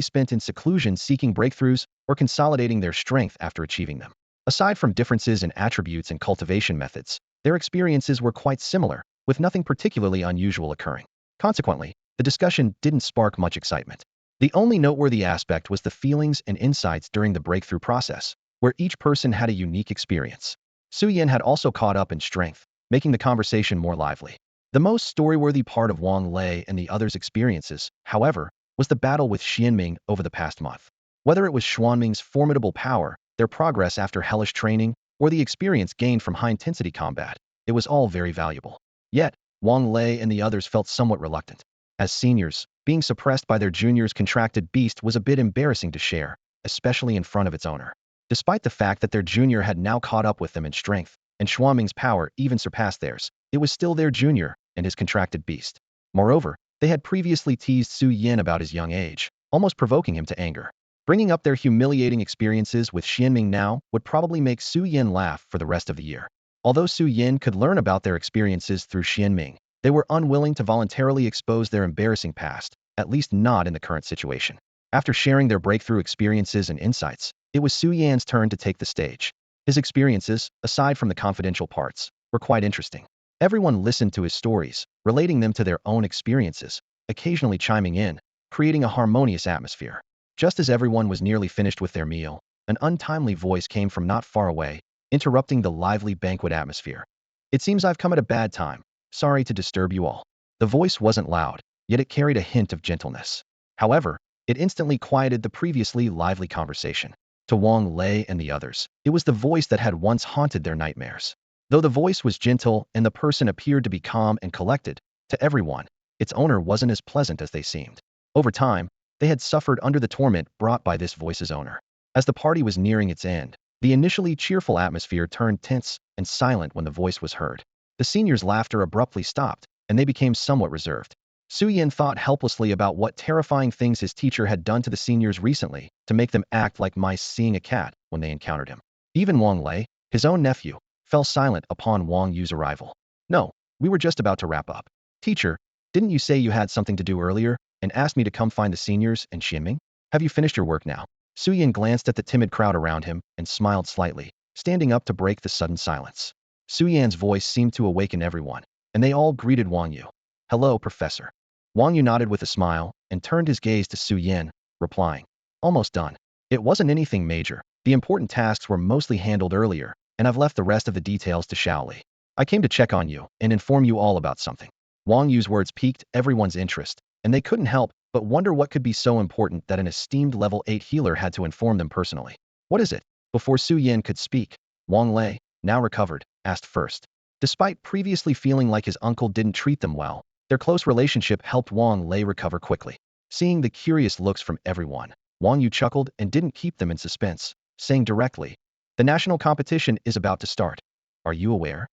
spent in seclusion seeking breakthroughs or consolidating their strength after achieving them. Aside from differences in attributes and cultivation methods, their experiences were quite similar, with nothing particularly unusual occurring. Consequently, the discussion didn't spark much excitement. The only noteworthy aspect was the feelings and insights during the breakthrough process, where each person had a unique experience. Su Yin had also caught up in strength, making the conversation more lively. The most story-worthy part of Wang Lei and the others' experiences, however, was the battle with Xianming over the past month. Whether it was Xuanming's formidable power, their progress after hellish training, or the experience gained from high-intensity combat, it was all very valuable. Yet, Wang Lei and the others felt somewhat reluctant. As seniors, being suppressed by their junior's contracted beast was a bit embarrassing to share, especially in front of its owner. Despite the fact that their junior had now caught up with them in strength, and Xuanming's power even surpassed theirs, it was still their junior and his contracted beast. Moreover, they had previously teased Su Yin about his young age, almost provoking him to anger. Bringing up their humiliating experiences with Xianming now would probably make Su Yin laugh for the rest of the year. Although Su Yin could learn about their experiences through Xianming, they were unwilling to voluntarily expose their embarrassing past, at least not in the current situation. After sharing their breakthrough experiences and insights, it was Su Yan's turn to take the stage. His experiences, aside from the confidential parts, were quite interesting. Everyone listened to his stories, relating them to their own experiences, occasionally chiming in, creating a harmonious atmosphere. Just as everyone was nearly finished with their meal, an untimely voice came from not far away, interrupting the lively banquet atmosphere. "It seems I've come at a bad time. Sorry to disturb you all." The voice wasn't loud, yet it carried a hint of gentleness. However, it instantly quieted the previously lively conversation. To Wang Lei and the others, it was the voice that had once haunted their nightmares. Though the voice was gentle and the person appeared to be calm and collected, to everyone, its owner wasn't as pleasant as they seemed. Over time, they had suffered under the torment brought by this voice's owner. As the party was nearing its end, the initially cheerful atmosphere turned tense and silent when the voice was heard. The seniors' laughter abruptly stopped, and they became somewhat reserved. Su Yin thought helplessly about what terrifying things his teacher had done to the seniors recently to make them act like mice seeing a cat when they encountered him. Even Wang Lei, his own nephew, fell silent upon Wang Yu's arrival. "No, we were just about to wrap up. Teacher, didn't you say you had something to do earlier and asked me to come find the seniors and Xianming? Have you finished your work now?" Su Yin glanced at the timid crowd around him and smiled slightly, standing up to break the sudden silence. Su Yan's voice seemed to awaken everyone, and they all greeted Wang Yu. "Hello, Professor." Wang Yu nodded with a smile and turned his gaze to Su Yin, replying, "Almost done. It wasn't anything major. The important tasks were mostly handled earlier, and I've left the rest of the details to Shaoli. I came to check on you and inform you all about something." Wang Yu's words piqued everyone's interest, and they couldn't help but wonder what could be so important that an esteemed level 8 healer had to inform them personally. "What is it?" Before Su Yin could speak, Wang Lei, now recovered, asked first. Despite previously feeling like his uncle didn't treat them well, their close relationship helped Wang Lei recover quickly. Seeing the curious looks from everyone, Wang Yu chuckled and didn't keep them in suspense, saying directly, "The national competition is about to start. Are you aware?"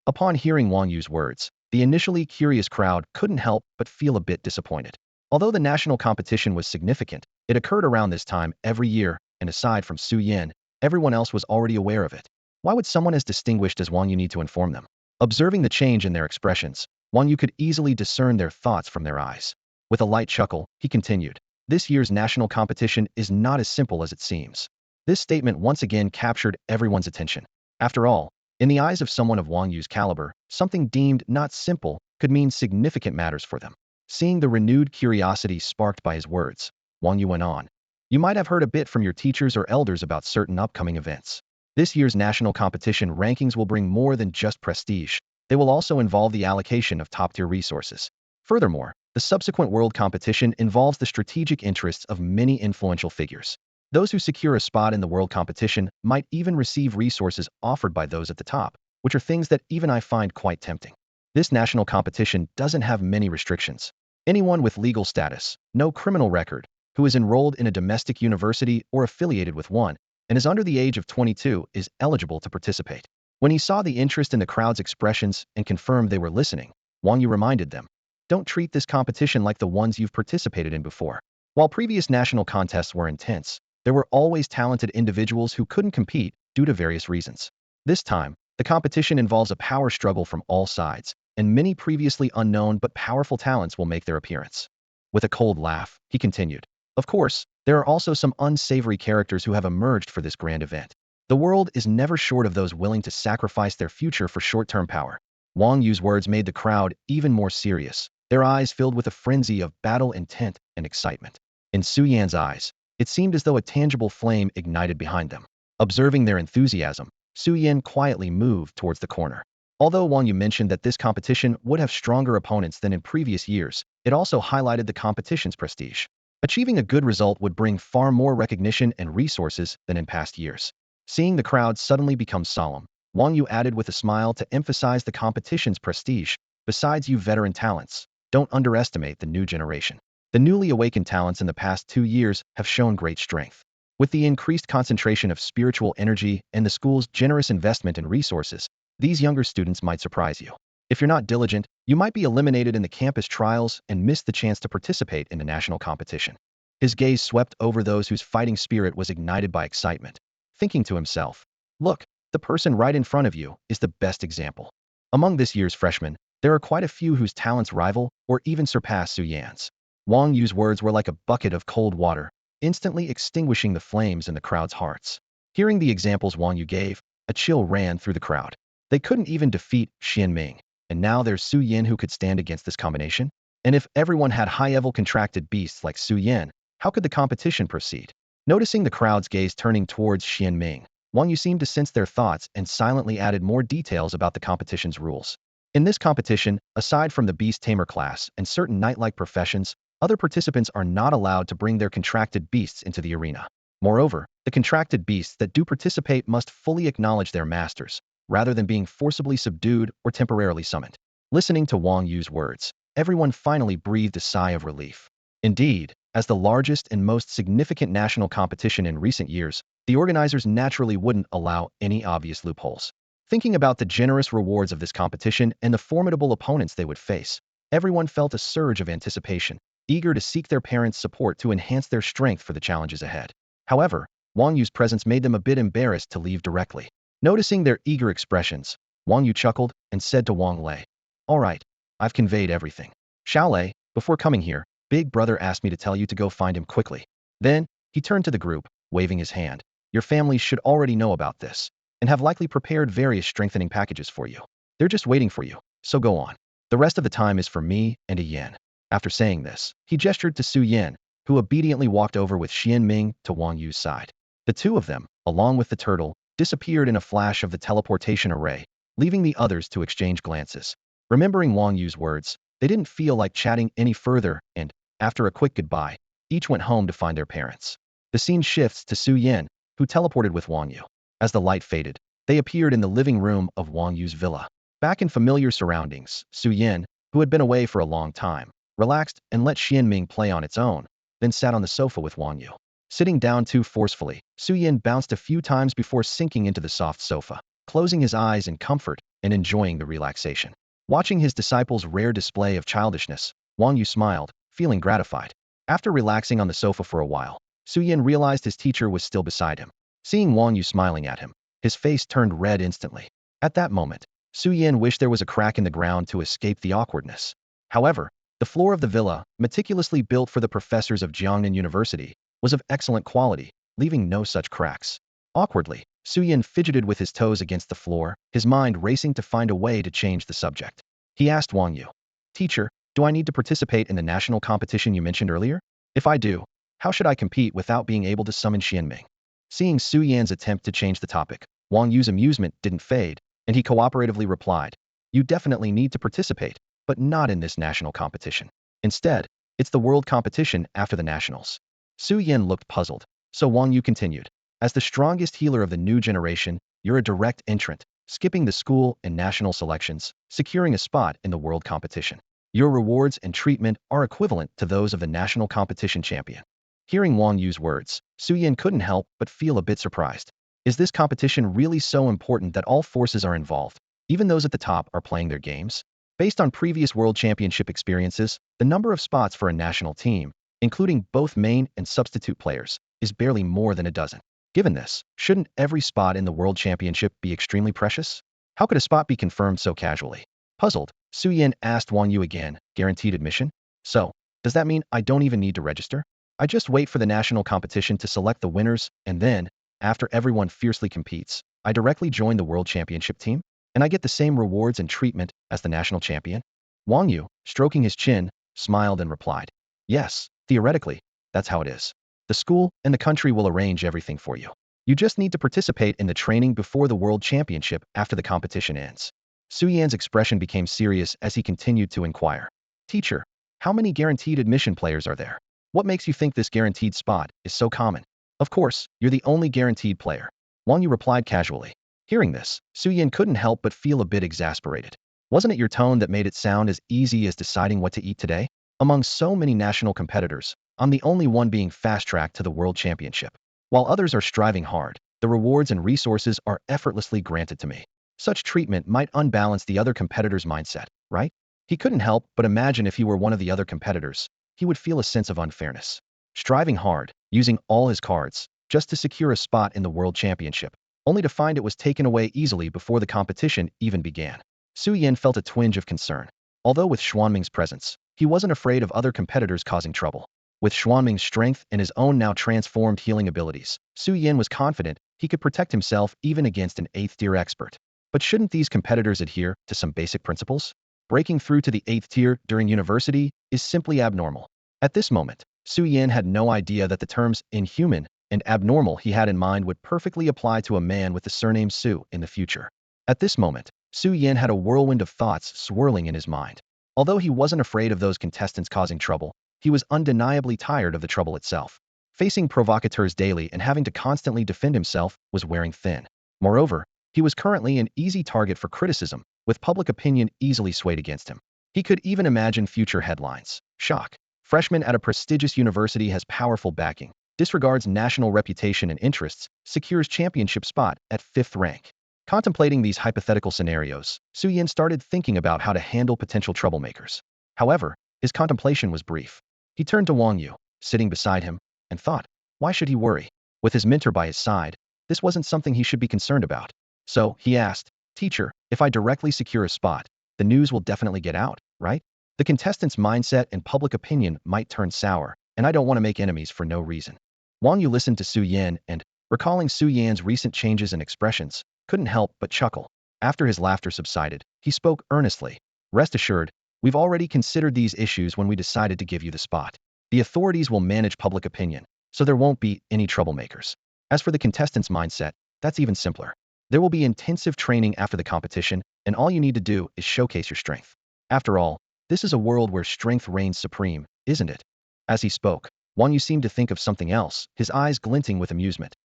Upon hearing Wang Yu's words, the initially curious crowd couldn't help but feel a bit disappointed. Although the national competition was significant, it occurred around this time every year, and aside from Su Yin, everyone else was already aware of it. Why would someone as distinguished as Wang Yu need to inform them? Observing the change in their expressions, Wang Yu could easily discern their thoughts from their eyes. With a light chuckle, he continued, "This year's national competition is not as simple as it seems." This statement once again captured everyone's attention. After all, in the eyes of someone of Wang Yu's caliber, something deemed not simple could mean significant matters for them. Seeing the renewed curiosity sparked by his words, Wang Yu went on, "You might have heard a bit from your teachers or elders about certain upcoming events. This year's national competition rankings will bring more than just prestige. They will also involve the allocation of top-tier resources. Furthermore, the subsequent world competition involves the strategic interests of many influential figures. Those who secure a spot in the world competition might even receive resources offered by those at the top, which are things that even I find quite tempting." This national competition doesn't have many restrictions. Anyone with legal status, no criminal record, who is enrolled in a domestic university or affiliated with one, and is under the age of 22 is eligible to participate. When he saw the interest in the crowd's expressions and confirmed they were listening, Wang Yu reminded them, "Don't treat this competition like the ones you've participated in before." While previous national contests were intense, there were always talented individuals who couldn't compete due to various reasons. This time, the competition involves a power struggle from all sides, and many previously unknown but powerful talents will make their appearance. With a cold laugh, he continued, "Of course, there are also some unsavory characters who have emerged for this grand event. The world is never short of those willing to sacrifice their future for short-term power." Wang Yu's words made the crowd even more serious, their eyes filled with a frenzy of battle intent and excitement. In Su Yan's eyes, it seemed as though a tangible flame ignited behind them. Observing their enthusiasm, Su Yan quietly moved towards the corner. Although Wang Yu mentioned that this competition would have stronger opponents than in previous years, it also highlighted the competition's prestige. Achieving a good result would bring far more recognition and resources than in past years. Seeing the crowd suddenly become solemn, Wang Yu added with a smile to emphasize the competition's prestige, "Besides you veteran talents, don't underestimate the new generation. The newly awakened talents in the past 2 years have shown great strength. With the increased concentration of spiritual energy and the school's generous investment in resources, these younger students might surprise you. If you're not diligent, you might be eliminated in the campus trials and miss the chance to participate in the national competition." His gaze swept over those whose fighting spirit was ignited by excitement, thinking to himself, "Look, the person right in front of you is the best example." Among this year's freshmen, there are quite a few whose talents rival or even surpass Su Yan's. Wang Yu's words were like a bucket of cold water, instantly extinguishing the flames in the crowd's hearts. Hearing the examples Wang Yu gave, a chill ran through the crowd. They couldn't even defeat Xian Ming, and now there's Su Yan who could stand against this combination? And if everyone had high-level contracted beasts like Su Yan, how could the competition proceed? Noticing the crowd's gaze turning towards Xian Ming, Wang Yu seemed to sense their thoughts and silently added more details about the competition's rules. In this competition, aside from the beast tamer class and certain knight-like professions, other participants are not allowed to bring their contracted beasts into the arena. Moreover, the contracted beasts that do participate must fully acknowledge their masters, rather than being forcibly subdued or temporarily summoned. Listening to Wang Yu's words, everyone finally breathed a sigh of relief. Indeed, as the largest and most significant national competition in recent years, the organizers naturally wouldn't allow any obvious loopholes. Thinking about the generous rewards of this competition and the formidable opponents they would face, everyone felt a surge of anticipation, eager to seek their parents' support to enhance their strength for the challenges ahead. However, Wang Yu's presence made them a bit embarrassed to leave directly. Noticing their eager expressions, Wang Yu chuckled and said to Wang Lei, "All right, I've conveyed everything. Xiao Lei, before coming here, Big Brother asked me to tell you to go find him quickly." Then, he turned to the group, waving his hand. "Your families should already know about this, and have likely prepared various strengthening packages for you. They're just waiting for you, so go on. The rest of the time is for me and a yen." After saying this, he gestured to Su Yan, who obediently walked over with Xian Ming to Wang Yu's side. The two of them, along with the turtle, disappeared in a flash of the teleportation array, leaving the others to exchange glances. Remembering Wang Yu's words, they didn't feel like chatting any further and, after a quick goodbye, each went home to find their parents. The scene shifts to Su Yan, who teleported with Wang Yu. As the light faded, they appeared in the living room of Wang Yu's villa. Back in familiar surroundings, Su Yan, who had been away for a long time, relaxed and let Xian Ming play on its own, then sat on the sofa with Wang Yu. Sitting down too forcefully, Su Yan bounced a few times before sinking into the soft sofa, closing his eyes in comfort and enjoying the relaxation. Watching his disciple's rare display of childishness, Wang Yu smiled, feeling gratified. After relaxing on the sofa for a while, Su Yan realized his teacher was still beside him. Seeing Wang Yu smiling at him, his face turned red instantly. At that moment, Su Yan wished there was a crack in the ground to escape the awkwardness. However, the floor of the villa, meticulously built for the professors of Jiangnan University, was of excellent quality, leaving no such cracks. Awkwardly, Su Yan fidgeted with his toes against the floor, his mind racing to find a way to change the subject. He asked Wang Yu, "Teacher, do I need to participate in the national competition you mentioned earlier? If I do, how should I compete without being able to summon Xianming?" Seeing Su Yan's attempt to change the topic, Wang Yu's amusement didn't fade, and he cooperatively replied, "You definitely need to participate, but not in this national competition. Instead, it's the world competition after the nationals." Su Yan looked puzzled, so Wang Yu continued, "As the strongest healer of the new generation, you're a direct entrant, skipping the school and national selections, securing a spot in the world competition. Your rewards and treatment are equivalent to those of the national competition champion. Hearing Wang Yu's words, Suyin couldn't help but feel a bit surprised. Is this competition really so important that all forces are involved, even those at the top are playing their games? Based on previous World Championship experiences, the number of spots for a national team, including both main and substitute players, is barely more than a dozen. Given this, shouldn't every spot in the World Championship be extremely precious? How could a spot be confirmed so casually? Puzzled, Su Yin asked Wang Yu again, guaranteed admission? So, does that mean I don't even need to register? I just wait for the national competition to select the winners, and then, after everyone fiercely competes, I directly join the World Championship team? And I get the same rewards and treatment as the national champion? Wang Yu, stroking his chin, smiled and replied, yes, theoretically, that's how it is. The school and the country will arrange everything for you. You just need to participate in the training before the World Championship after the competition ends. Su Yan's expression became serious as he continued to inquire. Teacher, how many guaranteed admission players are there? What makes you think this guaranteed spot is so common? Of course, you're the only guaranteed player. Wang Yu replied casually. Hearing this, Su Yan couldn't help but feel a bit exasperated. Wasn't it your tone that made it sound as easy as deciding what to eat today? Among so many national competitors, I'm the only one being fast-tracked to the World Championship. While others are striving hard, the rewards and resources are effortlessly granted to me. Such treatment might unbalance the other competitor's mindset, right? He couldn't help but imagine if he were one of the other competitors, he would feel a sense of unfairness. Striving hard, using all his cards, just to secure a spot in the World Championship, only to find it was taken away easily before the competition even began. Su Yin felt a twinge of concern. Although with Xuanming's presence, he wasn't afraid of other competitors causing trouble. With Xuanming's strength and his own now transformed healing abilities, Su Yin was confident he could protect himself even against an 8th-tier expert. But shouldn't these competitors adhere to some basic principles? Breaking through to the 8th tier during university is simply abnormal. At this moment, Su Yin had no idea that the terms inhuman and abnormal he had in mind would perfectly apply to a man with the surname Su in the future. At this moment, Su Yin had a whirlwind of thoughts swirling in his mind. Although he wasn't afraid of those contestants causing trouble, he was undeniably tired of the trouble itself. Facing provocateurs daily and having to constantly defend himself was wearing thin. Moreover, he was currently an easy target for criticism, with public opinion easily swayed against him. He could even imagine future headlines. Shock. Freshman at a prestigious university has powerful backing, disregards national reputation and interests, secures championship spot at 5th rank. Contemplating these hypothetical scenarios, Su Yin started thinking about how to handle potential troublemakers. However, his contemplation was brief. He turned to Wang Yu, sitting beside him, and thought, why should he worry? With his mentor by his side, this wasn't something he should be concerned about. So, he asked, Teacher, if I directly secure a spot, the news will definitely get out, right? The contestants' mindset and public opinion might turn sour, and I don't want to make enemies for no reason. Wang Yu listened to Su Yan and, recalling Su Yan's recent changes and expressions, couldn't help but chuckle. After his laughter subsided, he spoke earnestly. Rest assured, we've already considered these issues when we decided to give you the spot. The authorities will manage public opinion, so there won't be any troublemakers. As for the contestants' mindset, that's even simpler. There will be intensive training after the competition, and all you need to do is showcase your strength. After all, this is a world where strength reigns supreme, isn't it? As he spoke, Wang Yu seemed to think of something else, his eyes glinting with amusement.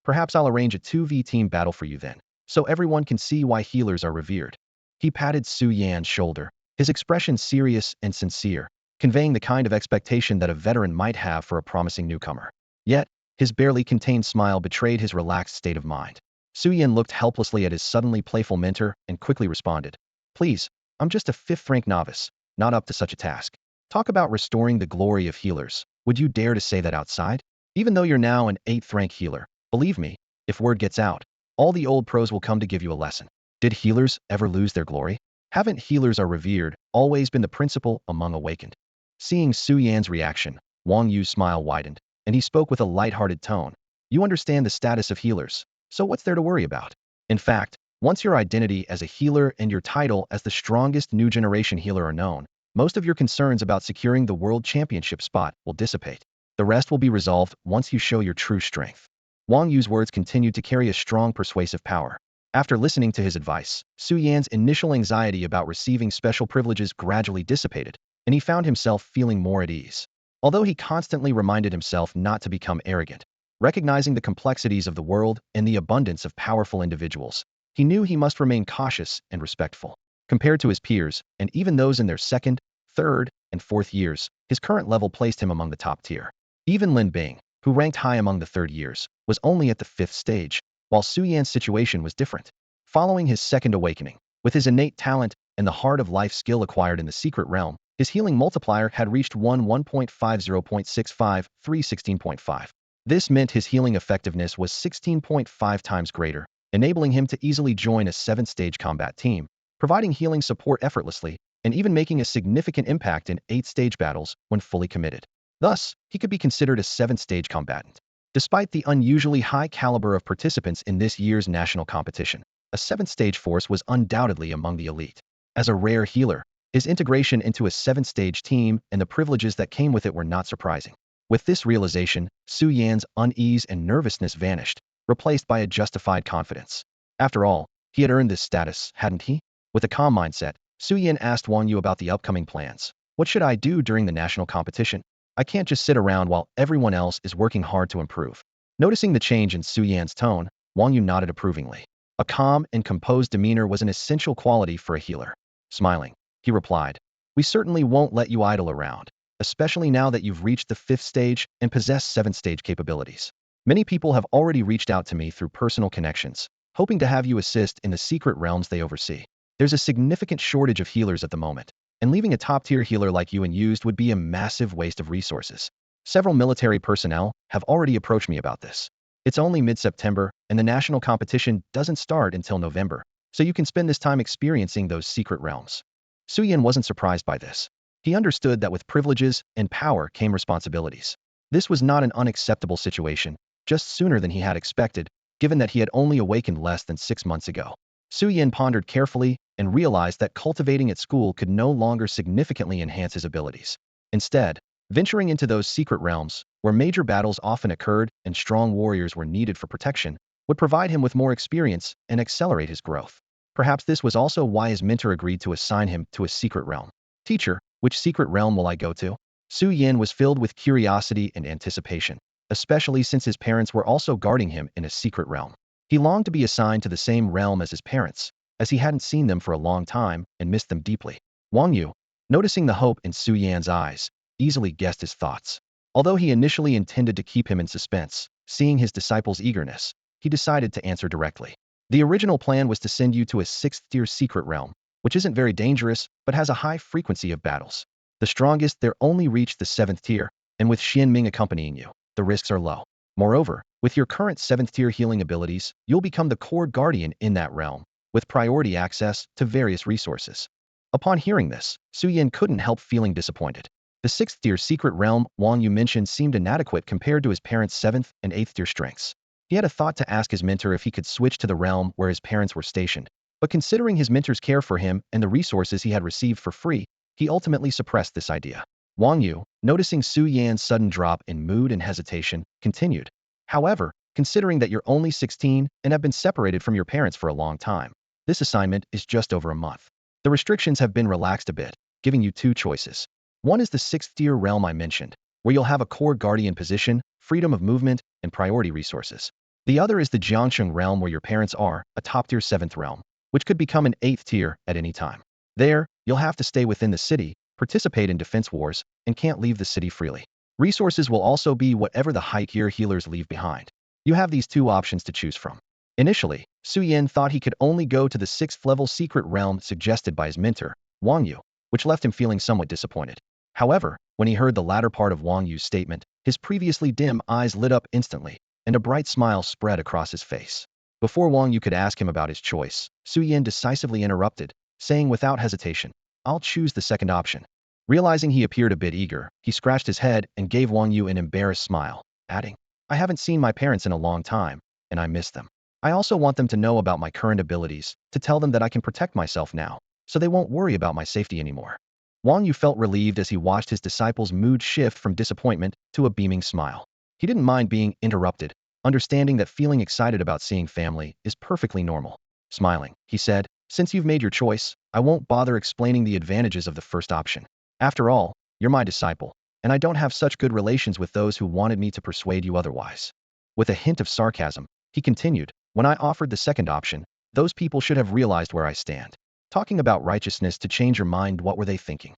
Perhaps I'll arrange a 2v team battle for you then, so everyone can see why healers are revered. He patted Su Yan's shoulder, his expression serious and sincere, conveying the kind of expectation that a veteran might have for a promising newcomer. Yet, his barely contained smile betrayed his relaxed state of mind. Su Yan looked helplessly at his suddenly playful mentor and quickly responded, Please, I'm just a 5th-rank novice, not up to such a task. Talk about restoring the glory of healers. Would you dare to say that outside? Even though you're now an 8th-rank healer, believe me, if word gets out, all the old pros will come to give you a lesson. Did healers ever lose their glory? Haven't healers are revered always been the principle among awakened? Seeing Su Yan's reaction, Wang Yu's smile widened, and he spoke with a light-hearted tone. You understand the status of healers, so what's there to worry about? In fact, once your identity as a healer and your title as the strongest new generation healer are known, most of your concerns about securing the World Championship spot will dissipate. The rest will be resolved once you show your true strength. Wang Yu's words continued to carry a strong persuasive power. After listening to his advice, Su Yan's initial anxiety about receiving special privileges gradually dissipated, and he found himself feeling more at ease. Although he constantly reminded himself not to become arrogant, recognizing the complexities of the world and the abundance of powerful individuals, he knew he must remain cautious and respectful. Compared to his peers, and even those in their second, third, and fourth years, his current level placed him among the top tier. Even Lin Bing, who ranked high among the third years, was only at the fifth stage, while Su Yan's situation was different. Following his second awakening, with his innate talent and the heart of life skill acquired in the secret realm, his healing multiplier had reached 1.50.65, 316.5. This meant his healing effectiveness was 16.5 times greater, enabling him to easily join a 7th-stage combat team, providing healing support effortlessly, and even making a significant impact in 8th-stage battles when fully committed. Thus, he could be considered a 7th-stage combatant. Despite the unusually high caliber of participants in this year's national competition, a 7th-stage force was undoubtedly among the elite. As a rare healer, his integration into a 7th-stage team and the privileges that came with it were not surprising. With this realization, Su Yan's unease and nervousness vanished, replaced by a justified confidence. After all, he had earned this status, hadn't he? With a calm mindset, Su Yan asked Wang Yu about the upcoming plans. What should I do during the national competition? I can't just sit around while everyone else is working hard to improve. Noticing the change in Su Yan's tone, Wang Yu nodded approvingly. A calm and composed demeanor was an essential quality for a healer. Smiling, he replied, "We certainly won't let you idle around, especially now that you've reached the 5th stage and possess 7th stage capabilities. Many people have already reached out to me through personal connections, hoping to have you assist in the secret realms they oversee. There's a significant shortage of healers at the moment, and leaving a top-tier healer like you unused would be a massive waste of resources. Several military personnel have already approached me about this. It's only mid-September, and the national competition doesn't start until November, so you can spend this time experiencing those secret realms." Su Yan wasn't surprised by this. He understood that with privileges and power came responsibilities. This was not an unacceptable situation, just sooner than he had expected, given that he had only awakened less than 6 months ago. Su Yan pondered carefully and realized that cultivating at school could no longer significantly enhance his abilities. Instead, venturing into those secret realms, where major battles often occurred and strong warriors were needed for protection, would provide him with more experience and accelerate his growth. Perhaps this was also why his mentor agreed to assign him to a secret realm. "Teacher, which secret realm will I go to?" Su Yan was filled with curiosity and anticipation, especially since his parents were also guarding him in a secret realm. He longed to be assigned to the same realm as his parents, as he hadn't seen them for a long time and missed them deeply. Wang Yu, noticing the hope in Su Yan's eyes, easily guessed his thoughts. Although he initially intended to keep him in suspense, seeing his disciple's eagerness, he decided to answer directly. "The original plan was to send you to a 6th-tier secret realm, which isn't very dangerous but has a high frequency of battles. The strongest there only reach the 7th tier, and with Xian Ming accompanying you, the risks are low. Moreover, with your current 7th-tier healing abilities, you'll become the core guardian in that realm, with priority access to various resources." Upon hearing this, Su Yan couldn't help feeling disappointed. The 6th-tier secret realm Wang Yu mentioned seemed inadequate compared to his parents' 7th and 8th-tier strengths. He had a thought to ask his mentor if he could switch to the realm where his parents were stationed, but considering his mentor's care for him and the resources he had received for free, he ultimately suppressed this idea. Wang Yu, noticing Su Yan's sudden drop in mood and hesitation, continued, "However, considering that you're only 16 and have been separated from your parents for a long time, this assignment is just over a month. The restrictions have been relaxed a bit, giving you 2 choices. One is the 6th-tier realm I mentioned, where you'll have a core guardian position, freedom of movement, and priority resources. The other is the Jiangsheng realm where your parents are, a top-tier 7th realm, which could become an 8th tier at any time. There, you'll have to stay within the city, participate in defense wars, and can't leave the city freely. Resources will also be whatever the high-tier healers leave behind. You have these 2 options to choose from." Initially, Su Yan thought he could only go to the 6th-level secret realm suggested by his mentor, Wang Yu, which left him feeling somewhat disappointed. However, when he heard the latter part of Wang Yu's statement, his previously dim eyes lit up instantly, and a bright smile spread across his face. Before Wang Yu could ask him about his choice, Su Yan decisively interrupted, saying without hesitation, "I'll choose the second option." Realizing he appeared a bit eager, he scratched his head and gave Wang Yu an embarrassed smile, adding, "I haven't seen my parents in a long time, and I miss them. I also want them to know about my current abilities, to tell them that I can protect myself now, so they won't worry about my safety anymore." Wang Yu felt relieved as he watched his disciple's mood shift from disappointment to a beaming smile. He didn't mind being interrupted, understanding that feeling excited about seeing family is perfectly normal. Smiling, he said, "Since you've made your choice, I won't bother explaining the advantages of the first option. After all, you're my disciple, and I don't have such good relations with those who wanted me to persuade you otherwise." With a hint of sarcasm, he continued, "When I offered the second option, Those people should have realized where I stand. Talking about righteousness to change your mind, what were they thinking?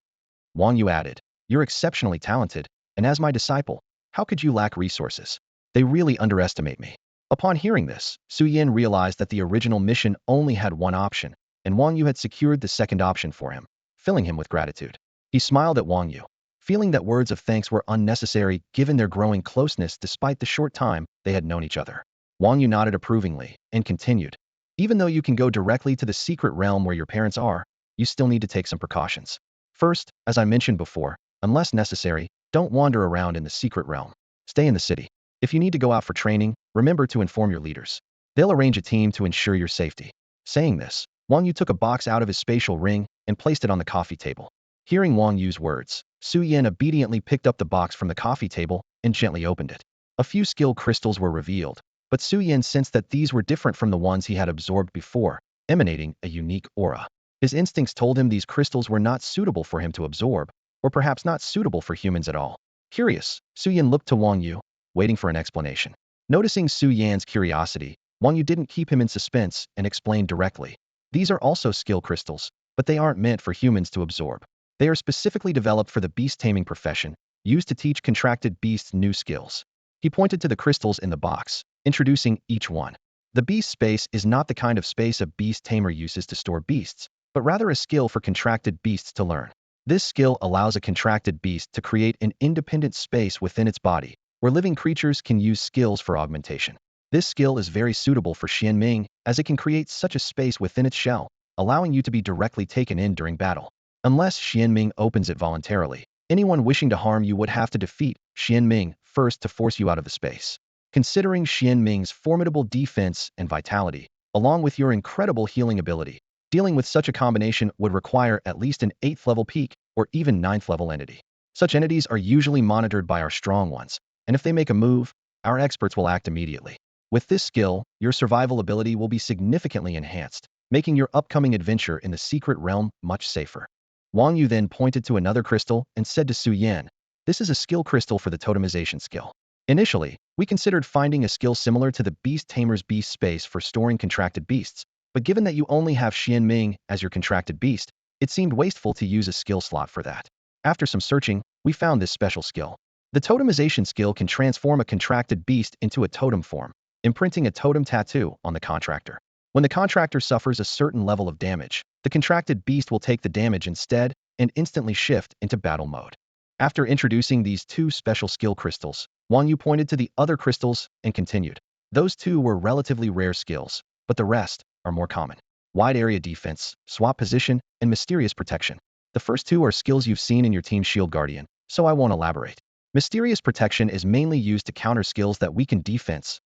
Wang Yu added, you're exceptionally talented, and as my disciple, how could you lack resources? They really underestimate me. Upon hearing this, Su Yin realized that the original mission only had one option, and Wang Yu had secured the second option for him, filling him with gratitude. He smiled at Wang Yu, feeling that words of thanks were unnecessary given their growing closeness despite the short time they had known each other. Wang Yu nodded approvingly and continued, even though you can go directly to the secret realm where your parents are, you still need to take some precautions. First, as I mentioned before, unless necessary, don't wander around in the secret realm. Stay in the city. If you need to go out for training, remember to inform your leaders. They'll arrange a team to ensure your safety. Saying this, Wang Yu took a box out of his spatial ring and placed it on the coffee table. Hearing Wang Yu's words, Su Yin obediently picked up the box from the coffee table and gently opened it. A few skill crystals were revealed, but Su Yin sensed that these were different from the ones he had absorbed before, emanating a unique aura. His instincts told him these crystals were not suitable for him to absorb, or perhaps not suitable for humans at all. Curious, Su Yin looked to Wang Yu, waiting for an explanation. Noticing Su Yan's curiosity, Wang Yu didn't keep him in suspense and explained directly. These are also skill crystals, but they aren't meant for humans to absorb. They are specifically developed for the beast taming profession, used to teach contracted beasts new skills. He pointed to the crystals in the box, introducing each one. The beast space is not the kind of space a beast tamer uses to store beasts, but rather a skill for contracted beasts to learn. This skill allows a contracted beast to create an independent space within its body, where living creatures can use skills for augmentation. This skill is very suitable for Xianming, as it can create such a space within its shell, allowing you to be directly taken in during battle. Unless Xianming opens it voluntarily, anyone wishing to harm you would have to defeat Xianming first to force you out of the space. Considering Xianming's formidable defense and vitality, along with your incredible healing ability, dealing with such a combination would require at least an 8th level peak or even 9th level entity. Such entities are usually monitored by our strong ones, and if they make a move, our experts will act immediately. With this skill, your survival ability will be significantly enhanced, making your upcoming adventure in the secret realm much safer. Wang Yu then pointed to another crystal and said to Su Yan, this is a skill crystal for the totemization skill. Initially, we considered finding a skill similar to the Beast Tamer's beast space for storing contracted beasts, but given that you only have Xianming as your contracted beast, it seemed wasteful to use a skill slot for that. After some searching, we found this special skill. The totemization skill can transform a contracted beast into a totem form, imprinting a totem tattoo on the contractor. When the contractor suffers a certain level of damage, the contracted beast will take the damage instead and instantly shift into battle mode. After introducing these two special skill crystals, Wang Yu pointed to the other crystals and continued. Those two were relatively rare skills, but the rest are more common. Wide area defense, swap position, and mysterious protection. The first two are skills you've seen in your team's shield guardian, so I won't elaborate. Mysterious protection is mainly used to counter skills that weaken defense,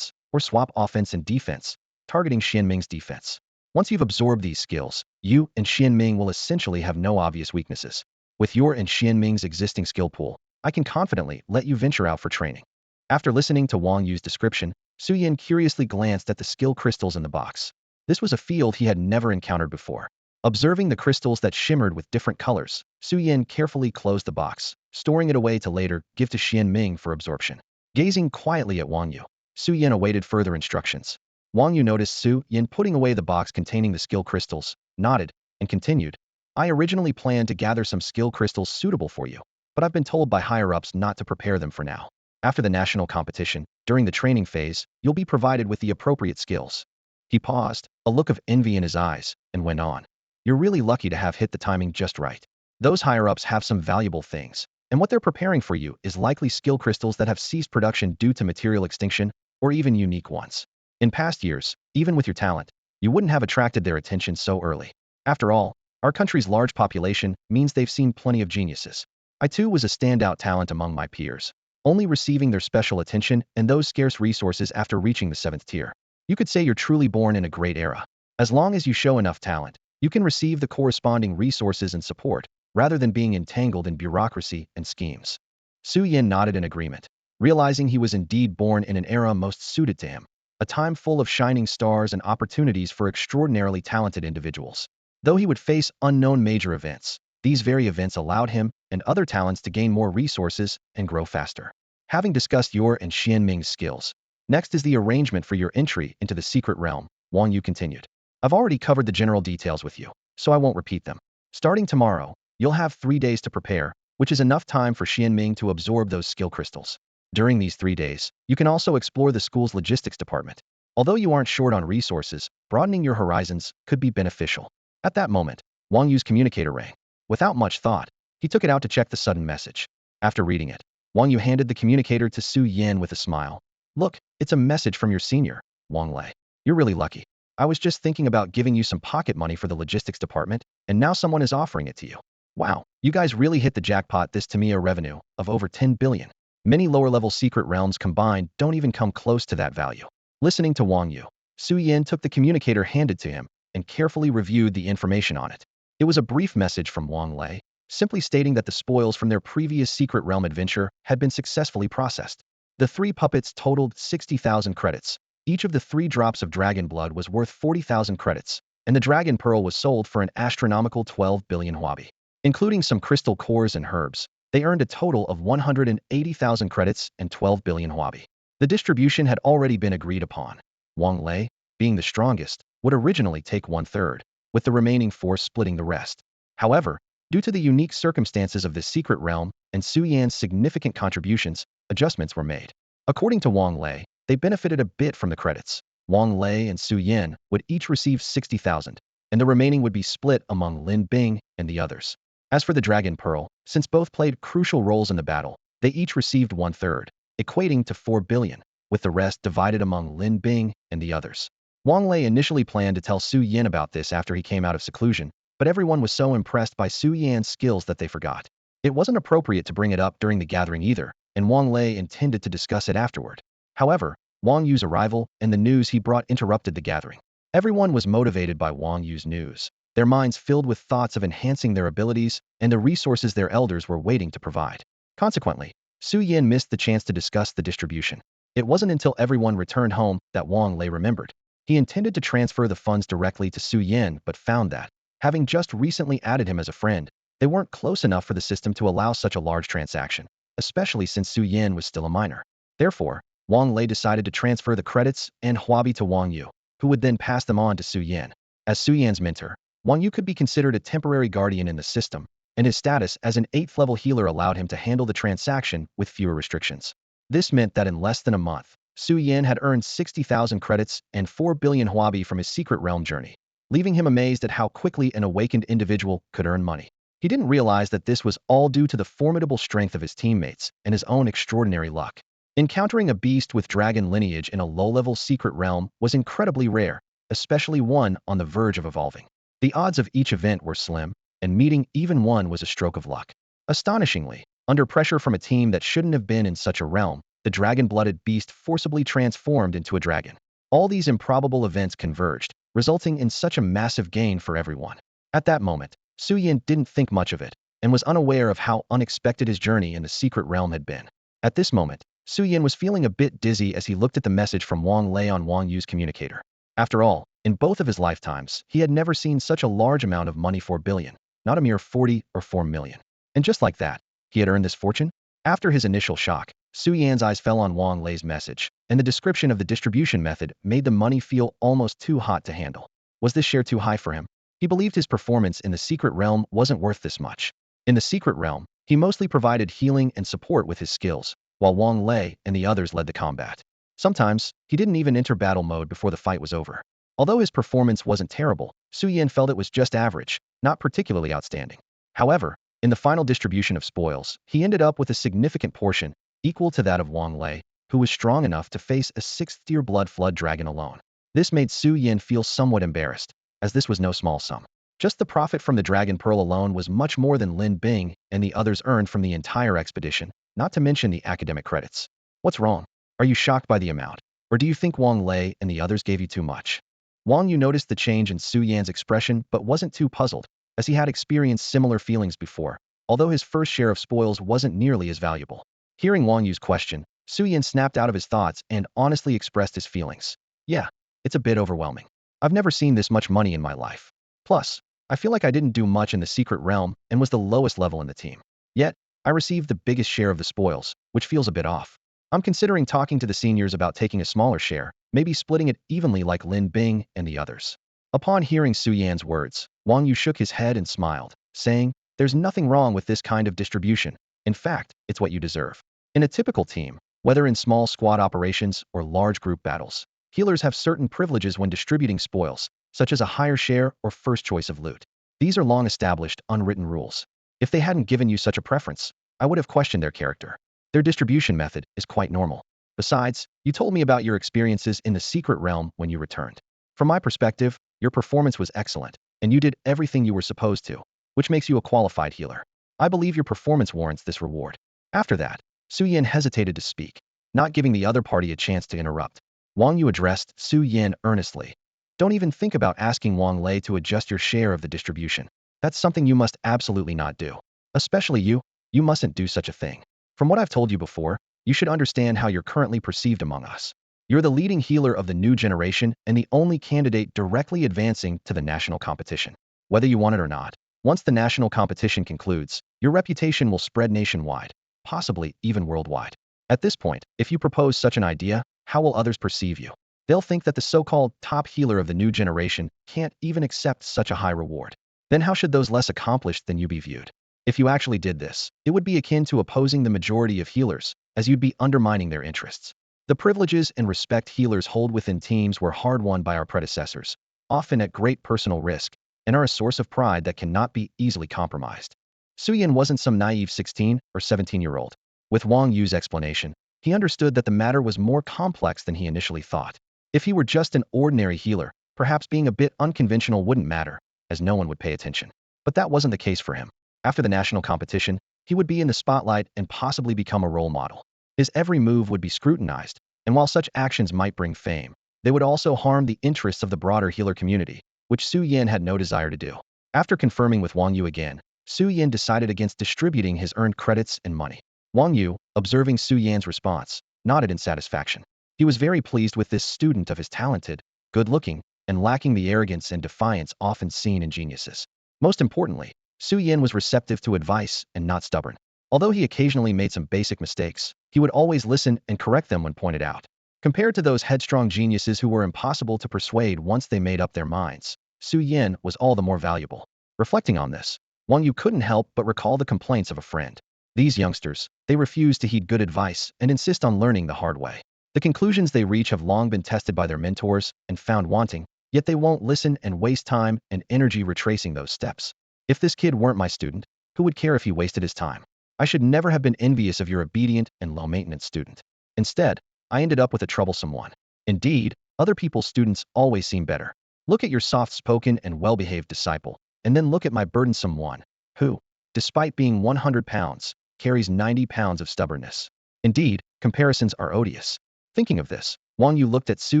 or swap offense and defense, targeting Xianming's defense. Once you've absorbed these skills, you and Xianming will essentially have no obvious weaknesses. With your and Xianming's existing skill pool, I can confidently let you venture out for training. After listening to Wang Yu's description, Su Yin curiously glanced at the skill crystals in the box. This was a field he had never encountered before. Observing the crystals that shimmered with different colors, Su Yin carefully closed the box, storing it away to later give to Xianming for absorption. Gazing quietly at Wang Yu, Su Yin awaited further instructions. Wang Yu noticed Su Yin putting away the box containing the skill crystals, nodded, and continued. I originally planned to gather some skill crystals suitable for you, but I've been told by higher-ups not to prepare them for now. After the national competition, during the training phase, you'll be provided with the appropriate skills. He paused, a look of envy in his eyes, and went on. You're really lucky to have hit the timing just right. Those higher-ups have some valuable things, and what they're preparing for you is likely skill crystals that have ceased production due to material extinction, or even unique ones. In past years, even with your talent, you wouldn't have attracted their attention so early. After all, our country's large population means they've seen plenty of geniuses. I too was a standout talent among my peers, only receiving their special attention and those scarce resources after reaching the 7th tier. You could say you're truly born in a great era. As long as you show enough talent, you can receive the corresponding resources and support, rather than being entangled in bureaucracy and schemes. Su Yin nodded in agreement, realizing he was indeed born in an era most suited to him, a time full of shining stars and opportunities for extraordinarily talented individuals. Though he would face unknown major events, these very events allowed him and other talents to gain more resources and grow faster. Having discussed your and Xianming's skills, next is the arrangement for your entry into the secret realm, Wang Yu continued. I've already covered the general details with you, so I won't repeat them. Starting tomorrow, you'll have 3 days to prepare, which is enough time for Xianming to absorb those skill crystals. During these 3 days, you can also explore the school's logistics department. Although you aren't short on resources, broadening your horizons could be beneficial. At that moment, Wang Yu's communicator rang. Without much thought, he took it out to check the sudden message. After reading it, Wang Yu handed the communicator to Su Yan with a smile. Look, it's a message from your senior, Wang Lei. You're really lucky. I was just thinking about giving you some pocket money for the logistics department, and now someone is offering it to you. Wow, you guys really hit the jackpot. This to me a revenue of over 10 billion. Many lower-level secret realms combined don't even come close to that value. Listening to Wang Yu, Su Yan took the communicator handed to him and carefully reviewed the information on it. It was a brief message from Wang Lei, simply stating that the spoils from their previous secret realm adventure had been successfully processed. The 3 puppets totaled 60,000 credits. Each of the 3 drops of dragon blood was worth 40,000 credits, and the dragon pearl was sold for an astronomical 12 billion huabi. Including some crystal cores and herbs, they earned a total of 180,000 credits and 12 billion huabi. The distribution had already been agreed upon. Wang Lei, being the strongest, would originally take 1/3, with the remaining 4 splitting the rest. However, due to the unique circumstances of this secret realm and Su Yan's significant contributions, adjustments were made. According to Wang Lei, they benefited a bit from the credits. Wang Lei and Su Yan would each receive 60,000, and the remaining would be split among Lin Bing and the others. As for the Dragon Pearl, since both played crucial roles in the battle, they each received 1/3, equating to 4 billion, with the rest divided among Lin Bing and the others. Wang Lei initially planned to tell Su Yan about this after he came out of seclusion, but everyone was so impressed by Su Yan's skills that they forgot. It wasn't appropriate to bring it up during the gathering either, and Wang Lei intended to discuss it afterward. However, Wang Yu's arrival and the news he brought interrupted the gathering. Everyone was motivated by Wang Yu's news, their minds filled with thoughts of enhancing their abilities and the resources their elders were waiting to provide. Consequently, Su Yan missed the chance to discuss the distribution. It wasn't until everyone returned home that Wang Lei remembered. He intended to transfer the funds directly to Su Yan but found that, having just recently added him as a friend, they weren't close enough for the system to allow such a large transaction, especially since Su Yan was still a minor. Therefore, Wang Lei decided to transfer the credits and huabi to Wang Yu, who would then pass them on to Su Yan. As Su Yan's mentor, Wang Yu could be considered a temporary guardian in the system, and his status as an 8th-level healer allowed him to handle the transaction with fewer restrictions. This meant that in less than a month, Su Yan had earned 60,000 credits and 4 billion huabi from his secret realm journey, leaving him amazed at how quickly an awakened individual could earn money. He didn't realize that this was all due to the formidable strength of his teammates and his own extraordinary luck. Encountering a beast with dragon lineage in a low-level secret realm was incredibly rare, especially one on the verge of evolving. The odds of each event were slim, and meeting even one was a stroke of luck. Astonishingly, under pressure from a team that shouldn't have been in such a realm, the dragon-blooded beast forcibly transformed into a dragon. All these improbable events converged, resulting in such a massive gain for everyone. At that moment, Su Yan didn't think much of it, and was unaware of how unexpected his journey in the secret realm had been. At this moment, Su Yan was feeling a bit dizzy as he looked at the message from Wang Lei on Wang Yu's communicator. After all, in both of his lifetimes, he had never seen such a large amount of money, 4 billion, not a mere 40 or 4 million. And just like that, he had earned this fortune? After his initial shock, Su Yan's eyes fell on Wang Lei's message, and the description of the distribution method made the money feel almost too hot to handle. Was this share too high for him? He believed his performance in the secret realm wasn't worth this much. In the secret realm, he mostly provided healing and support with his skills, while Wang Lei and the others led the combat. Sometimes, he didn't even enter battle mode before the fight was over. Although his performance wasn't terrible, Su Yan felt it was just average, not particularly outstanding. However, in the final distribution of spoils, he ended up with a significant portion, equal to that of Wang Lei, who was strong enough to face a 6th-tier blood flood dragon alone. This made Su Yan feel somewhat embarrassed, as this was no small sum. Just the profit from the Dragon Pearl alone was much more than Lin Bing and the others earned from the entire expedition, not to mention the academic credits. What's wrong? Are you shocked by the amount? Or do you think Wang Lei and the others gave you too much? Wang Yu noticed the change in Su Yan's expression but wasn't too puzzled, as he had experienced similar feelings before, although his first share of spoils wasn't nearly as valuable. Hearing Wang Yu's question, Su Yan snapped out of his thoughts and honestly expressed his feelings. Yeah, it's a bit overwhelming. I've never seen this much money in my life. Plus, I feel like I didn't do much in the secret realm and was the lowest level in the team. Yet, I received the biggest share of the spoils, which feels a bit off. I'm considering talking to the seniors about taking a smaller share, maybe splitting it evenly like Lin Bing and the others. Upon hearing Su Yan's words, Wang Yu shook his head and smiled, saying, "There's nothing wrong with this kind of distribution. In fact, it's what you deserve." In a typical team, whether in small squad operations or large group battles, healers have certain privileges when distributing spoils, such as a higher share or first choice of loot. These are long-established, unwritten rules. If they hadn't given you such a preference, I would have questioned their character. Their distribution method is quite normal. Besides, you told me about your experiences in the secret realm when you returned. From my perspective, your performance was excellent, and you did everything you were supposed to, which makes you a qualified healer. I believe your performance warrants this reward. After that, Su Yin hesitated to speak, not giving the other party a chance to interrupt. Wang Yu addressed Su Yin earnestly. Don't even think about asking Wang Lei to adjust your share of the distribution. That's something you must absolutely not do. Especially you mustn't do such a thing. From what I've told you before, you should understand how you're currently perceived among us. You're the leading healer of the new generation and the only candidate directly advancing to the national competition. Whether you want it or not, once the national competition concludes, your reputation will spread nationwide, possibly even worldwide. At this point, if you propose such an idea, how will others perceive you? They'll think that the so-called top healer of the new generation can't even accept such a high reward. Then how should those less accomplished than you be viewed? If you actually did this, it would be akin to opposing the majority of healers, as you'd be undermining their interests. The privileges and respect healers hold within teams were hard-won by our predecessors, often at great personal risk, and are a source of pride that cannot be easily compromised. Su Yin wasn't some naive 16 or 17-year-old. With Wang Yu's explanation, he understood that the matter was more complex than he initially thought. If he were just an ordinary healer, perhaps being a bit unconventional wouldn't matter, as no one would pay attention. But that wasn't the case for him. After the national competition, he would be in the spotlight and possibly become a role model. His every move would be scrutinized, and while such actions might bring fame, they would also harm the interests of the broader healer community, which Su Yin had no desire to do. After confirming with Wang Yu again, Su Yin decided against distributing his earned credits and money. Wang Yu, observing Su Yan's response, nodded in satisfaction. He was very pleased with this student of his talented, good-looking, and lacking the arrogance and defiance often seen in geniuses. Most importantly, Su Yin was receptive to advice and not stubborn. Although he occasionally made some basic mistakes, he would always listen and correct them when pointed out. Compared to those headstrong geniuses who were impossible to persuade once they made up their minds, Su Yin was all the more valuable. Reflecting on this, Wang Yu couldn't help but recall the complaints of a friend. These youngsters, they refuse to heed good advice and insist on learning the hard way. The conclusions they reach have long been tested by their mentors and found wanting, yet they won't listen and waste time and energy retracing those steps. If this kid weren't my student, who would care if he wasted his time? I should never have been envious of your obedient and low-maintenance student. Instead, I ended up with a troublesome one. Indeed, other people's students always seem better. Look at your soft-spoken and well-behaved disciple, and then look at my burdensome one, who, despite being 100 pounds, carries 90 pounds of stubbornness. Indeed, comparisons are odious. Thinking of this, Wang Yu looked at Su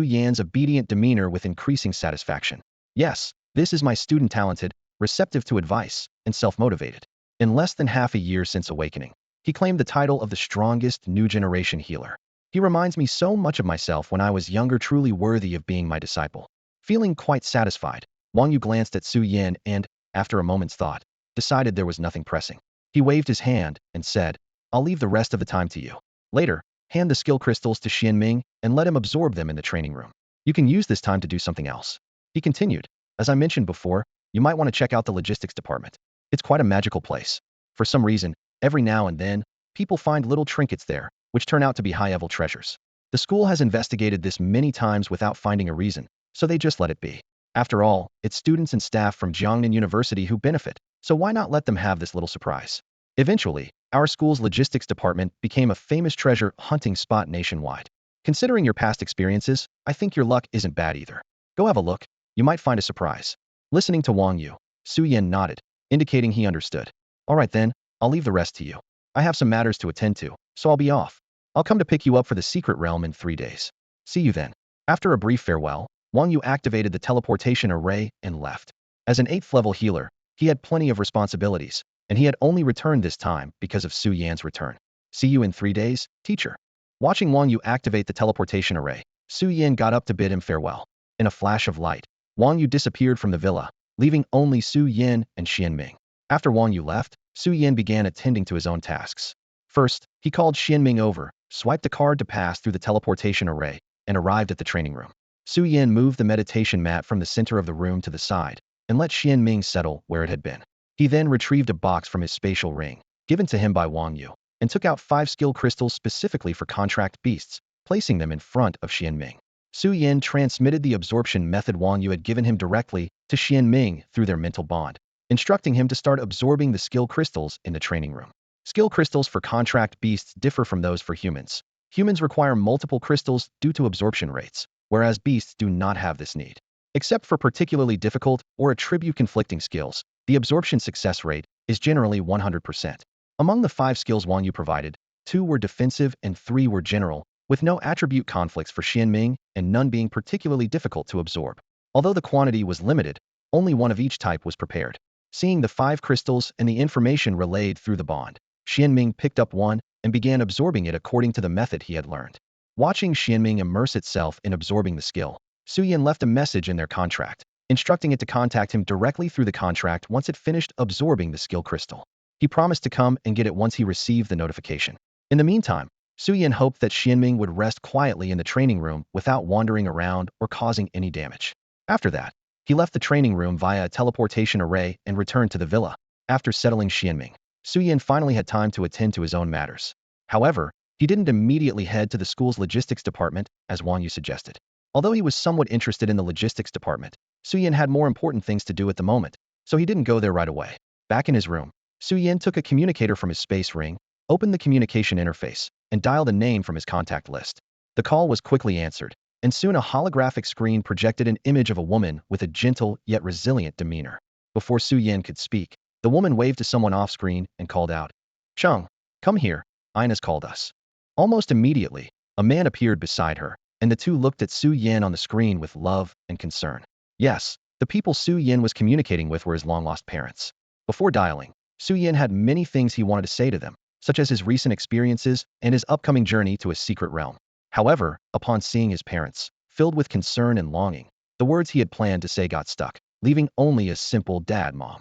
Yan's obedient demeanor with increasing satisfaction. Yes, this is my student, talented, receptive to advice, and self-motivated. In less than half a year since awakening, he claimed the title of the strongest new generation healer. He reminds me so much of myself when I was younger, truly worthy of being my disciple. Feeling quite satisfied, Wang Yu glanced at Su Yan and, after a moment's thought, decided there was nothing pressing. He waved his hand and said, "I'll leave the rest of the time to you. Later, hand the skill crystals to Xianming and let him absorb them in the training room. You can use this time to do something else." He continued, "As I mentioned before, you might want to check out the logistics department. It's quite a magical place. For some reason, every now and then, people find little trinkets there, which turn out to be high-level treasures. The school has investigated this many times without finding a reason, so they just let it be. After all, it's students and staff from Jiangnan University who benefit, so why not let them have this little surprise?" Eventually, our school's logistics department became a famous treasure hunting spot nationwide. Considering your past experiences, I think your luck isn't bad either. Go have a look. You might find a surprise. Listening to Wang Yu, Su Yan nodded, indicating he understood. "All right then, I'll leave the rest to you. I have some matters to attend to, so I'll be off. I'll come to pick you up for the secret realm in 3 days. See you then." After a brief farewell, Wang Yu activated the teleportation array and left. As an 8th level healer, he had plenty of responsibilities, and he had only returned this time because of Su Yan's return. "See you in 3 days, teacher." Watching Wang Yu activate the teleportation array, Su Yan got up to bid him farewell. In a flash of light, Wang Yu disappeared from the villa, leaving only Su Yan and Xianming. After Wang Yu left, Su Yan began attending to his own tasks. First, he called Xianming over, swiped a card to pass through the teleportation array, and arrived at the training room. Su Yin moved the meditation mat from the center of the room to the side, and let Xian Ming settle where it had been. He then retrieved a box from his spatial ring, given to him by Wang Yu, and took out 5 skill crystals specifically for contract beasts, placing them in front of Xian Ming. Su Yin transmitted the absorption method Wang Yu had given him directly to Xian Ming through their mental bond, instructing him to start absorbing the skill crystals in the training room. Skill crystals for contract beasts differ from those for humans. Humans require multiple crystals due to absorption rates, whereas beasts do not have this need. Except for particularly difficult or attribute conflicting skills, the absorption success rate is generally 100%. Among the 5 skills Wang Yu provided, 2 were defensive and 3 were general, with no attribute conflicts for Xian Ming and none being particularly difficult to absorb. Although the quantity was limited, only 1 of each type was prepared. Seeing the 5 crystals and the information relayed through the bond, Xian Ming picked up one and began absorbing it according to the method he had learned. Watching Xian Ming immerse itself in absorbing the skill, Su Yin left a message in their contract, instructing it to contact him directly through the contract once it finished absorbing the skill crystal. He promised to come and get it once he received the notification. In the meantime, Su Yin hoped that Xian Ming would rest quietly in the training room without wandering around or causing any damage. After that, he left the training room via a teleportation array and returned to the villa. After settling Xian Ming, Su Yin finally had time to attend to his own matters. However, he didn't immediately head to the school's logistics department as Wang Yu suggested. Although he was somewhat interested in the logistics department, Su Yin had more important things to do at the moment, so he didn't go there right away. Back in his room, Su Yin took a communicator from his space ring, opened the communication interface, and dialed a name from his contact list. The call was quickly answered, and soon a holographic screen projected an image of a woman with a gentle yet resilient demeanor. Before Su Yin could speak, the woman waved to someone off-screen and called out, "Chung, come here, Ina's called us." Almost immediately, a man appeared beside her, and the two looked at Su Yin on the screen with love and concern. Yes, the people Su Yin was communicating with were his long-lost parents. Before dialing, Su Yin had many things he wanted to say to them, such as his recent experiences and his upcoming journey to a secret realm. However, upon seeing his parents, filled with concern and longing, the words he had planned to say got stuck, leaving only a simple "Dad, Mom."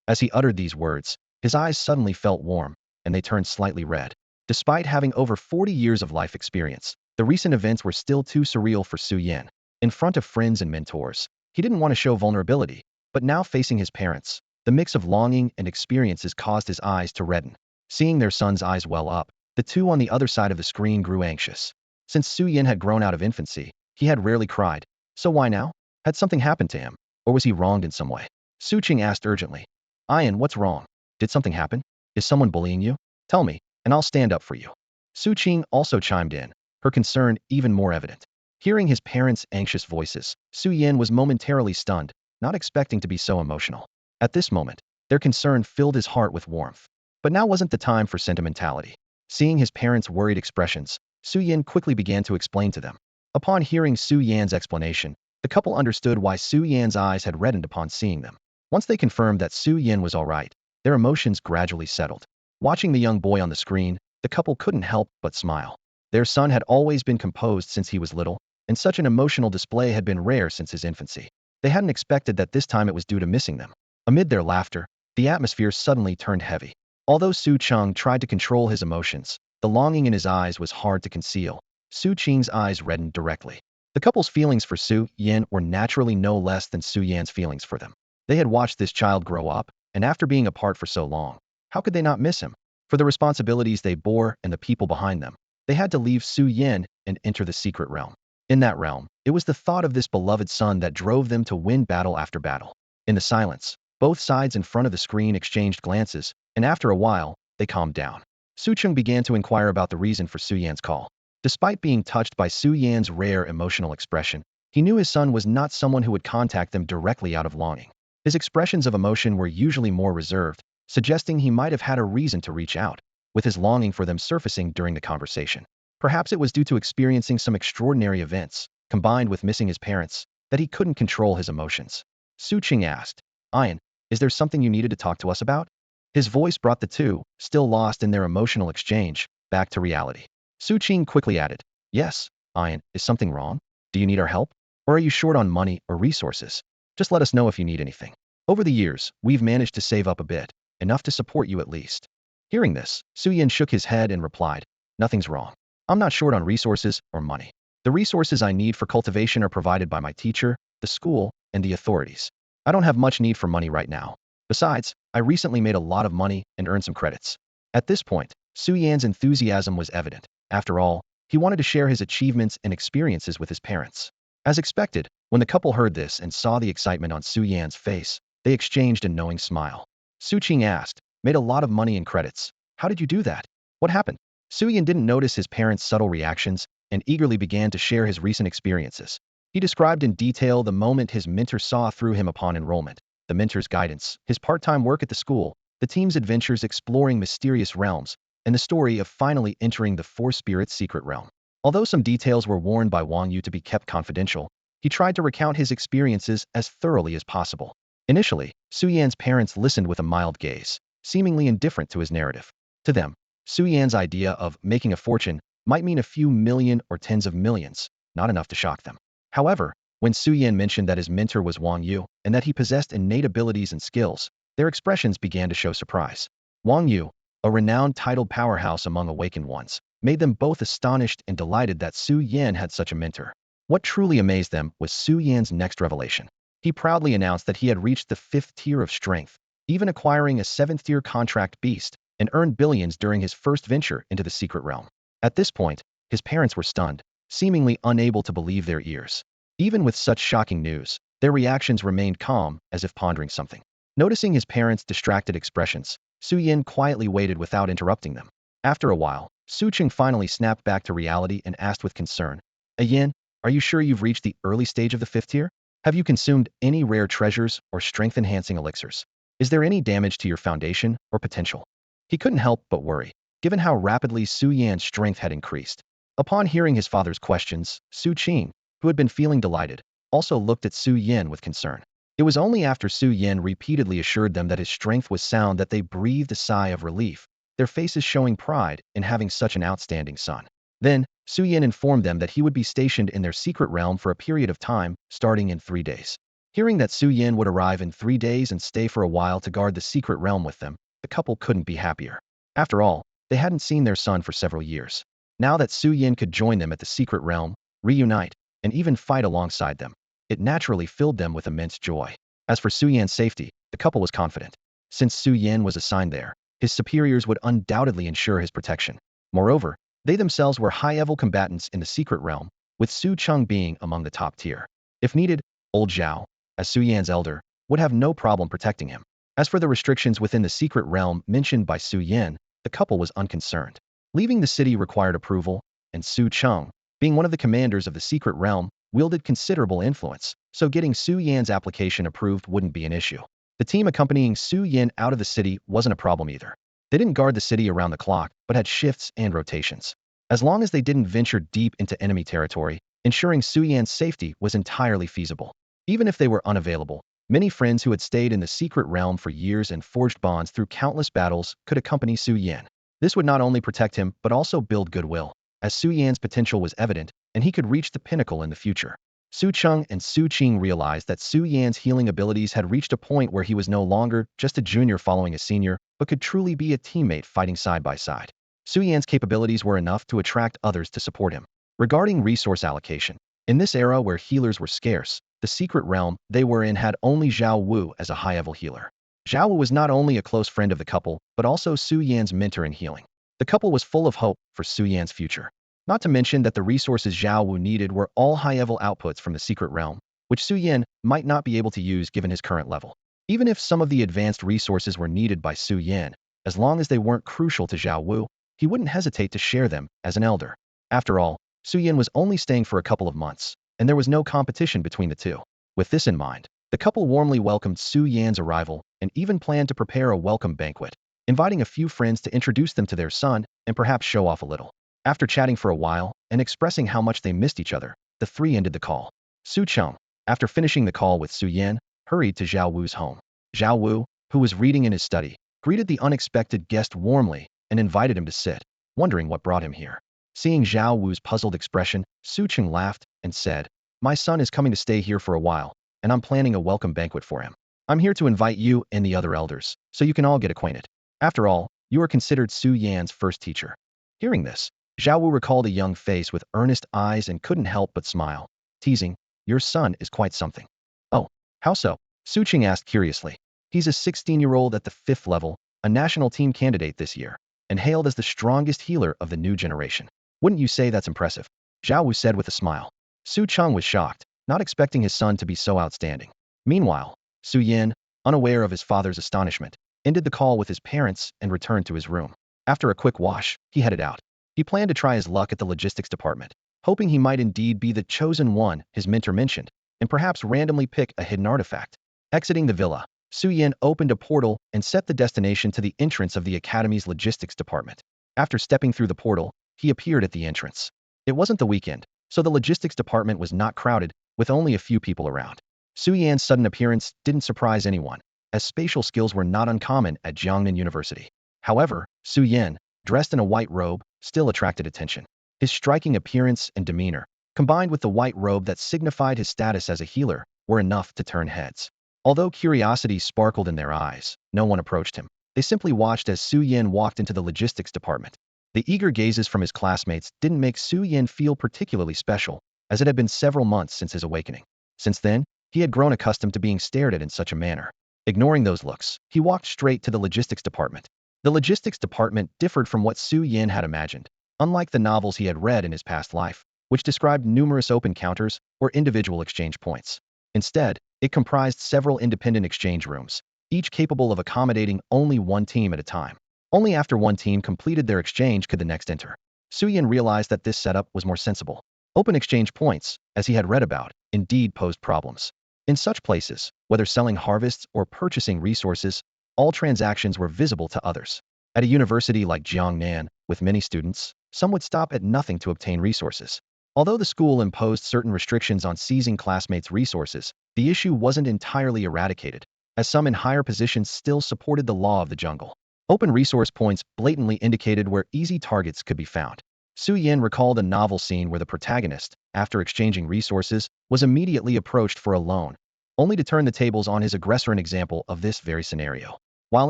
As he uttered these words, his eyes suddenly felt warm, and they turned slightly red. Despite having over 40 years of life experience, the recent events were still too surreal for Su Yin. In front of friends and mentors, he didn't want to show vulnerability, but now facing his parents, the mix of longing and experiences caused his eyes to redden. Seeing their son's eyes well up, the two on the other side of the screen grew anxious. Since Su Yin had grown out of infancy, he had rarely cried. So why now? Had something happened to him? Or was he wronged in some way? Su Qing asked urgently. "Ian, what's wrong? Did something happen? Is someone bullying you? Tell me, and I'll stand up for you." Su Qing also chimed in, her concern even more evident. Hearing his parents' anxious voices, Su Yin was momentarily stunned, not expecting to be so emotional. At this moment, their concern filled his heart with warmth. But now wasn't the time for sentimentality. Seeing his parents' worried expressions, Su Yin quickly began to explain to them. Upon hearing Su Yan's explanation, the couple understood why Su Yan's eyes had reddened upon seeing them. Once they confirmed that Su Yin was all right, their emotions gradually settled. Watching the young boy on the screen, the couple couldn't help but smile. Their son had always been composed since he was little, and such an emotional display had been rare since his infancy. They hadn't expected that this time it was due to missing them. Amid their laughter, the atmosphere suddenly turned heavy. Although Su Cheng tried to control his emotions, the longing in his eyes was hard to conceal. Su Qing's eyes reddened directly. The couple's feelings for Su Yin were naturally no less than Su Yan's feelings for them. They had watched this child grow up, and after being apart for so long, how could they not miss him? For the responsibilities they bore and the people behind them, they had to leave Su Yin and enter the secret realm. In that realm, it was the thought of this beloved son that drove them to win battle after battle. In the silence, both sides in front of the screen exchanged glances, and after a while, they calmed down. Su Cheng began to inquire about the reason for Su Yan's call. Despite being touched by Su Yan's rare emotional expression, he knew his son was not someone who would contact them directly out of longing. His expressions of emotion were usually more reserved, suggesting he might have had a reason to reach out, with his longing for them surfacing during the conversation. Perhaps it was due to experiencing some extraordinary events, combined with missing his parents, that he couldn't control his emotions. Su Qing asked, "Ian, is there something you needed to talk to us about?" His voice brought the two, still lost in their emotional exchange, back to reality. Su Qing quickly added, "Yes, Ian, is something wrong? Do you need our help? Or are you short on money or resources? Just let us know if you need anything. Over the years, we've managed to save up a bit, enough to support you at least." Hearing this, Su Yin shook his head and replied, "Nothing's wrong. I'm not short on resources or money. The resources I need for cultivation are provided by my teacher, the school, and the authorities. I don't have much need for money right now. Besides, I recently made a lot of money and earned some credits. At this point, Su Yan's enthusiasm was evident. After all, he wanted to share his achievements and experiences with his parents. As expected, when the couple heard this and saw the excitement on Su Yan's face, they exchanged a knowing smile. Su Qing asked, "Made a lot of money in credits. How did you do that? What happened?" Su Yan didn't notice his parents' subtle reactions and eagerly began to share his recent experiences. He described in detail the moment his mentor saw through him upon enrollment, the mentor's guidance, his part-time work at the school, the team's adventures exploring mysterious realms, and the story of finally entering the Four Spirits secret realm. Although some details were warned by Wang Yu to be kept confidential, he tried to recount his experiences as thoroughly as possible. Initially, Su Yan's parents listened with a mild gaze, seemingly indifferent to his narrative. To them, Su Yan's idea of making a fortune might mean a few million or tens of millions, not enough to shock them. However, when Su Yan mentioned that his mentor was Wang Yu and that he possessed innate abilities and skills, their expressions began to show surprise. Wang Yu, a renowned titled powerhouse among awakened ones, made them both astonished and delighted that Su Yan had such a mentor. What truly amazed them was Su Yan's next revelation. He proudly announced that he had reached the 5th tier of strength, even acquiring a 7th tier contract beast, and earned billions during his first venture into the secret realm. At this point, his parents were stunned, seemingly unable to believe their ears. Even with such shocking news, their reactions remained calm, as if pondering something. Noticing his parents' distracted expressions, Su Yan quietly waited without interrupting them. After a while, Su Qing finally snapped back to reality and asked with concern, "Yin, are you sure you've reached the early stage of the 5th tier? Have you consumed any rare treasures or strength-enhancing elixirs? Is there any damage to your foundation or potential?" He couldn't help but worry, given how rapidly Su Yan's strength had increased. Upon hearing his father's questions, Su Qing, who had been feeling delighted, also looked at Su Yan with concern. It was only after Su Yan repeatedly assured them that his strength was sound that they breathed a sigh of relief, their faces showing pride in having such an outstanding son. Then, Su Yan informed them that he would be stationed in their secret realm for a period of time, starting in 3 days. Hearing that Su Yan would arrive in 3 days and stay for a while to guard the secret realm with them, the couple couldn't be happier. After all, they hadn't seen their son for several years. Now that Su Yan could join them at the secret realm, reunite, and even fight alongside them, it naturally filled them with immense joy. As for Su Yan's safety, the couple was confident. Since Su Yan was assigned there, his superiors would undoubtedly ensure his protection. Moreover, they themselves were high-level combatants in the secret realm, with Su Cheng being among the top tier. If needed, old Zhao, as Su Yan's elder, would have no problem protecting him. As for the restrictions within the secret realm mentioned by Su Yan, the couple was unconcerned. Leaving the city required approval, and Su Cheng, being one of the commanders of the secret realm, wielded considerable influence, so getting Su Yan's application approved wouldn't be an issue. The team accompanying Su Yan out of the city wasn't a problem either. They didn't guard the city around the clock, but had shifts and rotations. As long as they didn't venture deep into enemy territory, ensuring Su Yan's safety was entirely feasible. Even if they were unavailable, many friends who had stayed in the secret realm for years and forged bonds through countless battles could accompany Su Yan. This would not only protect him, but also build goodwill, as Su Yan's potential was evident, and he could reach the pinnacle in the future. Su Cheng and Su Qing realized that Su Yan's healing abilities had reached a point where he was no longer just a junior following a senior, but could truly be a teammate fighting side by side. Su Yan's capabilities were enough to attract others to support him. Regarding resource allocation, in this era where healers were scarce, the secret realm they were in had only Zhao Wu as a high-level healer. Zhao Wu was not only a close friend of the couple, but also Su Yan's mentor in healing. The couple was full of hope for Su Yan's future. Not to mention that the resources Zhao Wu needed were all high-level outputs from the secret realm, which Su Yan might not be able to use given his current level. Even if some of the advanced resources were needed by Su Yan, as long as they weren't crucial to Zhao Wu, he wouldn't hesitate to share them as an elder. After all, Su Yan was only staying for a couple of months, and there was no competition between the two. With this in mind, the couple warmly welcomed Su Yan's arrival and even planned to prepare a welcome banquet, inviting a few friends to introduce them to their son and perhaps show off a little. After chatting for a while and expressing how much they missed each other, the three ended the call. Su Cheng, after finishing the call with Su Yan, hurried to Zhao Wu's home. Zhao Wu, who was reading in his study, greeted the unexpected guest warmly and invited him to sit, wondering what brought him here. Seeing Zhao Wu's puzzled expression, Su Cheng laughed and said, "My son is coming to stay here for a while, and I'm planning a welcome banquet for him. I'm here to invite you and the other elders, so you can all get acquainted. After all, you are considered Su Yan's first teacher." Hearing this, Zhao Wu recalled a young face with earnest eyes and couldn't help but smile, teasing, "Your son is quite something." "Oh, how so?" Su Qing asked curiously. "He's a 16-year-old at the 5th level, a national team candidate this year, and hailed as the strongest healer of the new generation. Wouldn't you say that's impressive?" Zhao Wu said with a smile. Su Cheng was shocked, not expecting his son to be so outstanding. Meanwhile, Su Yin, unaware of his father's astonishment, ended the call with his parents and returned to his room. After a quick wash, he headed out. He planned to try his luck at the logistics department, hoping he might indeed be the chosen one his mentor mentioned, and perhaps randomly pick a hidden artifact. Exiting the villa, Su Yin opened a portal and set the destination to the entrance of the academy's logistics department. After stepping through the portal, he appeared at the entrance. It wasn't the weekend, so the logistics department was not crowded, with only a few people around. Su Yan's sudden appearance didn't surprise anyone, as spatial skills were not uncommon at Jiangnan University. However, Su Yan, dressed in a white robe, still attracted attention. His striking appearance and demeanor, combined with the white robe that signified his status as a healer, were enough to turn heads. Although curiosity sparkled in their eyes, no one approached him. They simply watched as Su Yan walked into the logistics department. The eager gazes from his classmates didn't make Su Yan feel particularly special, as it had been several months since his awakening. Since then, he had grown accustomed to being stared at in such a manner. Ignoring those looks, he walked straight to the logistics department. The logistics department differed from what Su Yin had imagined, unlike the novels he had read in his past life, which described numerous open counters or individual exchange points. Instead, it comprised several independent exchange rooms, each capable of accommodating only one team at a time. Only after one team completed their exchange could the next enter. Su Yin realized that this setup was more sensible. Open exchange points, as he had read about, indeed posed problems. In such places, whether selling harvests or purchasing resources, all transactions were visible to others. At a university like Jiangnan, with many students, some would stop at nothing to obtain resources. Although the school imposed certain restrictions on seizing classmates' resources, the issue wasn't entirely eradicated, as some in higher positions still supported the law of the jungle. Open resource points blatantly indicated where easy targets could be found. Su Yin recalled a novel scene where the protagonist, after exchanging resources, was immediately approached for a loan, only to turn the tables on his aggressor, an example of this very scenario. While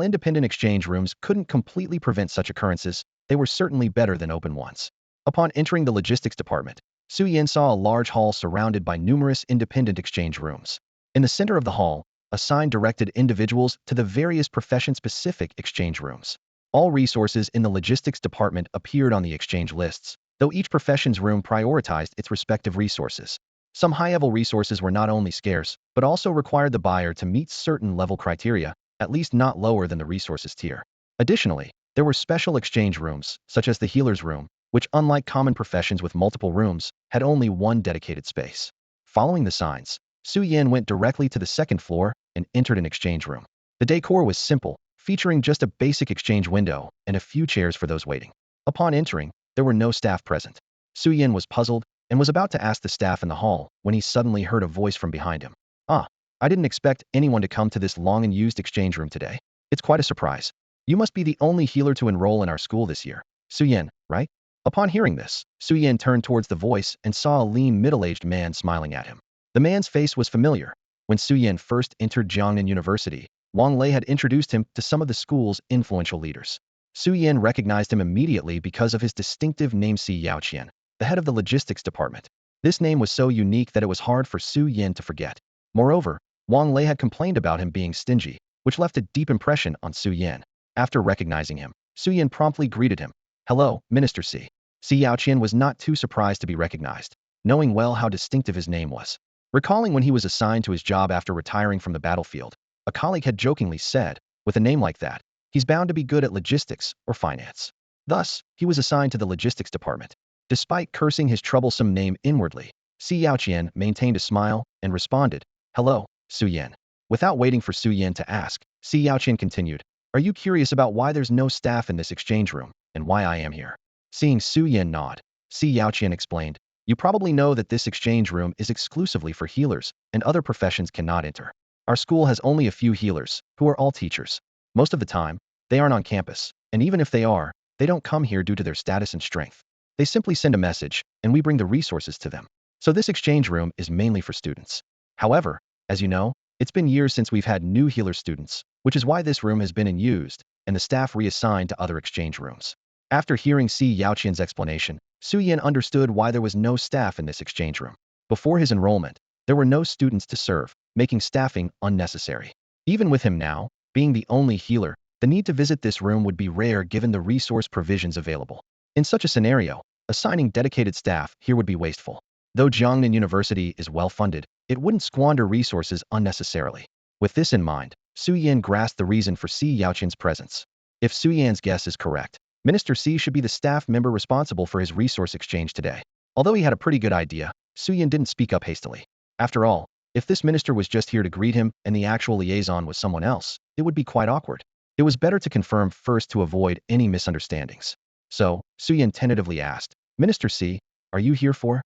independent exchange rooms couldn't completely prevent such occurrences, they were certainly better than open ones. Upon entering the logistics department, Su Yin saw a large hall surrounded by numerous independent exchange rooms. In the center of the hall, a sign directed individuals to the various profession-specific exchange rooms. All resources in the logistics department appeared on the exchange lists, though each profession's room prioritized its respective resources. Some high-level resources were not only scarce, but also required the buyer to meet certain level criteria, at least not lower than the resources tier. Additionally, there were special exchange rooms, such as the healer's room, which, unlike common professions with multiple rooms, had only one dedicated space. Following the signs, Su Yin went directly to the second floor and entered an exchange room. The decor was simple, featuring just a basic exchange window and a few chairs for those waiting. Upon entering, there were no staff present. Su Yin was puzzled and was about to ask the staff in the hall when he suddenly heard a voice from behind him. "Ah, I didn't expect anyone to come to this long and used exchange room today. It's quite a surprise. You must be the only healer to enroll in our school this year. Su Yin, right?" Upon hearing this, Su Yin turned towards the voice and saw a lean middle-aged man smiling at him. The man's face was familiar. When Su Yin first entered Jiangnan University, Wang Lei had introduced him to some of the school's influential leaders. Su Yin recognized him immediately because of his distinctive name, Si Yaoqian, the head of the logistics department. This name was so unique that it was hard for Su Yin to forget. Moreover, Wang Lei had complained about him being stingy, which left a deep impression on Su Yin. After recognizing him, Su Yin promptly greeted him. "Hello, Minister Si." Si Yaoqian was not too surprised to be recognized, knowing well how distinctive his name was. Recalling when he was assigned to his job after retiring from the battlefield, a colleague had jokingly said, "With a name like that, he's bound to be good at logistics or finance." Thus, he was assigned to the logistics department. Despite cursing his troublesome name inwardly, Si Yaoqian maintained a smile and responded, "Hello, Su Yin." Without waiting for Su Yin to ask, Si Yaoqian continued, "Are you curious about why there's no staff in this exchange room, and why I am here?" Seeing Su Yin nod, Si Yaoqian explained, "You probably know that this exchange room is exclusively for healers, and other professions cannot enter. Our school has only a few healers, who are all teachers. Most of the time, they aren't on campus, and even if they are, they don't come here due to their status and strength. They simply send a message, and we bring the resources to them. So this exchange room is mainly for students. However, as you know, it's been years since we've had new healer students, which is why this room has been unused, and the staff reassigned to other exchange rooms." After hearing Si Yaoqian's explanation, Su Yan understood why there was no staff in this exchange room. Before his enrollment, there were no students to serve, making staffing unnecessary. Even with him now, being the only healer, the need to visit this room would be rare given the resource provisions available. In such a scenario, assigning dedicated staff here would be wasteful. Though Jiangnan University is well-funded, it wouldn't squander resources unnecessarily. With this in mind, Su Yan grasped the reason for Si Yaoqian's presence. If Su Yan's guess is correct, Minister Si should be the staff member responsible for his resource exchange today. Although he had a pretty good idea, Su Yan didn't speak up hastily. After all, if this minister was just here to greet him and the actual liaison was someone else, it would be quite awkward. It was better to confirm first to avoid any misunderstandings. So, Su Yan tentatively asked, Minister Si, are you here for?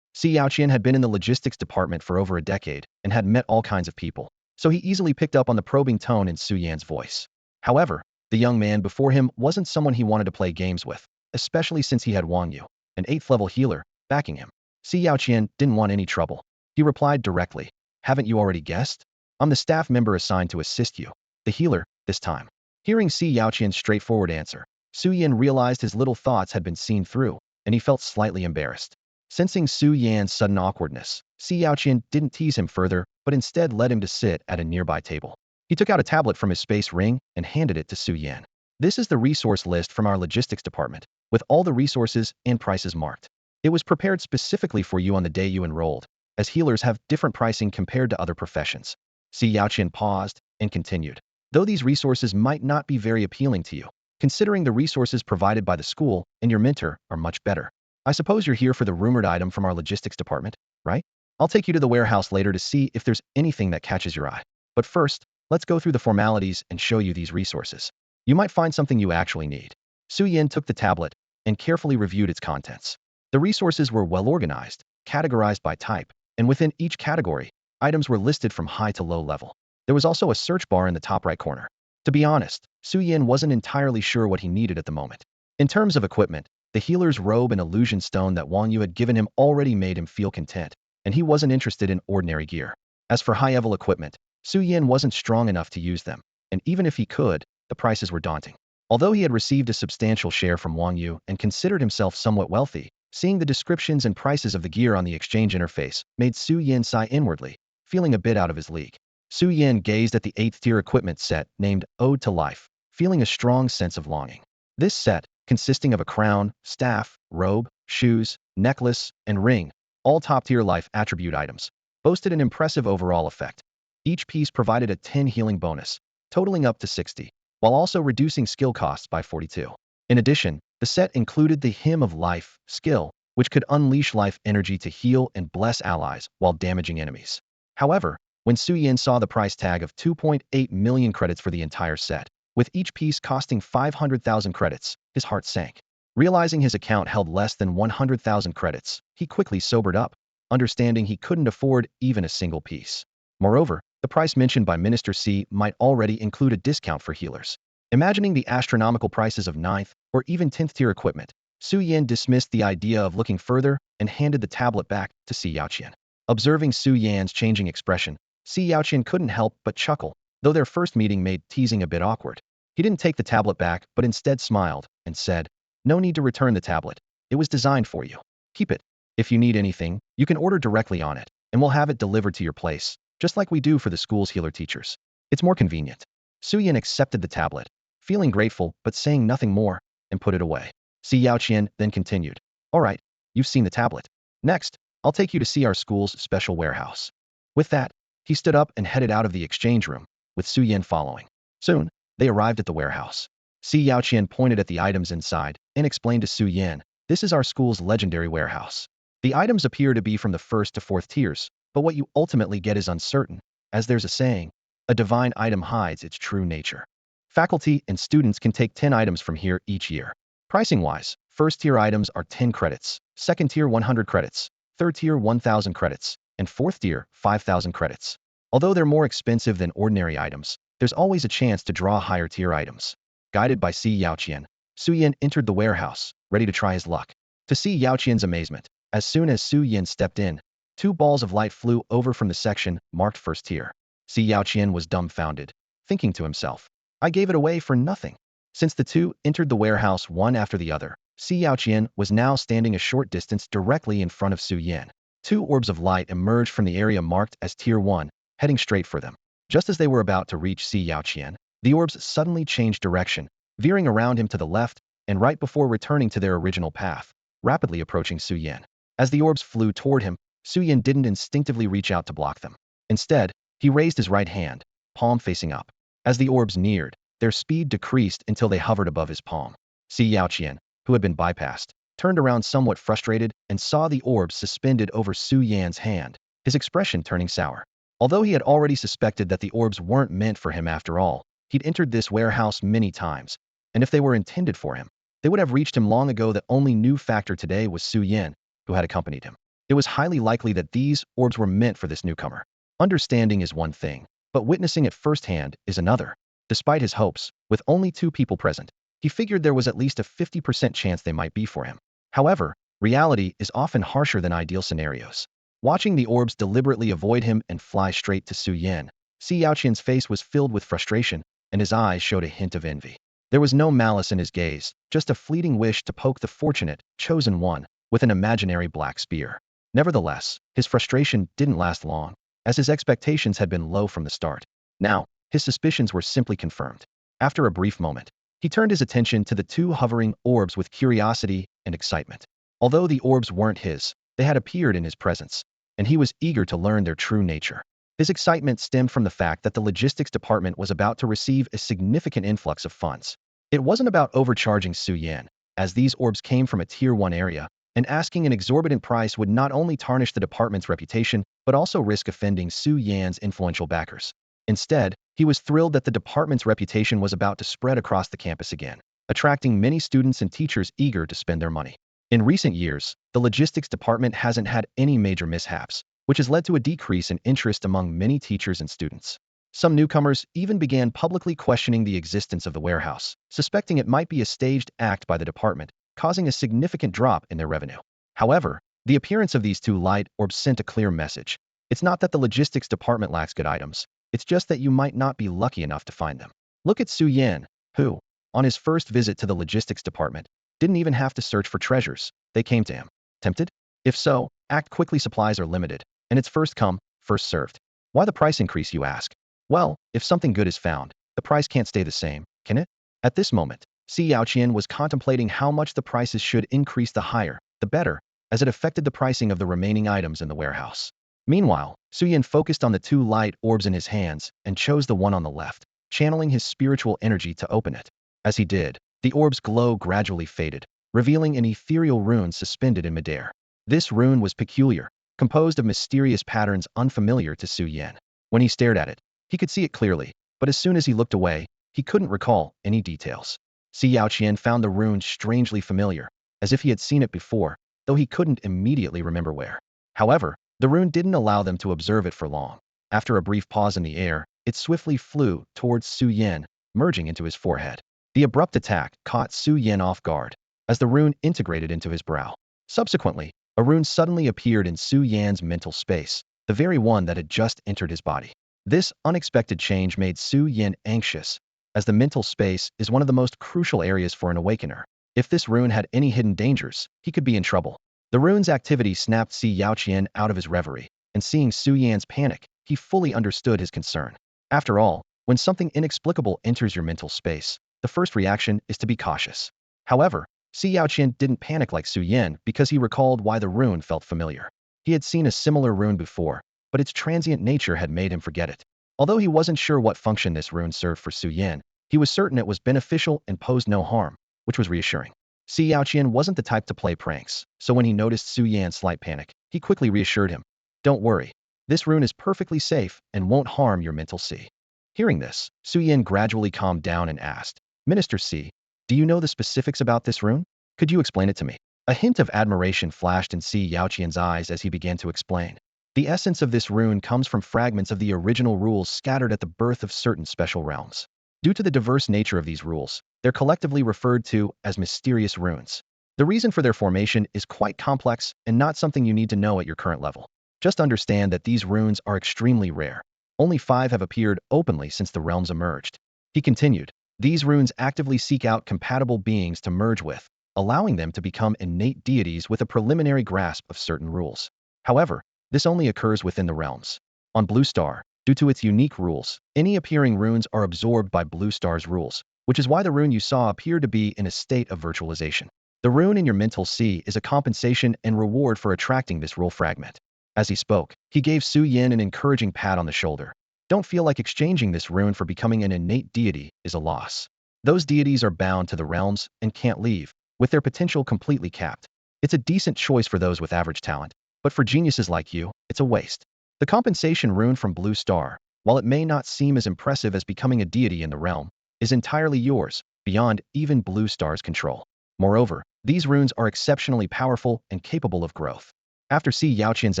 Si Yaoqian had been in the logistics department for over a decade and had met all kinds of people, so he easily picked up on the probing tone in Su Yan's voice. However, the young man before him wasn't someone he wanted to play games with, especially since he had Wang Yu, an 8th-level healer, backing him. Si Yaoqian didn't want any trouble. He replied directly, haven't you already guessed? I'm the staff member assigned to assist you, the healer, this time. Hearing Si Yaoqian's straightforward answer, Su Yan realized his little thoughts had been seen through, and he felt slightly embarrassed. Sensing Su Yan's sudden awkwardness, Si Yaoqian didn't tease him further, but instead led him to sit at a nearby table. He took out a tablet from his space ring and handed it to Su Yan. This is the resource list from our logistics department, with all the resources and prices marked. It was prepared specifically for you on the day you enrolled, as healers have different pricing compared to other professions. Si Yaoqian paused and continued. Though these resources might not be very appealing to you, considering the resources provided by the school and your mentor are much better. I suppose you're here for the rumored item from our logistics department, right? I'll take you to the warehouse later to see if there's anything that catches your eye. But first, let's go through the formalities and show you these resources. You might find something you actually need. Su Yan took the tablet and carefully reviewed its contents. The resources were well organized, categorized by type, and within each category, items were listed from high to low level. There was also a search bar in the top right corner. To be honest, Su Yan wasn't entirely sure what he needed at the moment. In terms of equipment, the healer's robe and illusion stone that Wang Yu had given him already made him feel content, and he wasn't interested in ordinary gear. As for high-level equipment, Su Yan wasn't strong enough to use them, and even if he could, the prices were daunting. Although he had received a substantial share from Wang Yu and considered himself somewhat wealthy, seeing the descriptions and prices of the gear on the exchange interface made Su Yan sigh inwardly, feeling a bit out of his league. Su Yan gazed at the 8th-tier equipment set named Ode to Life, feeling a strong sense of longing. This set, consisting of a crown, staff, robe, shoes, necklace, and ring, all top-tier life attribute items, boasted an impressive overall effect. Each piece provided a 10 healing bonus, totaling up to 60, while also reducing skill costs by 42. In addition, the set included the Hymn of Life skill, which could unleash life energy to heal and bless allies while damaging enemies. However, when Su Yan saw the price tag of 2.8 million credits for the entire set, with each piece costing 500,000 credits, his heart sank. Realizing his account held less than 100,000 credits, he quickly sobered up, understanding he couldn't afford even a single piece. Moreover, the price mentioned by Minister Si might already include a discount for healers. Imagining the astronomical prices of 9th or even 10th-tier equipment, Su Yan dismissed the idea of looking further and handed the tablet back to Si Yaoqian. Observing Su Yan's changing expression, Si Yaoqian couldn't help but chuckle, though their first meeting made teasing a bit awkward. He didn't take the tablet back but instead smiled and said, "No need to return the tablet. It was designed for you. Keep it. If you need anything, you can order directly on it, and we'll have it delivered to your place, just like we do for the school's healer teachers. It's more convenient." Su Yan accepted the tablet, feeling grateful but saying nothing more, and put it away. Si Yaoqian then continued, "All right, you've seen the tablet. Next, I'll take you to see our school's special warehouse." With that, he stood up and headed out of the exchange room, with Su Yan following. Soon, they arrived at the warehouse. Si Yaoqian pointed at the items inside and explained to Su Yan, "This is our school's legendary warehouse. The items appear to be from the 1st to 4th tiers, but what you ultimately get is uncertain, as there's a saying, a divine item hides its true nature. Faculty and students can take 10 items from here each year. Pricing-wise, 1st-tier items are 10 credits, 2nd tier 100 credits, 3rd tier 1,000 credits, and 4th tier 5,000 credits. Although they're more expensive than ordinary items, there's always a chance to draw higher-tier items." Guided by Si Yaoqian, Su Yan entered the warehouse, ready to try his luck. To Si Yaoqian's amazement, as soon as Su Yan stepped in, 2 balls of light flew over from the section marked 1st tier. Si Yaoqian was dumbfounded, thinking to himself, "I gave it away for nothing." Since the two entered the warehouse one after the other, Si Yaoqian was now standing a short distance directly in front of Su Yan. Two orbs of light emerged from the area marked as Tier 1, heading straight for them. Just as they were about to reach Si Yaoqian, the orbs suddenly changed direction, veering around him to the left and right before returning to their original path, rapidly approaching Su Yan. As the orbs flew toward him, Su Yan didn't instinctively reach out to block them. Instead, he raised his right hand, palm facing up. As the orbs neared, their speed decreased until they hovered above his palm. Si Yaoqian, who had been bypassed, turned around somewhat frustrated and saw the orbs suspended over Su Yan's hand, his expression turning sour. Although he had already suspected that the orbs weren't meant for him after all, he'd entered this warehouse many times, and if they were intended for him, they would have reached him long ago. The only new factor today was Su Yan, who had accompanied him. It was highly likely that these orbs were meant for this newcomer. Understanding is one thing, but witnessing it firsthand is another. Despite his hopes, with only two people present, he figured there was at least a 50% chance they might be for him. However, reality is often harsher than ideal scenarios. Watching the orbs deliberately avoid him and fly straight to Su Yan, Si Yaoqian's face was filled with frustration, and his eyes showed a hint of envy. There was no malice in his gaze, just a fleeting wish to poke the fortunate, chosen one, with an imaginary black spear. Nevertheless, his frustration didn't last long, as his expectations had been low from the start. Now, his suspicions were simply confirmed. After a brief moment, he turned his attention to the two hovering orbs with curiosity and excitement. Although the orbs weren't his, they had appeared in his presence, and he was eager to learn their true nature. His excitement stemmed from the fact that the logistics department was about to receive a significant influx of funds. It wasn't about overcharging Su Yan, as these orbs came from a Tier 1 area, and asking an exorbitant price would not only tarnish the department's reputation, but also risk offending Su Yan's influential backers. Instead, he was thrilled that the department's reputation was about to spread across the campus again, attracting many students and teachers eager to spend their money. In recent years, the logistics department hasn't had any major mishaps, which has led to a decrease in interest among many teachers and students. Some newcomers even began publicly questioning the existence of the warehouse, suspecting it might be a staged act by the department, causing a significant drop in their revenue. However, the appearance of these two light orbs sent a clear message. It's not that the logistics department lacks good items, it's just that you might not be lucky enough to find them. Look at Su Yan, who, on his first visit to the logistics department, didn't even have to search for treasures. They came to him. Tempted? If so, act quickly. Supplies are limited, and it's first come, first served. Why the price increase, you ask? Well, if something good is found, the price can't stay the same, can it? At this moment, Si Yaoqian was contemplating how much the prices should increase. The higher, the better, as it affected the pricing of the remaining items in the warehouse. Meanwhile, Su Yan focused on the two light orbs in his hands and chose the one on the left, channeling his spiritual energy to open it. As he did, the orb's glow gradually faded, revealing an ethereal rune suspended in midair. This rune was peculiar, composed of mysterious patterns unfamiliar to Su Yan. When he stared at it, he could see it clearly, but as soon as he looked away, he couldn't recall any details. Si Yaoqian found the rune strangely familiar, as if he had seen it before, though he couldn't immediately remember where. However, the rune didn't allow them to observe it for long. After a brief pause in the air, it swiftly flew towards Su Yan, merging into his forehead. The abrupt attack caught Su Yan off guard, as the rune integrated into his brow. Subsequently, a rune suddenly appeared in Su Yan's mental space, the very one that had just entered his body. This unexpected change made Su Yan anxious, as the mental space is one of the most crucial areas for an Awakener. If this rune had any hidden dangers, he could be in trouble. The rune's activity snapped Si Yaoqian out of his reverie, and seeing Su Yan's panic, he fully understood his concern. After all, when something inexplicable enters your mental space, the first reaction is to be cautious. However, Si Yaoqian didn't panic like Su Yan because he recalled why the rune felt familiar. He had seen a similar rune before, but its transient nature had made him forget it. Although he wasn't sure what function this rune served for Su Yan, he was certain it was beneficial and posed no harm, which was reassuring. Si Yaoqian wasn't the type to play pranks, so when he noticed Su Yan's slight panic, he quickly reassured him. Don't worry. This rune is perfectly safe and won't harm your mental Si. Hearing this, Su Yan gradually calmed down and asked, Minister Si, do you know the specifics about this rune? Could you explain it to me? A hint of admiration flashed in Si Yaoqian's eyes as he began to explain. The essence of this rune comes from fragments of the original rules scattered at the birth of certain special realms. Due to the diverse nature of these rules, they're collectively referred to as mysterious runes. The reason for their formation is quite complex and not something you need to know at your current level. Just understand that these runes are extremely rare. Only 5 have appeared openly since the realms emerged. He continued, These runes actively seek out compatible beings to merge with, allowing them to become innate deities with a preliminary grasp of certain rules. However, this only occurs within the realms. On Blue Star, due to its unique rules, any appearing runes are absorbed by Blue Star's rules, which is why the rune you saw appeared to be in a state of virtualization. The rune in your mental sea is a compensation and reward for attracting this rule fragment. As he spoke, he gave Su Yin an encouraging pat on the shoulder. Don't feel like exchanging this rune for becoming an innate deity is a loss. Those deities are bound to the realms and can't leave, with their potential completely capped. It's a decent choice for those with average talent, but for geniuses like you, it's a waste. The compensation rune from Blue Star, while it may not seem as impressive as becoming a deity in the realm, is entirely yours, beyond even Blue Star's control. Moreover, these runes are exceptionally powerful and capable of growth. After Si Yaoqian's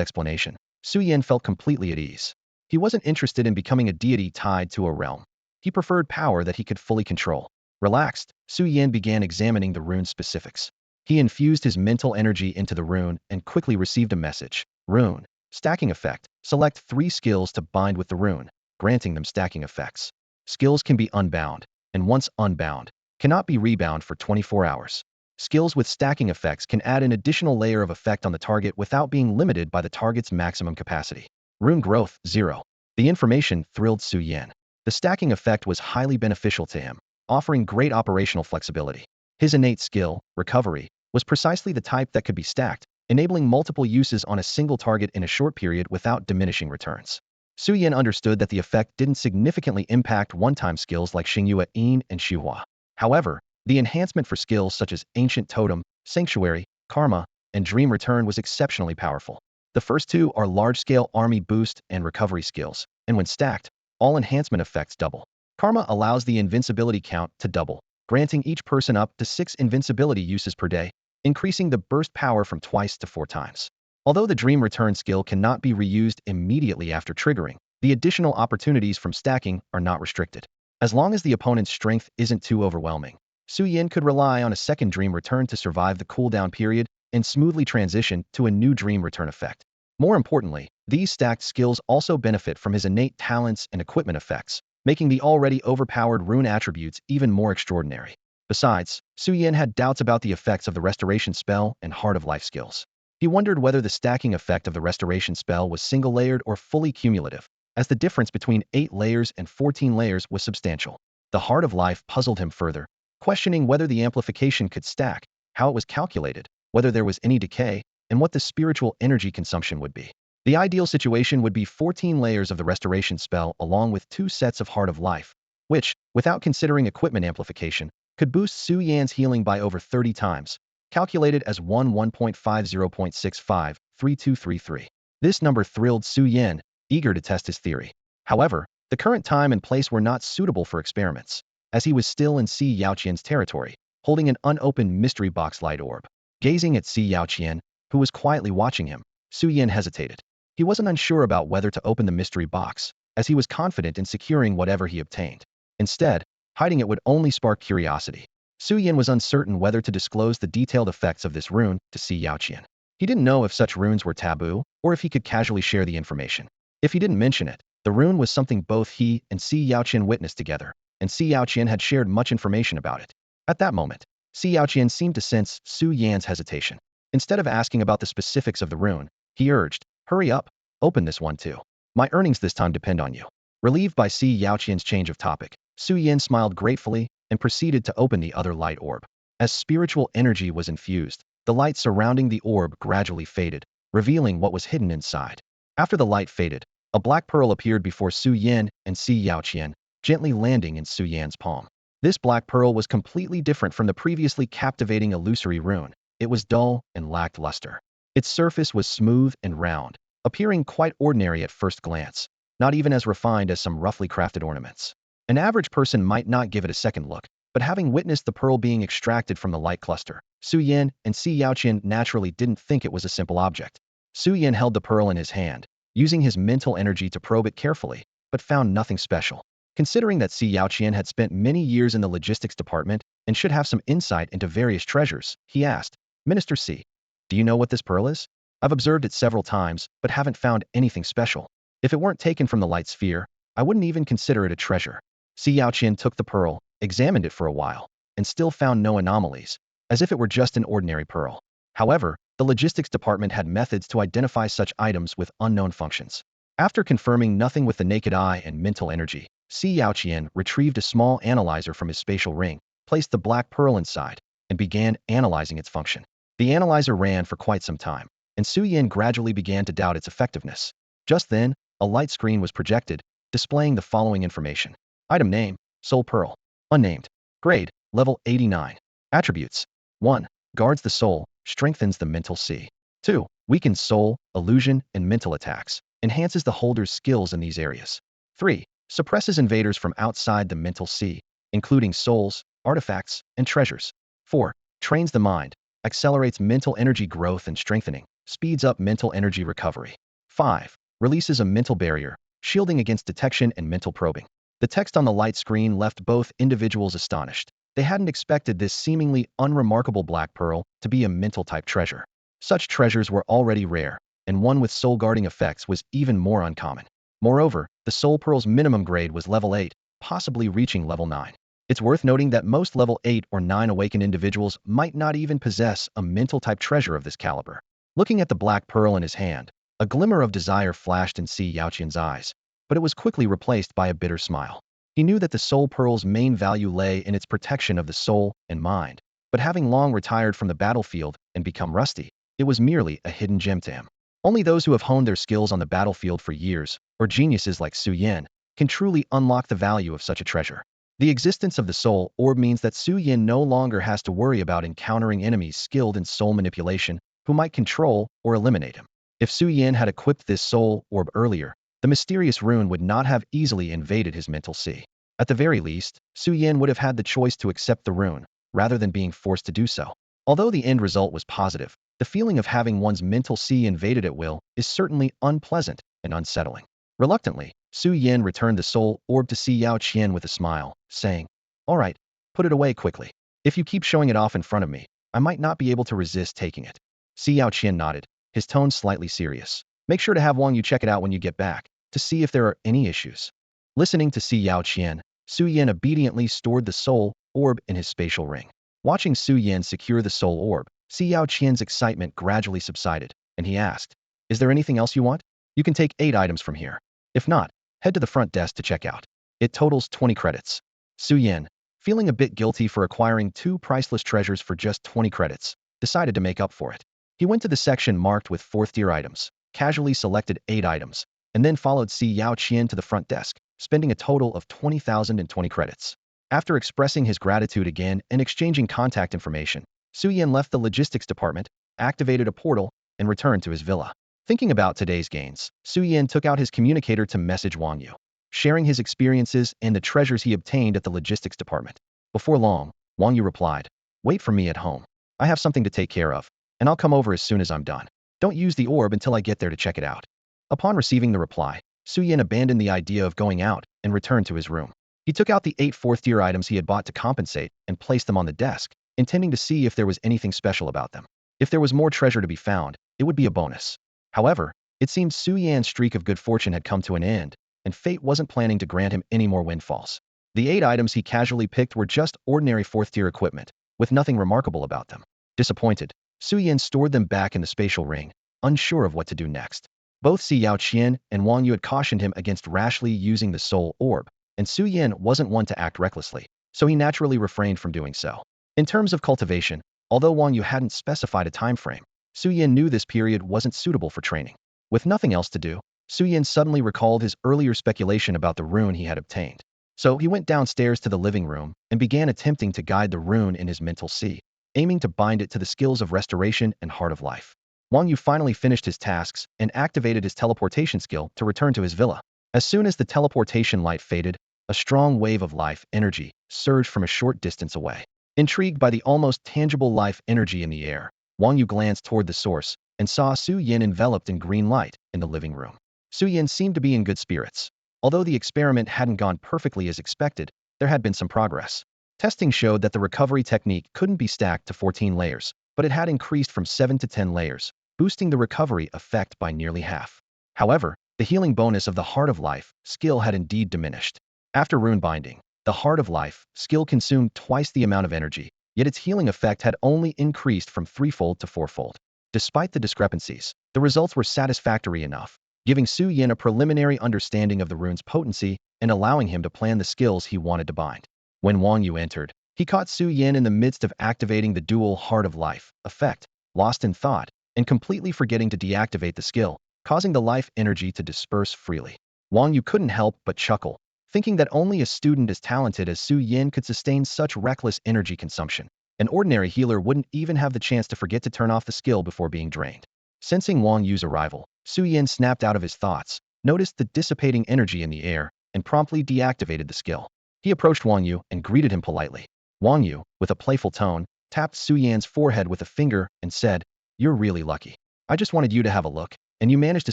explanation, Su Yin felt completely at ease. He wasn't interested in becoming a deity tied to a realm. He preferred power that he could fully control. Relaxed, Su Yin began examining the rune specifics. He infused his mental energy into the rune and quickly received a message. Rune. Stacking effect. Select 3 skills to bind with the rune, granting them stacking effects. Skills can be unbound, and once unbound, cannot be rebound for 24 hours. Skills with stacking effects can add an additional layer of effect on the target without being limited by the target's maximum capacity. Rune growth, 0. The information thrilled Su Yin. The stacking effect was highly beneficial to him, offering great operational flexibility. His innate skill, recovery, was precisely the type that could be stacked, enabling multiple uses on a single target in a short period without diminishing returns. Su Yin understood that the effect didn't significantly impact one-time skills like Xingyue Yin and Xihua. However, the enhancement for skills such as Ancient Totem, Sanctuary, Karma, and Dream Return was exceptionally powerful. The first 2 are large-scale army boost and recovery skills, and when stacked, all enhancement effects double. Karma allows the invincibility count to double, granting each person up to 6 invincibility uses per day, increasing the burst power from twice to 4 times. Although the Dream Return skill cannot be reused immediately after triggering, the additional opportunities from stacking are not restricted. As long as the opponent's strength isn't too overwhelming, Su Yin could rely on a second Dream Return to survive the cooldown period and smoothly transition to a new Dream Return effect. More importantly, these stacked skills also benefit from his innate talents and equipment effects, making the already overpowered rune attributes even more extraordinary. Besides, Su Yin had doubts about the effects of the Restoration spell and Heart of Life skills. He wondered whether the stacking effect of the Restoration spell was single-layered or fully cumulative, as the difference between 8 layers and 14 layers was substantial. The Heart of Life puzzled him further, questioning whether the amplification could stack, how it was calculated, whether there was any decay, and what the spiritual energy consumption would be. The ideal situation would be 14 layers of the Restoration spell along with 2 sets of Heart of Life, which, without considering equipment amplification, could boost Su Yan's healing by over 30 times, calculated as 1.50.653233. This number thrilled Su Yan, eager to test his theory. However, the current time and place were not suitable for experiments, as he was still in Si Yaoqian's territory, holding an unopened mystery box light orb. Gazing at Si Yaoqian, who was quietly watching him, Su Yan hesitated. He wasn't unsure about whether to open the mystery box, as he was confident in securing whatever he obtained. Instead, hiding it would only spark curiosity. Su Yan was uncertain whether to disclose the detailed effects of this rune to Si Yaoqian. He didn't know if such runes were taboo, or if he could casually share the information. If he didn't mention it, the rune was something both he and Si Yaoqian witnessed together, and Si Yaoqian had shared much information about it. At that moment, Si Yaoqian seemed to sense Su Yan's hesitation. Instead of asking about the specifics of the rune, he urged, "Hurry up, open this one too. My earnings this time depend on you." Relieved by Si Yaoqian's change of topic, Su Yan smiled gratefully and proceeded to open the other light orb. As spiritual energy was infused, the light surrounding the orb gradually faded, revealing what was hidden inside. After the light faded, a black pearl appeared before Su Yan and Si Yaoqian, gently landing in Su Yan's palm. This black pearl was completely different from the previously captivating illusory rune. It was dull and lacked luster. Its surface was smooth and round, appearing quite ordinary at first glance, not even as refined as some roughly crafted ornaments. An average person might not give it a second look, but having witnessed the pearl being extracted from the light cluster, Su Yan and Si Yaoqian naturally didn't think it was a simple object. Su Yan held the pearl in his hand, using his mental energy to probe it carefully, but found nothing special. Considering that Si Yaoqian had spent many years in the logistics department and should have some insight into various treasures, he asked, "Minister Si, do you know what this pearl is? I've observed it several times, but haven't found anything special. If it weren't taken from the light sphere, I wouldn't even consider it a treasure." Si Yaoqian took the pearl, examined it for a while, and still found no anomalies, as if it were just an ordinary pearl. However, the logistics department had methods to identify such items with unknown functions. After confirming nothing with the naked eye and mental energy, Si Yaoqian retrieved a small analyzer from his spatial ring, placed the black pearl inside, and began analyzing its function. The analyzer ran for quite some time, and Su Yin gradually began to doubt its effectiveness. Just then, a light screen was projected, displaying the following information. Item name, Soul Pearl. Unnamed. Grade, level 89. Attributes. 1. Guards the soul, strengthens the mental C. 2. Weakens soul, illusion, and mental attacks. Enhances the holder's skills in these areas. 3. Suppresses invaders from outside the mental C, including souls, artifacts, and treasures. 4. Trains the mind, accelerates mental energy growth and strengthening, speeds up mental energy recovery. 5. Releases a mental barrier, shielding against detection and mental probing. The text on the light screen left both individuals astonished. They hadn't expected this seemingly unremarkable black pearl to be a mental-type treasure. Such treasures were already rare, and one with soul-guarding effects was even more uncommon. Moreover, the Soul Pearl's minimum grade was level 8, possibly reaching level 9. It's worth noting that most level 8 or 9 awakened individuals might not even possess a mental-type treasure of this caliber. Looking at the black pearl in his hand, a glimmer of desire flashed in Si Yaoqian's eyes, but it was quickly replaced by a bitter smile. He knew that the Soul Pearl's main value lay in its protection of the soul and mind, but having long retired from the battlefield and become rusty, it was merely a hidden gem to him. Only those who have honed their skills on the battlefield for years, or geniuses like Su Yin, can truly unlock the value of such a treasure. The existence of the soul orb means that Su Yin no longer has to worry about encountering enemies skilled in soul manipulation who might control or eliminate him. If Su Yin had equipped this soul orb earlier, the mysterious rune would not have easily invaded his mental sea. At the very least, Su Yin would have had the choice to accept the rune, rather than being forced to do so. Although the end result was positive, the feeling of having one's mental sea invaded at will is certainly unpleasant and unsettling. Reluctantly, Su Yin returned the soul orb to Si Yaoqian with a smile, saying, "All right, put it away quickly. If you keep showing it off in front of me, I might not be able to resist taking it." Si Yaoqian nodded, his tone slightly serious. "Make sure to have Wang Yu check it out when you get back, to see if there are any issues." Listening to Si Yaoqian, Su Yin obediently stored the soul orb in his spatial ring. Watching Su Yin secure the soul orb, Si Yaoqian's excitement gradually subsided, and he asked, "Is there anything else you want? You can take 8 items from here. If not, head to the front desk to check out. It totals 20 credits." Su Yin, feeling a bit guilty for acquiring 2 priceless treasures for just 20 credits, decided to make up for it. He went to the section marked with 4th-tier items, casually selected 8 items, and then followed Si Yaoqian to the front desk, spending a total of 20,020 credits. After expressing his gratitude again and exchanging contact information, Su Yin left the logistics department, activated a portal, and returned to his villa. Thinking about today's gains, Su Yin took out his communicator to message Wang Yu, sharing his experiences and the treasures he obtained at the logistics department. Before long, Wang Yu replied, "Wait for me at home. I have something to take care of, and I'll come over as soon as I'm done. Don't use the orb until I get there to check it out." Upon receiving the reply, Su Yin abandoned the idea of going out and returned to his room. He took out the 8 4th-tier items he had bought to compensate and placed them on the desk, intending to see if there was anything special about them. If there was more treasure to be found, it would be a bonus. However, it seemed Su Yan's streak of good fortune had come to an end, and fate wasn't planning to grant him any more windfalls. The 8 items he casually picked were just ordinary 4th-tier equipment, with nothing remarkable about them. Disappointed, Su Yan stored them back in the spatial ring, unsure of what to do next. Both Si Yaoqian and Wang Yu had cautioned him against rashly using the soul orb, and Su Yin wasn't one to act recklessly, so he naturally refrained from doing so. In terms of cultivation, although Wang Yu hadn't specified a time frame, Su Yin knew this period wasn't suitable for training. With nothing else to do, Su Yin suddenly recalled his earlier speculation about the rune he had obtained. So he went downstairs to the living room and began attempting to guide the rune in his mental sea, aiming to bind it to the skills of restoration and heart of life. Wang Yu finally finished his tasks and activated his teleportation skill to return to his villa. As soon as the teleportation light faded, a strong wave of life energy surged from a short distance away. Intrigued by the almost tangible life energy in the air, Wang Yu glanced toward the source and saw Su Yin enveloped in green light in the living room. Su Yin seemed to be in good spirits. Although the experiment hadn't gone perfectly as expected, there had been some progress. Testing showed that the recovery technique couldn't be stacked to 14 layers, but it had increased from 7 to 10 layers, boosting the recovery effect by nearly half. However, the healing bonus of the Heart of Life skill had indeed diminished. After rune binding, The Heart of Life skill consumed twice the amount of energy, yet its healing effect had only increased from threefold to fourfold. Despite the discrepancies, the results were satisfactory enough, giving Su Yin a preliminary understanding of the rune's potency and allowing him to plan the skills he wanted to bind. When Wang Yu entered, he caught Su Yin in the midst of activating the dual Heart of Life effect, lost in thought, and completely forgetting to deactivate the skill, causing the life energy to disperse freely. Wang Yu couldn't help but chuckle, thinking that only a student as talented as Su Yin could sustain such reckless energy consumption. An ordinary healer wouldn't even have the chance to forget to turn off the skill before being drained. Sensing Wang Yu's arrival, Su Yin snapped out of his thoughts, noticed the dissipating energy in the air, and promptly deactivated the skill. He approached Wang Yu and greeted him politely. Wang Yu, with a playful tone, tapped Su Yan's forehead with a finger and said, "You're really lucky. I just wanted you to have a look, and you managed to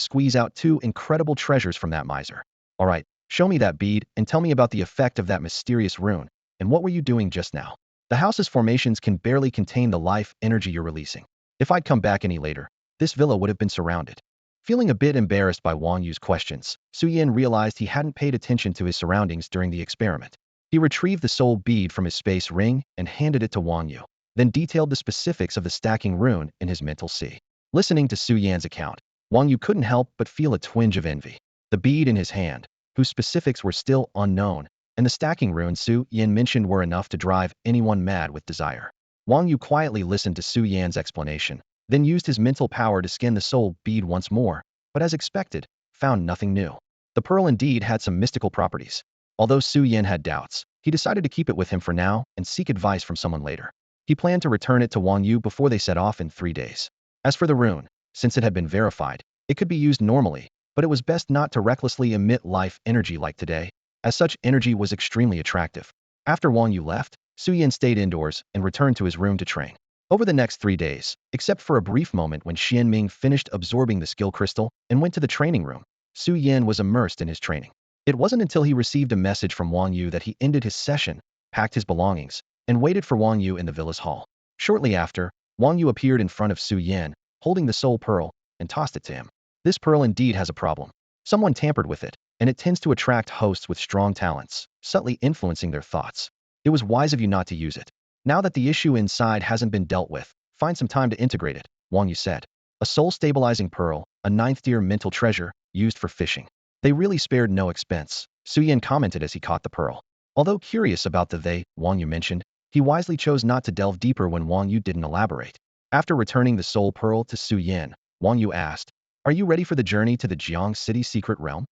squeeze out two incredible treasures from that miser. All right, show me that bead and tell me about the effect of that mysterious rune, and what were you doing just now? The house's formations can barely contain the life energy you're releasing. If I'd come back any later, this villa would have been surrounded." Feeling a bit embarrassed by Wang Yu's questions, Su Yin realized he hadn't paid attention to his surroundings during the experiment. He retrieved the soul bead from his space ring and handed it to Wang Yu, then detailed the specifics of the stacking rune in his mental sea. Listening to Su Yan's account, Wang Yu couldn't help but feel a twinge of envy. The bead in his hand, whose specifics were still unknown, and the stacking runes Su Yan mentioned were enough to drive anyone mad with desire. Wang Yu quietly listened to Su Yan's explanation, then used his mental power to scan the soul bead once more, but as expected, found nothing new. The pearl indeed had some mystical properties. Although Su Yan had doubts, he decided to keep it with him for now and seek advice from someone later. He planned to return it to Wang Yu before they set off in 3 days. As for the rune, since it had been verified, it could be used normally, but it was best not to recklessly emit life energy like today, as such energy was extremely attractive. After Wang Yu left, Su Yan stayed indoors and returned to his room to train. Over the next 3 days, except for a brief moment when Xianming finished absorbing the skill crystal and went to the training room, Su Yan was immersed in his training. It wasn't until he received a message from Wang Yu that he ended his session, packed his belongings, and waited for Wang Yu in the villa's hall. Shortly after, Wang Yu appeared in front of Su Yan, holding the soul pearl, and tossed it to him. This pearl indeed has a problem. Someone tampered with it, and it tends to attract hosts with strong talents, subtly influencing their thoughts. It was wise of you not to use it. Now that the issue inside hasn't been dealt with, find some time to integrate it, Wang Yu said. A soul-stabilizing pearl, a ninth-tier mental treasure, used for fishing. They really spared no expense, Su Yan commented as he caught the pearl. Although curious about the they Wang Yu mentioned, he wisely chose not to delve deeper when Wang Yu didn't elaborate. After returning the soul pearl to Su Yan, Wang Yu asked, "Are you ready for the journey to the Jiang City secret realm?"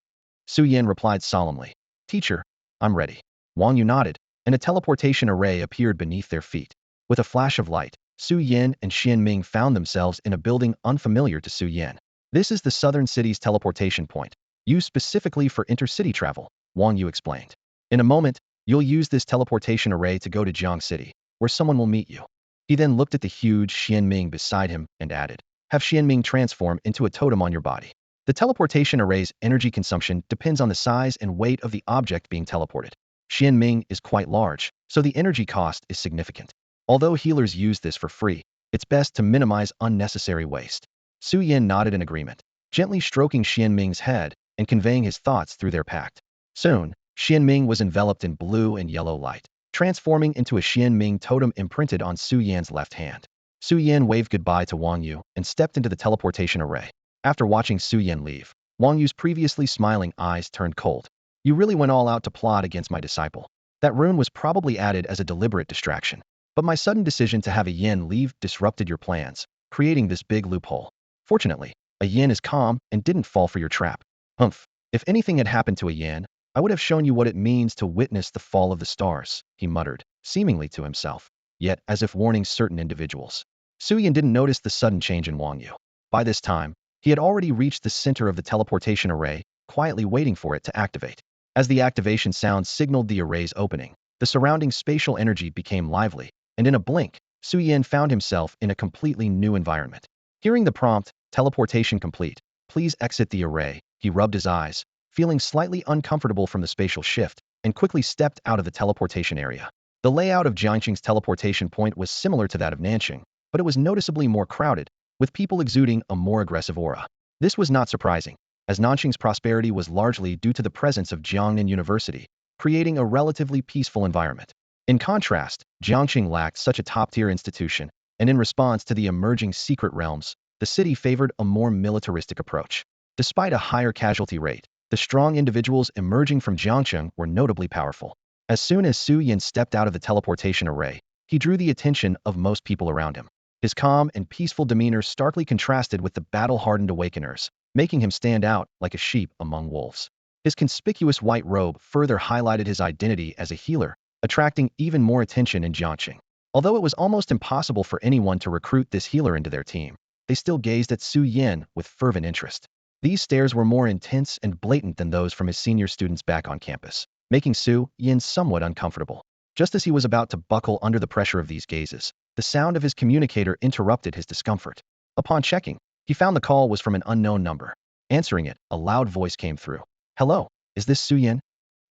Su Yan replied solemnly, "Teacher, I'm ready." Wang Yu nodded, and a teleportation array appeared beneath their feet. With a flash of light, Su Yan and Xianming found themselves in a building unfamiliar to Su Yan. "This is the southern city's teleportation point, used specifically for intercity travel," Wang Yu explained. "In a moment, you'll use this teleportation array to go to Jiang City, where someone will meet you." He then looked at the huge Xianming beside him and added, "Have Xianming transform into a totem on your body." The teleportation array's energy consumption depends on the size and weight of the object being teleported. Xianming is quite large, so the energy cost is significant. Although healers use this for free, it's best to minimize unnecessary waste. Su Yan nodded in agreement, gently stroking Xianming's head and conveying his thoughts through their pact. Soon, Xianming was enveloped in blue and yellow light, transforming into a Xianming totem imprinted on Su Yan's left hand. Su Yan waved goodbye to Wang Yu and stepped into the teleportation array. After watching Su Yan leave, Wang Yu's previously smiling eyes turned cold. "You really went all out to plot against my disciple. That rune was probably added as a deliberate distraction. But my sudden decision to have a yin leave disrupted your plans, creating this big loophole. Fortunately, a yin is calm and didn't fall for your trap." "Humph. If anything had happened to a yin, I would have shown you what it means to witness the fall of the stars," he muttered, seemingly to himself, yet as if warning certain individuals. Su Yan didn't notice the sudden change in Wang Yu. By this time, he had already reached the center of the teleportation array, quietly waiting for it to activate. As the activation sound signaled the array's opening, the surrounding spatial energy became lively, and in a blink, Su Yan found himself in a completely new environment. Hearing the prompt, "Teleportation complete, please exit the array," he rubbed his eyes, feeling slightly uncomfortable from the spatial shift, and quickly stepped out of the teleportation area. The layout of Jiangqing's teleportation point was similar to that of Nanqing, but it was noticeably more crowded, with people exuding a more aggressive aura. This was not surprising, as Nanqing's prosperity was largely due to the presence of Jiangnan University, creating a relatively peaceful environment. In contrast, Jiangxing lacked such a top-tier institution, and in response to the emerging secret realms, the city favored a more militaristic approach. Despite a higher casualty rate, the strong individuals emerging from Jiangxing were notably powerful. As soon as Su Yin stepped out of the teleportation array, he drew the attention of most people around him. His calm and peaceful demeanor starkly contrasted with the battle-hardened Awakeners, making him stand out like a sheep among wolves. His conspicuous white robe further highlighted his identity as a healer, attracting even more attention in Jiangxing. Although it was almost impossible for anyone to recruit this healer into their team, they still gazed at Su Yin with fervent interest. These stares were more intense and blatant than those from his senior students back on campus, making Su Yin somewhat uncomfortable. Just as he was about to buckle under the pressure of these gazes, the sound of his communicator interrupted his discomfort. Upon checking, he found the call was from an unknown number. Answering it, a loud voice came through. "Hello, is this Su Yin?"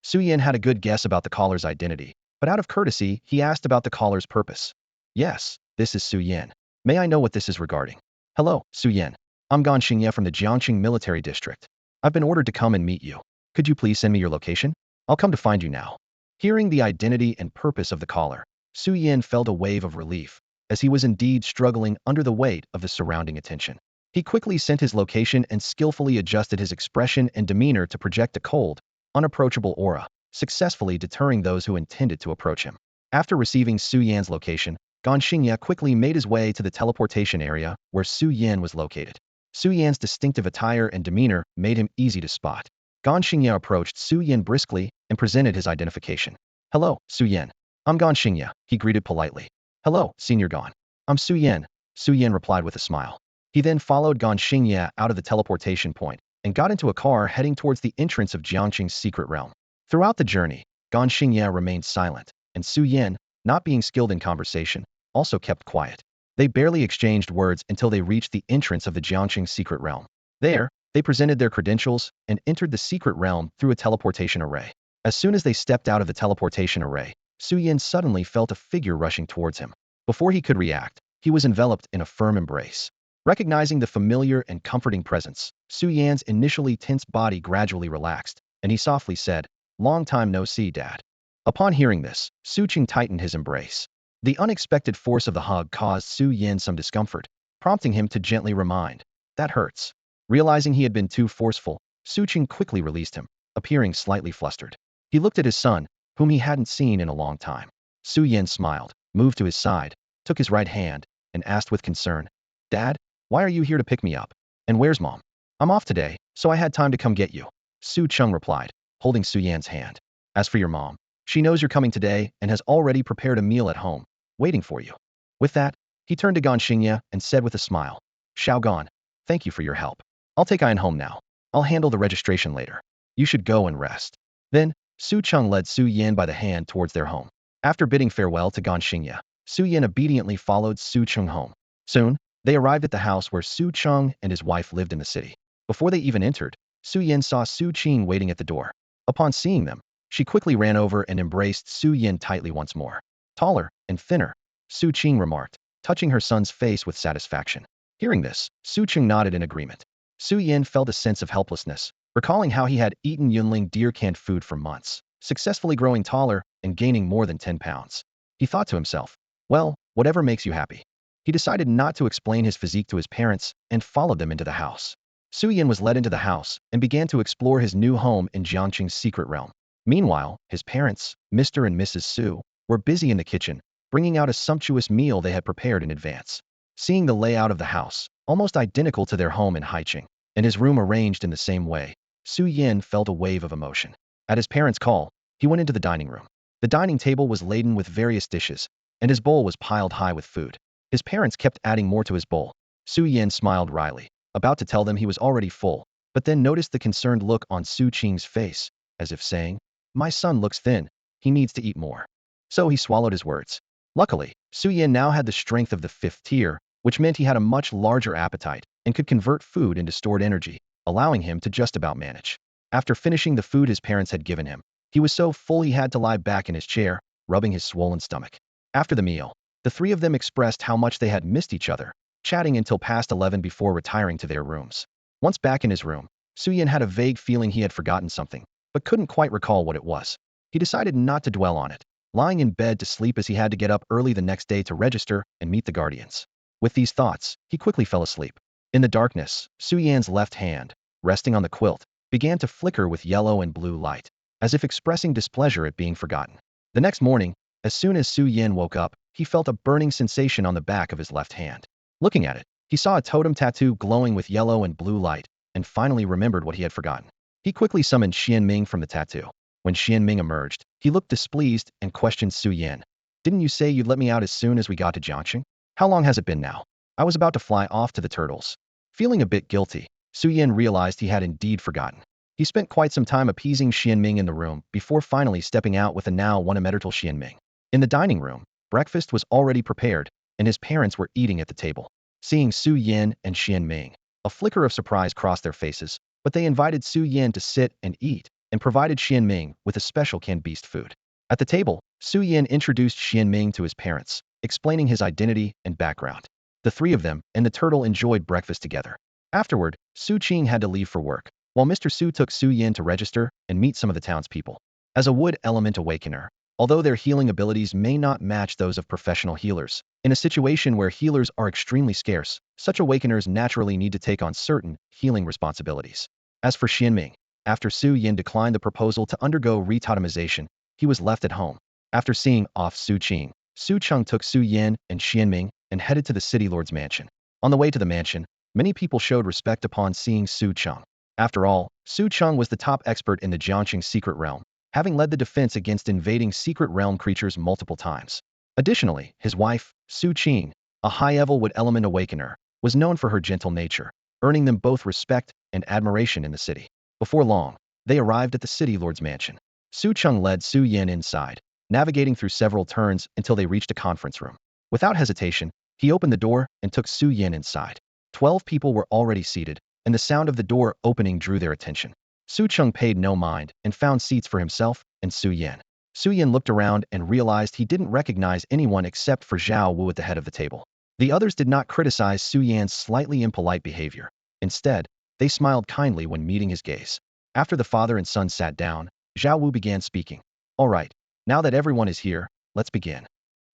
Su Yin had a good guess about the caller's identity, but out of courtesy, he asked about the caller's purpose. "Yes, this is Su Yin. May I know what this is regarding?" "Hello, Su Yin. I'm Gan Xingye from the Jiangxing Military District. I've been ordered to come and meet you. Could you please send me your location? I'll come to find you now." Hearing the identity and purpose of the caller, Su Yin felt a wave of relief, as he was indeed struggling under the weight of the surrounding attention. He quickly sent his location and skillfully adjusted his expression and demeanor to project a cold, unapproachable aura, successfully deterring those who intended to approach him. After receiving Su Yan's location, Gan Xingye quickly made his way to the teleportation area where Su Yan was located. Su Yan's distinctive attire and demeanor made him easy to spot. Gan Xingye approached Su Yan briskly and presented his identification. "Hello, Su Yan. I'm Gan Xingye," he greeted politely. "Hello, Senior Gan. I'm Su Yan," Su Yan replied with a smile. He then followed Gan Xingye out of the teleportation point and got into a car heading towards the entrance of Jiangxing's secret realm. Throughout the journey, Gan Xingye remained silent, and Su Yan, not being skilled in conversation, also kept quiet. They barely exchanged words until they reached the entrance of the Jiangxing secret realm. There, they presented their credentials and entered the secret realm through a teleportation array. As soon as they stepped out of the teleportation array, Su Yan suddenly felt a figure rushing towards him. Before he could react, he was enveloped in a firm embrace. Recognizing the familiar and comforting presence, Su Yan's initially tense body gradually relaxed, and he softly said, "Long time no see, Dad." Upon hearing this, Su Qing tightened his embrace. The unexpected force of the hug caused Su Yan some discomfort, prompting him to gently remind, "That hurts." Realizing he had been too forceful, Su Qing quickly released him, appearing slightly flustered. He looked at his son, whom he hadn't seen in a long time. Su Yan smiled, moved to his side, took his right hand, and asked with concern, "Dad, why are you here to pick me up? And where's Mom?" "I'm off today, so I had time to come get you," Su Cheng replied, holding Su Yan's hand. "As for your mom, she knows you're coming today and has already prepared a meal at home, waiting for you." With that, he turned to Gan Xingye and said with a smile, "Xiao Gan, thank you for your help. I'll take Ian home now. I'll handle the registration later. You should go and rest." Then, Su Cheng led Su Yan by the hand towards their home. After bidding farewell to Gan Xingye, Su Yan obediently followed Su Cheng home. Soon, they arrived at the house where Su Cheng and his wife lived in the city. Before they even entered, Su Yan saw Su Qing waiting at the door. Upon seeing them, she quickly ran over and embraced Su Yan tightly once more. "Taller and thinner," Su Qing remarked, touching her son's face with satisfaction. Hearing this, Su Qing nodded in agreement. Su Yan felt a sense of helplessness, recalling how he had eaten Yunling deer canned food for months, successfully growing taller and gaining more than 10 pounds. He thought to himself, "Well, whatever makes you happy." He decided not to explain his physique to his parents and followed them into the house. Su Yan was led into the house and began to explore his new home in Jiangxing's secret realm. Meanwhile, his parents, Mr. and Mrs. Su, were busy in the kitchen, bringing out a sumptuous meal they had prepared in advance. Seeing the layout of the house, almost identical to their home in Haicheng, and his room arranged in the same way, Su Yan felt a wave of emotion. At his parents' call, he went into the dining room. The dining table was laden with various dishes, and his bowl was piled high with food. His parents kept adding more to his bowl. Su Yan smiled wryly, about to tell them he was already full, but then noticed the concerned look on Su Qing's face, as if saying, "My son looks thin, he needs to eat more." So he swallowed his words. Luckily, Su Yan now had the strength of the 5th tier, which meant he had a much larger appetite and could convert food into stored energy, allowing him to just about manage. After finishing the food his parents had given him, he was so full he had to lie back in his chair, rubbing his swollen stomach. After the meal, the three of them expressed how much they had missed each other, chatting until past 11 before retiring to their rooms. Once back in his room, Su Yan had a vague feeling he had forgotten something, but couldn't quite recall what it was. he decided not to dwell on it, lying in bed to sleep as he had to get up early the next day to register and meet the guardians. With these thoughts, he quickly fell asleep. In the darkness, Su Yan's left hand, resting on the quilt, began to flicker with yellow and blue light, as if expressing displeasure at being forgotten. The next morning, as soon as Su Yan woke up, he felt a burning sensation on the back of his left hand. Looking at it, he saw a totem tattoo glowing with yellow and blue light, and finally remembered what he had forgotten. He quickly summoned Xianming from the tattoo. When Xianming emerged, he looked displeased and questioned Su Yan. "Didn't you say you'd let me out as soon as we got to Jiangxing? How long has it been now? I was about to fly off to the turtles." Feeling a bit guilty, Su Yan realized he had indeed forgotten. He spent quite some time appeasing Xianming in the room before finally stepping out with a now one-dimensional Xianming. In the dining room, breakfast was already prepared, and his parents were eating at the table. Seeing Su Yan and Xianming, a flicker of surprise crossed their faces, but they invited Su Yan to sit and eat, and provided Xianming with a special canned beast food. At the table, Su Yan introduced Xianming to his parents, explaining his identity and background. The three of them and the turtle enjoyed breakfast together. Afterward, Su Qing had to leave for work, while Mr. Su took Su Yan to register and meet some of the townspeople. As a wood element awakener, although their healing abilities may not match those of professional healers, in a situation where healers are extremely scarce, such awakeners naturally need to take on certain healing responsibilities. As for Xianming, after Su Yan declined the proposal to undergo retotemization, he was left at home. After seeing off Su Qing, Su Cheng took Su Yan and Xianming and headed to the city lord's mansion. On the way to the mansion, many people showed respect upon seeing Su Cheng. After all, Su Cheng was the top expert in the Jiangxing secret realm, having led the defense against invading secret realm creatures multiple times. Additionally, his wife, Su Qing, a high-level wood element awakener, was known for her gentle nature, earning them both respect and admiration in the city. Before long, they arrived at the city lord's mansion. Su Cheng led Su Yan inside, navigating through several turns until they reached a conference room. Without hesitation, he opened the door and took Su Yan inside. 12 people were already seated, and the sound of the door opening drew their attention. Su Cheng paid no mind and found seats for himself and Su Yan. Su Yan looked around and realized he didn't recognize anyone except for Zhao Wu at the head of the table. The others did not criticize Su Yan's slightly impolite behavior. Instead, they smiled kindly when meeting his gaze. After the father and son sat down, Zhao Wu began speaking. "All right, now that everyone is here, let's begin."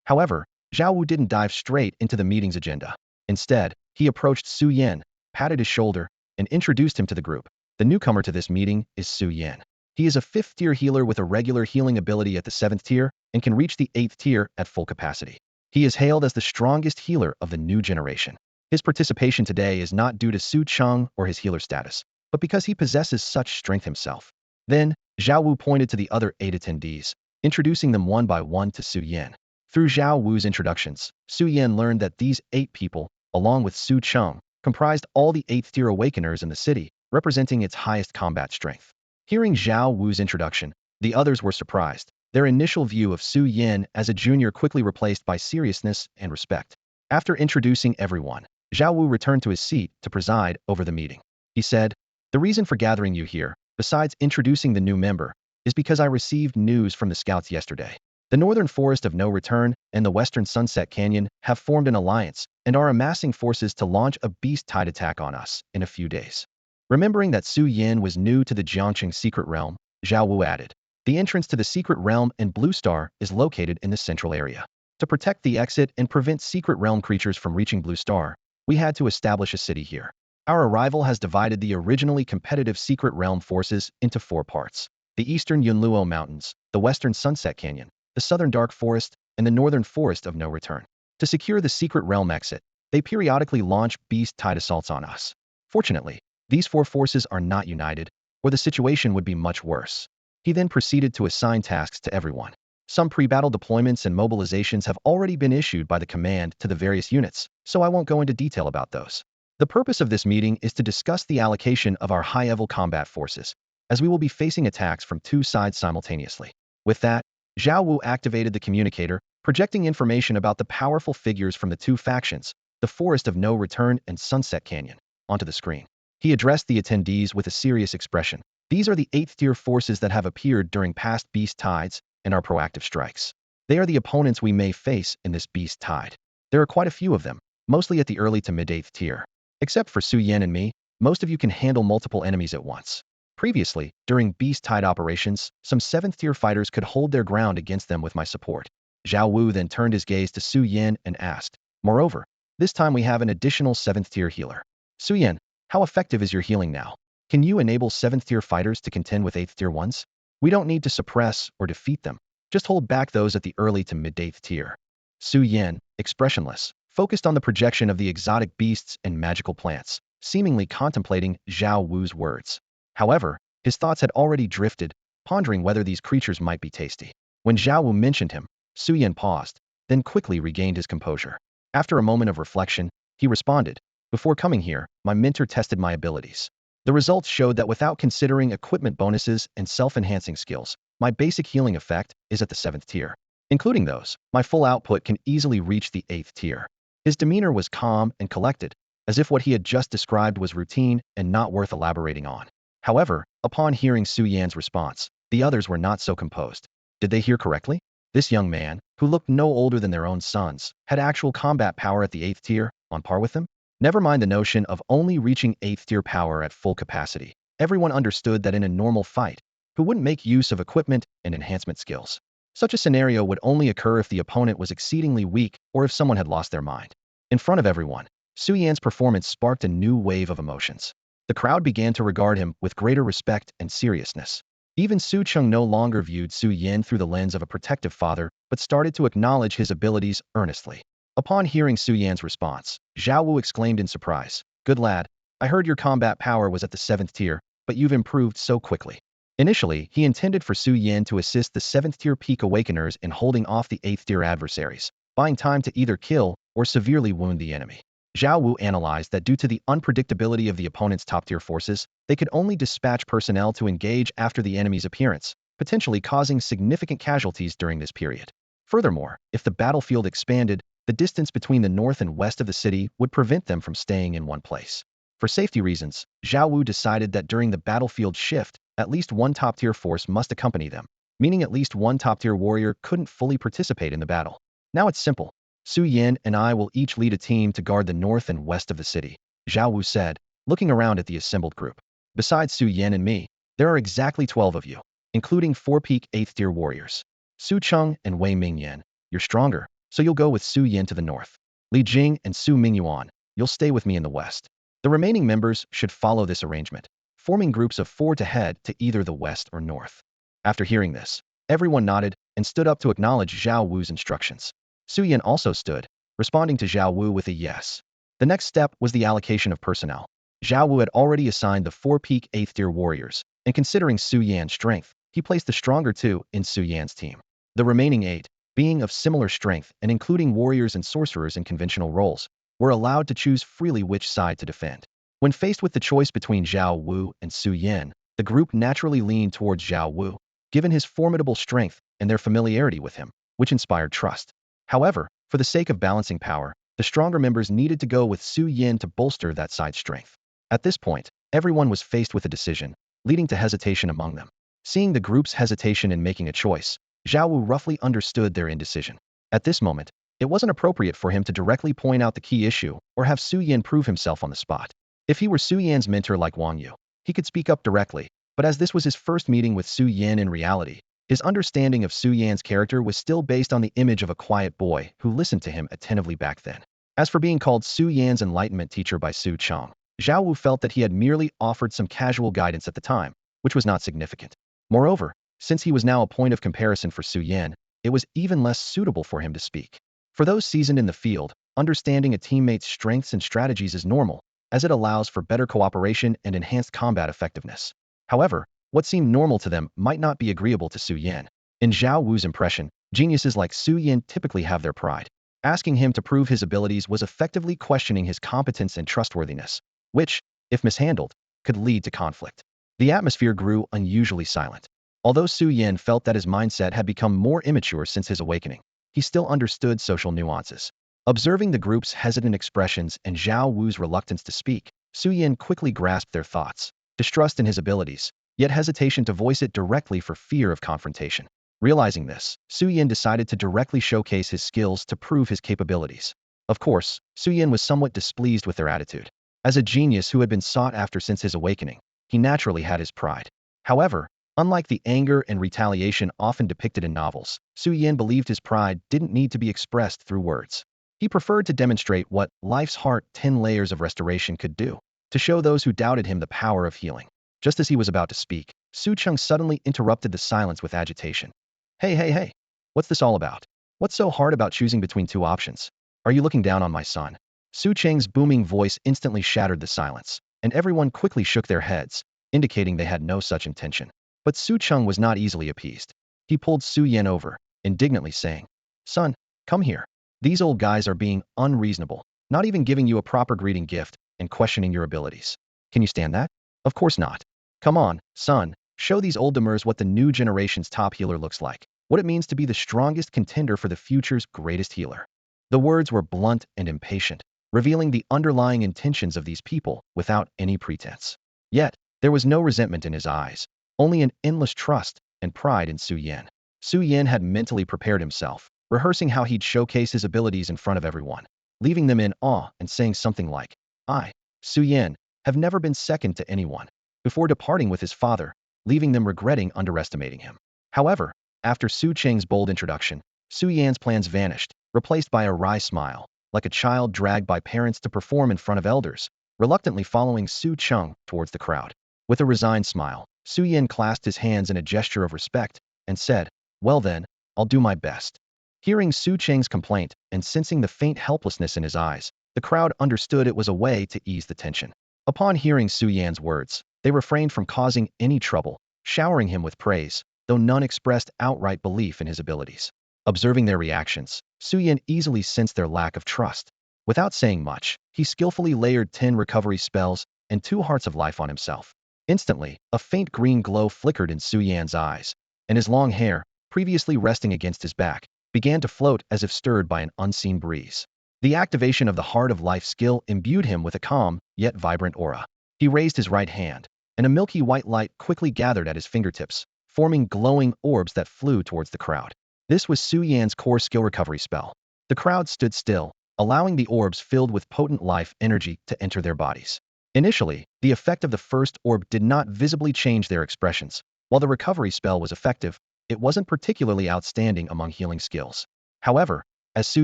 However, Zhao Wu didn't dive straight into the meeting's agenda. Instead, he approached Su Yan, patted his shoulder, and introduced him to the group. The newcomer to this meeting is Su Yan. He is a 5th-tier healer with a regular healing ability at the 7th tier and can reach the 8th tier at full capacity. He is hailed as the strongest healer of the new generation. His participation today is not due to Su Cheng or his healer status, but because he possesses such strength himself. Then, Zhao Wu pointed to the other 8 attendees, introducing them one by one to Su Yan. Through Zhao Wu's introductions, Su Yan learned that these 8 people, along with Su Cheng, comprised all the 8th-tier awakeners in the city, representing its highest combat strength. Hearing Zhao Wu's introduction, the others were surprised. Their initial view of Su Yan as a junior quickly replaced by seriousness and respect. After introducing everyone, Zhao Wu returned to his seat to preside over the meeting. He said, "The reason for gathering you here, besides introducing the new member, is because I received news from the scouts yesterday. The Northern Forest of No Return and the Western Sunset Canyon have formed an alliance and are amassing forces to launch a beast-tide attack on us in a few days." Remembering that Su Yan was new to the Jiangxing secret realm, Zhao Wu added, "The entrance to the secret realm in Blue Star is located in the central area. To protect the exit and prevent secret realm creatures from reaching Blue Star, we had to establish a city here. Our arrival has divided the originally competitive secret realm forces into 4 parts: the eastern Yunluo Mountains, the western Sunset Canyon, the southern Dark Forest, and the northern Forest of No Return. To secure the secret realm exit, they periodically launch beast-tide assaults on us. Fortunately, these 4 forces are not united, or the situation would be much worse." He then proceeded to assign tasks to everyone. Some pre-battle deployments and mobilizations have already been issued by the command to the various units, so I won't go into detail about those. The purpose of this meeting is to discuss the allocation of our high-level combat forces, as we will be facing attacks from 2 sides simultaneously. With that, Zhao Wu activated the communicator, projecting information about the powerful figures from the 2 factions, the Forest of No Return and Sunset Canyon, onto the screen. He addressed the attendees with a serious expression. "These are the 8th-tier forces that have appeared during past beast tides and our proactive strikes. They are the opponents we may face in this beast tide. There are quite a few of them, mostly at the early to mid-8th tier. Except for Su Yan and me, most of you can handle multiple enemies at once. Previously, during beast-tide operations, some 7th-tier fighters could hold their ground against them with my support. Zhao Wu then turned his gaze to Su Yan and asked, "Moreover, this time we have an additional 7th-tier healer. Su Yan, how effective is your healing now? Can you enable 7th-tier fighters to contend with 8th-tier ones? We don't need to suppress or defeat them. Just hold back those at the early to mid-8th tier." Su Yan, expressionless, focused on the projection of the exotic beasts and magical plants, seemingly contemplating Zhao Wu's words. However, his thoughts had already drifted, pondering whether these creatures might be tasty. When Zhao Wu mentioned him, Su Yan paused, then quickly regained his composure. After a moment of reflection, he responded, "Before coming here, my mentor tested my abilities. The results showed that without considering equipment bonuses and self-enhancing skills, my basic healing effect is at the 7th tier. Including those, my full output can easily reach the 8th tier." His demeanor was calm and collected, as if what he had just described was routine and not worth elaborating on. However, upon hearing Su Yan's response, the others were not so composed. Did they hear correctly? This young man, who looked no older than their own sons, had actual combat power at the 8th tier, on par with them? Never mind the notion of only reaching 8th tier power at full capacity. Everyone understood that in a normal fight, who wouldn't make use of equipment and enhancement skills? Such a scenario would only occur if the opponent was exceedingly weak or if someone had lost their mind. In front of everyone, Su Yan's performance sparked a new wave of emotions. The crowd began to regard him with greater respect and seriousness. Even Su Cheng no longer viewed Su Yan through the lens of a protective father, but started to acknowledge his abilities earnestly. Upon hearing Su Yan's response, Zhao Wu exclaimed in surprise, "Good lad, I heard your combat power was at the 7th tier, but you've improved so quickly." Initially, he intended for Su Yan to assist the 7th tier peak Awakeners in holding off the 8th tier adversaries, buying time to either kill or severely wound the enemy. Zhao Wu analyzed that due to the unpredictability of the opponent's top-tier forces, they could only dispatch personnel to engage after the enemy's appearance, potentially causing significant casualties during this period. Furthermore, if the battlefield expanded, the distance between the north and west of the city would prevent them from staying in one place. For safety reasons, Zhao Wu decided that during the battlefield shift, at least one top-tier force must accompany them, meaning at least one top-tier warrior couldn't fully participate in the battle. Now it's simple. Su Yan and I will each lead a team to guard the north and west of the city, Zhao Wu said, looking around at the assembled group. Besides Su Yan and me, there are exactly 12 of you, including 4 peak 8th tier warriors. Su Cheng and Wei Mingyan, you're stronger, so you'll go with Su Yan to the north. Li Jing and Su Mingyuan, you'll stay with me in the west. The remaining members should follow this arrangement, forming groups of 4 to head to either the west or north. After hearing this, everyone nodded and stood up to acknowledge Zhao Wu's instructions. Su Yan also stood, responding to Zhao Wu with a yes. The next step was the allocation of personnel. Zhao Wu had already assigned the 4 peak 8th tier warriors, and considering Su Yan's strength, he placed the stronger 2 in Su Yan's team. The remaining 8, being of similar strength and including warriors and sorcerers in conventional roles, were allowed to choose freely which side to defend. When faced with the choice between Zhao Wu and Su Yan, the group naturally leaned towards Zhao Wu, given his formidable strength and their familiarity with him, which inspired trust. However, for the sake of balancing power, the stronger members needed to go with Su Yan to bolster that side's strength. At this point, everyone was faced with a decision, leading to hesitation among them. Seeing the group's hesitation in making a choice, Zhao Wu roughly understood their indecision. At this moment, it wasn't appropriate for him to directly point out the key issue or have Su Yan prove himself on the spot. If he were Su Yan's mentor like Wang Yu, he could speak up directly, but as this was his first meeting with Su Yan in reality, his understanding of Su Yan's character was still based on the image of a quiet boy who listened to him attentively back then. As for being called Su Yan's enlightenment teacher by Su Cheng, Zhao Wu felt that he had merely offered some casual guidance at the time, which was not significant. Moreover, since he was now a point of comparison for Su Yan, it was even less suitable for him to speak. For those seasoned in the field, understanding a teammate's strengths and strategies is normal, as it allows for better cooperation and enhanced combat effectiveness. However, what seemed normal to them might not be agreeable to Su Yan. In Zhao Wu's impression, geniuses like Su Yan typically have their pride. Asking him to prove his abilities was effectively questioning his competence and trustworthiness, which, if mishandled, could lead to conflict. The atmosphere grew unusually silent. Although Su Yan felt that his mindset had become more immature since his awakening, he still understood social nuances. Observing the group's hesitant expressions and Zhao Wu's reluctance to speak, Su Yan quickly grasped their thoughts, distrust in his abilities, yet hesitation to voice it directly for fear of confrontation. Realizing this, Su Yan decided to directly showcase his skills to prove his capabilities. Of course, Su Yan was somewhat displeased with their attitude. As a genius who had been sought after since his awakening, he naturally had his pride. However, unlike the anger and retaliation often depicted in novels, Su Yin believed his pride didn't need to be expressed through words. He preferred to demonstrate what life's heart 10 layers of restoration could do, to show those who doubted him the power of healing. Just as he was about to speak, Su Cheng suddenly interrupted the silence with agitation. Hey, hey, hey! What's this all about? What's so hard about choosing between two options? Are you looking down on my son? Su Cheng's booming voice instantly shattered the silence, and everyone quickly shook their heads, indicating they had no such intention. But Su Cheng was not easily appeased. He pulled Su Yen over, indignantly saying, Son, come here. These old guys are being unreasonable, not even giving you a proper greeting gift and questioning your abilities. Can you stand that? Of course not. Come on, son, show these oldtimers what the new generation's top healer looks like, what it means to be the strongest contender for the future's greatest healer. The words were blunt and impatient, revealing the underlying intentions of these people without any pretense. Yet, there was no resentment in his eyes, only an endless trust and pride in Su Yen. Su Yen had mentally prepared himself, rehearsing how he'd showcase his abilities in front of everyone, leaving them in awe and saying something like, I, Su Yen, have never been second to anyone, before departing with his father, leaving them regretting underestimating him. However, after Su Cheng's bold introduction, Su Yan's plans vanished, replaced by a wry smile, like a child dragged by parents to perform in front of elders, reluctantly following Su Cheng towards the crowd. With a resigned smile, Su Yen clasped his hands in a gesture of respect and said, Well then, I'll do my best. Hearing Su Cheng's complaint and sensing the faint helplessness in his eyes, the crowd understood it was a way to ease the tension. Upon hearing Su Yan's words, they refrained from causing any trouble, showering him with praise, though none expressed outright belief in his abilities. Observing their reactions, Su Yan easily sensed their lack of trust. Without saying much, he skillfully layered 10 recovery spells and 2 hearts of life on himself. Instantly, a faint green glow flickered in Su Yan's eyes, and his long hair, previously resting against his back, began to float as if stirred by an unseen breeze. The activation of the Heart of Life skill imbued him with a calm, yet vibrant aura. He raised his right hand, and a milky white light quickly gathered at his fingertips, forming glowing orbs that flew towards the crowd. This was Su Yan's core skill recovery spell. The crowd stood still, allowing the orbs filled with potent life energy to enter their bodies. Initially, the effect of the first orb did not visibly change their expressions. While the recovery spell was effective, it wasn't particularly outstanding among healing skills. However, as Su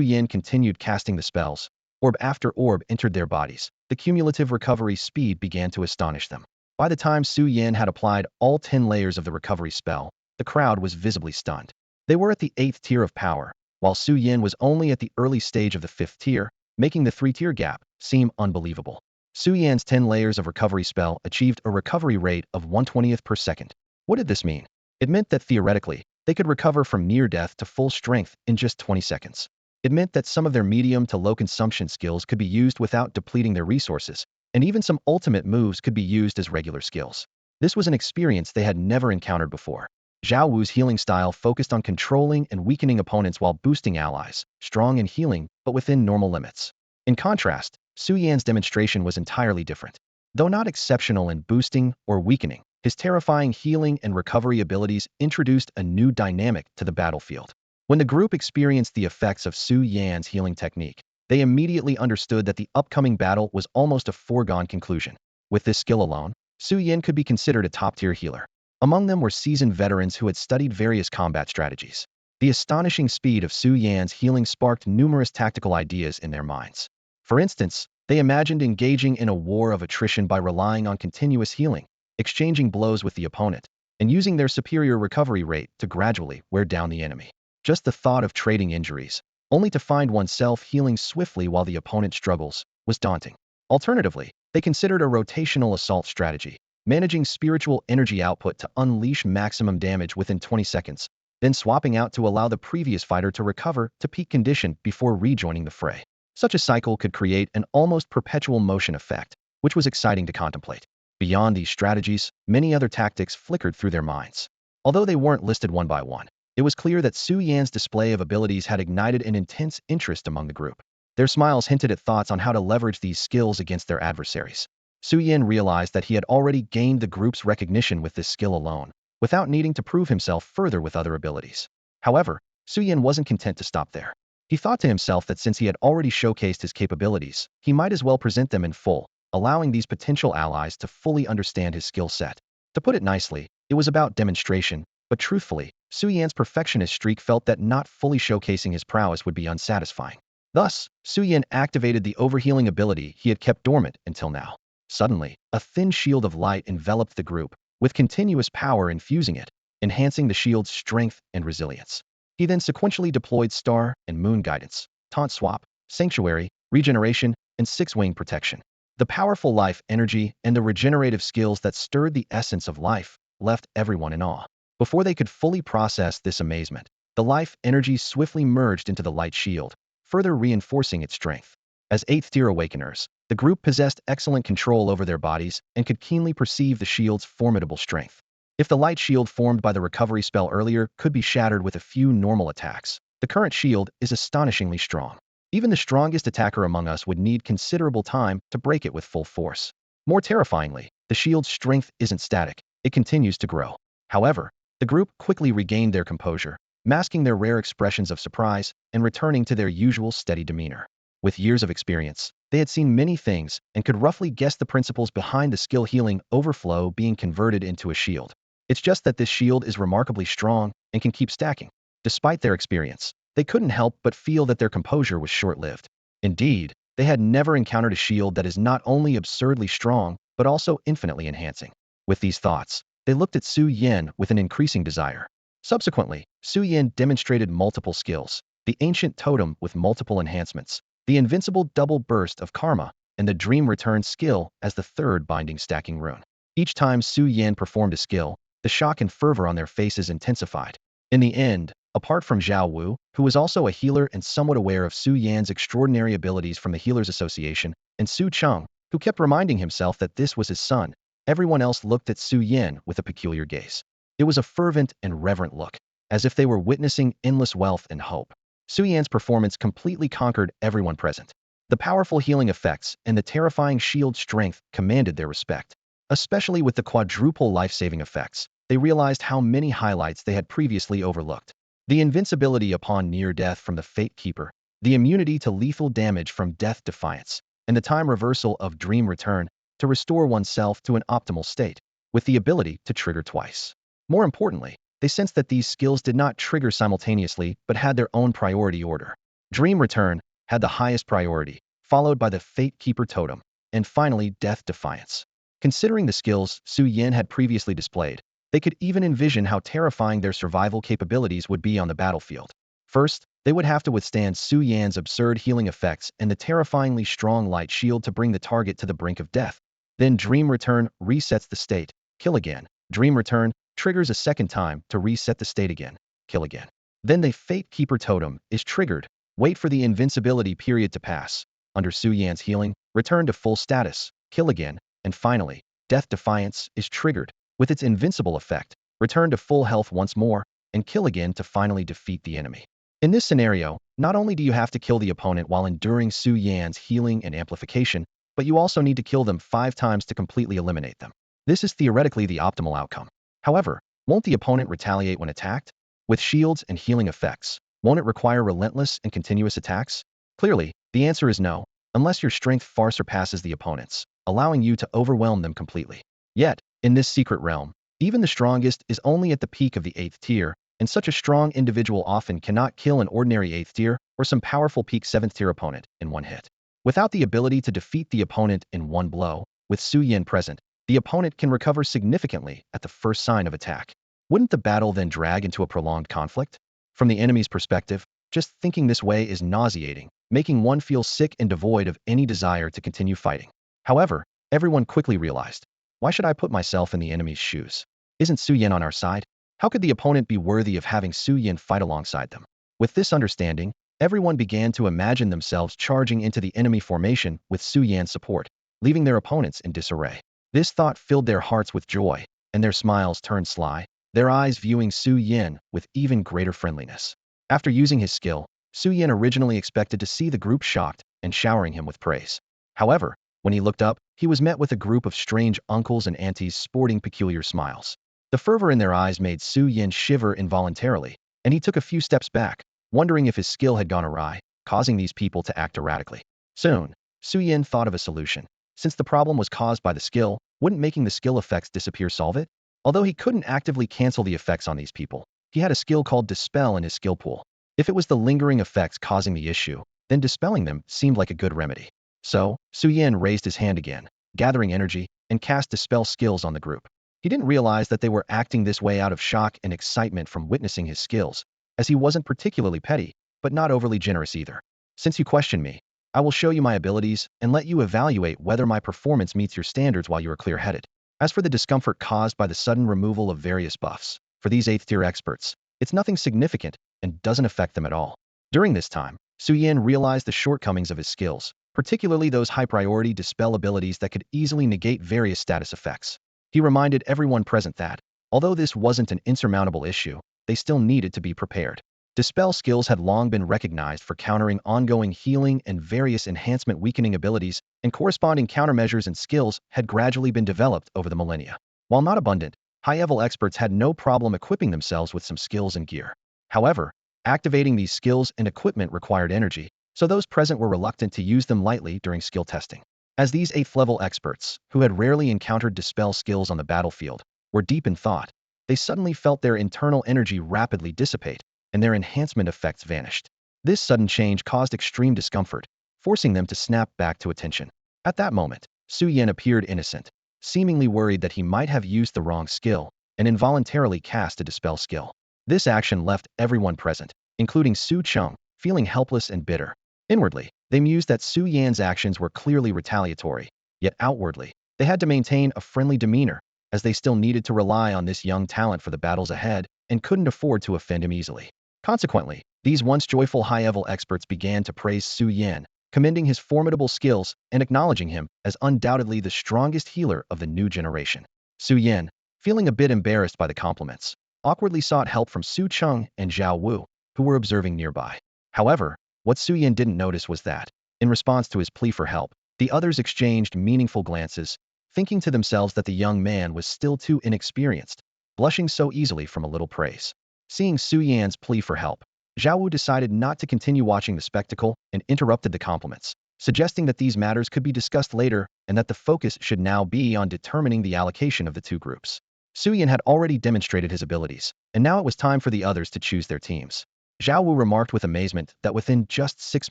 Yan continued casting the spells, orb after orb entered their bodies. The cumulative recovery speed began to astonish them. By the time Su Yan had applied all 10 layers of the recovery spell, the crowd was visibly stunned. They were at the 8th tier of power, while Su Yan was only at the early stage of the 5th tier, making the 3-tier gap seem unbelievable. Su Yan's 10 layers of recovery spell achieved a recovery rate of 1/20th per second. What did this mean? It meant that theoretically, they could recover from near death to full strength in just 20 seconds. It meant that some of their medium to low consumption skills could be used without depleting their resources, and even some ultimate moves could be used as regular skills. This was an experience they had never encountered before. Zhao Wu's healing style focused on controlling and weakening opponents while boosting allies, strong and healing, but within normal limits. In contrast, Su Yan's demonstration was entirely different. Though not exceptional in boosting or weakening, his terrifying healing and recovery abilities introduced a new dynamic to the battlefield. When the group experienced the effects of Su Yan's healing technique, they immediately understood that the upcoming battle was almost a foregone conclusion. With this skill alone, Su Yan could be considered a top-tier healer. Among them were seasoned veterans who had studied various combat strategies. The astonishing speed of Su Yan's healing sparked numerous tactical ideas in their minds. For instance, they imagined engaging in a war of attrition by relying on continuous healing, exchanging blows with the opponent, and using their superior recovery rate to gradually wear down the enemy. Just the thought of trading injuries, only to find oneself healing swiftly while the opponent struggles, was daunting. Alternatively, they considered a rotational assault strategy, managing spiritual energy output to unleash maximum damage within 20 seconds, then swapping out to allow the previous fighter to recover to peak condition before rejoining the fray. Such a cycle could create an almost perpetual motion effect, which was exciting to contemplate. Beyond these strategies, many other tactics flickered through their minds. Although they weren't listed one by one, it was clear that Su Yan's display of abilities had ignited an intense interest among the group. Their smiles hinted at thoughts on how to leverage these skills against their adversaries. Su Yan realized that he had already gained the group's recognition with this skill alone, without needing to prove himself further with other abilities. However, Su Yan wasn't content to stop there. He thought to himself that since he had already showcased his capabilities, he might as well present them in full, allowing these potential allies to fully understand his skill set. To put it nicely, it was about demonstration, but truthfully, Su Yan's perfectionist streak felt that not fully showcasing his prowess would be unsatisfying. Thus, Su Yan activated the overhealing ability he had kept dormant until now. Suddenly, a thin shield of light enveloped the group, with continuous power infusing it, enhancing the shield's strength and resilience. He then sequentially deployed Star and Moon Guidance, Taunt Swap, Sanctuary, Regeneration, and Six-Wing Protection. The powerful life energy and the regenerative skills that stirred the essence of life left everyone in awe. Before they could fully process this amazement, the life energy swiftly merged into the light shield, further reinforcing its strength. As 8th-tier Awakeners, the group possessed excellent control over their bodies and could keenly perceive the shield's formidable strength. If the light shield formed by the recovery spell earlier could be shattered with a few normal attacks, the current shield is astonishingly strong. Even the strongest attacker among us would need considerable time to break it with full force. More terrifyingly, the shield's strength isn't static, it continues to grow. However, the group quickly regained their composure, masking their rare expressions of surprise and returning to their usual steady demeanor. With years of experience, they had seen many things and could roughly guess the principles behind the skill healing overflow being converted into a shield. It's just that this shield is remarkably strong and can keep stacking. Despite their experience, they couldn't help but feel that their composure was short-lived. Indeed, they had never encountered a shield that is not only absurdly strong, but also infinitely enhancing. With these thoughts, they looked at Su Yan with an increasing desire. Subsequently, Su Yan demonstrated multiple skills: the ancient totem with multiple enhancements, the invincible double burst of karma, and the dream return skill as the third binding stacking rune. Each time Su Yan performed a skill, the shock and fervor on their faces intensified. In the end, apart from Zhao Wu, who was also a healer and somewhat aware of Su Yan's extraordinary abilities from the Healers Association, and Su Cheng, who kept reminding himself that this was his son, everyone else looked at Su Yan with a peculiar gaze. It was a fervent and reverent look, as if they were witnessing endless wealth and hope. Su Yan's performance completely conquered everyone present. The powerful healing effects and the terrifying shield strength commanded their respect. Especially with the quadruple life-saving effects, they realized how many highlights they had previously overlooked. The invincibility upon near death from the Fate Keeper, the immunity to lethal damage from Death Defiance, and the time reversal of Dream Return to restore oneself to an optimal state, with the ability to trigger twice. More importantly, they sensed that these skills did not trigger simultaneously but had their own priority order. Dream Return had the highest priority, followed by the Fate Keeper Totem, and finally Death Defiance. Considering the skills Su Yan had previously displayed, they could even envision how terrifying their survival capabilities would be on the battlefield. First, they would have to withstand Su Yan's absurd healing effects and the terrifyingly strong light shield to bring the target to the brink of death. Then Dream Return resets the state, kill again. Dream Return triggers a second time to reset the state again, kill again. Then the Fate Keeper Totem is triggered, wait for the invincibility period to pass. Under Su Yan's healing, return to full status, kill again, and finally, Death Defiance is triggered, with its invincible effect, return to full health once more, and kill again to finally defeat the enemy. In this scenario, not only do you have to kill the opponent while enduring Su Yan's healing and amplification, but you also need to kill them 5 times to completely eliminate them. This is theoretically the optimal outcome. However, won't the opponent retaliate when attacked? With shields and healing effects, won't it require relentless and continuous attacks? Clearly, the answer is no, unless your strength far surpasses the opponent's, allowing you to overwhelm them completely. Yet, in this secret realm, even the strongest is only at the peak of the 8th tier, and such a strong individual often cannot kill an ordinary 8th tier or some powerful peak 7th tier opponent in one hit. Without the ability to defeat the opponent in one blow, with Su Yan present, the opponent can recover significantly at the first sign of attack. Wouldn't the battle then drag into a prolonged conflict? From the enemy's perspective, just thinking this way is nauseating, making one feel sick and devoid of any desire to continue fighting. However, everyone quickly realized, why should I put myself in the enemy's shoes? Isn't Su Yan on our side? How could the opponent be worthy of having Su Yan fight alongside them? With this understanding, everyone began to imagine themselves charging into the enemy formation with Su Yan's support, leaving their opponents in disarray. This thought filled their hearts with joy, and their smiles turned sly, their eyes viewing Su Yan with even greater friendliness. After using his skill, Su Yan originally expected to see the group shocked and showering him with praise. However, when he looked up, he was met with a group of strange uncles and aunties sporting peculiar smiles. The fervor in their eyes made Su Yan shiver involuntarily, and he took a few steps back, wondering if his skill had gone awry, causing these people to act erratically. Soon, Su Yan thought of a solution. Since the problem was caused by the skill, wouldn't making the skill effects disappear solve it? Although he couldn't actively cancel the effects on these people, he had a skill called Dispel in his skill pool. If it was the lingering effects causing the issue, then dispelling them seemed like a good remedy. So, Su Yan raised his hand again, gathering energy, and cast Dispel skills on the group. He didn't realize that they were acting this way out of shock and excitement from witnessing his skills, as he wasn't particularly petty, but not overly generous either. Since you question me, I will show you my abilities and let you evaluate whether my performance meets your standards while you are clear-headed. As for the discomfort caused by the sudden removal of various buffs, for these 8th-tier experts, it's nothing significant and doesn't affect them at all. During this time, Su Yan realized the shortcomings of his skills, particularly those high-priority dispel abilities that could easily negate various status effects. He reminded everyone present that, although this wasn't an insurmountable issue, they still needed to be prepared. Dispel skills had long been recognized for countering ongoing healing and various enhancement weakening abilities, and corresponding countermeasures and skills had gradually been developed over the millennia. While not abundant, high-level experts had no problem equipping themselves with some skills and gear. However, activating these skills and equipment required energy, so those present were reluctant to use them lightly during skill testing. As these 8th-level experts, who had rarely encountered dispel skills on the battlefield, were deep in thought, they suddenly felt their internal energy rapidly dissipate, and their enhancement effects vanished. This sudden change caused extreme discomfort, forcing them to snap back to attention. At that moment, Su Yan appeared innocent, seemingly worried that he might have used the wrong skill, and involuntarily cast a dispel skill. This action left everyone present, including Su Cheng, feeling helpless and bitter. Inwardly, they mused that Su Yan's actions were clearly retaliatory, yet outwardly, they had to maintain a friendly demeanor, as they still needed to rely on this young talent for the battles ahead and couldn't afford to offend him easily. Consequently, these once joyful high-level experts began to praise Su Yan, commending his formidable skills and acknowledging him as undoubtedly the strongest healer of the new generation. Su Yan, feeling a bit embarrassed by the compliments, awkwardly sought help from Su Cheng and Zhao Wu, who were observing nearby. However, what Su Yan didn't notice was that, in response to his plea for help, the others exchanged meaningful glances, thinking to themselves that the young man was still too inexperienced, blushing so easily from a little praise. Seeing Su Yan's plea for help, Zhao Wu decided not to continue watching the spectacle and interrupted the compliments, suggesting that these matters could be discussed later and that the focus should now be on determining the allocation of the two groups. Su Yan had already demonstrated his abilities, and now it was time for the others to choose their teams. Zhao Wu remarked with amazement that within just 6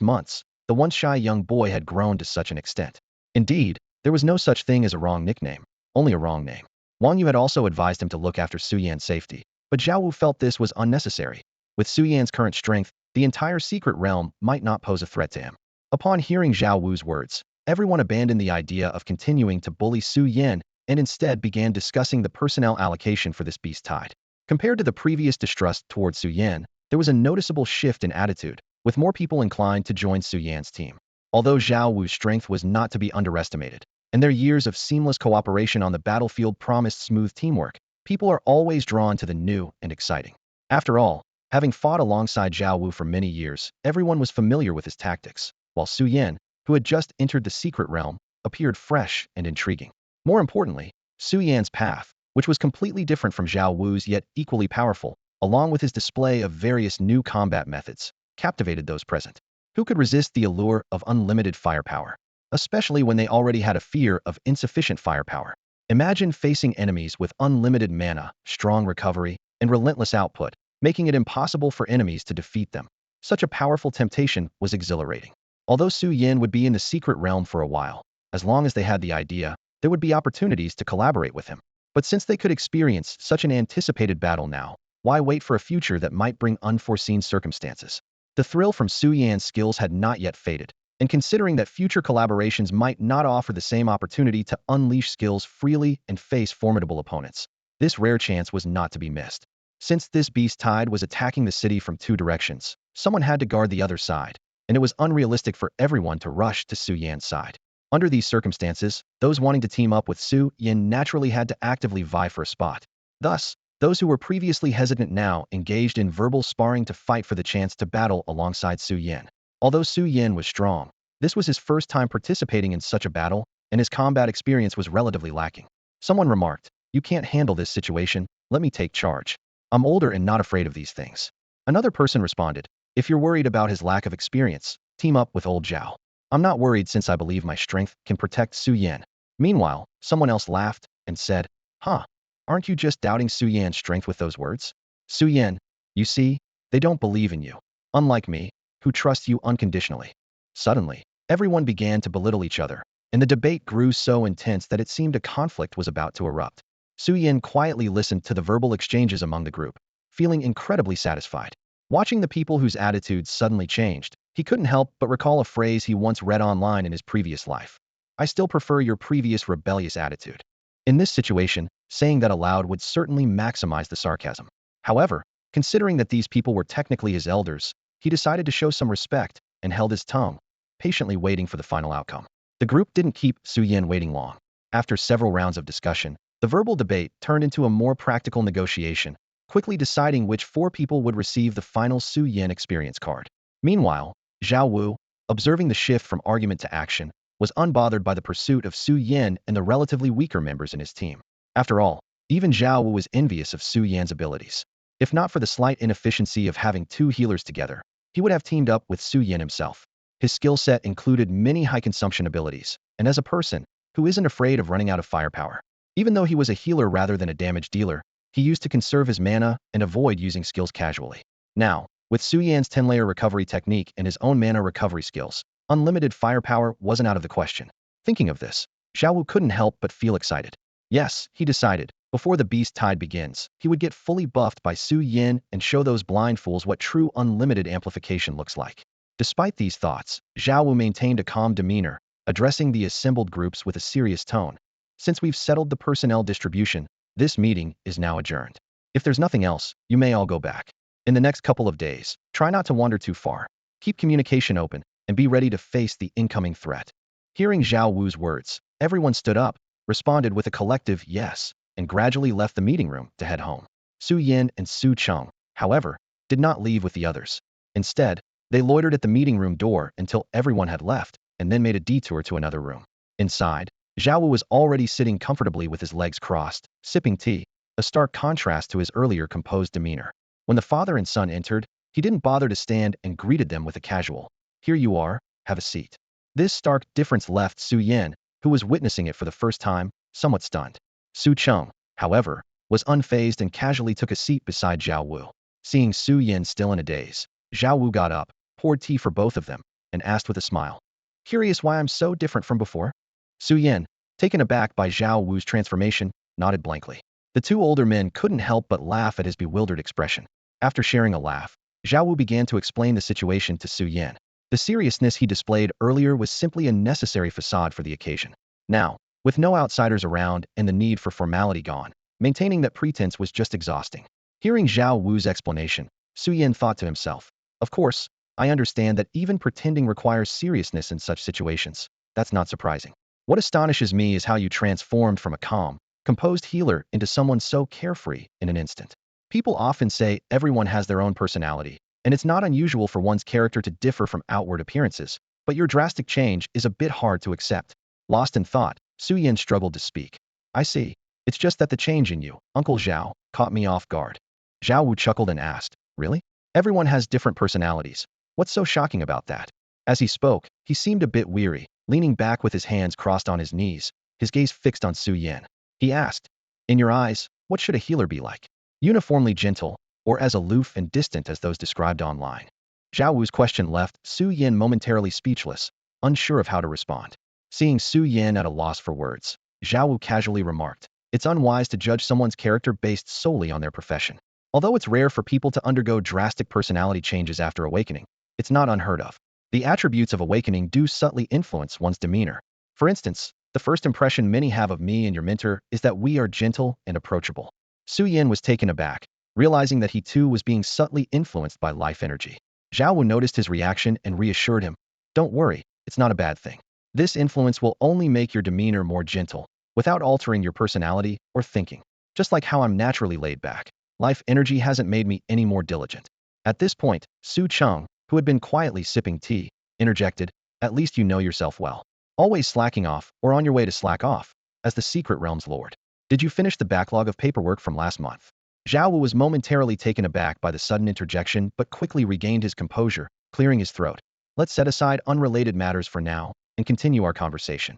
months, the once shy young boy had grown to such an extent. Indeed, there was no such thing as a wrong nickname, only a wrong name. Wang Yu had also advised him to look after Su Yan's safety, but Zhao Wu felt this was unnecessary. With Su Yan's current strength, the entire secret realm might not pose a threat to him. Upon hearing Zhao Wu's words, everyone abandoned the idea of continuing to bully Su Yan and instead began discussing the personnel allocation for this beast tide. Compared to the previous distrust towards Su Yan, there was a noticeable shift in attitude, with more people inclined to join Su Yan's team. Although Zhao Wu's strength was not to be underestimated, and their years of seamless cooperation on the battlefield promised smooth teamwork, people are always drawn to the new and exciting. After all, having fought alongside Zhao Wu for many years, everyone was familiar with his tactics, while Su Yan, who had just entered the secret realm, appeared fresh and intriguing. More importantly, Su Yan's path, which was completely different from Zhao Wu's yet equally powerful, along with his display of various new combat methods, captivated those present. Who could resist the allure of unlimited firepower, especially when they already had a fear of insufficient firepower? Imagine facing enemies with unlimited mana, strong recovery, and relentless output, making it impossible for enemies to defeat them. Such a powerful temptation was exhilarating. Although Su Yan would be in the secret realm for a while, as long as they had the idea, there would be opportunities to collaborate with him. But since they could experience such an anticipated battle now, why wait for a future that might bring unforeseen circumstances? The thrill from Su Yan's skills had not yet faded, and considering that future collaborations might not offer the same opportunity to unleash skills freely and face formidable opponents, this rare chance was not to be missed. Since this beast tide was attacking the city from 2 directions, someone had to guard the other side, and it was unrealistic for everyone to rush to Su Yan's side. Under these circumstances, those wanting to team up with Su Yan naturally had to actively vie for a spot. Thus, those who were previously hesitant now engaged in verbal sparring to fight for the chance to battle alongside Su Yan. Although Su Yan was strong, this was his first time participating in such a battle, and his combat experience was relatively lacking. Someone remarked, "You can't handle this situation, let me take charge. I'm older and not afraid of these things." Another person responded, "If you're worried about his lack of experience, team up with old Zhao." I'm not worried since I believe my strength can protect Su Yan. Meanwhile, someone else laughed and said, huh, aren't you just doubting Su Yan's strength with those words? Su Yan, you see, they don't believe in you. Unlike me, who trusts you unconditionally. Suddenly, everyone began to belittle each other, and the debate grew so intense that it seemed a conflict was about to erupt. Su Yan quietly listened to the verbal exchanges among the group, feeling incredibly satisfied. Watching the people whose attitudes suddenly changed, he couldn't help but recall a phrase he once read online in his previous life. I still prefer your previous rebellious attitude. In this situation, saying that aloud would certainly maximize the sarcasm. However, considering that these people were technically his elders, he decided to show some respect and held his tongue, patiently waiting for the final outcome. The group didn't keep Su Yan waiting long. After several rounds of discussion, the verbal debate turned into a more practical negotiation, quickly deciding which 4 people would receive the final Su Yan experience card. Meanwhile, Zhao Wu, observing the shift from argument to action, was unbothered by the pursuit of Su Yan and the relatively weaker members in his team. After all, even Zhao Wu was envious of Su Yan's abilities. If not for the slight inefficiency of having 2 healers together, he would have teamed up with Su Yan himself. His skill set included many high-consumption abilities, and as a person who isn't afraid of running out of firepower, even though he was a healer rather than a damage dealer, he used to conserve his mana and avoid using skills casually. Now, with Su Yan's 10-layer recovery technique and his own mana recovery skills, unlimited firepower wasn't out of the question. Thinking of this, Zhao Wu couldn't help but feel excited. Yes, he decided, before the beast tide begins, he would get fully buffed by Su Yan and show those blind fools what true unlimited amplification looks like. Despite these thoughts, Zhao Wu maintained a calm demeanor, addressing the assembled groups with a serious tone. Since we've settled the personnel distribution, this meeting is now adjourned. If there's nothing else, you may all go back. In the next couple of days, try not to wander too far. Keep communication open, and be ready to face the incoming threat. Hearing Zhao Wu's words, everyone stood up, responded with a collective yes, and gradually left the meeting room to head home. Su Yan and Su Cheng, however, did not leave with the others. Instead, they loitered at the meeting room door until everyone had left, and then made a detour to another room. Inside, Zhao Wu was already sitting comfortably with his legs crossed, sipping tea, a stark contrast to his earlier composed demeanor. When the father and son entered, he didn't bother to stand and greeted them with a casual, "Here you are, have a seat." This stark difference left Su Yan, who was witnessing it for the first time, somewhat stunned. Su Cheng, however, was unfazed and casually took a seat beside Zhao Wu. Seeing Su Yan still in a daze, Zhao Wu got up, poured tea for both of them, and asked with a smile, "Curious why I'm so different from before?" Su Yan, taken aback by Zhao Wu's transformation, nodded blankly. The 2 older men couldn't help but laugh at his bewildered expression. After sharing a laugh, Zhao Wu began to explain the situation to Su Yan. The seriousness he displayed earlier was simply a necessary facade for the occasion. Now, with no outsiders around and the need for formality gone, maintaining that pretense was just exhausting. Hearing Zhao Wu's explanation, Su Yan thought to himself, of course, I understand that even pretending requires seriousness in such situations. That's not surprising. What astonishes me is how you transformed from a calm, composed healer into someone so carefree in an instant. People often say everyone has their own personality, and it's not unusual for one's character to differ from outward appearances, but your drastic change is a bit hard to accept. Lost in thought, Su Yan struggled to speak. I see. It's just that the change in you, Uncle Zhao, caught me off guard. Zhao Wu chuckled and asked, really? Everyone has different personalities. What's so shocking about that? As he spoke, he seemed a bit weary, leaning back with his hands crossed on his knees, his gaze fixed on Su Yan. He asked, in your eyes, what should a healer be like? Uniformly gentle, or as aloof and distant as those described online? Zhao Wu's question left Su Yan momentarily speechless, unsure of how to respond. Seeing Su Yan at a loss for words, Zhao Wu casually remarked, it's unwise to judge someone's character based solely on their profession. Although it's rare for people to undergo drastic personality changes after awakening, it's not unheard of. The attributes of awakening do subtly influence one's demeanor. For instance, the first impression many have of me and your mentor is that we are gentle and approachable. Su Yan was taken aback, realizing that he too was being subtly influenced by life energy. Zhao Wu noticed his reaction and reassured him, don't worry, it's not a bad thing. This influence will only make your demeanor more gentle, without altering your personality or thinking. Just like how I'm naturally laid back, life energy hasn't made me any more diligent. At this point, Su Cheng, who had been quietly sipping tea, interjected, at least you know yourself well. Always slacking off or on your way to slack off, as the Secret Realm's lord. Did you finish the backlog of paperwork from last month? Zhao Wu was momentarily taken aback by the sudden interjection but quickly regained his composure, clearing his throat. Let's set aside unrelated matters for now and continue our conversation.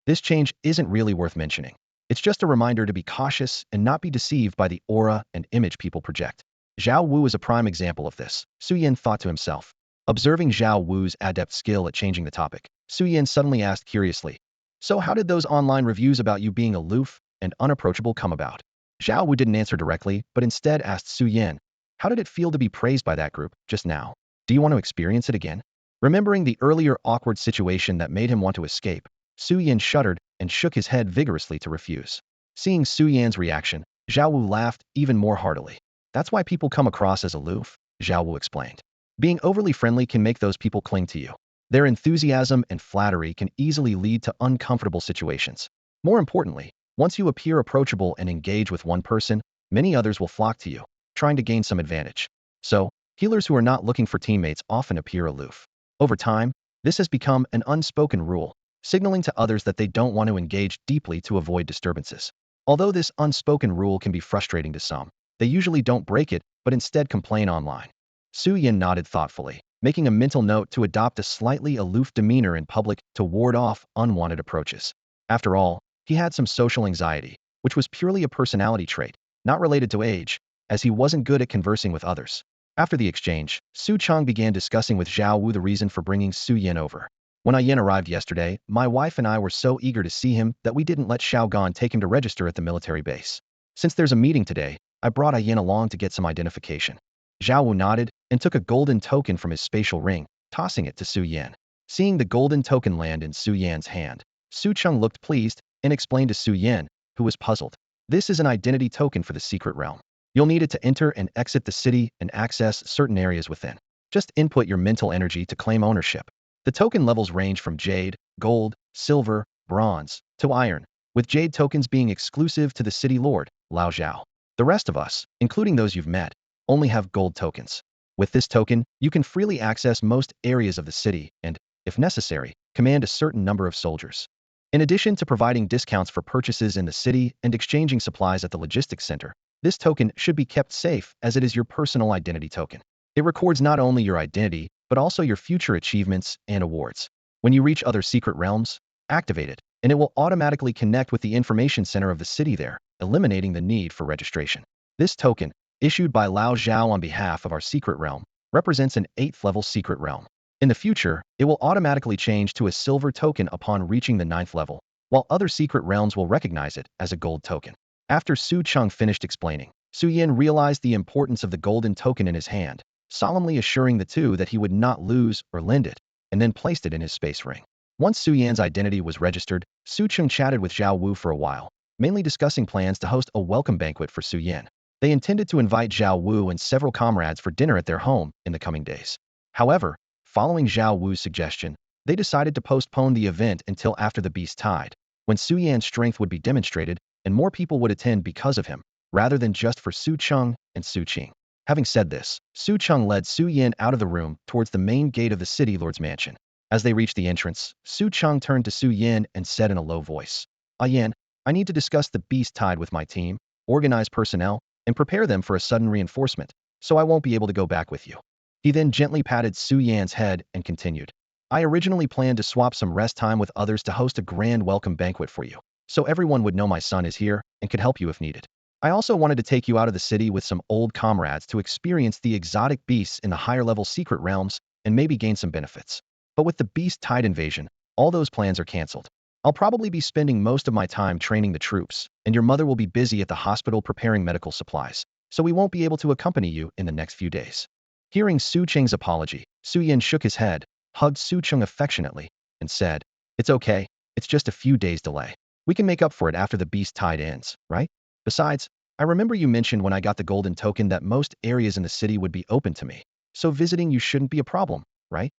This change isn't really worth mentioning. It's just a reminder to be cautious and not be deceived by the aura and image people project. Zhao Wu is a prime example of this, Su Yan thought to himself. Observing Zhao Wu's adept skill at changing the topic, Su Yan suddenly asked curiously, "So how did those online reviews about you being aloof and unapproachable come about?" Zhao Wu didn't answer directly, but instead asked Su Yan, "How did it feel to be praised by that group just now? Do you want to experience it again?" Remembering the earlier awkward situation that made him want to escape, Su Yan shuddered and shook his head vigorously to refuse. Seeing Su Yan's reaction, Zhao Wu laughed even more heartily. "That's why people come across as aloof," Zhao Wu explained. "Being overly friendly can make those people cling to you. Their enthusiasm and flattery can easily lead to uncomfortable situations. More importantly, once you appear approachable and engage with one person, many others will flock to you, trying to gain some advantage. So, healers who are not looking for teammates often appear aloof. Over time, this has become an unspoken rule, signaling to others that they don't want to engage deeply to avoid disturbances. Although this unspoken rule can be frustrating to some, they usually don't break it, but instead complain online." Su Yan nodded thoughtfully, making a mental note to adopt a slightly aloof demeanor in public to ward off unwanted approaches. After all, he had some social anxiety, which was purely a personality trait, not related to age, as he wasn't good at conversing with others. After the exchange, Su Chang began discussing with Zhao Wu the reason for bringing Su Yan over. "When Yan arrived yesterday, my wife and I were so eager to see him that we didn't let Xiao Gan take him to register at the military base. Since there's a meeting today, I brought Yan along to get some identification." Zhao Wu nodded and took a golden token from his spatial ring, tossing it to Su Yan. Seeing the golden token land in Su Yan's hand, Su Cheng looked pleased and explained to Su Yan, who was puzzled. "This is an identity token for the secret realm. You'll need it to enter and exit the city and access certain areas within. Just input your mental energy to claim ownership. The token levels range from jade, gold, silver, bronze, to iron, with jade tokens being exclusive to the city lord, Lao Zhao. The rest of us, including those you've met, only have gold tokens. With this token, you can freely access most areas of the city and, if necessary, command a certain number of soldiers. In addition to providing discounts for purchases in the city and exchanging supplies at the logistics center, this token should be kept safe as it is your personal identity token. It records not only your identity, but also your future achievements and awards. When you reach other secret realms, activate it, and it will automatically connect with the information center of the city there, eliminating the need for registration. This token, issued by Lao Zhao on behalf of our secret realm, represents an 8th level secret realm. In the future, it will automatically change to a silver token upon reaching the 9th level, while other secret realms will recognize it as a gold token. After Su Cheng finished explaining, Su Yan realized the importance of the golden token in his hand, solemnly assuring the two that he would not lose or lend it, and then placed it in his space ring. Once Su Yan's identity was registered, Su Cheng chatted with Zhao Wu for a while, mainly discussing plans to host a welcome banquet for Su Yan. They intended to invite Zhao Wu and several comrades for dinner at their home in the coming days. However, following Zhao Wu's suggestion, they decided to postpone the event until after the beast tide, when Su Yan's strength would be demonstrated and more people would attend because of him, rather than just for Su Cheng and Su Qing. Having said this, Su Cheng led Su Yan out of the room towards the main gate of the city lord's mansion. As they reached the entrance, Su Cheng turned to Su Yan and said in a low voice, "Yan, I need to discuss the beast tide with my team, organize personnel, and prepare them for a sudden reinforcement, so I won't be able to go back with you." He then gently patted Su Yan's head and continued, "I originally planned to swap some rest time with others to host a grand welcome banquet for you, so everyone would know my son is here and could help you if needed. I also wanted to take you out of the city with some old comrades to experience the exotic beasts in the higher-level secret realms and maybe gain some benefits. But with the beast tide invasion, all those plans are cancelled. I'll probably be spending most of my time training the troops, and your mother will be busy at the hospital preparing medical supplies, so we won't be able to accompany you in the next few days." Hearing Su Cheng's apology, Su Yan shook his head, hugged Su Cheng affectionately, and said, "It's okay, it's just a few days delay. We can make up for it after the beast tide ends, right? Besides, I remember you mentioned when I got the golden token that most areas in the city would be open to me, so visiting you shouldn't be a problem, right?"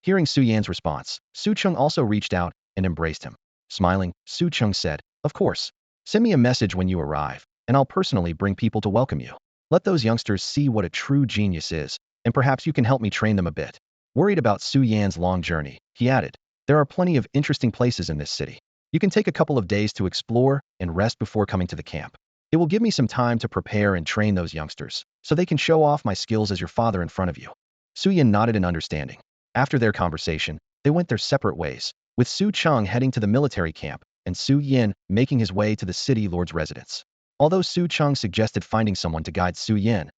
Hearing Su Yan's response, Su Cheng also reached out and embraced him. Smiling, Su Cheng said, "Of course. Send me a message when you arrive, and I'll personally bring people to welcome you. Let those youngsters see what a true genius is, and perhaps you can help me train them a bit." Worried about Su Yan's long journey, he added, "There are plenty of interesting places in this city. You can take a couple of days to explore and rest before coming to the camp. It will give me some time to prepare and train those youngsters, so they can show off my skills as your father in front of you." Su Yan nodded in understanding. After their conversation, they went their separate ways, with Su Cheng heading to the military camp and Su Yin making his way to the city lord's residence. Although Su Cheng suggested finding someone to guide Su Yin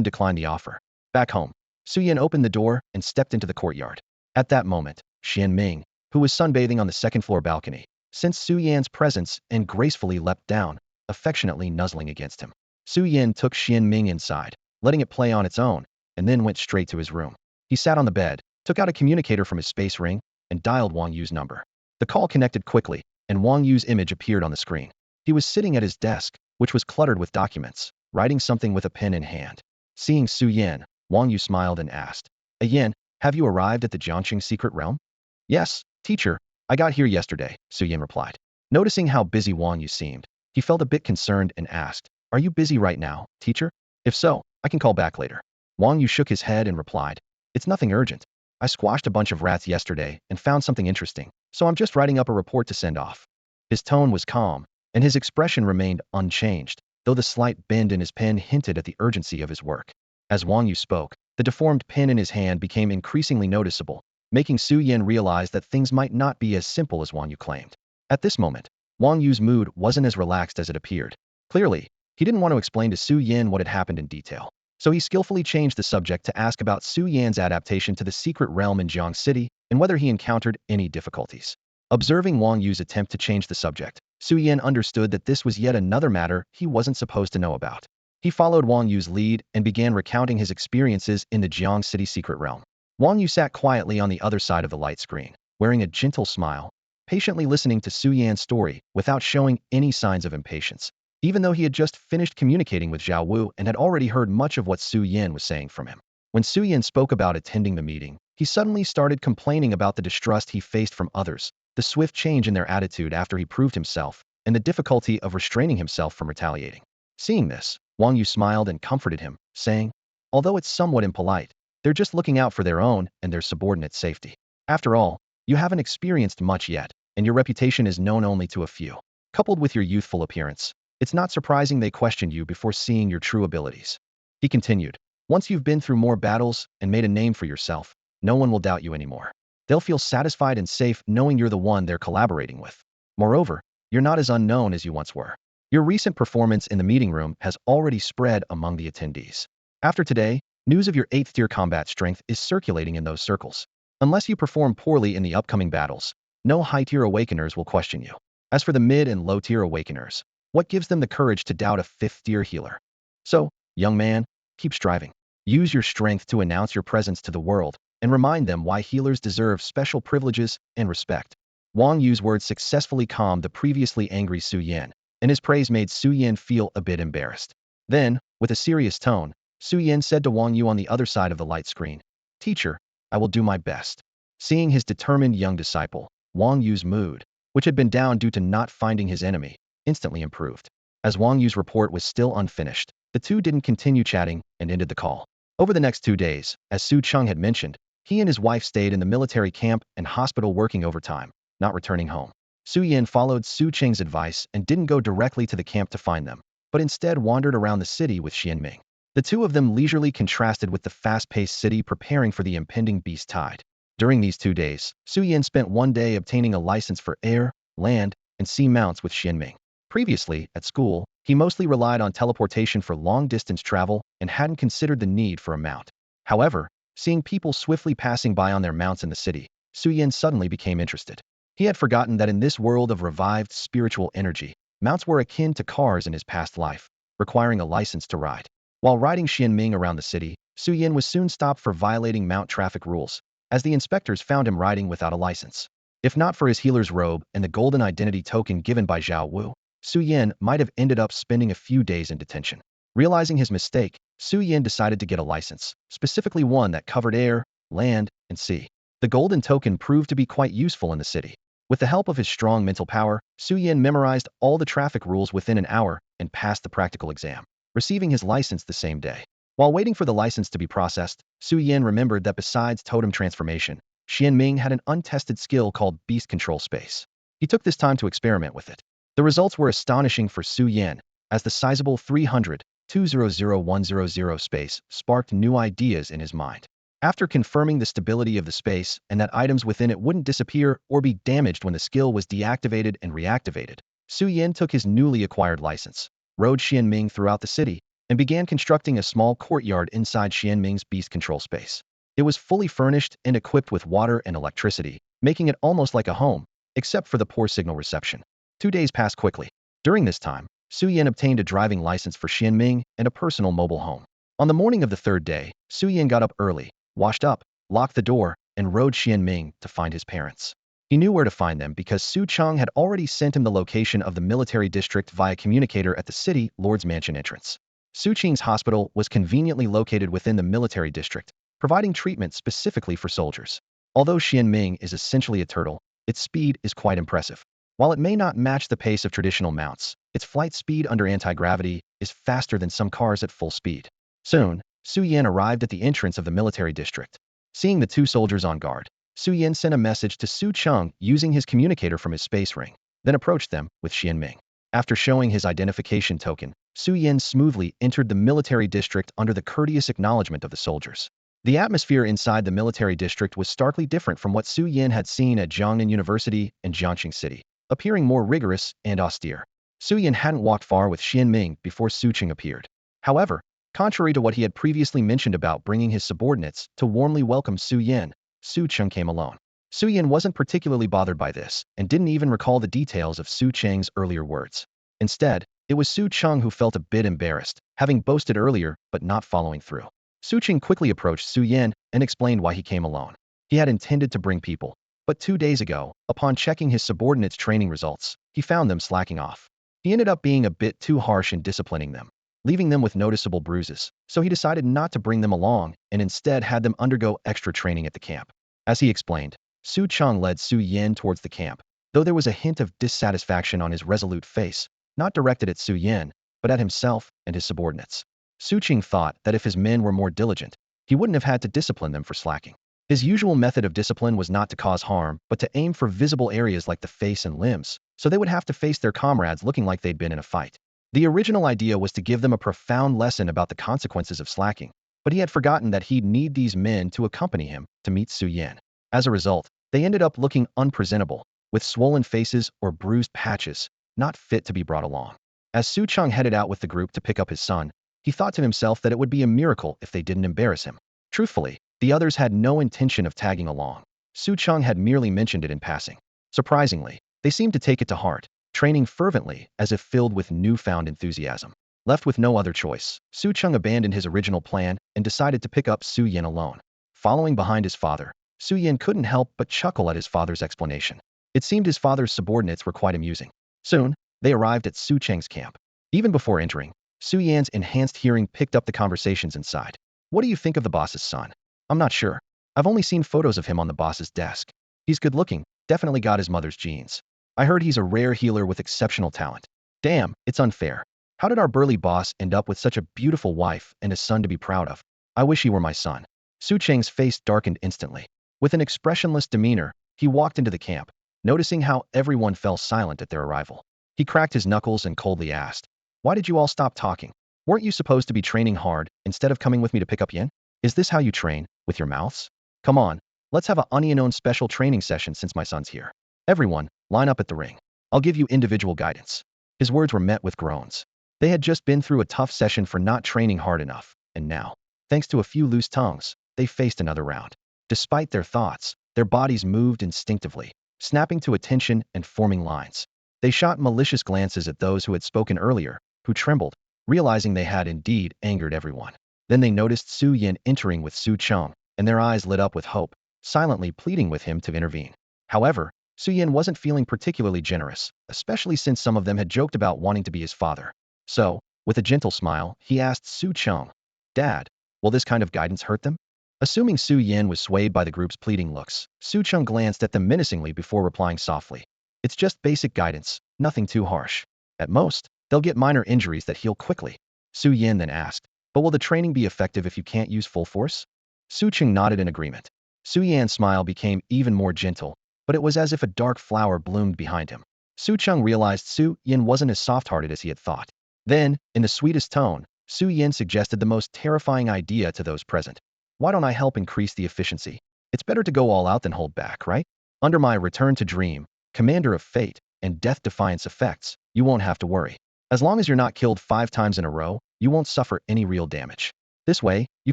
declined the offer. Back home, Su Yin opened the door and stepped into the courtyard. At that moment, Xian Ming, who was sunbathing on the second-floor balcony, sensed Su Yan's presence and gracefully leapt down, affectionately nuzzling against him. Su Yin took Xian Ming inside, letting it play on its own, and then went straight to his room. He sat on the bed, took out a communicator from his space ring, and dialed Wang Yu's number. The call connected quickly, and Wang Yu's image appeared on the screen. He was sitting at his desk, which was cluttered with documents, writing something with a pen in hand. Seeing Su Yin, Wang Yu smiled and asked, Yin, have you arrived at the Jiangqing secret realm? Yes, teacher, I got here yesterday, Su Yin replied. Noticing how busy Wang Yu seemed, he felt a bit concerned and asked, Are you busy right now, teacher? If so, I can call back later. Wang Yu shook his head and replied, It's nothing urgent. I squashed a bunch of rats yesterday and found something interesting, so I'm just writing up a report to send off. His tone was calm, and his expression remained unchanged, though the slight bend in his pen hinted at the urgency of his work. As Wang Yu spoke, the deformed pen in his hand became increasingly noticeable, making Su Yin realize that things might not be as simple as Wang Yu claimed. At this moment, Wang Yu's mood wasn't as relaxed as it appeared. Clearly, he didn't want to explain to Su Yin what had happened in detail. So he skillfully changed the subject to ask about Su Yan's adaptation to the secret realm in Jiang City and whether he encountered any difficulties. Observing Wang Yu's attempt to change the subject, Su Yan understood that this was yet another matter he wasn't supposed to know about. He followed Wang Yu's lead and began recounting his experiences in the Jiang City secret realm. Wang Yu sat quietly on the other side of the light screen, wearing a gentle smile, patiently listening to Su Yan's story without showing any signs of impatience, even though he had just finished communicating with Zhao Wu and had already heard much of what Su Yin was saying from him. When Su Yin spoke about attending the meeting, he suddenly started complaining about the distrust he faced from others, the swift change in their attitude after he proved himself, and the difficulty of restraining himself from retaliating. Seeing this, Wang Yu smiled and comforted him, saying, Although it's somewhat impolite, they're just looking out for their own and their subordinates' safety. After all, you haven't experienced much yet, and your reputation is known only to a few. Coupled with your youthful appearance, it's not surprising they questioned you before seeing your true abilities. He continued, Once you've been through more battles and made a name for yourself, no one will doubt you anymore. They'll feel satisfied and safe knowing you're the one they're collaborating with. Moreover, you're not as unknown as you once were. Your recent performance in the meeting room has already spread among the attendees. After today, news of your 8th tier combat strength is circulating in those circles. Unless you perform poorly in the upcoming battles, no high-tier Awakeners will question you. As for the mid and low-tier Awakeners, what gives them the courage to doubt a 5th-tier healer? So, young man, keep striving. Use your strength to announce your presence to the world and remind them why healers deserve special privileges and respect. Wang Yu's words successfully calmed the previously angry Su Yin, and his praise made Su Yin feel a bit embarrassed. Then, with a serious tone, Su Yin said to Wang Yu on the other side of the light screen, Teacher, I will do my best. Seeing his determined young disciple, Wang Yu's mood, which had been down due to not finding his enemy, instantly improved. As Wang Yu's report was still unfinished, the two didn't continue chatting and ended the call. Over the next 2 days, as Su Cheng had mentioned, he and his wife stayed in the military camp and hospital working overtime, not returning home. Su Yin followed Su Cheng's advice and didn't go directly to the camp to find them, but instead wandered around the city with Xian Ming. The two of them leisurely contrasted with the fast-paced city preparing for the impending beast tide. During these 2 days, Su Yin spent one day obtaining a license for air, land, and sea mounts with Xian Ming. Previously, at school, he mostly relied on teleportation for long-distance travel and hadn't considered the need for a mount. However, seeing people swiftly passing by on their mounts in the city, Su Yin suddenly became interested. He had forgotten that in this world of revived spiritual energy, mounts were akin to cars in his past life, requiring a license to ride. While riding Xian Ming around the city, Su Yin was soon stopped for violating mount traffic rules, as the inspectors found him riding without a license. If not for his healer's robe and the golden identity token given by Zhao Wu, Su Yin might have ended up spending a few days in detention. Realizing his mistake, Su Yin decided to get a license, specifically one that covered air, land, and sea. The golden token proved to be quite useful in the city. With the help of his strong mental power, Su Yin memorized all the traffic rules within an hour and passed the practical exam, receiving his license the same day. While waiting for the license to be processed, Su Yin remembered that besides totem transformation, Xian Ming had an untested skill called beast control space. He took this time to experiment with it. The results were astonishing for Su Yin, as the sizable 300-200-100 space sparked new ideas in his mind. After confirming the stability of the space and that items within it wouldn't disappear or be damaged when the skill was deactivated and reactivated, Su Yin took his newly acquired license, rode Xianming throughout the city, and began constructing a small courtyard inside Xianming's beast control space. It was fully furnished and equipped with water and electricity, making it almost like a home, except for the poor signal reception. 2 days passed quickly. During this time, Su Yin obtained a driving license for Xianming and a personal mobile home. On the morning of the third day, Su Yin got up early, washed up, locked the door, and rode Xianming to find his parents. He knew where to find them because Su Cheng had already sent him the location of the military district via communicator at the city lord's mansion entrance. Su Cheng's hospital was conveniently located within the military district, providing treatment specifically for soldiers. Although Xianming is essentially a turtle, its speed is quite impressive. While it may not match the pace of traditional mounts, its flight speed under anti-gravity is faster than some cars at full speed. Soon, Su Yin arrived at the entrance of the military district. Seeing the two soldiers on guard, Su Yin sent a message to Su Cheng using his communicator from his space ring, then approached them with Xianming. After showing his identification token, Su Yin smoothly entered the military district under the courteous acknowledgement of the soldiers. The atmosphere inside the military district was starkly different from what Su Yin had seen at Jiangnan University and Jiangxing City, appearing more rigorous and austere. Su Yin hadn't walked far with Xianming before Su Cheng appeared. However, contrary to what he had previously mentioned about bringing his subordinates to warmly welcome Su Yin, Su Cheng came alone. Su Yin wasn't particularly bothered by this and didn't even recall the details of Su Cheng's earlier words. Instead, it was Su Cheng who felt a bit embarrassed, having boasted earlier but not following through. Su Cheng quickly approached Su Yin and explained why he came alone. He had intended to bring people, but 2 days ago, upon checking his subordinates' training results, he found them slacking off. He ended up being a bit too harsh in disciplining them, leaving them with noticeable bruises, so he decided not to bring them along and instead had them undergo extra training at the camp. As he explained, Su Cheng led Su Yin towards the camp, though there was a hint of dissatisfaction on his resolute face, not directed at Su Yin, but at himself and his subordinates. Su Cheng thought that if his men were more diligent, he wouldn't have had to discipline them for slacking. His usual method of discipline was not to cause harm, but to aim for visible areas like the face and limbs, so they would have to face their comrades looking like they'd been in a fight. The original idea was to give them a profound lesson about the consequences of slacking, but he had forgotten that he'd need these men to accompany him to meet Su Yin. As a result, they ended up looking unpresentable, with swollen faces or bruised patches, not fit to be brought along. As Su Cheng headed out with the group to pick up his son, he thought to himself that it would be a miracle if they didn't embarrass him. Truthfully, the others had no intention of tagging along. Su Cheng had merely mentioned it in passing. Surprisingly, they seemed to take it to heart, training fervently as if filled with newfound enthusiasm. Left with no other choice, Su Cheng abandoned his original plan and decided to pick up Su Yin alone. Following behind his father, Su Yin couldn't help but chuckle at his father's explanation. It seemed his father's subordinates were quite amusing. Soon, they arrived at Su Cheng's camp. Even before entering, Su Yan's enhanced hearing picked up the conversations inside. What do you think of the boss's son? I'm not sure. I've only seen photos of him on the boss's desk. He's good looking, definitely got his mother's genes. I heard he's a rare healer with exceptional talent. Damn, it's unfair. How did our burly boss end up with such a beautiful wife and a son to be proud of? I wish he were my son. Su Cheng's face darkened instantly. With an expressionless demeanor, he walked into the camp, noticing how everyone fell silent at their arrival. He cracked his knuckles and coldly asked, "Why did you all stop talking? Weren't you supposed to be training hard instead of coming with me to pick up Yin? Is this how you train, with your mouths? Come on, let's have a onion-owned special training session since my son's here. Everyone, line up at the ring. I'll give you individual guidance." His words were met with groans. They had just been through a tough session for not training hard enough, and now, thanks to a few loose tongues, they faced another round. Despite their thoughts, their bodies moved instinctively, snapping to attention and forming lines. They shot malicious glances at those who had spoken earlier, who trembled, realizing they had indeed angered everyone. Then they noticed Su Yin entering with Su Cheng, and their eyes lit up with hope, silently pleading with him to intervene. However, Su Yin wasn't feeling particularly generous, especially since some of them had joked about wanting to be his father. So, with a gentle smile, he asked Su Cheng, "Dad, will this kind of guidance hurt them?" Assuming Su Yin was swayed by the group's pleading looks, Su Cheng glanced at them menacingly before replying softly, "It's just basic guidance, nothing too harsh. At most, they'll get minor injuries that heal quickly." Su Yin then asked, "But will the training be effective if you can't use full force?" Su Cheng nodded in agreement. Su Yan's smile became even more gentle, but it was as if a dark flower bloomed behind him. Su Cheng realized Su Yin wasn't as soft-hearted as he had thought. Then, in the sweetest tone, Su Yin suggested the most terrifying idea to those present. why don't I help increase the efficiency? It's better to go all out than hold back, right? Under my return to dream, commander of fate, and death defiance effects, you won't have to worry. As long as you're not killed 5 times in a row, you won't suffer any real damage. This way, you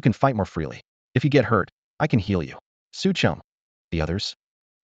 can fight more freely. If you get hurt, I can heal you. Su Cheng. The others?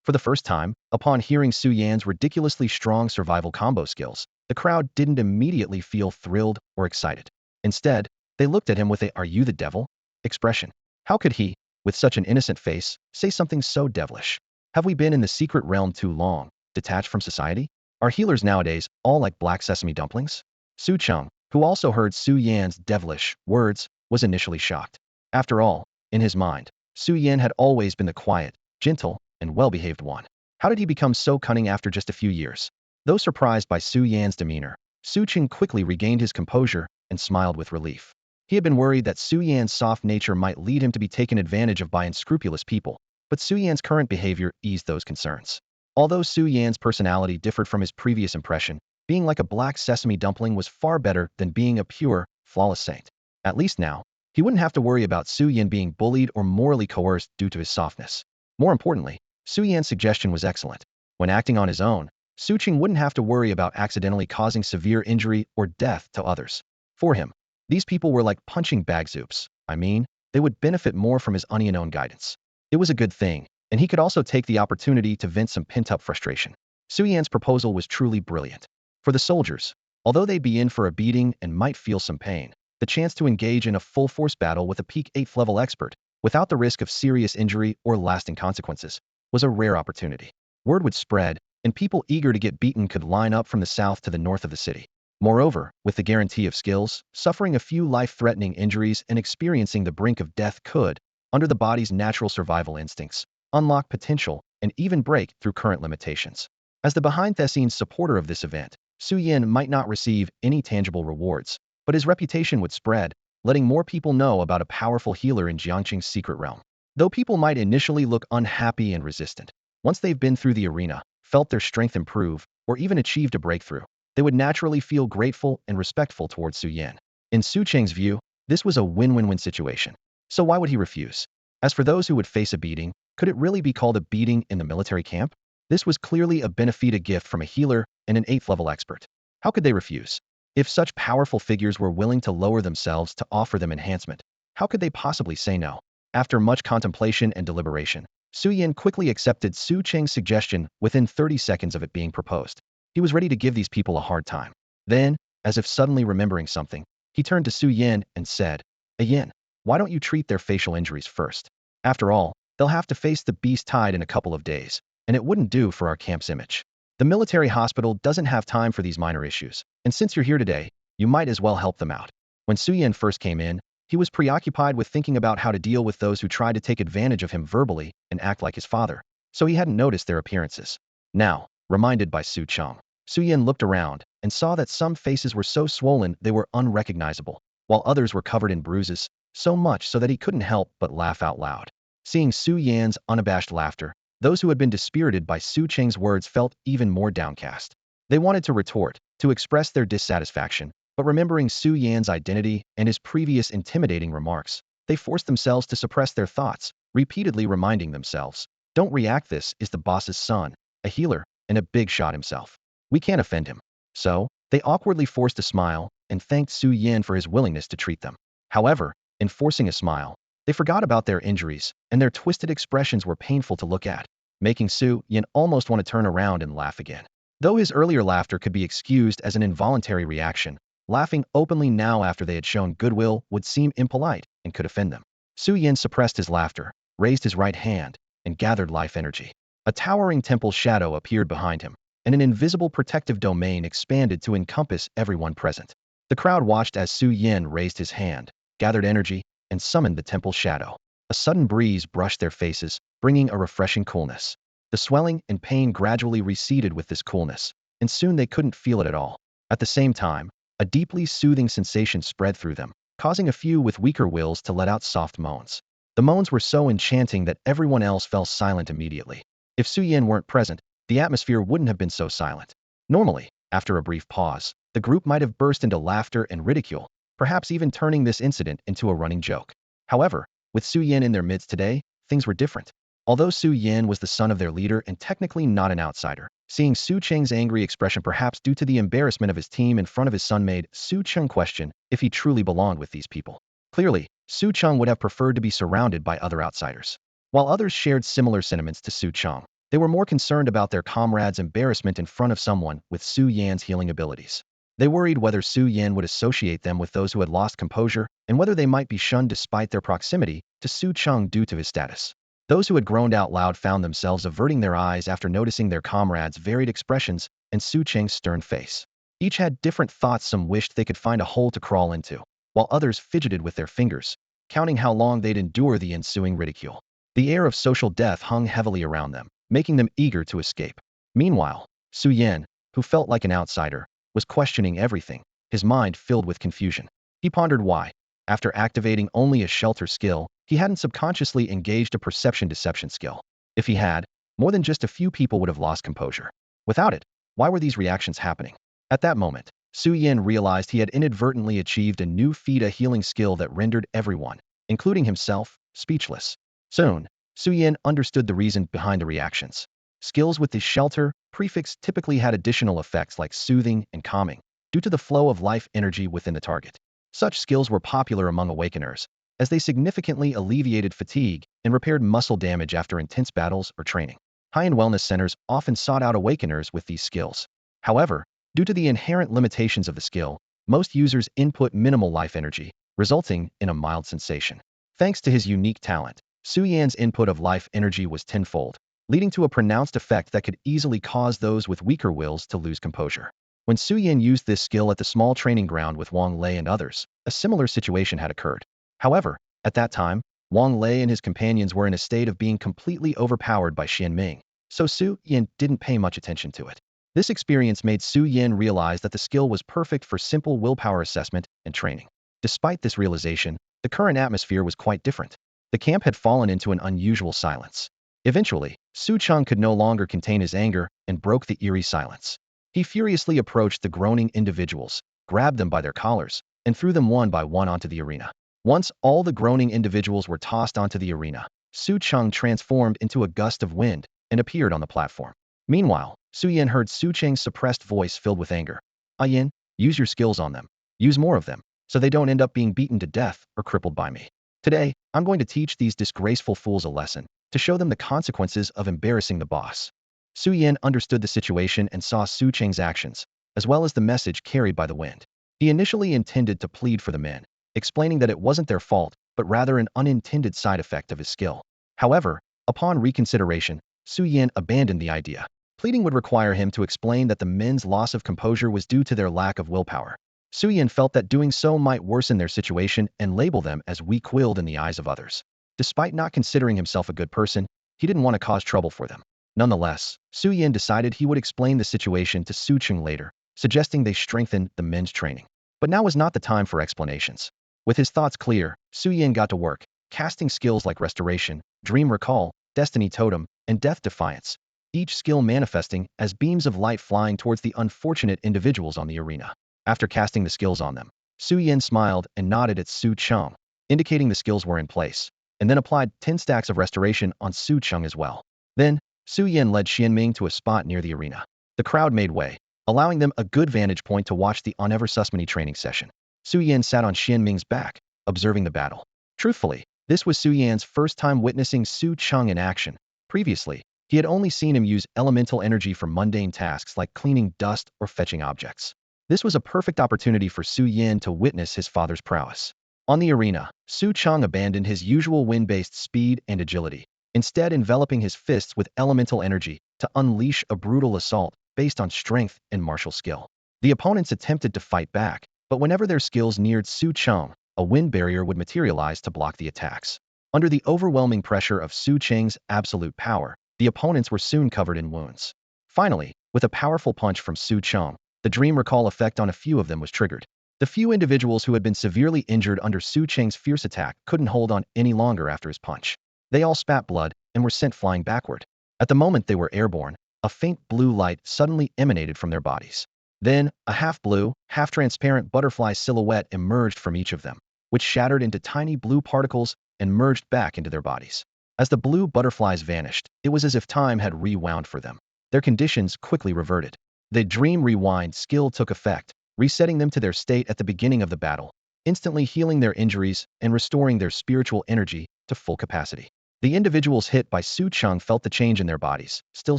For the first time, upon hearing Su Yan's ridiculously strong survival combo skills, the crowd didn't immediately feel thrilled or excited. Instead, they looked at him with a "are you the devil?" expression. How could he, with such an innocent face, say something so devilish? Have we been in the secret realm too long, detached from society? Are healers nowadays all like black sesame dumplings? Su Cheng, who also heard Su Yan's devilish words, was initially shocked. After all, in his mind, Su Yan had always been the quiet, gentle, and well-behaved one. How did he become so cunning after just a few years? Though surprised by Su Yan's demeanor, Su Cheng quickly regained his composure and smiled with relief. He had been worried that Su Yan's soft nature might lead him to be taken advantage of by unscrupulous people, but Su Yan's current behavior eased those concerns. Although Su Yan's personality differed from his previous impression, being like a black sesame dumpling was far better than being a pure, flawless saint. At least now, he wouldn't have to worry about Su Yan being bullied or morally coerced due to his softness. More importantly, Su Yan's suggestion was excellent. When acting on his own, Su Cheng wouldn't have to worry about accidentally causing severe injury or death to others. For him, these people were like punching bag soups. I mean, they would benefit more from his unknown guidance. It was a good thing, and he could also take the opportunity to vent some pent-up frustration. Su Yan's proposal was truly brilliant. For the soldiers, although they'd be in for a beating and might feel some pain, the chance to engage in a full-force battle with a peak 8th level expert, without the risk of serious injury or lasting consequences, was a rare opportunity. Word would spread, and people eager to get beaten could line up from the south to the north of the city. Moreover, with the guarantee of skills, suffering a few life-threatening injuries and experiencing the brink of death could, under the body's natural survival instincts, unlock potential and even break through current limitations. As the behind-the-scenes supporter of this event, Su Yan might not receive any tangible rewards, but his reputation would spread, letting more people know about a powerful healer in Jiangqing's secret realm. Though people might initially look unhappy and resistant, once they've been through the arena, felt their strength improve, or even achieved a breakthrough, they would naturally feel grateful and respectful towards Su Yan. In Su Cheng's view, this was a win-win-win situation. So why would he refuse? As for those who would face a beating, could it really be called a beating in the military camp? This was clearly a benefita gift from a healer and an 8th level expert. How could they refuse? If such powerful figures were willing to lower themselves to offer them enhancement, how could they possibly say no? After much contemplation and deliberation, Su Yan quickly accepted Su Cheng's suggestion within 30 seconds of it being proposed. He was ready to give these people a hard time. Then, as if suddenly remembering something, he turned to Su Yan and said, Yan, why don't you treat their facial injuries first? After all, they'll have to face the beast tide in a couple of days, and it wouldn't do for our camp's image. The military hospital doesn't have time for these minor issues, and since you're here today, you might as well help them out. When Su Yan first came in, he was preoccupied with thinking about how to deal with those who tried to take advantage of him verbally and act like his father, so he hadn't noticed their appearances. Now, reminded by Su Cheng, Su Yan looked around and saw that some faces were so swollen they were unrecognizable, while others were covered in bruises, so much so that he couldn't help but laugh out loud. Seeing Su Yan's unabashed laughter, those who had been dispirited by Su Cheng's words felt even more downcast. They wanted to retort, to express their dissatisfaction, but remembering Su Yan's identity and his previous intimidating remarks, they forced themselves to suppress their thoughts, repeatedly reminding themselves, don't react, this is the boss's son, a healer, and a big shot himself. We can't offend him. So, they awkwardly forced a smile and thanked Su Yan for his willingness to treat them. However, in forcing a smile, they forgot about their injuries, and their twisted expressions were painful to look at, making Su Yan almost want to turn around and laugh again. Though his earlier laughter could be excused as an involuntary reaction, laughing openly now after they had shown goodwill would seem impolite and could offend them. Su Yan suppressed his laughter, raised his right hand, and gathered life energy. A towering temple shadow appeared behind him, and an invisible protective domain expanded to encompass everyone present. The crowd watched as Su Yan raised his hand, gathered energy, and summoned the temple shadow. A sudden breeze brushed their faces, bringing a refreshing coolness. The swelling and pain gradually receded with this coolness, and soon they couldn't feel it at all. At the same time, a deeply soothing sensation spread through them, causing a few with weaker wills to let out soft moans. The moans were so enchanting that everyone else fell silent immediately. If Su Yan weren't present, the atmosphere wouldn't have been so silent. Normally, after a brief pause, the group might have burst into laughter and ridicule, perhaps even turning this incident into a running joke. However, With Su Yin in their midst today, things were different. Although Su Yin was the son of their leader and technically not an outsider, seeing Su Cheng's angry expression perhaps due to the embarrassment of his team in front of his son made Su Cheng question if he truly belonged with these people. Clearly, Su Cheng would have preferred to be surrounded by other outsiders. While others shared similar sentiments to Su Cheng, they were more concerned about their comrades' embarrassment in front of someone with Su Yan's healing abilities. They worried whether Su Yan would associate them with those who had lost composure and whether they might be shunned despite their proximity to Su Cheng due to his status. Those who had groaned out loud found themselves averting their eyes after noticing their comrades' varied expressions and Su Cheng's stern face. Each had different thoughts. Some wished they could find a hole to crawl into, while others fidgeted with their fingers, counting how long they'd endure the ensuing ridicule. The air of social death hung heavily around them, making them eager to escape. Meanwhile, Su Yan, who felt like an outsider, was questioning everything, his mind filled with confusion. He pondered why, after activating only a shelter skill, he hadn't subconsciously engaged a perception-deception skill. If he had, more than just a few people would have lost composure. Without it, why were these reactions happening? At that moment, Su Yin realized he had inadvertently achieved a new feat, a healing skill that rendered everyone, including himself, speechless. Soon, Su Yin understood the reason behind the reactions. Skills with the shelter prefix typically had additional effects like soothing and calming, due to the flow of life energy within the target. Such skills were popular among Awakeners, as they significantly alleviated fatigue and repaired muscle damage after intense battles or training. High-end wellness centers often sought out Awakeners with these skills. However, due to the inherent limitations of the skill, most users input minimal life energy, resulting in a mild sensation. Thanks to his unique talent, Su Yan's input of life energy was tenfold, leading to a pronounced effect that could easily cause those with weaker wills to lose composure. When Su Yan used this skill at the small training ground with Wang Lei and others, a similar situation had occurred. However, at that time, Wang Lei and his companions were in a state of being completely overpowered by Xian Ming, so Su Yan didn't pay much attention to it. This experience made Su Yan realize that the skill was perfect for simple willpower assessment and training. Despite this realization, the current atmosphere was quite different. The camp had fallen into an unusual silence. Eventually, Su Cheng could no longer contain his anger and broke the eerie silence. He furiously approached the groaning individuals, grabbed them by their collars, and threw them one by one onto the arena. Once all the groaning individuals were tossed onto the arena, Su Cheng transformed into a gust of wind and appeared on the platform. Meanwhile, Su Yin heard Su Cheng's suppressed voice filled with anger. "Ah Yin, use your skills on them. Use more of them, so they don't end up being beaten to death or crippled by me. Today, I'm going to teach these disgraceful fools a lesson, to show them the consequences of embarrassing the boss." Su Yin understood the situation and saw Su Cheng's actions, as well as the message carried by the wind. He initially intended to plead for the men, explaining that it wasn't their fault, but rather an unintended side effect of his skill. However, upon reconsideration, Su Yin abandoned the idea. Pleading would require him to explain that the men's loss of composure was due to their lack of willpower. Su Yin felt that doing so might worsen their situation and label them as weak-willed in the eyes of others. Despite not considering himself a good person, he didn't want to cause trouble for them. Nonetheless, Su Yin decided he would explain the situation to Su Cheng later, suggesting they strengthen the men's training. But now was not the time for explanations. With his thoughts clear, Su Yin got to work, casting skills like Restoration, Dream Recall, Destiny Totem, and Death Defiance, each skill manifesting as beams of light flying towards the unfortunate individuals on the arena. After casting the skills on them, Su Yin smiled and nodded at Su Cheng, indicating the skills were in place, and then applied 10 stacks of Restoration on Su Cheng as well. Then, Su Yin led Xian Ming to a spot near the arena. The crowd made way, allowing them a good vantage point to watch the Never Susmany training session. Su Yin sat on Xian Ming's back, observing the battle. Truthfully, this was Su Yan's first time witnessing Su Cheng in action. Previously, he had only seen him use elemental energy for mundane tasks like cleaning dust or fetching objects. This was a perfect opportunity for Su Yin to witness his father's prowess. On the arena, Su Cheng abandoned his usual wind-based speed and agility, instead enveloping his fists with elemental energy to unleash a brutal assault based on strength and martial skill. The opponents attempted to fight back, but whenever their skills neared Su Cheng, a wind barrier would materialize to block the attacks. Under the overwhelming pressure of Su Cheng's absolute power, the opponents were soon covered in wounds. Finally, with a powerful punch from Su Cheng, the Dream Recall effect on a few of them was triggered. The few individuals who had been severely injured under Su Cheng's fierce attack couldn't hold on any longer after his punch. They all spat blood and were sent flying backward. At the moment they were airborne, a faint blue light suddenly emanated from their bodies. Then, a half-blue, half-transparent butterfly silhouette emerged from each of them, which shattered into tiny blue particles and merged back into their bodies. As the blue butterflies vanished, it was as if time had rewound for them. Their conditions quickly reverted. The Dream Rewind skill took effect, resetting them to their state at the beginning of the battle, instantly healing their injuries and restoring their spiritual energy to full capacity. The individuals hit by Su Cheng felt the change in their bodies, still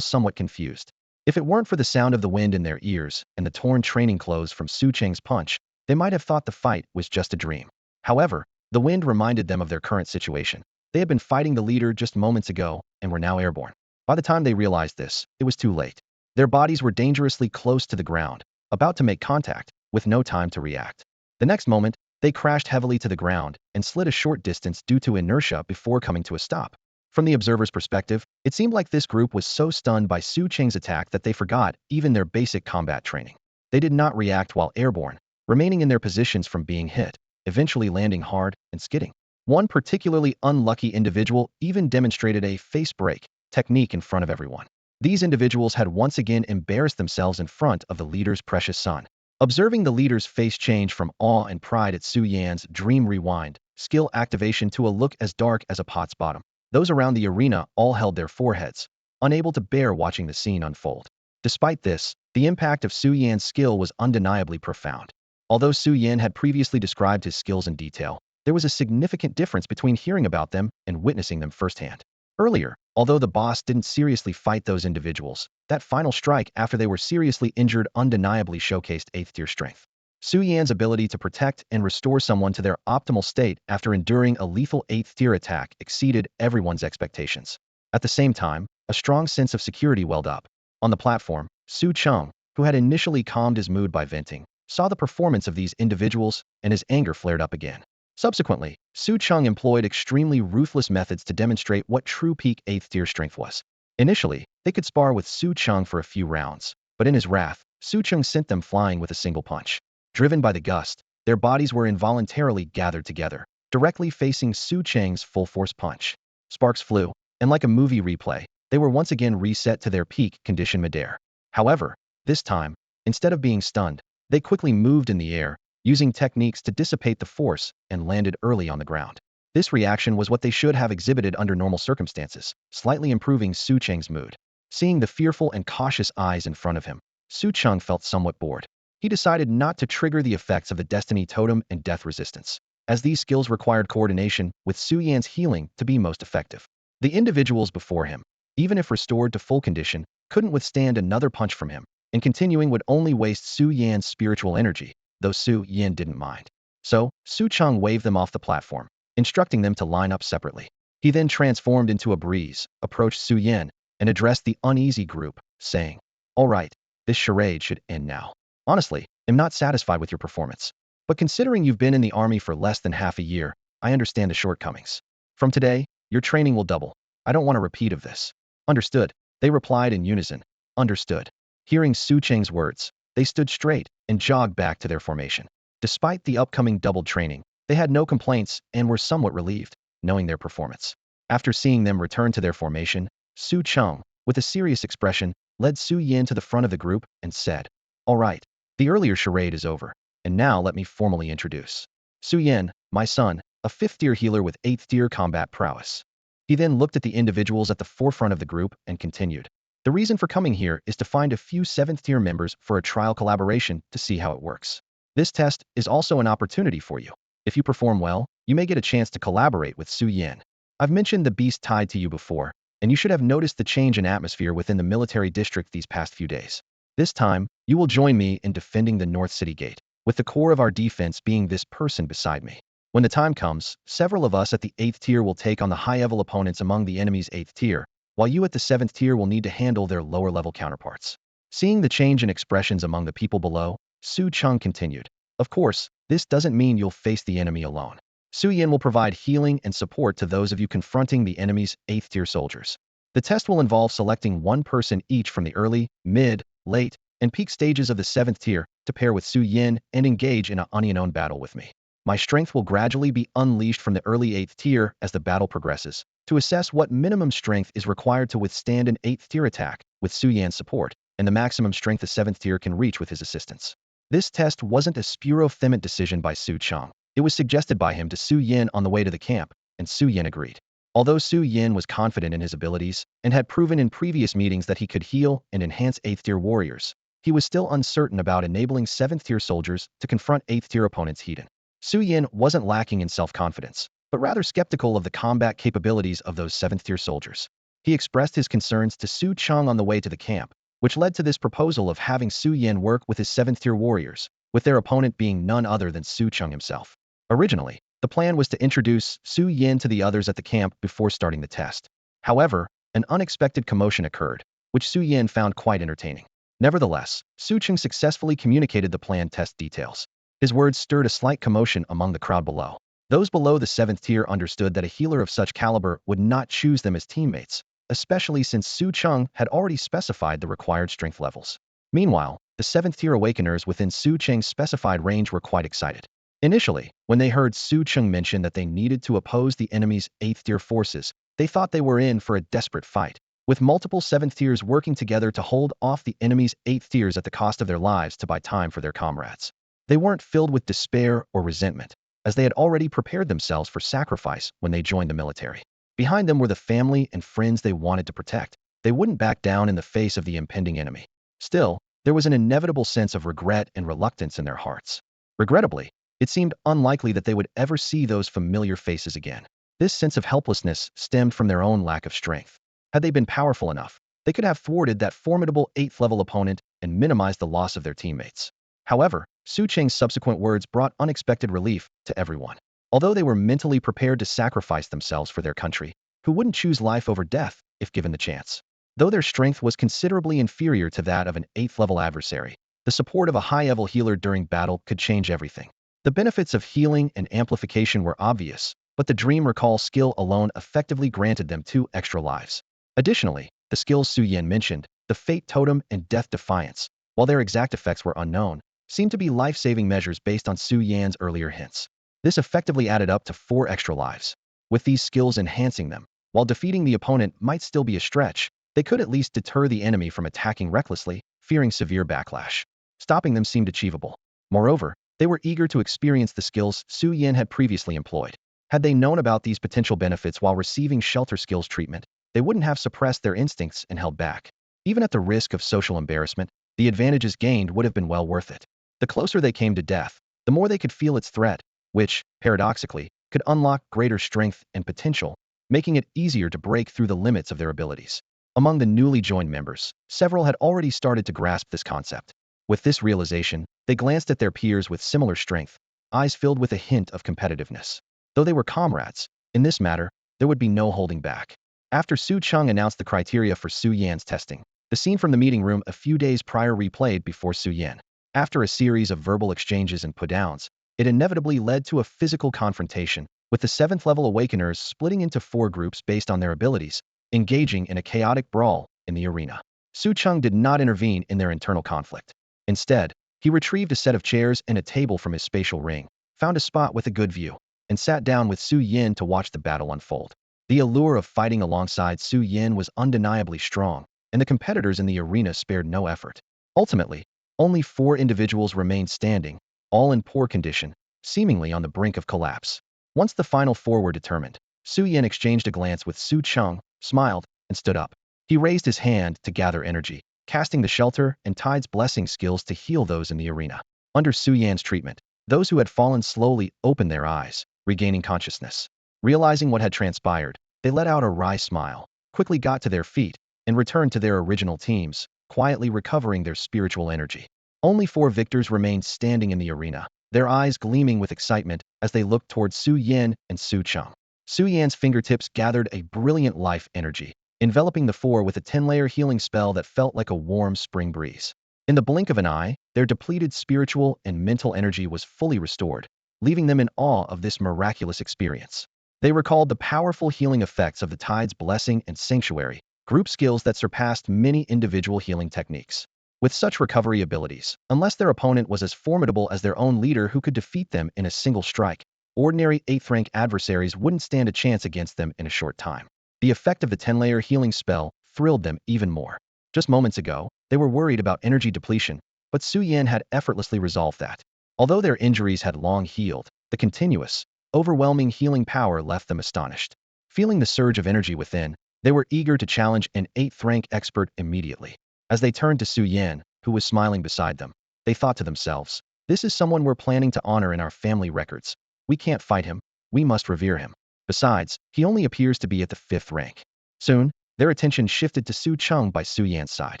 somewhat confused. If it weren't for the sound of the wind in their ears and the torn training clothes from Su Cheng's punch, they might have thought the fight was just a dream. However, the wind reminded them of their current situation. They had been fighting the leader just moments ago and were now airborne. By the time they realized this, it was too late. Their bodies were dangerously close to the ground, about to make contact, with no time to react. The next moment, they crashed heavily to the ground and slid a short distance due to inertia before coming to a stop. From the observer's perspective, it seemed like this group was so stunned by Su Cheng's attack that they forgot even their basic combat training. They did not react while airborne, remaining in their positions from being hit, eventually landing hard and skidding. One particularly unlucky individual even demonstrated a face break technique in front of everyone. These individuals had once again embarrassed themselves in front of the leader's precious son. Observing the leader's face change from awe and pride at Su Yan's Dream Rewind skill activation to a look as dark as a pot's bottom, those around the arena all held their foreheads, unable to bear watching the scene unfold. Despite this, the impact of Su Yan's skill was undeniably profound. Although Su Yan had previously described his skills in detail, there was a significant difference between hearing about them and witnessing them firsthand. Earlier, although the boss didn't seriously fight those individuals, that final strike after they were seriously injured undeniably showcased 8th tier strength. Su Yan's ability to protect and restore someone to their optimal state after enduring a lethal 8th tier attack exceeded everyone's expectations. At the same time, a strong sense of security welled up. On the platform, Su Cheng, who had initially calmed his mood by venting, saw the performance of these individuals and his anger flared up again. Subsequently, Su Cheng employed extremely ruthless methods to demonstrate what true peak 8th tier strength was. Initially, they could spar with Su Cheng for a few rounds, but in his wrath, Su Cheng sent them flying with a single punch. Driven by the gust, their bodies were involuntarily gathered together, directly facing Su Cheng's full-force punch. Sparks flew, and like a movie replay, they were once again reset to their peak condition midair. However, this time, instead of being stunned, they quickly moved in the air, using techniques to dissipate the force and landed early on the ground. This reaction was what they should have exhibited under normal circumstances, slightly improving Su Cheng's mood. Seeing the fearful and cautious eyes in front of him, Su Cheng felt somewhat bored. He decided not to trigger the effects of the Destiny Totem and Death Resistance, as these skills required coordination with Su Yan's healing to be most effective. The individuals before him, even if restored to full condition, couldn't withstand another punch from him, and continuing would only waste Su Yan's spiritual energy, though Su Yan didn't mind. So, Su Cheng waved them off the platform, instructing them to line up separately. He then transformed into a breeze, approached Su Yan, and addressed the uneasy group, saying, "All right, this charade should end now. Honestly, I'm not satisfied with your performance. But considering you've been in the army for less than half a year, I understand the shortcomings. From today, your training will double. I don't want a repeat of this." "Understood," they replied in unison. "Understood." Hearing Su Cheng's words, they stood straight and jogged back to their formation. Despite the upcoming doubled training, they had no complaints and were somewhat relieved, knowing their performance. After seeing them return to their formation, Su Cheng, with a serious expression, led Su Yan to the front of the group and said, "All right, the earlier charade is over, and now let me formally introduce Su Yan, my son, a 5th tier healer with 8th tier combat prowess." He then looked at the individuals at the forefront of the group and continued, "The reason for coming here is to find a few 7th tier members for a trial collaboration to see how it works. This test is also an opportunity for you. If you perform well, you may get a chance to collaborate with Su Yan. I've mentioned the beast tied to you before, and you should have noticed the change in atmosphere within the military district these past few days. This time, you will join me in defending the North City Gate, with the core of our defense being this person beside me. When the time comes, several of us at the 8th tier will take on the high-level opponents among the enemy's 8th tier, while you at the 7th tier will need to handle their lower-level counterparts." Seeing the change in expressions among the people below, Su Cheng continued, "Of course, this doesn't mean you'll face the enemy alone. Su Yan will provide healing and support to those of you confronting the enemy's 8th tier soldiers. The test will involve selecting one person each from the early, mid, late, and peak stages of the 7th tier to pair with Su Yan and engage in an unknown battle with me. My strength will gradually be unleashed from the early 8th tier as the battle progresses, to assess what minimum strength is required to withstand an 8th tier attack with Su Yan's support, and the maximum strength the 7th tier can reach with his assistance." This test wasn't a spuro-thement decision by Su Cheng. It was suggested by him to Su Yan on the way to the camp, and Su Yin agreed. Although Su Yin was confident in his abilities and had proven in previous meetings that he could heal and enhance 8th-tier warriors, he was still uncertain about enabling 7th-tier soldiers to confront 8th-tier opponents head-on. Su Yin wasn't lacking in self-confidence, but rather skeptical of the combat capabilities of those 7th-tier soldiers. He expressed his concerns to Su Cheng on the way to the camp, which led to this proposal of having Su Yin work with his 7th-tier warriors, with their opponent being none other than Su Cheng himself. Originally, the plan was to introduce Su Yin to the others at the camp before starting the test. However, an unexpected commotion occurred, which Su Yin found quite entertaining. Nevertheless, Su Cheng successfully communicated the planned test details. His words stirred a slight commotion among the crowd below. Those below the 7th tier understood that a healer of such caliber would not choose them as teammates, especially since Su Cheng had already specified the required strength levels. Meanwhile, the 7th tier Awakeners within Su Cheng's specified range were quite excited. Initially, when they heard Su Cheng mention that they needed to oppose the enemy's 8th tier forces, they thought they were in for a desperate fight, with multiple 7th tiers working together to hold off the enemy's 8th tiers at the cost of their lives to buy time for their comrades. They weren't filled with despair or resentment, as they had already prepared themselves for sacrifice when they joined the military. Behind them were the family and friends they wanted to protect. They wouldn't back down in the face of the impending enemy. Still, there was an inevitable sense of regret and reluctance in their hearts. Regrettably, it seemed unlikely that they would ever see those familiar faces again. This sense of helplessness stemmed from their own lack of strength. Had they been powerful enough, they could have thwarted that formidable 8th-level opponent and minimized the loss of their teammates. However, Su Cheng's subsequent words brought unexpected relief to everyone. Although they were mentally prepared to sacrifice themselves for their country, who wouldn't choose life over death if given the chance? Though their strength was considerably inferior to that of an 8th-level adversary, the support of a high-level healer during battle could change everything. The benefits of healing and amplification were obvious, but the Dream Recall skill alone effectively granted them 2 extra lives. Additionally, the skills Su Yin mentioned, the Fate Totem and Death Defiance, while their exact effects were unknown, seemed to be life-saving measures based on Su Yan's earlier hints. This effectively added up to 4 extra lives. With these skills enhancing them, while defeating the opponent might still be a stretch, they could at least deter the enemy from attacking recklessly, fearing severe backlash. Stopping them seemed achievable. Moreover, they were eager to experience the skills Su Yin had previously employed. Had they known about these potential benefits while receiving shelter skills treatment, they wouldn't have suppressed their instincts and held back. Even at the risk of social embarrassment, the advantages gained would have been well worth it. The closer they came to death, the more they could feel its threat, which, paradoxically, could unlock greater strength and potential, making it easier to break through the limits of their abilities. Among the newly joined members, several had already started to grasp this concept. With this realization, they glanced at their peers with similar strength, eyes filled with a hint of competitiveness. Though they were comrades, in this matter, there would be no holding back. After Su Cheng announced the criteria for Su Yan's testing, the scene from the meeting room a few days prior replayed before Su Yan. After a series of verbal exchanges and put-downs, it inevitably led to a physical confrontation, with the 7th-level Awakeners splitting into 4 groups based on their abilities, engaging in a chaotic brawl in the arena. Su Cheng did not intervene in their internal conflict. Instead, he retrieved a set of chairs and a table from his spatial ring, found a spot with a good view, and sat down with Su Yin to watch the battle unfold. The allure of fighting alongside Su Yin was undeniably strong, and the competitors in the arena spared no effort. Ultimately, only 4 individuals remained standing, all in poor condition, seemingly on the brink of collapse. Once the final 4 were determined, Su Yin exchanged a glance with Su Cheng, smiled, and stood up. He raised his hand to gather energy, casting the Shelter and Tide's Blessing skills to heal those in the arena. Under Su Yan's treatment, those who had fallen slowly opened their eyes, regaining consciousness. Realizing what had transpired, they let out a wry smile, quickly got to their feet, and returned to their original teams, quietly recovering their spiritual energy. Only 4 victors remained standing in the arena, their eyes gleaming with excitement as they looked towards Su Yin and Su Cheng. Su Yan's fingertips gathered a brilliant life energy, enveloping the 4 with a 10-layer healing spell that felt like a warm spring breeze. In the blink of an eye, their depleted spiritual and mental energy was fully restored, leaving them in awe of this miraculous experience. They recalled the powerful healing effects of the Tide's Blessing and Sanctuary, group skills that surpassed many individual healing techniques. With such recovery abilities, unless their opponent was as formidable as their own leader who could defeat them in a single strike, ordinary 8th-rank adversaries wouldn't stand a chance against them in a short time. The effect of the 10-layer healing spell thrilled them even more. Just moments ago, they were worried about energy depletion, but Su Yin had effortlessly resolved that. Although their injuries had long healed, the continuous, overwhelming healing power left them astonished. Feeling the surge of energy within, they were eager to challenge an 8th rank expert immediately. As they turned to Su Yan, who was smiling beside them, they thought to themselves, "This is someone we're planning to honor in our family records. We can't fight him. We must revere him. Besides, he only appears to be at the 5th rank." Soon, their attention shifted to Su Cheng by Su Yan's side.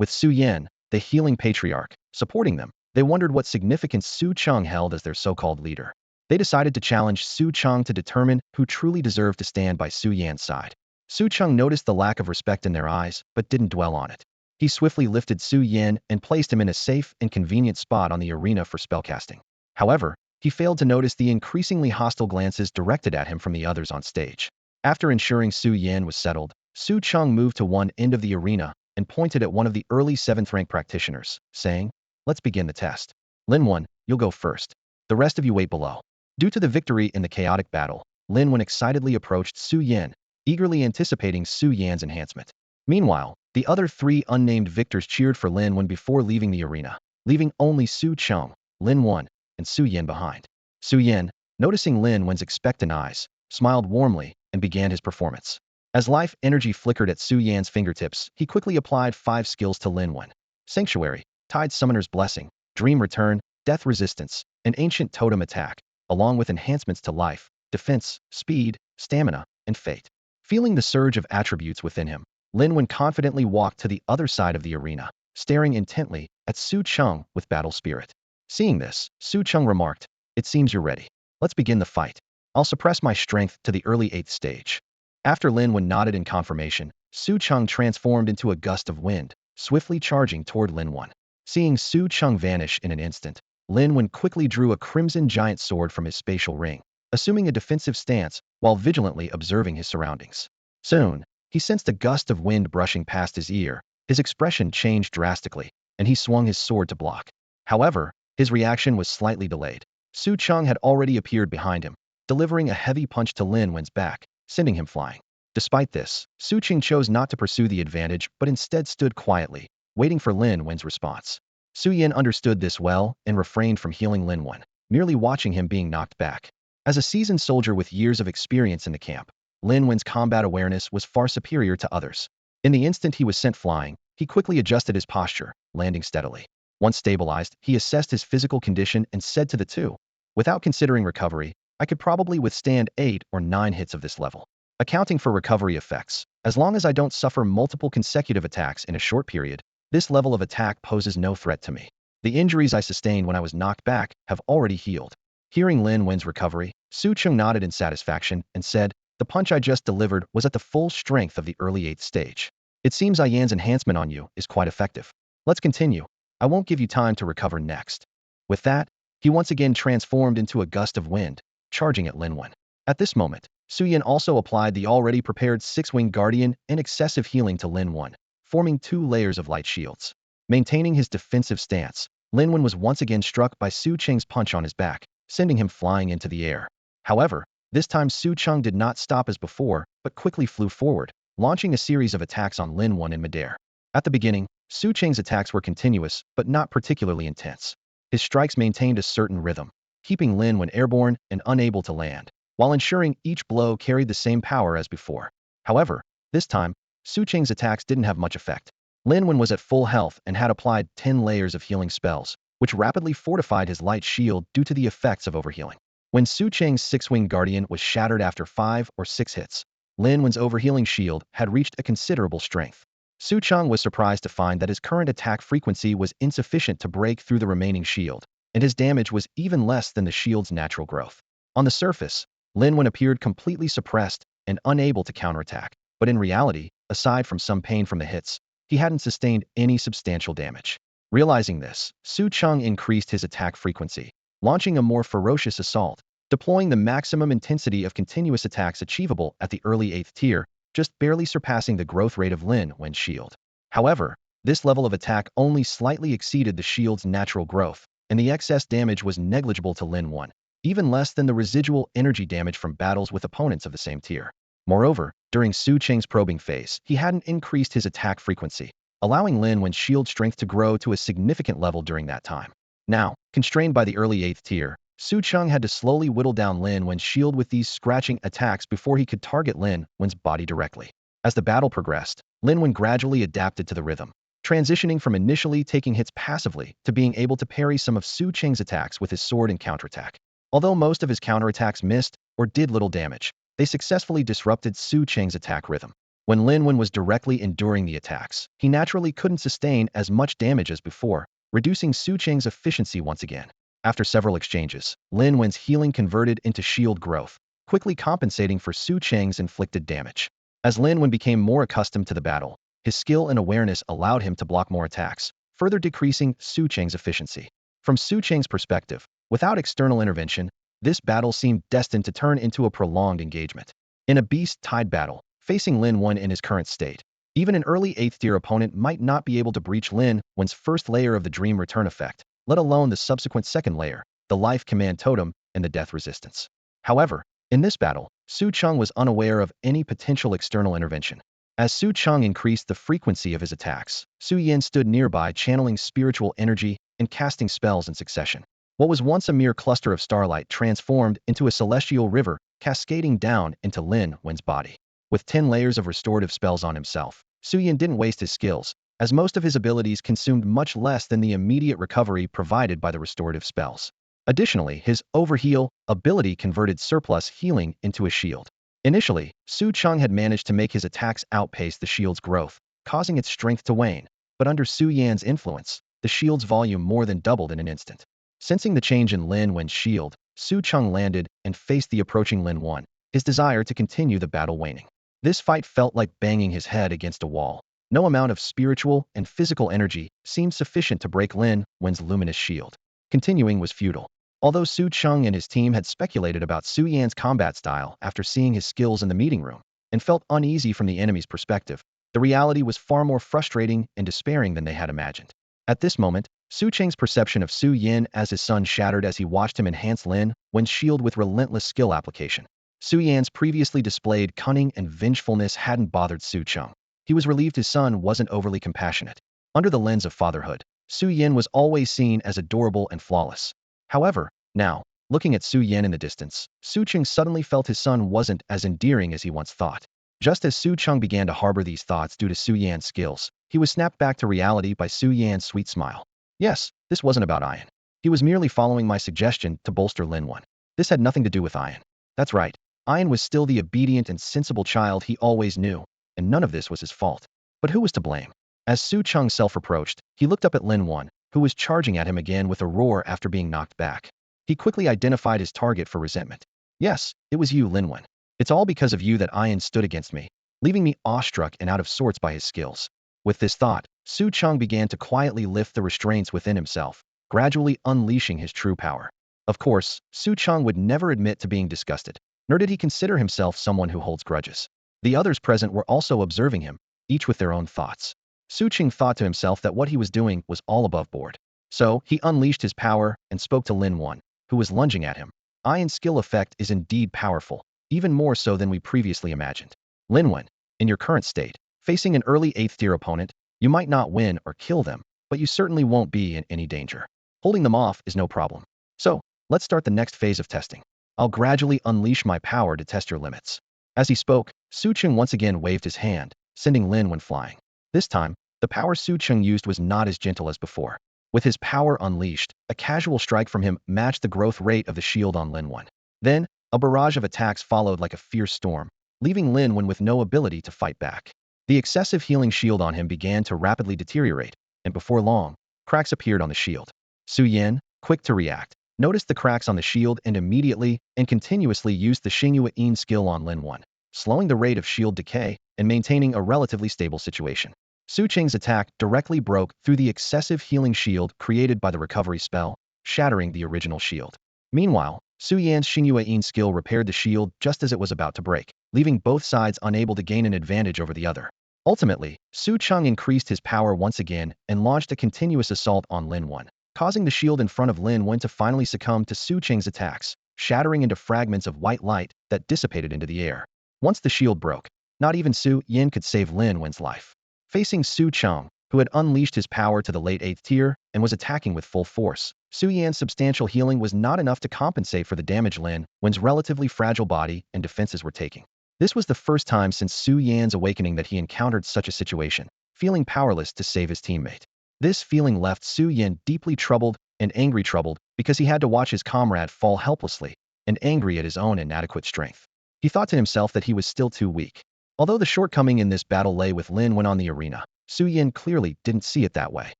With Su Yan, the healing patriarch, supporting them, they wondered what significance Su Cheng held as their so-called leader. They decided to challenge Su Cheng to determine who truly deserved to stand by Su Yan's side. Su Cheng noticed the lack of respect in their eyes, but didn't dwell on it. He swiftly lifted Su Yan and placed him in a safe and convenient spot on the arena for spellcasting. However, he failed to notice the increasingly hostile glances directed at him from the others on stage. After ensuring Su Yan was settled, Su Cheng moved to one end of the arena and pointed at one of the early 7th rank practitioners, saying, "Let's begin the test. Lin Wen, you'll go first. The rest of you wait below." Due to the victory in the chaotic battle, Lin Wen excitedly approached Su Yan, eagerly anticipating Su Yan's enhancement. Meanwhile, the other 3 unnamed victors cheered for Lin Wen before leaving the arena, leaving only Su Cheng, Lin Wen, and Su Yan behind. Su Yan, noticing Lin Wen's expectant eyes, smiled warmly and began his performance. As life energy flickered at Su Yan's fingertips, he quickly applied 5 skills to Lin Wen: Sanctuary, Tide Summoner's Blessing, Dream Return, Death Resistance, and Ancient Totem Attack, along with enhancements to life, defense, speed, stamina, and fate. Feeling the surge of attributes within him, Lin Wen confidently walked to the other side of the arena, staring intently at Su Cheng with battle spirit. Seeing this, Su Cheng remarked, "It seems you're ready. Let's begin the fight. I'll suppress my strength to the early 8th stage." After Lin Wen nodded in confirmation, Su Cheng transformed into a gust of wind, swiftly charging toward Lin Wen. Seeing Su Cheng vanish in an instant, Lin Wen quickly drew a crimson giant sword from his spatial ring, assuming a defensive stance while vigilantly observing his surroundings. Soon, he sensed a gust of wind brushing past his ear. His expression changed drastically, and he swung his sword to block. However, his reaction was slightly delayed. Su Cheng had already appeared behind him, delivering a heavy punch to Lin Wen's back, sending him flying. Despite this, Su Cheng chose not to pursue the advantage but instead stood quietly, waiting for Lin Wen's response. Su Yan understood this well and refrained from healing Lin Wen, merely watching him being knocked back. As a seasoned soldier with years of experience in the camp, Lin Wen's combat awareness was far superior to others. In the instant he was sent flying, he quickly adjusted his posture, landing steadily. Once stabilized, he assessed his physical condition and said to the 2, "Without considering recovery, I could probably withstand 8 or 9 hits of this level. Accounting for recovery effects, as long as I don't suffer multiple consecutive attacks in a short period, this level of attack poses no threat to me. The injuries I sustained when I was knocked back have already healed." Hearing Lin Wen's recovery, Su Cheng nodded in satisfaction and said, "The punch I just delivered was at the full strength of the early 8th stage. It seems Yan's enhancement on you is quite effective. Let's continue. I won't give you time to recover next." With that, he once again transformed into a gust of wind, charging at Lin Wen. At this moment, Su Yan also applied the already prepared 6-winged guardian and excessive healing to Lin Wen, forming 2 layers of light shields. Maintaining his defensive stance, Lin Wen was once again struck by Su Cheng's punch on his back, sending him flying into the air. However, this time Su Cheng did not stop as before, but quickly flew forward, launching a series of attacks on Lin Wen in midair. At the beginning, Su Cheng's attacks were continuous, but not particularly intense. His strikes maintained a certain rhythm, keeping Lin Wen airborne and unable to land, while ensuring each blow carried the same power as before. However, this time, Su Cheng's attacks didn't have much effect. Lin Wen was at full health and had applied 10 layers of healing spells, which rapidly fortified his light shield due to the effects of overhealing. When Su Cheng's 6-winged guardian was shattered after 5 or 6 hits, Lin Wen's overhealing shield had reached a considerable strength. Su Cheng was surprised to find that his current attack frequency was insufficient to break through the remaining shield, and his damage was even less than the shield's natural growth. On the surface, Lin Wen appeared completely suppressed and unable to counterattack, but in reality, aside from some pain from the hits, he hadn't sustained any substantial damage. Realizing this, Su Cheng increased his attack frequency, launching a more ferocious assault, deploying the maximum intensity of continuous attacks achievable at the early 8th tier, just barely surpassing the growth rate of Lin Wen's shield. However, this level of attack only slightly exceeded the shield's natural growth, and the excess damage was negligible to Lin Wen, even less than the residual energy damage from battles with opponents of the same tier. Moreover, during Su Cheng's probing phase, he hadn't increased his attack frequency, allowing Lin Wen's shield strength to grow to a significant level during that time. Now, constrained by the early 8th tier, Su Cheng had to slowly whittle down Lin Wen's shield with these scratching attacks before he could target Lin Wen's body directly. As the battle progressed, Lin Wen gradually adapted to the rhythm, transitioning from initially taking hits passively to being able to parry some of Su Cheng's attacks with his sword and counterattack. Although most of his counterattacks missed or did little damage, they successfully disrupted Su Cheng's attack rhythm. When Lin Wen was directly enduring the attacks, he naturally couldn't sustain as much damage as before, reducing Su Cheng's efficiency once again. After several exchanges, Lin Wen's healing converted into shield growth, quickly compensating for Su Cheng's inflicted damage. As Lin Wen became more accustomed to the battle, his skill and awareness allowed him to block more attacks, further decreasing Su Cheng's efficiency. From Su Cheng's perspective, without external intervention, this battle seemed destined to turn into a prolonged engagement. In a beast-tied battle, facing Lin Wen in his current state, even an early 8th tier opponent might not be able to breach Lin Wen's first layer of the Dream Return effect, let alone the subsequent second layer, the Life Command Totem, and the Death Resistance. However, in this battle, Su Cheng was unaware of any potential external intervention. As Su Cheng increased the frequency of his attacks, Su Yan stood nearby channeling spiritual energy and casting spells in succession. What was once a mere cluster of starlight transformed into a celestial river, cascading down into Lin Wen's body. With 10 layers of restorative spells on himself, Su Yan didn't waste his skills, as most of his abilities consumed much less than the immediate recovery provided by the restorative spells. Additionally, his Overheal ability converted surplus healing into a shield. Initially, Su Cheng had managed to make his attacks outpace the shield's growth, causing its strength to wane, but under Su Yan's influence, the shield's volume more than doubled in an instant. Sensing the change in Lin Wen's shield, Su Cheng landed and faced the approaching Lin Wen, his desire to continue the battle waning. This fight felt like banging his head against a wall. No amount of spiritual and physical energy seemed sufficient to break Lin Wen's luminous shield. Continuing was futile. Although Su Cheng and his team had speculated about Su Yan's combat style after seeing his skills in the meeting room, and felt uneasy from the enemy's perspective, the reality was far more frustrating and despairing than they had imagined. At this moment, Su Cheng's perception of Su Yan as his son shattered as he watched him enhance Lin Wen's shield with relentless skill application. Su Yan's previously displayed cunning and vengefulness hadn't bothered Su Cheng. He was relieved his son wasn't overly compassionate. Under the lens of fatherhood, Su Yan was always seen as adorable and flawless. However, now, looking at Su Yan in the distance, Su Cheng suddenly felt his son wasn't as endearing as he once thought. Just as Su Cheng began to harbor these thoughts due to Su Yan's skills, he was snapped back to reality by Su Yan's sweet smile. Yes, this wasn't about Ian. He was merely following my suggestion to bolster Lin Wen. This had nothing to do with Ian. That's right, Ian was still the obedient and sensible child he always knew, and none of this was his fault. But who was to blame? As Su Cheng self-reproached, he looked up at Lin Wen, who was charging at him again with a roar after being knocked back. He quickly identified his target for resentment. Yes, it was you, Lin Wen. It's all because of you that Ian stood against me, leaving me awestruck and out of sorts by his skills. With this thought, Su Cheng began to quietly lift the restraints within himself, gradually unleashing his true power. Of course, Su Cheng would never admit to being disgusted, nor did he consider himself someone who holds grudges. The others present were also observing him, each with their own thoughts. Su Cheng thought to himself that what he was doing was all above board. So, he unleashed his power and spoke to Lin Wen, who was lunging at him. Ian's skill effect is indeed powerful, even more so than we previously imagined. Lin Wen, in your current state, facing an early 8th tier opponent, you might not win or kill them, but you certainly won't be in any danger. Holding them off is no problem. So, let's start the next phase of testing. I'll gradually unleash my power to test your limits. As he spoke, Su Cheng once again waved his hand, sending Lin Wen flying. This time, the power Su Cheng used was not as gentle as before. With his power unleashed, a casual strike from him matched the growth rate of the shield on Lin Wen. Then, a barrage of attacks followed like a fierce storm, leaving Lin Wen with no ability to fight back. The excessive healing shield on him began to rapidly deteriorate, and before long, cracks appeared on the shield. Su Yan, quick to react, noticed the cracks on the shield and immediately and continuously used the Xingyue Yin skill on Lin Wen, slowing the rate of shield decay and maintaining a relatively stable situation. Su Cheng's attack directly broke through the excessive healing shield created by the recovery spell, shattering the original shield. Meanwhile, Su Yan's Xingyue Yin skill repaired the shield just as it was about to break, leaving both sides unable to gain an advantage over the other. Ultimately, Su Cheng increased his power once again and launched a continuous assault on Lin Wen, causing the shield in front of Lin Wen to finally succumb to Su Cheng's attacks, shattering into fragments of white light that dissipated into the air. Once the shield broke, not even Su Yan could save Lin Wen's life. Facing Su Cheng, who had unleashed his power to the late 8th tier and was attacking with full force. Su Yan's substantial healing was not enough to compensate for the damage Lin Wen's relatively fragile body and defenses were taking. This was the first time since Su Yan's awakening that he encountered such a situation, feeling powerless to save his teammate. This feeling left Su Yan deeply troubled and angry, troubled because he had to watch his comrade fall helplessly, and angry at his own inadequate strength. He thought to himself that he was still too weak. Although the shortcoming in this battle lay with Lin Wen on the arena, Su Yan clearly didn't see it that way.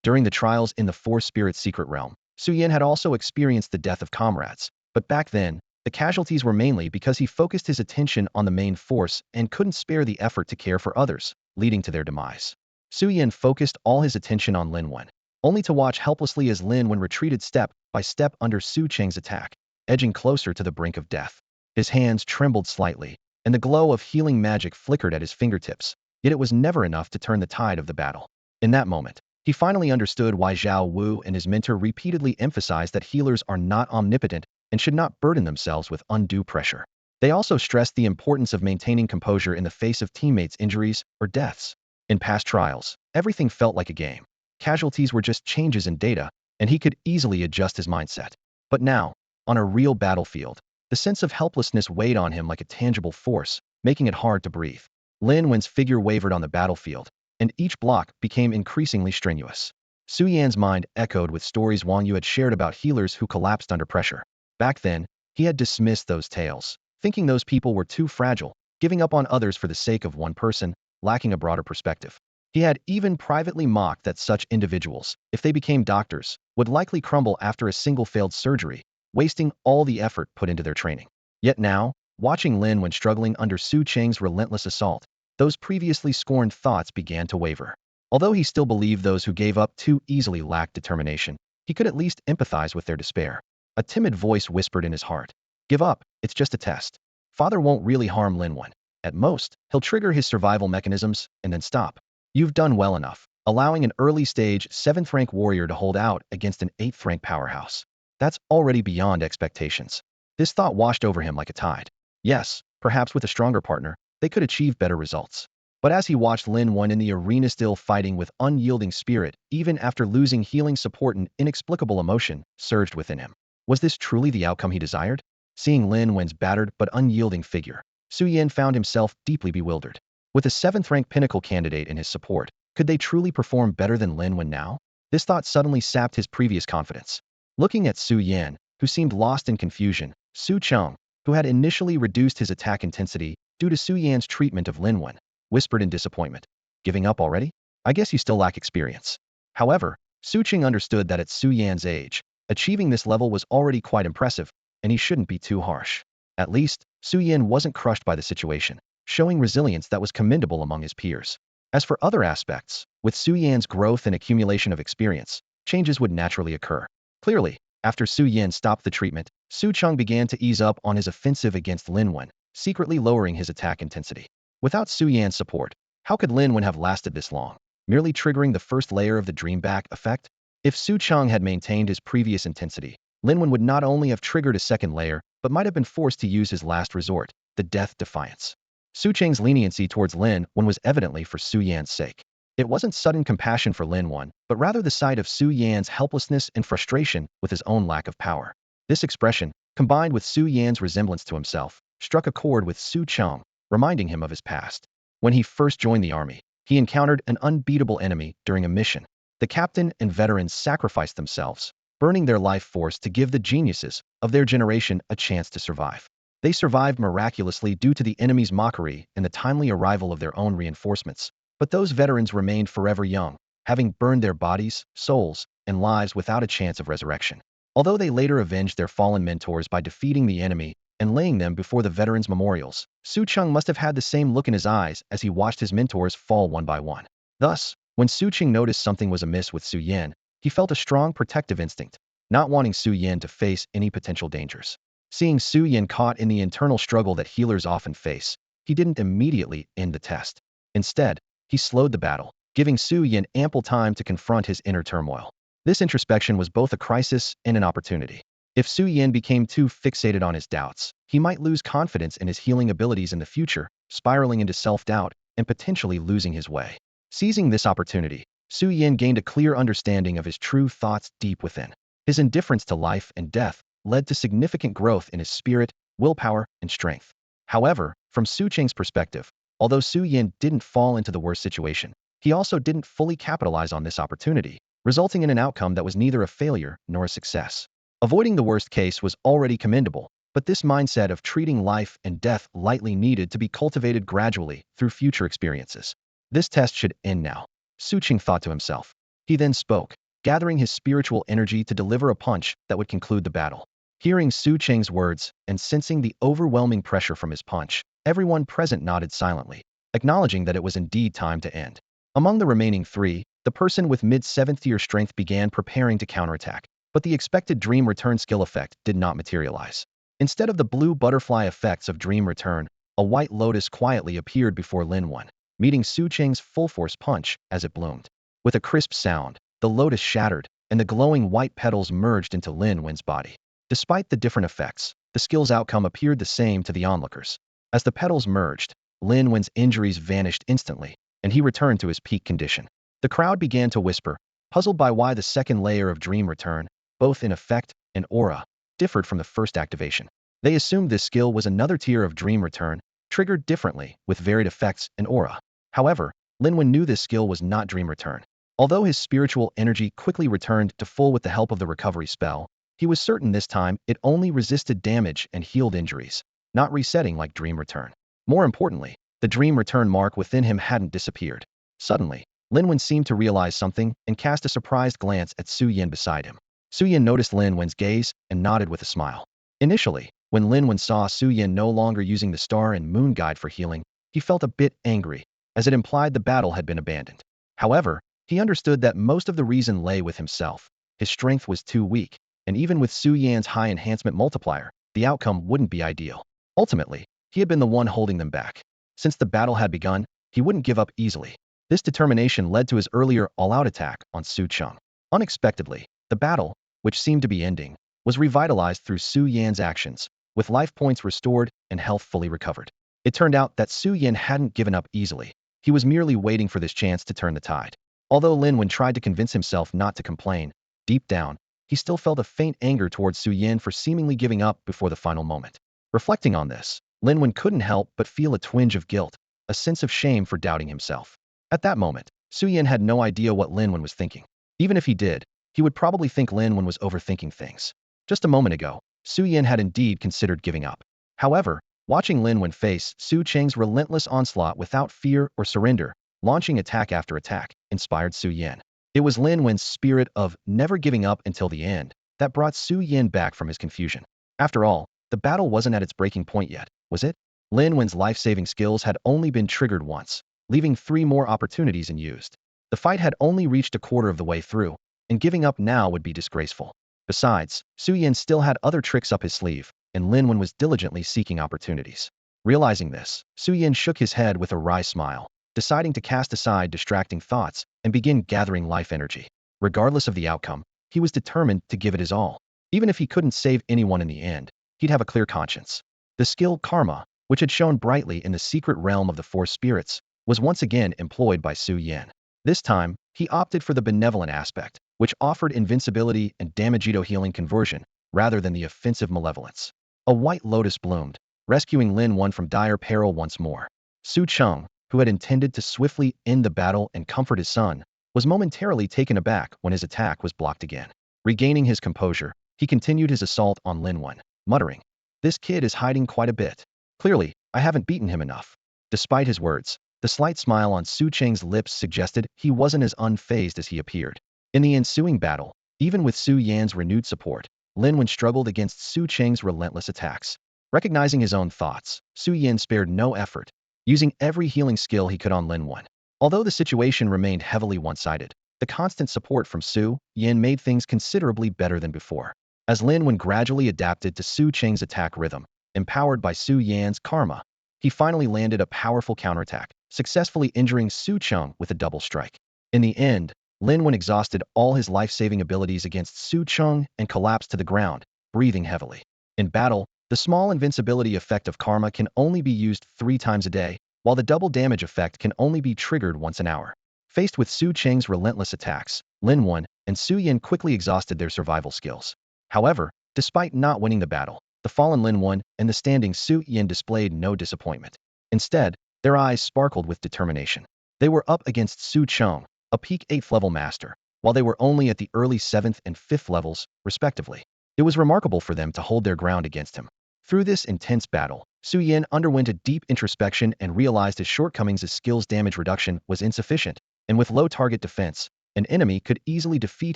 During the trials in the Four Spirits Secret Realm, Su Yan had also experienced the death of comrades, but back then, the casualties were mainly because he focused his attention on the main force and couldn't spare the effort to care for others, leading to their demise. Su Yan focused all his attention on Lin Wen, only to watch helplessly as Lin Wen retreated step by step under Su Cheng's attack, edging closer to the brink of death. His hands trembled slightly, and the glow of healing magic flickered at his fingertips, yet it was never enough to turn the tide of the battle. In that moment, he finally understood why Zhao Wu and his mentor repeatedly emphasized that healers are not omnipotent and should not burden themselves with undue pressure. They also stressed the importance of maintaining composure in the face of teammates' injuries or deaths. In past trials, everything felt like a game. Casualties were just changes in data, and he could easily adjust his mindset. But now, on a real battlefield, the sense of helplessness weighed on him like a tangible force, making it hard to breathe. Lin Wen's figure wavered on the battlefield, and each block became increasingly strenuous. Su Yan's mind echoed with stories Wang Yu had shared about healers who collapsed under pressure. Back then, he had dismissed those tales, thinking those people were too fragile, giving up on others for the sake of one person, lacking a broader perspective. He had even privately mocked that such individuals, if they became doctors, would likely crumble after a single failed surgery, wasting all the effort put into their training. Yet now, watching Lin Wen struggling under Su Cheng's relentless assault, those previously scorned thoughts began to waver. Although he still believed those who gave up too easily lacked determination, he could at least empathize with their despair. A timid voice whispered in his heart, "Give up, it's just a test. Father won't really harm Lin Wen. At most, he'll trigger his survival mechanisms and then stop. You've done well enough, allowing an early-stage 7th-rank warrior to hold out against an 8th-rank powerhouse. That's already beyond expectations." This thought washed over him like a tide. Yes, perhaps with a stronger partner, they could achieve better results. But as he watched Lin Wen in the arena still fighting with unyielding spirit, even after losing healing support, an inexplicable emotion surged within him. Was this truly the outcome he desired? Seeing Lin Wen's battered but unyielding figure, Su Yan found himself deeply bewildered. With a 7th-rank pinnacle candidate in his support, could they truly perform better than Lin Wen now? This thought suddenly sapped his previous confidence. Looking at Su Yan, who seemed lost in confusion, Su Cheng, who had initially reduced his attack intensity due to Su Yan's treatment of Lin Wen, whispered in disappointment, "Giving up already? I guess you still lack experience." However, Su Cheng understood that at Su Yan's age, achieving this level was already quite impressive, and he shouldn't be too harsh. At least, Su Yan wasn't crushed by the situation, showing resilience that was commendable among his peers. As for other aspects, with Su Yan's growth and accumulation of experience, changes would naturally occur. Clearly, after Su Yan stopped the treatment, Su Cheng began to ease up on his offensive against Lin Wen, secretly lowering his attack intensity. Without Su Yan's support, how could Lin Wen have lasted this long? Merely triggering the first layer of the dreamback effect? If Su Cheng had maintained his previous intensity, Lin Wen would not only have triggered a second layer, but might have been forced to use his last resort, the Death Defiance. Su Cheng's leniency towards Lin Wen was evidently for Su Yan's sake. It wasn't sudden compassion for Lin Wen, but rather the sight of Su Yan's helplessness and frustration with his own lack of power. This expression, combined with Su Yan's resemblance to himself, struck a chord with Su Cheng, reminding him of his past. When he first joined the army, he encountered an unbeatable enemy during a mission. The captain and veterans sacrificed themselves, burning their life force to give the geniuses of their generation a chance to survive. They survived miraculously due to the enemy's mockery and the timely arrival of their own reinforcements. But those veterans remained forever young, having burned their bodies, souls, and lives without a chance of resurrection. Although they later avenged their fallen mentors by defeating the enemy and laying them before the veterans' memorials, Su Cheng must have had the same look in his eyes as he watched his mentors fall one by one. Thus, when Su Cheng noticed something was amiss with Su Yan, he felt a strong protective instinct, not wanting Su Yan to face any potential dangers. Seeing Su Yan caught in the internal struggle that healers often face, he didn't immediately end the test. Instead, he slowed the battle, giving Su Yan ample time to confront his inner turmoil. This introspection was both a crisis and an opportunity. If Su Yan became too fixated on his doubts, he might lose confidence in his healing abilities in the future, spiraling into self-doubt and potentially losing his way. Seizing this opportunity, Su Yin gained a clear understanding of his true thoughts deep within. His indifference to life and death led to significant growth in his spirit, willpower, and strength. However, from Su Cheng's perspective, although Su Yin didn't fall into the worst situation, he also didn't fully capitalize on this opportunity, resulting in an outcome that was neither a failure nor a success. Avoiding the worst case was already commendable, but this mindset of treating life and death lightly needed to be cultivated gradually through future experiences. This test should end now, Su Cheng thought to himself. He then spoke, gathering his spiritual energy to deliver a punch that would conclude the battle. Hearing Su Cheng's words and sensing the overwhelming pressure from his punch, everyone present nodded silently, acknowledging that it was indeed time to end. Among the remaining three, the person with mid-7th year strength began preparing to counterattack, but the expected Dream Return skill effect did not materialize. Instead of the blue butterfly effects of Dream Return, a white lotus quietly appeared before Lin Wen, meeting Su Cheng's full-force punch as it bloomed. With a crisp sound, the lotus shattered, and the glowing white petals merged into Lin Wen's body. Despite the different effects, the skill's outcome appeared the same to the onlookers. As the petals merged, Lin Wen's injuries vanished instantly, and he returned to his peak condition. The crowd began to whisper, puzzled by why the second layer of Dream Return, both in effect and aura, differed from the first activation. They assumed this skill was another tier of Dream Return, triggered differently with varied effects and aura. However, Lin Wen knew this skill was not Dream Return. Although his spiritual energy quickly returned to full with the help of the recovery spell, he was certain this time it only resisted damage and healed injuries, not resetting like Dream Return. More importantly, the Dream Return mark within him hadn't disappeared. Suddenly, Lin Wen seemed to realize something and cast a surprised glance at Su Yin beside him. Su Yin noticed Lin Wen's gaze and nodded with a smile. Initially, when Lin Wen saw Su Yin no longer using the star and moon guide for healing, he felt a bit angry, as it implied the battle had been abandoned. However, he understood that most of the reason lay with himself. His strength was too weak, and even with Su Yan's high enhancement multiplier, the outcome wouldn't be ideal. Ultimately, he had been the one holding them back. Since the battle had begun, he wouldn't give up easily. This determination led to his earlier all-out attack on Su Cheng. Unexpectedly, the battle, which seemed to be ending, was revitalized through Su Yan's actions, with life points restored and health fully recovered. It turned out that Su Yan hadn't given up easily. He was merely waiting for this chance to turn the tide. Although Lin Wen tried to convince himself not to complain, deep down, he still felt a faint anger towards Su Yan for seemingly giving up before the final moment. Reflecting on this, Lin Wen couldn't help but feel a twinge of guilt, a sense of shame for doubting himself. At that moment, Su Yan had no idea what Lin Wen was thinking. Even if he did, he would probably think Lin Wen was overthinking things. Just a moment ago, Su Yan had indeed considered giving up. However, watching Lin Wen face Su Cheng's relentless onslaught without fear or surrender, launching attack after attack, inspired Su Yan. It was Lin Wen's spirit of never giving up until the end that brought Su Yan back from his confusion. After all, the battle wasn't at its breaking point yet, was it? Lin Wen's life-saving skills had only been triggered once, leaving 3 more opportunities unused. The fight had only reached a quarter of the way through, and giving up now would be disgraceful. Besides, Su Yan still had other tricks up his sleeve, and Lin Wen was diligently seeking opportunities. Realizing this, Su Yan shook his head with a wry smile, deciding to cast aside distracting thoughts and begin gathering life energy. Regardless of the outcome, he was determined to give it his all. Even if he couldn't save anyone in the end, he'd have a clear conscience. The skill Karma, which had shone brightly in the secret realm of the 4 spirits, was once again employed by Su Yan. This time, he opted for the benevolent aspect, which offered invincibility and damage healing conversion, rather than the offensive malevolence. A white lotus bloomed, rescuing Lin Wen from dire peril once more. Su Cheng, who had intended to swiftly end the battle and comfort his son, was momentarily taken aback when his attack was blocked again. Regaining his composure, he continued his assault on Lin Wen, muttering, "This kid is hiding quite a bit. Clearly, I haven't beaten him enough." Despite his words, the slight smile on Su Cheng's lips suggested he wasn't as unfazed as he appeared. In the ensuing battle, even with Su Yan's renewed support, Lin Wen struggled against Su Cheng's relentless attacks. Recognizing his own thoughts, Su Yan spared no effort, using every healing skill he could on Lin Wen. Although the situation remained heavily one-sided, the constant support from Su Yan made things considerably better than before. As Lin Wen gradually adapted to Su Cheng's attack rhythm, empowered by Su Yan's karma, he finally landed a powerful counterattack, successfully injuring Su Cheng with a double strike. In the end, Lin Wen exhausted all his life-saving abilities against Su Cheng and collapsed to the ground, breathing heavily. In battle, the small invincibility effect of karma can only be used 3 times a day, while the double damage effect can only be triggered once an hour. Faced with Su Cheng's relentless attacks, Lin Wan and Su Yin quickly exhausted their survival skills. However, despite not winning the battle, the fallen Lin Wan and the standing Su Yin displayed no disappointment. Instead, their eyes sparkled with determination. They were up against Su Cheng, a peak 8th level master, while they were only at the early 7th and 5th levels, respectively. It was remarkable for them to hold their ground against him. Through this intense battle, Su Yin underwent a deep introspection and realized his shortcomings as skills damage reduction was insufficient, and with low target defense, an enemy could easily defeat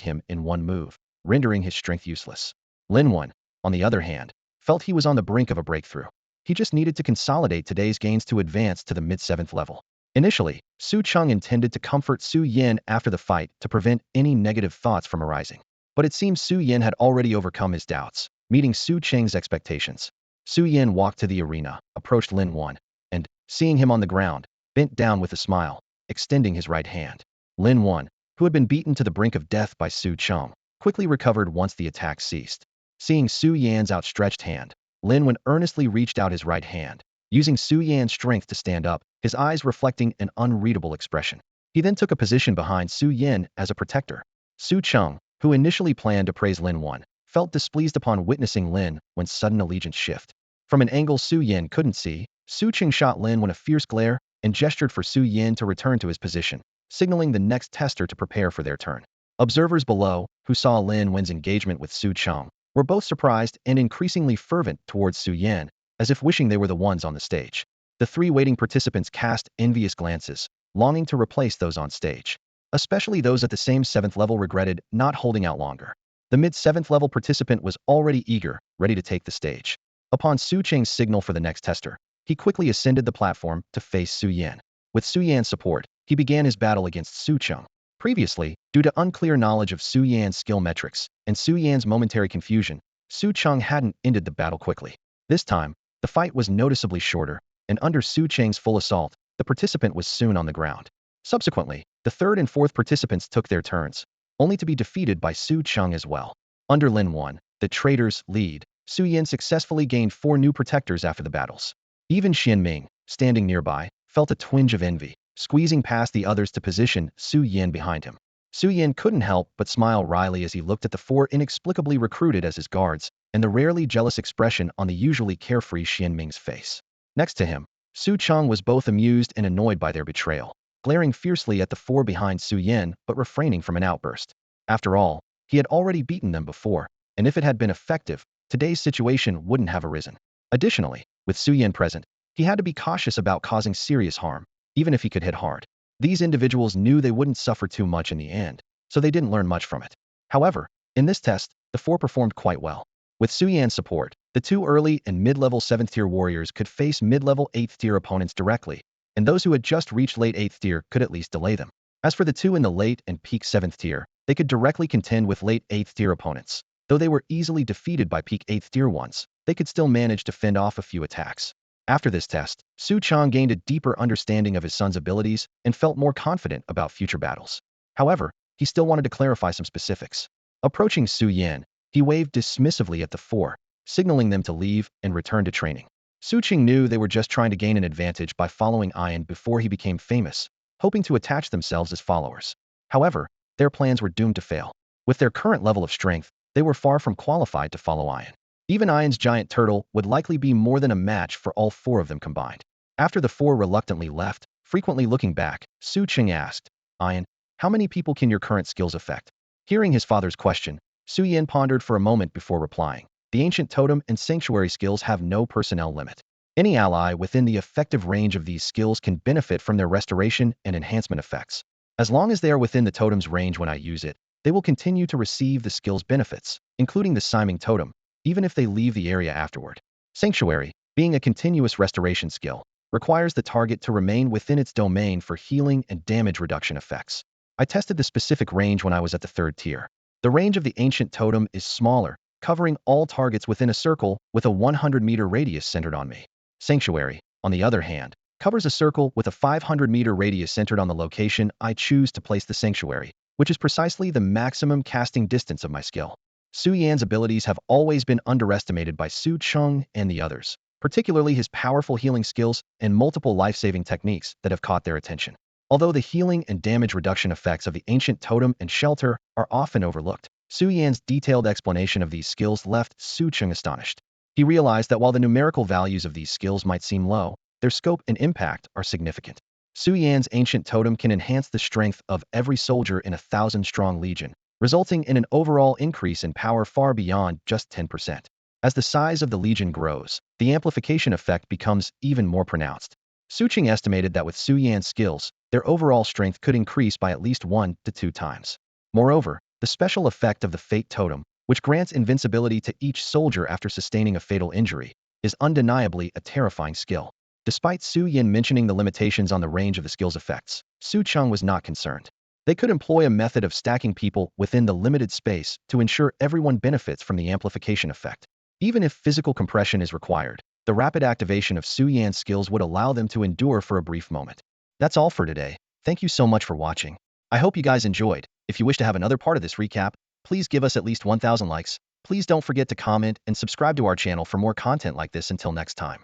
him in one move, rendering his strength useless. Lin Wan, on the other hand, felt he was on the brink of a breakthrough. He just needed to consolidate today's gains to advance to the mid-7th level. Initially, Su Cheng intended to comfort Su Yin after the fight to prevent any negative thoughts from arising. But it seems Su Yin had already overcome his doubts, meeting Su Cheng's expectations. Su Yin walked to the arena, approached Lin Wan, and, seeing him on the ground, bent down with a smile, extending his right hand. Lin Wan, who had been beaten to the brink of death by Su Cheng, quickly recovered once the attack ceased. Seeing Su Yan's outstretched hand, Lin Wan earnestly reached out his right hand, using Su Yan's strength to stand up, his eyes reflecting an unreadable expression. He then took a position behind Su Yin as a protector. Su Cheng, who initially planned to praise Lin Wan, felt displeased upon witnessing Lin Wan's sudden allegiance shift. From an angle Su Yin couldn't see, Su Cheng shot Lin Wan a fierce glare and gestured for Su Yin to return to his position, signaling the next tester to prepare for their turn. Observers below, who saw Lin Wan's engagement with Su Cheng, were both surprised and increasingly fervent towards Su Yin, as if wishing they were the ones on the stage. The three waiting participants cast envious glances, longing to replace those on stage. Especially those at the same 7th level regretted not holding out longer. The mid-7th level participant was already eager, ready to take the stage. Upon Su Cheng's signal for the next tester, he quickly ascended the platform to face Su Yin. With Su Yan's support, he began his battle against Su Cheng. Previously, due to unclear knowledge of Su Yan's skill metrics and Su Yan's momentary confusion, Su Cheng hadn't ended the battle quickly. This time, the fight was noticeably shorter, and under Su Cheng's full assault, the participant was soon on the ground. Subsequently, the 3rd and 4th participants took their turns, only to be defeated by Su Cheng as well. Under Lin Wan, the traitor's lead, Su Yin successfully gained 4 new protectors after the battles. Even Xian Ming, standing nearby, felt a twinge of envy, squeezing past the others to position Su Yin behind him. Su Yin couldn't help but smile wryly as he looked at the 4 inexplicably recruited as his guards, and the rarely jealous expression on the usually carefree Xian Ming's face. Next to him, Su Cheng was both amused and annoyed by their betrayal, glaring fiercely at the 4 behind Su Yin but refraining from an outburst. After all, he had already beaten them before, and if it had been effective, today's situation wouldn't have arisen. Additionally, with Su Yin present, he had to be cautious about causing serious harm, even if he could hit hard. These individuals knew they wouldn't suffer too much in the end, so they didn't learn much from it. However, in this test, the 4 performed quite well. With Su Yan's support, the 2 early and mid-level 7th-tier warriors could face mid-level 8th-tier opponents directly, and those who had just reached late 8th tier could at least delay them. As for the 2 in the late and peak 7th tier, they could directly contend with late 8th tier opponents. Though they were easily defeated by peak 8th tier ones, they could still manage to fend off a few attacks. After this test, Su Cheng gained a deeper understanding of his son's abilities and felt more confident about future battles. However, he still wanted to clarify some specifics. Approaching Su Yin, he waved dismissively at the 4, signaling them to leave and return to training. Su Cheng knew they were just trying to gain an advantage by following Ian before he became famous, hoping to attach themselves as followers. However, their plans were doomed to fail. With their current level of strength, they were far from qualified to follow Ian. Even Ian's giant turtle would likely be more than a match for all 4 of them combined. After the 4 reluctantly left, frequently looking back, Su Cheng asked, "Ian, how many people can your current skills affect?" Hearing his father's question, Su Yin pondered for a moment before replying. The ancient totem and sanctuary skills have no personnel limit. Any ally within the effective range of these skills can benefit from their restoration and enhancement effects. As long as they are within the totem's range when I use it, they will continue to receive the skill's benefits, including the Siming totem, even if they leave the area afterward. Sanctuary, being a continuous restoration skill, requires the target to remain within its domain for healing and damage reduction effects. I tested the specific range when I was at the 3rd tier. The range of the ancient totem is smaller, covering all targets within a circle with a 100-meter radius centered on me. Sanctuary, on the other hand, covers a circle with a 500-meter radius centered on the location I choose to place the sanctuary, which is precisely the maximum casting distance of my skill. Su Yan's abilities have always been underestimated by Su Cheng and the others, particularly his powerful healing skills and multiple life-saving techniques that have caught their attention. Although the healing and damage reduction effects of the ancient totem and shelter are often overlooked, Su Yan's detailed explanation of these skills left Su Cheng astonished. He realized that while the numerical values of these skills might seem low, their scope and impact are significant. Su Yan's ancient totem can enhance the strength of every soldier in a 1,000-strong legion, resulting in an overall increase in power far beyond just 10%. As the size of the legion grows, the amplification effect becomes even more pronounced. Su Cheng estimated that with Su Yan's skills, their overall strength could increase by at least 1 to 2 times. Moreover, the special effect of the Fate Totem, which grants invincibility to each soldier after sustaining a fatal injury, is undeniably a terrifying skill. Despite Su Yan mentioning the limitations on the range of the skill's effects, Su Cheng was not concerned. They could employ a method of stacking people within the limited space to ensure everyone benefits from the amplification effect. Even if physical compression is required, the rapid activation of Su Yan's skills would allow them to endure for a brief moment. That's all for today. Thank you so much for watching. I hope you guys enjoyed. If you wish to have another part of this recap, please give us at least 1,000 likes. Please don't forget to comment and subscribe to our channel for more content like this. Until next time.